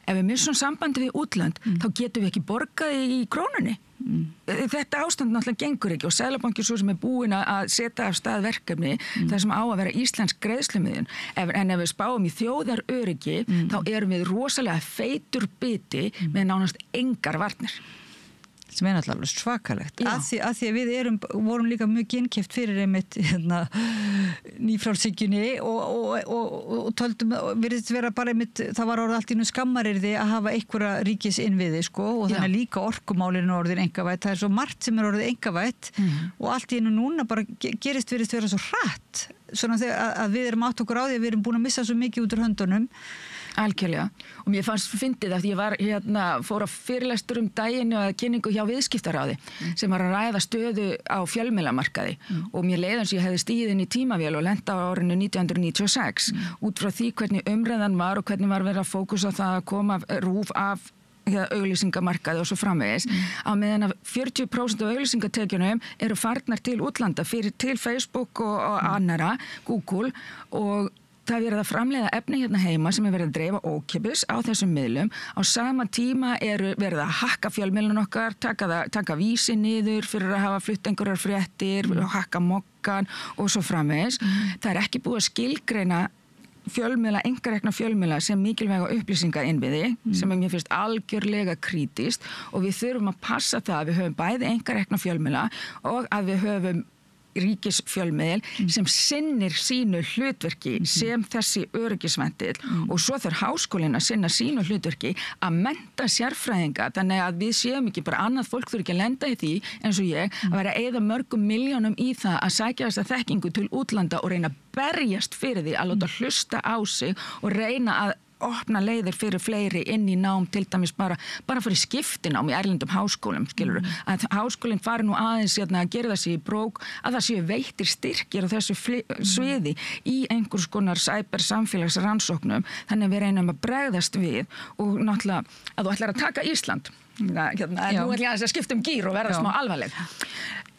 Ef við missum sambandi við útlönd, þá getum við ekki borgað í krónunni. Þetta ástand náttúrulega gengur ekki og Seðlabankinn svo sem búinn að setja af stað verkefni þar sem á að vera íslensk greiðslumiðjun en ef við spáum í þjóðaröryggi þá erum við rosalega feitur biti með nánast engar varnir sem náttúrulega svakalegt að því að við vorum líka mjög ginnkeypt fyrir einmitt nýfrjálshyggjunni og töldum virðist vera bara einmitt það var orðið allt í nú skammarirði að hafa einhverja ríkisinnviði og þannig líka orkumálinu orðin einkavætt það svo margt sem orðið einkavætt og allt í einu núna bara virðist vera svo hratt svona að við erum átt okkur á því að við erum búin að missa svo mikið út úr höndunum. Algjörlega. Og mér fannst fyndið að ég var fór að fyrirlestur daginn og kynningu hjá viðskiptaráði sem var að ræða stöðu á fjölmiðlamarkaði og mér leið eins og ég hefði stigið inn í tímavél og lent á árinu 1996 út frá því hvernig umræðan var og hvernig var verið að fókusa það að koma RÚV af auglýsingamarkaði og svo framvegis á meðan að 40% af auglýsingatekjunum eru farnar til útlanda til Facebook og annara, Google og það er verið að framleiða efni hérna heima sem er verið að dreifa ókeypis á þessum miðlum. Á sama tíma er verið að hakka fjölmiðlun okkar, taka vísi niður fyrir að hafa flutt einhverjar fréttir, hakka mokkan og svo framvegis. Það er ekki búið að skilgreina fjölmiðla, einkarekna fjölmiðla sem mikilvæga upplýsingainnviði sem mér finnst algjörlega krítískt og við þurfum að passa það að við höfum bæði einkarekna fjölmiðla og að við höfum ríkisfjölmiðil sem sinnir sínu hlutverki sem þessi öryggisventil og svo þarf háskólinn að sinna sínu hlutverki að mennta sérfræðinga þannig að við séum ekki bara annað fólk þurfi ekki að lenda í því eins og ég að vera að eyða mörgum milljónum í það að sækja þessa þekkingu til útlanda og reyna að berjast fyrir því að láta hlusta á sig og reyna að opna leiðir fyrir fleiri inn í nám til dæmis bara fyrir skiptinám í erlendum háskólum, skilur að háskólinn fari nú aðeins að gera þessi í brók, að það séu veittir styrkir á þessu sviði í einhvers konar cybersamfélagsrannsóknum, þannig að við reynum að bregðast við og náttúrulega að þú ætlar að taka Ísland nú ætla ég að skipta gír og verða smá alvarleg.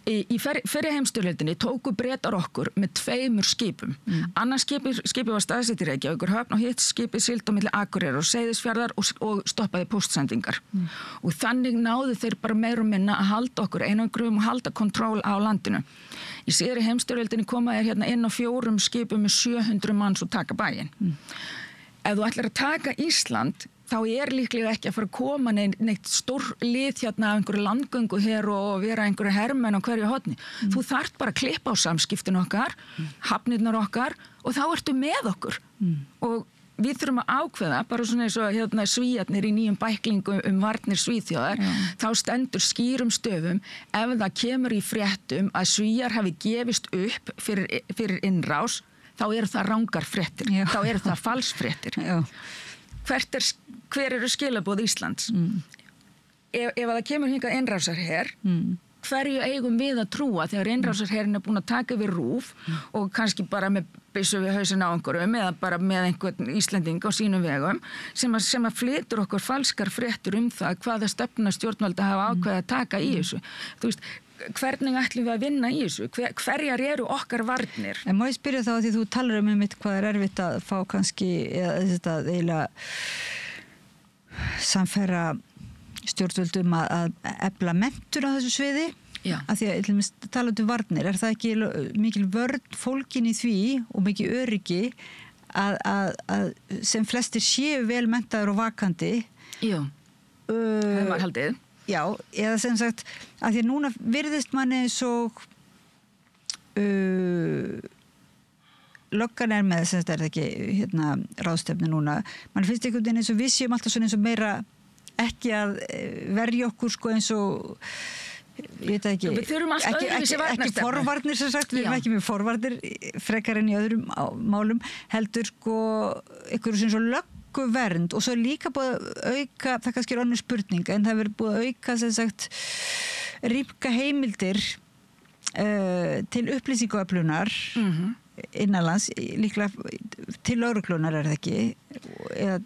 Í fyrri heimsstyrjöldinni tóku Bretar okkur með 2 skipum. Annars skipi var staðsett í Reykjavíkur höfn og hitt skipið sigldi á milli Akureyrar og Seyðisfjarðar og stoppaði póstsendingar. Og þannig náðu þeir bara meira og minna að halda okkur einangrum og halda kontról á landinu. Í síðari heimsstyrjöldinni koma þeir inn á 4 skipum með 700 manns og taka bæinn. Ef þú ætlar að taka Ísland þá líklega ekki að fara að koma neitt stór lið af einhverju landgöngu hér og vera einhverju hermenn á hverju horni. Þú þarft bara að klippa á samskiptin okkar, hafnirnar okkar og þá ertu með okkur. Og við þurfum að ákveða, bara svona eins og Svíarnir í nýjum bæklingu varnir Svíþjóðar, þá stendur skýrum stöfum ef það kemur í fréttum að Svíar hafi gefist upp fyrir innrás, þá eru það rangar fréttir, þá eru það falsfréttir. Hver eru skilaboð Íslands? Ef það kemur hingað innrásarher, hverju eigum við að trúa þegar innrásarherinn búin að taka við RÚV og kannski bara með byssu við hausinn á einhverjum eða bara með einhvern Íslending á sínum vegum sem að flytur okkur falskar fréttur það hvaða stefna stjórnvalda hafa ákveðið að taka í þessu. Þú veist, hvernig ætlum við að vinna í þessu? Hverjar eru okkar varnir? En má ég spyrja þá að því þú talar mitt hvað erfitt að fá kannski þetta eiginlega samfæra stjórnvöldum að efla menntun á þessu sviði. Af því að tala varnir, er það ekki mikil vörn fólkin í því og mikil öryggi að sem flestir séu vel menntaður og vakandi? Jú, það var haldið. Já, eða sem sagt að því að núna virðist manni eins og löggan með sem þetta það ekki ráðstefni núna mann finnst einhvern veginn eins og við séum alltaf svona eins og meira ekki að verja okkur eins og ég veit ekki ekki forvarnir sem sagt, við erum ekki með forvarnir frekar en í öðrum málum heldur einhverju sem svo vernd og svo líka búið að auka, það kannski önnur spurning en það verið búið að auka sem sagt rýmka heimildir til upplýsingaöflunar innanlands, líklega til lögreglunar það ekki?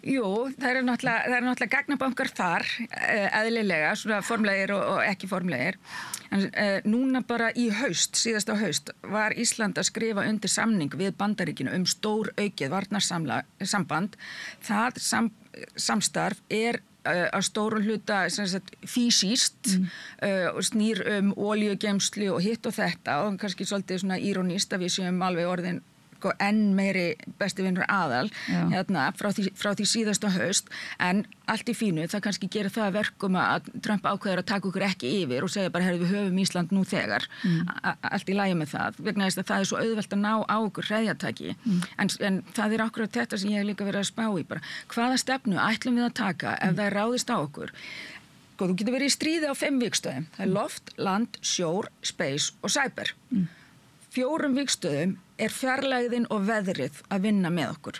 Jú, það eru náttúrulega gagnabankar þar, eðlilega, svona formlegir og ekki formlegir. En núna bara í síðasta haust, var Ísland að skrifa undir samning við Bandaríkinu stór aukið varnarsamband. Það samstarf að stóru hluta físíst og snýr olíugeymslu og hitt og þetta og kannski svolítið svona írónist að við séum alveg orðin enn meiri besti vinnur aðal frá því síðasta haust en allt í fínu, það kannski gerir það verkum að Trump ákveður að taka okkur ekki yfir og segja bara, við höfum Ísland nú þegar allt í lagi með það vegna þess að það svo auðvelt að ná á okkur hreðjataki en það akkurat þetta sem ég hef líka verið að spá í bara, hvaða stefnu ætlum við að taka ef það ráðist á okkur þú getur verið í stríði á 5 vígstöðum það loft, land, sjór, space og cyber 4 vígstöðum fjarlægðin og veðrið að vinna með okkur.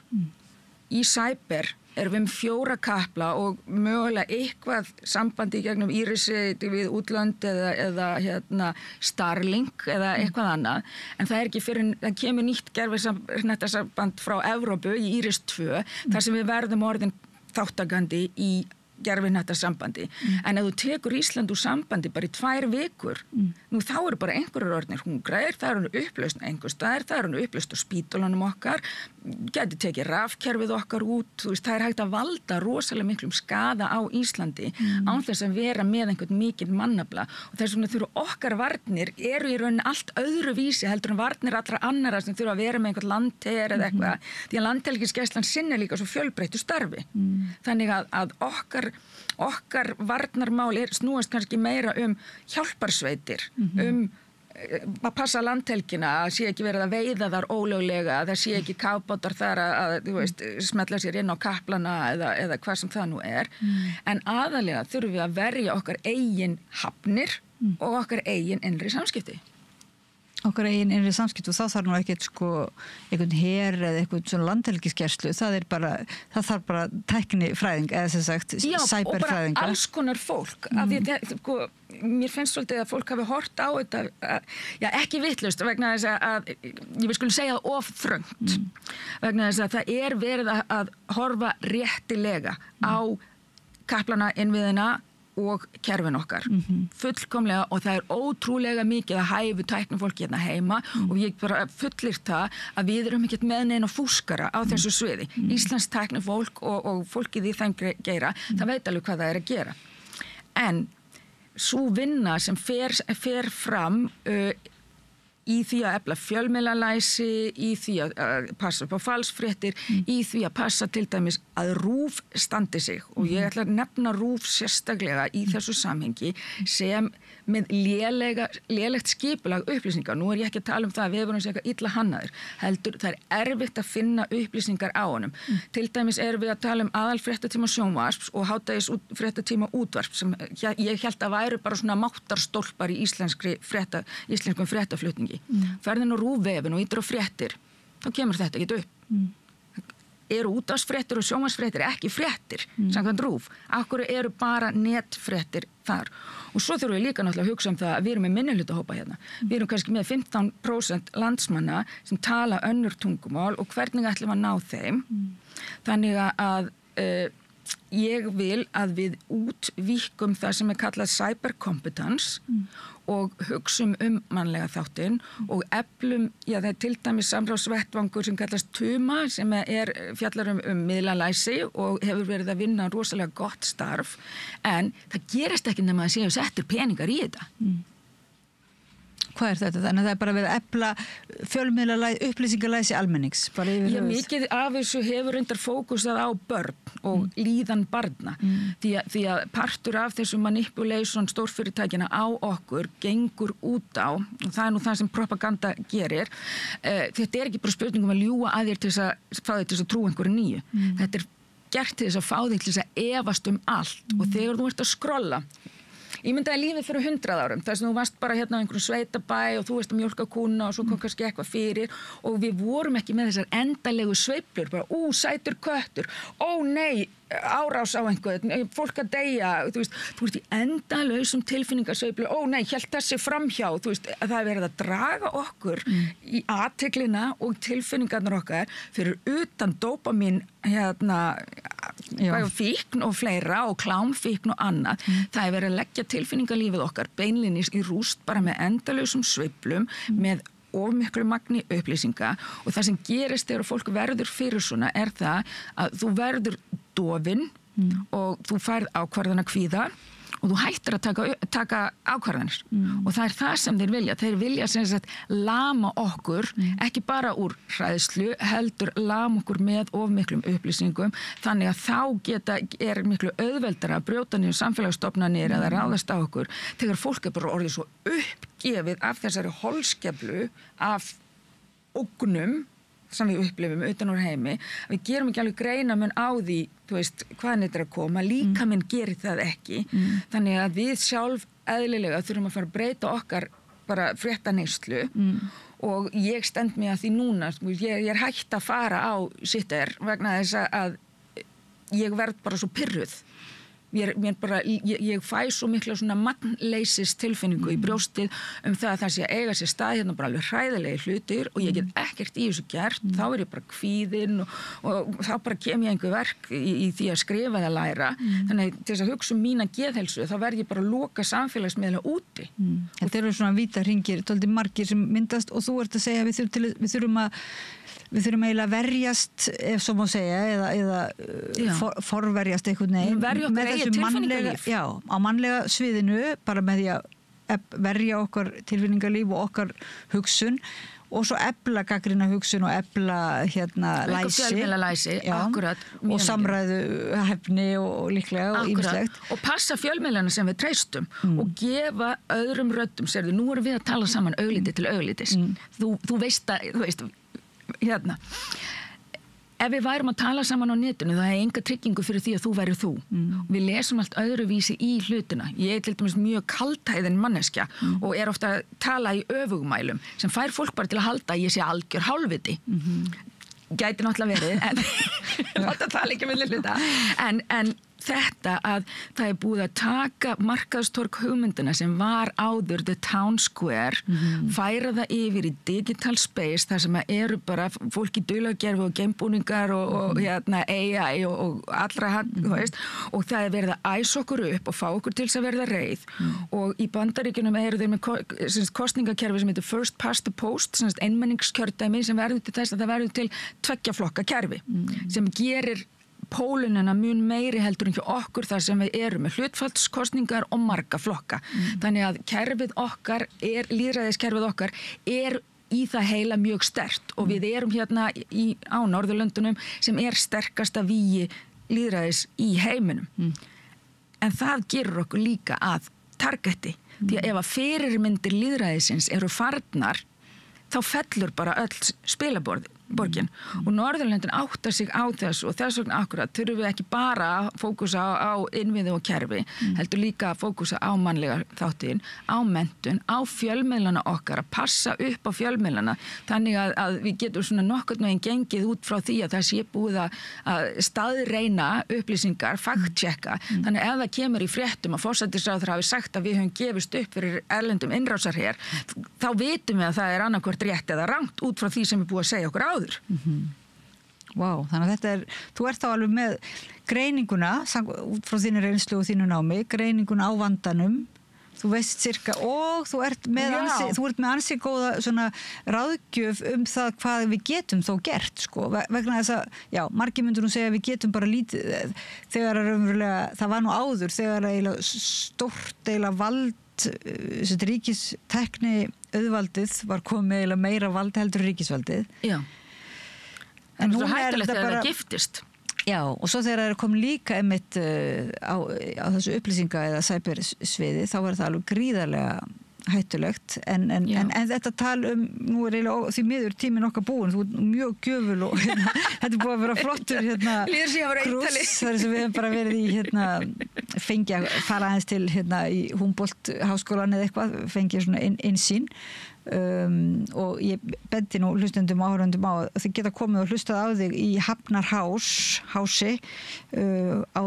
Í cyber erum við 4 kapla og mögulega eitthvað sambandi gegnum Írisi við útlönd eða Starlink eða eitthvað annað. En það ekki fyrir, það kemur nýtt gervisnettasamband frá Evrópu í Íris 2 þar sem við verðum orðin þáttakandi í gerfinættarsambandi. En ef þú tekur Ísland úr sambandi bara í 2 vikur, nú þá eru bara einhverjur orðnir hungraðir, það eru upplausn einhver staðar, það eru upplausn á spítulunum okkar, geti tekið rafkerfið okkar út, þú veist, það hægt að valda rosalega miklum skaða á Íslandi án þess að vera með einhvern mikinn mannafla og þess vegna þurfa okkar varnir eru í rauninni allt öðru vísi heldur en varnir allra annara sem þurfa að vera með einhvern landher eða eitthvað, því að landhelgisgæslan sinnir líka svo fjölbreyttu starfi. Þannig að okkar varnarmál snúast kannski meira hjálparsveitir, að passa landhelgina, að sé ekki verið að veiða þar ólöglega, að það sé ekki kafbátar þar að þú veist, smetla sér inn á kaplana eða hvað sem það nú er. En aðalega þurfum við að verja okkar eigin hafnir og okkar eigin innri samskipti. Okkar eigin innri samskipti og þá þarf nú ekkert sko einhvern her eða einhvern svona landhelgiskerslu, það þarf bara tæknifræðing eða sem sagt cyberfræðinga. Og bara alls konar fólk, af því sko, mér finnst svolítið að fólk hafi hort á þetta, já ekki vitlaust vegna þess að ég vil segja það of þröngt, vegna þess að það er verið að horfa réttilega á kaplana innviðina og kerfin okkar, fullkomlega, og það er ótrúlega mikið að hæfu tæknifólk hérna heima og ég bara fullir það að við erum ekkert með neina fúskara á þessu sviði. Íslensk tæknifólk og fólkið í þeim geira, það veit alveg hvað það er að gera. En sú vinna sem fer fram í því að efla fjölmiðlalæsi, í því að passa upp á falsfréttir, í því að passa til dæmis að RÚV standi sig og ég ætla að nefna RÚV sérstaklega í þessu samhengi sem með lélegt skipulag upplýsingar. Nú er ég ekki að tala um það að við vorum sér eitthvað illa hannaður, heldur það er erfitt að finna upplýsingar á honum. Til dæmis erum við að tala um aðalfréttatíma sjónvarps og hádegisfréttatíma útvarps sem ég held að væru bara svona máttarstólpar í íslenskum fréttaflutningi. Ferðin á RÚV-vefinn og ítir á fréttir, þá kemur þetta ekkert upp. Eru útvarpsfréttir og sjónvarpsfréttir ekki fréttir, samkvæmt RÚV. Akkur eru bara netfréttir þar. Og svo þurfum við líka náttúrulega að hugsa um það að við erum með minnihlutahópa hérna. Við erum kannski með 15% landsmanna sem tala önnur tungumál og hvernig ætlum að ná þeim. Þannig að ég vil að við útvíkkum það sem er kallað cybercompetence og hugsum mannlega þáttinn og eflum, já það er til dæmis samráðsvettvangur sem kallast TUMA sem fjallar miðlalæsi og hefur verið að vinna rosalega gott starf, en það gerist ekki nema að séu settir peningar í þetta. Hvað er þetta? Þannig að það er bara verið að efla fjölmiðlalæsi, upplýsingalæsi almennings. Já, mikið af þessu hefur reyndar fókusað á börn og líðan barna. Því að partur af þessu manipulation stórfyrirtækina á okkur gengur út á, og það er nú það sem propaganda gerir. Þetta er ekki bara spurningum að ljúga að þér til þess að fá þér til þess að trúa einhverju nýju. Þetta er gert til þess að fá þér til þess að efast allt og þegar þú ert að skrolla. Ég myndaði lífið fyrir 100 árum, þess að þú varst bara hérna á einhverjum sveitabæ og þú veist að mjólka kúna og svo kom kannski eitthvað fyrir og við vorum ekki með þessar endalegu sveiflur, bara sætur köttur, nei, árás á einhvern, fólk að deyja, þú veist í endalausum tilfinningasveiflu, nei, hélt þessi framhjá, þú veist, það er verið að draga okkur í athyglina og tilfinningarnar okkar fyrir utan dópamin fíkn og fleira og klámfíkn og annað. Það er verið að leggja tilfinningarlífið okkar beinlinnis í rúst bara með endalausum sveiflum, með of miklu magni upplýsinga og það sem gerist þegar fólk verður fyrir svona er það að þú verður dofinn og þú færð ákvarðanakvíða og þú hættir að taka ákvarðanir og það er það sem þeir vilja sem sagt lama okkur ekki bara úr hræðslu heldur lama okkur með of miklum upplýsingum þannig að þá er miklu auðveldara að brjóta niður samfélagsstofnanir eða ráðast á okkur þegar fólk er bara orðið svo uppgefið af þessari holskeflu af ógnum sem við upplifum utan úr heimi, við gerum ekki alveg greinamun á því, þú veist, hvaðan þetta er að koma, líkaminn gerir það ekki, þannig að við sjálf eðlilega þurfum að fara að breyta okkar bara fréttaneyslu og ég stend mig að því núna, ég er hægt að fara á Sitter vegna þess að ég verð bara svo pirruð. Ég fæ svo mikla svona magnleysis tilfinningu í brjóstið það að það sé að eiga sér stað hérna bara alveg hræðilegi hlutir og ég get ekkert í þessu gert, þá er ég bara kvíðin og þá bara kem ég einhver verk í því að skrifa eða læra þannig til þess að hugsa mína geðhelsu þá verð ég bara að loka samfélagsmiðla úti. Þetta eru svona vítarhringir, tóldi margir sem myndast og þú ert að segja að við þurfum eiginlega að verjast, ef svo má segja, eða forverjast einhvern veginn. Verja okkur eigið tilfinningarlíf. Já, á mannlega sviðinu, bara með því að verja okkar tilfinningarlíf og okkar hugsun og svo efla gagnrýna hugsun og efla læsi. Fjölmiðlalæsi, akkurat. Og samræðu hefni og líklega og ýmislegt. Og passa fjölmiðlana sem við treystum og gefa öðrum röddum. Sérðu, nú erum við að tala saman augliti til auglitis. Þú veist ef við værum að tala saman á netinu, það er enga tryggingu fyrir því að þú væri þú. Við lesum allt öðruvísi í hlutina. Ég er til dæmis mjög kaldhæðin manneskja og er ofta að tala í öfugmælum sem fær fólk bara til að halda að ég sé algjör hálfviti. Gæti náttúrulega verið, en láta tala ekki með hluta. En þetta að það er búið að taka markaðstorg hugmyndina sem var áður The Town Square, færa það yfir í digital space þar sem eru bara fólk í dulargerfi og geimbúningar og AI og allra þú veist, og það er verið að æsa okkur upp og fá okkur til þess að verða reið og í Bandaríkjunum eru þeir með kosningakerfi sem heitir First Past the Post, einmenningskjördæmi sem verður til þess að það verður til 2 flokka kerfi sem gerir pólunina mun meiri heldur en hjá okkur þar sem við erum með hlutfallskostningar og marga flokka. Þannig að kerfið okkar lýðræðiskerfið okkar er í það heila mjög sterkt og við erum hérna á Norðurlöndunum sem er sterkasta vígi lýðræðis í heiminum. En það gerur okkur líka að targeti. Því að ef að fyrirmyndir lýðræðisins eru farnar, þá fellur bara öll spilaborgin og Norðurlöndin áttar sig á þessu og þess vegna akkurat þurfum við ekki bara að fókusa á innviði og kerfi, heldur líka að fókusa á mannlega þáttin, á menntun, á fjölmiðlana okkar, að passa upp á fjölmiðlana þannig að við getum svona nokkurn veginn gengið út frá því að það sé búið að staðreina upplýsingar, fact-checka, þannig ef það kemur í fréttum að forsætisráðherra hafi sagt að við höfum gefist upp fyrir erlendum innrásarher, þá vitum við að það er annarkvort rétt eða rangt út frá því sem er búið að segja okkur áður. Vá, þannig að þetta þú ert þá alveg með greininguna út frá þínu reynslu og þínu námi, greininguna á vandanum, þú veist cirka og þú ert með ansi góða svona ráðgjöf það hvað við getum þó gert sko, vegna þess að, margir myndur nú segja að við getum bara lítið, þegar það var nú áður, þegar stórt vald ríkistekni auðvaldið var komið meira vald heldur ríkisvaldið. Já. En það er hættulegt þegar það giftist. Já, og svo þegar það er komið líka einmitt á þessu upplýsinga eða cybersviði, þá var það alveg gríðarlega hættulegt. En þetta nú er eiginlega því miður tíminn okkar búin, þú ert mjög gjöful og þetta er búið að vera flottur krúss, þar sem við hefum bara verið í fengja að fara aðeins til í Humboldt háskólan eða eitthvað, fengja svona innsýn. Og ég bendi nú hlustendum og áhörendum á að þið geta komið og hlustað á þig í Hafnarhási á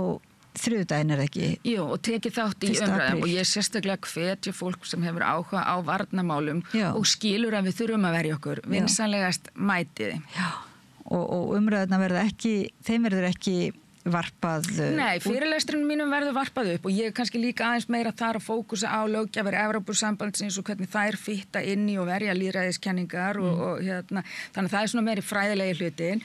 þriðjudaginn er ekki? Jú, og tekið þátt í umræðum og ég sérstaklega hvetja fólk sem hefur áhuga á varnarmálum og skilur að við þurfum að verja okkur vinsamlegast mætiði. Já, og umræðuna þeim verður ekki varpað... Nei, fyrirlestrinu mínum verður varpað upp og ég er kannski líka aðeins meira þar að fókusa á löggjafir Evrópusambandsins og hvernig þær fitta inn í og verja lýðræðiskenningar og þannig að það er svona meiri fræðilegi hlutin.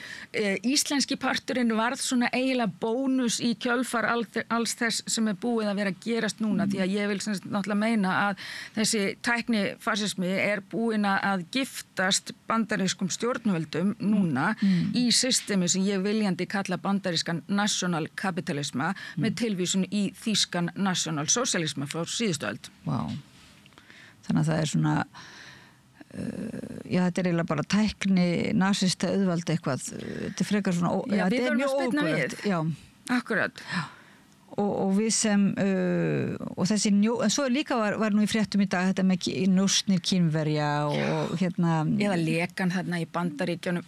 Íslenski parturinn varð svona eiginlega bónus í kjölfar alls þess sem er búið að vera að gerast núna því að ég vil náttúrulega meina að þessi tæknifasismi er búin að giftast bandarískum stjórnvöldum núna í systemi sem ég viljandi kalla bandarískan national kapitalisma með tilvísun í þýskan national socialisma frá síðustu öld. Vá. Þannig að það er svona þetta er eiginlega bara tækni nasista auðvald eitthvað. Þetta er frekar svona við verðum að spilna við. Já. Akkurat. Og við sem og þessi en svo líka var nú í fréttum í dag þetta með njósnir Kínverja og eða lekan þarna í Bandaríkjunum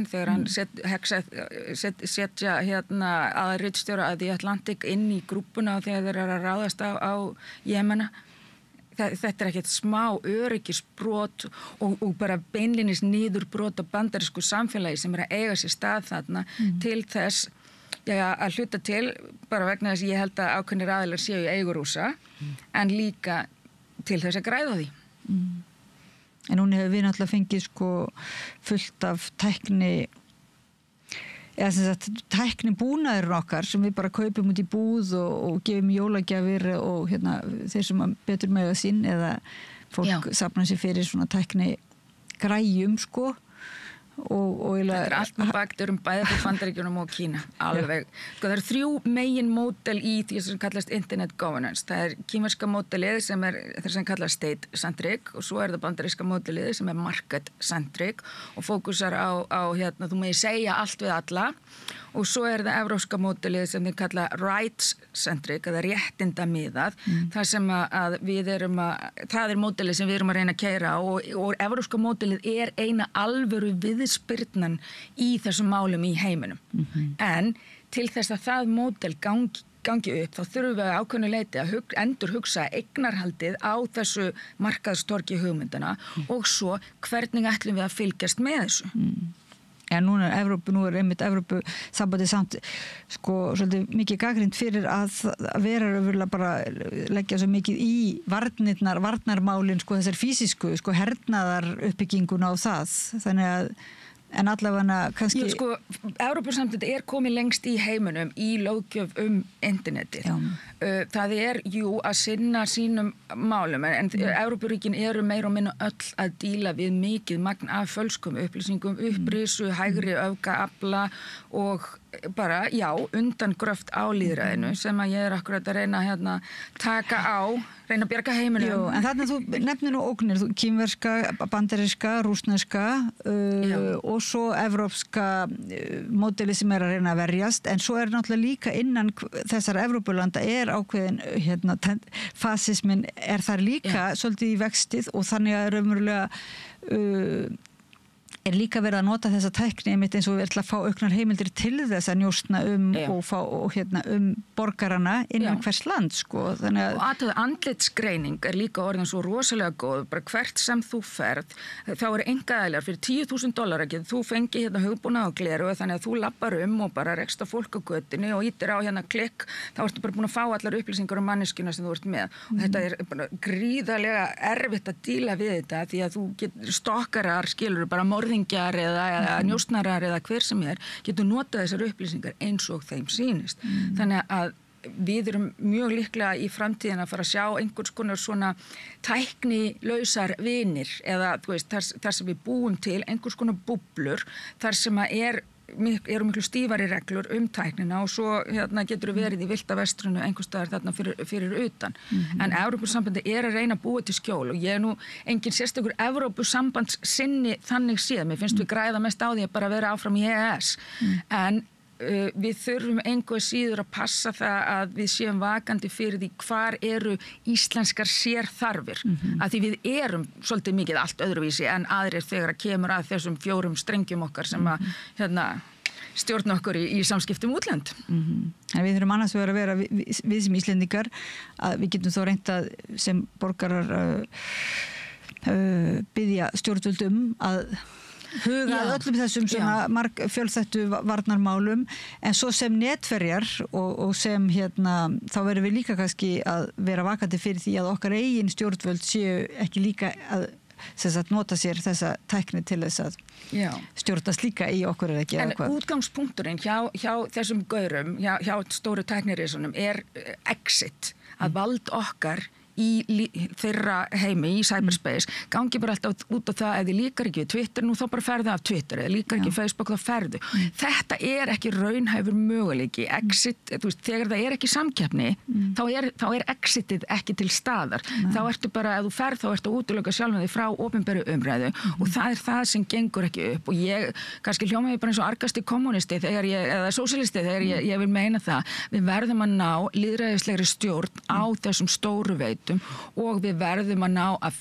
þegar hann setja aðritstjóra að The Atlantic inn í grúppuna þegar þeir eru að ráðast á Jemena. Þetta er ekkert smá öryggisbrot og bara beinlinis niðurbrot á bandarísku samfélagi sem er að eiga sér stað þarna til þess að hluta til, bara vegna þess að ég held að ákveðnir aðilar séu í eigu Rússa en líka til þess að græða því. En núna hefur við náttúrulega fengið fullt af tækni eða sem sagt tækni búnaður okkar sem við bara kaupum út í búð og gefum jólagjafir og þeir sem betur mega sín eða fólk safnar sér fyrir svona tækni græjum sko Þetta allt með bakdörum bæði fyrir Bandaríkjunum og Kína alveg. Sko, það eru 3 megin módel í því sem kallast Internet Governance. Það kínverska módelið sem sem kallast State-centric og svo það bandaríska módelið sem Market Centric og fókusar á þú megir segja allt við alla og svo það evrópska módelið sem þið kalla Rights-centric eða réttindamiðað þar sem að við það módelið sem við erum að reyna að keyra og evrópska módelið eina alvöru viðspyrnan í þessum málum í heiminum. En til þess að það módel gangi upp, þá þurfum við ákveðnu leyti að endurhugsa eignarhaldið á þessu markaðstorgi hugmyndana og svo hvernig ætlum við að fylgjast með þessu. En nú er einmitt Evrópusambandið samt sko svolítið mikið gagnrýnt fyrir að vera öfurlega bara leggja svo mikið í varnarmálin sko þessar físísku sko hernaðar uppbygginguna á það. Þannig að en allavega kannski sko, Evrópusambandið komið lengst í heiminum í löggjöf internetið. Það að sinna sínum málum en Evrópuríkin eru meira og minna öll að díla við mikið magn af fölskum upplýsingum, upprisu, hægri öfgaafla og bara, undangröft á lýðræðinu sem að ég akkurat að reyna taka á, reyna að bjarga heiminum. Jú, en þarna þú nefnir nú ógnir, kínverska, bandaríska, rússneska og svo evrópska módeli sem að reyna að verjast, en svo náttúrulega líka innan þessara Evrópulanda ákveðin, fasismin þar líka svolítið í vextið og þannig að raunverulega líka verið að nota þessa tækni einmitt eins og við ætlum að fá auknar heimildir til þess að njóstna og borgarana innan hvers land sko. Og að andlitsgreining líka orðin svo rosalega góð, bara hvert sem þú ferð, þá einkaaðilar fyrir $10,000 getur þú fengið hugbúnað og gleru þannig að þú lappar og bara rekst á fólk á götunni og ítir á klikk, þá ertu bara búin að fá allar upplýsingar um manneskjuna sem þú ert með og þetta bara gríðarlega erfitt að díla við þetta því að þú getur stokkarar, skilur bara morðingjar eða njósnarar eða hver sem getur notað þessar upplýsingar eins og þeim sýnist. Þannig að við erum mjög líklega í framtíðin að fara að sjá einhvers konar svona tæknilausar vinir eða þar sem við búum til einhvers konar búblur þar sem eru miklu stífari reglur tæknina og svo getur verið í villta vestrinu einhvers staðar þarna fyrir utan. En Evrópusambandið að reyna að búa til skjól og ég nú engin sérstakur Evrópusambands sinni þannig séð. Mér finnst við græða mest á því að bara vera áfram í EES. En við þurfum einhver síður að passa það að við séum vakandi fyrir því hvar eru íslenskar sérþarfir. Að því við erum svolítið mikið allt öðruvísi en aðrir þegar að kemur að þessum 4 strengjum okkar sem að stjórna okkur í samskiptum útlönd. En við þurfum annars að vera við sem Íslendingar að við getum þó reynt að sem borgarar biðja stjórnvöld að huga öllum þessum fjölþættu varnarmálum en svo sem netverjar og sem þá verðum við líka kannski að vera vakandi fyrir því að okkar eigin stjórnvöld séu ekki líka að nota sér þessa tækni til þess að stjórnast líka í okkur eða ekki. En útgangspunkturinn hjá þessum gaurum, hjá stóru tæknirisunum exit, að vald okkar í þeirra heimi, í cyberspace, gangi bara alltaf út á það að þið líkar ekki Twitter, nú þá bara ferðu af Twitter, eða líkar ekki Facebook, þá ferðu. Þetta ekki raunhæfur möguleiki. Exit, þegar það ekki samkeppni, þá exitið ekki til staðar. Þá ertu bara, ef þú ferð, þá ertu að útiloka sjálfum þig frá opinberu umræðu og það það sem gengur ekki upp og ég, kannski hljóma ég bara eins og argasti kommunisti eða sósíalisti þegar ég vil meina það. Við verðum að ná lýðræðislegri stjórn á þessum stóru veitum og við verðum að ná að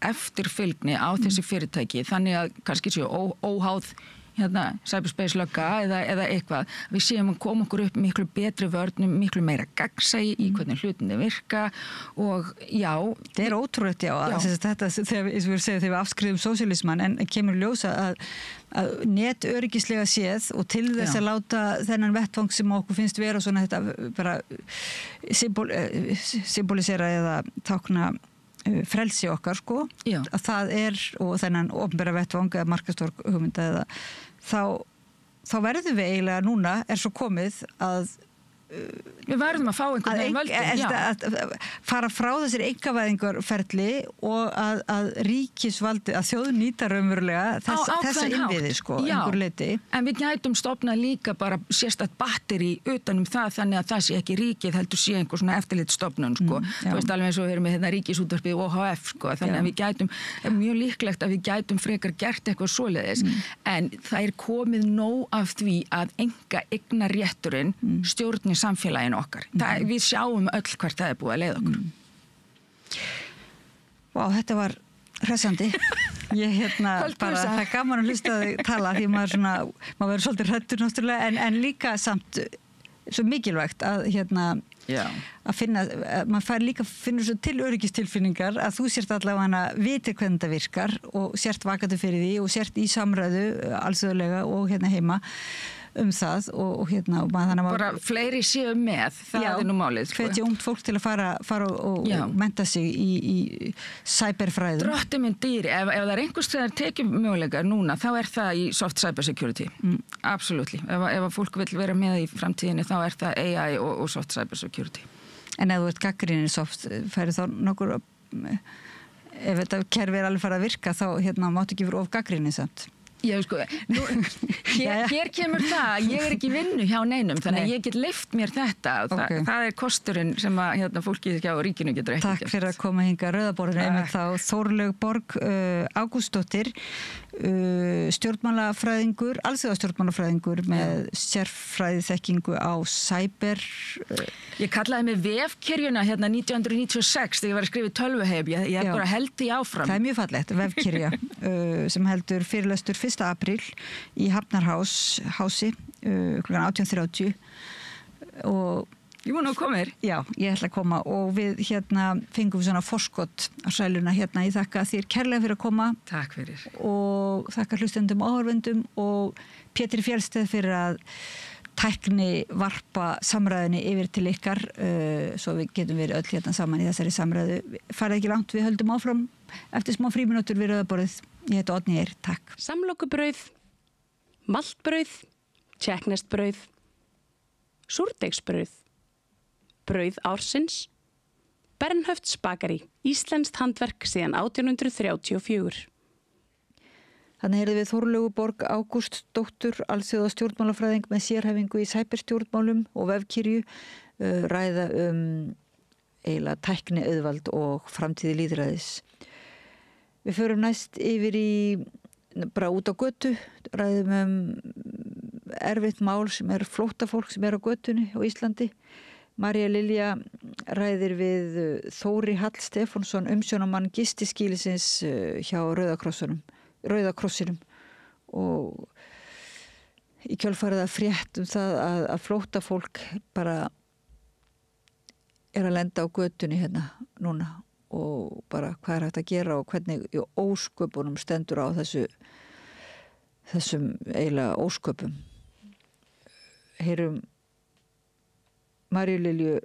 eftirfylgni á þessi fyrirtæki þannig að kannski séu óháð cyberspace lögga eða eitthvað. Við séum að koma okkur upp miklu betri vörnum, miklu meira gagnsæi í hvernig hlutinni virka og það ótrúlegt þetta þegar við afskriðum sósíalisman en kemur ljósa að netöryggislega séð og til þess að láta þennan vettvang sem okkur finnst vera svona þetta bara symbolisera eða tákna frelsi okkar sko að það og þennan opinbera vettvang eða markastorg hugmynda eða þá verðum við eiginlega núna svo komið að við verðum að fá einhvern veginn völdin, að fara frá þessir einkavæðingarferli og að ríkisvaldi, að þjóðin nýta raunverulega þessa innviði einhver leiti. En við gætum stofnað líka bara sérstætt batteri utanum það, þannig að það sé ekki ríkið heldur sé einhver svona eftirlitsstofnun þú veist alveg eins og við erum með hérna ríkisútvarpið OHF þannig að við gætum, mjög líklegt að við gætum frekar gert eitthvað svoleiðis en það komið nóg af því að einkaeignarrétturinn stjórni samfélaginu okkar. Við sjáum öll hvert það búið að leiða okkur. Vá, þetta var hressandi. Ég bara, það er gaman að hlusta þig tala því maður verður svolítið hræddur náttúrulega en líka samt svo mikilvægt að að finna, maður fær líka finnur svo til öryggistilfinningar að þú sért allavega viti hvernig það virkar og sért vakandi fyrir því og sért í samræðu alþjóðlega og heima það og bara fleiri séu með, það er nú málið hvetja ungt fólk til að fara og mennta sig í cyberfræðum. Drottinn minn dýri, ef það er einhvers þegar tekjum möguleikar núna, þá er það í soft cyber security absolutely, ef fólk vil vera með í framtíðinni þá er það AI og soft cyber security. En ef þú ert gagnrýnir soft, færi þá nokkur ef þetta kerfi alveg fara að virka þá máttu ekki vera of gagnrýnir samt. Já, hér kemur það, ég er ekki í vinnu hjá neinum, þannig að ég get leyft mér þetta og það er kosturinn sem að fólkið hjá ríkinu getur ekki gert. Takk fyrir að koma hingað Rauðaborðinu, einmitt þá Þórlaug Borg Ágústsdóttir, stjórnmálafræðingur, alþjóðastjórnmálafræðingur með sérfræði þekkingu á cyber. Ég kallaði mig vefkyrjuna 1996 þegar ég var að skrifa tölvuheim, ég bara held því áfram. Það er mjög fallegt, vefkyrja sem heldur fyrirlestur 1. apríl í Hafnarhási kl. 18:30 og ég vona að koma þér. Já, ég ætla að koma og við fengum við svona forskot á sæluna ég þakka þér kærlega fyrir að koma. Takk fyrir. Og þakka hlustendum og áhorfendum og Pétri Fjellsteð fyrir að tækni varpa samræðinni yfir til ykkar svo við getum verið öll saman í þessari samræðu. Farið ekki langt, við höldum áfram eftir smá fríminútur við Rauðaborðið. Ég heiti Oddný Eir, takk. Samlokubrauð, maltbrauð, tékkneskt-brauð, súrdeigsbrauð, brauð ársins, Bernhöfts bakari, íslenskt handverk síðan 1834. Þannig heyrðum við Þórlaugu Borg Ágústsdóttur, alþjóðastjórnmálafræðing með sérhæfingu í cyberstjórnmálum og vefkyrju, ræða eiginlega tækni auðvald og framtíði lýðræðis. Við förum næst yfir bara út á götu, ræðum erfitt mál sem flóttafólk sem á götunni á Íslandi. María Lilja ræðir við Þóri Hall Stefánsson, umsjónarmann gistiskýlisins hjá Rauða Krossinum og í kjölfarið að frétt það að flóttafólk bara að lenda á götunni núna og bara hvað hægt að gera og hvernig í ósköpunum stendur á þessum eiginlega ósköpum. Heyrum Maríu Lilju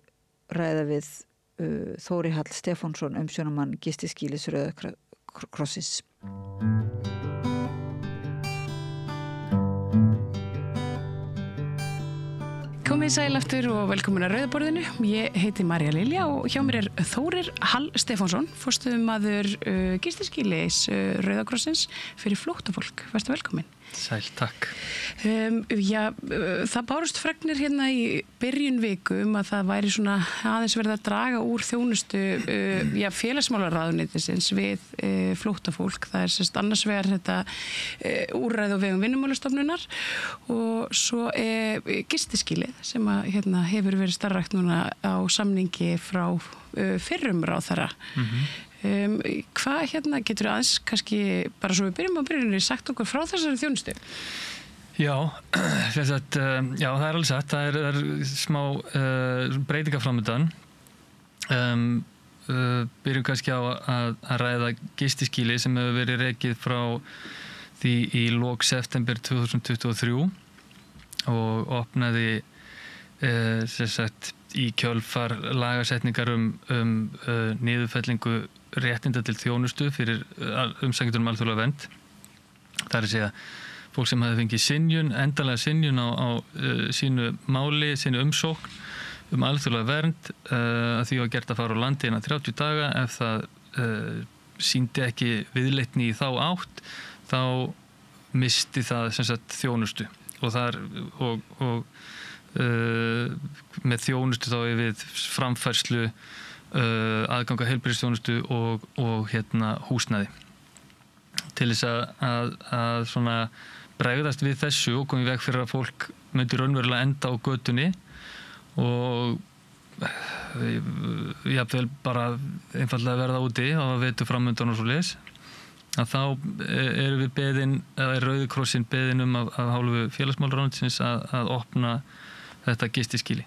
ræða við Þóri Hall Stefánsson, umsjónarmann gistiskýlis Rauða Krossis. Komið sæl aftur og velkomin að Rauðaborðinu. Ég heiti María Lilja og hjá mér Þórir Hall Stefánsson, forstöðumaður gistiskýlis Rauða Krossins fyrir flóttafólk. Vertu velkomin. Sæl, takk. Það bárust fregnir í byrjun viku að það væri svona aðeins verið að draga úr þjónustu félagsmálaráðuneytisins við flóttafólk. Það er annars vegar þetta úrræði á vegum Vinnumálastofnunar og svo gistiskýlið sem hefur verið starfrækt núna á samningi frá fyrrum ráðherra. Hvað getur aðeins kannski bara svo við byrjum á byrjunni sagt okkur frá þessari þjónustu? Já, það er alveg satt. Það er smá breytingar framöndan. Byrjum kannski á að ræða gistiskýli sem hefur verið rekið frá því í lok september 2023 og opnaði í kjölfar lagasetningar niðurfellingu réttinda til þjónustu fyrir umsækjendur alþjóðlega vernd. Það er að segja fólk sem hafði fengið synjun, endanlega synjun á sínu máli, sínu umsókn alþjóðlega vernd, að því var gert að fara á landi innan 30 daga. Ef það sýndi ekki viðleitni í þá átt, þá misti það sem sagt þjónustu og með þjónustu þá við framfærslu, aðgang að heilbrigðisþjónustu og húsnæði. Til þess að svona bregðast við þessu og koma í veg fyrir að fólk myndi raunverulega enda á götunni og jafnvel bara einfaldlega verða úti á að veitu framöndan og svoleiðis, að þá erum við beðin, eða Rauði krossinn beðin af hálfu félagsmálaráðuneytisins að opna þetta gistiskýli.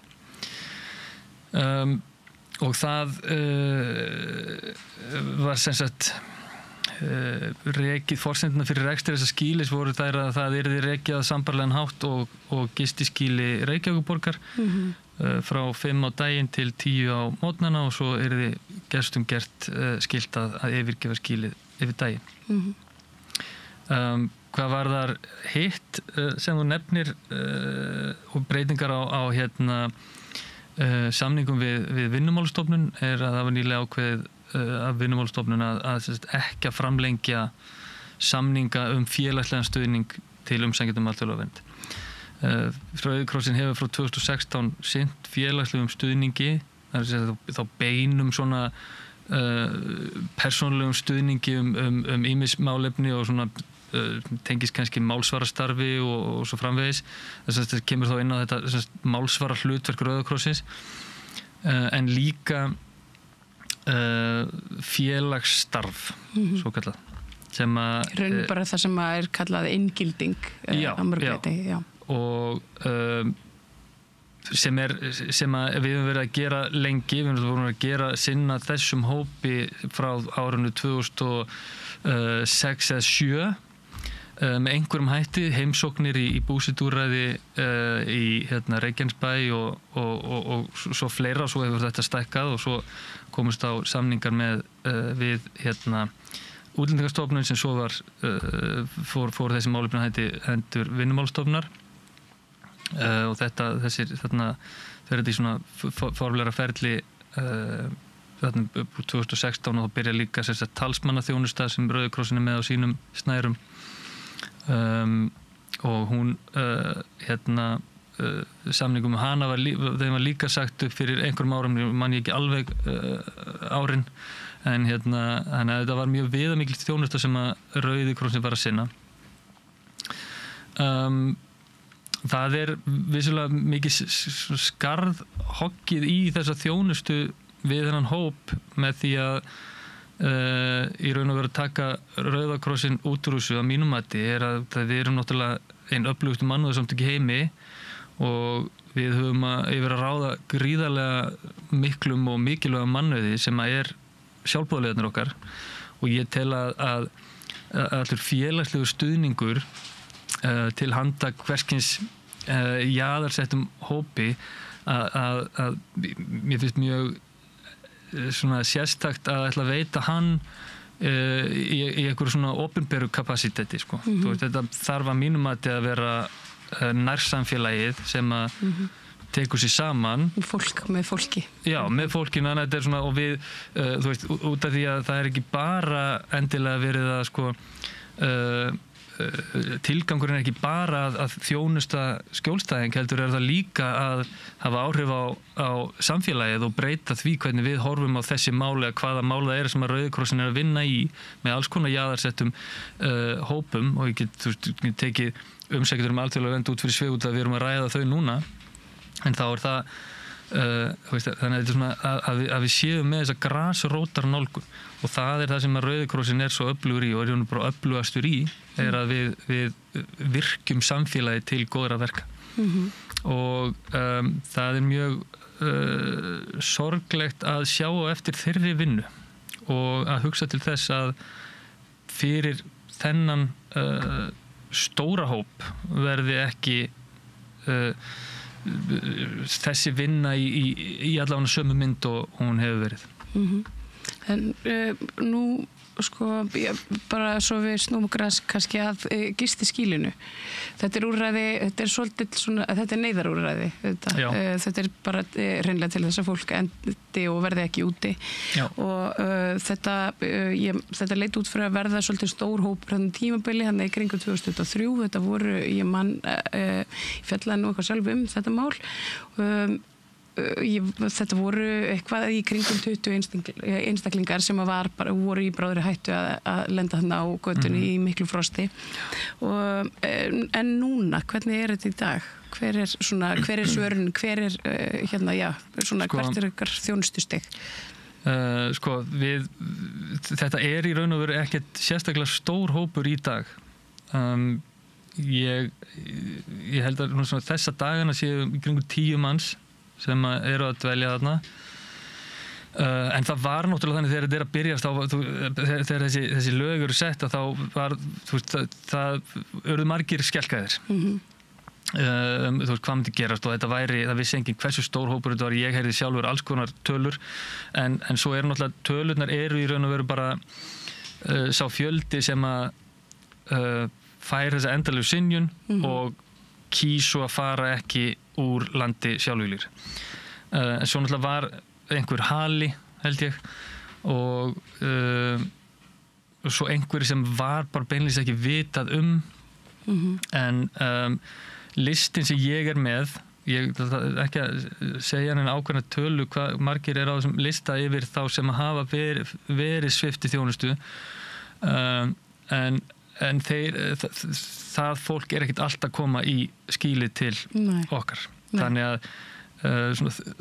Og það var sem sagt rekið, forsendina fyrir rekstur þessa skýlis voru þær að það yrði rekið að sambærilegan hátt og gistiskýli Reykjavíkurborgar frá 5 á daginn til 10 á mótnana og svo yrði gestum gert skylt að yfirgefa skýlið yfir daginn. Hvað var þar hitt sem þú nefnir og breytingar á samningum við Vinnumálastofnun er að það var nýlega ákveðið af Vinnumálastofnun að ekki að framlengja samninga félagslegan stuðning til umsækjendum alþjóðlega vernd. Rauði krossinn hefur frá 2016 sinnt félagslegum stuðningi, þá beinum svona persónulegum stuðningi ýmis málefni og svona tengist kannski málsvarastarfi og svo framvegis. Þess að kemur þá inn á þetta málsvara hlutverk Rauða krossins, en líka félagsstarf, svo kallað, sem að raun bara það sem að kallað inngilding og sem að við höfum verið að gera lengi, við höfum verið að gera sinna þessum hópi frá árinu 2006 eða 2007 með einhverjum hætti, heimsóknir í búsetúrræði í Reykjanesbæ og svo fleira, og svo hefur þetta stækkað og svo komust á samningar við Útlendingastofnun sem svo fór þessi málefni hendur Vinnumálastofnunar og þegar þetta í svona formlegra ferli 2016 og þá byrja líka talsmannaþjónusta sem Rauði krossinn er með á sínum snærum. Og hún samningum með hana þeim var líka sagt upp fyrir einhverjum árum, man ég ekki alveg árin, en þannig að þetta var mjög viðamikil þjónusta sem að Rauði krossinn var að sinna. Það er vissulega mikið skarð hoggið í þessa þjónustu við þennan hóp með því að í raun og veru að taka Rauða krossinn út úr þessu að mínum mati er að við erum náttúrulega einn öflugustu mannúðarsamtök í heimi og við höfum yfir að ráða gríðarlega miklum og mikilvæga mannauði sem að sjálfboðaliðarnir okkar, og ég tel að allur félagslegu stuðningur til handa hverskins jaðarsettum hópi að mér finnst mjög svona sérstakt að ætla að veita hann í einhverju svona opinberu kapasiteti, sko. Þetta þarf að mínum mati að vera nærsamfélagið sem að tekur sér saman. Fólk með fólki. Já, með fólkinu, þetta er svona, og við, þú veist, út af því að það er ekki bara endilega verið að, sko, tilgangurinn er ekki bara að þjónusta skjólstæðing, heldur er það líka að hafa áhrif á samfélagið og breyta því hvernig við horfum á þessi máli, að hvaða máli það sem að Rauði krossinn er að vinna í með alls konar jaðarsettum hópum, og ég get tekið umsækjendur alþjóðlega vernd út fyrir svið út að við erum að ræða þau núna, en þá er það þannig að þetta er svona að við séum með þessa grasrótar nálgun, og það er það sem að Rauði krossinn er svo öflugur í og er bara öflugastur í, er að við virkjum samfélagi til góðra verka. Og það er mjög sorglegt að sjá eftir þeirri vinnu og að hugsa til þess að fyrir þennan stóra hóp verði ekki þessi vinna í allavega sömu mynd og hún hefur verið. En nú sko, bara svo við snúum græs kannski að gistiskýlinu. Þetta úrræði, þetta svolítið svona, þetta neyðarúrræði. Þetta bara hreinlega til þess að fólk endi og verði ekki úti. Já. Og þetta leit út fyrir að verða svolítið stór hópur hann tímabili, hann í kringum 2023. Þetta voru, ég fjallaði nú eitthvað sjálf þetta mál. Þetta voru eitthvað í kringum 20 einstaklingar sem voru í bráðri hættu að lenda þarna á götunni í miklu frosti. En núna, hvernig þetta í dag? Hver er svörun? Hvert ykkar þjónustustig? Þetta í raun og veru ekkert sérstaklega stór hópur í dag. Ég held að þessa dagana séu í kringum 10 manns sem eru að dvelja þarna. En það var náttúrulega þannig þegar þetta að byrjast þegar þessi lög eru sett að þá var, það urðu margir skelkaðir. Hvað myndi gerast og það vissi enginn hversu stór hópur þetta var. Ég heyrði sjálfur alls konar tölur en svo náttúrulega tölurnar eru í raun og veru bara sá fjöldi sem að fær þessa endalegu synjun og kýs svo að fara ekki úr landi sjálfvílir. En svo náttúrulega var einhver hali, held ég, og svo einhver sem var bara beinlýst ekki vitað en listin sem ég með, ég ekki að segja hann ákveðna tölu hvað margir á þessum lista yfir þá sem hafa verið svipti þjónustu, en það fólk ekkert alltaf að koma í skýli til okkar. Þannig að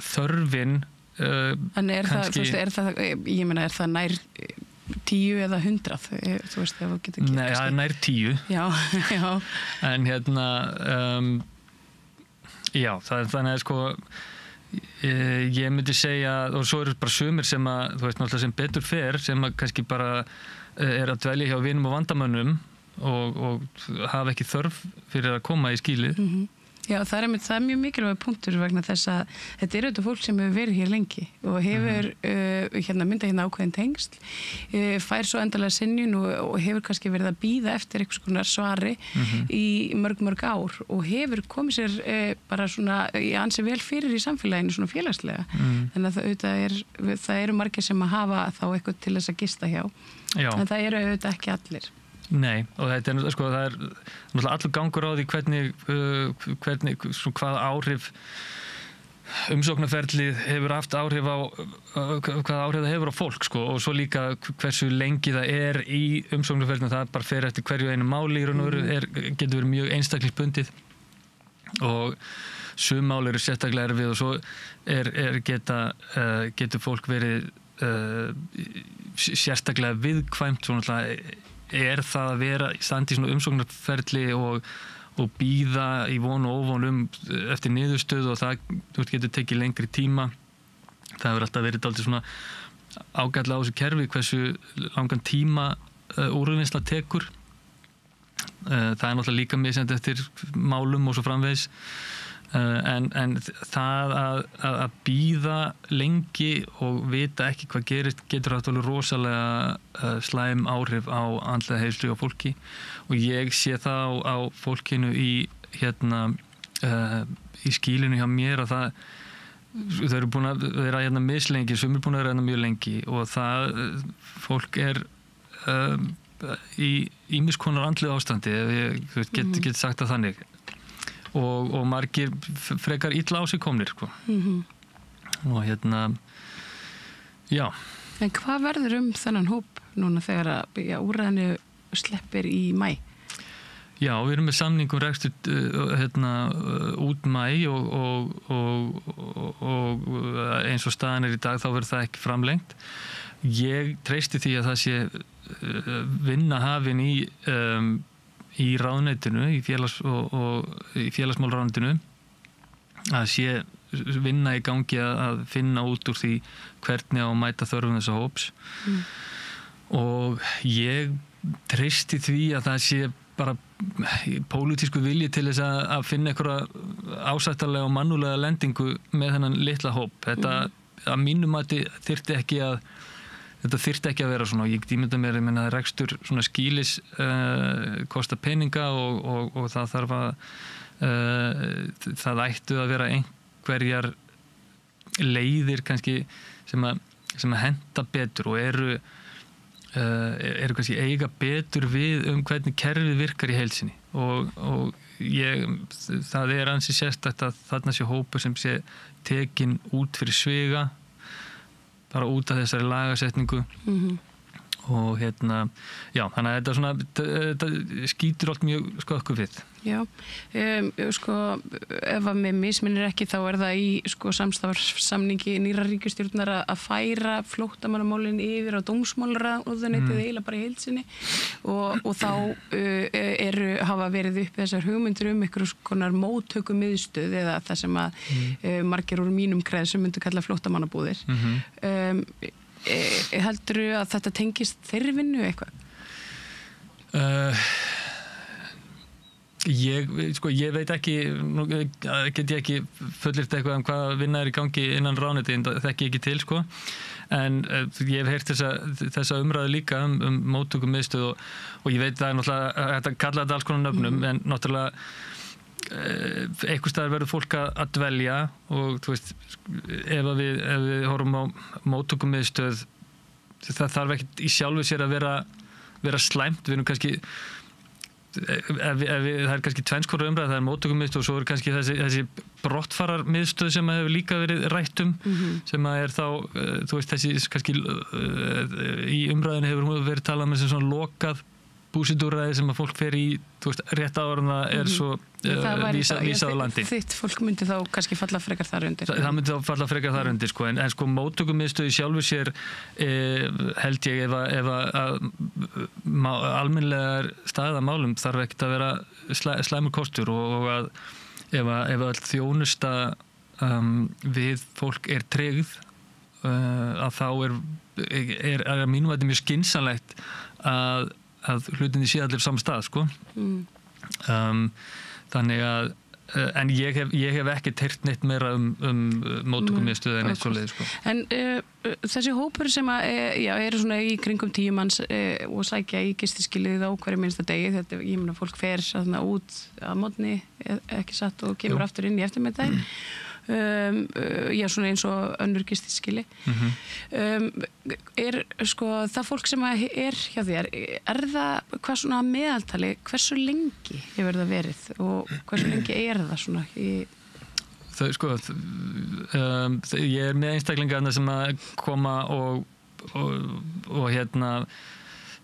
þörfin en kannski... ég meina, er það nær 10 eða 100? Þú veist, ef þú getur ekki... Nei, það er nær 10. Já. En þannig að ég myndi segja, og svo eru bara sumir sem að, þú veist, náttúrulega sem betur fer, sem að kannski bara að dvelja hjá vinum og vandamönnum og hafa ekki þörf fyrir að koma í skýlið. Já, það er mjög mikilvæg punktur vegna þess að þetta auðvitað fólk sem hefur verið hér lengi og hefur myndað ákveðin tengsl, fær svo endalega synjun og hefur kannski verið að bíða eftir einhvers konar svari í mörg ár og hefur komið sér bara svona ansi vel fyrir í samfélaginu svona félagslega. Þannig að það eru margir sem að hafa þá eitthvað til þess að gista hjá. Já. En það eru auðvitað ekki allir. Nei, og það er náttúrulega allur gangur á því hvernig hvaða áhrif umsóknarferlið hefur haft áhrif á hvaða áhrif það hefur á fólk og svo líka hversu lengi það er í umsóknarferlinu, það bara fer eftir hverju einu máli í raun og veru getur verið mjög einstaklingsbundið og sum mál eru sérstaklega erfið og svo getur fólk verið sérstaklega viðkvæmt svona það að vera standi í svona umsóknarferli og bíða í von og óvon eftir niðurstöðu og það getur tekið lengri tíma. Það hefur alltaf verið dálítið svona ágætlega á þessu kerfi hversu langan tíma úrvinnsla tekur. Það er náttúrulega líka misjandi eftir málum og svo framvegis. En það að bíða lengi og vita ekki hvað gerist getur haft alveg rosalega slæm áhrif á andlega heilsu á fólki og ég sé það á fólkinu í skýlinu hjá mér að þau eru búin að vera mislengi, sem eru búin að vera mjög lengi og það fólk í ýmiss konar andlegu ástandi ef ég get sagt það þannig og margir frekar illa á sig komnir og já. En hvað verður þennan hóp núna þegar að úrræðinu sleppir í maí? Já, við erum með samningum rekstur út maí og eins og staðan í dag þá verður það ekki framlengt. Ég treysti því að það sé vinna hafin í ráðuneytinu, í félagsmálráðuneytinu að sé vinna í gangi að finna út úr því hvernig á að mæta þörfum þessa hóps og ég treysti því að það sé bara pólitísku vilji til þess að finna einhverja ásættarlega og mannúðlega lendingu með þennan litla hóp. Þetta að mínu mati þyrfti ekki að þetta þyrfti ekki að vera svona og ég ímynda mér, ég meina rekstur svona skýlis kostar peninga og það þarf að það ættu að vera einhverjar leiðir kannski sem að henta betur og eru kannski eiga betur við hvernig kerfið virkar í heilsinni og það ansi sérstakt að þarna sé hópur sem sé tekin út fyrir sviga bara út af þessari lagasetningu og já, þannig að þetta svona þetta skýtur allt mjög skökku við. Já, sko ef að mig misminnir ekki þá það í sko samstarfssamningi nýrrar ríkisstjórnar að færa flóttamannamálin yfir á dómsmálaráðuneytið eiginlega bara í heild sinni og þá hafa verið uppi þessar hugmyndir einhverjum konar móttökumiðstöð eða það sem að margir úr mínum kreðsum myndu kalla flóttamannabúðir. Heldurðu að þetta tengist þeirri vinnu eitthvað? Ég veit ekki, nú get ég ekki fullyrt eitthvað hvað vinna í gangi innan ráðuneytið, en þekki ég ekki til en ég hef heyrt þessa umræðu líka móttökumiðstöð og ég veit það náttúrulega þetta kalla þetta alls konar nöfnum en náttúrulega einhvers staðar verður fólk að dvelja og þú veist ef við horfum á móttökumiðstöð það þarf ekkert í sjálfu sér að vera slæmt, við erum kannski það kannski tvennskora umræða, það móttökumiðstöð og svo kannski þessi brottfararmiðstöð sem hefur líka verið rætt sem þá, þú veist þessi kannski í umræðinu hefur verið talað með sem svona lokað búsetúrræði sem að fólk fer í, þú veist, rétt áður en það svo vísað á landi. Þitt fólk myndi þá kannski falla frekar þar undir. Það myndi þá falla frekar þar undir, en móttökumiðstöð í sjálfu sér held ég ef almennilegar staðið að málum þarf ekkert að vera slæmur kostur og að ef öll þjónusta við fólk tryggð að þá að mínum að þetta mjög skynsamlegt að hlutinni sé allir á sama stað, sko. Þannig að en ég hef ekki heyrt neitt meira móttökumiðstöð en eitt svoleiðis, sko. En þessi hópur sem eru svona í kringum 10 manns og sækja í gistiskilið á hverju minnsta degi, þetta, ég meina fólk fer þarna út að morgni, ekki satt og kemur aftur inn í eftirmiðdaginn. Já, svona eins og önnur gistiskili. Sko það fólk sem hjá þér, það hvað svona meðaltali, hversu lengi hefur það verið og hversu lengi það svona í sko, ég með einstaklingarna sem að koma og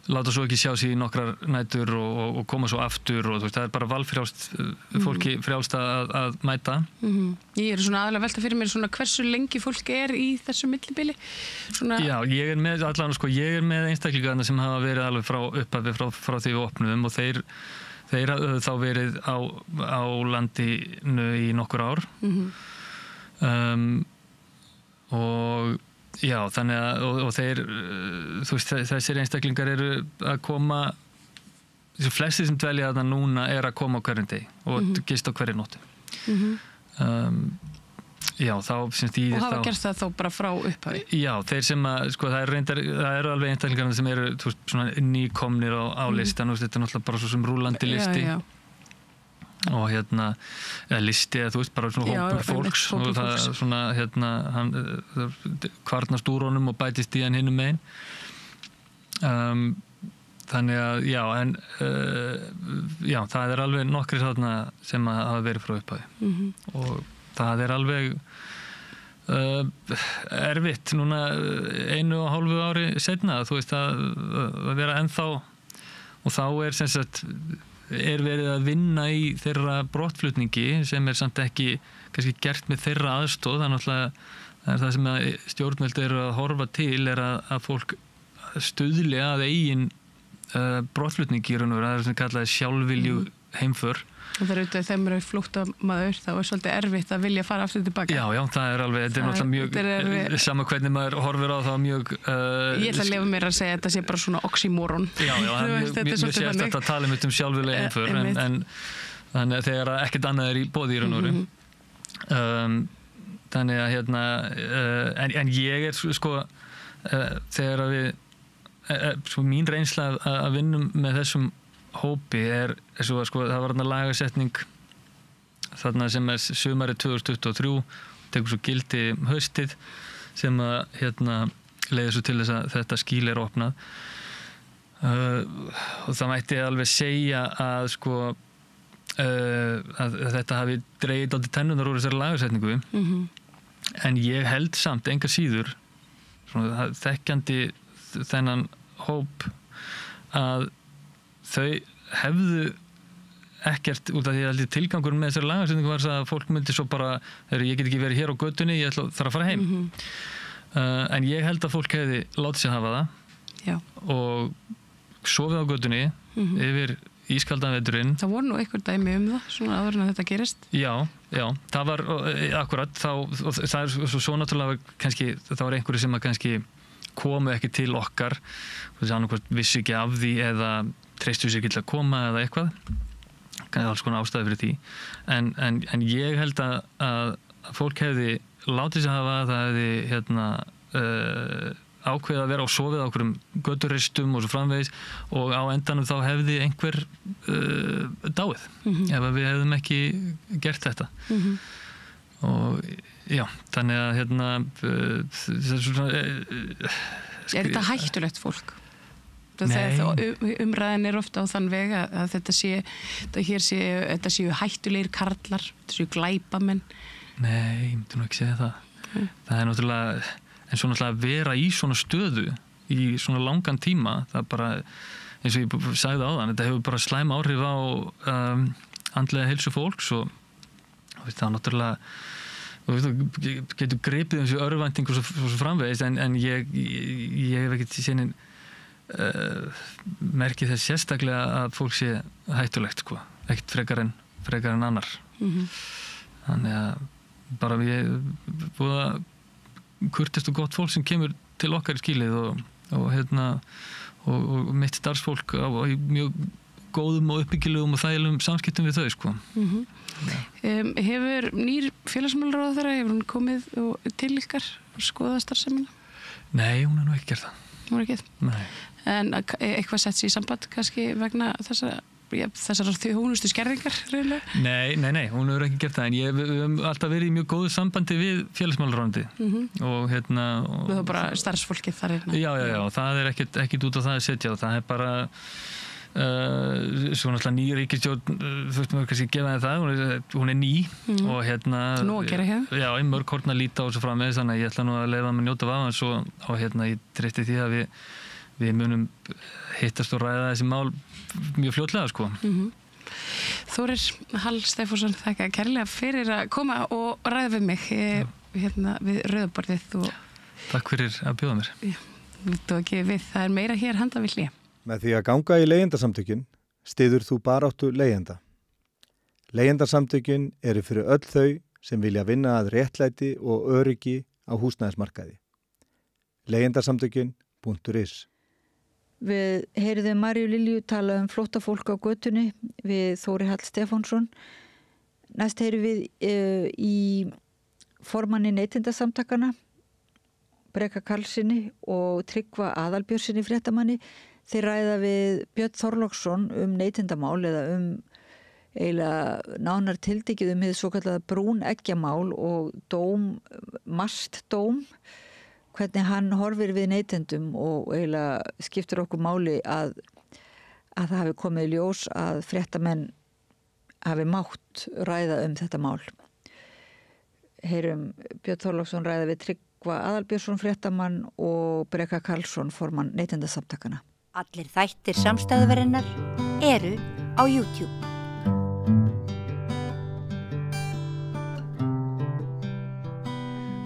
láta svo ekki sjá sig í nokkrar nætur og koma svo aftur og það bara valfrjálst fólki frjálst að mæta. Ég svona aðalega velta fyrir mér svona hversu lengi fólk í þessu millibili? Já, ég með allan, sko, ég með einstaklingarna sem hafa verið alveg frá upphafi frá því við opnuðum og þeir hafðu þá verið á landinu í nokkur ár og já, þannig að og þeir, þú veist, þessir einstaklingar eru að koma þessi flestir sem dvelja þarna núna að koma á hverjum degi og gista á hverju nóttu. Já, þá syns ég og hafa gert það þá bara frá upphafi? Já, þeir sem að, sko, það eru alveg einstaklingar sem eru, þú veist, svona nýkomnir á listan og þetta náttúrulega bara svo sem rúlandi listi. Já. Og listi eða þú veist bara svona hópur fólks og það svona hann kvarnast úr honum og bætist í hann hinum megin þannig að já en já það alveg nokkrir þarna sem að hafa verið frá upphafi og það alveg erfitt núna 1,5 ári seinna þú veist að vera ennþá og þá sem sagt verið að vinna í þeirra brottflutningi sem samt ekki kannski gert með þeirra aðstoð þannig að það sem að stjórnvöld eru að horfa til að fólk stuðli að eigin brottflutningi í raun og veru, það sem kallaði sjálfvilju heimför. Og það auðvitað þegar maður flóttamaður þá svolítið erfitt að vilja fara aftur tilbaka. Já, það alveg, þetta náttúrulega mjög sama hvernig maður horfir á það mjög ég ætla að leyfa mér að segja að þetta sé bara svona oxymoron. Já, það mjög sérstakt að tala um sjálfvilja heimför en þannig að þegar ekkert annað í boði í raun og veru. Þannig að en ég sko þegar að við svo mín reynsla að vinnum með þessum hópi svo að það var þarna lagasetning þarna sem sumarið 2023 tekur svo gildi haustið sem að leiði svo til þess að þetta skýli opnað og það mætti alveg segja að að þetta hafi dregið dálítið tennurnar úr þessari lagasetningu en ég held samt enga síður svona, þekkjandi þennan hóp að þau hefðu ekkert út af því að tilgangurinn með þessari lagasetningu var að fólk myndi svo bara ég get ekki verið hér á götunni, ég þarf að fara heim en ég held að fólk hefði látið sig hafa það og sofið á götunni yfir ískaldan veturinn. Það voru nú einhver dæmi það svona áður en þetta gerist. Já, það var akkurat og það svo náttúrulega kannski það var einhverju sem að kannski komu ekki til okkar vissi ekki af því eða treystu sér ekki til að koma eða eitthvað alls konar ástæði fyrir því en ég held að fólk hefði látið sig hafa það hefði ákveðið að vera á sofið á okkurum göturistum og svo framvegis og á endanum þá hefði einhver dáið ef við hefðum ekki gert þetta og já, þannig að Er þetta hættulegt fólk? Umræðin ofta á þann veg að þetta séu hættulegir karlar, þetta séu glæpamenn. Nei, ég myndi nú ekki segja það. Það náttúrulega, en svo náttúrulega að vera í svona stöðu í svona langan tíma, það bara, eins og ég sagði áðan, þetta hefur bara slæm áhrif á andlega heilsu fólks og það náttúrulega getur gripið þessu örvænting og svo framvegist en ég hef ekkert síðan merkið þess sérstaklega að fólk sé hættulegt ekkert frekar en annar þannig að bara við búða kurteist og gott fólk sem kemur til okkar í skýlið og mitt starfsfólk á mjög góðum og uppbyggilegum og þægilegum samskiptum við þau Hefur nýr félagsmálaráðherra hefur hún komið til ykkar og skoðað starfsemina? Nei, hún er nú ekki gert það. Hún er ekki? Nei. En eitthvað sett sér í samband kannski vegna þessar þjónustu skerðingar? Nei, hún hefur ekki gert það en við höfum alltaf verið í mjög góðu sambandi við félagsmálaráðuneytið og Við höfum bara starfsfólkið þar Já, það er ekkit út á það að setja og það er bara svo náttúrulega ný ríkisstjórn þú veist maður kannski gefa það hún er ný og nú að gera hér já, í mörg horn að líta á þessu framvegis þannig að ég ætla nú að leiða að njóta af svo og ég treysti því að við munum hittast og ræða þessi mál mjög fljótlega Þórir Hall Stefánsson þakka kærlega fyrir að koma og ræða við mig við Rauðaborðið Takk fyrir að bjóða mér Það er meira hér handa við hlýja Með því að ganga í leigjendasamtökin styður þú baráttu leigjenda. Leigjendasamtökin eru fyrir öll þau sem vilja vinna að réttlæti og öryggi á húsnæðismarkaði. Leigjendasamtökin.is Við heyriðum Maríu Lilju tala flóttafólk á götunni við Þóri Hall Stefánsson. Næst heyrum við í formanni Neytendasamtakana, Breka Karlssyni og Tryggva Aðalbjörnsssyni fréttamanni. Þeir ræða við Björn Þorláksson neytendamál eða eiginlega nánar tiltekið hið svo kallaða brúneggjamál og mastdóm, hvernig hann horfir við neytendum og eiginlega skiptir okkur máli að það hafi komið í ljós að fréttamenn hafi mátt ræða þetta mál. Heyrum Björn Þorláksson ræða við Tryggva Aðalbjörnsson fréttamann og Breka Karlsson formann Neytendasamtakana. Allir þættir samstæðuverinnar eru á YouTube.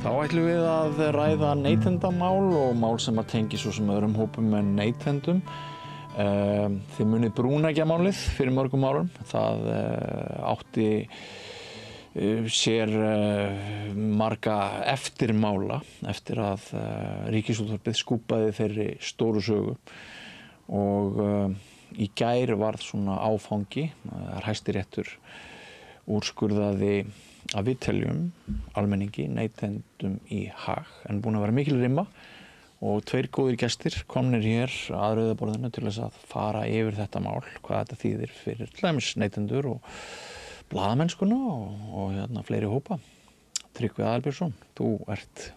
Þá ætlum við að ræða neytendamál og mál sem að tengi svo sem öðrum hópum en neytendum. Þið munið brúneggjamálið fyrir mörgum árum. Það átti sér marga eftirmála eftir að Ríkisútvarpið skúpaði þeirri stóru sögu. Og í gær varð svona áfangi, Hæstiréttur úrskurðaði að við teljum almenningi neytendum í hag en búin að vera mikil rimma og 2 góðir gestir komnir hér að rauðaborðinu til þess að fara yfir þetta mál, hvað þetta þýðir fyrir til dæmis neytendur og blaðamennskuna og fleiri hópa. Tryggvi Aðalbjörnsson, þú ert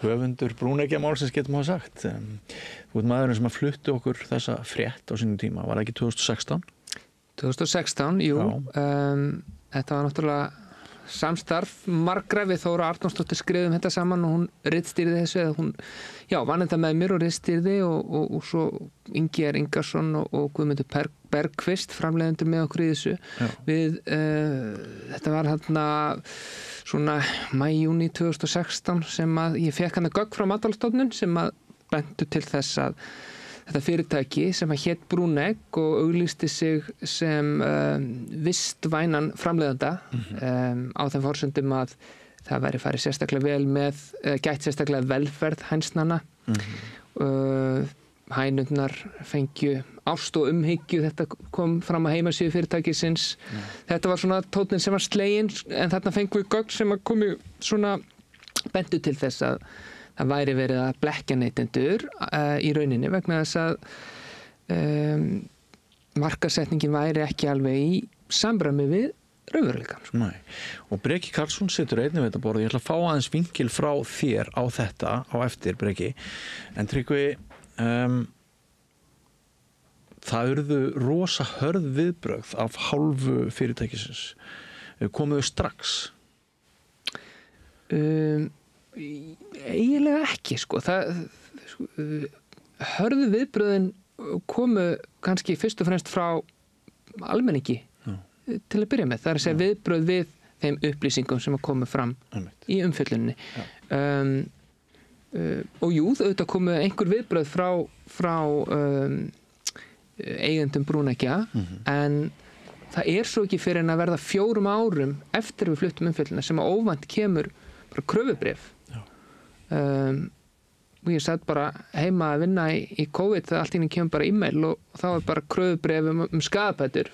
höfundur brúneggjarmálsins, getum við sagt. Þú ert maðurinn sem að fluttu okkur þessa frétt á sínum tíma, var það ekki 2016? 2016, jú. Þetta var náttúrulega samstarf margra, við Þóra Arnórsdóttir skrifum þetta saman og hún ritstýrði þessu, eða hún, vann þetta með mér og ritstýrði og svo Ingi R. Ingarsson og Guðmundur Bergqvist framleiðendur með okkur í þessu. Þetta var svona maí-júní 2016 sem að ég fekk gögn frá Matvælastofnun sem að bentu til þess að þetta fyrirtæki sem að hét Brúnegg og auglýsti sig sem vistvænan framleiðanda á þeim forsendum að það væri farið sérstaklega vel með, gætt sérstaklega velferð hænsnanna. Hænurnar fengju ást og umhyggju, þetta kom fram að heimasíðu fyrirtækisins. Þetta var svona tónninn sem var sleginn, en þarna fengum við gögn sem að komi svona bentu til þess að það væri verið að blekkja neytendur í rauninni vegna þess að markaðssetningin væri ekki alveg í samræmi við raunveruleikann. Nei. Og Breki Karlsson situr einnig við þetta borð. Ég ætla að fá aðeins vinkil frá þér á þetta á eftir, Breki. En Tryggvi, það urðu rosa hörð viðbrögð af hálfu fyrirtækisins. Komuðu strax? Eiginlega ekki, hörðu viðbröðin komu kannski fyrst og fremst frá almenningi til að byrja með. Það er að segja viðbröð við þeim upplýsingum sem að koma fram í umfjölluninni. Og jú, auðvitað komu einhver viðbröð frá eigendum Brúneggja, en það er svo ekki fyrir en að verða 4 árum eftir við fluttum umfjölluna sem að óvænt kemur bara kröfubréf. Og ég satt bara heima að vinna í COVID þegar allt í einu kemur bara e-mail og þá er bara kröfubréf skaðabætur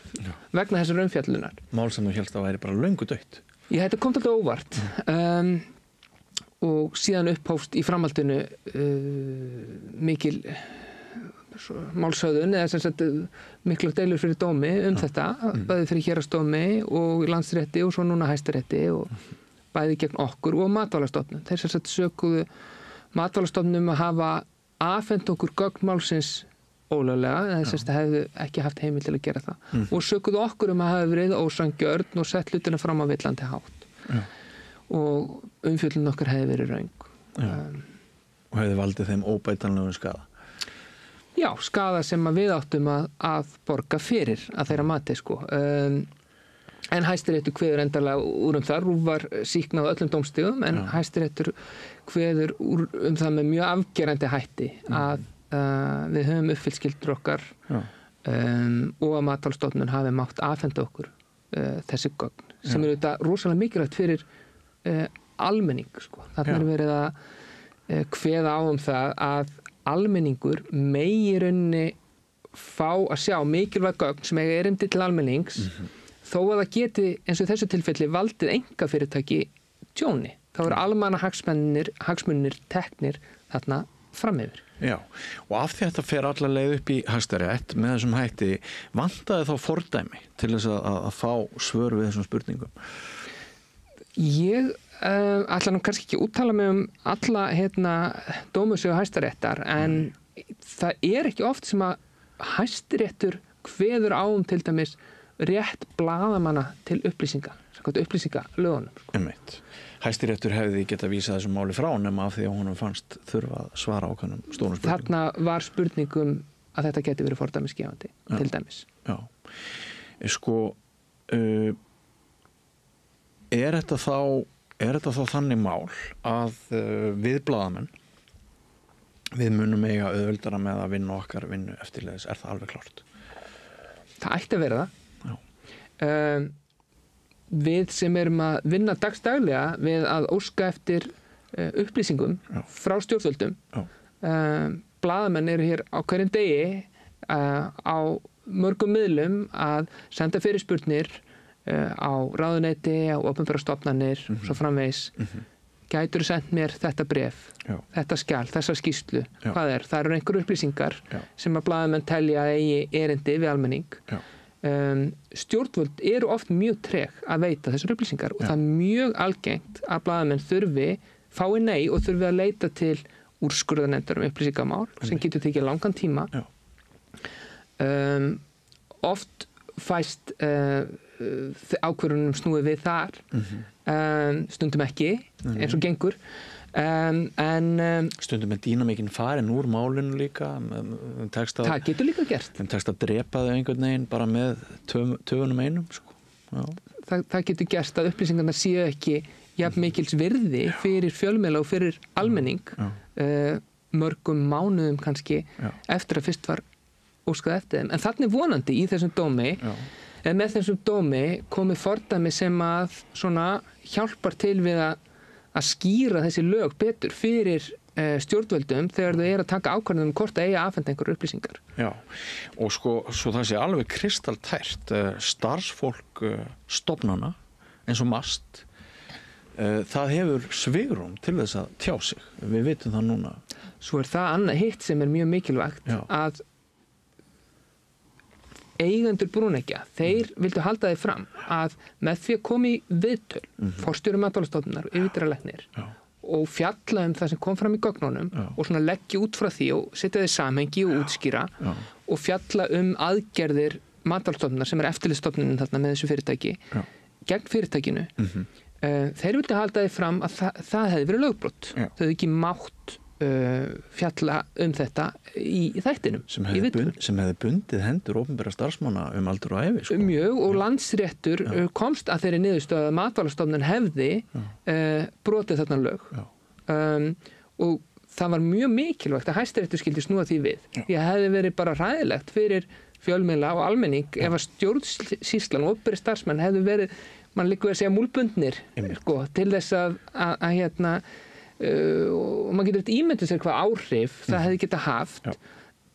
vegna þessar umfjöllunar. Mál sem þú hélst að væri bara löngu dautt. Þetta kom alltaf óvart. Og síðan upphófst í framhaldinu mikil málshöfðun eða sem sagt miklar deilur fyrir dómi þetta, bæði fyrir héraðsdómi og landsrétti og svo núna Hæstarétti og bæði gegn okkur og Matvælastofnun. Þeir sem sagt sökuðu Matvælastofnun að hafa afhent okkur gögn málsins ólöglega, eða þess að hefðu ekki haft heimild til að gera það. Og sökuðu okkur að hafa verið ósanngjörn og sett hlutina fram á villandi hátt. Og umfjöllun okkar hefði verið röng. Og hefði valdið þeim óbætanlegum skaða? Já, skaða sem að við áttum að borga fyrir að þeirra mati, En Hæstiréttur kveður endanlega úr það. RÚV var sýknað á öllum dómstigum, en Hæstiréttur kveður úr það með mjög afgerandi hætti að við höfum uppfyllt skyldur okkar og að Matvælastofnun hafi mátt afhenda okkur þessi gögn sem eru þetta rosalega mikilvægt fyrir almenning. Þarna er verið að kveða á það að almenningur megi í rauninni fá að sjá mikilvæg gögn sem eiga erindi til almennings þó að það geti, eins og þessu tilfelli, valdið einkafyrirtæki tjóni. Þá eru almanna hagsmunir teknir þarna framyfir. Já, og af því að þetta fer alla leið upp í Hæstarétt með þessum hætti, vantaði þá fordæmi til þess að fá svör við þessum spurningum? Ég ætla nú kannski ekki úttala mig alla dómusögu Hæstaréttar, en það er ekki oft sem að Hæstiréttur kveður á til dæmis rétt blaðamanna til upplýsinga, upplýsingalögunum. Hæstiréttur hefði getað vísað þessu máli frá nema af því að honum fannst þurfa að svara ákveðnum stórum spurningum. Þarna var spurningum að þetta geti verið fordæmisgefandi, til dæmis. Já. Er þetta þá þannig mál að við blaðamenn við munum eiga auðveldara með að vinna okkar vinnu eftirleiðis, er það alveg klárt? Það ætti að vera það. Við sem erum að vinna dagstaglega við að óska eftir upplýsingum frá stjórnvöldum. Blaðamenn eru hér á hverjum degi á mörgum miðlum að senda fyrirspurnir á ráðuneyti, á opinberar stofnanir, svo framvegis. gætur sendt mér þetta bréf, þetta skjal, þessa skýrslu, hvað það eru einhverju upplýsingar sem að blaðamenn telja að eigi erindi við almenning. Stjórnvöld eru oft mjög treg að veita þessar upplýsingar og það er mjög algengt að blaðamenn fái nei og þurfi að leita til úrskurðarnefndar upplýsingamál sem getur tekið langan tíma. Oft fæst ákvörðunum snúið við þar, stundum ekki, eins og gengur. Stundum er dýnamíkin farin úr málinu líka. Það getur líka gert. Þeim tekst að drepa þau einhvern veginn bara með töfunum einum. Það getur gerst að upplýsingarna séu ekki jafn mikils virði fyrir fjölmiðla og fyrir almenning mörgum mánuðum kannski eftir að fyrst var óskað eftir þeim. En þannig vonandi í þessum dómi með þessum dómi komið fordæmi sem að svona hjálpar til við að skýra þessi lög betur fyrir stjórnvöldum þegar þau eru að taka ákvörðun hvort að eiga að afhenda einhverjar upplýsingar. Já, og svo það sé alveg kristaltært starfsfólk stofnana eins og MAST það hefur svigrúm til þess að tjá sig. Við vitum það núna. Svo það annað hitt sem er mjög mikilvægt að eigendur brúneggja, þeir vildu halda þeir fram að með því að koma í viðtöl, forstjóri Matvælastofnunar og yfirlæknir og fjalla það sem kom fram í gögnunum og svona leggja út frá því og setja þeir samhengi og útskýra og fjalla aðgerðir Matvælastofnunar sem er eftirlitsstofnunin þarna með þessu fyrirtæki gegn fyrirtækinu. Þeir vildi halda því fram að það hefði verið lögbrot. Þau hefði ekki mátt fjalla þetta í þættinum. Sem hefði bundið hendur opinberra starfsmanna aldur og ævi. Mjög, og Landsréttur komst að þeirri niðurstöðu að Matvælastofnun hefði brotið þarna lög. Og það var mjög mikilvægt að Hæstiréttur skyldi snúa því við. Því að hefði verið bara hræðilegt fyrir fjölmiðla og almenning ef að stjórnsýslan og opinberir starfsmenn hefði verið mann líka að segja múlbundnir til þess að og maður getur ímyndið sér hvað áhrif það hefði getað haft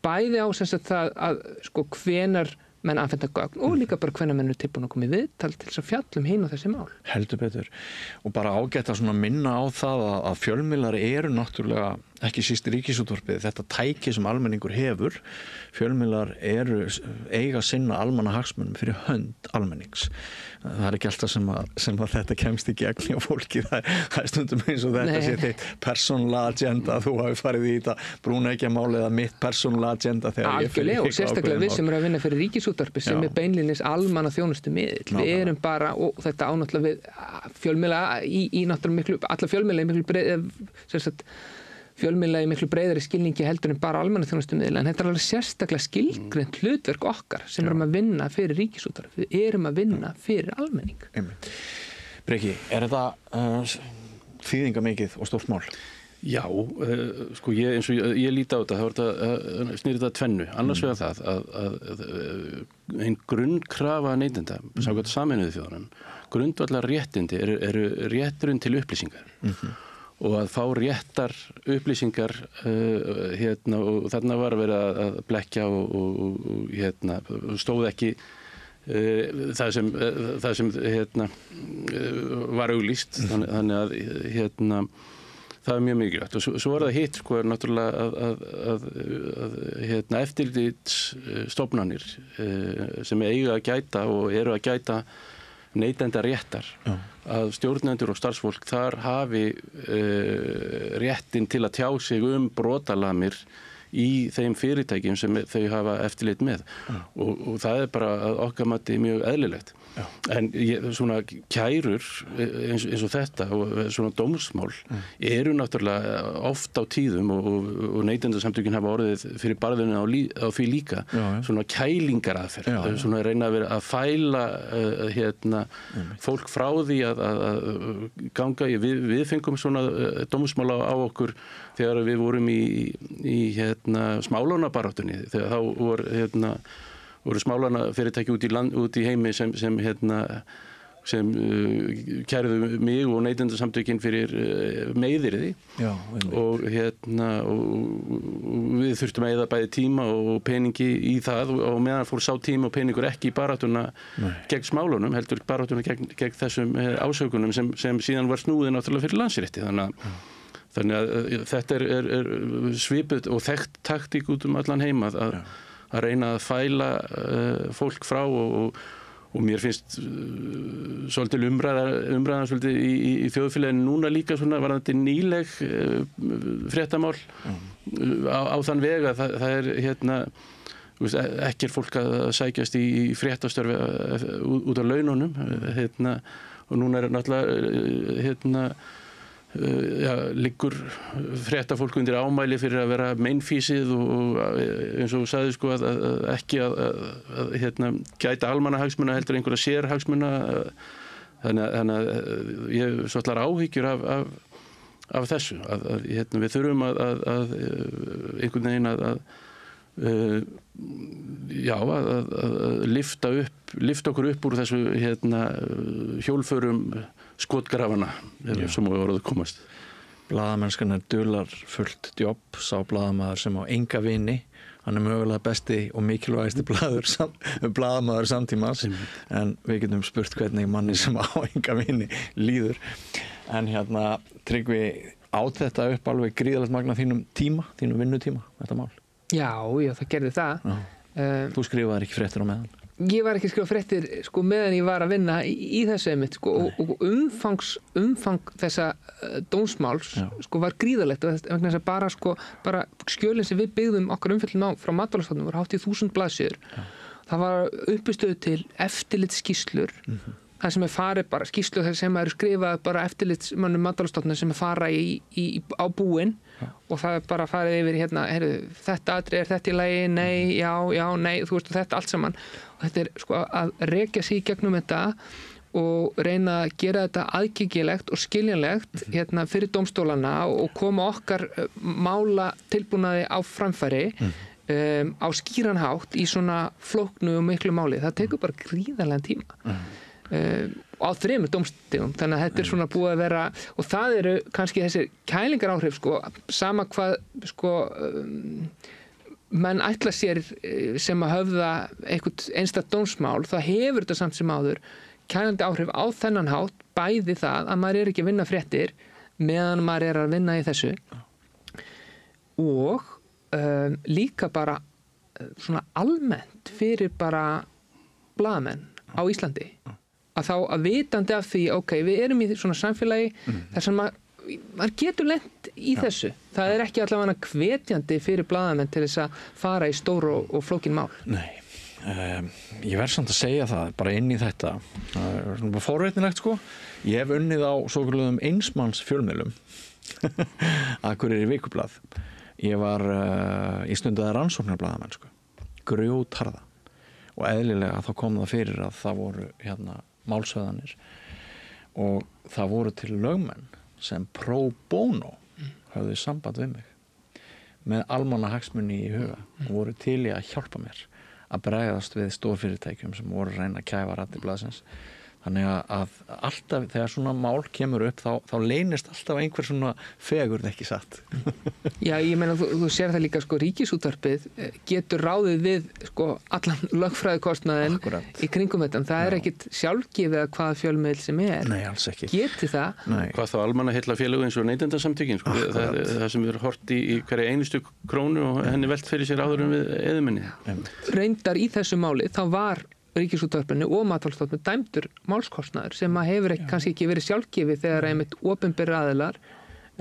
bæði á það að hvenar menn afhenda gögn og líka bara hvenar menn eru tilbúin að koma í viðtal til þess að fjalla hin og þessi mál. Heldur betur. Og bara ágætt að minna á það að fjölmiðlar eru náttúrulega ekki síst Ríkisútvarpið, þetta tæki sem almenningur hefur. Fjölmiðlar eiga sinna almannahagsmunum fyrir hönd almennings. Það er ekki alltaf sem að þetta kemst í gegn hjá fólki. Það er stundum eins og þetta sé þitt persónulega agenda, þú hafi farið í þetta brúneggjamáli eða mitt persónulega agenda þegar ég fyrir og sérstaklega við sem eru að vinna fyrir Ríkisútvarpið sem er beinlínis almannaþjónustumiðill. Við erum bara, og þetta ánáttúrulega við fjölmiðla í náttúrulega alla fjölmiðla í miklu fjölmiðla í miklu breiðari skilningi heldur en bara almannaþjónustumiðla, en þetta er alveg sérstaklega skilgreint hlutverk okkar sem erum að vinna fyrir Ríkisútvarpið. Við erum að vinna fyrir almenning. Breki, er þetta þýðingamikið og stórt mál? Já, eins og ég líti á þetta, þá snýr þetta tvennu. Annars vegar það að ein grunnkrafa neytenda, samkvæmt Sameinuðu þjóðunum, grundvallar réttindi eru rétturinn til upplýsingar. Og að fá réttar upplýsingar og þarna var að vera að blekkja og stóð ekki það sem var auglýst, þannig að það er mjög mikilvægt. Og svo er það hitt er náttúrulega að eftirlitsstofnanir sem eiga að gæta og eru að gæta neytenda réttar að stjórnendur og starfsfólk þar hafi réttin til að tjá sig brotalamir í þeim fyrirtækjum sem þau hafa eftirlit með og það er bara að okkar mati mjög eðlilegt. En svona kærur eins og þetta og svona dómsmál eru náttúrulega oft á tíðum og neytendasamtökin hafa orðið fyrir barðinu á því líka svona kælingaraðferð, svona reyna að fæla fólk frá því að ganga við fengum svona dómsmál á okkur þegar við vorum í smálánabaráttunni, þegar þá voru smálánafyrirtæki út í heimi sem sem kærðu mig og Neytendasamtökin fyrir meiðyrði og við þurftum að eyða bæði tíma og peningi í það og meðan fór sá tíma og peningur ekki í baráttuna gegn smálunum, heldur baráttuna gegn þessum ásökunum sem síðan var snúið náttúrulega fyrir Landsrétti. Þannig að þetta er svipuð og þekkt taktík út allan heim að reyna að fæla fólk frá og mér finnst svolítið umræðan svolítið í þjóðfélaginu núna líka svona varðandi nýleg fréttamál á þann veg að það er ekki fólk að sækjast í fréttastörfi út af laununum og núna er náttúrulega liggur fréttafólk undir ámæli fyrir að vera meinfísið og eins og þú sagði sko að ekki að gæta almannahagsmuna heldur einhverja sérhagsmuna þannig að ég svolítið áhyggjur af þessu að við þurfum að einhvern veginn að lyfta okkur upp úr þessu hjólförum skotgrafana sem á orðið komast. Blaðamennskan er dularfullt jobb, sá blaðamaður sem á enga vini, hann er mögulega besti og mikilvægasti blaðamaður samtímans, en við getum spurt hvernig manni sem á enga vini líður. En Tryggvi, át þetta upp alveg gríðalegt magna þínum vinnutíma, þetta mál? Já, það gerði það. Þú skrifaðir ekki fréttir á meðan? Ég var ekki að skrifa fréttir meðan ég var að vinna í þessu einmitt og umfang þessa dómsmáls var gríðalegt vegna þess að bara skjölin sem við byggðum okkar umfjöllun á frá Matvælastofnun voru hátt í 1000 blaðsíður. Það var uppistöðu til eftirlitsskýrslur það sem farið bara skýrslu sem eru skrifað bara eftirlitsmönnum Matvælastofnunar sem fara á búin og það bara farið yfir þetta atriði, er þetta í lagi, nei, já, nei, þú veist, þetta allt saman og þetta er að rekja sig í gegnum þetta og reyna að gera þetta aðgengilegt og skiljanlegt fyrir dómstólana og koma okkar mála tilbúnaði á framfæri á skýran hátt í svona flóknu og miklu máli. Það tekur bara gríðarlegan tíma á 3 dómstigum, þannig að þetta er svona búið að vera og það eru kannski þessi kælingar áhrif sama hvað menn ætla sér sem að höfða eitthvað einstakt dómsmál, það hefur þetta samt sem áður kælandi áhrif á þennan hátt, bæði það að maður er ekki að vinna fréttir meðan maður er að vinna í þessu og líka bara svona almennt fyrir bara blaðamenn á Íslandi að þá að vitandi af því við erum í svona samfélagi þar sem maður getur lent í þessu. Það er ekki allavega hvetjandi fyrir blaðamenn til þess að fara í stóru og flókin mál. Nei, ég verð samt að segja það bara inn í þetta. Það er svona forvitnilegt Ég hef unnið á svokallaðum einsmanns fjölmiðlum Akureyri Vikublað. Ég var í stundaði rannsóknarblaðamenn grjótharða og eðlilega þá kom það fyrir að það voru málshöfðanir og það voru til lögmenn sem pro bono höfðu samband við mig með almannahagsmuni í huga og voru til í að hjálpa mér að bregðast við stórfyrirtækjum sem voru að reyna að kæfa raddir blaðsins. Þannig að alltaf þegar svona mál kemur upp þá leynist alltaf einhver svona fegurð ekki satt. Já, ég meina þú sér það líka Ríkisútvarpið getur ráðið við allan lögfræðikostnaðinn í kringum þetta. Það er ekkit sjálfgefið að hvaða fjölmiðl sem er. Nei, alls ekki. Geti það. Nei. Hvað þá almannaheillafélög eins og Neytendasamtökin það sem er hort í hverja einustu krónu og henni velt fyrir sér áður en við eðumenni. Reyndar í þessu máli þá var Ríkisútvarpinu og Matvælastofnun dæmdur málskostnaður sem að hefur kannski ekki verið sjálfgefið þegar einmitt opinberir aðilar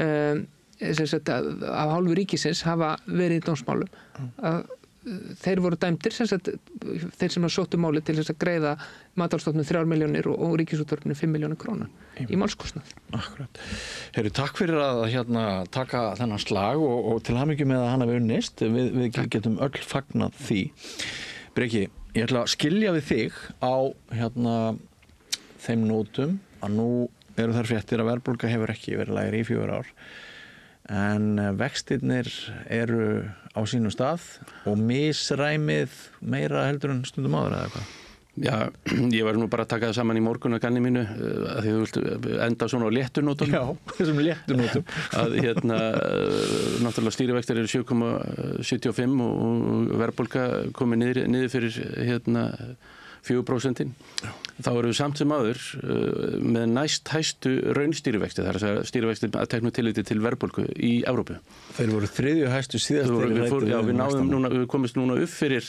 af hálfu ríkisins hafa verið í dómsmálum. Þeir voru dæmdir, þeir sem sóttu máli til þess að greiða Matvælastofnun 3 milljónir og Ríkisútvarpinu 5 milljónir króna í málskostnað. Akkurat. Takk fyrir að taka þennan slag og til hamingju með að hann hafi unnist. Við getum öll fagnað því. Breki, ég ætla að skilja við þig á þeim nótum að nú eru þær fréttir að verðbólga hefur ekki verið lægri í 4 ár en vextirnir eru á sínum stað og misræmið meira heldur en stundum áður eða hvað? Já, ég var nú bara að taka það saman í morgun að ganni mínu að því þú vilt enda svona á léttunótum. Já, þessum léttunótum. Að náttúrulega stýrivextir eru 7,75 og verðbólga komið niður fyrir 4%. Þá eru við samt sem áður með næst hæstu raunstýrivexti, það að stýrivexti að teknu tilliti til verðbólgu í Evrópu. Þeir voru 3. hæstu síðast við komumst núna upp fyrir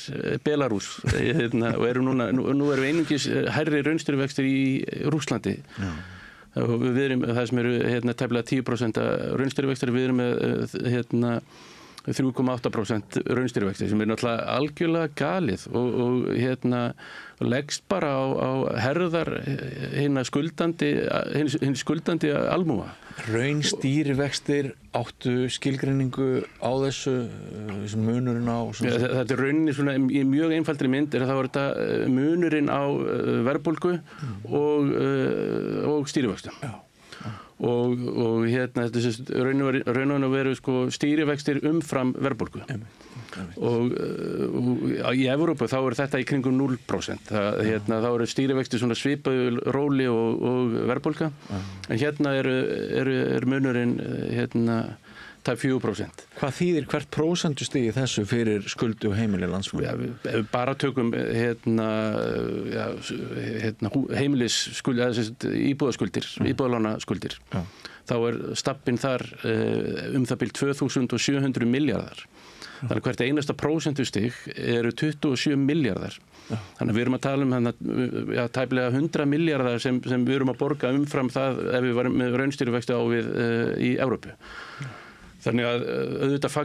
Belarus og nú erum við einungis hærri raunstýrivextir í Rússlandi. Og við erum það sem eru tæplega 10% raunstýrivextir, við erum með 3,8% raunstýrivexti sem náttúrulega algjörlega galið og leggst bara á herðar hinn skuldandi almúga. Raunstýrivextir áttu skilgreiningu á þessu munurinn á... Þetta er rauninni svona í mjög einfaldri mynd þá er þetta munurinn á verðbólgu og stýrivextum. Og þetta raunin að veru stýrivextir umfram verðbólgu. Og í Evrópu þá er þetta í kringum 0%. Þá eru stýrivextir svona svipaðu róli og verðbólga. En hérna er munurinn tæp 4%. Hvað þýðir hvert prósentustig þessu fyrir skuldu heimili landsmanna? Ef við bara tökum íbúðaskuldir, íbúðalánaskuldir, þá er stappinn þar það bil 2700 milljarðar. Þannig hvert einasta prósentustig eru 27 milljarðar. Þannig að við erum að tala um tæplega 100 milljarðar sem við erum að borga umfram það ef við varum með raunstýrivexti á við í Evrópu. Þannig að auðvitað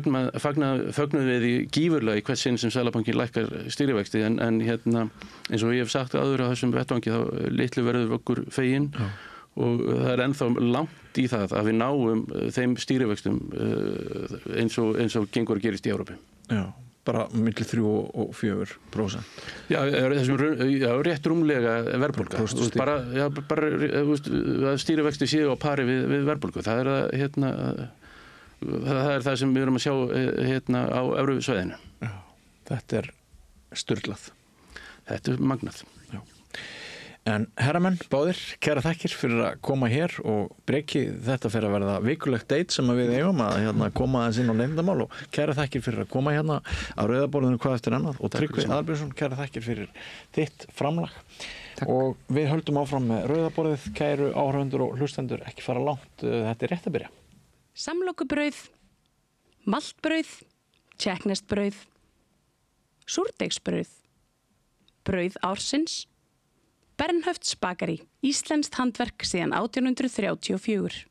fögnuðum við í gífurlega í hvert sinn sem Seðlabankinn lækkar stýrivexti en eins og ég hef sagt áður á þessum vettvangi þá litlu verður okkur fegin og það er ennþá langt í það að við náum þeim stýrivextum eins og gengur að gerist í Evrópu. Já, bara milli 3 og 4%. Já, rétt rúmlega verðbólga. Bara stýrivexti séu á pari við verðbólgu. Það er það sem við erum að sjá á Evrusvæðinu. Já, þetta er sturlað. Þetta er magnað. Já. En herramenn, báðir, kæra þakkir fyrir að koma hér og Breki, þetta fyrir að verða vikulegt date sem við eigum að koma aðeins inn á nefndamál og kæra þakkir fyrir að koma hérna á rauðaborðinu hvað eftir annað og Tryggvi Aðalbjörnsson, kæra þakkir fyrir þitt framlag. Takk. Og við höldum áfram með rauðaborðið, kæru áhörfundur og hlustendur, ekki fara langt, þetta er rétt að byrja. Samlokubrauð, maltbrauð, tékkneskt-brauð, súrdeigsbrauð, brauð ársins, Bernhöfts bakari, íslenskt handverk síðan 1834.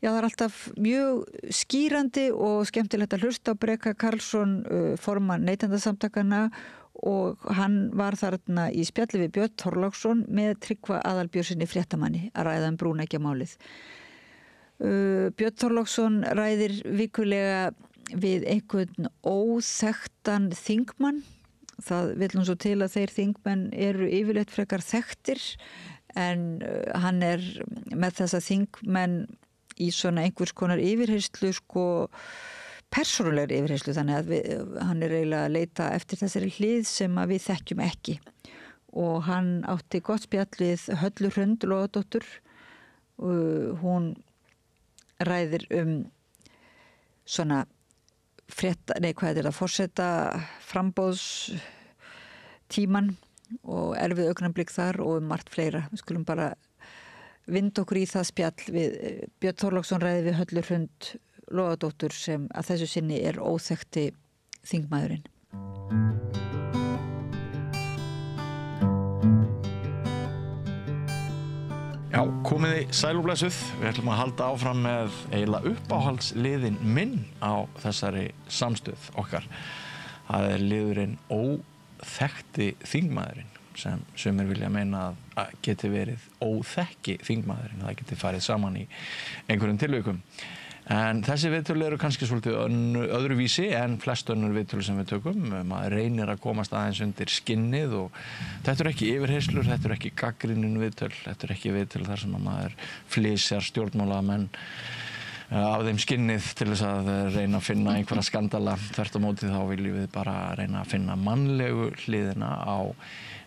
Já, það er alltaf mjög skýrandi og skemmtilegt að hlusta á Breka Karlsson, formann Neytendasamtakanna og hann var þarna í spjalli við Björn Þorláksson með Tryggva Aðalbjörnssoni fréttamanni að ræða brúnækjamálið. Björn Þorláksson ræðir vikulega við einhvern óþekktan þingmann. Það vill nú svo til að þeir þingmenn eru yfirleitt frekar þekktir en hann er með þessa þingmenn í svona einhvers konar yfirherslu, persónulegri yfirherslu, þannig að hann er eiginlega að leita eftir þessari hlið sem að við þekkjum ekki. Og hann átti gott spjall við Höllu Hrund Logadóttur. Hún ræðir svona forseta frambóðstíman og erfið augnablik þar og margt fleira. Við skulum bara vinda okkur í það spjall við Björn Þorláksson ræði við Höllu Hrund Logadóttur sem að þessu sinni er óþekkti þingmaðurinn. Já, komiði sælublesuð. Við ætlum að halda áfram með eiginlega uppáhaldsliðin minn á þessari samstöð okkar. Það er liðurinn óþekkti þingmaðurinn sem sumir vilja meina að geti verið óþekki þingmaðurinn. Það geti farið saman í einhverjum tilvikum. En þessi viðtölu eru kannski svolítið öðruvísi en flest önnur viðtölu sem við tökum. Maður reynir að komast aðeins undir skinnið og þetta eru ekki yfirheyslur, þetta eru ekki gagnrýnin viðtöl, þetta eru ekki viðtöl þar sem maður flysjar stjórnmálamenn af þeim skinnið til þess að reyna að finna einhverja skandala. Þvert á móti þá viljum við bara reyna að finna mannlegu hliðina á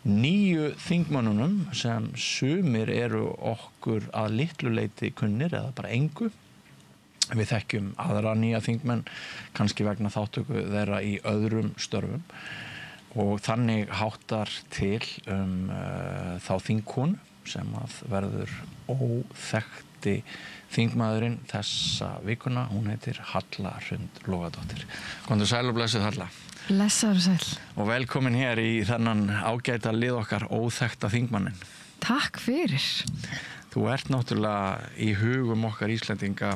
9 þingmönnunum sem sumir eru okkur að litlu leyti kunnir eða bara engu. Við þekkjum aðra nýja þingmenn, kannski vegna þáttöku þeirra í öðrum störfum og þannig háttar til þá þingkonu sem að verður óþekkti þingmaðurinn þessa vikuna. Hún heitir Halla Hrund Logadóttir. Komdu sæl og blessuð Halla. Blessaður og sæl. Og velkomin hér í þennan ágæta lið okkar óþekkta þingmannin. Takk fyrir. Þú ert náttúrulega í hugum okkar Íslendinga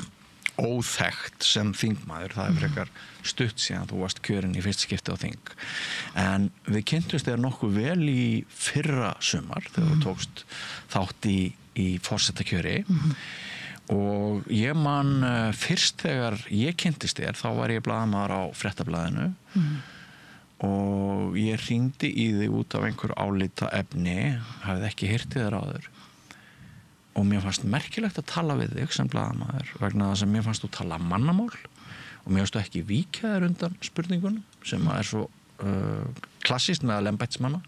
óþekkt sem þingmaður. Það frekar stutt síðan þú varst kjörinn í fyrst skipti á þing. En við kynntumst þér nokkuð vel í fyrra sumar þegar þú tókst þátt í forsetakjöri. Og ég man fyrst þegar ég kynntist þér, þá var ég blaðamaður á Fréttablaðinu og ég hringdi í þig út af einhver álita efni, hafði ekki heyrt þér áður. Og mér fannst merkilegt að tala við þig sem blaðamaður vegna þess að mér fannst þú tala mannamál og mér fannst þú ekki víkja þér undan spurningunum sem er svo klassískt meðal embættismanna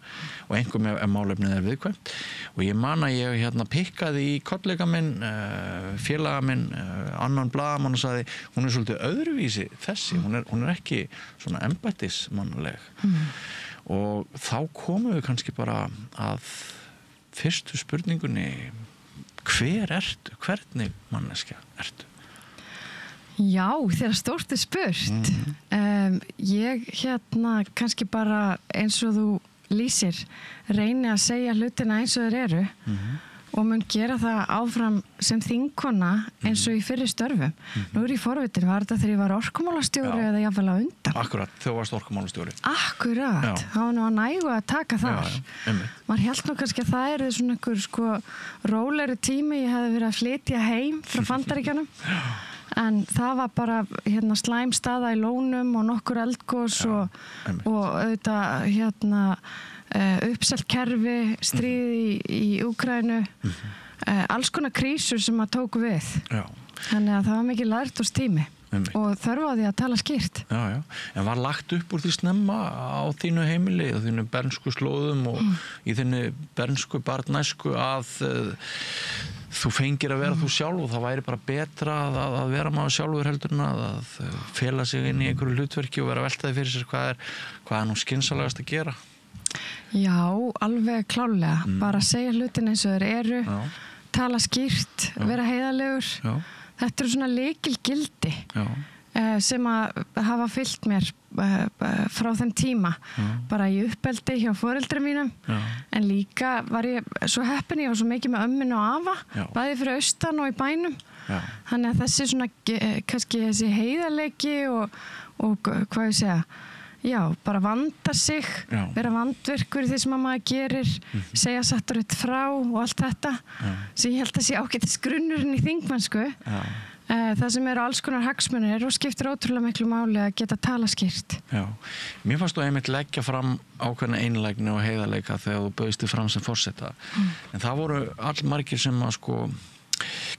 og einhver með málefnið er viðkvæmt. Og ég man að ég pikkaði í kollega minn, félaga minn, annan blaðamann og sagði hún er svolítið öðruvísi þessi, hún er ekki svona embættismannaleg. Og þá komum við kannski bara að fyrstu spurningunni. Hver ertu? Hvernig manneskja ertu? Já, þegar stórt spurt. Ég kannski bara eins og þú lýsir reyni að segja hlutina eins og þeir eru og mun gera það áfram sem þingkona eins og í fyrri störfum. Nú er ég forvitin, var þetta þegar ég var orkumálastjóri eða jafnvel á undan? Akkurat, þú varst orkumálastjóri. Akkurat, það var nú að nægu að taka þar. Maður hélt nú kannski að það er svona einhver rólegri tími, ég hefði verið að flytja heim frá Bandaríkjunum. En það var bara slæm staða í lónum og nokkur eldgos og auðvitað uppselt kerfi, stríð í Úkraínu, alls konar krísur sem að tóku við. Þannig að það var mikið lærdómstími og þörf á því að tala skýrt. Já. En var lagt upp úr því snemma á þínu heimili og þínu bernsku slóðum og í þínu bernsku barnæsku að þú fengir að vera þú sjálf og það væri bara betra að vera maður sjálfur heldur en að fela sig inn í einhverju hlutverki og vera veltaði fyrir sér hvað er nú skynsalegast að gera? Já, alveg klálega. Bara segja hlutin eins og þeir eru, tala skýrt, vera heiðarlegur. Þetta eru svona lykilgildi sem að hafa fylgt mér frá þeim tíma. Bara í uppeldi hjá foreldrum mínum. En líka var ég svo heppin, ég var svo mikið með ömmin og afa, bæði fyrir austan og í bænum. Þannig að þessi svona, kannski þessi heiðarleiki og hvað ég segja, já, bara vanda sig, vera vandvirkur í því sem maður gerir, segja satt og rétt frá og allt þetta. Svo ég held að sé ágætis grunnurinn í þingmennsku. Það sem eru alls konar hagsmunir og skiptir ótrúlega miklu máli að geta tala skýrt. Já, mér fannst þú einmitt leggja fram ákveðna einlægni og heiðarleika þegar þú bauðst þig fram sem forseta. En það voru allmargir sem að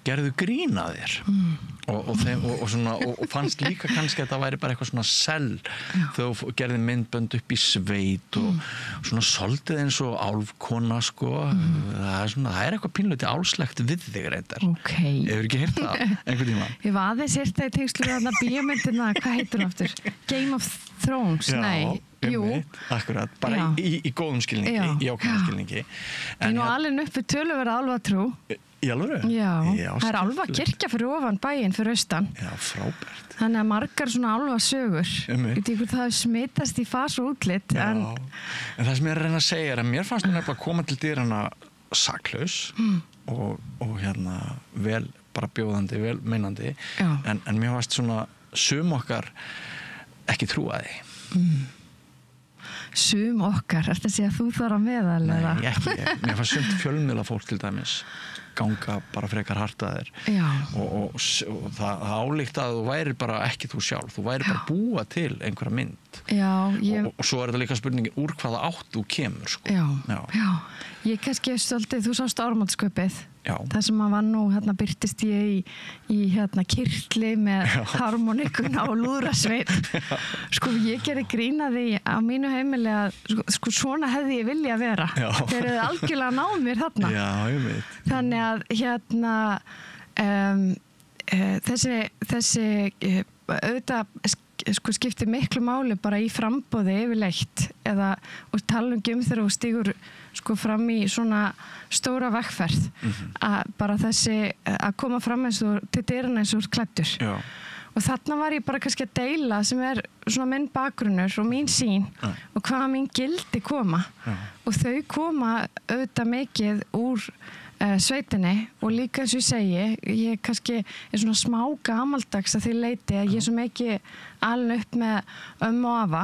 gerðu grín að þér og fannst líka kannski að það væri bara eitthvað svona sell þegar þú gerði myndbönd upp í sveit og svona soldið eins og álfkona það er eitthvað pínleiti álslegt við þig reyndar. Hefur ekki heyrt það einhvern tíma? Ég var aðeins heyrt það í tengslu við þarna bíómyndina, hvað heitir hún aftur? Game of Thrones, Akkurat, bara í góðum skilningi, í ákveðum skilningi. Ég er nú alveg upp við töluverða álfatrú. Í alvöru? Já, það er álfakirkja fyrir ofan bæinn fyrir austan. Já, frábært. Þannig að margar svona álfasögur. Það smitast í fas og útlit. En það sem ég er að reyna að segja er að mér fannst nefnilega að koma til dyrana saklaus og vel bara bjóðandi, vel meinandi. En mér fannst svona sum okkar ekki trúa því. Sum okkar? Ertu að segja að þú þar á meðal? Nei, ekki. Mér fannst sumt fjölmiðla fólk til dæmis ganga bara frekar hart að þér og það álíkt að þú væri bara ekki þú sjálf, þú væri bara búa til einhverja mynd og svo er þetta líka spurningin úr hvaða átt þú kemur Já, ég kannski svolítið, þú sást Ármótskaupið Það sem að var nú, byrtist ég í kirtli með harmonikuna og lúðrasveit. Sko, ég gerði grín að því á mínu heimili að sko svona hefði ég vilja að vera. Þeir hefði algjörlega náð mér þarna. Já, ég veit. Þannig að þessi auðvitað sko skiptir miklu máli bara í framboði yfirleitt og tala þegar þú stígur sko fram í svona stóra vegferð að bara þessi að koma fram eins og til dyrana eins og klæddur og þarna var ég bara kannski að deila sem svona minn bakgrunnur og mín sýn og hvaða mín gildi koma og þau koma auðvitað mikið úr sveitinni og líka eins og ég segi ég kannski svona smá gamaldags að því leiti að ég svo mikið alveg upp með og afa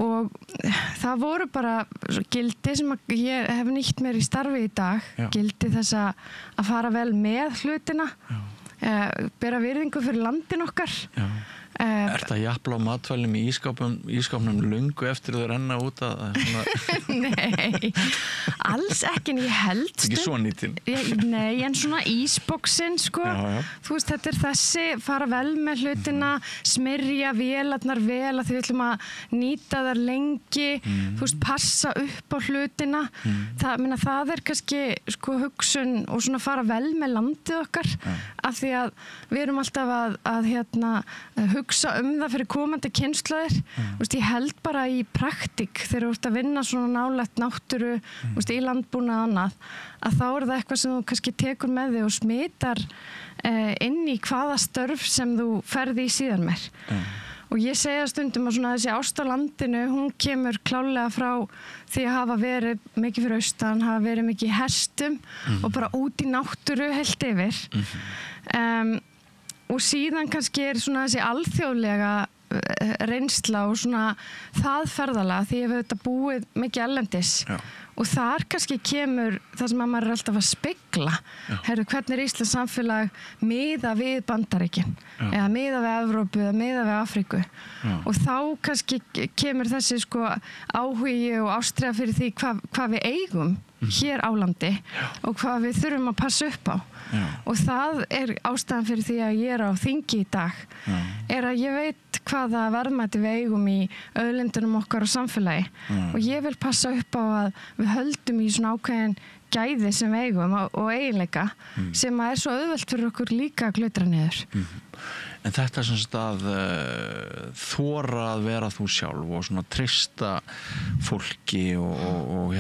og það voru bara gildi sem ég hef nýtt mér í starfi í dag gildi þess að fara vel með hlutina bera virðingu fyrir landin okkar Ertu að japla á matvælum í ískápnum löngu eftir þau renna út að Nei, alls ekki en ég held Ekki svo nýtin Nei, en svona ísboksin sko Þú veist, þetta þessi fara vel með hlutina smyrja vélarnar vel að því við ætlum að nýta þar lengi þú veist, passa upp á hlutina það kannski sko hugsun og svona fara vel með landið okkar af því að við erum alltaf að hugsa það fyrir komandi kynslóðir ég held bara í praktík þegar þú ert að vinna svona nálægt náttúru í landbúnað annað að þá það eitthvað sem þú kannski tekur með þig og smitar inn í hvaða störf sem þú ferði í síðan mér og ég segja stundum að svona þessi ást á landinu hún kemur klálega frá því að hafa verið mikið fyrir austan hafa verið mikið í hestum og bara út í náttúru heilt yfir og síðan kannski svona þessi alþjóðlega reynsla og svona það ferðalega því ég hef auðvitað búið mikið erlendis og þar kannski kemur það sem að maður alltaf að spegla hvernig Íslands samfélag miða við Bandaríkin eða miða við Evrópu eða miða við Afríku og þá kannski kemur þessi sko áhugi og ástríða fyrir því hvað við eigum hér á landi og hvað við þurfum að passa upp á og það ástæðan fyrir því að ég á þingi í dag að ég veit hvaða verðmæti við eigum í auðlindunum okkar og samfélagi og ég vil passa upp á að við höldum í svona ákveðin gæði sem við eigum og eiginleika sem að svo auðvelt fyrir okkur líka að glutra niður En þetta sem sagt að þora að vera þú sjálf og svona treysta fólki og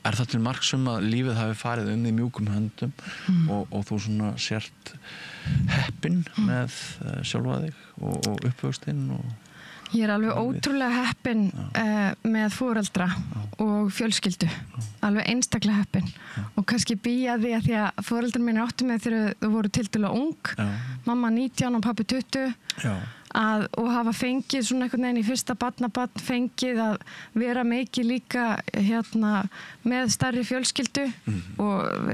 Er það til marks að lífið hafi farið í mjúkum höndum og þú svona sért heppin með sjálfa þig og uppvöxtinn? Ég alveg ótrúlega heppin með foreldra og fjölskyldu. Alveg einstaklega heppin. Og kannski býja því að foreldrar mín áttu með þegar þau voru tiltölulega ung. Mamma 19 og pabbi 20. Og hafa fengið svona einhvern veginn í fyrsta barnabarn fengið að vera mikið líka með stærri fjölskyldu og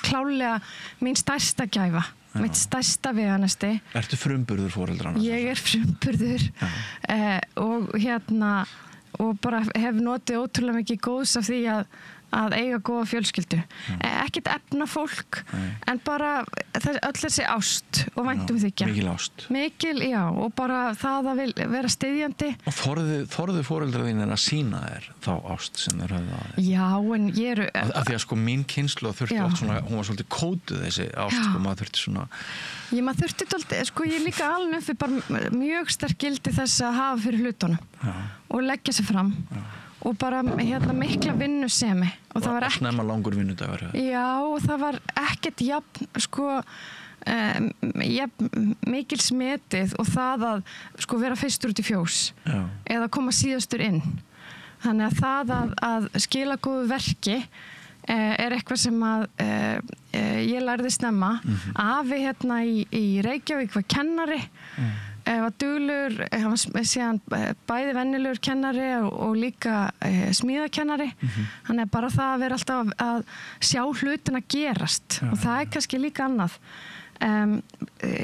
klálega mín stærsta gæfa mitt stærsta veganesti Ertu frumburður foreldrana? Ég frumburður og bara hef notið ótrúlega mikið góðs af því að eiga góða fjölskyldu ekkert efna fólk en bara öll þessi ást og væntum þykja mikil ást mikil, já, og bara það að vera styðjandi og þorðu foreldrar þínir að sýna þér þá ást sem þeir höfðu að þér já, en ég eru af því að sko mín kynslóð þurfti oft svona hún var svolítið kótuð þessi ást sko maður þurfti svona maður þurfti alltaf, sko ég líka alveg fyrir bara mjög sterk gildi þess að hafa fyrir hlutunum og leggja sig fram og bara mikla vinnusemi og það var ekki snemma langur vinnudagur og það var ekkert mikil smetið og það að sko vera fyrstur út í fjós eða koma síðastur inn þannig að það að skila góðu verki eitthvað sem að ég lærði snemma afi í Reykjavík var kennari var duglur, hann var síðan bæði vennilegur kennari og líka smíðakennari þannig bara það að vera alltaf að sjá hlutina gerast og það kannski líka annað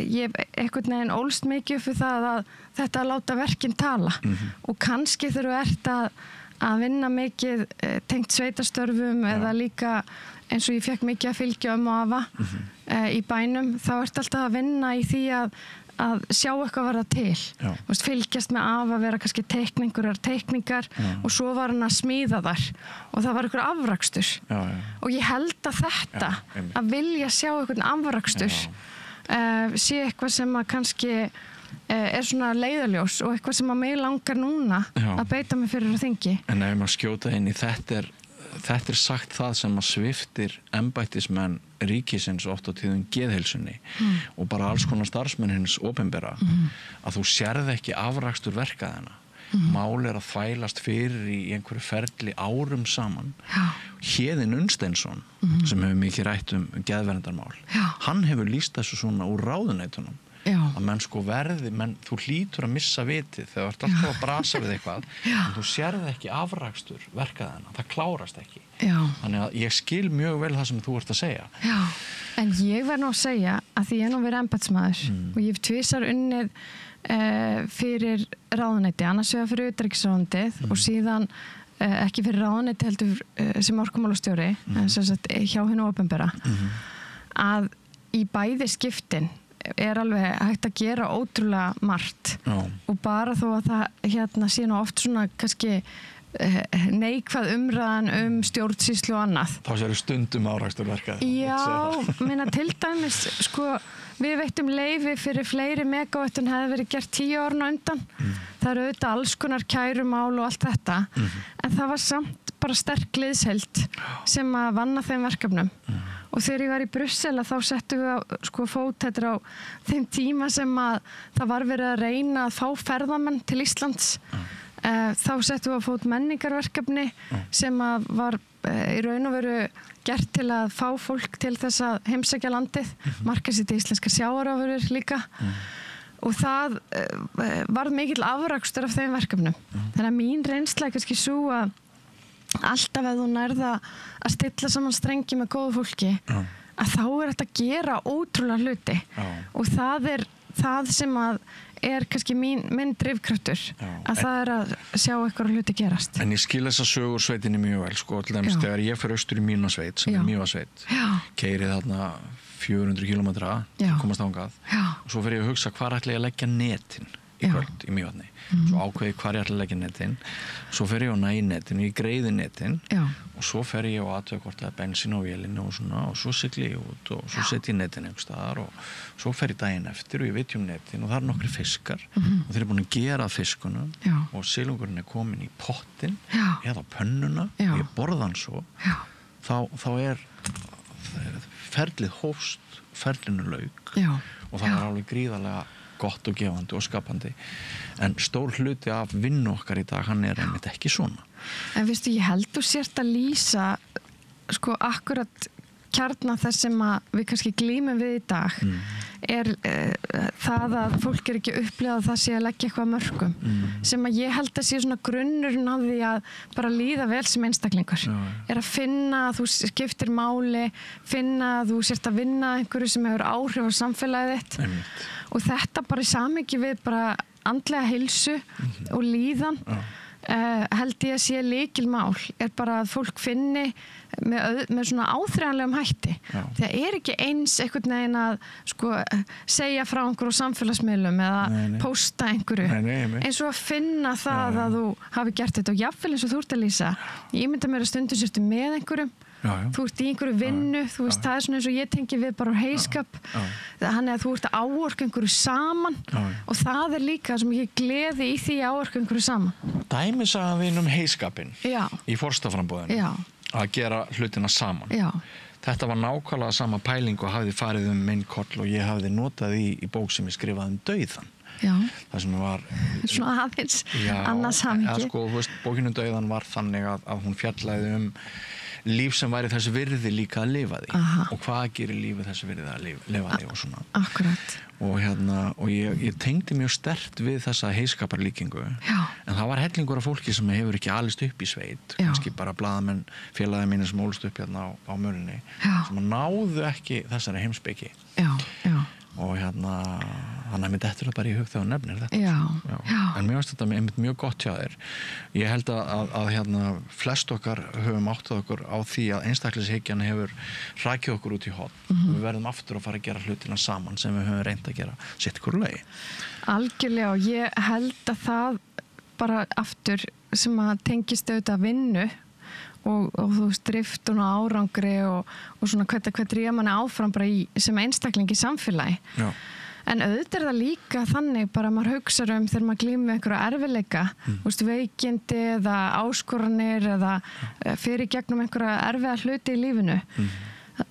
ég einhvern veginn ólst mikið fyrir það að þetta að láta verkin tala og kannski þegar þú ert að vinna mikið tengt sveitastörfum eða líka eins og ég fekk mikið að fylgja og afa í bænum, þá ertu alltaf að vinna í því að sjá eitthvað verða til. Fylgjast með afa, vera kannski teikningar og svo var hann að smíða þar og það var einhver afrakstur. Og ég held að þetta, að vilja sjá einhvern afrakstur, sé eitthvað sem að kannski svona leiðarljós og eitthvað sem að mig langar núna að beita mig fyrir á þingi. En ef maður skjóta inn í þetta er sagt það sem að sviftir embættismenn ríkisins oft á tíðum geðheilsunni og bara alls konar starfsmenn hins opinbera að þú sérð ekki afrakstur verkaðina. Mál að þvælast fyrir í einhverju ferli árum saman. Héðinn Unnsteinsson sem hefur mikið rætt geðverndarmál, hann hefur lýst þessu svona úr ráðuneytunum. Að menn verði, þú hlýtur að missa vitið þegar þú ert alltaf að brasa við eitthvað en þú sérð ekki afrakstur verkaðina, það klárast ekki. Þannig að ég skil mjög vel það sem þú ert að segja. En ég verð nú að segja að því ég nú verið embættismaður og ég hef tvisvar unnið fyrir ráðuneyti, annars vegar fyrir utanríkisráðuneytið og síðan ekki fyrir ráðuneyti heldur sem orkumálastjóri sem sagt hjá hinu opinbera að í bæði skiptin er alveg hægt að gera ótrúlega margt og bara þó að það sé nú oft svona kannski neikvæð umræðan stjórnsýslu og annað. Þá séu stundum afraksturverkað. Já, minna til dæmis við veittum leyfi fyrir fleiri megavöttun hefði verið gert 10 árin á undan. Það eru auðvitað alls konar kærumál og allt þetta en það var samt bara sterk liðsheild sem að vanna þeim verkefnum. Og þegar ég var í Brussel þá settum við fót á þeim tíma sem að það var verið að reyna að fá ferðamenn til Íslands. Þá settum við á fót menningarverkefni sem að var í raun og veru gert til að fá fólk til þess að heimsækja landið, markaðssetja íslenskar sjávarafurðir líka. Og það var mikill afrakstur af þeim verkefnum. Þannig að mín reynsla er kannski svo að alltaf ef þú nærða að stilla saman strengi með góðu fólki að þá er þetta að gera ótrúlega hluti og það er það sem að er kannski minn drifkraftur að það er að sjá eitthvað hluti gerast. En ég skil þessa sögur sveitinni mjög vel til dæmis þegar ég fer austur í Mývatnssveit sem er Mývatnssveit, keyri þarna 400 kilometra komast þangað og svo fer ég að hugsa hvar ætla ég að leggja netin í kvöld í Mývatni. Svo ákveði hvar ég ætla að leggja netin, svo fer ég á nænetin, ég greiði netin og svo fer ég á aðtöku hvort það er bensín á vélinu og svona og svo sigli ég út og svo set ég netin einhvers staðar og svo fer ég daginn eftir og ég veit netin og það eru nokkri fiskar og þeir eru búin að gera fiskunum og silungurinn er komin í pottin eða pönnuna og ég borða hann svo þá er ferlið hófst, ferlinu lauk og það er alveg gríðarlega gott og gefandi og skapandi en stór hluti af vinnu okkar í dag hann er einmitt ekki svona. En veistu, ég held þú sért að lýsa akkurat kjarna þess sem að við kannski glímum við í dag er það að fólk er ekki upplifað að það sé að leggja eitthvað mörkum sem að ég held að sé svona grunnurinn á því að bara líða vel sem einstaklingur er að finna að þú skiptir máli, finna að þú sért að vinna einhverju sem hefur áhrif á samfélagið þitt og þetta bara í samhengi við bara andlega heilsu og líðan held ég að sé lykilmál er bara að fólk finni með svona áþreifanlegum hætti það er ekki eins einhvern veginn að segja frá einhverju á samfélagsmiðlum eða posta einhverju eins og að finna það að þú hafi gert þetta og jafnvel eins og þú ert að lýsa ég mynda mér að stundum sérstu með einhverjum þú ert í einhverju vinnu þú veist það er svona eins og ég tengi við bara heiskap þannig að þú ert að áorka einhverju saman og það er líka sem ég gleði í því að áorka einhverju saman Dæmisagan þín heiskapinn í forstaframboðinu að gera hlutina saman þetta var nákvæmlega sama pæling og hafði farið minn koll og ég hafði notað í bók sem ég skrifaði dauðan það sem var svona aðeins annars hamingi bókinu dauðan var þannig að hún fjallaði líf sem væri þess virði líka að lifa því og hvað gerir lífið þess virði að lifa því og svona og ég tengdi mjög sterkt við þessa heiskaparlíkingu en það var hellingur af fólki sem hefur ekki alist upp í sveit kannski bara blaðamenn félagið mínir sem ólst upp hérna á Mölinni sem náðu ekki þessari heimspeki og það þannig að mér dettur það bara í hug þegar þú nefnir þetta. Já. En mér finnst þetta mjög gott hjá þér. Ég held að hérna flest okkar höfum áttað okkur á því að einstaklingshyggjan hefur hrakið okkur út í horn. Við verðum aftur að fara að gera hlutina saman sem við höfum reynt að gera sitt hvoru lagi. Algjörlega, og ég held að það bara aftur sem að tengist auðvitað vinnu og þú veist, driftun og árangri og svona hvernig ég manni áfram bara sem einstakling í samfélagi. Já. En auðvitað það líka þannig bara maður hugsar þegar maður glímir með einhverja erfiðleika, veikindi eða áskoranir eða fyrir gegnum einhverja erfiða hluti í lífinu.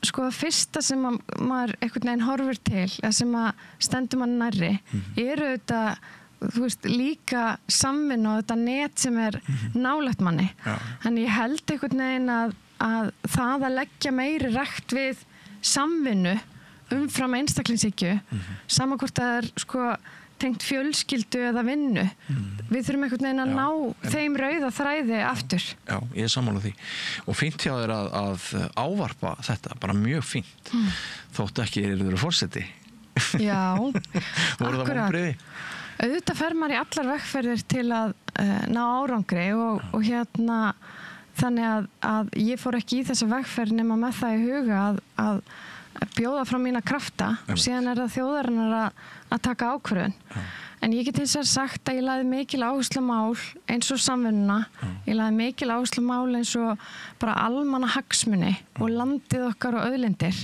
Sko það fyrsta sem maður einhvern veginn horfir til, eða sem að stendur mann nærri, auðvitað þú veist, líka samvinna og þetta net sem nálægt manni. En ég held einhvern veginn að það að leggja meiri rækt við samvinnu umfram einstaklingshyggju, sama hvort það sko tengt fjölskyldu eða vinnu. Við þurfum einhvern veginn að ná þeim rauða þræði aftur. Já, ég sammála því. Og fínt hjá þér að ávarpa þetta, bara mjög fínt. Þótt ekki eru forseti. Já, voru það vonbrigði? Auðvitað fer maður í allar vegferðir til að ná árangri og hérna þannig að ég fór ekki í þessa vegferð nema með það í huga að bjóða frá mína krafta og síðan það þjóðarinnar að taka ákvörðun. En ég get hins vegar sagt að ég lagði mikil áherslu á mál eins og samvinnuna, ég lagði mikil áherslu á mál eins og bara almannahagsmuni og landið okkar og auðlindir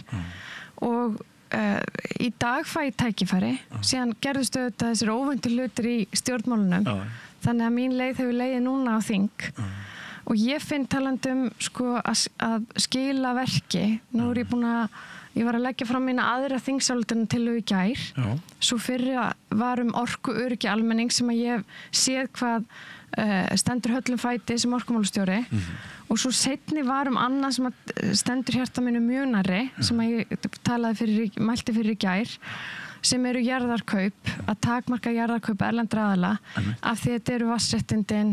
og í dag fæ ég tækifæri, síðan gerðust auðvitað þessir óvæntu hlutir í stjórnmálunum, þannig að mín leið hefur leiðið núna á þing og ég finn talandum sko að skila verki. Nú ég var að leggja fram mína aðra þingsályktun í gær, svo fyrri var orkuöryggi almenning sem að ég séð hvað stendur höllum fæti sem orkumálastjóri og svo seinni var annað sem stendur hjarta mínu mjög nærri sem að ég mælti fyrir í gær sem eru jarðarkaup, að takmarka jarðarkaup erlendra aðila af því þetta eru vatnsréttindin,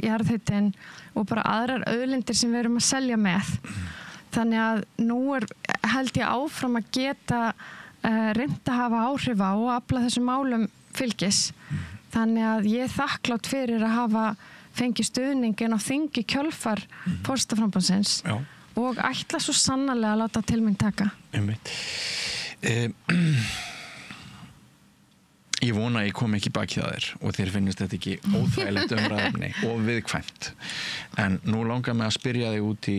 jarðhitin og bara aðrar auðlindir sem við erum að selja með. Þannig að nú held ég áfram að geta reynt að hafa áhrif á og afla þessum málum fylgis. Þannig að ég þakklátt fyrir að hafa fengið stuðningin á þingi kjölfar forsetaframboðsins og ætla svo sannarlega að láta til mín taka. Ég vona að ég kom ekki baki það þér og þér finnst þetta ekki óþægilegt umræðefni og viðkvæmt. En nú langar mig að spyrja þig út í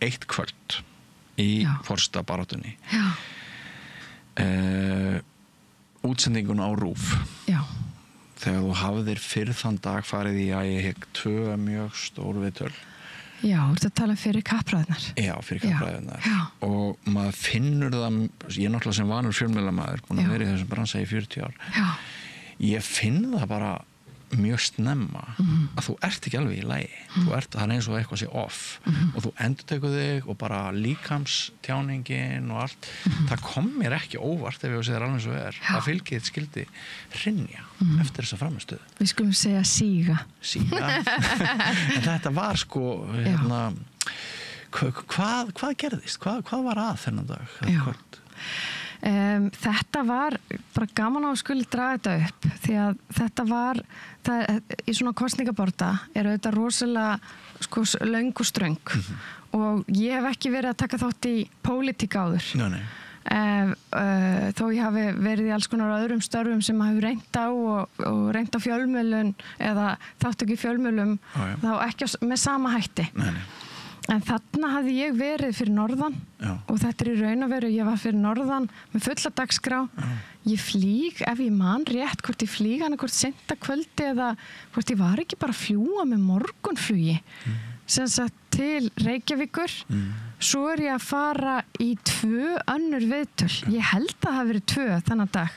eitt kvöld í forsetabaráttunni. Útsendingun á RÚV. Já. Þegar þú hafðir fyrr þann dag farið í að ég hef 2 mjög stór viðtöl. Já, þú ert að tala fyrir kappræðunar. Já, fyrir kappræðunar. Og maður finnur það, ég er náttúrulega sem vanur fjölmiðlamaður, búin að vera í þessum bransa í 40 ár. Já. Ég finn það bara mjög snemma að þú ert ekki alveg í lagi. Það er eins og eitthvað sé off og þú endurtekur þig og bara líkamstjáningin og allt. Það kom mér ekki óvart ef ég segir alveg svo að fylgið skildi hrynja eftir þessa framistöðu. Við skulum segja síga. En þetta var sko hvað gerðist? Hvað var að þennan dag? Þetta var bara gaman á að skuli draga þetta upp því að þetta var í svona kosningaborta auðvitað rosalega sko, löng og ströng og ég hef ekki verið að taka þátt í pólitík áður. Þó ég hafi verið í alls konar öðrum störfum sem hafi reynt á og reynt á fjölmiðlun eða þátt ekki fjölmiðlum þá ekki með sama hætti. En þarna hafði ég verið fyrir norðan og þetta í raun og veru, ég var fyrir norðan með fulla dagskrá. Ég flýg, ef ég man rétt, hvort ég flýg annað seinta kvöldi eða hvort ég var ekki bara að fljúga með morgunflugi sem sagt til Reykjavíkur. Svo ég að fara í 2 önnur viðtöl. Ég held að það hafi verið 2 þennan dag.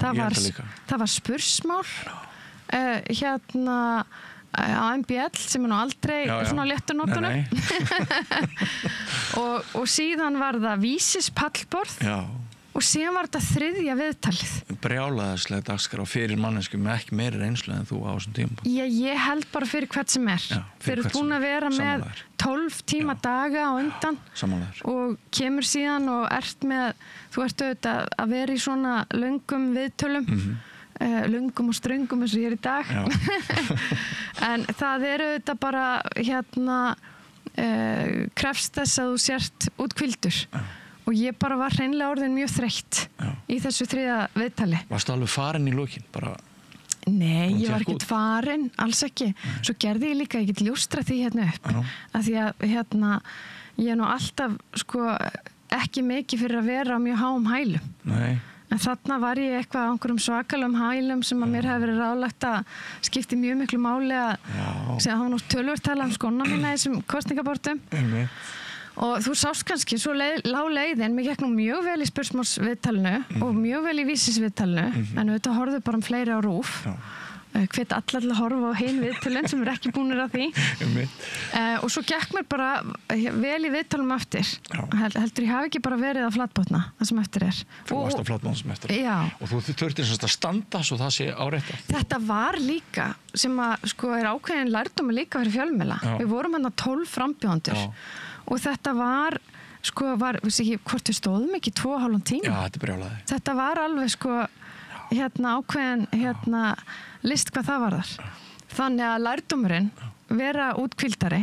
Það var spursmál á MBL sem nú aldrei svona léttur nótunum og síðan var það vísispallborð og síðan var þetta 3. viðtalið. Brjálæðislega dagskrá fyrir mannesku með ekki meiri reynslu en þú á þessum tíma. Ég held bara fyrir hvert sem er. Fyrir búin að vera með 12 tíma daga á undan og kemur síðan og þú ert auðvitað að vera í svona löngum viðtölum, löngum og ströngum eins og hér í dag. En það auðvitað bara krefst þess að þú sért útkvildur. Og ég bara var hreinlega orðin mjög þreytt í þessu 3. viðtali. Varstu alveg farin í lokin? Nei, ég var ekkert farin, alls ekki. Svo gerði ég líka, ég get ljóstra því upp. Af því að ég er nú alltaf ekki mikið fyrir að vera á mjög háum hælum. Nei. En þarna var ég eitthvað á einhverjum svakalum hælum sem að mér hefði verið ráðlagt að skipti mjög miklu máli að segja að það var nú töluvert tala skóna mína í þessum kosningabortum. Og þú sást kannski, svo lá leiðin, mér gekk nú mjög vel í spursmálsviðtalinu og mjög vel í vísisviðtalinu, en auðvitað horfðu bara fleiri á RÚV. Hvet allar að horfa á hin viðtölin sem ekki búnir að því. Og svo gekk mér bara vel í viðtalum eftir. Heldur ég hafi ekki bara verið að flatbotna, það sem eftir er. Þú varst að flatbotna sem eftir er. Já. Og þú þurftir að standa svo það sé áreitt. Þetta var líka, sem að er ákveðin lærdómi líka fyrir fjölmiðla. Við vorum 12 frambjóðendur. Og þetta var, vissi ekki, hvort við stóðum ekki 2,5 tíma. Já, þetta brjálaði. Þetta var alveg, ákveðin, list hvað það var þar. Þannig að lærdómurinn vera útkvildari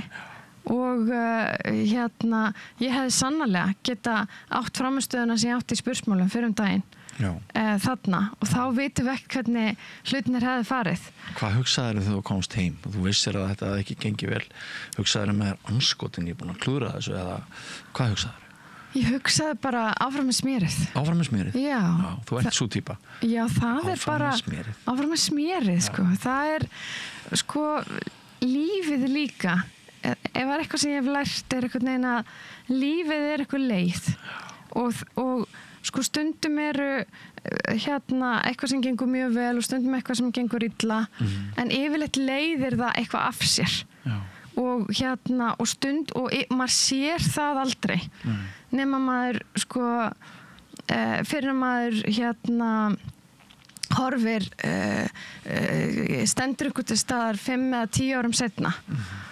og ég hefði sannarlega geta átt framistöðuna sem ég átt í spursmálum fyrir daginn. Þarna og þá vitum við ekki hvernig hlutinir hefði farið. Hvað hugsaðir þegar þú komst heim og þú vissir að þetta ekki gengi vel? Hugsaðir með anskotin ég búin að klúra þessu eða hvað hugsaðir? Ég hugsaði bara áfram með smérið. Áfram með smérið? Já. Þú ert svo týpa. Já, það er bara áfram með smérið. Það er lífið líka. Ef það er eitthvað sem ég hef lært eitthvað neina, lífið eitthvað leið og stundum eitthvað sem gengur mjög vel og stundum eitthvað sem gengur illa en yfirleitt leiðir það eitthvað af sér og maður sér það aldrei nema maður fyrir maður horfir stendur ykkur til staðar 5 eða 10 árum setna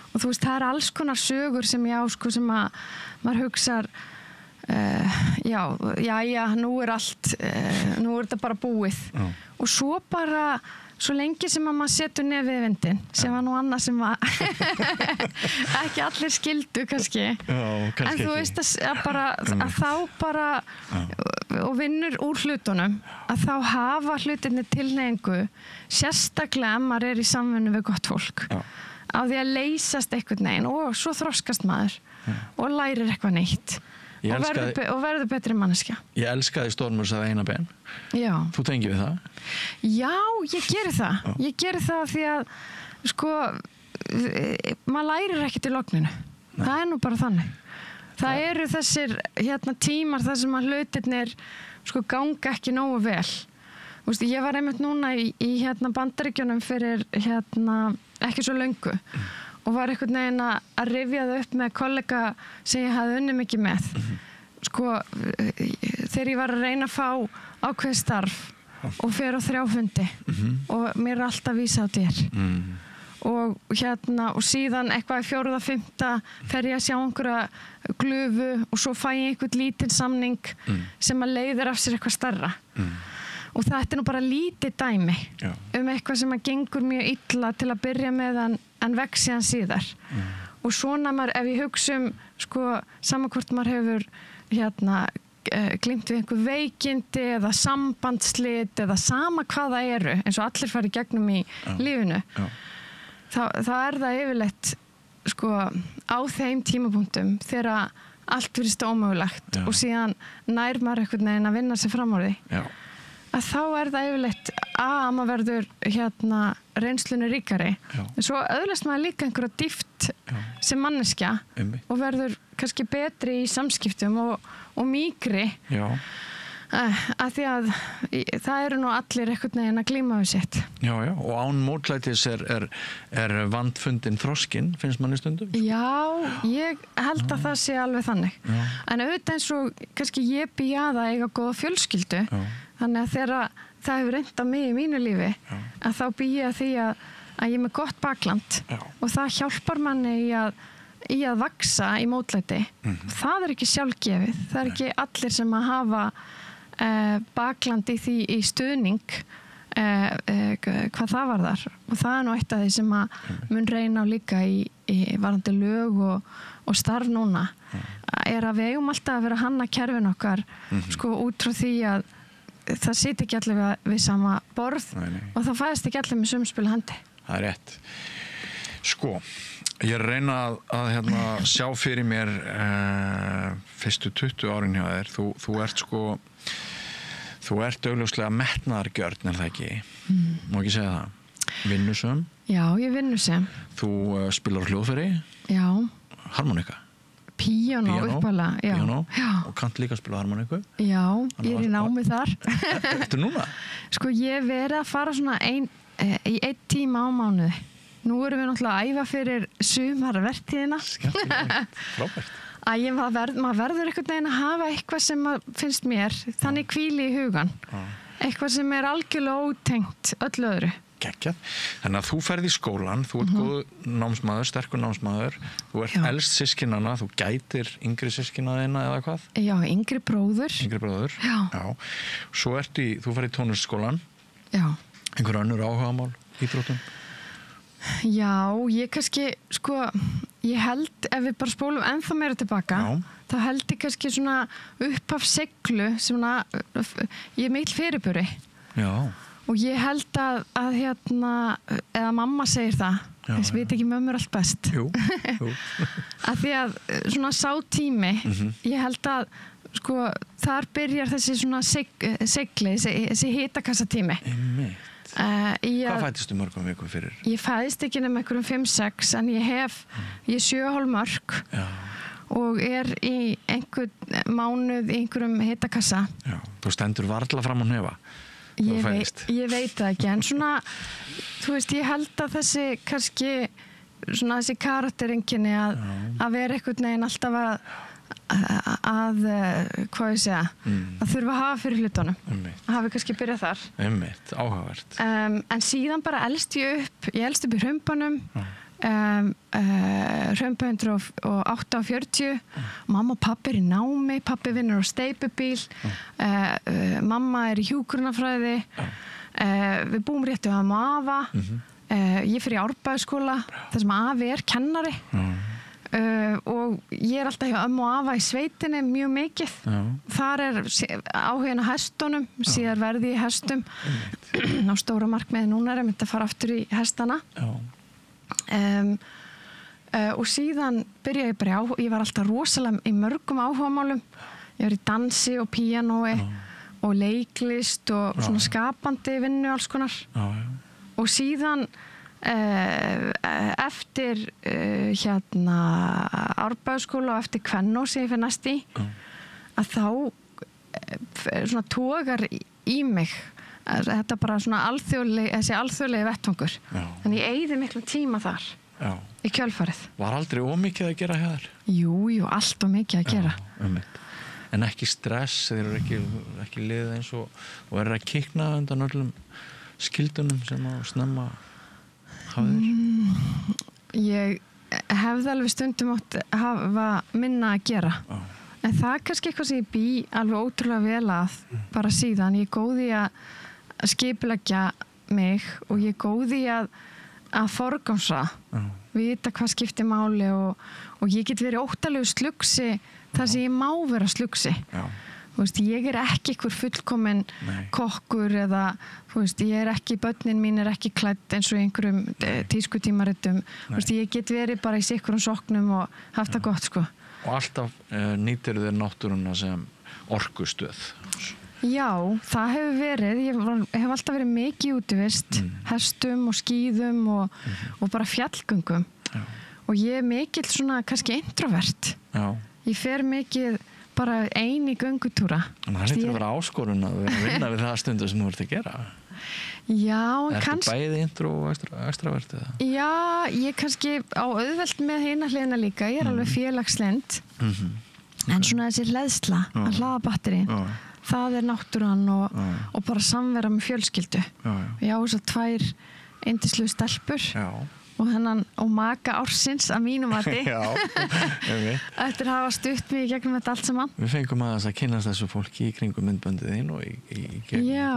og þú veist það alls konar sögur sem ég á sem að maður hugsar nú allt nú þetta bara búið og svo bara svo lengi sem að maður setur nefið í vindin sem var nú annað sem var ekki allir skildu kannski en þú veist að þá bara og vinnur úr hlutunum að þá hafa hlutinni tilhneigingu sérstaklega ef maður í samvinnu við gott fólk á því að leysast einhvern veginn og svo þroskast maður og lærir eitthvað nýtt og verður betri manneskja. Ég elskaði Stormur sagði Einar Ben. Já. Þú tengir við það? Já, ég geri það. Ég geri það því að maður lærir ekkert í logninu. Það nú bara þannig. Það eru þessir tímar þar sem að hlutirnir ganga ekki nógu vel. Ég var einmitt núna í Bandaríkjunum fyrir ekki svo löngu. Og var einhvern veginn að rifja það upp með kollega sem ég hafði unnið mikið með. Þegar ég var að reyna að fá ákveð starf og fer á 3 fundi og mér alltaf vísa á þér. Og síðan eitthvað í 4. og 5. fer ég að sjá einhverja glufu og svo fæ ég einhvern lítinn samning sem að leiðir af sér eitthvað starra. Og þetta nú bara lítið dæmi eitthvað sem að gengur mjög illa til að byrja með en vex síðan síðar. Og svona ef ég hugsa sama hvort maður hefur glímt við einhver veikindi eða sambandsslit eða sama hvað það eru eins og allir fara í gegnum í lífinu þá það yfirleitt á þeim tímapunktum þegar allt virðist ómögulegt og síðan nær maður einhvern veginn að vinna sig fram á því að þá það yfirleitt að maður verður reynslunni ríkari en svo öðlast maður líka einhverja dýpt sem manneskja og verður kannski betri í samskiptum og mýkri Af því að það eru nú allir einhvern veginn að glíma við sitt. Já, og án mótlætis er vandfundin þroskinn, finnst manni stundum? Já, ég held að það sé alveg þannig. Já. En auðvitað eins og kannski ég býja að eiga góða fjölskyldu, þannig að þegar það hefur reynt á mig í mínu lífi, að þá býja því að ég er með gott bakland og það hjálpar manni í að vaksa í mótlæti. Það ekki sjálfgefið, það ekki allir sem að hafa bakland í því í stuðning hvað það var þar og það nú eitt af því sem að mun reyna á líka í varandi lög og starf núna að við eigum alltaf að vera að hanna kerfin okkar sko út frá því að það sitja ekki allir við sama borð og það fæðist ekki allir með sömspil hendi. Það rétt. Sko, ég reyna að sjá fyrir mér fyrstu 20 árin hjá þér. Þú ert sko þú ert augljóslega metnaðargjörn, það ekki? Má ekki segja það? Vinnusöm? Já, ég vinnusöm. Þú spilar hljóðfæri? Já. Harmonika? Píanó uppalega, já. Píanó? Já. Og kannt líka að spila harmoniku? Já, ég í námi þar. Ertu núna? Sko, ég verið að fara svona í 1 tíma á mánuði. Nú erum við náttúrulega að æfa fyrir sumarvertíðina. Skemmtilegt, frábært. Maður verður einhvern veginn að hafa eitthvað sem finnst mér þannig hvíli í hugan. Eitthvað sem er algjörlega ótengt öllu öðru. Geggjað. Þannig að þú ferð í skólan, þú ert góð námsmaður, sterkur námsmaður, þú ert elst systkinanna, þú gætir yngri systkina þína eða hvað? Já, yngri bróður. Yngri bróður? Já. Svo þú ferð í tónlistskólan. Já. Einhver önnur áhugamál, íþróttum? Já, ég kannski, sko, ég held ef við bara spólum ennþá meira tilbaka, þá held ég kannski svona upp af seglu, svona, ég er mikil fyrirburi. Já. Og ég held að eða mamma segir það, þess veit ekki mömmur allt best. Jú. Að því að svona sá tími, ég held að, sko, þar byrjar þessi svona segli, þessi hitakassatími. Hvað fættist mörgum vikum fyrir? Ég fæðist ekki nema einhverjum 5-6 en ég er 7,5 mörg og er í einhvern mánuð í einhverjum hitakassa. Já, þú stendur varla fram á nefa. Ég veit það ekki en svona, þú veist, ég held að þessi kannski svona þessi karaktereinkenni að vera einhvern veginn alltaf að hvað ég segja að þurfa að hafa fyrir hlutunum að hafi kannski byrjað þar áhugavert en síðan bara elst ég upp í Hraumbænum Hraumbæ 108 og 40 mamma og pappi í námi pappi vinnur á steypubíl mamma í hjúkrunarfræði við búum rétt við afa ég fyrir í Árbæðaskóla þar sem afi kennari og ég alltaf hjá ömmu og afa í sveitinni mjög mikið þar áhugin að hestunum síðar verði í hestum á stóra markmiði núna myndi að fara aftur í hestana og síðan byrjaði ég bara ég var alltaf rosalega í mörgum áhugamálum ég var í dansi og píanói og leiklist og svona skapandi vinnu alls konar og síðan eftir Árbæðaskóla og eftir Kvennó sem ég fyrir næst í að þá svona tógar í mig þetta bara svona þessi alþjóðlegi vettvangur þannig ég eyði miklu tíma þar í kjölfarið. Var aldrei ómikið að gera hér? Jú, allt og mikið að gera en ekki stress, þeir eru ekki liðið eins og eru að kikna undan öllum skildunum sem að snemma ég hefði alveg stundum átt hafa minna að gera en það er kannski eitthvað sem ég bý alveg ótrúlega vel að bara síðan ég er góð í að skipuleggja mig og ég er góð í að forgámsa vita hvað skiptir máli og ég get verið óttalegu slugsi þar sem ég má vera slugsi þú veist, ég er ekki einhver fullkominn kokkur eða þú veist, börnin mín er ekki klædd eins og í einhverjum tískutímaritum þú veist, ég get verið bara í sikkurum soknum og haft það gott, sko. Og alltaf nýtir þér náttúruna sem orkustöð? Já, það hefur verið, ég hef alltaf verið mikið í útivist, hestum og skíðum og bara fjallgöngum og ég er mikill svona kannski introvert. Já. Ég fer mikið bara ein í göngutúra. Þannig að það hlýtur að vera áskorun að vinna við það stundu sem þú ert að gera. Já, kannski... Ertu bæði intro og extravert? Já, ég kannski á auðvelt með hina hliðina líka. Ég alveg félagslynd. En svona þessi hleðsla, að hlaða batterinn, það náttúran og bara samvera með fjölskyldu. Ég á þess að 2 yndislu stelpur. Og maka ársins að mínum mati eftir að hafa stutt mig í gegnum þetta allt saman. Við fengum aðeins að kynnast þessu fólki í kringum myndböndið þín og í gegnum já.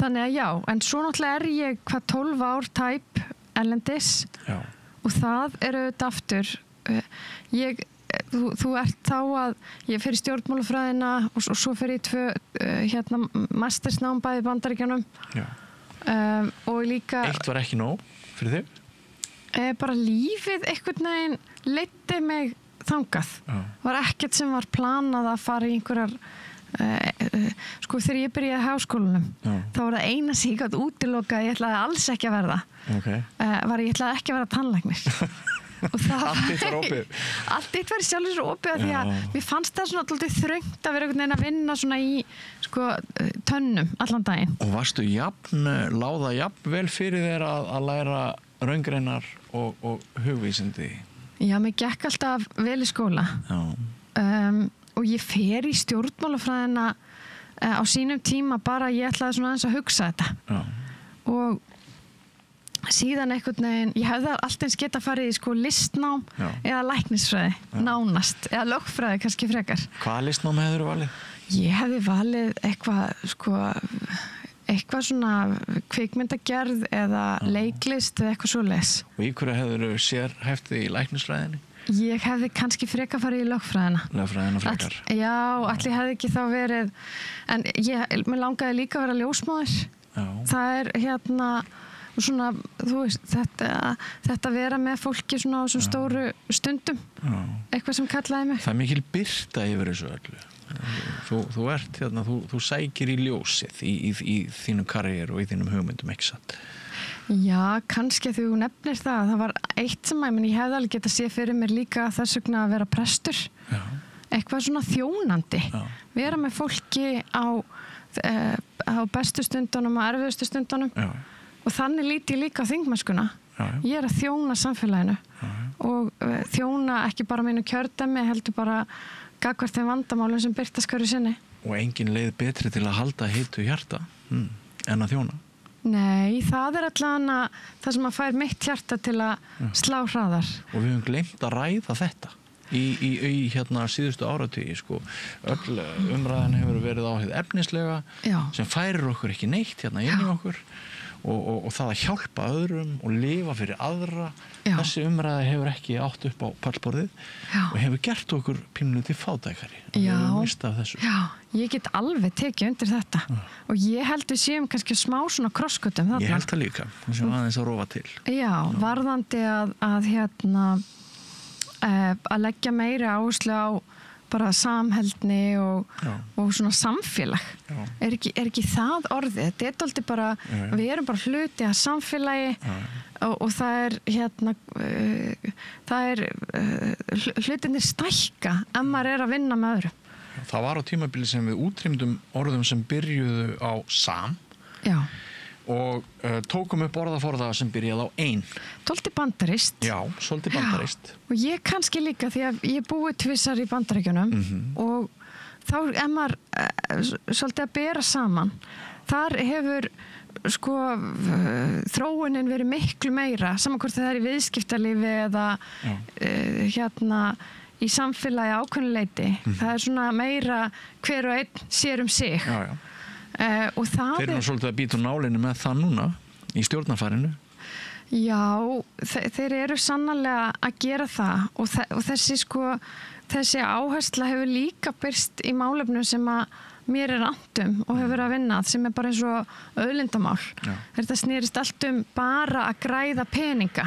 Þannig að já, en svo náttúrulega ég 12 ár tæp erlendis og það auðvitað aftur þú ert þá að ég fer í stjórnmálafræðina og svo fer ég 2 mastersnám bæði í Bandaríkjunum og líka Eitt var ekki nóg fyrir þig? Bara lífið einhvern veginn leiddi mig þangað var ekkert sem var planað að fara í einhverjar sko þegar ég byrjaði háskólanum þá var það eina sem ég gat útilokað ég ætlaði alls ekki að verða ég ætlaði ekki að vera tannlæknir Allt eitt var opið Allt eitt var sjálfur svo opið því að mér fannst það svona alltaf þröngt að vera einhvern veginn að vinna svona í sko tönnum allan daginn Og varstu láða vel fyrir þér að læra raungreinar og hugvísindi? Já, mér gekk alltaf vel í skóla og ég fer í stjórnmálafræðina á sínum tíma bara ég ætlaði svona aðeins að hugsa þetta og síðan einhvern veginn, ég hefði alltaf eins geta farið í sko listnám eða læknisfræði, nánast eða lögfræði kannski frekar. Hvaða listnám hefur þú valið? Ég hefði valið eitthvað svona kvikmyndagerð eða leiklist eða eitthvað svoleiðis. Og í hverju hefur þú sérhæft þig í læknisfræðinni? Ég hefði kannski frekar farið í lögfræðina. Lögfræðina frekar? Já, allir hefði ekki þá verið, en mér langaði líka að vera ljósmóðir. Það svona, þú veist, þetta vera með fólki svona á þessum stóru stundum eitthvað sem kallaði mig Það mikil birta yfir þessu öllu þú ert, þú sækir í ljósið í þínu karriér og í þínum hugmyndum, ekki satt Já, kannski að þú nefnir það var eitt sem ég hefði alveg getað séð fyrir mér líka þess vegna að vera prestur eitthvað svona þjónandi vera með fólki á bestu stundunum og erfiðustu stundunum og þannig líti ég líka á þingmennskuna ég að þjóna samfélaginu og þjóna ekki bara mínu kjördæmi heldur bara gagnvart þeim vandamálum sem birtast hverju sinni Og engin leið betri til að halda heitu hjarta en að þjóna Nei, það allavega það sem að fær mitt hjarta til að slá hraðar Og við höfum gleymt að ræða þetta í síðustu áratugi sko. Öll umræðan hefur verið á hið efnislega sem færir okkur ekki neitt inn í okkur og það að hjálpa öðrum og lifa fyrir aðra þessi umræða hefur ekki átt upp á pallborðið og hefur gert okkur pínulítið fátækari og við höfum mistað þessu Ég get alveg tekið undir þetta og ég held við séum kannski smá svona krossgötum Ég held það líka, við séum aðeins að rofa til Já, varðandi að leggja meiri áherslu á bara samheldni og svona samfélag er ekki það orðið þetta dálítið bara, við erum bara hluti af samfélagi og það er hlutinir stækka ef maður að vinna með öðru Það var á tímabili sem við útrýmdum orðum sem byrjuðu á sam og tókum upp orðaforða sem byrjaði á ein Svolítið bandarist Já, svolítið bandarist Og ég kannski líka því að ég búi tvissar í Bandaríkjunum og þá maður svolítið að bera saman þar hefur sko þróunin verið miklu meira saman hvort það er í viðskiptalífi eða í samfélagi ákveðnuleiti það er svona meira hver og einn sér sig og það Þeir eru svolítið að býta nálinu með það núna í stjórnarfarinu Já, þeir eru sannarlega að gera það og þessi áhersla hefur líka birst í málefnum sem að mér er andum og hefur verið að vinna sem er bara eins og auðlindamál Þetta snerist allt bara að græða peninga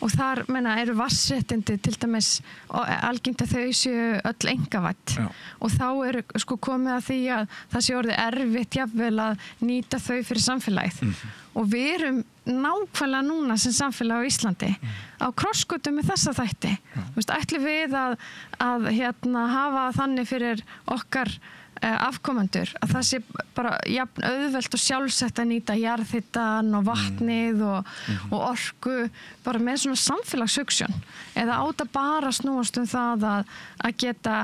og þar eru vatnsréttindi til dæmis algengt að þau séu öll einkavædd og þá sko komið að því að það sé orðið erfitt jafnvel að nýta þau fyrir samfélagið og við erum nákvæmlega núna sem samfélag á Íslandi á krossgötum með þessa þætti. Ætlum við að hafa þannig fyrir okkar afkomendur að það sé bara jafn auðvelt og sjálfsagt að nýta jarðhitann og vatnið og orku bara með svona samfélagshugsjón eða áta bara snúast það að geta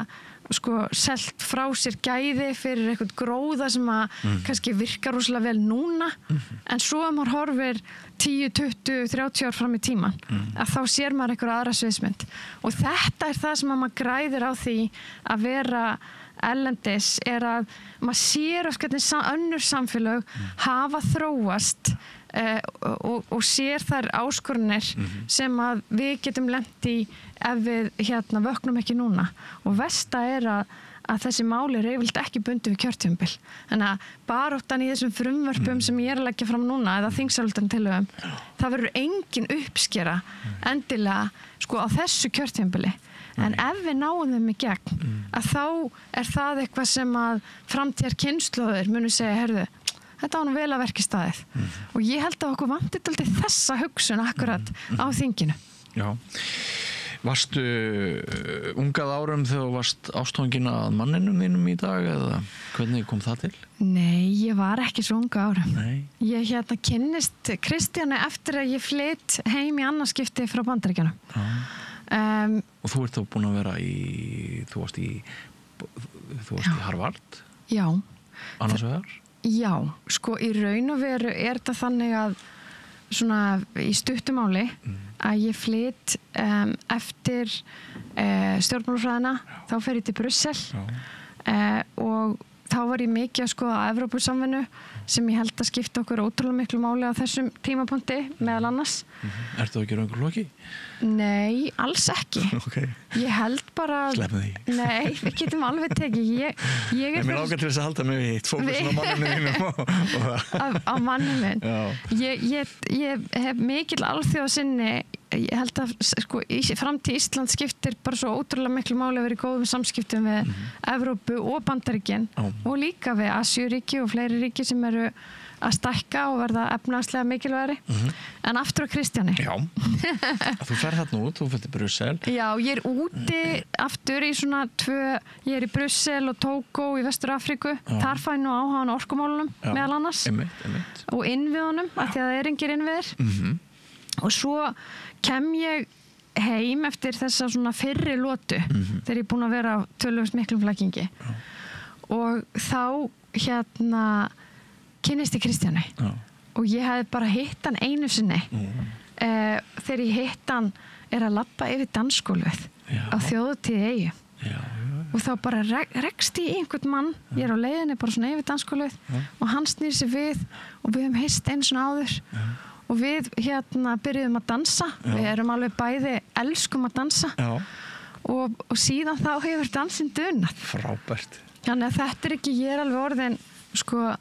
sko selt frá sér gæði fyrir eitthvað gróða sem að kannski virkar rosalega vel núna en svo að maður horfir 10, 20, 30 ár fram í tíman að þá sér maður einhverja aðra sviðsmynd og þetta það sem að maður græðir á því að vera erlendis að maður sér hvernig önnur samfélög hafa þróast og sér þær áskorunir sem að við getum lent í ef við vöknum ekki núna og versta að þessi máli yfirleitt ekki bundið við kjörtímabil þannig að baráttan í þessum frumvörpum sem ég að leggja fram núna eða þingsályktunartillögum það verður engin uppskera endilega sko á þessu kjörtímabili en ef við náum þeim í gegn að þá það eitthvað sem að framtíðar kynslóðir munu segja heyrðu, þetta var nú vel að verki staðið og ég held að okkur vantir dálítið þessa hugsun akkurat á þinginu. Já. Varstu ungað árum þegar þú varst ástofangin að manninum þínum í dag eða hvernig kom það til? Nei, ég var ekki svo unga árum. Nei. Ég kynnist Kristjáni eftir að ég flytt heim í annarskipti frá Bandaríkjunum. Og þú ert þá búin að vera þú varst í Harvard? Já. Annars vegar? Já, sko í raun og veru þetta þannig að svona í stuttumáli að ég flytt eftir stjórnmálafræðina þá fer ég til Brussel og þá var ég mikið að skoða Evrópusamvinnu sem ég held að skipta okkur ótrúlega miklu máli á þessum tímapunkti meðal annars. Ertu að gera einhver loki? Nei, alls ekki. Okay. Ég held bara... Sleppum því. Nei, við getum alveg tekið. Ég mér ágætt til þess að halda mig við hitt, fókusin á manninu mínum. Á manninu minn. Ég hef mikil alþjóðasinni. Ég held að sko, framtíð Ísland skiptir bara svo ótrúlega miklu máli að vera í góðum samskiptum við Evrópu og Bandaríkin og líka við Asíuríki og fleiri ríki sem eru að stækka og verða efnahagslega mikilvægari. En aftur á Kristjáni. Já, þú ferð þarna út, þú ferð til Brussel. Já, ég úti aftur í svona ég í Brussel og Tógó í Vestur Afríku. Þar fæ nú áhugann orkumálunum meðal annars. Einmitt. Og innviðunum, af því að það engir innviðir. Og svo kem ég heim eftir þessa svona fyrri lotu þegar ég er búin að vera á töluvert miklum flækingi og þá kynnist ég Kristjáni og ég hefði bara hitt hann einu sinni þegar ég hitt hann að labba yfir dansgólfið á þjóðutíð Eyju og þá bara rekst ég einhvern mann ég á leiðinni bara svona yfir dansgólfið og hann snýr sig við og við höfum hist einu svona áður og við byrjuðum að dansa við erum alveg bæði elskum að dansa og síðan þá hefur dansinn dunat. Frábært. Þannig að þetta ekki, ég alveg orðin sko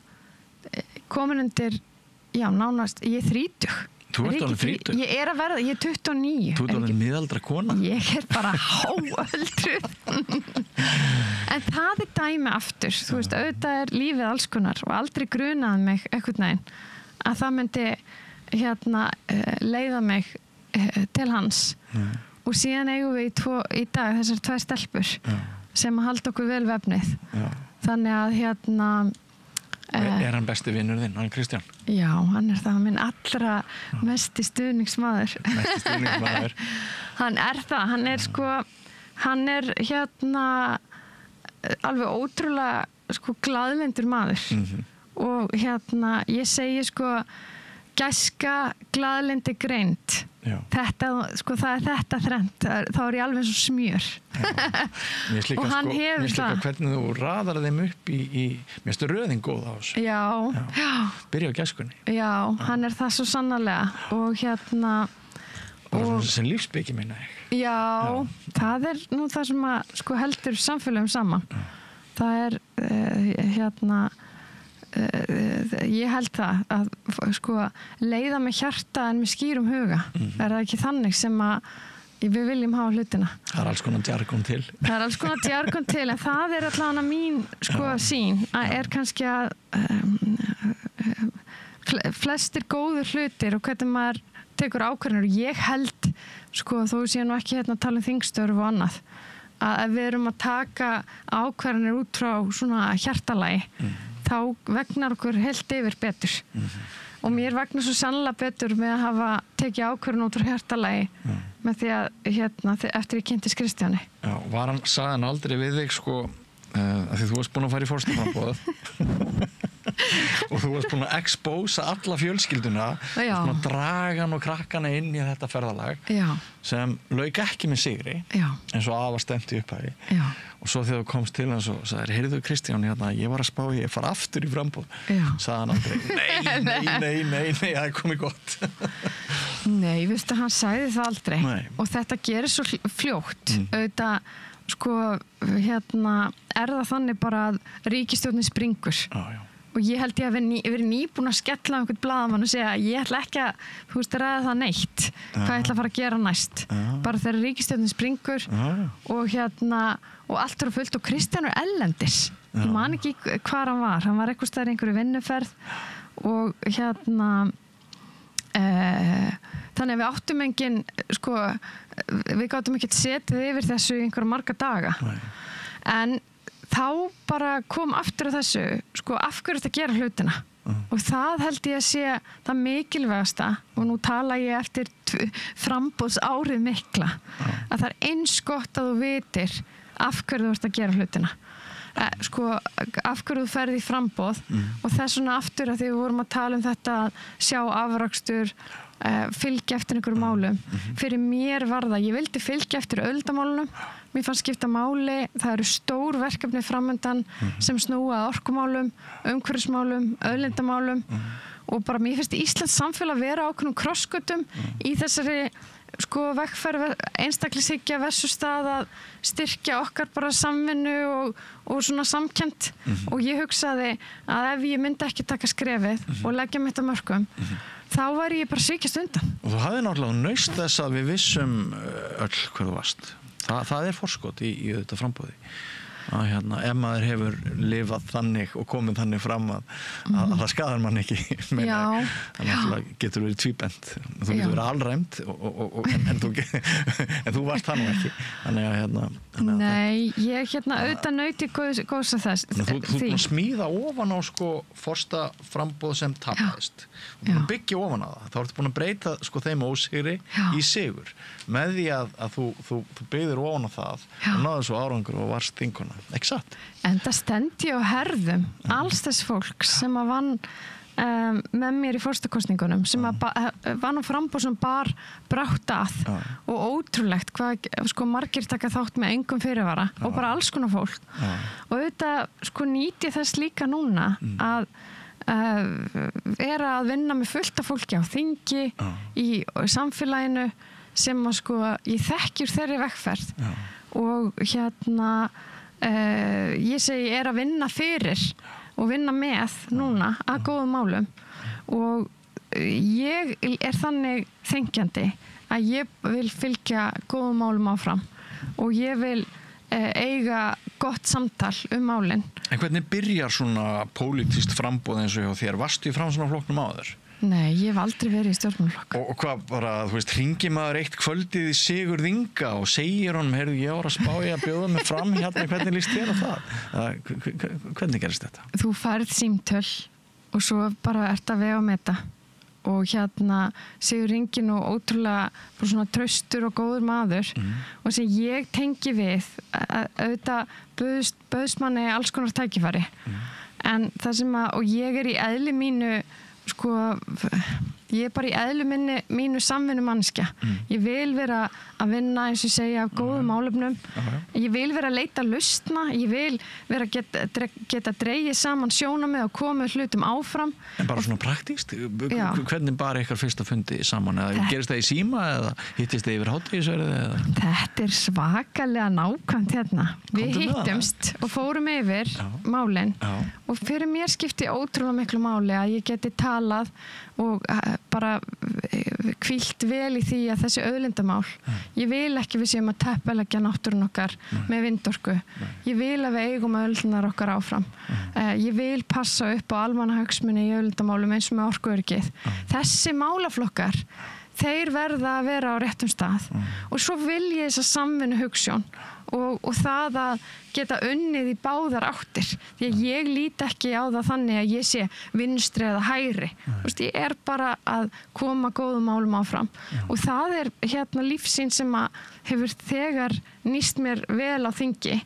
komin undir nánast, ég 30. Þú ert alveg 30? Ég að verða, ég 29. Þú ert alveg miðaldra kona? Ég bara háöldruð. En það dæmi aftur, þú veist, auðvitað lífið alls konar og aldrei grunaði mig einhvern veginn að það myndi leiða mig til hans og síðan eigum við í dag þessar 2 stelpur sem að halda okkur vel vefnið þannig að Er hann besti vinur þinn, hann Kristján? Já, hann það minn allra mesti stuðningsmaður hann það, hann er alveg ótrúlega glaðlyndur maður og ég segi gæska, glaðlyndi, greind þetta, það þetta þrennt þá ég alveg svo smjör og hann hefur það hvernig þú raðar þeim upp í mér stu röðin góð á þessu já. Byrja á gæskunni já, hann það svo sannarlega og bara sem lífsbyggi minna já, það nú það sem að heldur samfélagum saman það ég held það að sko leiða með hjarta en með skýrum huga. Það ekki þannig sem að við viljum hafa hlutina. Það alls konar djargon til. Það alls konar djargon til, en það allavega mín sko sín, að kannski að flestir góður hlutir og hvernig maður tekur ákvarðanir. Ég held, sko, þó sé nú ekki að tala þingstörf og annað, að við erum að taka ákvarðanir út frá svona hjartalagi, þá vegnar okkur heilt yfir betur. Og mér vegnar svo sannlega betur með að hafa tekið ákvörðun út frá hjartalagi með því að eftir ég kynntist Kristjáni. Já, sagði hann aldrei við þig sko að því þú varst búin að fara í forsetaframboð og þú varst búin að expósa alla fjölskylduna, búin að draga hann og krakkana inn í þetta ferðalag sem lauk ekki með sigri eins og afa stemmt í upphæði og svo þegar þú komst til hans og sagðir, heyrðu Kristján, ég var að spá ég fara aftur í framboð, sagði hann aldrei nei, það er komið gott. Nei, veistu, hann sagði það aldrei og þetta gerir svo fljótt auðvitað, sko, er það þannig bara að ríkisstjórnin springur og ég held ég að verið nýbúin að skella á einhvern blaðamann og segja ég ætla ekki að, ræða það neitt hvað ég ætla að fara að gera næst bara þegar ríkisstjórnin springur og og allt eru fullt og Kristján ellendis, ég man ekki hvar hann var eitthvað staðar í einhverju vinnuferð og þannig að við áttum engin, sko, við gátum ekki setið yfir þessu í einhverja marga daga en þá bara kom aftur á þessu, sko, af hverju þetta gera hlutina og það held ég að sé það mikilvægasta og nú tala ég eftir framboðsárið mikla að það eins gott að þú vitir af hverju þú ert að gera hlutina sko, af hverju þú ferði í framboð og þess svona aftur að því við vorum að tala um þetta að sjá afrakstur fylgja eftir einhverjum málum fyrir mér var það, ég vildi fylgja eftir auðlindamálunum, mér fannst skipta máli það eru stór verkefni framundan sem snúa að orkumálum umhverfismálum, auðlindamálum og bara mér finnst Íslands samfélag vera ákveðnum krossgötum í þessari sko vegferð einstaklishyggja versus það að styrkja okkar bara samvinnu og svona samkennd og ég hugsaði að ef ég myndi ekki taka skrefið og leggja mitt að mörkum þá var ég bara svíkjast undan. Og þú hafði náttúrulega naust þess að við vissum öll hver þú varst. Það er forskot í þetta frambúði. Að ef maður hefur lifað þannig og komið þannig fram að það skadar mann ekki þannig getur verið tvíbent þú getur verið alræmt en þú varst það nú ekki Nei, ég auðvitað nauti góðs að þess Þú smíða ofan á sko forsta frambóð sem tapaðist og byggja ofan á það þá ertu búin að breyta sko þeim ósigri í sigur með því að þú byggðir ofan á það og náðu svo árangur og varst þinguna ekki satt? En það stendi á herðum alls þess fólks sem að vann með mér í forstakostningunum sem að vann á frambóð sem bar brátt að og ótrúlegt hvað sko margir taka þátt með engum fyrirvara og bara alls konar fólk og auðvitað sko nýti þess líka núna að vera að vinna með fullt af fólki á þingi í samfélaginu sem að sko ég þekkjur þeirri vegferð og ég segi að vinna fyrir og vinna með núna að góðum málum og ég þannig þengjandi að ég vil fylgja góðum málum áfram og ég vil eiga gott samtal málin. En hvernig byrjar svona pólitískt framboð eins og hjá þér? Varstu í Framsóknarflokknum áður? Nei, ég hef aldrei verið í stjórnmálaflokk. Og hvað bara, þú veist, hringir maður eitt kvöldið í Sigurð Inga og segir honum, heyrðu, ég var að spá ég að bjóða mig fram hvernig líst þér á það? Hvernig gerist þetta? Þú færð símtöl og svo bara ert að vega á meta og Sigurð Ingi nú ótrúlega svona traustur og góður maður og sem ég tengi við auðvitað bauðst manni alls konar tækifæri en það sem og ég í eðli mínu sko ég bara í eðlu mínu samvinnu manneskja. Ég vil vera að vinna, eins og segja, af góðum málefnum. Ég vil vera að leita lausna, ég vil vera að geta dregið saman sjónarmið og komið hlutum áfram. En bara svona praktískt, hvernig bara ykkar fyrsta fundi saman, eða gerist það í síma eða hittist það yfir hádegisverði eða? Þetta er svakalega nákvæmt hérna. Við hittumst og fórum yfir málin og fyrir mér skipti ótrúlega miklu máli að ég geti talað og bara hvílt vel í því að þessi auðlindamál, ég vil ekki við séum að teppalegja náttúrun okkar með vindorku, ég vil að við eigum auðlindanar okkar áfram, ég vil passa upp á almannahagsmuni í auðlindamálum eins og með orkuöryggið. Þessi málaflokkar, þeir verða að vera á réttum stað og svo vil ég þessa samvinnu hugsjón og það að geta unnið í báðar áttir, því að ég lít ekki á það þannig að ég sé vinstri eða hægri. Ég er bara að koma góðum málum áfram og það er hérna lífsýn sem að hefur þegar nýst mér vel á þingi,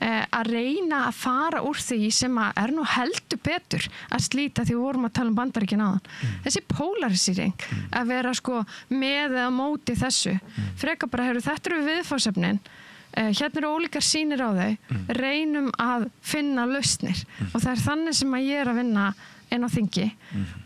að reyna að fara úr því sem að er nú heldur betur að slíta, því við vorum að tala um Bandaríkin áðan. Þessi polarisering, að vera sko með eða móti þessu, freka bara, þetta eru viðfangsefnin, hérna eru ólíkar sýnir á þau, reynum að finna lausnir og það er þannig sem að ég er að vinna inn á þingi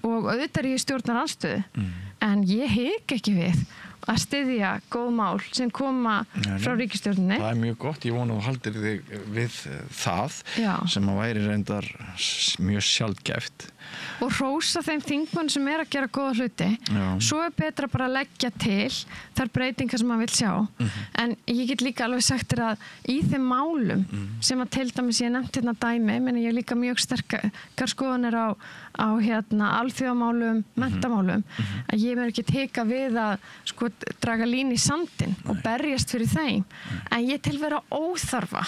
og auðvitað er ég í stjórnarandstöðu en ég hik ekki við að styðja góð mál sem koma frá ríkisstjórninni. Það er mjög gott, ég vona að þú haldir þig við það sem að væri reyndar mjög sjaldgæft. Og hrósa þeim þingmenn sem er að gera góða hluti. Svo er betra bara að leggja til þær breytingar sem maður vill sjá. En ég get líka alveg sagt þér að í þeim málum sem að til dæmis ég nefnt hérna dæmi, menn ég líka mjög sterkar skoðanir á hérna alþjóðamálum, mentamálum, að ég verð ekki teka við að sko draga lín í sandinn og berjast fyrir þeim. En ég til vera óþarfa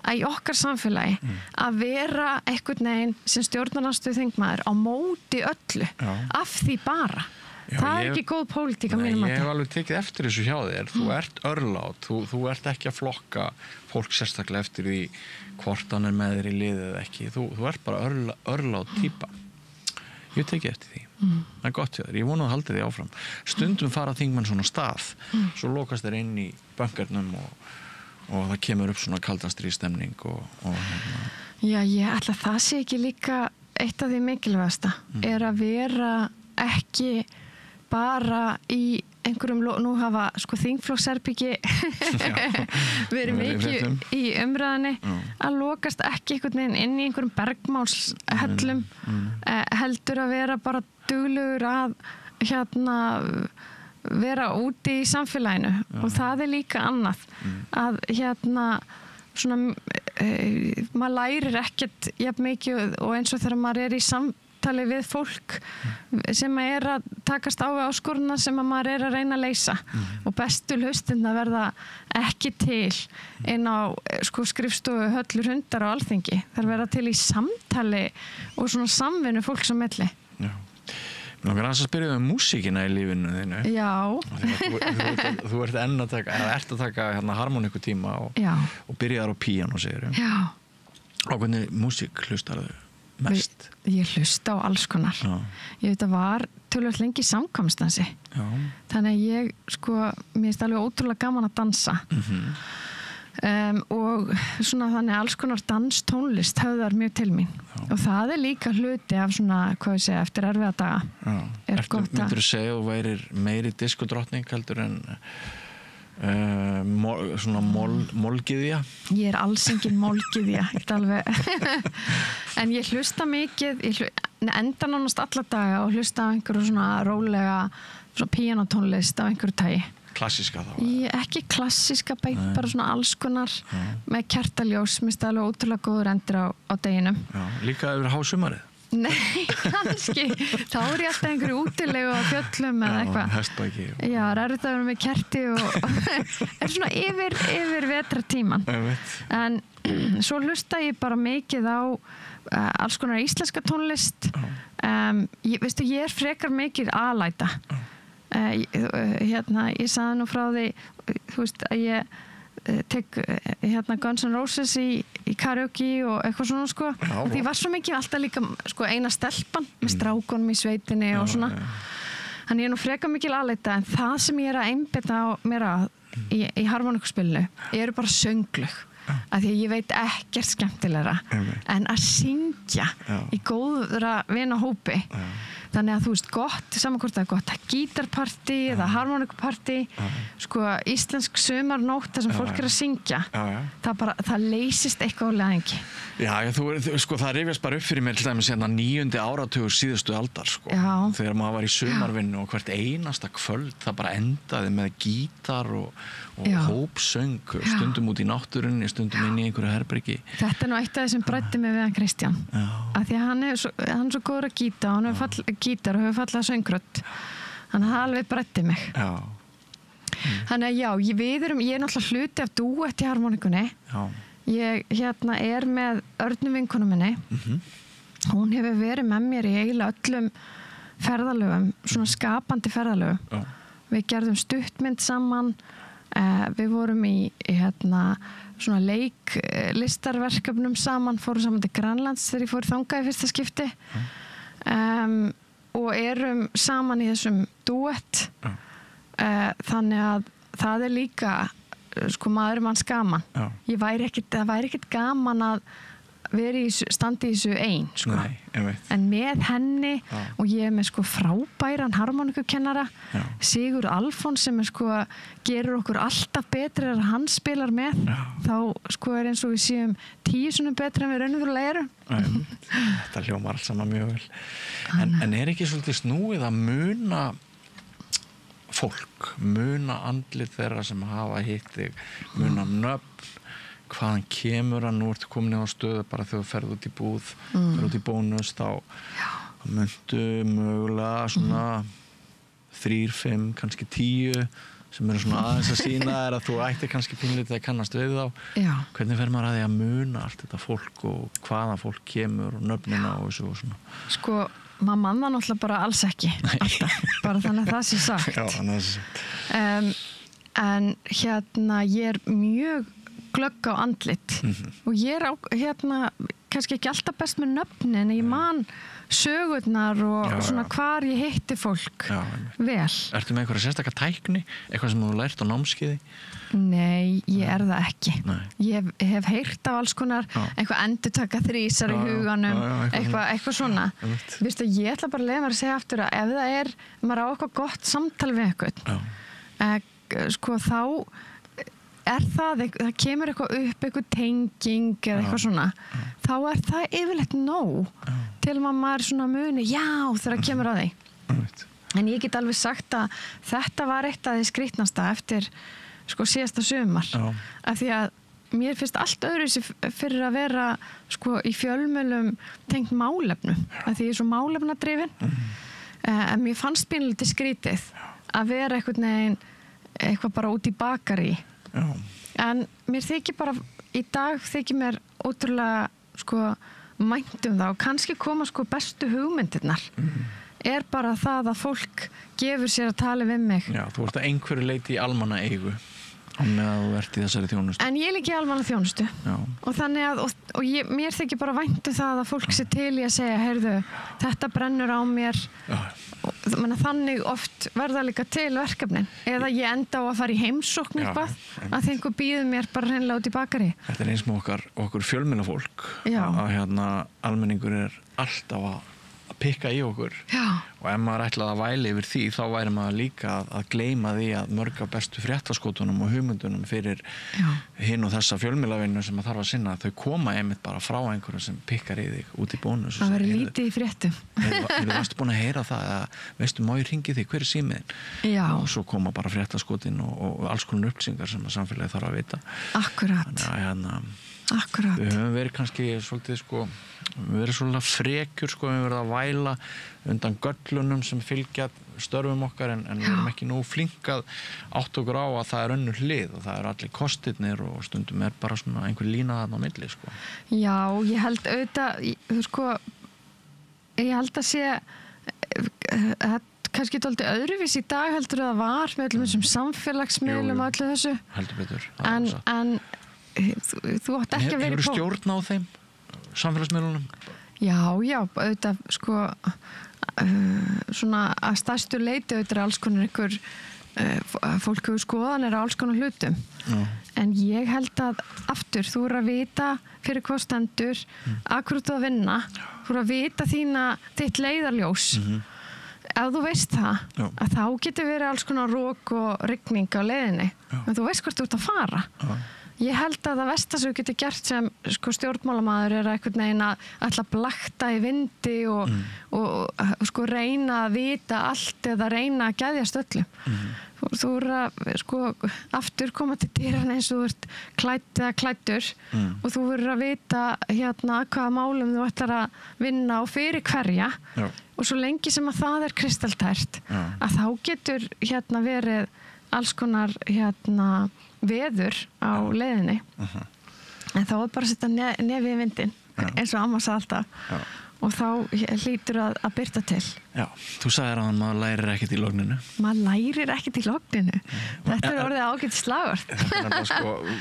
að í okkar samfélagi að vera einhvern veginn sem stjórnarandstöðu þingmaður á móti öllu af því bara. Það er ekki góð pólitík að mínum mati. Ég hef alveg tekið eftir þessu hjá þér. Þú ert örlát, þú ert ekki að flokka fólk sérstaklega eftir því hvort hann er með þér í liðið eða ekki. Þú ert bara örlát típa. Ég tekið eftir því. Það er gott hjá þér. Ég vona að halda því áfram. Stundum fara þingmenn svona stað, svo lokast þeir inn í böngarnum og það kemur upp svona kaldastríðstemning og Já, ég ætla að það sé ekki líka eitt af því mikilvægasta er að vera ekki bara í einhverjum, nú hafa sko þingflokksherbyggi verið mikið í umræðinni að lokast ekki einhvern veginn inn í einhverjum bergmálshellum heldur að vera bara duglegur að hérna vera úti í samfélaginu og það er líka annað að hérna svona maður lærir ekkert jafn mikið og eins og þegar maður er í samtali við fólk sem er að takast á við áskoruna sem maður er að reyna að leysa og bestu lausnirnar verða ekki til inn á sko skrifstofu höllur hundar á Alþingi, þær verða til í samtali og svona samvinnu fólks á milli. Mér langar að spyrja músíkina í lífinu þínu. Já. Þú ert enn að taka hérna harmoniku tíma og byrjaðar á píano, segir ég. Já. Og hvernig músík hlustar þau mest? Ég hlusta á alls konar. Ég veit að var tölvöld lengi samkvæmstansi. Þannig að ég, sko, mér finnst alveg ótrúlega gaman að dansa. Og svona þannig alls konar danstónlist höfðar mjög til mín og það er líka hluti af svona, hvað ég segja, eftir erfiða daga. Myndur þú segja að þú værir meiri diskodrottning heldur en svona molgiðja? Ég er alls engin molgiðja en ég hlusta mikið enda nánast alla daga og hlusta á einhverju svona rólega svona píanótónlist af einhverju tagi. Klassíska þá? Ekki klassíska, bara svona alls konar með kertaljós, mér finnst það alveg ótrúlega góður endur á deginum. Líka yfir hásumarið? Nei, kannski. Þá er ég alltaf einhverju útilegu á fjöllum eða eitthvað. Hestbæki. Já, það er þetta að vera með kerti og er svona yfir vetratíman. En svo hlusta ég bara mikið á alls konar íslenska tónlist. Veistu, ég er frekar mikið alæta. Ég sagði nú frá því, þú veist, að ég tek Guns N' Roses í karaoke og eitthvað svona sko og því var svo mikið alltaf líka sko eina stelpan með strákunum í sveitinni og svona Þannig ég er nú freka mikil aðleita en það sem ég er að einbeita á mér að í harmoníkuspilinu eru bara sönglög. Af því að ég veit ekkert skemmtilegra en að syngja í góðra vinahópi. Þannig að þú veist gott, saman hvort það er gott gítarpartí eða harmoníkupartí, sko íslensk sumarnótt þar sem fólk er að syngja, það leysist eitthvað á leðingi. Já, sko það rifjast bara upp fyrir mér til dæmis 9. áratugur síðustu aldar, sko. Þegar maður var í sumarvinnu og hvert einasta kvöld það bara endaði með gítar og hópsöng, stundum út í náttúrunni, stundum inn í einhverju herbergi. Þetta er nú eitt af þessum brætti mig við hann Kristján. Af því að hann er svo góður að gíta og hann hefur gítar og hefur fallað söngrödd. Þannig að það alveg brætti mig. Þannig að já, ég er náttúrulega hluti af dúett í harmoníkunni. Ég er með Örnu vinkonu minni. Hún hefur verið með mér í eiginlega öllum ferðalögum, svona skapandi ferðalögum. Við gerðum stuttmynd saman. Við vorum í svona leiklistarverkefnum saman, fórum saman til Grænlands þegar ég fór þangað í fyrsta skipti og erum saman í þessum dúett. Þannig að það er líka sko maður manns gaman. Það væri ekkert gaman að vera standi í þessu ein sko. En með henni og ég er með sko frábæran harmoníkukennara Sigur Alfons sem sko gerur okkur alltaf betri að hann spilar með þá sko er eins og við séum 10 sinnum betri en við raunverulega erum. Þetta hljómar allt saman mjög vel en er ekki svolítið snúið að muna fólk, muna andlit þeirra sem hafa hitt þig, muna nöfn hvaðan kemur að nú ertu komin á stöðu bara þegar þú ferð út í búð ferð út í bónus þá myndu mögulega svona 3, 5, kannski 10 sem eru svona aðeins að sína er að þú ættir kannski pínlítið að kannast við þá hvernig fer maður að því að muna allt þetta fólk og hvaðan fólk kemur og nöfnina og þessu og svona sko, maður manna náttúrulega bara alls ekki alltaf, bara þannig að það sé sagt en ég er mjög glögg á andlit og ég er kannski ekki alltaf best með nöfnin en ég man sögurnar og svona hvar ég hitti fólk vel. Ertu með einhverja sérstaka tækni? Eitthvað sem þú lært á námskeiði? Nei, ég er það ekki. Ég hef heyrt á alls konar eitthvað endurtaka þrísar í huganum eitthvað svona. Vistu, ég ætla bara að leiða mér að segja aftur að ef það er maður á eitthvað gott samtal við eitthvað sko þá er það kemur eitthvað upp, eitthvað tenging eða eitthvað svona, þá er það yfirleitt nóg til maður svona muni, þegar það kemur að því. En ég get alveg sagt að þetta var eitt af því skrítnasta eftir sko síðasta sumar, af því að mér finnst allt öðru fyrir að vera sko í fjölmiðlum tengt málefnum, af því ég er svo málefnadrifin, en mér fannst pínlítið skrítið að vera eitthvað bara út í bakari. En mér þykir bara í dag þykir mér ótrúlega sko mænt það og kannski koma sko bestu hugmyndirnar er bara það að fólk gefur sér að tala við mig. Já, þú ert að einhverju leiti í almanna eigu meðan þú ert í þessari þjónustu. En ég líka í almanna þjónustu og þannig að mér þykir bara vænt það að fólk sé til í að segja heyrðu, þetta brennur á mér og þannig oft verða líka til verkefnin eða ég enda á að fara í heimsókn eitthvað að einhver býður mér bara hreinlega út í bakari. Þetta er eins með okkur fjölmiðlafólk að almenningur er alltaf að pikka í okkur og ef maður ætlaði að væli yfir því þá væri maður líka að gleyma því að mörg af bestu fréttaskotunum og hugmyndunum fyrir hinn og þessa fjölmiðlavinnu sem maður þarf að sinna, þau koma einmitt bara frá einhverju sem pikkar í þig út í bónus. Það verður lítið í fréttum. Þú varst búin að heyra það að veistu, má ég hringi þig, hver er símiðin? Og svo koma bara fréttaskotin og alls konar upplýsingar sem samfélagi þarf að vita. Akkurat. Akkurat. Við höfum verið kannski svolítið við verið svolítið frekjur við höfum verið að væla undan göllunum sem fylgja störfum okkar en við erum ekki nú flink að átt okkur á að það er önnur hlið og það er allir kostirnir og stundum er bara svona einhver lína þarna á milli Já, ég held auðvitað ég held að sé kannski dálítið öðruvís í dag heldur það var með öllum þessum samfélagsmiðlum og öllu þessu. Heldur betur. En þú átt ekki að vera Hefur stjórn á þeim samfélagsmiðlunum? Já, auðvitað svona að stærstu leiti auðvitað alls konar ykkur fólk hefur skoðanir á alls konar hlutum. En ég held að aftur, þú að vita fyrir hvað stendur, að hverju þú að vinna, þú að vita þitt leiðarljós. Ef þú veist það, að þá getur verið alls konar rók og rigning á leiðinni, en þú veist hvort þú ert að fara. Ég held að það versta sem þú getur gert sem stjórnmálamaður er einhvern veginn að ætla að blakta í vindi og reyna að vita allt eða reyna að geðjast öllu. Þú er að aftur koma til dyrann eins og þú ert klædd eða klæddur og þú verður að vita hvaða málum þú ætlar að vinna og fyrir hverja. Og svo lengi sem að það er kristaltært að þá getur verið alls konar veður á leiðinni. En þá er bara að setja nefið í vindin eins og amma sagði alltaf. Og þá hlýtur að byrta til. Já, þú sagðir að maður lærir ekkert í logninu. Maður lærir ekkert í logninu. Þetta er orðið ágætt slagvort.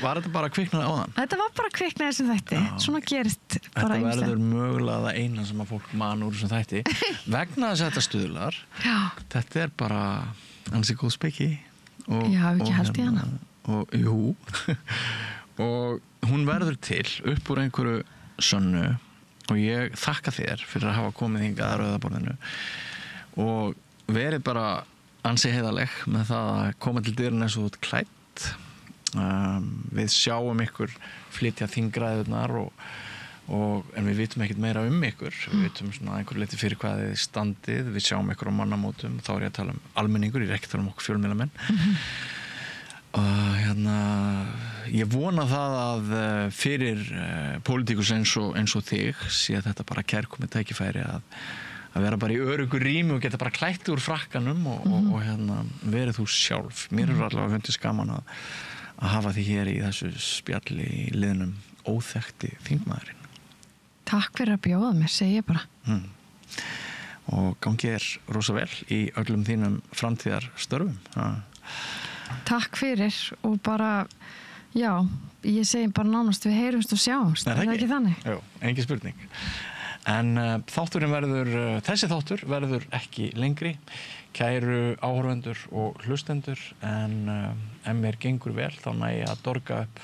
Var þetta bara kviknaði á þann? Þetta var bara kviknaði sem þætti. Svona gerist bara ýmislegt. Þetta verður mögulega það eina sem að fólk man úr sem þætti. Vegna þess að þetta stuðlar, þetta er bara ansi góð speki. Já, ekki held í hana. Jú. Og hún verður til upp úr einhverju sönnu. Og ég þakka þér fyrir að hafa komið hingað að Rauðaborðinu og verið bara ansi heiðarleg með það að koma til dyrinn eins og þú ert klædd. Við sjáum ykkur flytja þingræðurnar en við vitum ekkert meira ykkur. Við vitum svona einhver leiti fyrir hvað þið standið. Við sjáum ykkur á mannamótum. Þá er ég að tala almenningur, ég er ekki að tala okkur fjölmiðlamenn. Ég vona það að fyrir pólitíkus eins og þig sé þetta bara kærkomið tækifæri að vera bara í öruggu rými og geta bara klætt úr frakkanum og verið þú sjálf. Mér er allavega fundist gaman að hafa þig hér í þessu spjalli í liðnum óþekkti þingmaðurinn. Takk fyrir að bjóða mér, segi ég bara. Og gangi þér rosa vel í öllum þínum framtíðarstörfum. Takk fyrir og bara, já, ég segi bara nánast við heyrumst og sjáumst, er það ekki þannig? Jú, engin spurning. En þessi þáttur verður ekki lengri, kæru áhorfendur og hlustendur, en ef mér gengur vel þá næ ég að dorga upp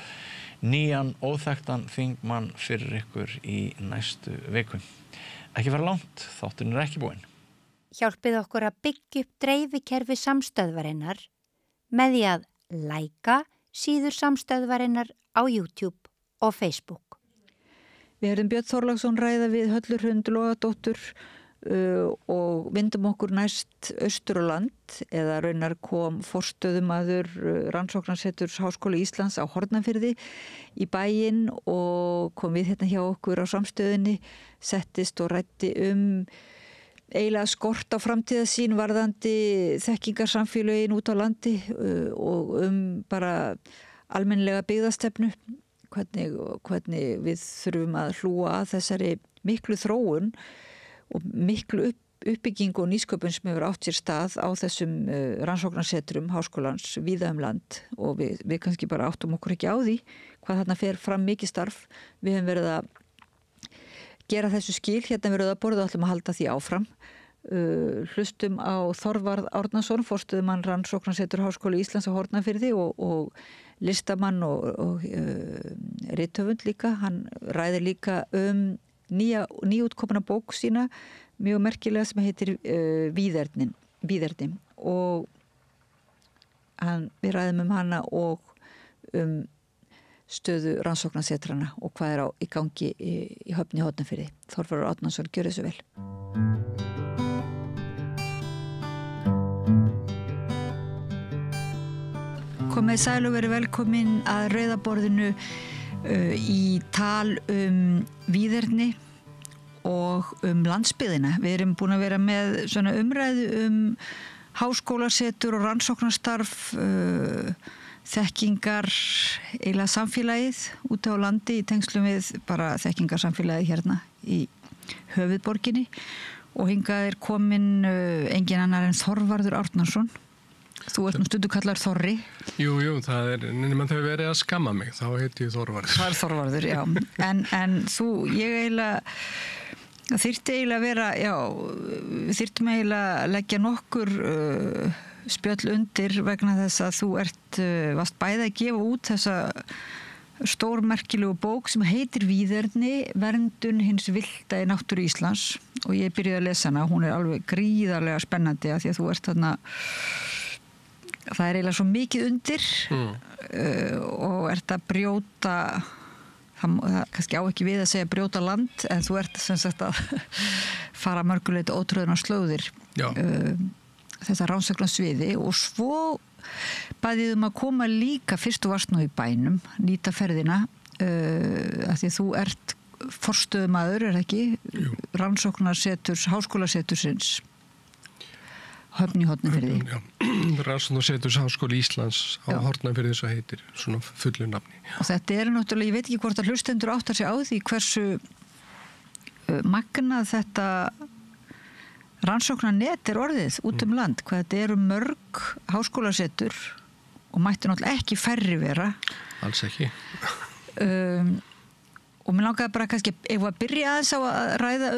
nýjan óþekktan þingmann fyrir ykkur í næstu viku. Ekki fara langt, þátturinn er ekki búinn. Hjálpið okkur að byggja upp dreifikerfi samstöðvarinnar með því að læka síður samstöðvarinnar á YouTube og Facebook. Við erum Björn Þorláksson ræða við Höllu Hrund Logadóttur og vindum okkur næst austur á land eða raunar kom forstöðumaður Rannsóknarseturs Háskóla Íslands á Hornafirði í bæinn og kom við hérna hjá okkur á samstöðinni, settist og ræddi eiginlega skort á framtíðasýn varðandi þekkingarsamfélögin út á landi og bara almennilega byggðastefnu, hvernig við þurfum að hlúa að þessari miklu þróun og miklu uppbyggingu og nýsköpun sem hefur átt sér stað á þessum rannsóknarsetrum háskólans víða land og við kannski bara áttum okkur ekki á því hvað þarna fer fram mikið starf. Við hefum verið að gera þessu skil, hérna við Rauðaborðið og ætlum að halda því áfram. Hlustum á Þorvarð Árnason, forstöðumann Rannsóknarsetur Háskóla Íslands á Hornafirði og listamann og rithöfund líka. Hann ræðir líka nýútkomna bók sína, mjög merkilega, sem heitir Víðerni og við ræðum hana og stöðu rannsóknarsetrana og hvað er í gangi í Höfn í Hornafirði. Þorvarður Árnason, gjörðu svo vel. Komið sæl og verið velkomin að Rauðaborðinu í tal víðerni og landsbyggðina. Við erum búin að vera með svona umræðu háskólasetur og rannsóknarstarf, þekkingar eiginlega samfélagið úti á landi í tengslum við bara þekkingarsamfélagið hérna í höfuðborginni og hingað er komin engin annar en Þorvarður Árnason. Þú ert nú stundu kallar Þorri. Jú, það er, nema þau verið að skamma mig, þá heiti ég Þorvarður. Það er Þorvarður, já. En þú, ég eiginlega, Það þyrfti eiginlega að vera, við þyrftum eiginlega að leggja nokkur spjöll undir vegna þess að þú varst bæði að gefa út þessa stórmerkilegu bók sem heitir Víðerni, verndun hins villta í náttúru Íslands og ég byrjuði að lesa hana, hún alveg gríðarlega spennandi að því að þú þarna, það eiginlega svo mikið undir og að brjóta það kannski á ekki við að segja brjóta land en þú sem sagt að fara mörguleit ótrúðunar slóðir þetta rannsóknarsviði og svo bæðið að koma líka fyrst þú varst nú í bænum nýta ferðina að því þú forstöðumaður ekki rannsóknarseturs háskólasetursins Höfn í Hornafirði. Rannsóknarseturs Háskóli Íslands á Hornafirði svo heitir, svona fullu nafni. Og þetta náttúrulega, ég veit ekki hvort að hlustendur áttar sig á því hversu magnað þetta rannsóknarnet orðið út land, hvað þetta mörg háskólasetur og mætti náttúrulega ekki færri vera. Alls ekki. Og mér langaði bara kannski ef að byrja aðeins á að ræða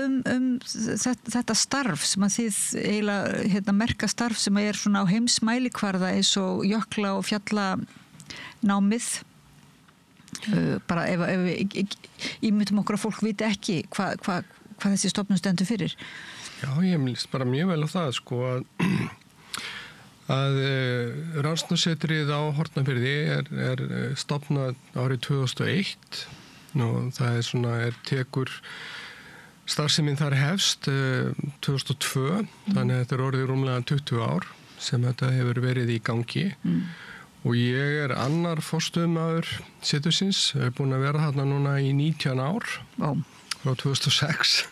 þetta starf sem að þið eiginlega merka starf sem svona á heimsmælikvarða eins og jökla og fjallanámið bara ef við ímyndum okkur að fólk viti ekki hvað þessi stofnun stendur fyrir. Já, ég líst bara mjög vel á það sko að rannsóknarsetrið á Hornafirði stofnað árið 2001 og það tekur starfsemin þar hefst 2002 þannig að þetta orðið rúmlega 20 ár sem þetta hefur verið í gangi og ég annar forstöðumaður setursins, búin að vera þarna núna í 19 ár frá 2006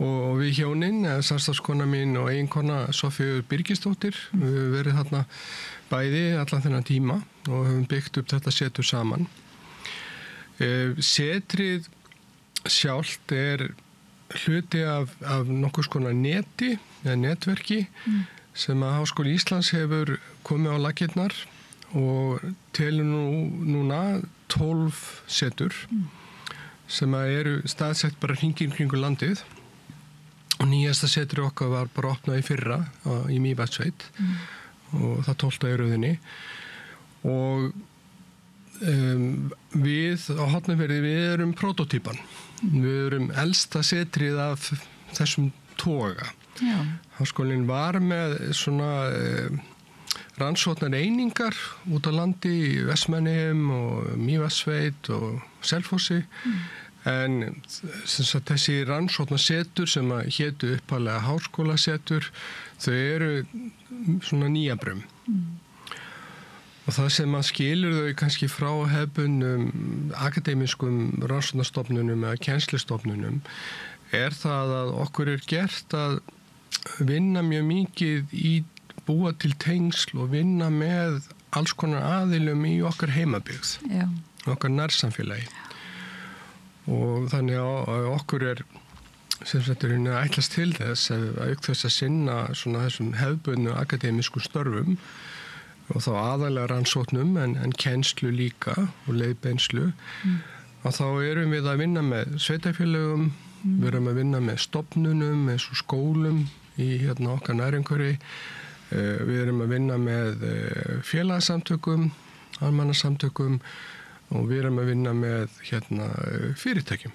og við hjónin, samstarfskona mín og eiginkona Sofíu Birgisdóttir við höfum verið þarna bæði allan þennan tíma og höfum byggt upp þetta setur saman. Setrið sjálft hluti af nokkurs konar neti eða netverki sem að Háskóli Íslands hefur komið á laggirnar og telur núna 12 setur sem að staðsett bara hringinn kringu landið og nýjasta setur okkar var bara opnað í fyrra í Mývatnssveit og það 12. í röðinni og við á Hornafirði við protótípan við elsta setrið af þessum toga Háskólinn var með svona rannsóknar einingar út á landi í Vestmannaeyjum og Mývatnssveit og Selfossi en þessi rannsóknarsetur sem hétu upphaflega háskólasetur þau svona nýjabrum og það sem skilur þau kannski frá hefbundum akademískum rannsóknarstofnunum eða kennslustofnunum það að okkur gert að vinna mjög mikið í búa til tengsl og vinna með alls konar aðilum í okkar heimabyggð, okkar nærsamfélagi og þannig að okkur sem sagt ætlast til þess auk þess að sinna svona þessum hefbundnu akademískum störfum og þá aðalega rannsóknum en kennslu líka og leiðbeinslu og þá við að vinna með sveitarfélögum, við erum að vinna með stofnunum eins og skólum í okkar nærumhverfi, við erum að vinna með félagasamtökum, almannasamtökum og við erum að vinna með fyrirtækjum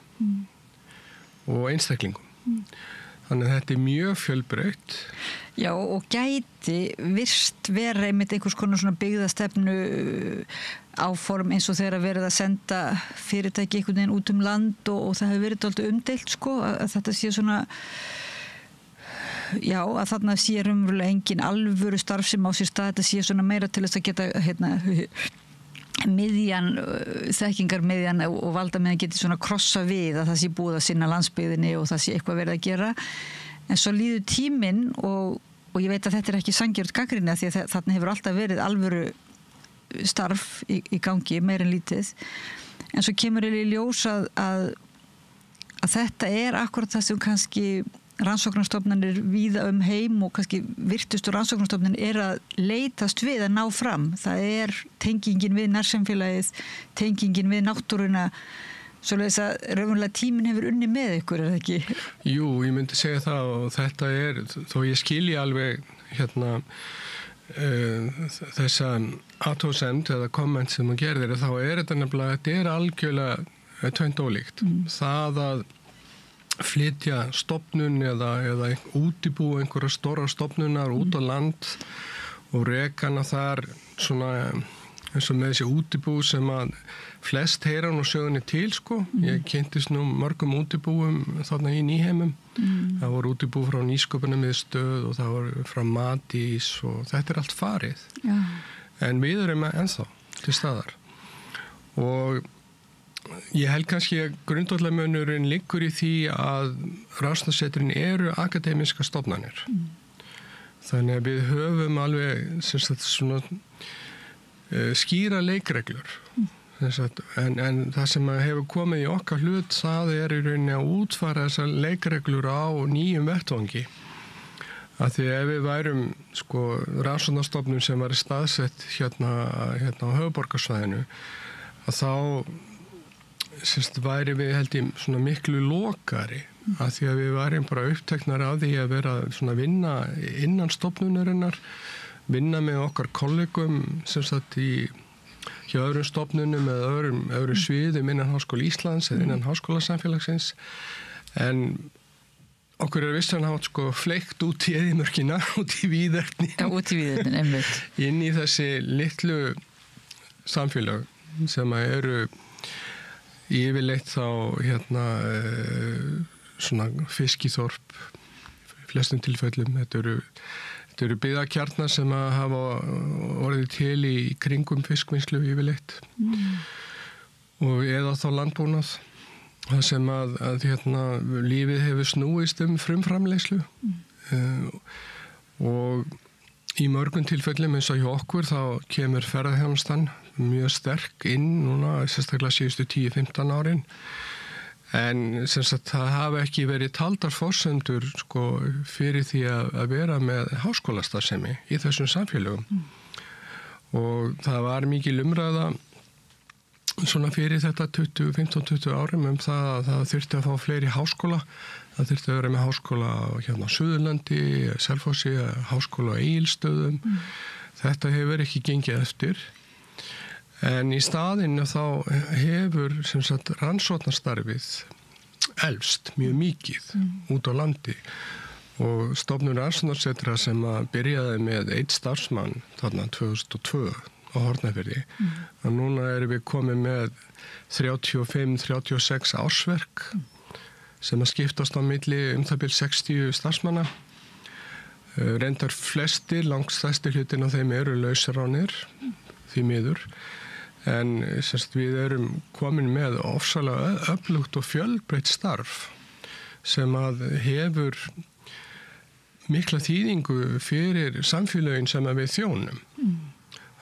og einstaklingum. Þannig að þetta mjög fjölbreytt. Já, og gæti virst vera einmitt einhvers konar svona byggðastefnu áform eins og þegar verið að senda fyrirtæki einhvern veginn út land og það hefur verið alltaf umdeilt sko, að þetta sé svona já, að þarna sé umverulega engin alvöru starf sem á sér stað, þetta sé svona meira til þess að geta miðjan, þekkingarmiðjan og valdamiðjan geti svona krossa við að það sé búið að sinna landsbyggðinni og það sé eitthvað verið að gera en svo líður tíminn og ég veit að þetta ekki sanngjarnt gagnrýni því að þarna hefur alltaf verið alvöru starf í gangi, meir en lítið en svo kemur í ljós að þetta akkurat það sem kannski rannsóknarstofnanir víða heim og kannski virtustu rannsóknarstofnun að leitast við að ná fram. Það tengingin við nærsamfélagið, tengingin við náttúruna Svoleiðis að raunverulega tíminn hefur unni með ykkur, er það ekki? Jú, ég myndi segja það og þetta þó ég skilji alveg þessa athugasemd eða komment sem þú gerðir, þá þetta nefnilega, þetta algjörlega tvennt ólíkt. Það að flytja stofnun eða útibú einhverja stóra stofnunar út á land og rekana þar svona eins og með þessi útibú sem að flest heyra nú sögunni til sko. Ég kynntist nú mörgum útibúum þarna í Nýheimum. Það voru útibú frá Nýsköpunarmiðstöð og það voru frá Matís og þetta allt farið. Já. En við erum ennþá til staðar. Og ég held kannski að grundvallarmunurinn liggur í því að rannsóknarsetrin eru akademíska stofnanir. Þannig að við höfum alveg svona skýra leikreglur. En það sem hefur komið í okkar hlut, það í rauninni að útfæra þessar leikreglur á nýjum vettvangi. Að því ef við værum rannsóknarstofnun sem var staðsett hérna á höfuðborgarsvæðinu, að þá væri við held ég svona miklu lokari, að því að við værum bara uppteknar af því að vera svona vinna innan stofnunarinnar, vinna með okkar kollegum sem sagt hjá öðrum stofnunum eða öðrum sviðum innan Háskóla Íslands eða innan háskólasamfélagsins, en okkur vissan hátt fleikt út í eyðimörkina, út í víðerni. Já, út í víðerni, einmitt. Inn í þessi litlu samfélag sem eru yfirleitt þá svona fiskiþorp flestum tilfellum. Þetta eru byggðakjarnar sem að hafa orðið til í kringum fiskvinnslu yfirleitt og eða þá landbúnað. Það sem að lífið hefur snúist frumframleiðslu og í mörgum tilfellum eins og hjá okkur þá kemur ferðaþjónustan mjög sterk inn núna, sérstaklega síðustu 10-15 árin. En það hafa ekki verið taldar forsendur fyrir því að vera með háskólastarfsemi í þessum samfélögum. Og það var mikil umræða svona fyrir þetta 15-20 árum það að það þyrfti að fá fleiri háskóla. Það þyrfti að vera með háskóla á Suðurlandi, Selfossi, háskóla á Egilsstöðum. Þetta hefur ekki gengið eftir. En í staðinn þá hefur rannsóknarstarfið elst mjög mikið út á landi og stofnun rannsóknarsetra sem byrjaði með 1 starfsmann þarna 2002 á Hornafirði. Og núna erum við komið með 35-36 ársverk sem skiptast á milli það bil 60 starfsmanna. Reyndar flestir, langstærstir hlutin af þeim eru lausaránir, því miður. En við erum komin með ofsalega öflugt og fjölbreytt starf sem að hefur mikla þýðingu fyrir samfélögin sem við þjónum.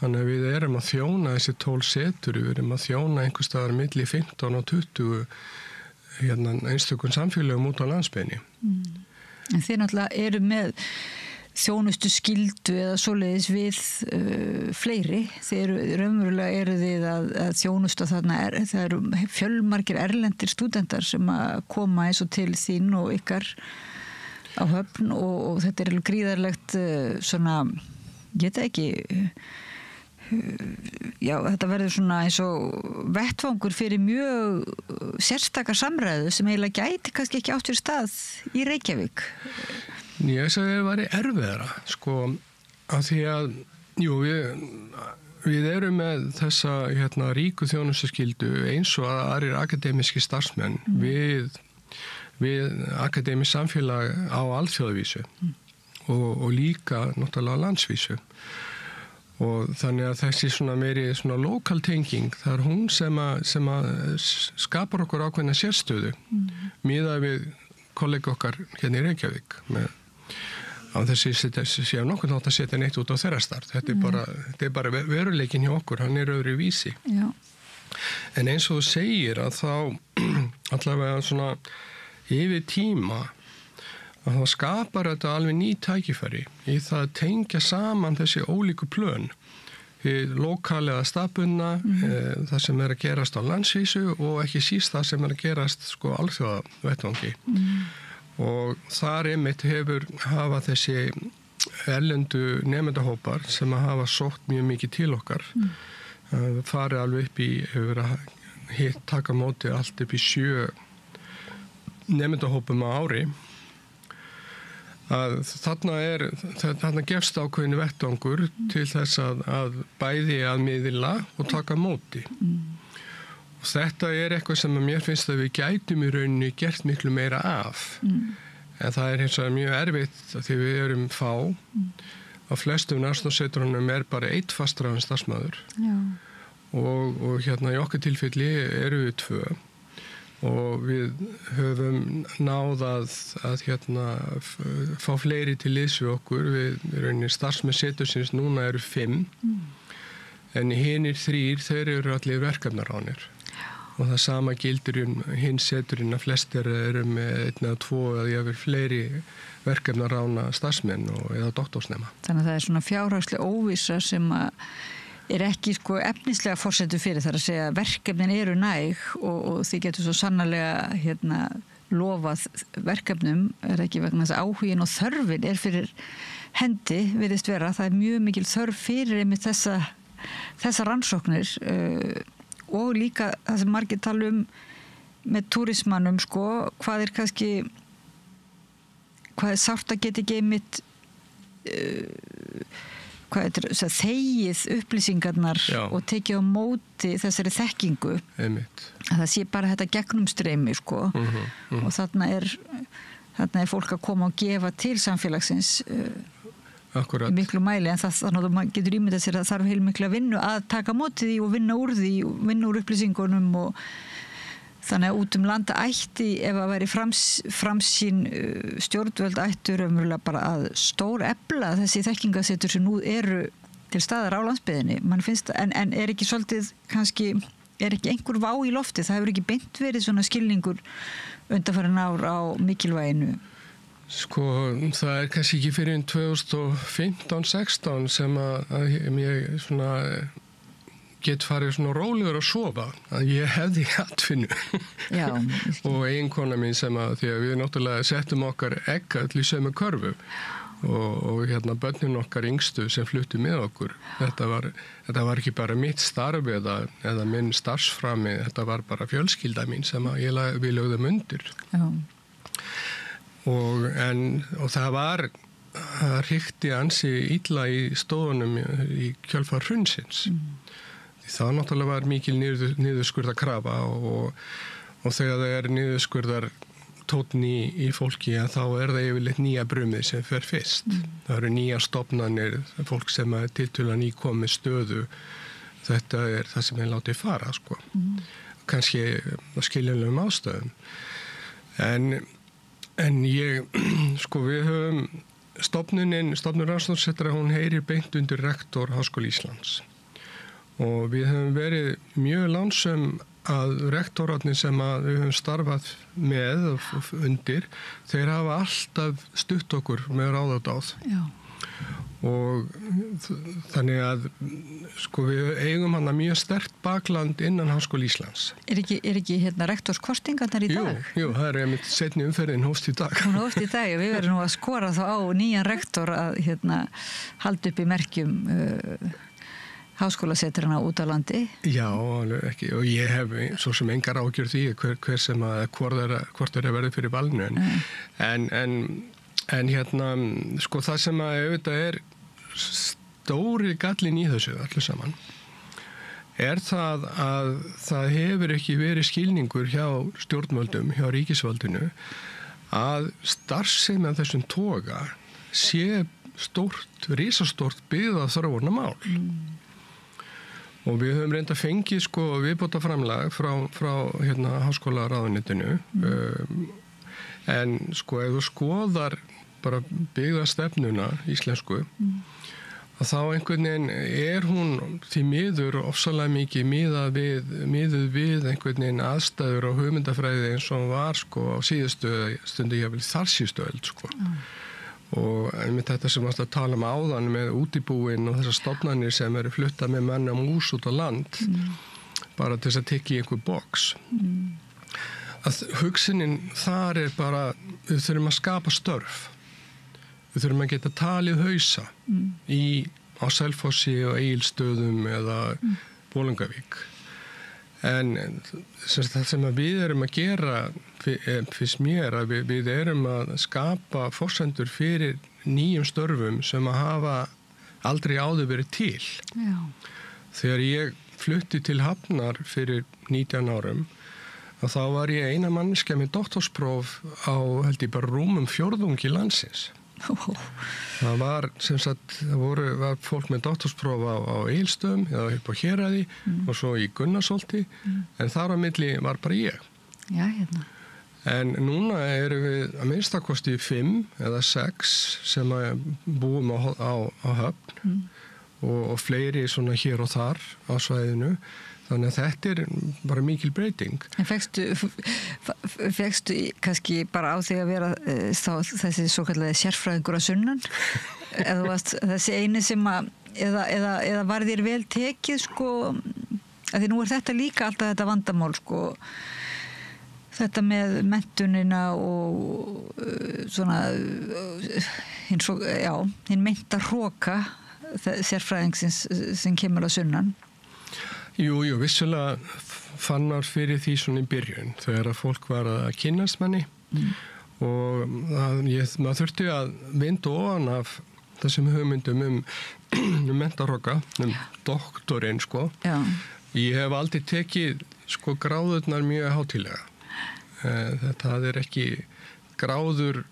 Þannig að við erum að þjóna þessi 12 setur, við erum að þjóna einhvers staðar milli 15 og 20 einstökum samfélögum út á landsbyggðinni. En þið náttúrulega eru með þjónustu skyldu eða svoleiðis við fleiri. Raunverulega eru þið að þjónusta þarna, það eru fjölmargir erlendir stúdentar sem að koma eins og til þín og ykkar á Höfn og þetta er gríðarlegt svona, ég veit ekki, já, þetta verður svona eins og vettvangur fyrir mjög sérstakar samræðu sem eiginlega gæti kannski ekki átt fyrir stað í Reykjavík. Ég sagði að það væri erfiðara, af því að, jú, við erum með þessa ríku þjónustuskyldu eins og aðrir akademíski starfsmenn við akademísk samfélag á alþjóðavísu og líka náttúrulega landsvísu. Og þannig að þessi svona meiri svona lokal tenging, það er hún sem að skapar okkur ákveðna sérstöðu miðað við kollega okkar hérna í Reykjavík með á þessi séu nokkuð nátt að setja neitt út á þeirra start. Þetta er bara veruleikin hjá okkur, hann er öðru vísi. Já. En eins og þú segir að þá allavega svona yfir tíma að það skapar þetta alveg ný tækifæri í það að tengja saman þessi ólíku plön lokala eða staðbundna, það sem að gerast á landsvísu og ekki síst það sem að gerast sko alþjóðavettvangi. Og þar einmitt hafa þessi erlendu nemendahópar sem að hafa sótt mjög mikið til okkar farið alveg upp í hefur taka móti allt upp í 7 nemendahópum á ári að þarna gefst ákveðinu vettvangur til þess að bæði að miðla og taka móti. Og þetta eitthvað sem að mér finnst að við gætum í rauninni gert miklu meira af. En það hins vegar mjög erfitt því við erum fá. Á flestum rannsóknarsetrunum bara 1 fastráðinn starfsmaður. Og hérna í okkar tilfelli við 2. Og við höfum náð að hérna fá fleiri til liðs við okkur. Við rauninni starfsmenn setursins núna eru 5. En hinir 3, þeir eru allir verkefnaráðnir. Og það sama gildir hinn seturinn að flestir eru með 1 eða 2 eða jafnvel fleiri verkefnaráðna starfsmenn eða doktorsnema. Þannig að það svona fjárhagsleg óvissa sem ekki sko efnislega forsendur fyrir þar að segja að verkefnin eru næg og þið getur svo sannarlega lofað verkefnum, ekki vegna þess að áhugin og þörfin fyrir hendi virðist vera. Það mjög mikil þörf fyrir einmitt þessa rannsóknir og líka það sem margir tala með túrismanum sko, hvað sárt að geta ekki einmitt þegið upplýsingarnar og tekið á móti þessari þekkingu. Einmitt. Að það sé bara þetta gegnumstreymi sko. Og þarna er fólk að koma og gefa til samfélagsins í miklu mæli, en þannig að maður getur ímyndað sér að þarf heilmikla vinnu að taka á móti því og vinna úr því og vinna úr upplýsingunum og þannig að út landa ætti ef að veri framsýn stjórnvöld ættur umverulega bara að stór efla þessi þekkingasetur sem nú eru til staðar á landsbyggðinni. Man finnst, en ekki svolítið kannski, ekki einhver vá í lofti, það hefur ekki beint verið svona skilningur undanfarin ár á mikilvæginu. Sko, það kannski ekki fyrir 2015-16 sem að ég svona get farið svona rólegur að sofa að ég hefði atvinnu og eiginkona mín sem að því að við náttúrulega settum okkar egg öll í sömu körfu og hérna börnin okkar yngstu sem fluttu með okkur þetta var ekki bara mitt starf eða minn starfsframi, þetta var bara fjölskylda mín sem að við lögðum undir og það hrikti ansi illa í stofunum í kjölfar hrunsins það náttúrulega var mikil niðurskurða krafa og þegar það niðurskurðar tónn í fólki þá það yfirleitt nýja brumið sem fer fyrst. Það eru nýja stofnanir, fólk sem tiltölulega nýkomið stöðu. Þetta það sem látið fara, sko. Kannski skiljanlegum ástæðum. En sko við höfum stofnun rannsóknarsetra, hún heyrir beint undir rektor Háskóla Íslands. Og við höfum verið mjög lánsöm að rektorarnir sem við höfum starfað með og undir, þeir hafa alltaf stutt okkur með ráðadáð. Og þannig að sko við eigum hana mjög sterkt bakland innan Háskóla Íslands. Er ekki rektorskostingarnar í dag? Jú, það einmitt seinni umferðin hófst í dag. Hún hófst í dag og við verðum nú að skora þá á nýjan rektor að halda upp í merkjum háskólasetrana út á landi? Já, alveg ekki. Og ég hef svo sem engar ágjörð því hver sem hvort þeir verið fyrir valinu. En sko það sem auðvitað stóri gallin í þessu allir saman það að það hefur ekki verið skilningur hjá stjórnvöldum, hjá ríkisvaldinu að starfsemi af þessum toga sé risastórt byggða þróunarmál. Og við höfum reynda að fengið sko viðbóta framlag frá háskólaráðuneytinu en sko ef þú skoðar bara byggðastefnuna íslensku að þá einhvern veginn hún því miður ofsalega mikið miðuð við einhvern veginn aðstæður og hugmyndafræði eins og hún var sko á síðustu stundu jafnvel þar síðustu öld sko og einmitt þetta sem varst að tala áðan með útibúin og þessar stofnanir sem eru flutta með mann og mús út á land bara til þess að tekja í einhver box að hugsunin þar bara við þurfum að skapa störf við þurfum að geta talið hausa á Selfossi og Egilsstöðum eða Bolungarvík en það sem við erum að gera fyrst mér að við erum að skapa forsendur fyrir nýjum störfum sem að hafa aldrei áður verið til. Já. Þegar ég flutti til Hafnar fyrir 19 árum og þá var ég eina manneskja með doktorspróf á held ég bara rúmum fjórðungi landsins. Það var var fólk með doktorspróf á Egilsstöðum eða upp á Héraði og svo í Gunnarsholti en þar á milli var bara ég. Já, hérna. En núna erum við að minnstakosti 5 eða 6 sem búum á Höfn og fleiri svona hér og þar á svæðinu. Þannig að þetta bara mikil breyting. En fegstu kannski bara á því að vera þessi svo kallaði sérfræðingur á sunnan? Eða varst þessi eini sem eða var þér vel tekið sko, að því nú þetta líka alltaf þetta vandamál sko, þetta með menntunina og svona hinn meinta hroka sérfræðingsins sem kemur á sunnan. Jú, vissulega fann maður fyrir því svona í byrjun þegar að fólk var að kynnast manni og maður þurfti að vinda ofan af þessum hugmyndum mentarhroka, doktorinn sko. Já. Ég hef aldrei tekið sko gráðurnar mjög hátíðlega. Þetta ekki gráður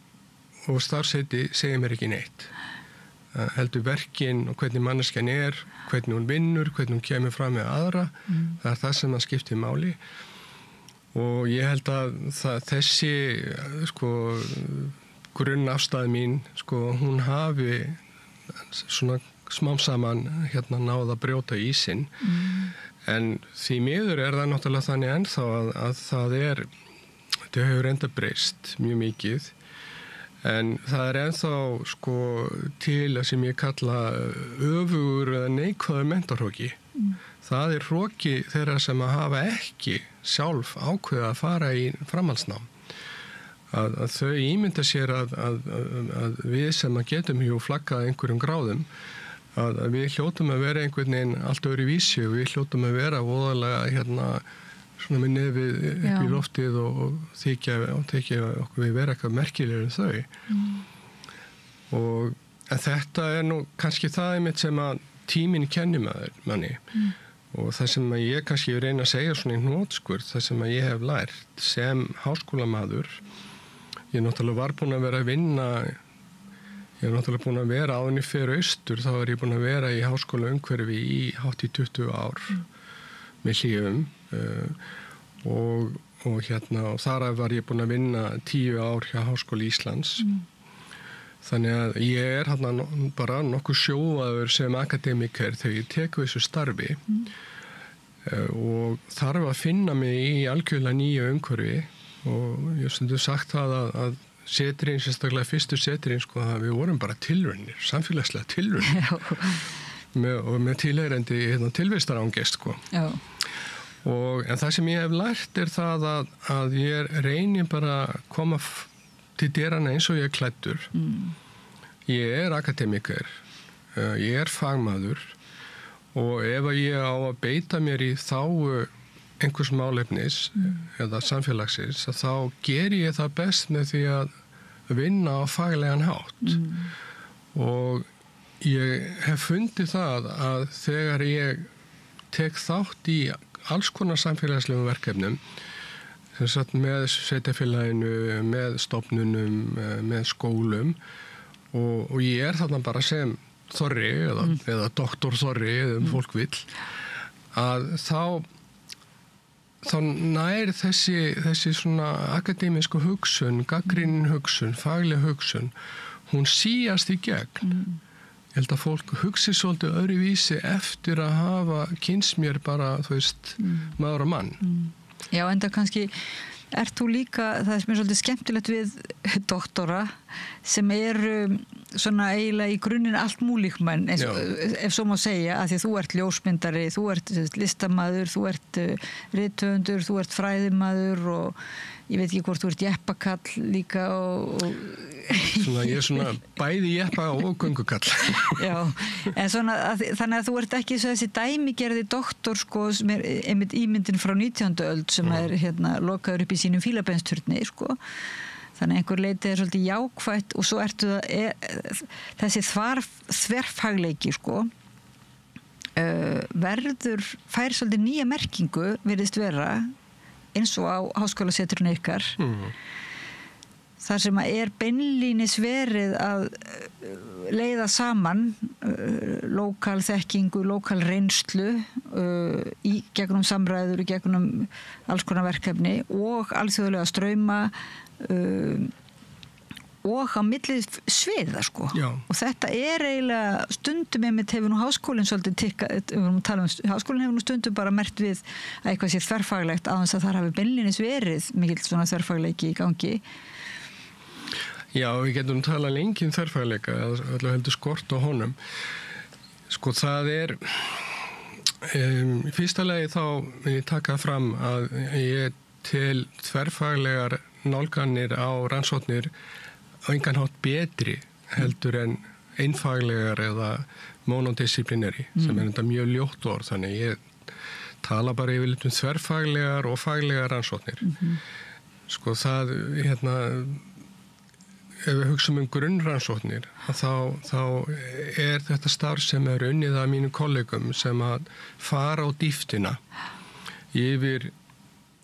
og starfsheiti segir mér ekki neitt. Heldur verkin og hvernig manneskjan hvernig hún vinnur, hvernig hún kemur fram með aðra. Það það sem það skiptir máli. Og ég held að þessi sko, grunnafstæð mín, sko, hún hafi svona smám saman náð að brjóta ísinn. En því miður það náttúrulega þannig ennþá að þetta hefur enda breyst mjög mikið. En það ennþá sko til að sem ég kalla öfugur eða neikvæður mentarhroki. Það hroki þeirra sem að hafa ekki sjálf ákveða að fara í framhaldsnám. Að þau ímynda sér að við sem að getum flaggað einhverjum gráðum, að við hljótum að vera einhvern veginn allt öðru vísi og við hljótum að vera voðalega svona með nefið upp í loftið og þykja okkur við vera eitthvað merkilegur en þau. En þetta nú kannski það einmitt sem að tíminn kennir manni. Og það sem að ég kannski reyna að segja svona í hnotskurð, það sem að ég hef lært sem háskólamaður, ég náttúrulega var búin að vera að vinna, ég náttúrulega búin að vera áður en fyrir austur, þá ég búin að vera í háskólaumhverfi í hátt í 20 ár með hléum. Og þar var ég búin að vinna 10 ár hjá Háskóli Íslands. Þannig að ég bara nokkuð sjóaður sem akademiker þegar ég tek við þessu starfi og þarf að finna mig í algjörlega nýju umhverfi og ég hef stundum sagt það að setrinn, sérstaklega fyrstu setrinn sko, að við vorum bara tilraunir, samfélagslega tilraunir og með tilheyrandi tilvistarangist sko. Já. En það sem ég hef lært það að ég reyni bara að koma til dyrana eins og ég klæddur. Ég akademiker, ég fagmaður og ef ég á að beita mér í þágu einhvers málefnis eða samfélagsins, þá ger ég það best með því að vinna á faglegan hátt. Og ég hef fundið það að þegar ég tek þátt í alls konar samfélagslegum verkefnum með sveitarfélaginu, með stofnunum, með skólum og ég þarna bara sem Þorri eða doktor Þorri eða fólk vill að þá nær þessi svona akademísku hugsun, gagnrýnin hugsun, fagleg hugsun, hún síast í gegn. Ég held að fólk hugsi svolítið öðruvísi eftir að hafa kynnst mér bara, maður og mann. Já, enda kannski ert þú líka, það sem svolítið skemmtilegt við doktora sem eru svona eiginlega í grunninn allt múlíkmenn, ef svo má segja, að því þú ert ljósmyndari, þú ert listamaður, þú ert rithöfundur, þú ert fræðimaður og ég veit ekki hvort þú ert jeppakall líka og Svona, ég svona bæði jeppa og göngukall. Já, en svona, þannig að þú ert ekki þessi dæmigerði doktor, sko, sem einmitt ímyndin frá 19. öld sem lokaður upp í sínum fílabeinsturni, sko. Þannig einhver leiti svolítið jákvætt og svo ertu þessi þverfagleiki, sko, fær svolítið nýja merkingu, virðist vera, eins og á háskólasetrinu ykkar. Þar sem er beinlínis verið að leiða saman lokal þekkingu, lokal reynslu í gegnum samræður, í gegnum alls konar verkefni og alþjóðlega strauma og á millið sviða, sko. Já. Og þetta eiginlega stundum einmitt hefur nú háskólinn svolítið háskólinn hefur nú stundum bara merkt við að eitthvað sé þverfaglegt á þess að þar hafi beinlínis verið mikill svona þverfagleiki í gangi. Já, við getum talað lengi þverfagleika, öllu heldur skort á honum. Sko, það í fyrsta lagi þá vil ég taka fram að ég til þverfaglegar nálganir á rannsóknir á engan hátt betri heldur en einfaglegar eða monodisciplinary, sem þetta mjög ljótt orð, þannig ég tala bara yfirleitt þverfaglegar og faglegar rannsóknir. Sko, það, ef við hugsaum grunnrannsóknir, þá þetta starf sem unnið af mínum kollegum sem að fara á dýptina yfir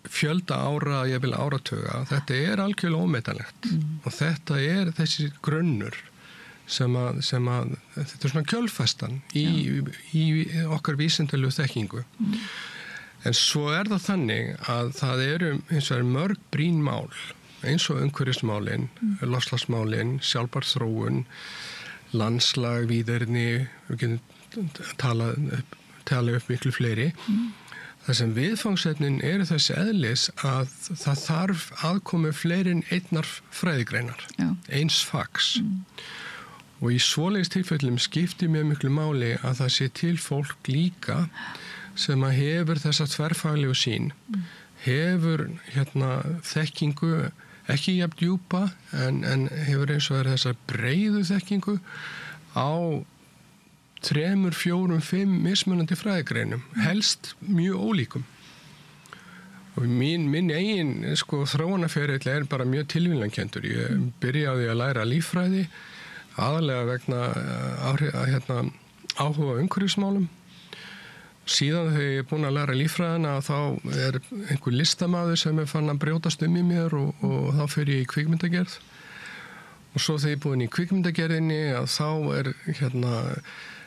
fjölda ára, ég vil áratuga. Þetta algjörlega ómetanlegt og þetta þessi grunnur sem að þetta svona kjölfestan í okkar vísindalegu þekkingu. En svo það þannig að það eins og mörg brýn mál eins og umhverfismálin, loftslagsmálin, sjálfbær þróun, landslag, víðerni, við getum tala upp miklu fleiri. Það sem viðfangsefnin þessi eðlis að það þarf aðkomu fleiri en einnar fræðigreinar, eins fags. Og í svoleiðis tilfellum skiptir mjög miklu máli að það sé til fólk líka sem að hefur þessa þverfaglegu sýn, hefur þekkingu, ekki jafn djúpa, en hefur eins og þessa breiðu þekkingu á 3, 4, 5 mismunandi fræðigreinum, helst mjög ólíkum. Og minn eigin þróunarferill bara mjög tilviljunarkenndur. Ég byrjaði að læra líffræði, aðalega vegna áhuga á umhverfismálum. Síðan þegar ég búin að læra líffræðina þá einhver listamaður sem fann að brjótast í mér og þá fer ég í kvikmyndagerð. Og svo þegar ég búin í kvikmyndagerðinni þá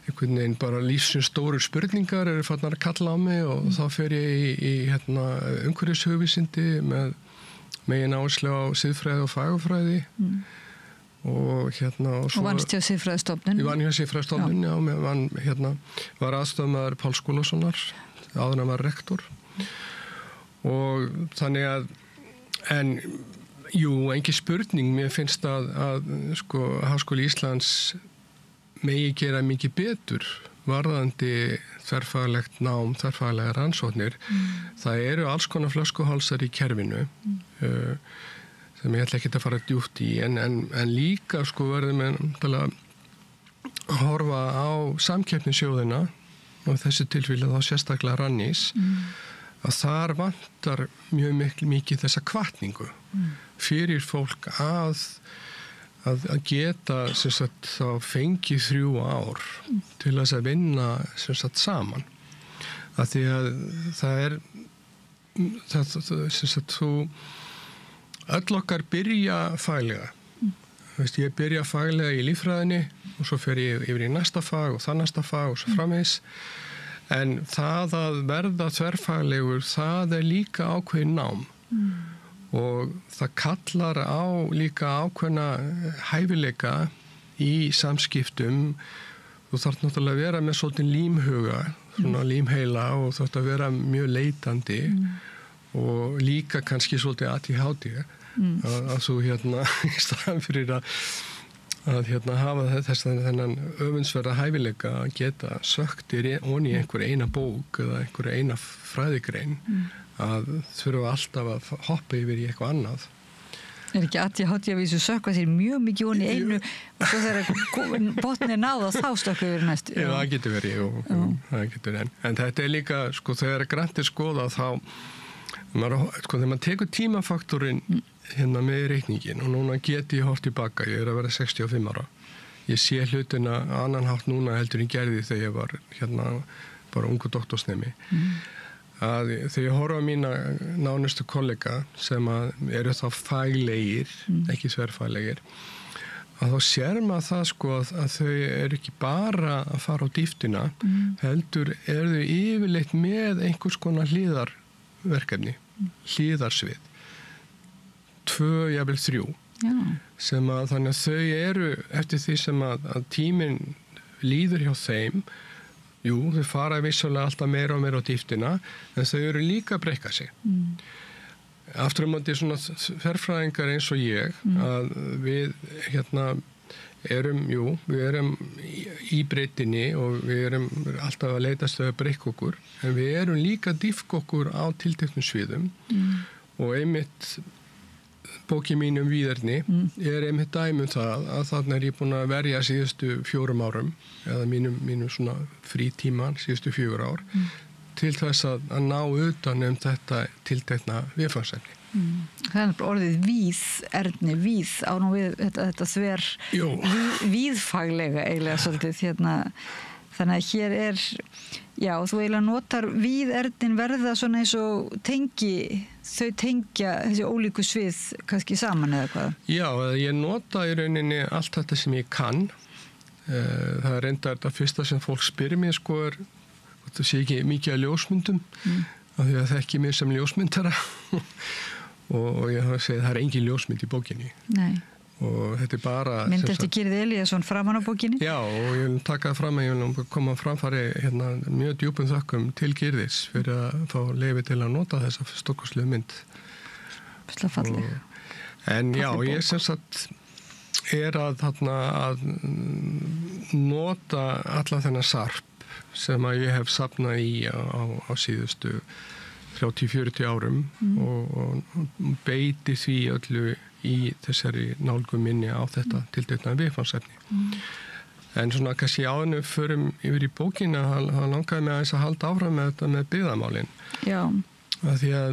einhvern veginn bara lífsins stóru spurningar farnar að kalla á mig og þá fer ég í umhverfishugvísindi með megin áherslu á siðfræði og fagurfræði. Og vannst hjá Siðfræðistofnun? Ég vann hjá Siðfræðistofnun, já, var aðstofamaður Páls Skúlasonar, áður en var rektor. Og þannig að, engin spurning, mér finnst að Háskóli Íslands megi gera mikið betur varðandi þverfaglegt nám, þverfaglegar rannsóknir. Það alls konar flöskuhálsar í kerfinu, sem ég ætla ekki að fara djúpt í, en líka verðum við að horfa á samkeppnissjóðina og þessi tilfelli þá sérstaklega Rannís, að þar vantar mjög mikið þessa hvatningu fyrir fólk að geta þá fengið 3 ár til þess að vinna saman. Af því að það þú öll okkar byrja faglega. Ég byrja faglega í líffræðinni og svo fer ég yfir í næsta fag og það næsta fag og svo framvegis. En það að verða þverfaglegur, það líka ákveðin nám. Og það kallar á líka ákveðna hæfileika í samskiptum. Þú þarf náttúrulega að vera með svolítið límhuga, svona límheila og þú þarf að vera mjög leitandi. og líka kannski svolítið ADHD að þú í staðan fyrir að hafa þennan öfundsverða hæfileika að geta söktir onni í einhver eina bók eða einhver eina fræðigrein að þurfa alltaf að hoppa yfir í eitthvað annað. Ekki ADHD að vísu sökka sér mjög mikið onni í einu og svo þegar botni náða þá stökka yfir næstu. Já, það getur verið, það getur en þetta líka, þegar grantir skoða þá þegar maður tekur tímafaktorinn með reikningin og núna geti ég horft tilbaka, ég að vera 65 ára. Ég sé hlutina annan hátt núna heldur en gerði þegar ég var bara ungu doktorsnemi. Að þegar ég horfa á mína nánustu kollega sem eru þá faglegir, ekki þverfaglegir, að þá sér maður það að þau eru ekki bara að fara á dýptina, heldur eru þau yfirleitt með einhvers konar hlíðarverkefni, hlíðarsvið. 2, jafnvel 3. Sem þannig að þau eru eftir því sem að tíminn líður hjá þeim. Jú, þau fara vissulega alltaf meira og meira á dýptina, en þau eru líka að breyka sig. Aftur móti svona ferfræðingar eins og ég, að við við erum í breytinni og við erum alltaf að leitast að breyka okkur, en við erum líka að dýpka okkur á tilteknum sviðum og einmitt bókin mín víðerni einmitt dæmi það að þarna ég búin að verja síðustu 4 árum eða mínum svona frítíma síðustu 4 ár til þess að ná utan þetta tiltekna viðfangsefni. Það er orðið víðerni, víð á nú við þetta þver víðfaglega eiginlega svolítið þannig að hér er þú eiginlega notar víðernin verða svona eins og þau tengja þessi ólíku svið kannski saman eða hvað? Já, ég nota í rauninni allt þetta sem ég kann. Það er reyndar þetta fyrsta sem fólk spyrir mig það sé ekki mikið af ljósmyndum af því að það ekki mér sem ljósmyndara og ég hafa segið það er engin ljósmynd í bókinni. Nei. Og þetta er bara mynd eftir Gyrði Elíasson framan á bókinni. Já, og ég vil taka það fram að ég vil koma framfari mjög djúpum þökkum til Gyrðis fyrir að fá leyfi til að nota þessa stórkostlegu mynd. Falleg. En já, ég sem sagt er að nota alla þennan sarp sem að ég hef safnað í á síðustu 30-40 árum og beiti því öllu í þessari nálgun minni á þetta tiltekna viðfangsefni. En svona kannski áðinu förum yfir í bókina, hann langaði mig aðeins að halda áfram með þetta með byggðamálin. Já. Af því að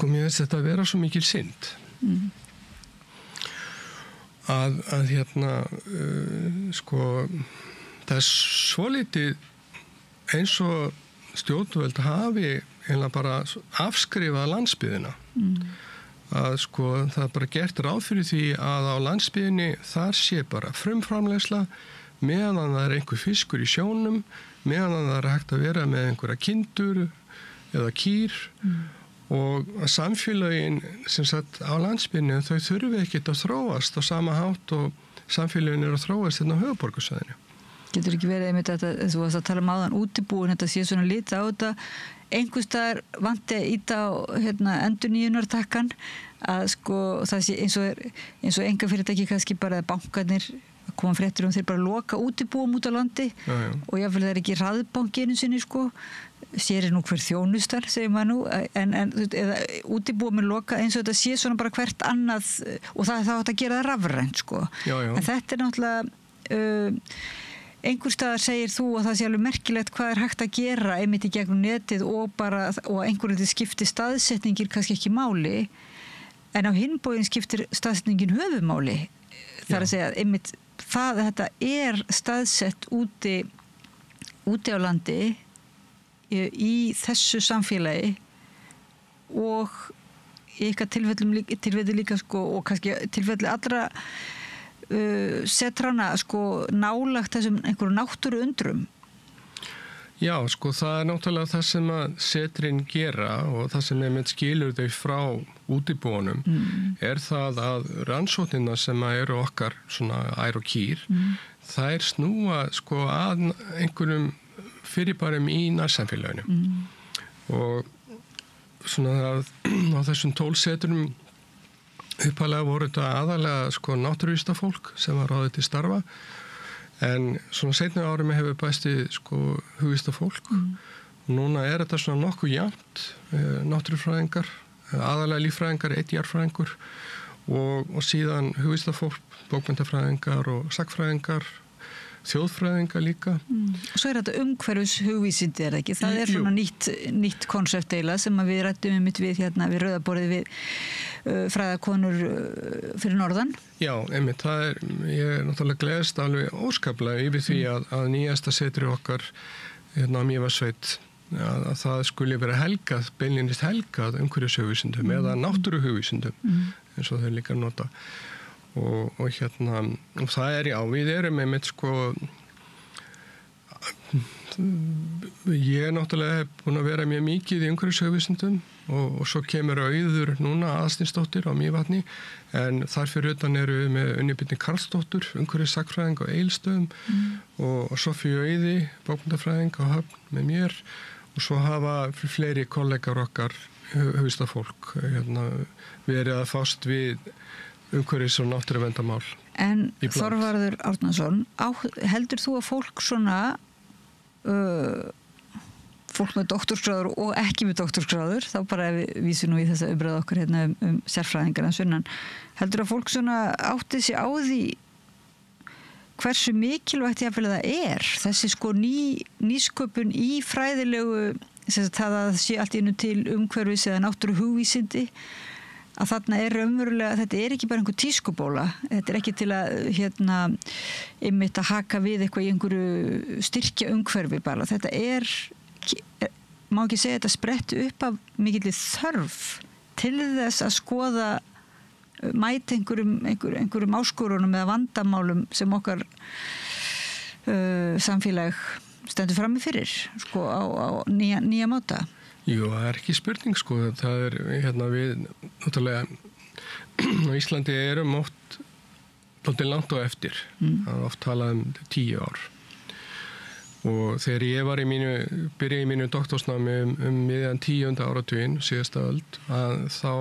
mér finnst þetta að vera svo mikil synd. Það er svolítið eins og stjórnvöld hafi einlega bara afskrifað landsbyggðina. Að það er bara gert ráð fyrir því að á landsbyggðinni þar sé bara frumframleiðsla meðan það er einhver fiskur í sjónum, meðan það er hægt að vera með einhverja kindur eða kýr og samfélögin sem sagt á landsbyggðinni þau þurfi ekkert að þróast á sama hátt og samfélögin eru að þróast á höfuðborgarsvæðinu. Getur ekki verið einmitt að þú varst að tala áðan útibúin, þetta sé svona lítið á þetta einhvers staðar vanti að íta á endurnýjunartakkan að það sé eins og enga fyrirtæki kannski bara bankarnir koma fréttir þeir bara loka útibúum út á landi og jáfnvel það er ekki hraðbankinu sinni sér hver þjónustar segir maður nú eða útibúum er loka eins og þetta sé svona bara hvert annað og það er þá að gera það rafrænt en þetta er náttúrulega einhver staðar segir þú að það sé alveg merkilegt hvað er hægt að gera einmitt í gegnum netið og einhverjum til skipti staðsetningir kannski ekki máli en á hinn bóginn skiptir staðsetningin höfuðmáli þar að segja einmitt þetta er staðsett úti á landi í þessu samfélagi og í eitthvað tilfelli líka og kannski tilfelli allra setrana nálagt þessum einhverju náttúru undrum? Já, það er náttúrulega það sem að setrin gera og það sem einmitt skilur þau frá útibúunum er það að rannsóknina sem eru okkar svona ær og kýr þær snúa að einhverjum fyrirbærum í nærsamfélaginu og svona á þessum 12 setrum upphæðlega voru þetta aðalega sko náttúruvísindafólk sem var ráðið til starfa en svona seinna árum hefur bæsti sko hugvísindafólk og núna þetta svona nokkuð jafnt náttúrufræðingar, aðalega líffræðingar, einn jarðfræðingur og síðan hugvísindafólk, bókmenntafræðingar og sagnfræðingar, þjóðfræðingar líka. Og svo þetta umhverfis hugvísindi ekki? Það svona nýtt konsept eiginlega sem við rættum við hérna við rauðaborðið við fræðakonur fyrir norðan. Já, einmitt, ég náttúrulega gleðst alveg óskaplega yfir því að nýjasta setri okkar hérna á Mývatnssveit að það skuli vera helgað, beinlínis helgað umhverfis hugvísindum eða náttúruhugvísindum eins og þau líka nota. Og hérna, og það já, við erum einmitt sko, ég náttúrulega hef búin að vera mjög mikið í umhverfishugvísindum og svo kemur Auður núna Aðalsteinsdóttir á Mývatni en þar fyrir utan eru við með Unni Birnu Karlsdóttur, umhverfissagnfræðing á Egilsstöðum og Soffíu Auði, bókmenntafræðing á Höfn með mér og svo hafa fleiri kollegar okkar hugvísindafólk hérna, verið að fást við umhverfis- og náttúruverndarmál. En Þorvarður Árnason, heldur þú að fólk svona fólk með doktorsgráður og ekki með doktorsgráður, þá bara ef við vísum nú í þessa umræðu okkar hérna sérfræðingarna sunnan, heldur að fólk svona átti sig á því hversu mikilvægt jáfnvel það þessi sko nýsköpun í fræðilegu, það að sé allt innu til umhverfis eða náttúruhugvísindi að þarna raunverulega, þetta ekki bara einhver tískubóla, þetta ekki til að hérna, einmitt að haka við eitthvað í einhverju styrkja umhverfi bara, þetta má ekki segja þetta spretti upp af mikilli þörf til þess að skoða mæta einhverjum áskorunum eða vandamálum sem okkar samfélag stendur frammi fyrir sko á nýja máta. Jú, það ekki spurning sko, það hérna við náttúrulega á Íslandi erum oft langt á eftir, það oft talað 10 ár og þegar ég var byrjaði í mínu doktorsnámi miðjan 10. áratuginn, síðasta öld, að þá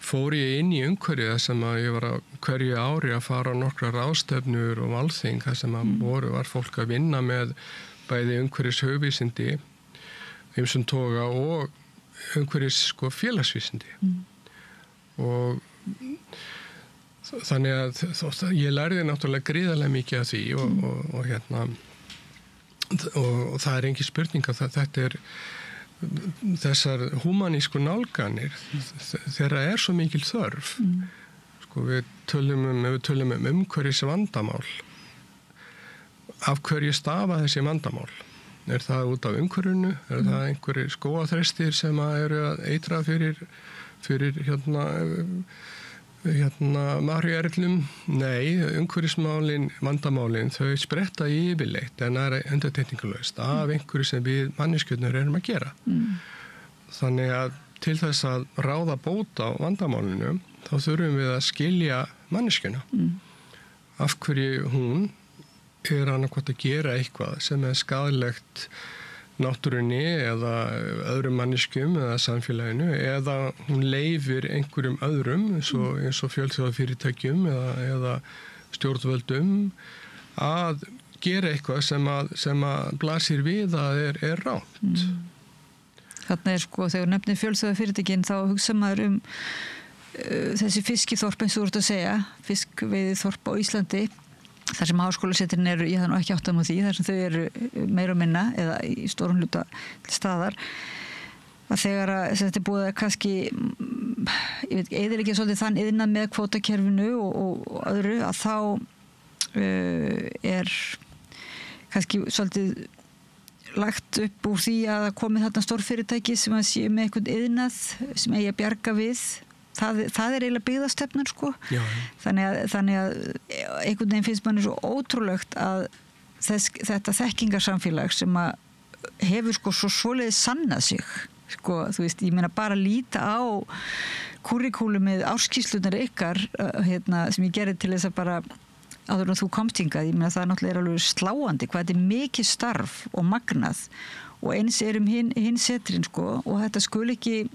fór ég inn í umhverfið sem að ég var hverju ári að fara á nokkra ráðstefnur og málþing þar sem að var fólk að vinna með bæði umhverfis hugvísindi ýmsum toga og umhverfis sko félagsvísindi og þannig að ég lærði náttúrulega gríðarlega mikið af því og hérna og það engin spurning að þetta þessar humanísku nálganir þeirra svo mikil þörf sko við tölum umhverfis vandamál af hverju stafa þessi vandamál það út af umhverfinu, það einhverjir skógaþrestir sem eru að eitra fyrir hérna marjuerlum? Nei, umhverfismálin, vandamálin, þau spretta yfirleitt en undantekningarlaust af einhverju sem við manneskjörnur erum að gera. Þannig að til þess að ráða bóta á vandamálinu, þá þurfum við að skilja manneskjuna. Af hverju hún annarkvæmt að gera eitthvað sem skaðlegt náttúrunni eða öðrum manneskjum eða samfélaginu eða hún leyfir einhverjum öðrum eins og fjölþjóðafyrirtækjum eða stjórnvöldum að gera eitthvað sem að blasir við að rátt. Þarna sko þegar nefnir fjölþjóðafyrirtækin þá hugsa maður þessi fiskiþorp eins og þú ert að segja, fiskveiðiþorp á Íslandi þar sem háskólasetrin ég það nú ekki átt á því, þar sem þau eru meira og minna eða í stórum hluta staðar að þegar þetta búið að kannski ég veit ekki, eða ekki svolítið þann iðnað með kvótakerfinu og öðru að þá kannski svolítið lagt upp úr því að komið þarna stórfyrirtæki sem að sé með einhvern iðnað sem eigi að bjarga við það eiginlega byggðastefnan sko. Já. Þannig að einhvern veginn finnst manni svo ótrúlegt að þetta þekkingarsamfélag sem að hefur sko svo svoleiðis sannað sig sko, þú veist, ég meina bara líta á kurríkúlumið áskýrslunar ykkar sem ég gerði til þess að bara áður en þú komst hingað, ég meina það náttúrulega alveg sláandi hvað þetta mikið starf og magnað og eins hinn setrin sko, og þetta skul ekki,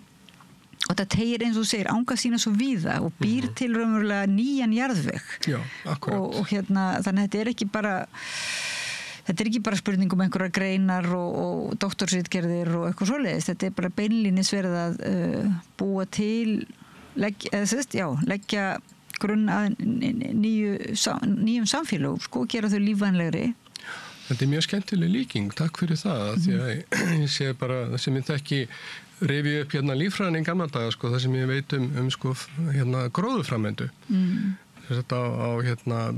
og þetta tegir eins og segir anga sína svo víða og býr til raunverulega nýjan jarðveg. Já, akkurat. Og þannig að þetta er ekki bara spurning einhverjar greinar og doktorsritgerðir og eitthvað svoleiðis, þetta er bara beinlínis verið að búa til leggja grunn að nýjum samfélögum sko, gera þau lífvænlegri. Þetta er mjög skemmtileg líking, takk fyrir það, því að ég sé bara það sem ég þekki rifið upp líffræðin í gamla daga, sko, það sem ég veit sko, gróðuframvindu. Þetta á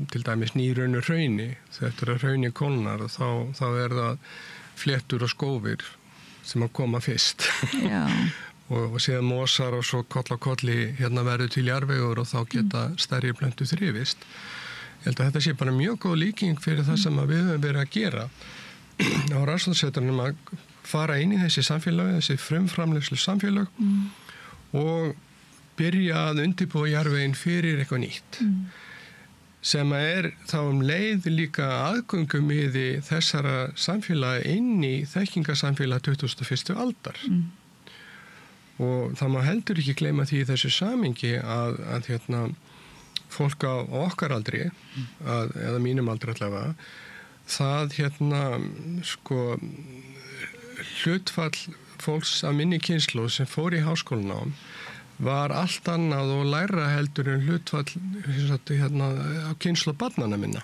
til dæmis nýraunu hrauni, þegar hrauni kólnar þá er það fléttur og skófir sem að koma fyrst. Já. og síðan mosar og svo koll á kolli verður til jarðvegur og þá geta stærri plöntur þrifist. Ég held að þetta sé bara mjög góð líking fyrir það sem við höfum verið að gera á rannsóknarsetrunum, að fara inn í þessi samfélög, þessi frumframleiðslu samfélög og byrja að undirbúa jarðveginn fyrir eitthvað nýtt. Sem er þá leið líka aðgöngumiði þessara samfélaga inn í þekkingasamfélag 21. aldar. Og það má heldur ekki gleyma því í þessu samingi að fólk á okkar aldri, eða mínum aldri allavega, það sko hlutfall fólks af minni kynslóð sem fór í háskólanám var allt annað og læra heldur en hlutfall á kynslóð barnanna minna.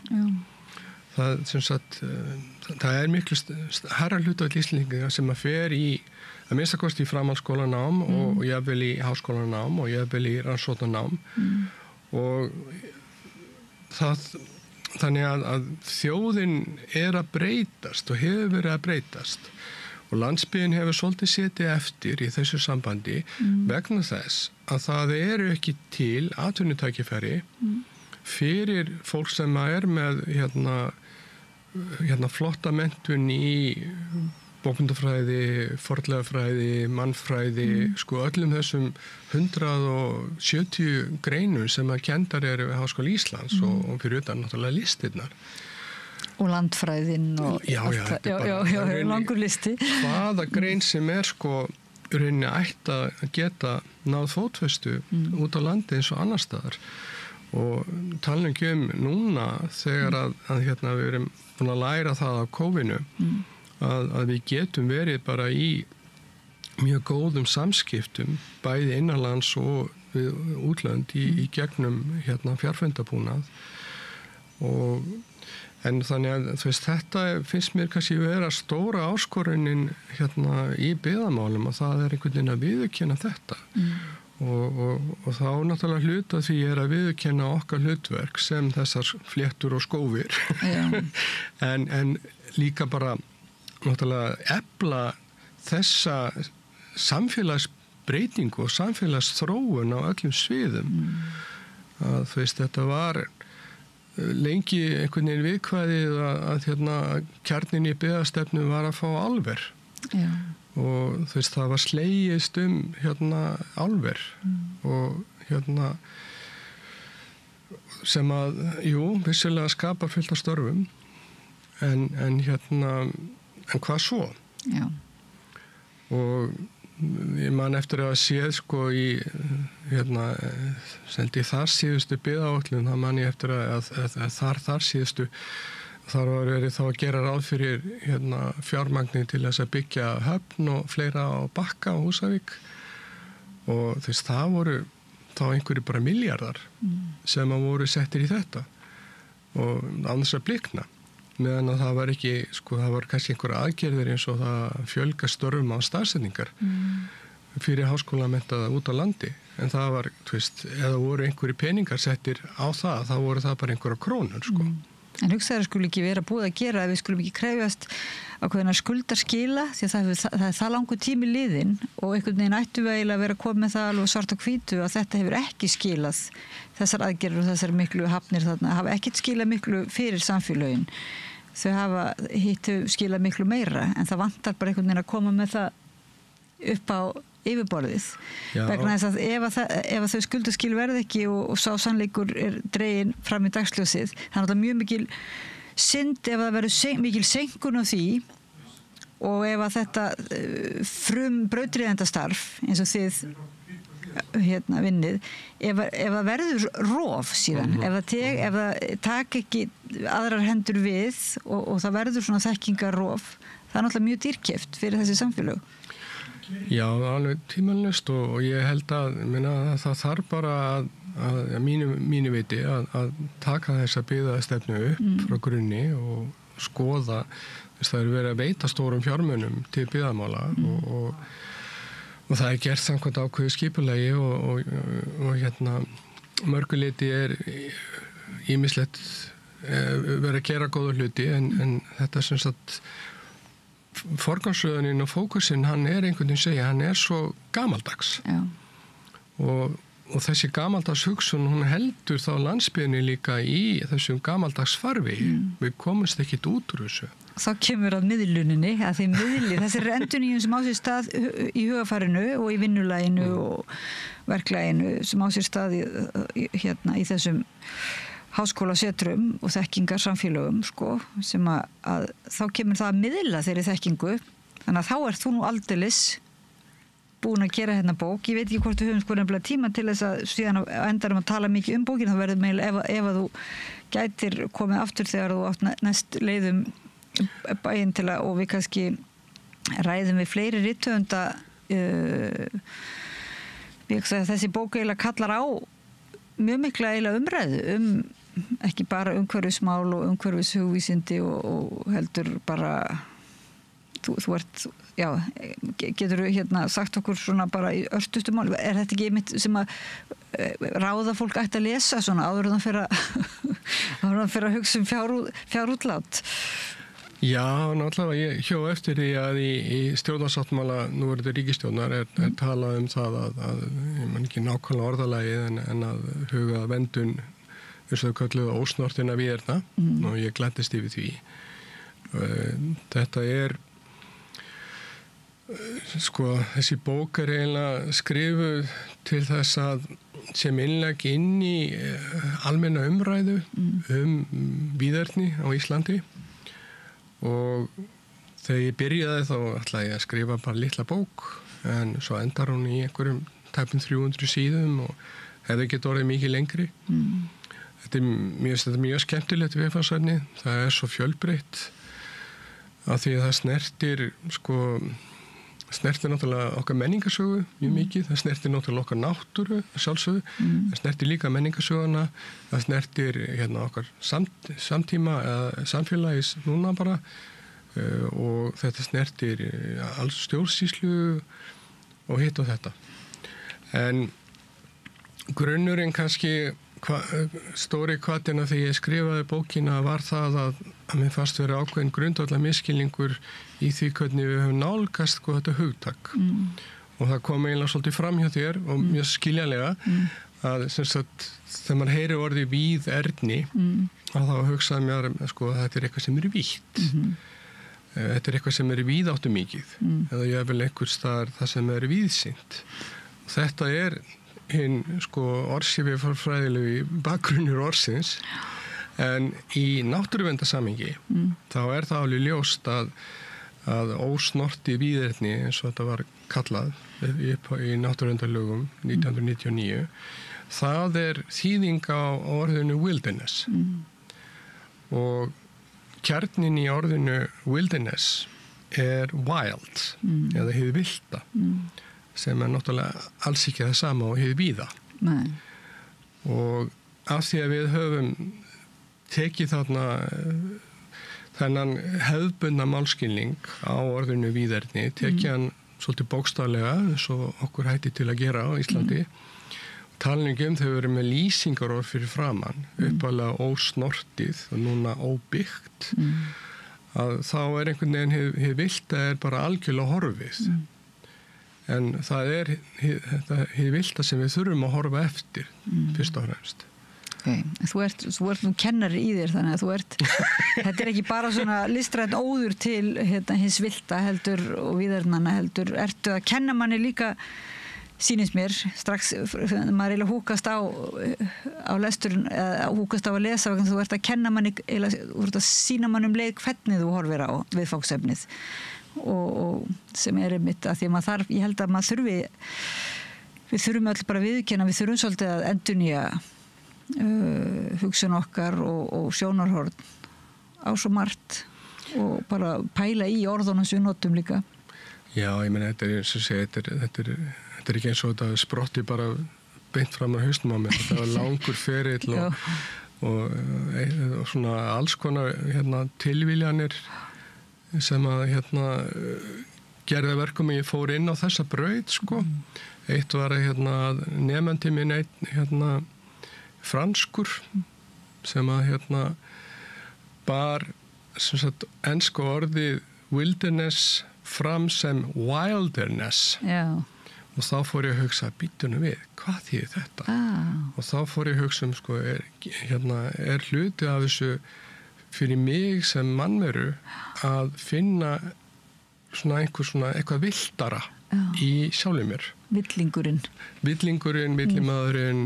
Það er miklu hærra hlutfall Íslendinga sem að fer í að minnstakosti í framhaldsskólanám og jafnvel í háskólanám og jafnvel í rannsóknarnám. Og þannig að þjóðin er að breytast og hefur verið að breytast og landsbyggðin hefur svolítið setið eftir í þessu sambandi vegna þess að það eru ekki til atvinnutækifæri fyrir fólk sem er með flotta menntun í bókmyndafræði, fornleifafræði, mannfræði, sko öllum þessum 170 greinum sem að kendar eru við Háskóla Íslands og fyrir utan náttúrulega listirnar. Og landfræðin og allt. Já, langur listi. Hvaða grein sem er sko rauninni ætti að geta náð fótfestu út á landi eins og annar staðar. Og talum ekki núna þegar að við erum búin að læra það af kófinu að við getum verið bara í mjög góðum samskiptum bæði innanlands og við útlönd í gegnum fjarfundabúnað en þannig að þetta finnst mér kannski vera stóra áskorunin í byggðamálum og það er einhvern veginn að viðurkenna þetta og þá náttúrulega hluta því er að viðurkenna okkar hlutverk sem þessar fléttur og skófir en líka bara náttúrulega efla þessa samfélagsbreytingu og samfélagsþróun á öllum sviðum að þetta var lengi einhvern veginn viðkvæðið að kjarnin í byggðastefnu var að fá álver og það var slegist álver og sem að vissulega skapar fullt af störfum en hvað svo? Já. Og ég man eftir að séð sko í sendi þar síðustu byggðaáætlun, það man ég eftir að þar síðustu þar var verið þá að gera ráð fyrir fjármagni til þess að byggja höfn og fleira á Bakka og Húsavík og það voru þá einhverju bara milljarðar sem að voru settir í þetta og án þess að blikna meðan að það var ekki, sko, það var kannski einhverja aðgerðir eins og það fjölga störfum á staðsetningar fyrir háskólamenntaða út á landi en það var, eða voru einhverju peningar settir á það, þá voru það bara einhverja krónur, sko. En hugsaður skulle ekki vera búið að gera að við skulum ekki krefjast ákveðina skuldarskila því að það er það langur tími liðinn og einhvern veginn ættu við eiginlega að vera að koma með það alveg svart og hvítu að þetta hefur ekki skilað þessar aðgerður og þessar miklu hafnir þarna hafa ekkert skilað miklu fyrir samfélögin. Þau hafa hittu skilað miklu meira en það vantar bara einhvern veginn að koma með það upp á yfirborðið. Vegna þess að ef þau skuldaskil verði ekki og sá sannleikur er dregin fram í dagsljósið, þannig að það er mjög mikil synd ef það verður mikil senkun á því og ef að þetta brautriðendastarf eins og þið vinnið, ef það verður rof síðan, ef það tak ekki aðrar hendur við og það verður svona þekkingarrof, það er náttúrulega mjög dýrkeypt fyrir þessi samfélög. Já, alveg tímanlust og ég held að það þarf bara að mínu viti að taka þessa byggðastefnu upp frá grunni og skoða þess að það eru verið að veita stórum fjármunum til byggðamála og það er gert samkvæmt ákveðu skipulagi og mörguleiti er ýmislegt verið að gera góða hluti en þetta sem sagt forgangsröðunin og fókusinn hann er einhvern veginn segja, hann er svo gamaldags og þessi gamaldags hugsun hún heldur þá landsbyggðinni líka í þessum gamaldags farfi við komumst ekkit út úr þessu. Þá kemur að miðluninni, að því þessir endurnýjun sem á sér stað í hugafarinu og í vinnulaginu og verklaginu sem á sér stað í þessum háskólasetrum og þekkingar samfélögum sem að þá kemur það að miðla þeirri þekkingu, þannig að þá ert þú nú aldeilis búin að gera hérna bók. Ég veit ekki hvort við höfum nefnilega tíma til þess að síðan endarum að tala mikið um bókina, þá verður meil ef að þú gætir komið aftur þegar þú átt næst leiðum bæinn til að, og við kannski ræðum við fleiri rithöfunda þessi bók eiginlega kallar á mjög mikla eiginlega umræðu ekki bara umhverfismál og umhverfishugvísindi og heldur bara þú ert, getur þú sagt okkur svona bara í örstustu mál, er þetta ekki einmitt sem að ráða fólk ætti að lesa svona áður en það fer að hugsa fjárútlát? Já, náttúrulega ég hjó eftir því að í stjórnarsáttmála núverandi ríkisstjórnar er talað um það að ég man ekki nákvæmlega orðalagið en að huga vendun þess að kölluðu ósnortina víðerna og ég glæddist yfir því. Þetta er þessi bók er eiginlega skrifuð til þess að sem innlegg inn í almenna umræðu víðerni á Íslandi og þegar ég byrjaði þá ætlaði ég að skrifa bara litla bók en svo endar hún í einhverjum tæpum 300 síðum og hefði ekki orðið mikið lengri. Þetta er mjög skemmtilegt viðfangsefni, það er svo fjölbreytt af því að það snertir náttúrulega okkar menningarsögu mjög mikið, það snertir náttúrulega okkar náttúru sjálfsögðu, það snertir líka menningarsöguna, það snertir okkar samtíma eða samfélagis núna bara og þetta snertir alls stjórnsýslu og hitt og þetta. En grunnurinn kannski stóri hvatinn þegar ég skrifaði bókina var það að mér fannst vera ákveðin grundvallar misskilningur í því hvernig við höfum nálgast þetta hugtak og það kom eiginlega svolítið fram hjá þér og mjög skiljanlega að þegar maður heyri orðið víðerni að þá hugsaði mér að þetta er eitthvað sem er vítt þetta er eitthvað sem er víðáttumikið eða jafnvel einhvers staðar það sem er víðsýnt. Þetta er hinn orðsifjafræðilegu bakgrunnur orðsins en í náttúruverndarsamhengi þá er það alveg ljóst að ósnorti víðerni eins og þetta var kallað í náttúruverndarlögum 1999 það er þýðing á orðinu wilderness og kjarnin í orðinu wilderness er wild eða hið vilda sem er náttúrulega alls ekki það sama og hið víða. Nei. Og af því að við höfum tekið þennan hefðbundna málskilning á orðinu víðerni, tekið hann svolítið bókstaflega eins og okkur hætti til að gera á Íslandi. Talningum þau verið með lýsingarorð fyrir framann, uppalega ósnortið og núna óbyggt, að þá er einhvern veginn hið vilda er bara algjörlega horfið. En það er hið vilda sem við þurfum að horfa eftir fyrst og fremst. Okay. Þú ert nú kennari í þér þannig að þetta er ekki bara svona listrænt óður til hins vilda heldur og víðernana heldur ertu að kenna manni líka sýnist mér strax maður eiginlega húkast á lesturinn húkast á að lesa þú ert að kenna manni þú ert að sýna manni leið hvernig þú horfir á viðfangsefnið og sem einmitt að því að maður þarf, ég held að maður við þurfum öll bara viðurkenna, við þurfum svolítið að endurnýja hugsun okkar og sjónarhorn á svo margt og bara pæla í orðunum sem við notum líka. Já, ég meina, þetta er eins og segja, þetta er ekki eins og þetta sprotti bara beint fram á hausnum á mér, þetta var langur ferill og svona alls konar tilviljanir sem að gerði verkum að ég fór inn á þessa braut, sko. Eitt var að nefandi minn franskur sem að bar sem sagt enska orðið wilderness fram sem wilderness. Já. Og þá fór ég að hugsa, býtunum við, hvað þýðir þetta? Og þá fór ég að hugsa sko, er hluti af þessu fyrir mig sem mannveru að finna eitthvað vildara í sjálfum mér. Villingurinn, villimaðurinn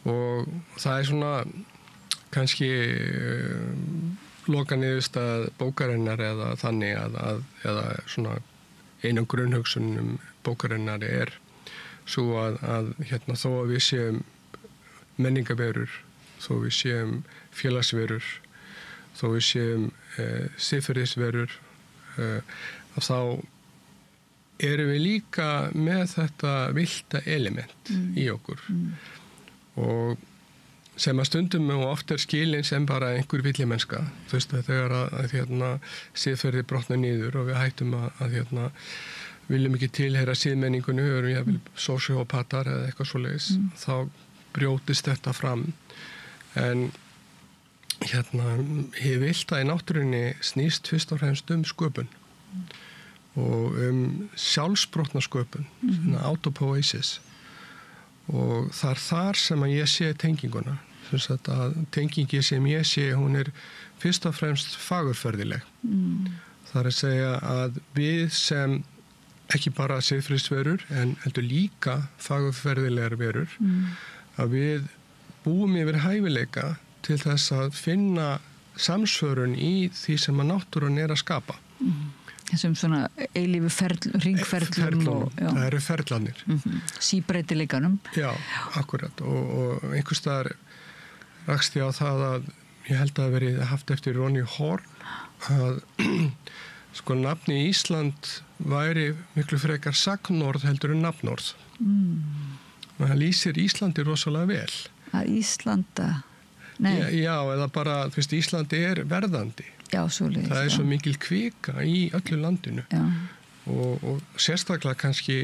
og það er svona kannski loka niðurstað bókarinnar eða þannig eða svona einum grunnhugsunum bókarinnar er svo að þó að við séum menningaverur, þó við séum félagsverur, þó við séum siðferðisverur, þá erum við líka með þetta villta element í okkur og sem að stundum og oft er skilin sem bara einhver villimennska, þú veist, þegar að siðferði brotna niður og við hættum að viljum ekki tilheyra siðmenningunni, við erum jafnvel sósíópatar eða eitthvað svoleiðis, þá brjótist þetta fram. En hið villta í náttúrunni snýst fyrst og fremst sköpun og sjálfsbrotna sköpun, autopoiesis. Og það er þar sem að ég sé tenginguna. Að tengingi sem ég sé, hún er fyrst og fremst fagurferðileg. Það er að segja að við sem ekki bara siðferðisverur en heldur líka fagurferðilegar verur, að við búum yfir hæfileika til þess að finna samsvörun í því sem að náttúran er að skapa. Þessum svona eilífu ringferðlum. Það eru ferðlanir. Síbreytileikanum. Já, akkurat. Og einhvers staðar rakst ég á það að ég held að verið haft eftir Ronny Horn að sko nafni Ísland væri miklu frekar sagnorð heldur en nafnorð. Það lýsir Íslandi rosalega vel. Að Íslanda? Nei. Já, eða bara, þú veist, Íslandi er verðandi. Já, svoleiðis. Það er svo mikil kvika í öllu landinu og sérstaklega kannski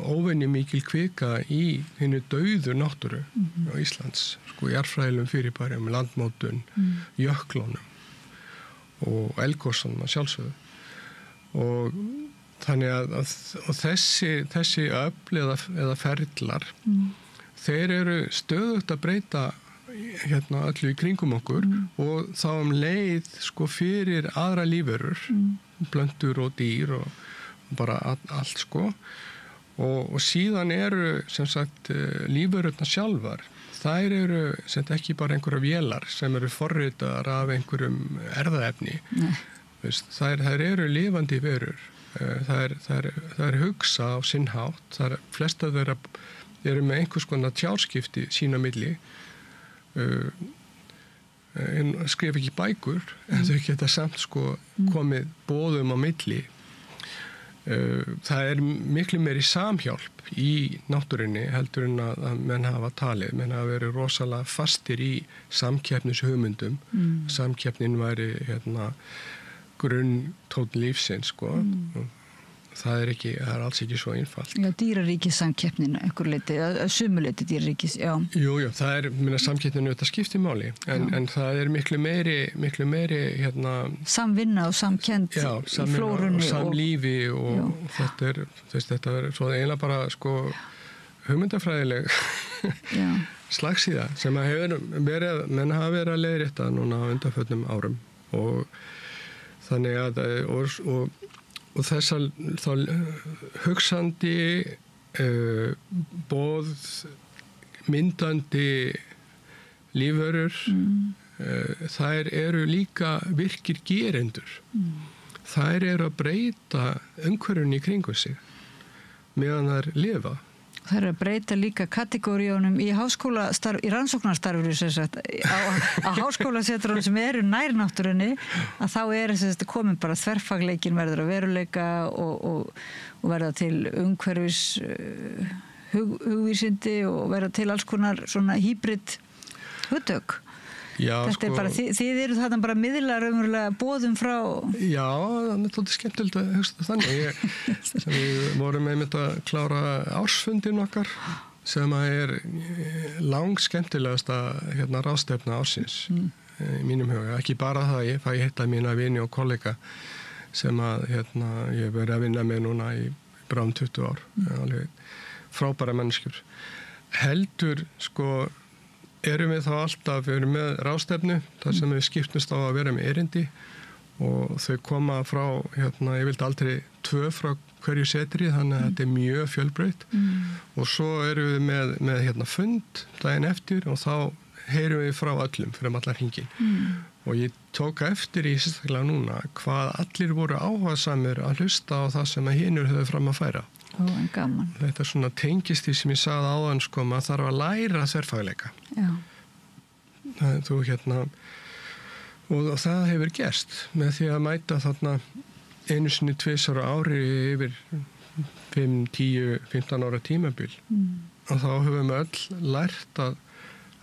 óvenju mikil kvika í hinnu dauðu náttúru á Íslands, sko jarðfræðilegum fyrirbærum, landmótun, jöklunum og eldgosunum að sjálfsögðu. Og þannig að þessi öfl eða ferlar, þeir eru stöðugt að breyta öllu í kringum okkur og þá leið sko fyrir aðra lífverur, plöntur og dýr og bara allt sko og síðan eru sem sagt lífverurnar sjálfar, þær eru sem sagt ekki bara einhverja vélar sem eru forritaðar af einhverjum erfðaefni. Þær eru lifandi verur, þær hugsa á sinn hátt, flesta þeirra eru með einhvers konar tjárskipti sín á milli. Skrif ekki bækur en þau geta samt sko komið boðum á milli. Það er miklu meiri samhjálp í náttúrunni heldur en að menn hafa talið. Menn hafa verið rosalega fastir í samkeppnishugmyndum. Samkeppnin væri grunntónn lífsins sko. Það er alls ekki svo einfalt. Já, dýraríkissamkeppnin einhver leiti, sumuleiti dýraríkis, já. Jú, samkeppnin auðvitað skiptir máli, en það er miklu meiri samvinna og samkennd í flórunni og samlífi og þetta er svo eiginlega bara sko hugmyndafræðileg slagsíða sem að menn hafa verið að leiðrétta núna á undanförnum árum og þannig að og þessar þá hugsandi, myndandi lífverur, þær eru líka virkir gerendur. þær eru að breyta umhverfinu í kringu sig meðan þær lifa. Það eru að breyta líka kategóriónum í háskólastarf, í rannsóknarstarfinu sem sagt, á háskólasetrunum sem eru nær náttúrunni, að þá er sem sagt komin bara þverfagleikin verður að veruleika og verða til umhverfis hugvísindi og verða til alls konar svona hýbrid hugtök. Já, þetta bara, þið eru þarna bara miðlar umverulega boðum frá... Já, það er svolítið skemmtilegt að hugsa þannig. Við vorum einmitt að klára ársfundin okkar sem er langskemmtilegasta ráðstefna ársins í mínum huga. Ekki bara það, ég fæ hitta mína vini og kollega sem að ég hef verið að vinna með núna í bráðum 20 ár. Alveg frábæra manneskjur. Heldur, erum við þá alltaf, við erum með ráðstefnu þar sem við skiptumst á að vera með erindi og þau koma frá, ég vildi aldrei 2 frá hverju setri, þannig að þetta er mjög fjölbreytt og svo erum við með fund daginn eftir og þá heyrum við frá öllum fyrir allar hringin og ég tók eftir í sérstaklega núna hvað allir voru áhugasamir að hlusta á það sem að hinur höfðu fram að færa. En gaman. Þetta svona tengist því sem ég sagði áðan maður þarf að læra þverfagleika. Já. Þú og það hefur gerst með því að mæta þarna einu sinni 2 ára ári yfir 5, 10, 15 ára tímabil og þá höfum við öll lært að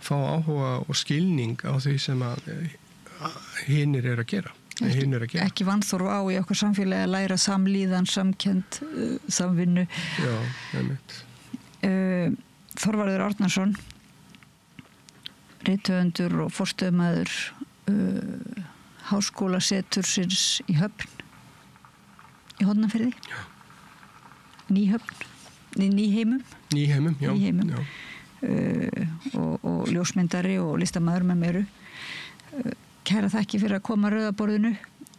fá áhuga og skilning á því sem að hinir eru að gera. Ekki vanþorf á í okkar samfélagi að læra samlíðan, samkennd, samvinnu. Já, einmitt. Þorvarður Árnason, rithöfundur og forstöðumaður háskólasetursins í Höfn, í Hornafirði. Já. Nýhöfn, Nýheimum. Nýheimum, já. Nýheimum. Já. Og ljósmyndari og listamaður með mér. Kæra þakki fyrir að koma að Rauðaborðinu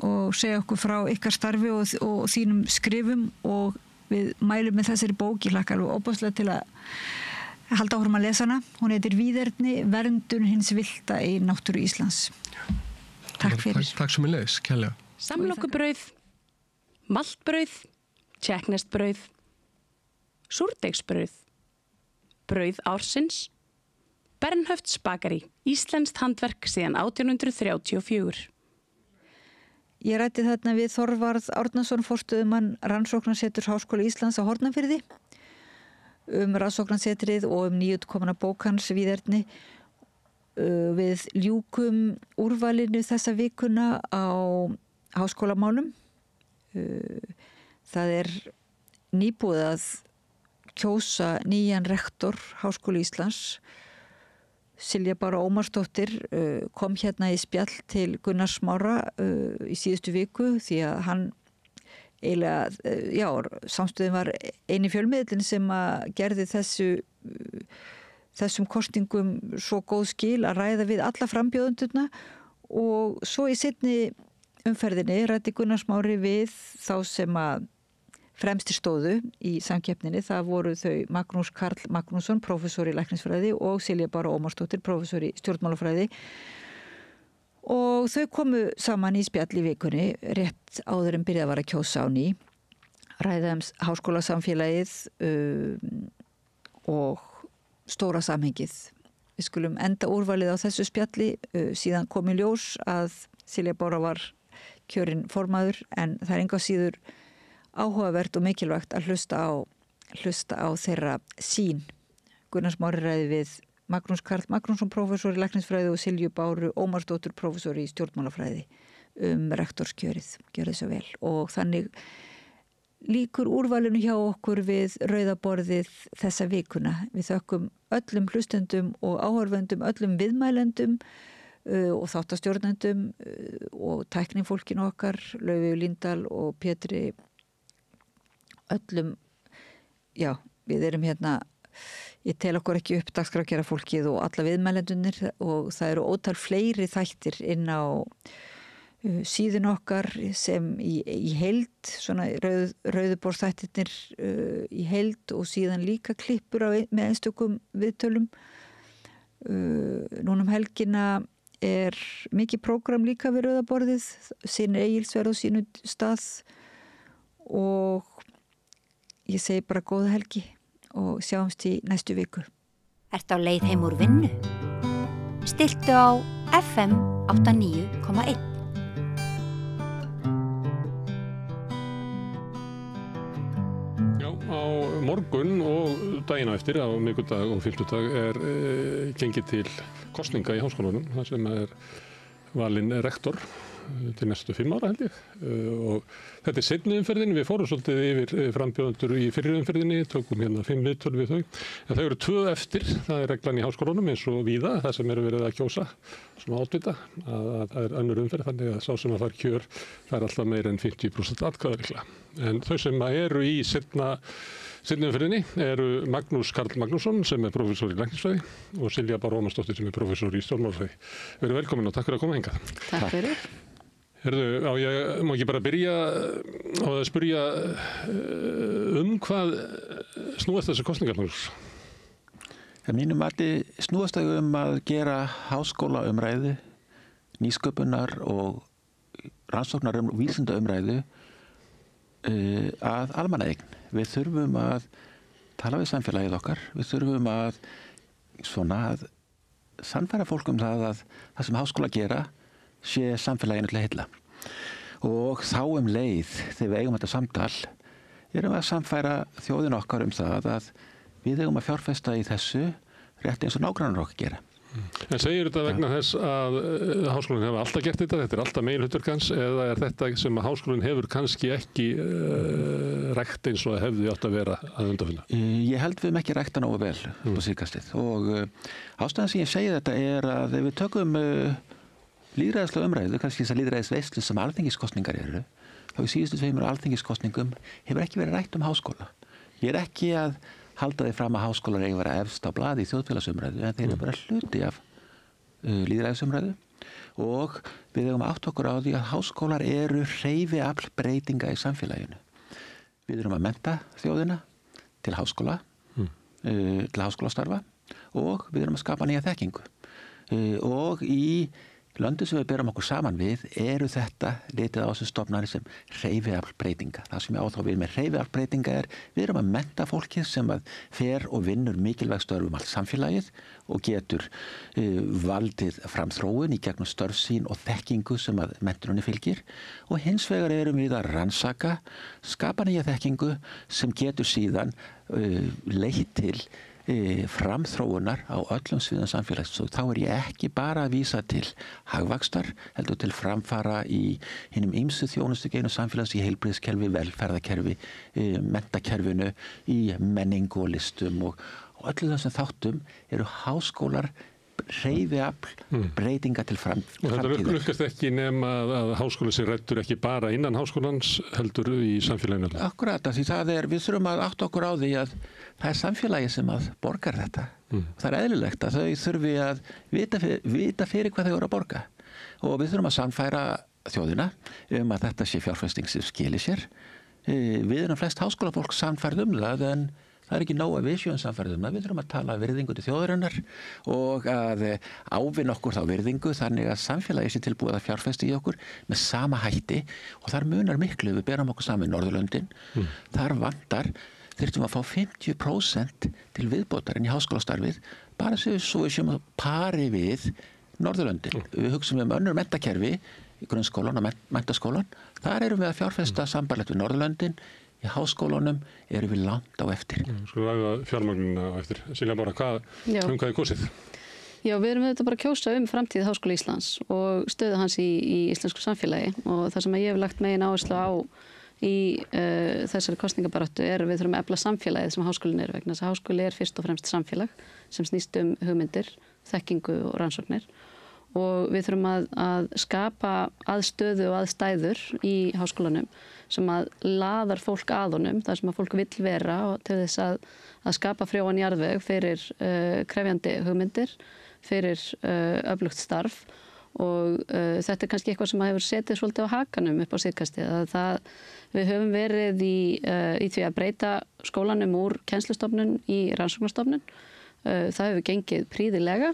og segja okkur frá ykkar starfi og þínum skrifum og við mælum með þessari bók. Ég hlakka alveg óbúslega til að halda áfram að lesa hana. Hún heitir Víðerni, verndun hins villta í náttúru Íslands. Takk fyrir. Takk sem ég leis, kærlega. Samlokubrauð, maltbrauð, tékkneskt brauð, súrdeigsbrauð, brauð ársins, Bernhöfts bakari, íslenskt handverk síðan 1834. Ég rætti þarna við Þorvarð Árnason, forstöðumann Rannsóknarseturs Háskóla Íslands á Hornafirði rannsóknarsetrið og nýútkomna bók hans Víðerni. Við ljúkum úrvalinu þessa vikuna á háskólamálum. Það er nýbúið að kjósa nýjan rektor Háskóla Íslands. Silja Bára Ómarsdóttir kom hérna í spjall til Gunnars Smára í síðustu viku því að hann eiginlega, samstöðin var eini fjölmiðlinn sem að gerði þessum kostingum svo góð skil að ræða við alla frambjóðendurna og svo í seinni umferðinni ræddi Gunnar Smári við þá sem að fremstir stóðu í samkeppninni. Það voru þau Magnús Karl Magnússon, prófessor í læknisfræði og Silja Bára Ómarsdóttir, prófessor í stjórnmálafræði og þau komu saman í spjall í vikunni rétt áður en byrjað var að kjósa á ný, ræða háskólasamfélagið og stóra samhengið. Við skulum enda úrvalið á þessu spjalli, síðan kom í ljós að Silja Bára var kjörinn formaður en það er enga síður áhugavert og mikilvægt að hlusta á þeirra sín. Gunnar Smári ræði við Magnús Karl Magnússon, prófessor í læknisfræði og Silju Báru Ómarsdóttur, prófessor í stjórnmálafræði rektorskjörið. Gjörði svo vel. Og þannig líkur úrvalinu hjá okkur við Rauðaborðið þessa vikuna. Við þökkum öllum hlustendum og áhorfendum, öllum viðmælendum og þáttastjórnendum og tæknifólkinu okkar, Laufey Líndal og Pétri öllum, við erum hérna, ég tel okkur ekki upp dagskrárgerra fólkið og alla viðmælendunir og það eru ótal fleiri þættir inn á síðun okkar sem í heild, svona rauðuborðþættirnir í heild og síðan líka klippur með einstökum viðtölum. Núna helgina mikið prógram líka við Rauðaborðið, Synir Egils verða á sínu stað og ég segi bara góða helgi og sjáumst í næstu viku. Ertu á leið heim úr vinnu? Stilltu á FM 89,1. Á morgun og daginn á eftir, á miðvikudag og fimmtudag gengið til kosninga í háskólanum, þar sem valinn rektor til næstu 5 ára held ég. Og þetta seinni umferðin, við fórum svolítið yfir frambjóðendur í fyrri umferðinni, tókum hérna 5 viðtöl við þau. En þau eru 2 eftir, það reglan í háskólanum eins og víða, það sem verið að kjósa, svona átvita, að það önnur umferð, þannig að sá sem að fara kjör, það alltaf meira en 50% atkvæðaregla. En þau sem eru í seinni umferðinni eru Magnús Karl Magnússon sem prófessor í læknisfræði og Silja Bára Ómarsdóttir sem prófessor í stjórnmálafræði. Verið velkomin og takk fyrir að koma hingað. Takk fyrir. Ég má ekki bara byrja á að spyrja hvað snúast þessi kosningar, Magnús? Að mínu mati snúast þau að gera háskólaumræðu, nýsköpunar og rannsóknar vísindaumræðu að almannaeign. Við þurfum að tala við samfélagið okkar, við þurfum að sannfæra fólk það að það sem háskóla gera sé samfélaginu til heilla. Og þá leið, þegar við eigum þetta samtal, erum við að samfæra þjóðin okkar það að við eigum að fjárfesta í þessu rétt eins og nágrannar okkar gera. En segir þetta vegna þess að háskólinn hefur alltaf gert þetta er alltaf meginhlutverk hans, eða þetta sem að háskólinn hefur kannski ekki rækt eins og hefði átt að vera að undanfinna? Ég held við ekki rækta nógu vel på síðkastið og ástæðan sem ég segi þetta að ef við tökum lýðræðislega umræðu, kannski þess að lýðræðisveislu sem alþingiskostningar eru, þá í síðustu 2 alþingiskostningum hefur ekki verið rætt háskóla. Ég ekki að halda því fram að háskólar eiga að vera efst á blaði í þjóðfélagsumræðu, en þeir eru bara hluti af lýðræðisumræðu og við eigum átt okkur á því að háskólar eru hreyfiafl breytinga í samfélaginu. Við erum að mennta þjóðina til háskóla, til háskólastarfa og við erum að skapa nýja þekkingu. Og í löndum sem við berum okkur saman við eru þetta litið á þessu stofnanir sem hreyfiafl breytinga. Það sem ég á þá við með hreyfiafl breytinga við erum að mennta fólkið sem fer og vinnur mikilvæg störf allt samfélagið og getur valdið fram þróun í gegnum störf sín og þekkingu sem menntuninni fylgir. Og hins vegar erum við að rannsaka, skapa nýja þekkingu sem getur síðan leitt til framþróunar á öllum sviðum samfélags og þá ég ekki bara að vísa til hagvaxtar, heldur til framfara í hinum ýmsu þjónustugeinum samfélags í heilbrigðiskerfi, velferðarkerfi, menntakerfinu, í menningu og listum og öllu þessum þáttum eru háskólar hreyfiafl breytinga til framtíðar. Og þetta lukkast ekki nema að háskóla sé ræddur ekki bara innan háskólans heldur í samfélaginu. Akkurat, því við þurfum að átta okkur á því að það er samfélagi sem að borgar þetta. Það er eðlilegt að þau þurfi að vita fyrir hvað þau eru að borga. Og við þurfum að sannfæra þjóðina að þetta sé fjárfesting sem skilir sér. Við erum flest háskólafólk sannfærð það en það er ekki nóg að við séum sannfærð það. Við þurfum að tala virðingu til þjóðarinnar og að ávinna okkur þá virðingu þannig að samfélagi sé tilbúið að fjárfesta í okkur með sama hætti og þar munar miklu. Við berum okkur saman í Norðurlöndin. Þar vantar þyrftum að fá 50% til viðbótarinn í háskólastarfið bara svo við séum að pari við Norðurlöndin. Við hugsaum önnur menntakerfi í grunnskólan og menntaskólan. Þar erum við að fjárfesta sambarlegt við Norðurlöndin. Í háskólanum erum við langt á eftir. Svo ræða fjármagnuna á eftir. Silja Bára, hvað er kosið? Já, við erum þetta bara að kjósa framtíð Háskóla Íslands og stöðu hans í íslensku samfélagi og það sem ég hef lagt megin áherslu á í þessari kosningabaráttu við þurfum að efla samfélagið sem háskólinn vegna þess að háskóli fyrst og fremst samfélag sem snýst hugmyndir, þekkingu og rannsóknir og við þurfum að skapa aðstöðu og aðstæður í háskólanum sem að laðar fólk að honum, þar sem að fólk vill vera og til þess að skapa frjóan jarðveg fyrir krefjandi hugmyndir, fyrir öflugt starf og þetta kannski eitthvað sem hefur setið svolítið á hakanum upp á síðkastið við höfum verið í því að breyta skólanum úr kennslustofnun í rannsóknarstofnun Það hefur gengið prýðilega.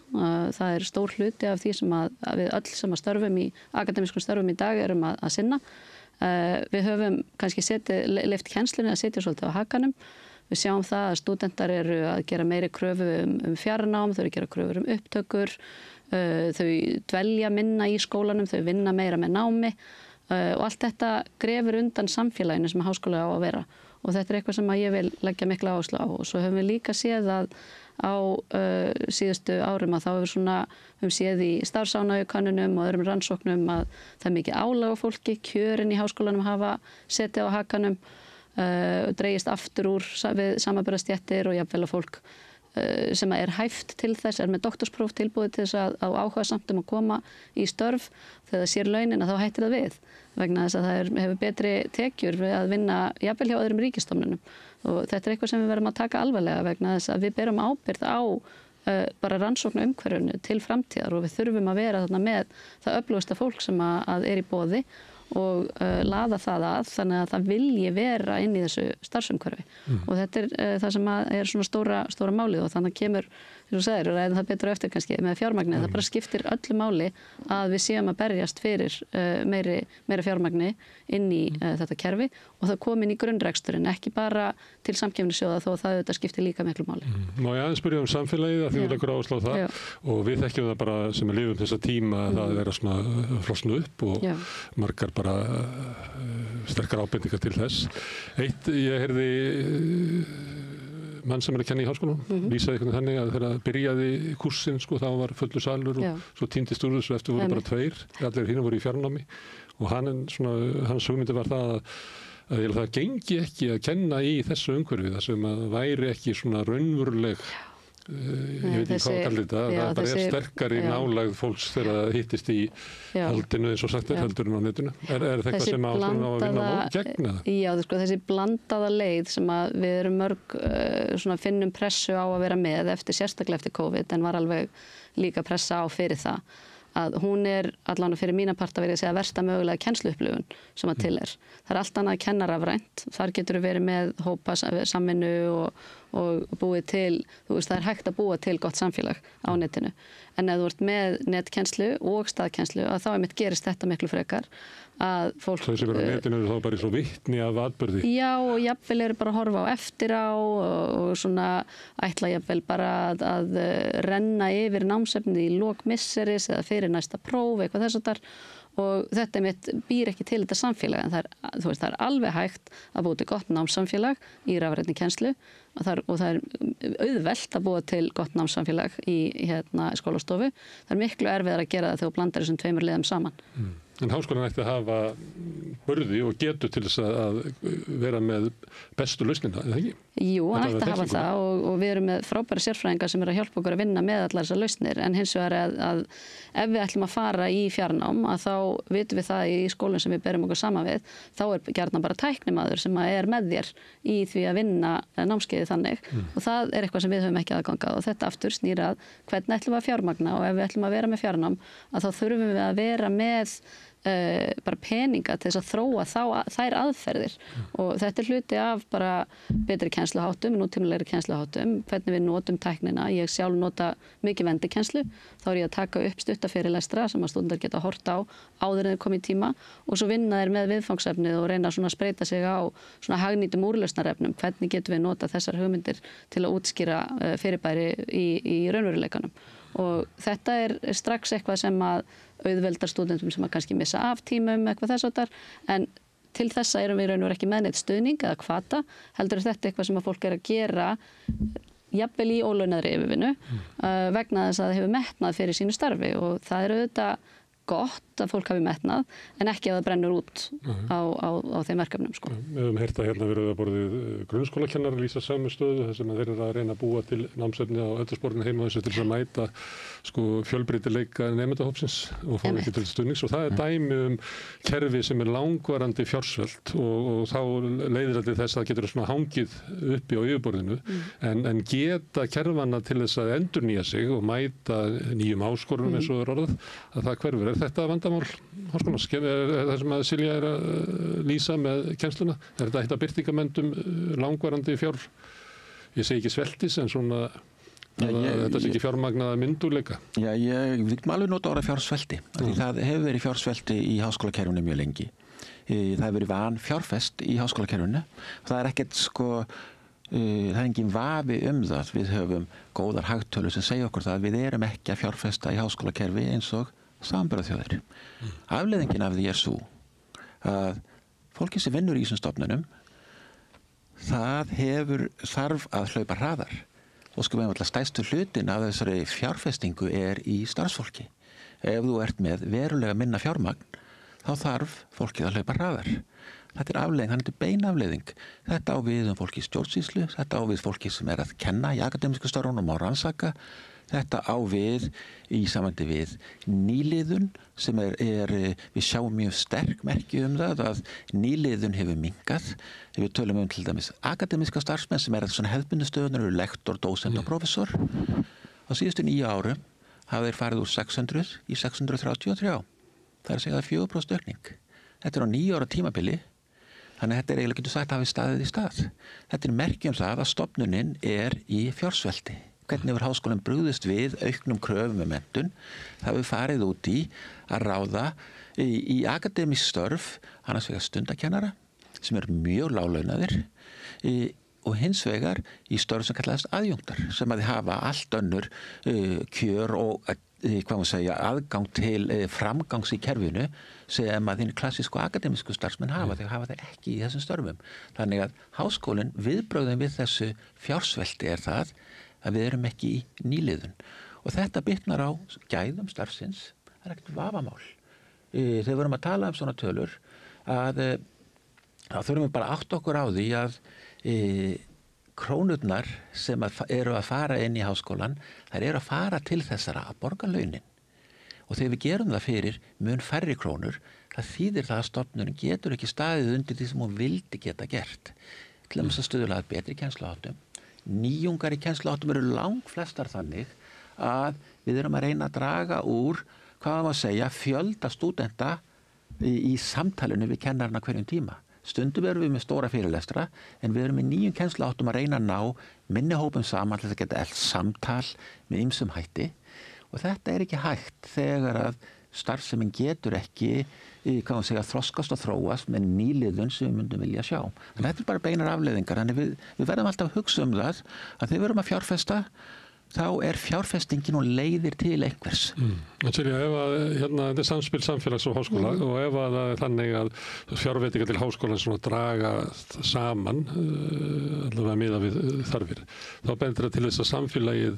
Það stór hluti af því sem að við öll sem að störfum í akademískum störfum í dag erum að sinna. Við höfum kannski leyft kennslunni að setja svolítið á hakanum. Við sjáum það að stúdentar eru að gera meiri kröfu fjarnám, þau eru að gera kröfur upptökur, þau dvelja minna í skólanum, þau vinna meira með námi og allt þetta grefur undan samfélaginu sem háskóla á að vera. Og þetta eitthvað sem að ég vil leggja mikla áherslu á. Og svo höfum við líka séð að á síðustu árum að þá höfum séð í starfsánægjukönnunum og öðrum rannsóknum að það mikið álag á fólki, kjörin í háskólanum hafa setið á hakanum, dregist aftur úr við samanburðarstéttir og jafnvel að fólk sem er hæft til þess, með doktorspróf tilbúið til þess að áhuga samt að koma í störf þegar það sér launin að þá hættir það við vegna þess að það hefur betri tekjur við að vinna jafnvel hjá öðrum ríkisstofnunum og þetta eitthvað sem við verðum að taka alvarlega vegna þess að við berum ábyrgð á bara rannsóknu umhverfinu til framtíðar og við þurfum að vera þarna með það öflugasta fólk sem að í boði og laða það að þannig að það vilji vera inn í þessu starfsumhverfi og þetta það sem svona stóra málið og þannig kemur, eins og segir, ræðum það betur eftir kannski með fjármagni, það bara skiptir öllu máli að við séum að berjast fyrir meira fjármagni inn í þetta kerfi og það kom inn í grunnreksturinn, ekki bara til samkeppnissjóða þó það auðvitað skiptir líka miklu máli. Má ég aðeins spyrja samfélagið að því þú leggur áherslu á það og við þekkjum það bara sem lifum þessa tíma að það vera svona flosna upp og margar bara sterkar ábendingar til þess. Ég heyrði mann sem að kenna í háskólanum, lýsaði einhvern veginn þannig að þegar byrjaði kursinn, þá var fullur salur og svo týndist úr þessu eftir voru bara 2, allir hinn voru í fjarnámi og hans hugmyndi var það að það gengi ekki að kenna í þessu umhverfi, það sem að væri ekki svona raunveruleg ég veit ekki hvað að kalla þetta, það bara sterkari nálægð fólks þegar það hittist í haldinu eins og sagt heldur en á netinu. Er það eitthvað sem ástæðan á að vinna gegn það? Já, þessi blandaða leið sem að við erum mörg finnum pressu á að vera með sérstaklega eftir COVID en var alveg líka pressa á fyrir það að hún allan fyrir mína part að segja versta mögulega kennsluupplifun sem að til Það allt annað að kenna rafrænt, þar getur við verið með hópa samvinnu og búið til, það hægt að búa til gott samfélag á netinu. En ef þú ert með netkennslu og staðkennslu að þá gerist þetta miklu frekar að fólk... Það sem á netinu þá bara svo vitni af atburði. Já og jafnvel eru bara að horfa á eftir á og svona ætla jafnvel bara að renna yfir námsefni í lok misseris eða fyrir næsta próf, eitthvað þess að þar og þetta býr ekki til þetta samfélag en það er alveg hægt að búa til gott námssamfélag í rafrænni kennslu og það auðvelt að búa til gott námssamfélag í skólastofu. Það miklu erfiðar að gera það þegar þú blandar þessum 2 liðum saman. En háskólan ætti að hafa burði og getur til þess að vera með bestu lausnina, eða ekki? Jú, hann ætti að hafa það og við erum með frábæra sérfræðingar sem að hjálpa okkur að vinna með allar þessar lausnir en hins vegar að ef við ætlum að fara í fjarnám að þá vitum við það í skólinn sem við berum okkur saman við þá gjarnan bara tæknimaður sem með þér í því að vinna námskeiði þannig og það eitthvað sem við höfum ekki aðganga og þetta aftur snýr að hvernig ætlum við að fjármagna og ef við ætlum að vera með fjarnám að þá þurfum við að vera með bara peninga til þess að þróa þær aðferðir og þetta hluti af bara betri kennsluháttum, nútímalegri kennsluháttum, hvernig við notum tæknina. Ég sjálf nota mikið vendikennslu, þá ég að taka upp stuttafyrirlestra sem að stúdentar geta hort á áður en þeir koma í tíma og svo vinna þeir með viðfangsefnið og reyna svona að spreita sig á svona hagnýtum úrlausnarefnum, hvernig getum við nota þessar hugmyndir til að útskýra fyrirbæri í raunveruleikanum. Og þetta strax eitthvað sem að auðveldar stúdentum sem að kannski missa af tímum eitthvað þess að þar en til þessa erum við raun og veru ekki með neitt stuðning eða hvata, heldur þetta eitthvað sem að fólk að gera jafnvel í ólaunaðri yfirvinnu vegna þess að það hefur metnað fyrir sínu starfi og það auðvitað gott að fólk hafi metnað en ekki að það brennur út á þeim verkefnum. Við höfum heyrt að verið að borðið grunnskólakennarar lýsa sömu stöðu þess að þeir eru að reyna að búa til námsefni á eldursporinu heima þessu til þess að mæta fjölbreytileika nemendahópsins og fá ekki til stuðnings og það dæmi kerfi sem langvarandi fjársvelt og þá leiðir þetta þess að það getur svona hangið uppi á yfirborðinu en geta kerfana til þess að endurnýja sig og mæta nýjum áskorunum eins og orðað að það hverfur. Er þetta vandamál háskólans? Það sem að Silja að lýsa með kennsluna? Er þetta eitt af birtingamendum langvarandi fjár? Ég segi ekki sveltis en svona þetta sé ekki fjármagnaða mynduleika? Já, við getum alveg nota orða fjársvelti. Það hefur verið fjársvelti í háskólakerfinu mjög lengi. Það hefur verið van fjárfest í háskólakerfinu. Það er ekkert það er engin vafi það. Við höfum góðar hagtölur sem segja okkur það að við erum ekki að fjárfesta í háskólakerfi eins og samanburðarþjóðir. Afleiðingin af því sú að fólki sem vinnur í þessum stofnunum það þarf að hlaupa hraðar. Og sko við stærstu hlutin af þessari fjárfestingu í starfsfólki. Ef þú ert með verulega minna fjármagn, þá þarf fólkið að hlaupa hraðar. Þetta er afleiðing, þetta er beinafleiðing. Þetta á við fólki í stjórnsýslu, þetta á við fólki sem að kenna í akademísku störfunum og rannsaka. Þetta á við í samvændi við nýliðun sem við sjáum mjög sterk merki það að nýliðun hefur minnkað. Við tölum til dæmis akademíska starfsmenn sem svona hefðbundnu stöðunar eru lektor, dósent og prófessor. Á síðustu 9 árum hafa þeir farið úr 600 í 633. Það að segja það 4% aukning. Þetta á 9 ára tímabili, þannig að þetta eiginlega getur sagt að hafi staðið í stað. Þetta merki það að stofnunin í fjársvelti. Hvernig hefur háskólinn brugðist við auknum kröfum menntun. Það hefur farið út í að ráða í akademísk störf annars vegar stundakennara sem mjög láglaunaðir og hins vegar í störf sem kallast aðjúnktar sem að hafa allt önnur kjör og aðgang til framgangs í kerfinu sem að þínu klassísku akademísku starfsmenn hafa þegar hafa þeir ekki í þessum störfum. Þannig að háskólinn viðbrögðin við þessu fjársvelti það að við erum ekki í nýliðun. Og þetta bitnar á gæðum starfsins, það ekkert vafamál. Þegar við erum að tala svona tölur, þá þurfum við bara átt okkur á því að krónurnar sem eru að fara inn í háskólan, þær eru að fara til þessara að borga launin. Og þegar við gerum það fyrir mun færri krónur, það þýðir það að stofnunin getur ekki staðið undir því sem hún vildi geta gert. Til að stuðla að betri kennsluháttum. Nýjungar í kennsluháttum eru langflestar þannig að við erum að reyna að draga úr, fjölda stúdenta í samtalinu við kennarana hverjum tíma. Stundum erum við með stóra fyrirlestra en við erum með nýjum kennsluháttum að reyna að ná minni hópum saman til að geta samtal með ýmsum hætti og þetta ekki hægt þegar að starfsemin getur ekki þroskast og þróast með nýliðun sem við myndum vilja sjá. En þetta bara beinar afleiðingar, þannig við verðum alltaf að hugsa það að þegar við erum að fjárfesta þá fjárfestingin og leiðir til einhvers. Silja, ef að þetta samspil samfélags og háskóla og ef að það þannig að fjárveitingar til háskólan svona draga saman allavega miðað við þarfir, þá bendir það til þess að samfélagið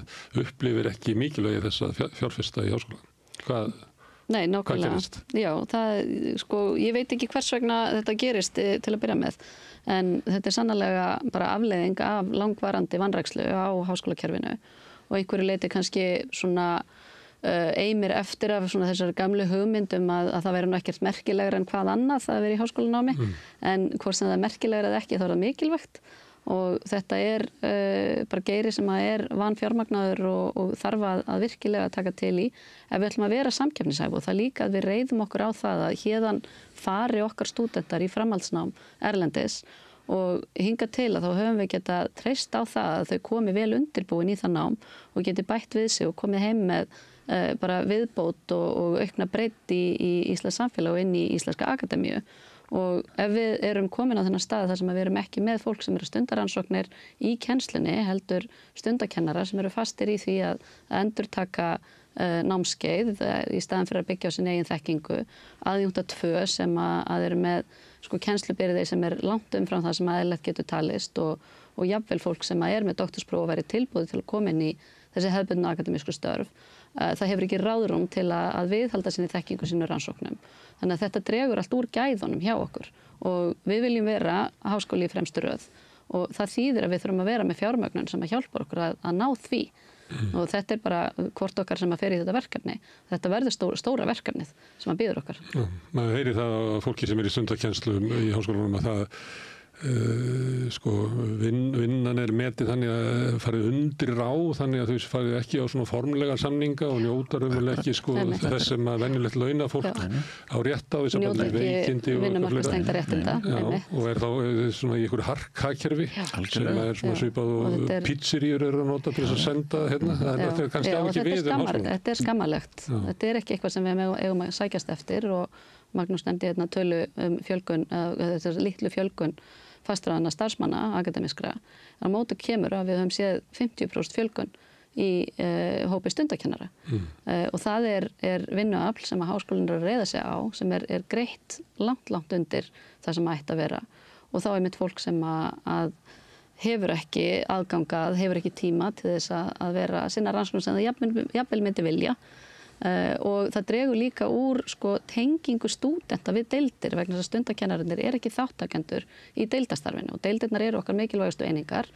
upplifir ekki mikilvægi þess að fjárfesta í háskólan. Nei, nákvæmlega. Já, ég veit ekki hvers vegna þetta gerist til að byrja með, en þetta sannarlega bara afleiðing af langvarandi vanrækslu á háskólakerfinu og einhverju leiti kannski svona eimir eftir af svona þessari gamlu hugmyndum að það væri nú ekkert merkilegra en hvað annað það veri í háskólanámi, en hvort sem það merkilegra eða ekki þá það mikilvægt. Og þetta bara geiri sem vanfjármagnaður og þarf að virkilega taka til í ef við ætlum að vera samkeppnishæf og það líka að við reiðum okkur á það að héðan fari okkar stúdentar í framhaldsnám erlendis og hinga til að þá höfum við geta treyst á það að þau komi vel undirbúin í það nám og geti bætt við sig og komið heim með bara viðbót og aukna breytt í íslensk samfélag og inn í íslenska akademíu. Og ef við erum komin á þennan stað þar sem við erum ekki með fólk sem eru stundaransóknir í kennslunni, heldur stundakennara sem eru fastir í því að endurtaka námskeið í staðan fyrir að byggja á sinni eigin þekkingu, aðjúnta 2 sem að eru með kennslubyrði sem langt umfram það sem eðlilegt getur talist og jafnvel fólk sem er með doktorspróf og væri tilbúið til að koma inn í þessi hefðbundnu akademísku störf. Það hefur ekki ráðrúm til að viðhalda sinni þekkingu sínu rannsóknum. Þannig að þetta dregur allt úr gæðunum hjá okkur og við viljum vera háskóli í fremstu röð og það þýðir að við þurfum að vera með fjármögnun sem að hjálpa okkur að ná því og þetta bara hvort okkar sem að fer í þetta verkefni. Þetta verður stóra verkefnið sem að býður okkar. Maður heyri það að fólki sem í stundakennslu í háskólanum að það vinnan metið þannig að farið undir ráð þannig að þau farið ekki á svona formlega samninga og njóta raunverulega ekki þess sem að venjulegt launafólk á rétt á þess að veikindi og þá svona í einhverju harkhagkerfi sem svona svipað og pizzeríur að nota til þess að senda hérna. Þetta kannski á ekki við háskólann. Þetta skammalegt. Þetta ekki eitthvað sem við eigum að sækjast eftir og Magnús nefndi hérna tölu fjölgun, þessar litlu fjölgun fastráðinna starfsmanna akademiskra. Á móti kemur að við höfum séð 50% fjölgun í hópi stundakennara og það er vinnuafl sem að háskólinn er að reiða sig á sem er greitt langt undir það sem ætti að vera og þá mitt fólk sem að hefur ekki aðgangað, hefur ekki tíma til þess að vera sinna rannsóknum sem það jafnvel myndi vilja. Og það dregur líka úr tengingu stúdenta við deildir vegna þess að stundakennarinnir ekki þáttakendur í deildastarfinu og deildirnar eru okkar mikilvægustu einingar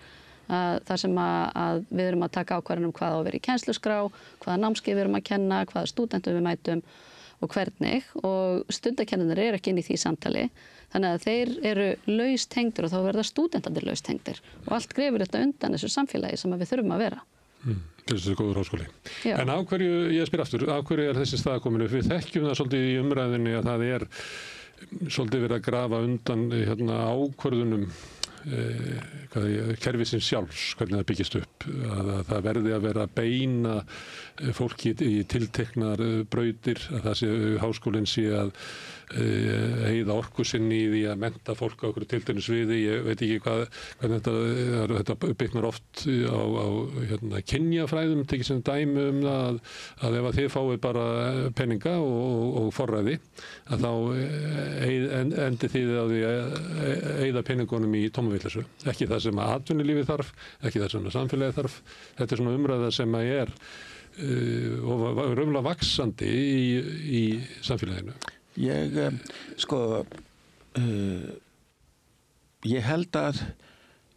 þar sem að við erum að taka ákvarðanir hvað á að vera í kennsluskrá, hvaða námskeið við erum að kenna, hvaða stúdentum við mætum og hvernig og stundakennarinnir ekki inn í því samtali þannig að þeir eru laustengdir og þá verða stúdentarnir laustengdir og allt grefur þetta undan þessu samfélagi sem við þurfum að vera. Þessi er góður háskóli. En af hverju, ég spyr aftur, af hverju þessi staða komin upp? Við þekkjum það svolítið í umræðinni að það svolítið verið að grafa undan ákvörðunum kerfisins sjálfs, hvernig það byggist upp. Að það verði að vera að beina fólki í tilteknar brautir, að það háskólinn sé að eyða orku sinni í því að mennta fólk á einhverju tilteknu sviði. Ég veit ekki hvernig þetta byggnar oft á kynjafræðum, tekið sem dæmi það að ef að þið fáið bara peninga og forræði að þá endi þið á því að eyða peningunum í tómavillisu. Ekki það sem að atvinnulífið þarf, ekki það sem að samfélagið þarf. Þetta er svona umræða sem að og raunverulega vaxandi í samfélaginu. Ég held að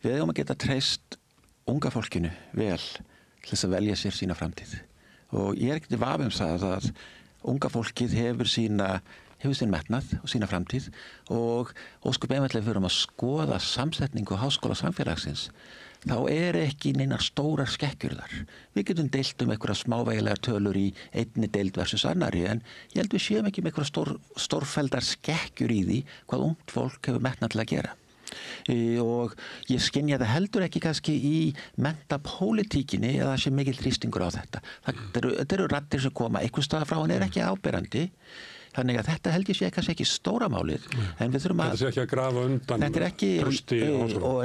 við eigum að geta treyst unga fólkinu vel til þess að velja sér sína framtíð og ég ekki til vafa það að unga fólkið hefur sín metnað og sína framtíð og ósköp einfaldlega fyrir að skoða samsetningu háskóla samfélagsins þá ekki neinar stórar skekkjur þar. Við getum deilt einhverja smávægilegar tölur í einni deild versus annari en ég held við séum ekki einhverja stórfelldar skekkjur í því hvað ungt fólk hefur metnað til að gera. Og ég skynja það heldur ekki kannski í menntapólitíkinni eða það sé mikill þrýstingur á þetta. Þetta eru raddir sem koma einhvers staðar frá en ekki áberandi. Þannig að þetta held ég sé kannski ekki stóra málið en við þurfum þetta sé ekki að grafa undan trausti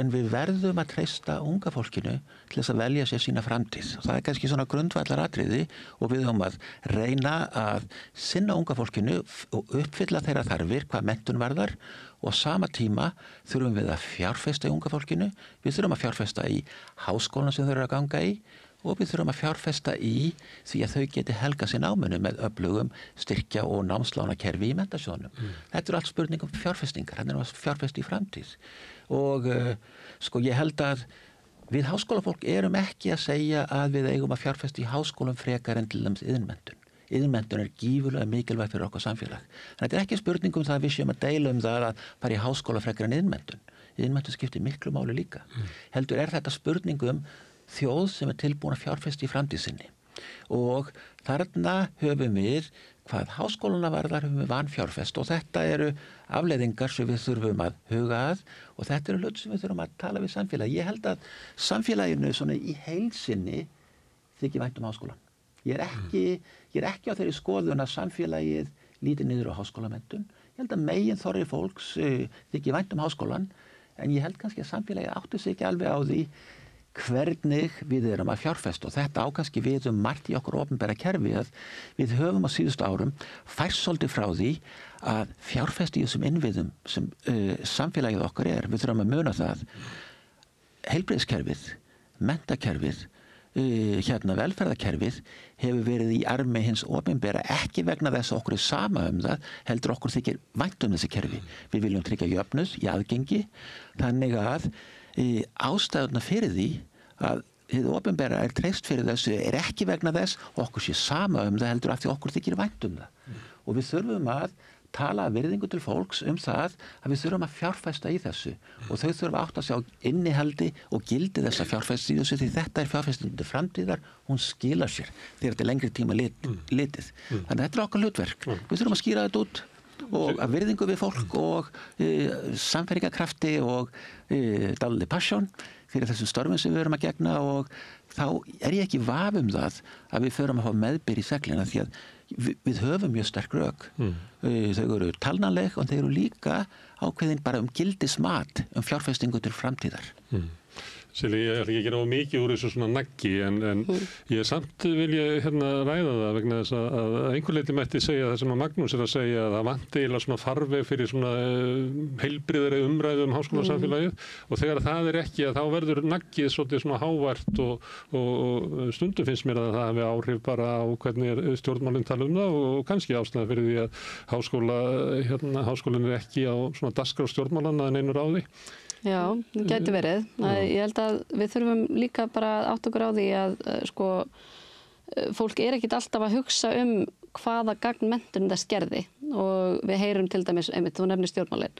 en við verðum að treysta unga fólkinu til þess að velja sér sína framtíð og það kannski svona grundvallaratriði og við höfum að reyna að sinna unga fólkinu og uppfylla þeirra þarfir hvað menntun varðar og á sama tíma þurfum við að fjárfesta í unga fólkinu við þurfum að fjárfesta í háskólan sem þau eru að ganga í og við þurfum að fjárfesta í því að þau geti helgað sér náminu með öflugum styrkja og námslánakerfi í menntasjónum. Þetta allt spurningum fjárfestingar, hann að fjárfesta í framtíð. Og ég held að við háskólafólk erum ekki að segja að við eigum að fjárfesta í háskólum frekar en til dæmis iðnmenntun. Iðnmenntun gífurlega mikilvæg fyrir okkar samfélag. Þetta ekki spurningum það að við séum að deila það að fara í háskóla frekar en iðnmenntun. Iðnmenntun skiptir miklu máli líka. Heldur þetta spurningum þjóð sem tilbúin að fjárfesta í framtíðsinni og þarna höfum við hvað háskólana varðar höfum við vanfjárfest og þetta eru afleiðingar sem við þurfum að huga að og þetta eru hlut sem við þurfum að tala við samfélagi. Ég held að samfélaginu svona í heilsinni þykir vænt háskólan. Ég er ekki á þeirri skoðun að samfélagið líti niður á háskólamenntun. Ég held að megin þorri fólks þykir vænt háskólan en ég held kannski að samfélagið átti sig ekki alveg á því hvernig við erum að fjárfesta og þetta ákanski við margt í okkur opinbera kerfi að við höfum á síðustu árum færst svolítið frá því að fjárfesta í þessum innviðum sem samfélagið okkar við þurfum að muna það heilbrigðiskerfið, menntakerfið velferðarkerfið hefur verið í armi hins opinbera ekki vegna þess að okkur sama það heldur okkur þykir vænt þessi kerfi við viljum tryggja jöfnuð í aðgengi þannig að ástæðuna fyrir því að hið opinbera treyst fyrir þessu ekki vegna þess okkur sé sama það heldur af því okkur þykir vænt það og við þurfum að tala virðingu til fólks það að við þurfum að fjárfesta í þessu og þau þurfum að átta sig á innihaldi og gildi þessa fjárfesta í þessu því þetta fjárfesting til framtíðar, hún skilar sér þegar þetta lengri tíma litið. Þannig að þetta okkar hlutverk. Við þurfum að skýra þetta út og að virðingu við fólk og samferðingarkrafti og dálítið passion fyrir þessum störfum sem við erum að gegna og þá ég ekki vafa það að við förum að fá meðbyr í seglina því að við höfum mjög sterk rök. Þau eru talnanleg og þau eru líka ákveðin bara gildismat fjárfestingu til framtíðar. Silja, ég ætla ekki að gera of mikið úr þessu svona naggi en ég samt vilja ræða það vegna þess að einhver leyti mætti segja það sem að Magnús að segja að það vanti eiginlega svona farveg fyrir svona heilbrigðari umræðu háskólasamfélagið og þegar það ekki að þá verður naggið svolítið svona hávært og stundum finnst mér að það hafi áhrif bara á hvernig stjórnmálinn tala það og kannski ástæða fyrir því að háskólinn ekki á svona dagskrá stjórnmálanna en einu ráði. Já, gæti verið. Ég held að við þurfum líka bara átt okkur á því að fólk ekkert alltaf að hugsa hvaða gagn menntun þess gerði og við heyrum til dæmis, einmitt, þú nefnir stjórnmálin.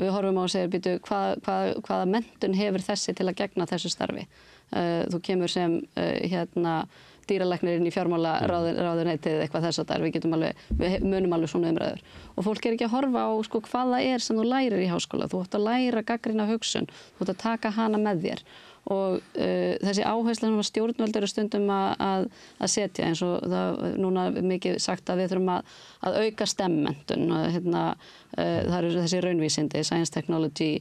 Við horfum á og segir, hvaða menntun hefur þessi til að gegna þessu starfi. Þú kemur sem dýralæknirinn í fjármálaráðuneytið eitthvað þess að þar, við munum alveg svona umræður. Og fólk ekki að horfa á hvað það sem þú lærir í háskóla. Þú átt að læra gagnrýna hugsun, þú átt að taka hana með þér. Og þessi áhersla sem stjórnvöld eru stundum að setja eins og það núna mikið sagt að við þurfum að auka STEM-menntun. Það eru þessi raunvísindi, science, technology,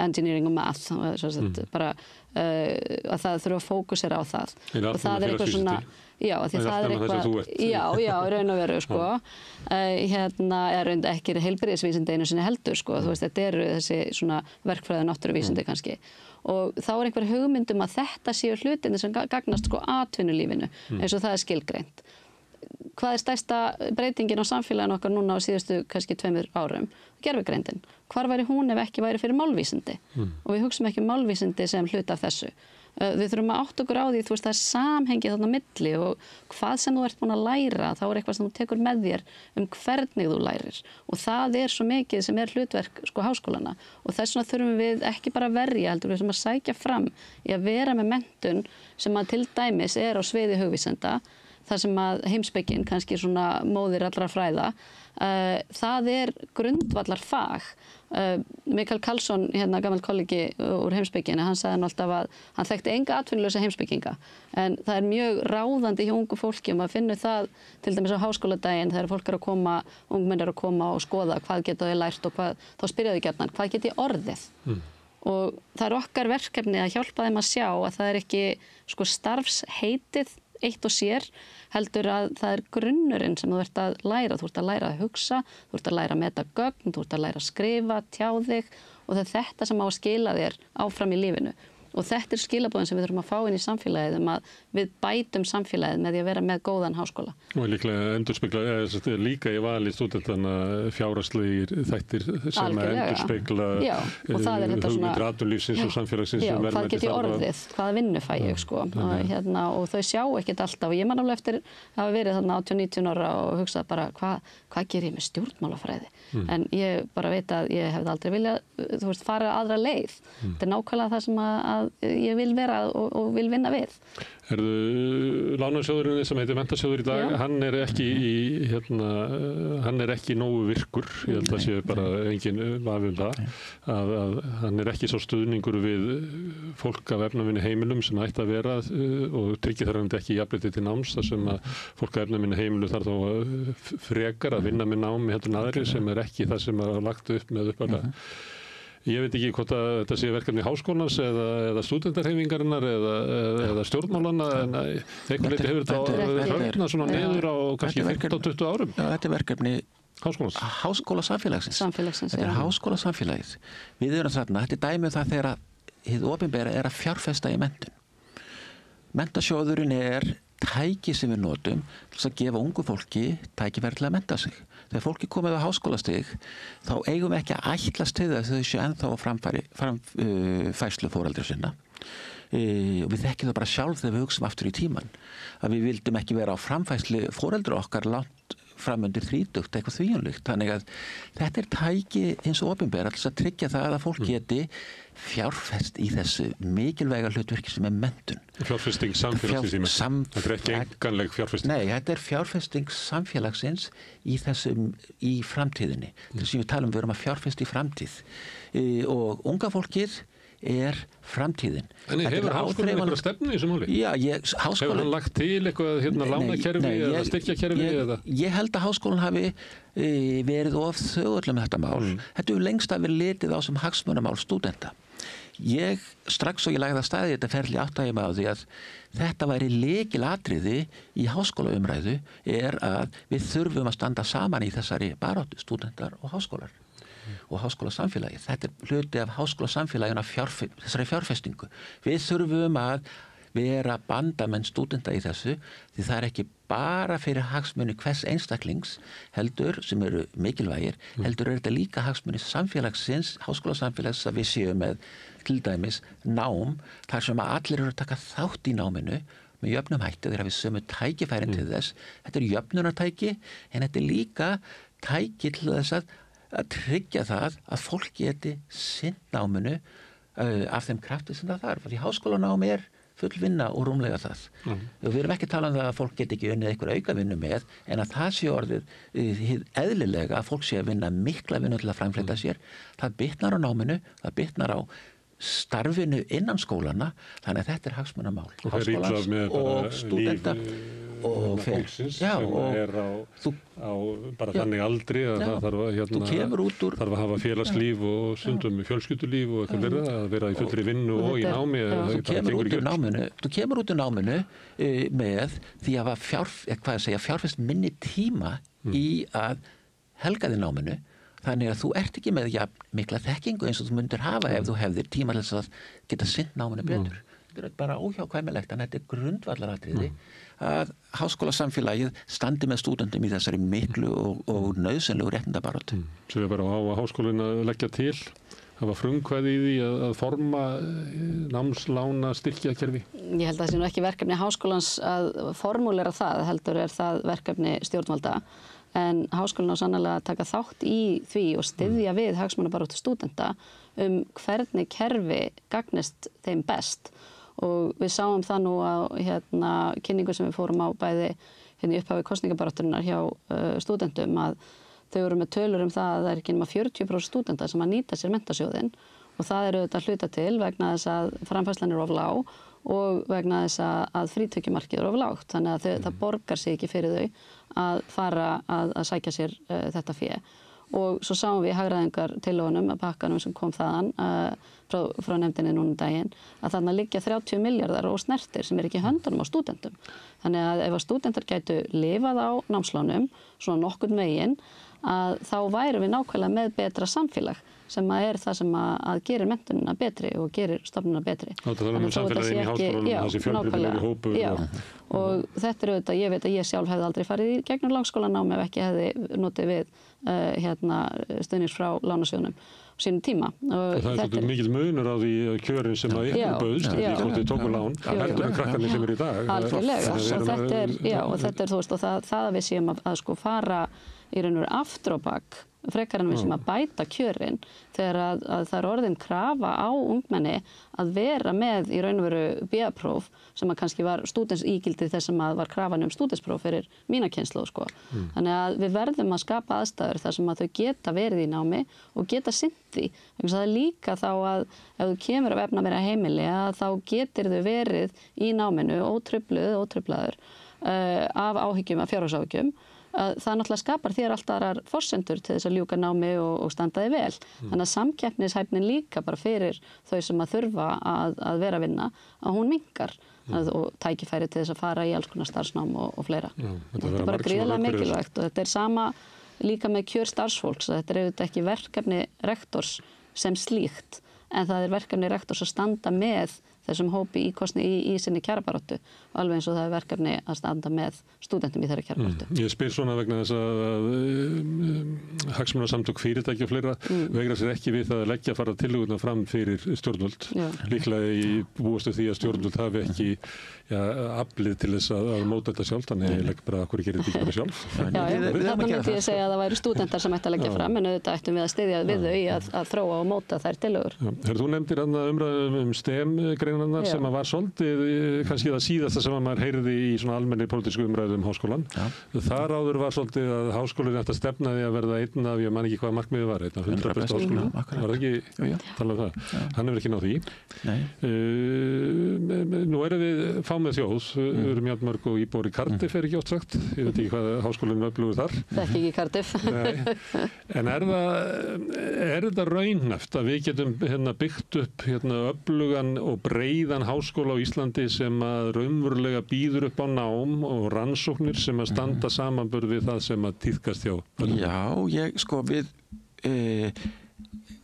engineering og math, bara að það þurfa að fókusera á það. Og það eitthvað svona, já, því það eitthvað, já, raun og veru, eða ekki heilbrigðisvísindi einu sinni heldur, þú veist, þetta eru þessi svona verkfræði og náttúruvísindi kannski. Og þá einhver hugmyndum að þetta séu hlutinni sem gagnast atvinnulífinu, eins og það skilgreint. Hvað stærsta breytingin á samfélaginu okkar núna á síðustu kannski 2 árum? Gervigreindin. Hvar væri hún ef ekki væri fyrir málvísindi? Og við hugsum ekki málvísindi sem hluta af þessu. Við þurfum að átta okkur á því, þú veist, það samhengið þarna milli og hvað sem þú ert búin að læra, þá eitthvað sem þú tekur með þér hvernig þú lærir. Og það svo mikið sem hlutverk háskólana. Og þess vegna þurfum við ekki bara að verja, heldur við sem að sækja fram í að vera með menntun sem að til dæmis á sviði hugvísinda, þar sem að heimspekin, kannski svona móðir allra fræða, það grundvallar fag. Mikael Karlsson, gamall kollegi úr heimspekinni, hann sagði alltaf að hann þekkti enga atvinnulausa heimspekinga. En það mjög ráðandi hjá ungu fólki og maður finnur það til dæmis á háskóladaginn þegar fólk að koma, ungmenn að koma og skoða hvað geta þau lært og þá spyrja þau gjarnan, hvað geti orðið? Og það okkar verkefni að hjálpa þeim að sjá að það ekki starfsheitið eitt og sér, heldur að það grunnurinn sem þú ert að læra. Þú ert að læra að hugsa, þú ert að læra að meta gögn, þú ert að læra að skrifa, tjá þig og það þetta sem á að skila þér áfram í lífinu. Og þetta skilaboðin sem við þurfum að fá inn í samfélagið að við bætum samfélagið með því að vera með góðan háskóla. Og líklega endurspegla, líka í vali stúdentana fjárhagslegir þættir sem endurspegla hugmyndir atvinnulífsins og samfélagsins. Já, hvað get ég orðið, hvaða vinnu fæ ég, og þau sjá ekkert alltaf. Og ég man alveg eftir að hafa verið þarna 18-19 ára og hugsað bara hvað ger ég með stjórnmálafræði? En ég bara veit að ég hefði aldrei viljað, fara aðra leið. Þetta nákvæmlega það sem að ég vil vera og vil vinna við. Lánasjóðurinn sem heitir Menntasjóður í dag, hann ekki nógu virkur, ég held að sé bara engin vafi það, að hann ekki svo stuðningur við fólk af efnavinnu heimilum sem ætti að vera og tryggir þar ekki jafnrétti til náms, þar sem að fólk af efnavinnu heimilu þarf þá frekar að vinna með námi heldur en aðrir sem ekki það sem er lagt upp með uppalega. Ég veit ekki hvort að þetta sé verkefni háskólans eða stúdentarhefingarinnar eða stjórnmálanna en einhvern veginn hefur þetta hörna svona neður á kannski 15-20 árum. Já, þetta verkefni háskólasamfélagsins. Þetta háskólasamfélagið. Við erum þarna, þetta dæmi það þegar hið opinbera að fjárfesta í menntun. Menntasjóðurinn tæki sem við notum til að gefa ungu fólki tækifæri til að mennta sig. Þegar fólki komið á háskólastig þá eigum við ekki að ætlast til þess að þau séu ennþá á framfærslu foreldra sinna. Og við þekkjum það bara sjálf þegar við hugsaum aftur í tíman að við vildum ekki vera á framfærslu foreldra okkar langt framundir 30, eitthvað þvíunlíkt. Þannig að þetta tæki eins og opinber alls að tryggja það að fólk geti fjárfest í þessu mikilvæga hlutverki sem menntun. Fjárfesting samfélagsins þetta ekki enganleg fjárfesting. Nei, þetta fjárfesting samfélagsins í framtíðinni. Þess að við talum við að fjárfesta í framtíð. Og unga fólkið framtíðin. En hefur háskólinn eitthvað stefnu í þessu máli? Já, hefur hann lagt til eitthvað lánakerfi eða styrkjakerfi eða? Ég held að háskólinn hafi verið of þögull með þetta mál. Þetta hefur lengst að verið litið á sem hagsmunamál stúdenta. Strax og ég lagði að staði þetta ferli áttaði mig á því að þetta væri lykilatriði í háskólaumræðu að við þurfum að standa saman í þessari baráttu, stúdentar og háskólar. Og háskólasamfélagi. Þetta hluti af háskólasamfélaginu þessari fjárfestingu. Við þurfum að vera bandamenn stúdenta í þessu því það ekki bara fyrir hagsmuni hvers einstaklings heldur sem eru mikilvægir, heldur þetta líka hagsmuni samfélagsins, háskólasamfélags að við séum með til dæmis nám þar sem að allir eru að taka þátt í náminu með jöfnum hætti þegar við sömu tækifærin til þess. Þetta jöfnunartæki en þetta líka tæki til þess að tryggja það að fólk geti sinnt náminu af þeim krafti sem það þarf. Því háskólanám full vinna og rúmlega það. Við erum ekki að tala það að fólk geti ekki unnið einhver aukavinnu með, en að það sé orðið eðlilega að fólk sé að vinna mikla vinnu til að framfleyta sér. Það bitnar á náminu, það bitnar á starfinu innan skólana, þannig að þetta hagsmunamál. Háskólans og stúdenta. Og fólksins sem á bara þannig aldri að það þarf að hafa félagslíf og stundum fjölskyldulíf og eitthvað að vera í fullri vinnu og í námi. Þú kemur út úr náminu með því að fjárfest minni tíma í að helga þig náminu. Þannig að þú ert ekki með mikla þekkingu eins og þú myndir hafa ef þú hefðir tíma til að geta sinnt náminu betur. Þetta bara óhjákvæmilegt, en þetta grundvallaratriði að háskólasamfélagið standi með stúdentum í þessari miklu og nauðsynlegu réttindabaráttu. Svo bara á að háskólinn að leggja til, hafa frumkvæði í því að forma námslána styrkjakerfi? Ég held að það sé nú ekki verkefni háskólans að formúlera það, heldur það verkefni stjórnvalda. En háskólinn á sannarlega að taka þátt í því og styðja við hagsmunabaráttu stúdenta hvernig kerfi gagnist þeim best. Og við sáum það nú á kynningu sem við fórum á bæði í upphafi kosningabarátturinnar hjá stúdentum að þau eru með tölur það að það ekki nema 40% stúdenta sem að nýta sér mentasjóðinn og það eru auðvitað hluta til vegna þess að framfærslan of lág og vegna þess að frítekjumarkið of lágt. Þannig að það borgar sig ekki fyrir þau að fara að sækja sér þetta fé. Og svo sáum við í hagræðingar tillögunum að pakkanum sem kom þaðan frá nefndinni núna daginn að þarna liggja 30 milljarðar og snertir sem ekki höndunum á stúdentum. Þannig að ef að stúdentar gætu lifað á námslánum svona nokkurn veginn að þá værum við nákvæmlega með betra samfélag sem það sem að gerir menntunina betri og gerir stofnunina betri. Það er samfélagið inn í háskólanum, þessi fjölbreytilegri hópur. Og þetta auðvitað, ég veit að ég sjálf hefði aldrei farið í gegnum langskólanám ef ekki hefði notið við stuðnings frá lánasjóðnum sínum tíma. Það er mikil munur á því kjörin sem að ykkur bauðst því hvort þið tóku lán, heldur en krakkarnir sem eru í dag. Algjörlega, og þetta er þú veist og það að við séum að fara í raun og veru aftur á bak frekar en við sem að bæta kjörin þegar að það er orðin krafa á ungmenni að vera með í raun og veru BA-próf sem að kannski var ígildið þess sem að var krafan stúdentspróf fyrir mína kynslóð Þannig að við verðum að skapa aðstæður þar sem að þau geta verið í námi og geta sinnt því. Það er líka þá að ef þú kemur af efna að vera heimili að þá getur þau verið í náminu ótruflaður af áhyggjum, af fjárhagsáhyggjum. Það náttúrulega skapar þér alltaf aðrar forsendur til þess að ljúka námi og standa þig vel. Þannig að samkeppnishæfnin líka bara fyrir þau sem að þurfa að vera að vinna, að hún minnkar og tækifæri til þess að fara í alls konar starfsnám og fleira. Þetta er bara gríðarlega mikilvægt og þetta er sama líka með kjör starfsfólks. Þetta er auðvitað ekki verkefni rektors sem slíkt, en það er verkefni rektors að standa með þessum hópi í sinni kjarabaráttu, alveg eins og það er verkefni að standa með stúdentum í þeirra kjarabaráttu. Ég spyr svona vegna þess að hagsmunasamtök fyrirtæki og fleira veigra sér ekki við það að leggja fara tillögurnar fram fyrir stjórnvöld. Líklega í búastu því að stjórnvöld hafi ekki aflið til þess að móta þetta sjálf, þannig ég legg bara að hverju gerir þetta ekki bara sjálf. Þarna myndi ég segja að það væri stúdentar sem ætti að leggja fram, en auðvitað ættum við að styðja við þau í að þróa og móta þær tillögur. Þú nefndir umræðum STEM-greinarnar sem var svolítið kannski það síðasta sem maður heyrði í svona almenni pólitísku umræðum háskólan. Þar áður var svolítið að háskólinn ætti að stefna því að verða einn af, ég man ekki hvað markmiðið var, einn af 100 bestu háskólum. Var það ekki talað um það? Hann hefur ekki náð því. Nú erum við fámið þjóð, við erum jafnmörg og íbúar í Cardiff er ekki oft sagt. Ég veit ekki hvað háskólinn öflugur þar. Þekki ekki Cardiff. En er þetta raunhæft að við getum byggt upp öflugan og breiðan háskóla á Íslandi sem að raunverulega býður upp á nám og rannsóknir sem að standa samanburð við það sem að tíðkast hjá? Við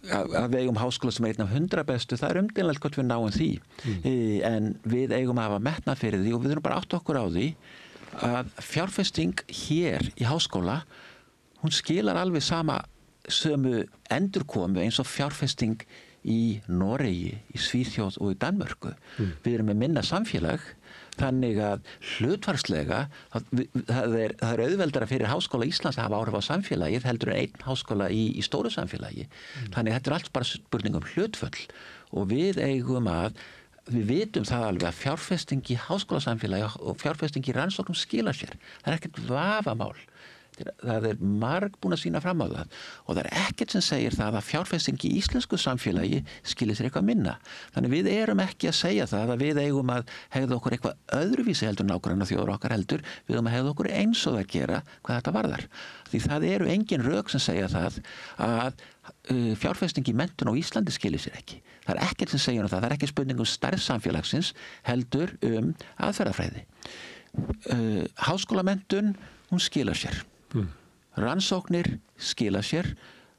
að við eigum háskóla sem er einn af 100 bestu, það er umdeilanlegt hvort við náum því. En við eigum að hafa metnað fyrir því og við þurfum bara átt okkur á því að fjárfesting hér í háskóla, hún skilar alveg sömu endurkomu eins og fjárfesting í Noregi, í Svíþjóð og í Danmörku. Við erum með minna samfélag, þannig að hlutfarslega það er auðveldara fyrir Háskóla Íslands að hafa áhrif á samfélagið heldur en einn háskóla í stóru samfélagi. Þannig að þetta er allt bara spurning um hlutföll og við vitum það alveg að fjárfesting í háskólasamfélagi og fjárfesting í rannsóknum skilar sér. Það er ekkert vafamál. Það er marg búin að sýna fram á það og það er ekkert sem segir það að fjárfesting í íslensku samfélagi skilir sér eitthvað minna. Þannig við erum ekki að segja það að við eigum að hegða okkur eitthvað öðruvísi heldur nágranna þjóður okkar heldur, við eigum að hegða okkur eins og það gera hvað þetta varðar. Því það eru engin rök sem segja það að fjárfesting í menntun á Íslandi skilir sér ekki. Það er ekkert sem segir það er ekki spurning um stærð samfélagsins heldur aðferðafræði. Háskólamenntun, hún skilar sér. Rannsóknir skila sér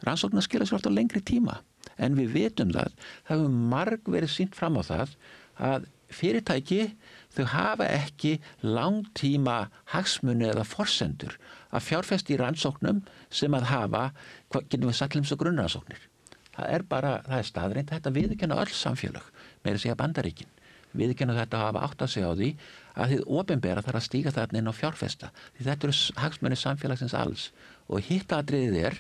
alltaf lengri tíma en við vitum það hefur marg verið sýnt fram á það að fyrirtæki þau hafa ekki langtíma hagsmuni eða forsendur að fjárfesta í rannsóknum sem að hafa, getum við sagt og grunnrannsóknir. Það er staðreind þetta viðurkenna öll samfélög, meira segja Bandaríkin. Viðurkenna þetta hafa átt að segja á því að þið opinbera þarf að stíga þarna inn á fjárfesta. Því þetta eru hagsmunir samfélagsins alls. Og hitt atriðið er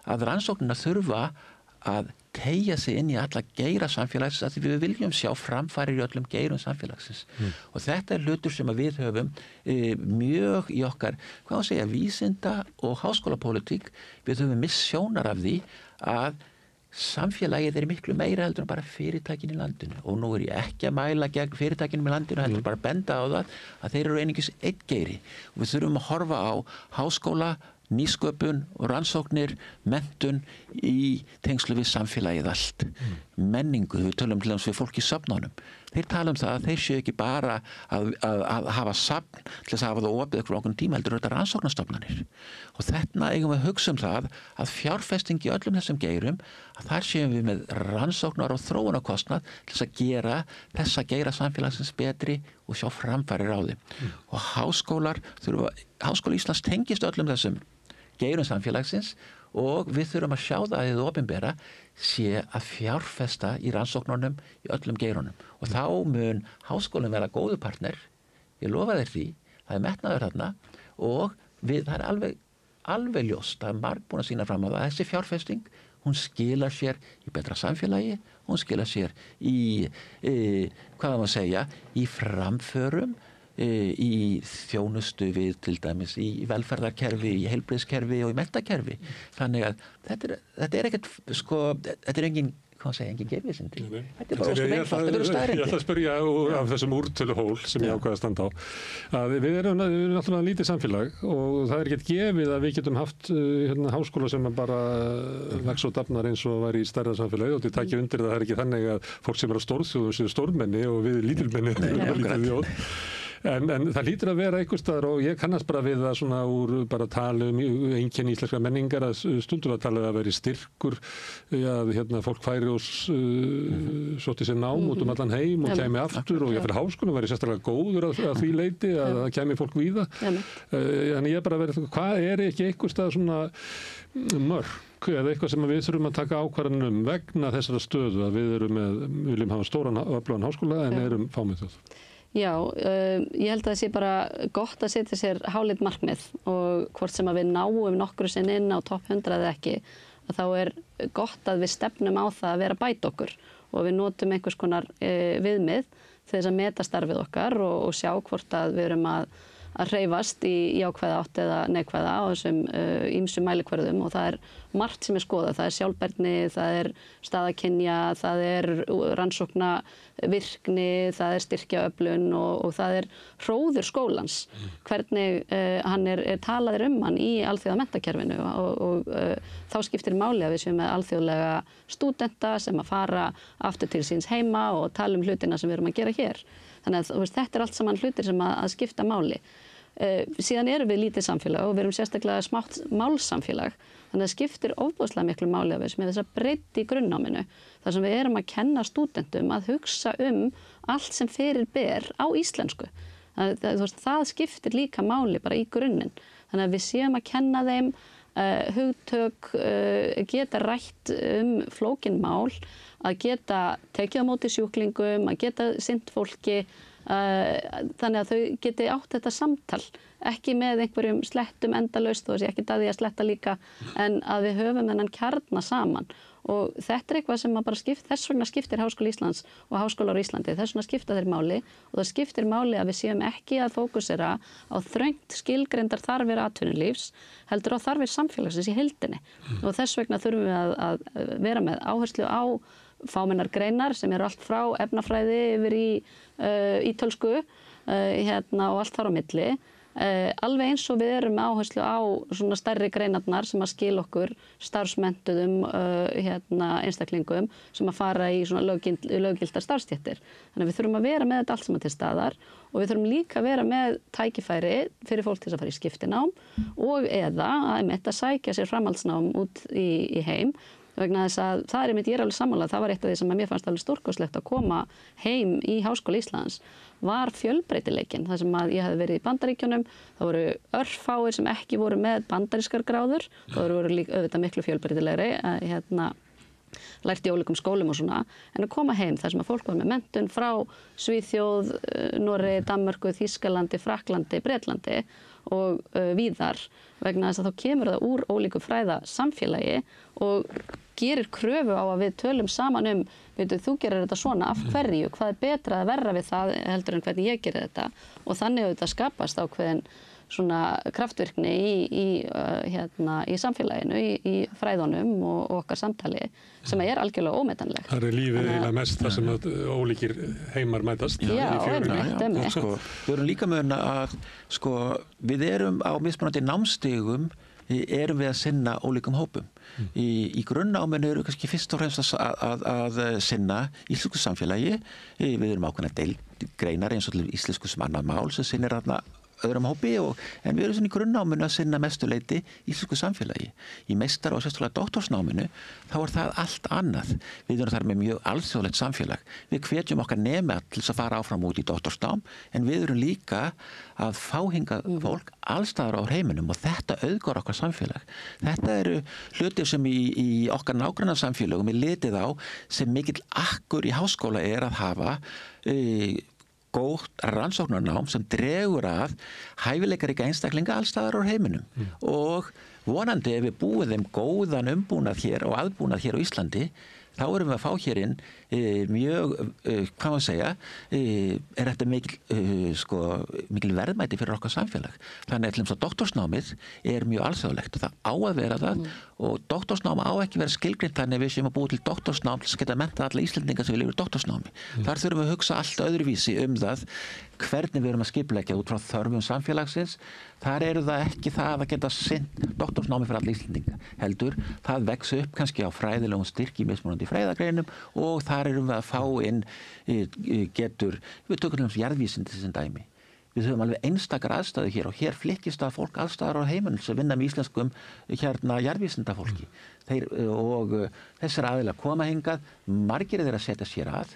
að rannsóknina þurfa að teygja sig inn í alla geira samfélagsins að því við viljum sjá framfarir í öllum geirum samfélagsins. Og þetta er hlutur sem við höfum mjög í okkar, vísinda og háskólapólitík. Við höfum missjónar af því að samfélagið er miklu meira heldur en bara fyrirtækin í landinu og nú er ég ekki að mæla gegn fyrirtækinum í landinu heldur bara að benda á það að þeir eru einungis einn geiri og við þurfum að horfa á háskóla, nýsköpun og rannsóknir, menntun í tengslu við samfélagið allt. Menningu, við tölum til þess við fólk í safnunum. Þeir tala það að þeir séu ekki bara að hafa safn til þess að hafa það opið eitthvað okkur tíma heldur þetta rannsóknarstofnanir. Og þetta eigum við að hugsa það að fjárfesting í öllum þessum geirum að þar séum við með rannsóknar og þróunarkostnað til þess að gera þessa geira samfélagsins betri og sjá framfarir á þeim. Og Háskóli Íslands tengist öllum þessum geirum samfélagsins og við þurfum að sjá það að þið opinbera sé að fjárfesta í rannsóknunum í öllum geirunum og þá mun háskólinn vera góðu partner, ég lofa þér því, það er metnaður þarna og það er alveg ljóst, það er marg búin að sýna fram á það að þessi fjárfesting, hún skilar sér í betra samfélagi, hún skilar sér í, í framförum, í þjónustu við til dæmis í velferðarkerfi, í heilbrigðiskerfi og í menntakerfi. Þannig að þetta er ekkert, þetta er engin gefiðsindi. Þetta er bara óskum einfalt, þetta eru staðreyndir. Ég ætla að spyrja af þessum úrtöluhól sem ég ákveða að standa á. Að við erum náttúrulega lítið samfélag og það er ekkert gefið að við getum haft háskóla sem bara vex og dafnar eins og væri í stærra samfélagi og þið takja undir það er ekki þannig að fólk sem er á stórþjóðum séu stórmenni og við lítilmenni lítið þjóð. En það hlýtur að vera einhvers staðar og ég kannast bara við það svona úr bara tala einkenni íslenska menningar að stundur að tala að veri styrkur að fólk færi og sótti sér nám út allan heim og kæmi aftur og ég fyrir háskóla væri sérstaklega góður að því leiti að kæmi fólk víða. En ég bara verið, hvað ekki einhvers staðar svona mörk eða eitthvað sem við þurfum að taka ákvarðanum vegna þessara stöðu að við viljum hafa stóran öflugan háskóla en erum fámið þjóð. Já, ég held að það sé bara gott að setja sér háleit markmið og hvort sem að við náum nokkru sinn inn á topp 100 eða ekki, að þá gott að við stefnum á það að vera bæta okkur og við notum einhvers konar viðmið til þess að meta starfið okkar og sjá hvort að við erum að hreyfast í jákvæða átt eða neikvæða á þessum ýmsu mælikvörðum og það margt sem skoðað, það sjálfbærni, það staðakynja, það rannsókna virkni, það styrkjaöflun og það hróður skólans, hvernig hann talaður hann í alþjóða menntakerfinu og þá skiptir máli að við séum með alþjóðlega stúdenta sem að fara aftur til síns heima og tala hlutina sem við erum að gera hér. Þannig að þetta allt saman hlutir sem að skipta máli. Síðan erum við lítið samfélag og við erum sérstaklega smátt málsamfélag. Þannig að skiptir ofboðslega miklu máli að við sem þess að breyta í grunnnáminu. Þar sem við erum að kenna stúdentum að hugsa allt sem fyrir ber á íslensku. Það skiptir líka máli bara í grunninn. Þannig að við séum að kenna þeim hugtök, geta rætt flókin mál, að geta tekið á móti sjúklingum, að geta sinnt fólki, þannig að þau geti átt þetta samtal, ekki með einhverjum slettum endalaust og ekki að því að sletta líka, en að við höfum þennan kjarna saman. Og þetta eitthvað sem bara þess vegna skiptir Háskóli Íslands og Háskólar á Íslandi, þess vegna skipta þeir máli og það skiptir máli að við séum ekki að fókusera á þröngt skilgreindar þarfir atvinnulífs, heldur á þarfir samfélagsins í heildinni. Og þess vegna þurfum við að vera með áherslu á fámennar greinar sem allt frá efnafræði yfir í ítölsku og allt þar á milli. Alveg eins og við erum með áherslu á svona stærri greinarnar sem að skila okkur starfsmenntuðum einstaklingum sem að fara í svona löggildar starfstéttir. Þannig að við þurfum að vera með þetta allt saman til staðar og við þurfum líka að vera með tækifæri fyrir fólk til að fara í skiptinám og eða að sækja sér framhaldsnám út í heim. Vegna þess að það ég alveg sammála, það var eitt af því sem að mér fannst alveg stórkostlegt að koma heim í Háskóla Íslands var fjölbreytileikinn. Það sem að ég hefði verið í Bandaríkjunum, það voru örfáir sem ekki voru með bandarískar gráður, það voru líka auðvitað miklu fjölbreytilegri, lært í ólíkum skólum og svona, en að koma heim þar sem að fólk var með menntun frá Svíþjóð, Noregi, Danmörku, Þýskalandi, Frakklandi, Bretlandi og víðar, vegna þess að þá kemur það úr ólíku fræða samfélagi og gerir kröfu á að við tölum saman þú gerir þetta svona, af hverju, hvað betra að verra við það heldur en hvernig ég gerir þetta og þannig auðvitað skapast ákveðin svona kraftvirkni í samfélaginu, í fræðunum og okkar samtali sem algjörlega ómetanlegt. Það lífið eiginlega mest það sem ólíkir heimar mætast. Já, einmitt. Við erum líka með að við erum á mismunandi námstigum erum við að sinna ólíkum hópum. Í grunnnáminu eru kannski fyrst og fremst að sinna íslensku samfélagi. Við erum ákveðna greinar eins og íslensku sem annað mál sem sinnir þarna öðrum hópi en við erum svona í grunnnáminu að sinna mestuleyti íslensku samfélagi. Í meistar- og sérstaklega doktorsnáminu þá það allt annað. Við erum þar með mjög alþjóðlegt samfélag. Við hvetjum okkar nema til þess að fara áfram út í doktorsnám en við erum líka að fá hingað fólk allstaðar á heiminum og þetta auðgar okkar samfélag. Þetta eru hlutir sem í okkar nágranna samfélagum litið á sem mikill akkur í háskóla að hafa gótt rannsóknarnám sem dregur að hæfileikaríka einstaklinga allstaðar á heiminum og vonandi ef við búum þeim góðan umbúnað hér og aðbúnað hér á Íslandi þá erum við að fá hér inn mjög, hvað maður segja, þetta mikil verðmæti fyrir okkar samfélag. Þannig að doktorsnámið mjög alþjóðlegt og það á að vera það og doktorsnám á ekki vera skilgreint þannig við séum að búa til doktorsnám til að geta menta alla Íslendinga sem vilja yfir doktorsnámi. Þar þurfum við að hugsa allt öðruvísi það hvernig við erum að skipuleggja út frá þörfum samfélagsins. Þar það ekki það að geta sinnt doktorsnámi fyrir alla Íslendinga. Heldur, það vex upp kannski á fræðilegum styrk í mismunandi fræðagreinum og þar erum við að fá inn við tökum jarðvísindi sem dæmi. við höfum alveg einstakar aðstæðu hér og hér flykkist að fólk allstaðar á heiminum sem vinna með íslenskum jarðvísindafólki. Og þessar aðilar koma hingað, margir þeirra setja sér að,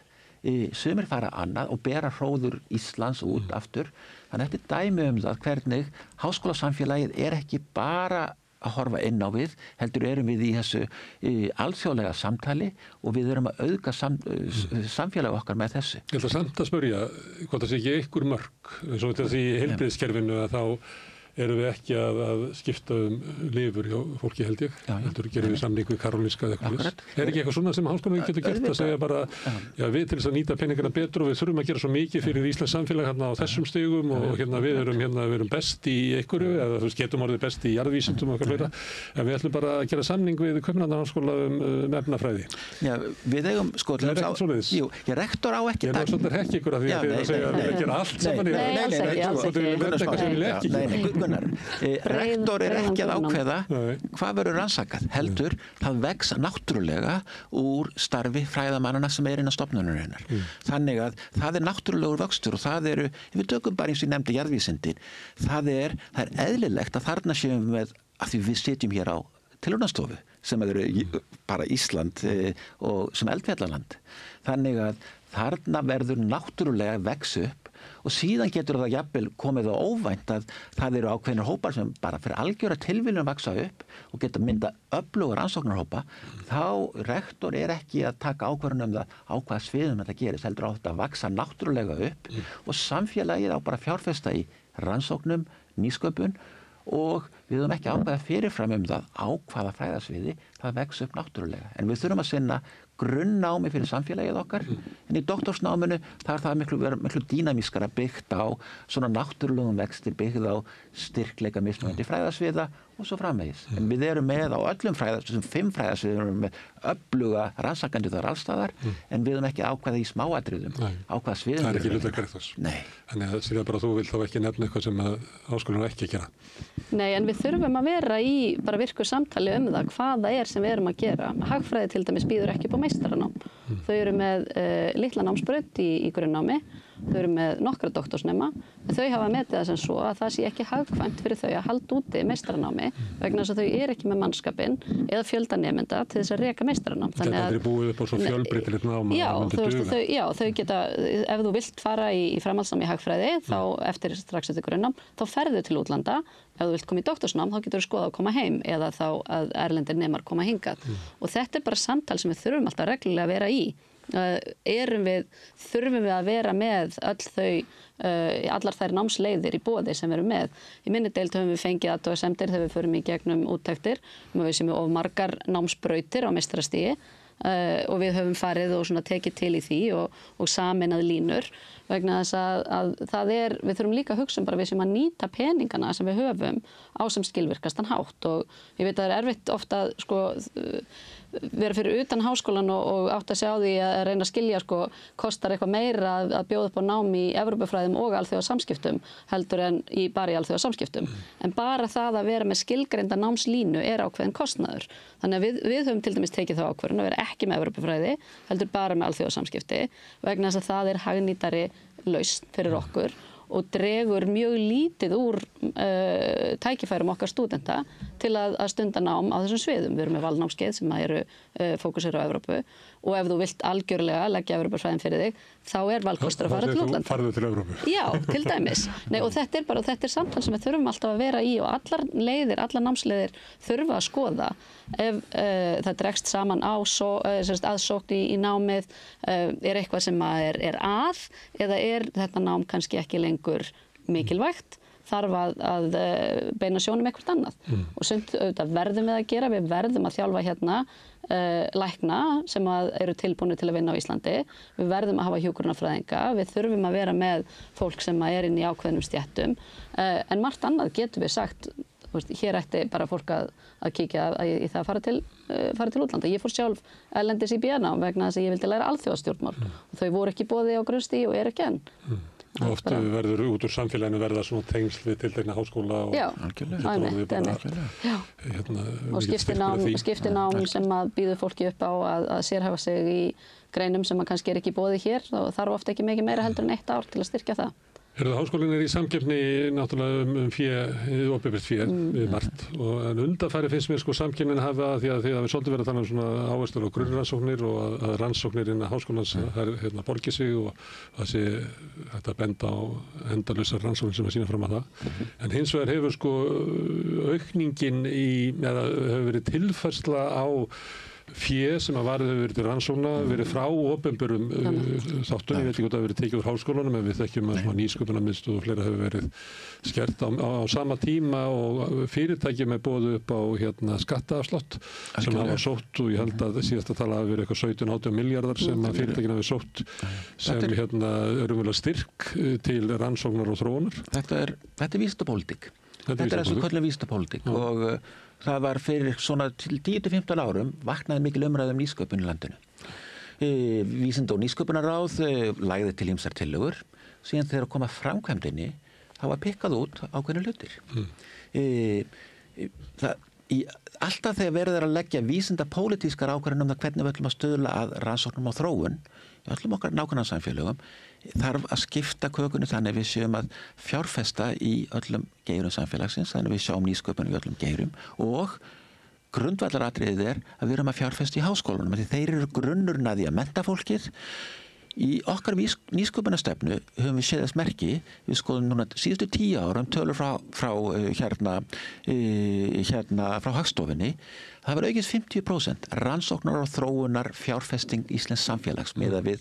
sumir fara annað og bera hróður Íslands út aftur. Þannig að þetta er dæmi það hvernig háskólasamfélagið ekki bara að horfa inn á við, heldur erum við í þessu alþjóðlega samtali og við erum að auðga samfélagi okkar með þessu. Ég ætla samt að spyrja hvort það sé ekki einhver mörk, eins og þessi í heilbrigðiskerfinu að þá erum við ekki að skipta lifur hjá fólki held ég. Heldur gerum við samning við Karolinska eða eitthvað. Ekki eitthvað svona sem háskólanum getur gert að segja bara við til þess að nýta peningana betur og við þurfum að gera svo mikið fyrir Íslands samfélag hérna á þessum stigum og við erum best í einhverju eða þú veist getum orðið best í jarðvísindum og eitthvað fleira. En við ætlum bara að gera samning við Kaupmannahafnarháskóla efnafræði. Já, við eigum sko rektor á ekki. Ég er svolítið hekk ykkur að því að segja að við gera allt saman rektor ekki að ákveða hvað verður rannsakað, heldur það vex náttúrulega úr starfi fræðamannana sem innan stofnunarinnar. Þannig að það náttúrulegur vöxtur og það ef við tökum bara eins og ég nefndi jarðvísindin, það er eðlilegt að þarna séum við að því við sitjum hér á tilraunastofu sem eru bara Ísland og sem eldfjallaland. Þannig að þarna verður náttúrulega vex upp og síðan getur það jafnvel komið á óvænt að það eru ákveðnir hópar sem bara fyrir algjöra tilviljun vaksa upp og geta mynda öfluga rannsóknarhópa, þá rektor ekki að taka ákvörðun það á hvaða sviðum þetta gerist, heldur átt að vaksa náttúrulega upp og samfélagið á bara fjárfesta í rannsóknum, nýsköpun og við höfum ekki ákveða fyrirfram það á hvaða fræðasviði það vex upp náttúrulega. En við þurfum að sinna grunnnámi fyrir samfélagið okkar en í doktorsnáminu það það miklu dýnamískara byggt á svona náttúrulegum vextir byggt á styrkleika mismunandi fræðasviða og svo framvegis. En við erum með á öllum fræðasviðum, 5 fræðasviðum með öfluga rannsakandi þar allstaðar en við höfum ekki ákveða í smáatriðum ákveða sviðum. Það ekki hlutverk rektors. Nei. Þannig að sér bara þú vilt þá ekki nefna eitthvað sem háskólinn ekki að gera. Nei, en við þurfum að vera í bara virku samtali það hvað það sem við erum að gera. Hagfræði til dæmis býður ekki upp á meistaranám. Þau eru með litla námsbraut í grunnnámi, þau eru með nokkra doktorsnema, en þau hafa metið það sem svo að það sé ekki hagkvæmt fyrir þau að halda úti meistaranámi vegna þess að þau eru ekki með mannskapinn eða fjölda nemenda til þess að reka meistaranám. Þetta er búið upp á svo fjölbreytilegt nám þau geta, ef þú vilt fara í framhaldsnám í hagfræði, þá strax eftir grunnnám, þá ferðu til útlanda. Ef þú vilt koma í doktorsnám, þá getur þú skoðað að koma heim eða þá að erlendir nemar koma hingað. Og þetta er bara samtal sem við þurfum alltaf reglulega að vera í. Þurfum við að vera með allar þær námsleiðir í boði sem við erum með. Í minni deild höfum við fengið athugasemdir þegar við förum í gegnum úttektir, við séum of margar námsbrautir á meistarastigi og við höfum farið og svona tekið til í því og sameinað línur vegna þess að við þurfum líka að hugsa bara við sem að nýta peningana sem við höfum á sem skilvirkastan hátt og ég veit að það er erfitt ofta vera fyrir utan háskólan og átt að sjá því að reyna að skilja kostar eitthvað meira að bjóða upp á nám í Evrópufræðum og alþjóðasamskiptum heldur en bara í alþjóðasamskiptum. En bara það að vera með skilgreinda námslínu er ákveðin kostnaður. Þannig að við höfum til dæmis tekið þá ákvörðun að vera ekki með Evrópufræði heldur bara með alþjóðasamskipti vegna þess að það er hagnýtari lausn fyrir okkur og dregur mjög lítið úr tækifærum okkar stúdenta til að stunda nám á þessum sviðum. Við erum með valnámskeið sem eru fókusir á Evrópu og ef þú vilt algjörlega leggja Evrópufræðin fyrir þig, þá er valkostur að fara til útlanda. Farðu til Evrópu. Já, til dæmis. Nei, og þetta er samtal sem við þurfum alltaf að vera í og allar námsleiðir þurfa að skoða. Ef það dregst saman aðsókn í námið, er eitthvað sem er eða er þetta nám kannski ekki lengur mikilvægt, þarf að beina sjónum eitthvað annað. Og sumt auðvitað verðum við að gera, við verðum að þjálfa hérna lækna sem eru tilbúinir til að vinna á Íslandi. Við verðum að hafa hjúkrunarfræðinga, við þurfum að vera með fólk sem inn í ákveðnum stéttum. En margt annað getum við sagt, hér ætti bara fólk að kíkja í það að fara til útlanda. Ég fór sjálf erlendis í BN-nám vegna þess að ég vildi læra alþjóðastjórnmál. Og þau voru ekki í boði á grunnstigi og ekki enn. Oft verður út úr samfélaginu verða svona tengsl við tiltekna háskóla og og skiptinám sem að býður fólki upp á að sérhæfa sig í greinum sem kannski ekki í boði hér og þarf ofta ekki mikið meira heldur en 1 ár til að styrkja það. Háskólinn í samkeppni náttúrulega fé, opinbert fé við margt. En undanfæri finnst mér samkeppnin hafa því að við svolítið verið að tala svona áherslur á grunnrannsóknir og að rannsóknir innan háskólans borgi sig og það sé hægt að benda á endalausar rannsóknir sem að sýna fram að það. En hins vegar hefur aukningin hefur verið tilfærsla á fé sem að varðið hefur verið til rannsókna, verið frá opinberum þáttum, ég veit ekki hvort það hefur verið tekið úr háskólanum, en við þekkjum að nýsköpunarmiðstöð og fleira hefur verið skert á sama tíma og fyrirtækjum er boðið upp á skattaafslátt sem hafa sótt og ég held að síðast að tala hafi verið eitthvað 17-18 miljardar sem að fyrirtækjum hafi sótt sem örumvöla styrk til rannsóknar og þróunar. Þetta er vísindapólitík. Þetta er þessu köllum vísindapólitík og það var fyrir svona til 10-15 árum vaknaði mikil umræða nýsköpun í landinu. Vísinda- og nýsköpunarráð lagði til ýmsar tillögur, síðan þegar koma framkvæmdinni þá var pikkað út ákveðnir hlutir. Alltaf þegar verður að leggja vísindapólitískar ákvarðanir það hvernig við ætlum að stuðla að rannsóknum og þróun í öllum okkar nágrannasamfélögum þarf að skipta kökunni þannig við séum að fjárfesta í öllum geirum samfélagsins, þannig við sjáum nýsköpun í öllum geirum og grundvallaratriðið að við erum að fjárfesta í háskólanum því þeir eru grunnurinn að því að mennta fólkið. Í okkar nýsköpunarstefnu höfum við séð þess merki, við skoðum núna síðustu 10 árum tölur frá Hagstofunni, það var aukist 50% rannsóknar og þróunar fjárfesting íslensks samfélags miðað við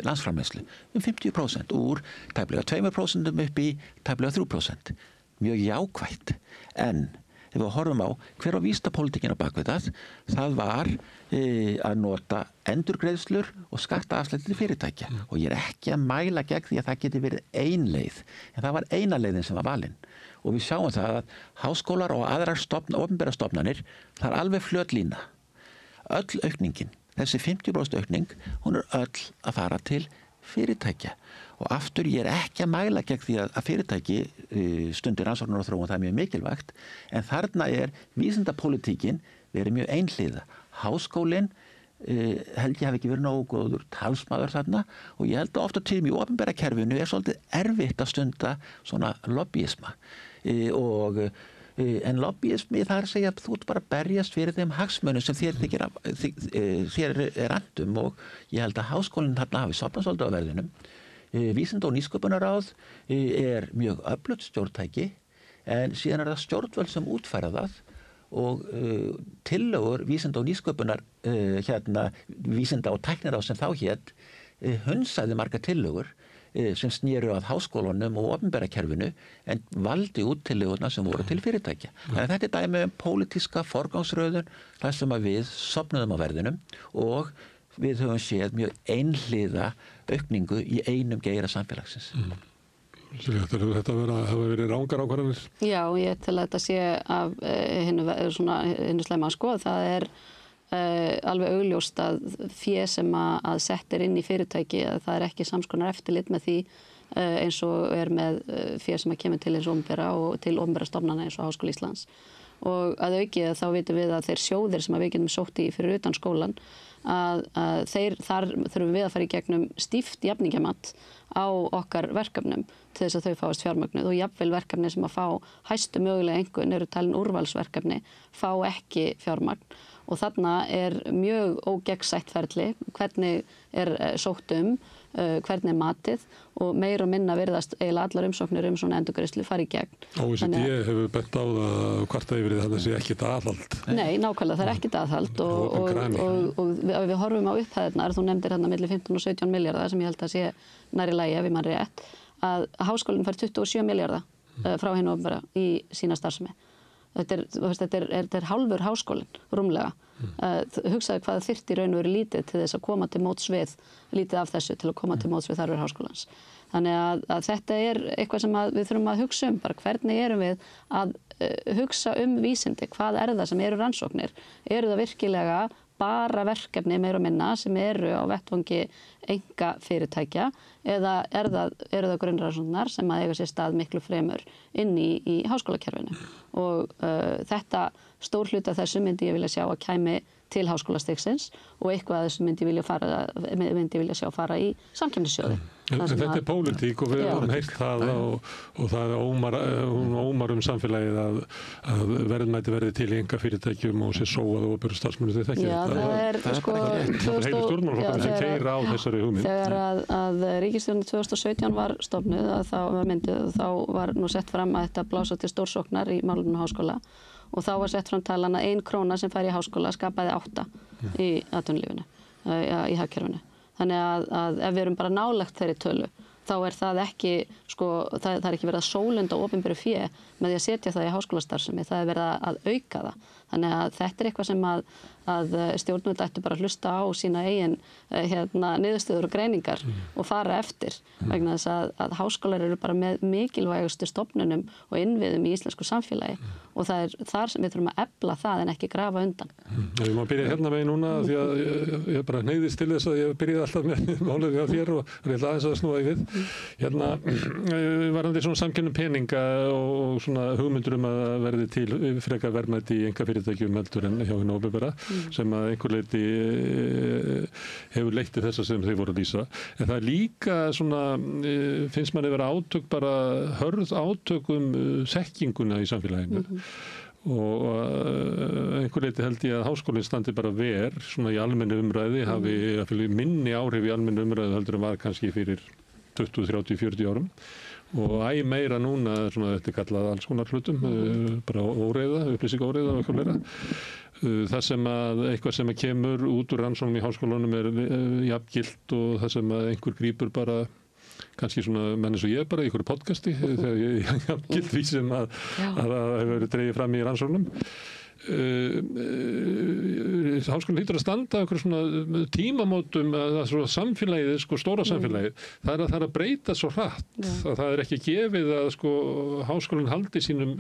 landsframleiðslu, 50% úr tæplega 2% upp í tæplega 3%. Mjög jákvætt, en þegar við horfum á hver á vísindapólitíkin á bakvið það var að nota endurgreiðslur og skattaafslætti til fyrirtækja og ég er ekki að mæla gegn því að það geti verið ein leið, en það var eina leiðin sem var valin og við sjáum það að háskólar og aðrar opinberar stofnanir, það er alveg flöt lína. Öll aukningin, þessi 50% aukning, hún er öll að fara til fyrirtækja og aftur ég er ekki að mæla gegn því að fyrirtæki stundir rannsóknar og þróun, það er mjög mikilvægt, en þarna er vísindapólitíkin verið mjög einhliða. Háskólinn held ég hafi ekki verið nógu góður talsmaður þarna og ég held að oft á tíðum í opinbera kerfinu er svolítið erfitt að stunda svona lobbyisma en lobbyismi þar segja að þú ert bara að berjast fyrir þeim hagsmunum sem þér er andum og ég held að háskólinn þarna hafi sopnað svolítið á verðinum. Vísinda- og nýsköpunarráð er mjög öflugt stjórntæki en síðan er það stjórnvöld sem útfæra það og tillögur vísinda- og nýsköpunar vísinda- og tækniráð sem þá hét hunsaði margar tillögur sem snéru að háskólanum og opinbera kerfinu en valdi út tillögurnar sem voru til fyrirtækja. En þetta er dæmi pólitíska forgangsröðun þar sem að við sofnuðum á verðinum og við höfum séð mjög einhliða aukningu í einum geira samfélagsins. Þetta hafa verið rangar ákvarðanir? Já, ég til að þetta sé af hinnu slæma sko, það er alveg augljóst að fé sem að settir inn í fyrirtæki að það er ekki samskonar eftirlit með því eins og er með fé sem að kemur til eins opinbera og til opinbera stofnana eins og Háskóli Íslands og að auki þá vitum við að þeir sjóðir sem að við getum sótt í fyrir utan skólan að þar þurfum við að fara í gegnum stíft jafningjamatt á okkar verkefnum til þess að þau fáist fjármögnuð og jafnvel verkefni sem að fá hæstu mögulega einhvern eru talin úrvalsverkefni fá ekki fjármagn og þarna er mjög ógegnsætt ferli hvernig er sótt hvernig er matið og meir og minna virðast eiginlega allar umsóknir svona endurgreiðslu fara í gegn. OECD hefur bent á það hvarta yfir það sé ekkert aðhald. Nei, nákvæmlega, það er ekkert aðhald og við horfum á upphæðirnar, þú nefndir hérna milli 15 og 17 milljarðar sem ég held að sé næri lagi ef ég man rétt, að háskólinn fær 27 milljarða frá hinu opinbera í sína starfsemi. Þetta er hálfur háskólinn, rúmlega. Hugsaðu hvað það þyrfti í raun og veru lítið til þess að koma til móts við, lítið af þessu til að koma til móts við þarfir háskólans. Þannig að þetta er eitthvað sem við þurfum að hugsa bara hvernig erum við að hugsa vísindi, hvað er það sem eru rannsóknir? Eru það virkilega bara verkefni meira og minna sem eru á vettvangi enga fyrirtækja eða eru það grunnrannsóknar sem að eiga sér stað miklu fremur inn í háskólakerfinu og þetta stór hluti af þessu myndi ég vilja sjá að kæmi til háskólastigsins og eitthvað af þessu myndi ég vilja sjá fara í samkeppnissjóði. Þetta pólitík og við höfum heilt það og það ómar samfélagið að verðmæti verði til í einkafyrirtækjum og sér sóað og opinberum starfsmönnum þið þekkið þetta. Það er heilu stjórnmálaflokkarnir sem keyra á þessari hugmynd. Þegar að ríkisstjórnin 2017 var stofnuð, þá var nú sett fram að þetta blása til stórsóknar í málefnum háskóla og þá var sett fram talan að 1 króna sem fær í háskóla skapaði 8 í atvinnulífinu, í hagkerfinu. Þannig að ef við erum bara nálægt þeirri tölu, þá er það ekki, það er ekki verið að sólunda opinberu fé með því að setja það í háskólastarfsemi, það er verið að auka það. Þannig að þetta er eitthvað sem að stjórnvöld ættu bara að hlusta á sína eigin niðurstöður og greiningar og fara eftir vegna þess að háskólar eru bara með mikilvægustu stofnunum og innviðum í íslensku samfélagi og það er þar sem við þurfum að efla það en ekki grafa undan. Ég má byrja hérna með núna því að ég bara neyðist til þess að ég byrjaði alltaf með málið á þér og reyla aðeins að snúa í við. Hérna varandi svona samkennum peninga og svona hugmyndur að verði til frekar verðmæti í einkafyrirtækjum heldur en hjá hinu opinbera sem að einhver leyti hefur leitt til þessa sem þeir voru að lýsa. En það er líka svona, finnst manni vera átök bara hörð átök þekkinguna í samfélaginu. Og einhver leyti held ég að háskólinn standi bara svona í almennu umræði, hafi minni áhrif í almennu umræði heldur en var kannski fyrir 20, 30, 40 árum. Og meira núna, þetta er kallað alls konar hlutum, bara óreiða, upplýsingaóreiða og eitthvað meira. Það sem eitthvað sem kemur út úr rannsóknum í háskólanum er jafngilt og það sem einhver grípur bara, kannski svona menn eins og ég bara í einhverju podcasti, þegar ég jafngilt því sem hefur verið dregið fram í rannsóknum. Háskólinn hlýtur að standa einhver svona tímamótum að samfélagið, stóra samfélagið, það er að breyta svo hratt að það er ekki gefið að háskólinn haldi sínum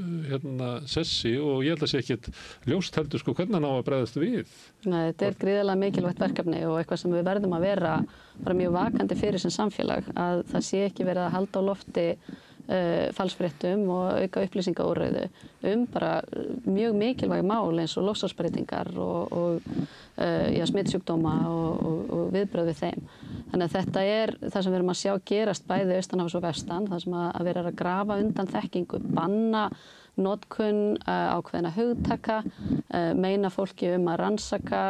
sessi og ég held að sé ekkert ljóst heldur hvernig hann á að bregðast við. Nei, þetta er gríðarlega mikilvægt verkefni og eitthvað sem við verðum að vera bara mjög vakandi fyrir sem samfélag, að það sé ekki verið að halda á lofti falsfréttum og auka upplýsingaóreiðu bara mjög mikilvæg mál eins og loftslagsbreytingar og smitsjúkdóma og viðbrögð við þeim. Þannig að þetta er það sem við erum að sjá gerast bæði austanhafs og vestan, það sem að vera að grafa undan þekkingu, banna notkun ákveðna hugtaka, meina fólki að rannsaka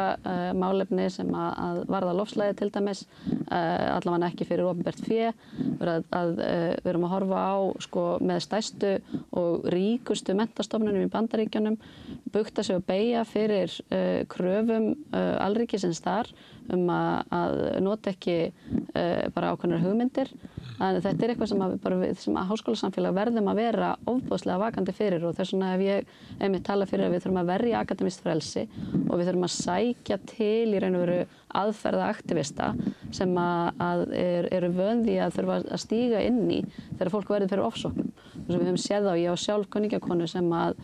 málefni sem að varða loftslagið til dæmis, allavega ekki fyrir opinbert fé, við erum að horfa á með stærstu og ríkustu menntastofnunum í Bandaríkjunum, bugta sig og beygja fyrir kröfum alríkisins þar að nota ekki bara ákveðnar hugmyndir. Þetta er eitthvað sem að háskólasamfélag verðum að vera ofboðslega vakandi fyrir og þess vegna hef ég einmitt talað fyrir að við þurfum að verja akademískt frelsi og við þurfum að sækja til í raun og veru aðferða aktivista sem að eru vön því að þurfa að stíga inn í þegar fólk verður fyrir ofsóknum. Við höfum séð ég á sjálf kunningjakonu sem að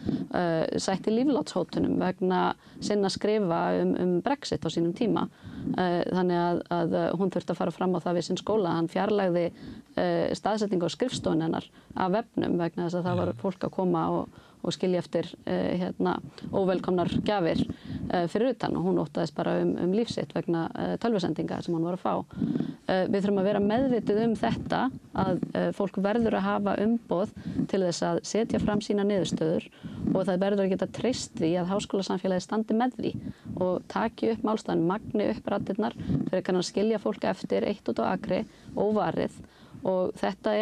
sætti líflátshótunum vegna sinna skrifa Brexit á sínum tíma. Þannig að hún þurfti að fara fram á það við sinn skóla. Hann fjarlægði staðsetningu á skrifstofun hennar af vefnum vegna þess að það var fólk að koma og skilja eftir óvelkomnar gjafir fyrir utan og hún óttaðist bara líf sitt vegna tölvusendinga sem hún var að fá. Við þurfum að vera meðvituð þetta að fólk verður að hafa umboð til þess að setja fram sína niðurstöður og það verður að geta treyst því að háskólasamfélagið standi með því og taki upp málstæðan, magni upp raddirnar fyrir að skilja fólk eftir eitt út á akri, óvarið. Og þetta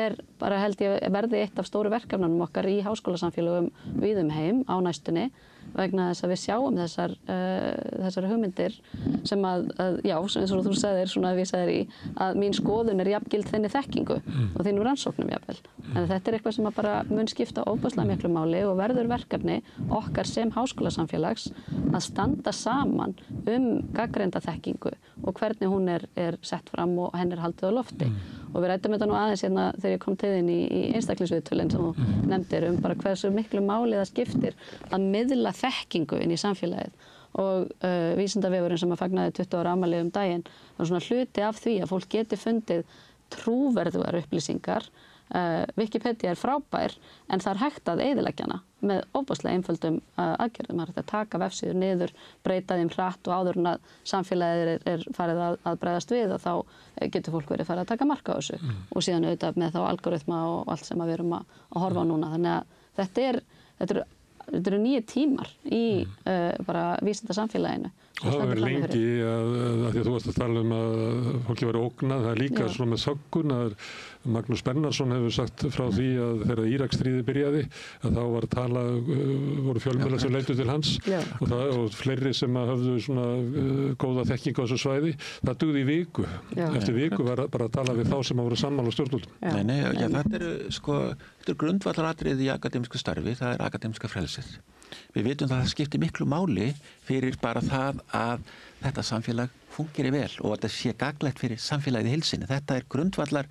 bara held ég verði eitt af stóru verkefnunum okkar í háskólasamfélögum víðum heim á næstunni vegna þess að við sjáum þessar hugmyndir sem eins og þú sagðir svona að við sagðir í að mín skoðun er jafngild þinni þekkingu og þínum rannsóknum jafnvel. En þetta er eitthvað sem bara mun skipta ofboðslega miklu máli og verður verkefni okkar sem háskólasamfélags að standa saman gagnreynda þekkingu og hvernig hún er sett fram og henni er haldið á lofti. Og við ræddum þetta nú aðeins þegar ég kom til þín í einstaklingsviðtölin sem þú nefndir bara hversu miklu máli það skiptir að miðla þekkingu inn í samfélagið. Og Vísindavefurinn sem að fagnaði 20 ára afmæli daginn, það var svona hluti af því að fólk geti fundið trúverðugar upplýsingar Wikipedia frábær en það hægt að eyðileggja hana með ofboðslega einföldum aðgerðum. Það hægt að taka vefsíður niður, breyta þeim hratt og áður en að samfélagið farið að bregðast við og þá getur fólk verið farið að taka mark á þessu og síðan auðvitað með þá algoritma og allt sem við erum að horfa á núna. Þannig að þetta eru nýju tímar í bara vísindasamfélaginu. Það hefur verið lengi að því að þú varst að tala að fólki væri ógnað, það líka svona með þöggun að Magnús Bernharðsson hefur sagt frá því að þegar Íraksstríðið byrjaði að þá var voru fjölmiðlar sem leituðu til hans og fleiri sem höfðu svona góða þekkingu á þessu svæði, það dugði í viku. Eftir viku var bara að tala við þá sem voru sammála stjórnvöldum. Þetta eru grundvallaratriði í akademísku starfi, það er akademíska frelsið. Við vitum það skiptir miklu máli fyrir bara það að þetta samfélag fungeri vel og að þetta sé gagnlegt fyrir samfélagið í heilsinni. Þetta er grundvallar,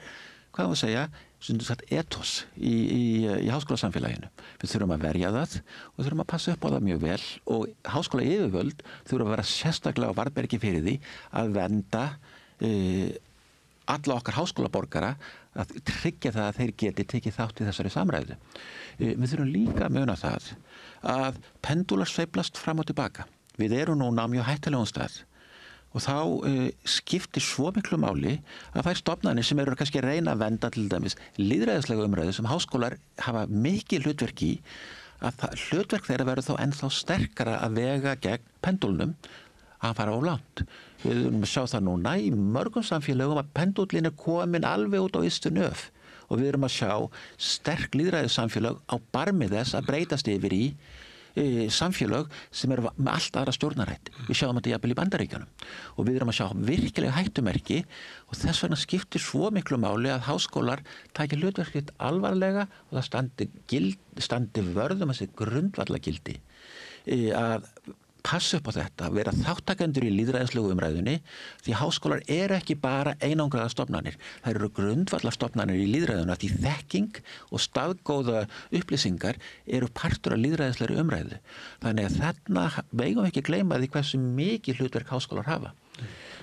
hvað var að segja, ethos í háskólasamfélaginu. Við þurfum að verja það og þurfum að passa upp á það mjög vel og háskóla yfirvöld þurfum að vera sérstaklega á varðbergi fyrir því að vernda alla okkar háskólaborgara að tryggja það að þeir geti tekið þátt í þessari samræðu. Við þurfum líka að muna það að pendúlar sveiflast fram og tilbaka. Við erum núna á mjög hættulegum stað og þá skiptir svo miklu máli að þær stofnanir sem eru kannski að reyna að venda til dæmis lýðræðislega umræðu sem háskólar hafa mikið hlutverk í, að hlutverk þeirra verður þá ennþá sterkara að vega gegn pendúlnum að hann fara of langt. Við erum að sjá það núna í mörgum samfélögum að pendúllin komin alveg út á ystu nöf og við erum að sjá sterk lýðræðissamfélög á barmi þess að breytast yfir í samfélög sem eru með allt aðra stjórnarætt. Við sjáum þetta jafnvel í Bandaríkjunum og við erum að sjá virkilega hættumerki og þess vegna skiptir svo miklu máli að háskólar taki hlutverkið alvarlega og það standi vörðum þessi grundvallagildi að passa upp á þetta, vera þáttakendur í lýðræðislegu umræðunni því háskólar eru ekki bara einangraða stofnanir. Það eru grundvallarstofnanir í lýðræðuna því þekking og staðgóða upplýsingar eru partur af lýðræðislegri umræðu. Þannig að þarna megum ekki gleyma því hversu mikið hlutverk háskólar hafa.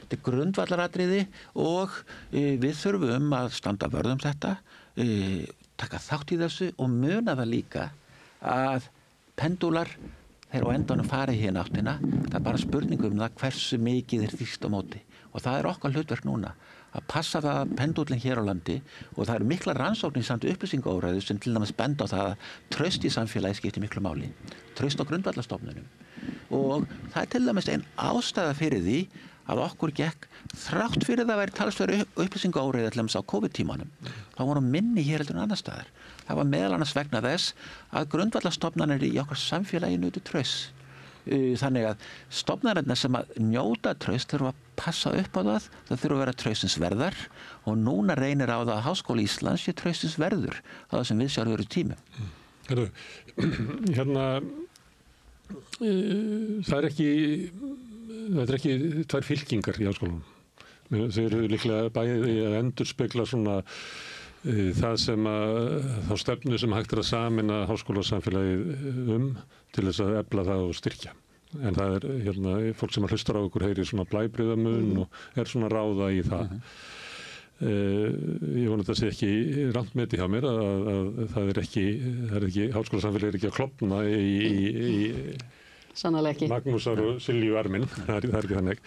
Þetta er grundvallaratriði og við þurfum að standa vörð þetta, taka þátt í þessu og muna það líka að pendúlar þeir á endanum farið hérna áttina, það er bara spurningum það hversu mikið þrýst á móti og það er okkar hlutverk núna að passa það að pendúllin hér á landi og það eru mikla rannsóknir samt upplýsingaóræðu sem til dæmis benda á það að traust í samfélagi skiptir miklu máli, traust á grundvallarstofnunum og það er til dæmis ein ástæða fyrir því að okkur gekk þrátt fyrir það væri talsverð upplýsingaóræða til dæmis á COVID-tímanum. Þá vorum minni hér heldur en annar staðar. Það var meðal annars vegna þess að grundvallarstofnanir í okkar samfélagi nutu traust. Þannig að stofnanirnar sem að njóta traust þurfa að passa upp á það þurfa að vera traustins verðar og núna reynir á það að Háskóli Íslands sé traustins verður á það sem við sjálfur eru tími. Það er ekki tvær fylkingar í háskólanum. Þau eru líklega bæði að endurspegla svona það sem þá stefnu sem hægt er að samina háskólasamfélagið til þess að efla það og styrkja. En það er fólk sem hlustar á okkur heyrir svona blæbrigðamun og er svona ráða í það. Ég vona þetta sé ekki randmeti hjá mér að það er ekki háskólasamfélagið er ekki að klofna í Magnúsar og Silju arminn, það er ekki þannig.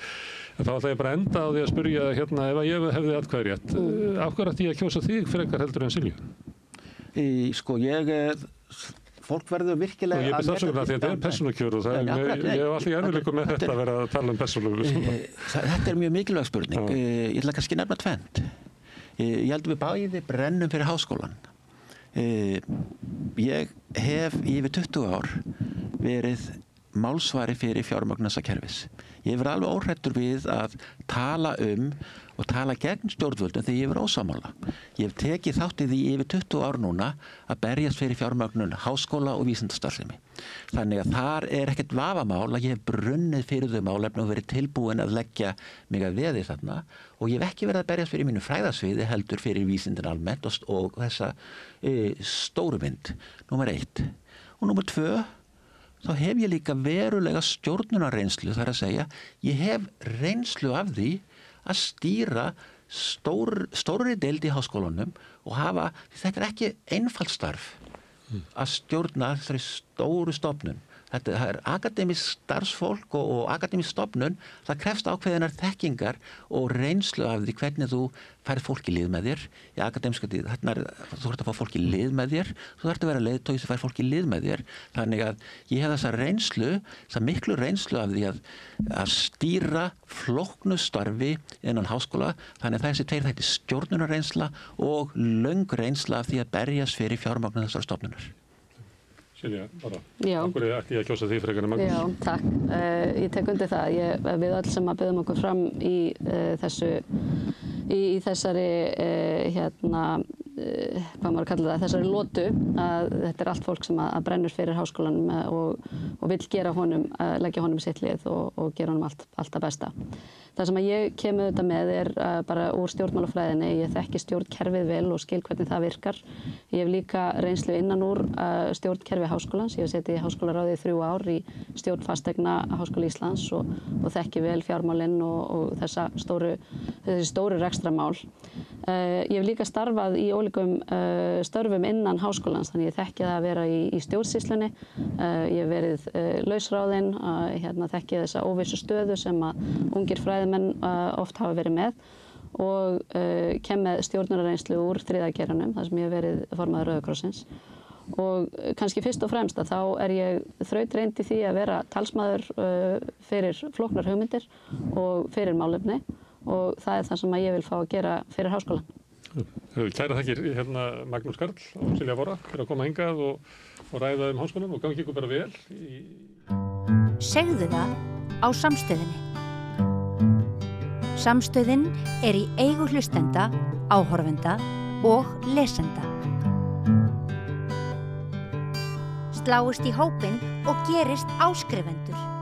Þá ætla ég bara að enda á því að spyrja ef ég hefði atkvæði rétt, af hverju ætti ég að kjósa þig frekar heldur en Silju? Fólk verður virkilega ég byrst afsökunar því að þetta er persónukjör og ég hef alltaf erfiðleikum með þetta að vera að tala um persónukjör. Þetta er mjög mikilvæg spurning. Ég ætla kannski nefna tvennt. Ég held að við bæði brennum fyrir háskólan. Ég hef yfir 20 ár verið málsvari fyrir fjármögnunarkerfis. Ég hef verið alveg óhræddur við að tala og tala gegn stjórnvöldum þegar ég verið ósammála. Ég hef tekið þátt í því yfir 20 ár núna að berjast fyrir fjármögnun háskóla og vísindastarfsemi. Þannig að þar er ekkert vafamál að ég hef brunnið fyrir þau málefni og verið tilbúin að leggja mig að veði þarna og ég hef ekki verið að berjast fyrir mínu fræðasviði heldur fyrir vísindin almennt og þessa stóru mynd, númer 1. Og númer 2 þá hef ég líka verulega stjórnunarreynslu, þar að segja, ég hef reynslu af því að stýra stórri deild í háskólanum og þetta ekki einfalt starf að stjórna þessari stóru stofnun. Þetta er akademísk starfsfólk og akademísk stofnun, það krefst ákveðinar þekkingar og reynslu af því hvernig þú færð fólk í lið með þér. Í akademíska tíð, þú þarft að fá fólk í lið með þér, þú þarft að vera leiðtogi sem fær fólk í lið með þér. Þannig að ég hef þessa miklu reynslu af því að stýra flóknu starfi innan háskóla, þannig að þessi tveir þættir stjórnunarreynsla og löng reynsla af því að berjast fyrir fjármagn þessar stofnunar. Silja, bara, okkur ætti ég að kjósa því frekar en Magnús. Já, takk. Ég tek undir það. Við öll sem að byggðum okkur fram í þessari, hvað maður kalla það, þessari lotu, að þetta er allt fólk sem að brennur fyrir háskólanum og vill gera honum, leggja honum sitt lið og gera honum allt það besta. Það sem að ég kem auðvitað með bara úr stjórnmálafræðinni. Ég þekki stjórnkerfið vel og skil hvernig það virkar. Ég hef líka reynslu innan úr stjórnkerfi háskólans. Ég hef setið í háskólaráði í 3 ár í stjórn fasteigna Háskóla Íslands og þekki vel fjármálinn og þessi stóru rekstramál. Ég hef líka starfað í ólíkum störfum innan háskólans, þannig ég þekki það að vera í stjórnsýslunni. Ég hef verið lausráðin, þekki þessa óvissu stöðu sem að ungir fræðimenn oft hafa verið með og kem með stjórnunarreynslu úr 3. geiranum, þar sem ég hef verið formaður Rauða krossins. Og kannski fyrst og fremst að þá er ég þrautreynd í því að vera talsmaður fyrir flóknar hugmyndir og fyrir málefni og það er það sem ég vil fá að gera fyrir háskólan. Kæra þakkir Magnús Karl og Silja Vorra fyrir að koma hingað og ræða háskólann og gangi ykkur bara vel. Segðu það á Samstöðinni. Samstöðin er í eigu hlustenda, áhorfenda og lesenda. Sláist í hópinn og gerist áskrifendur.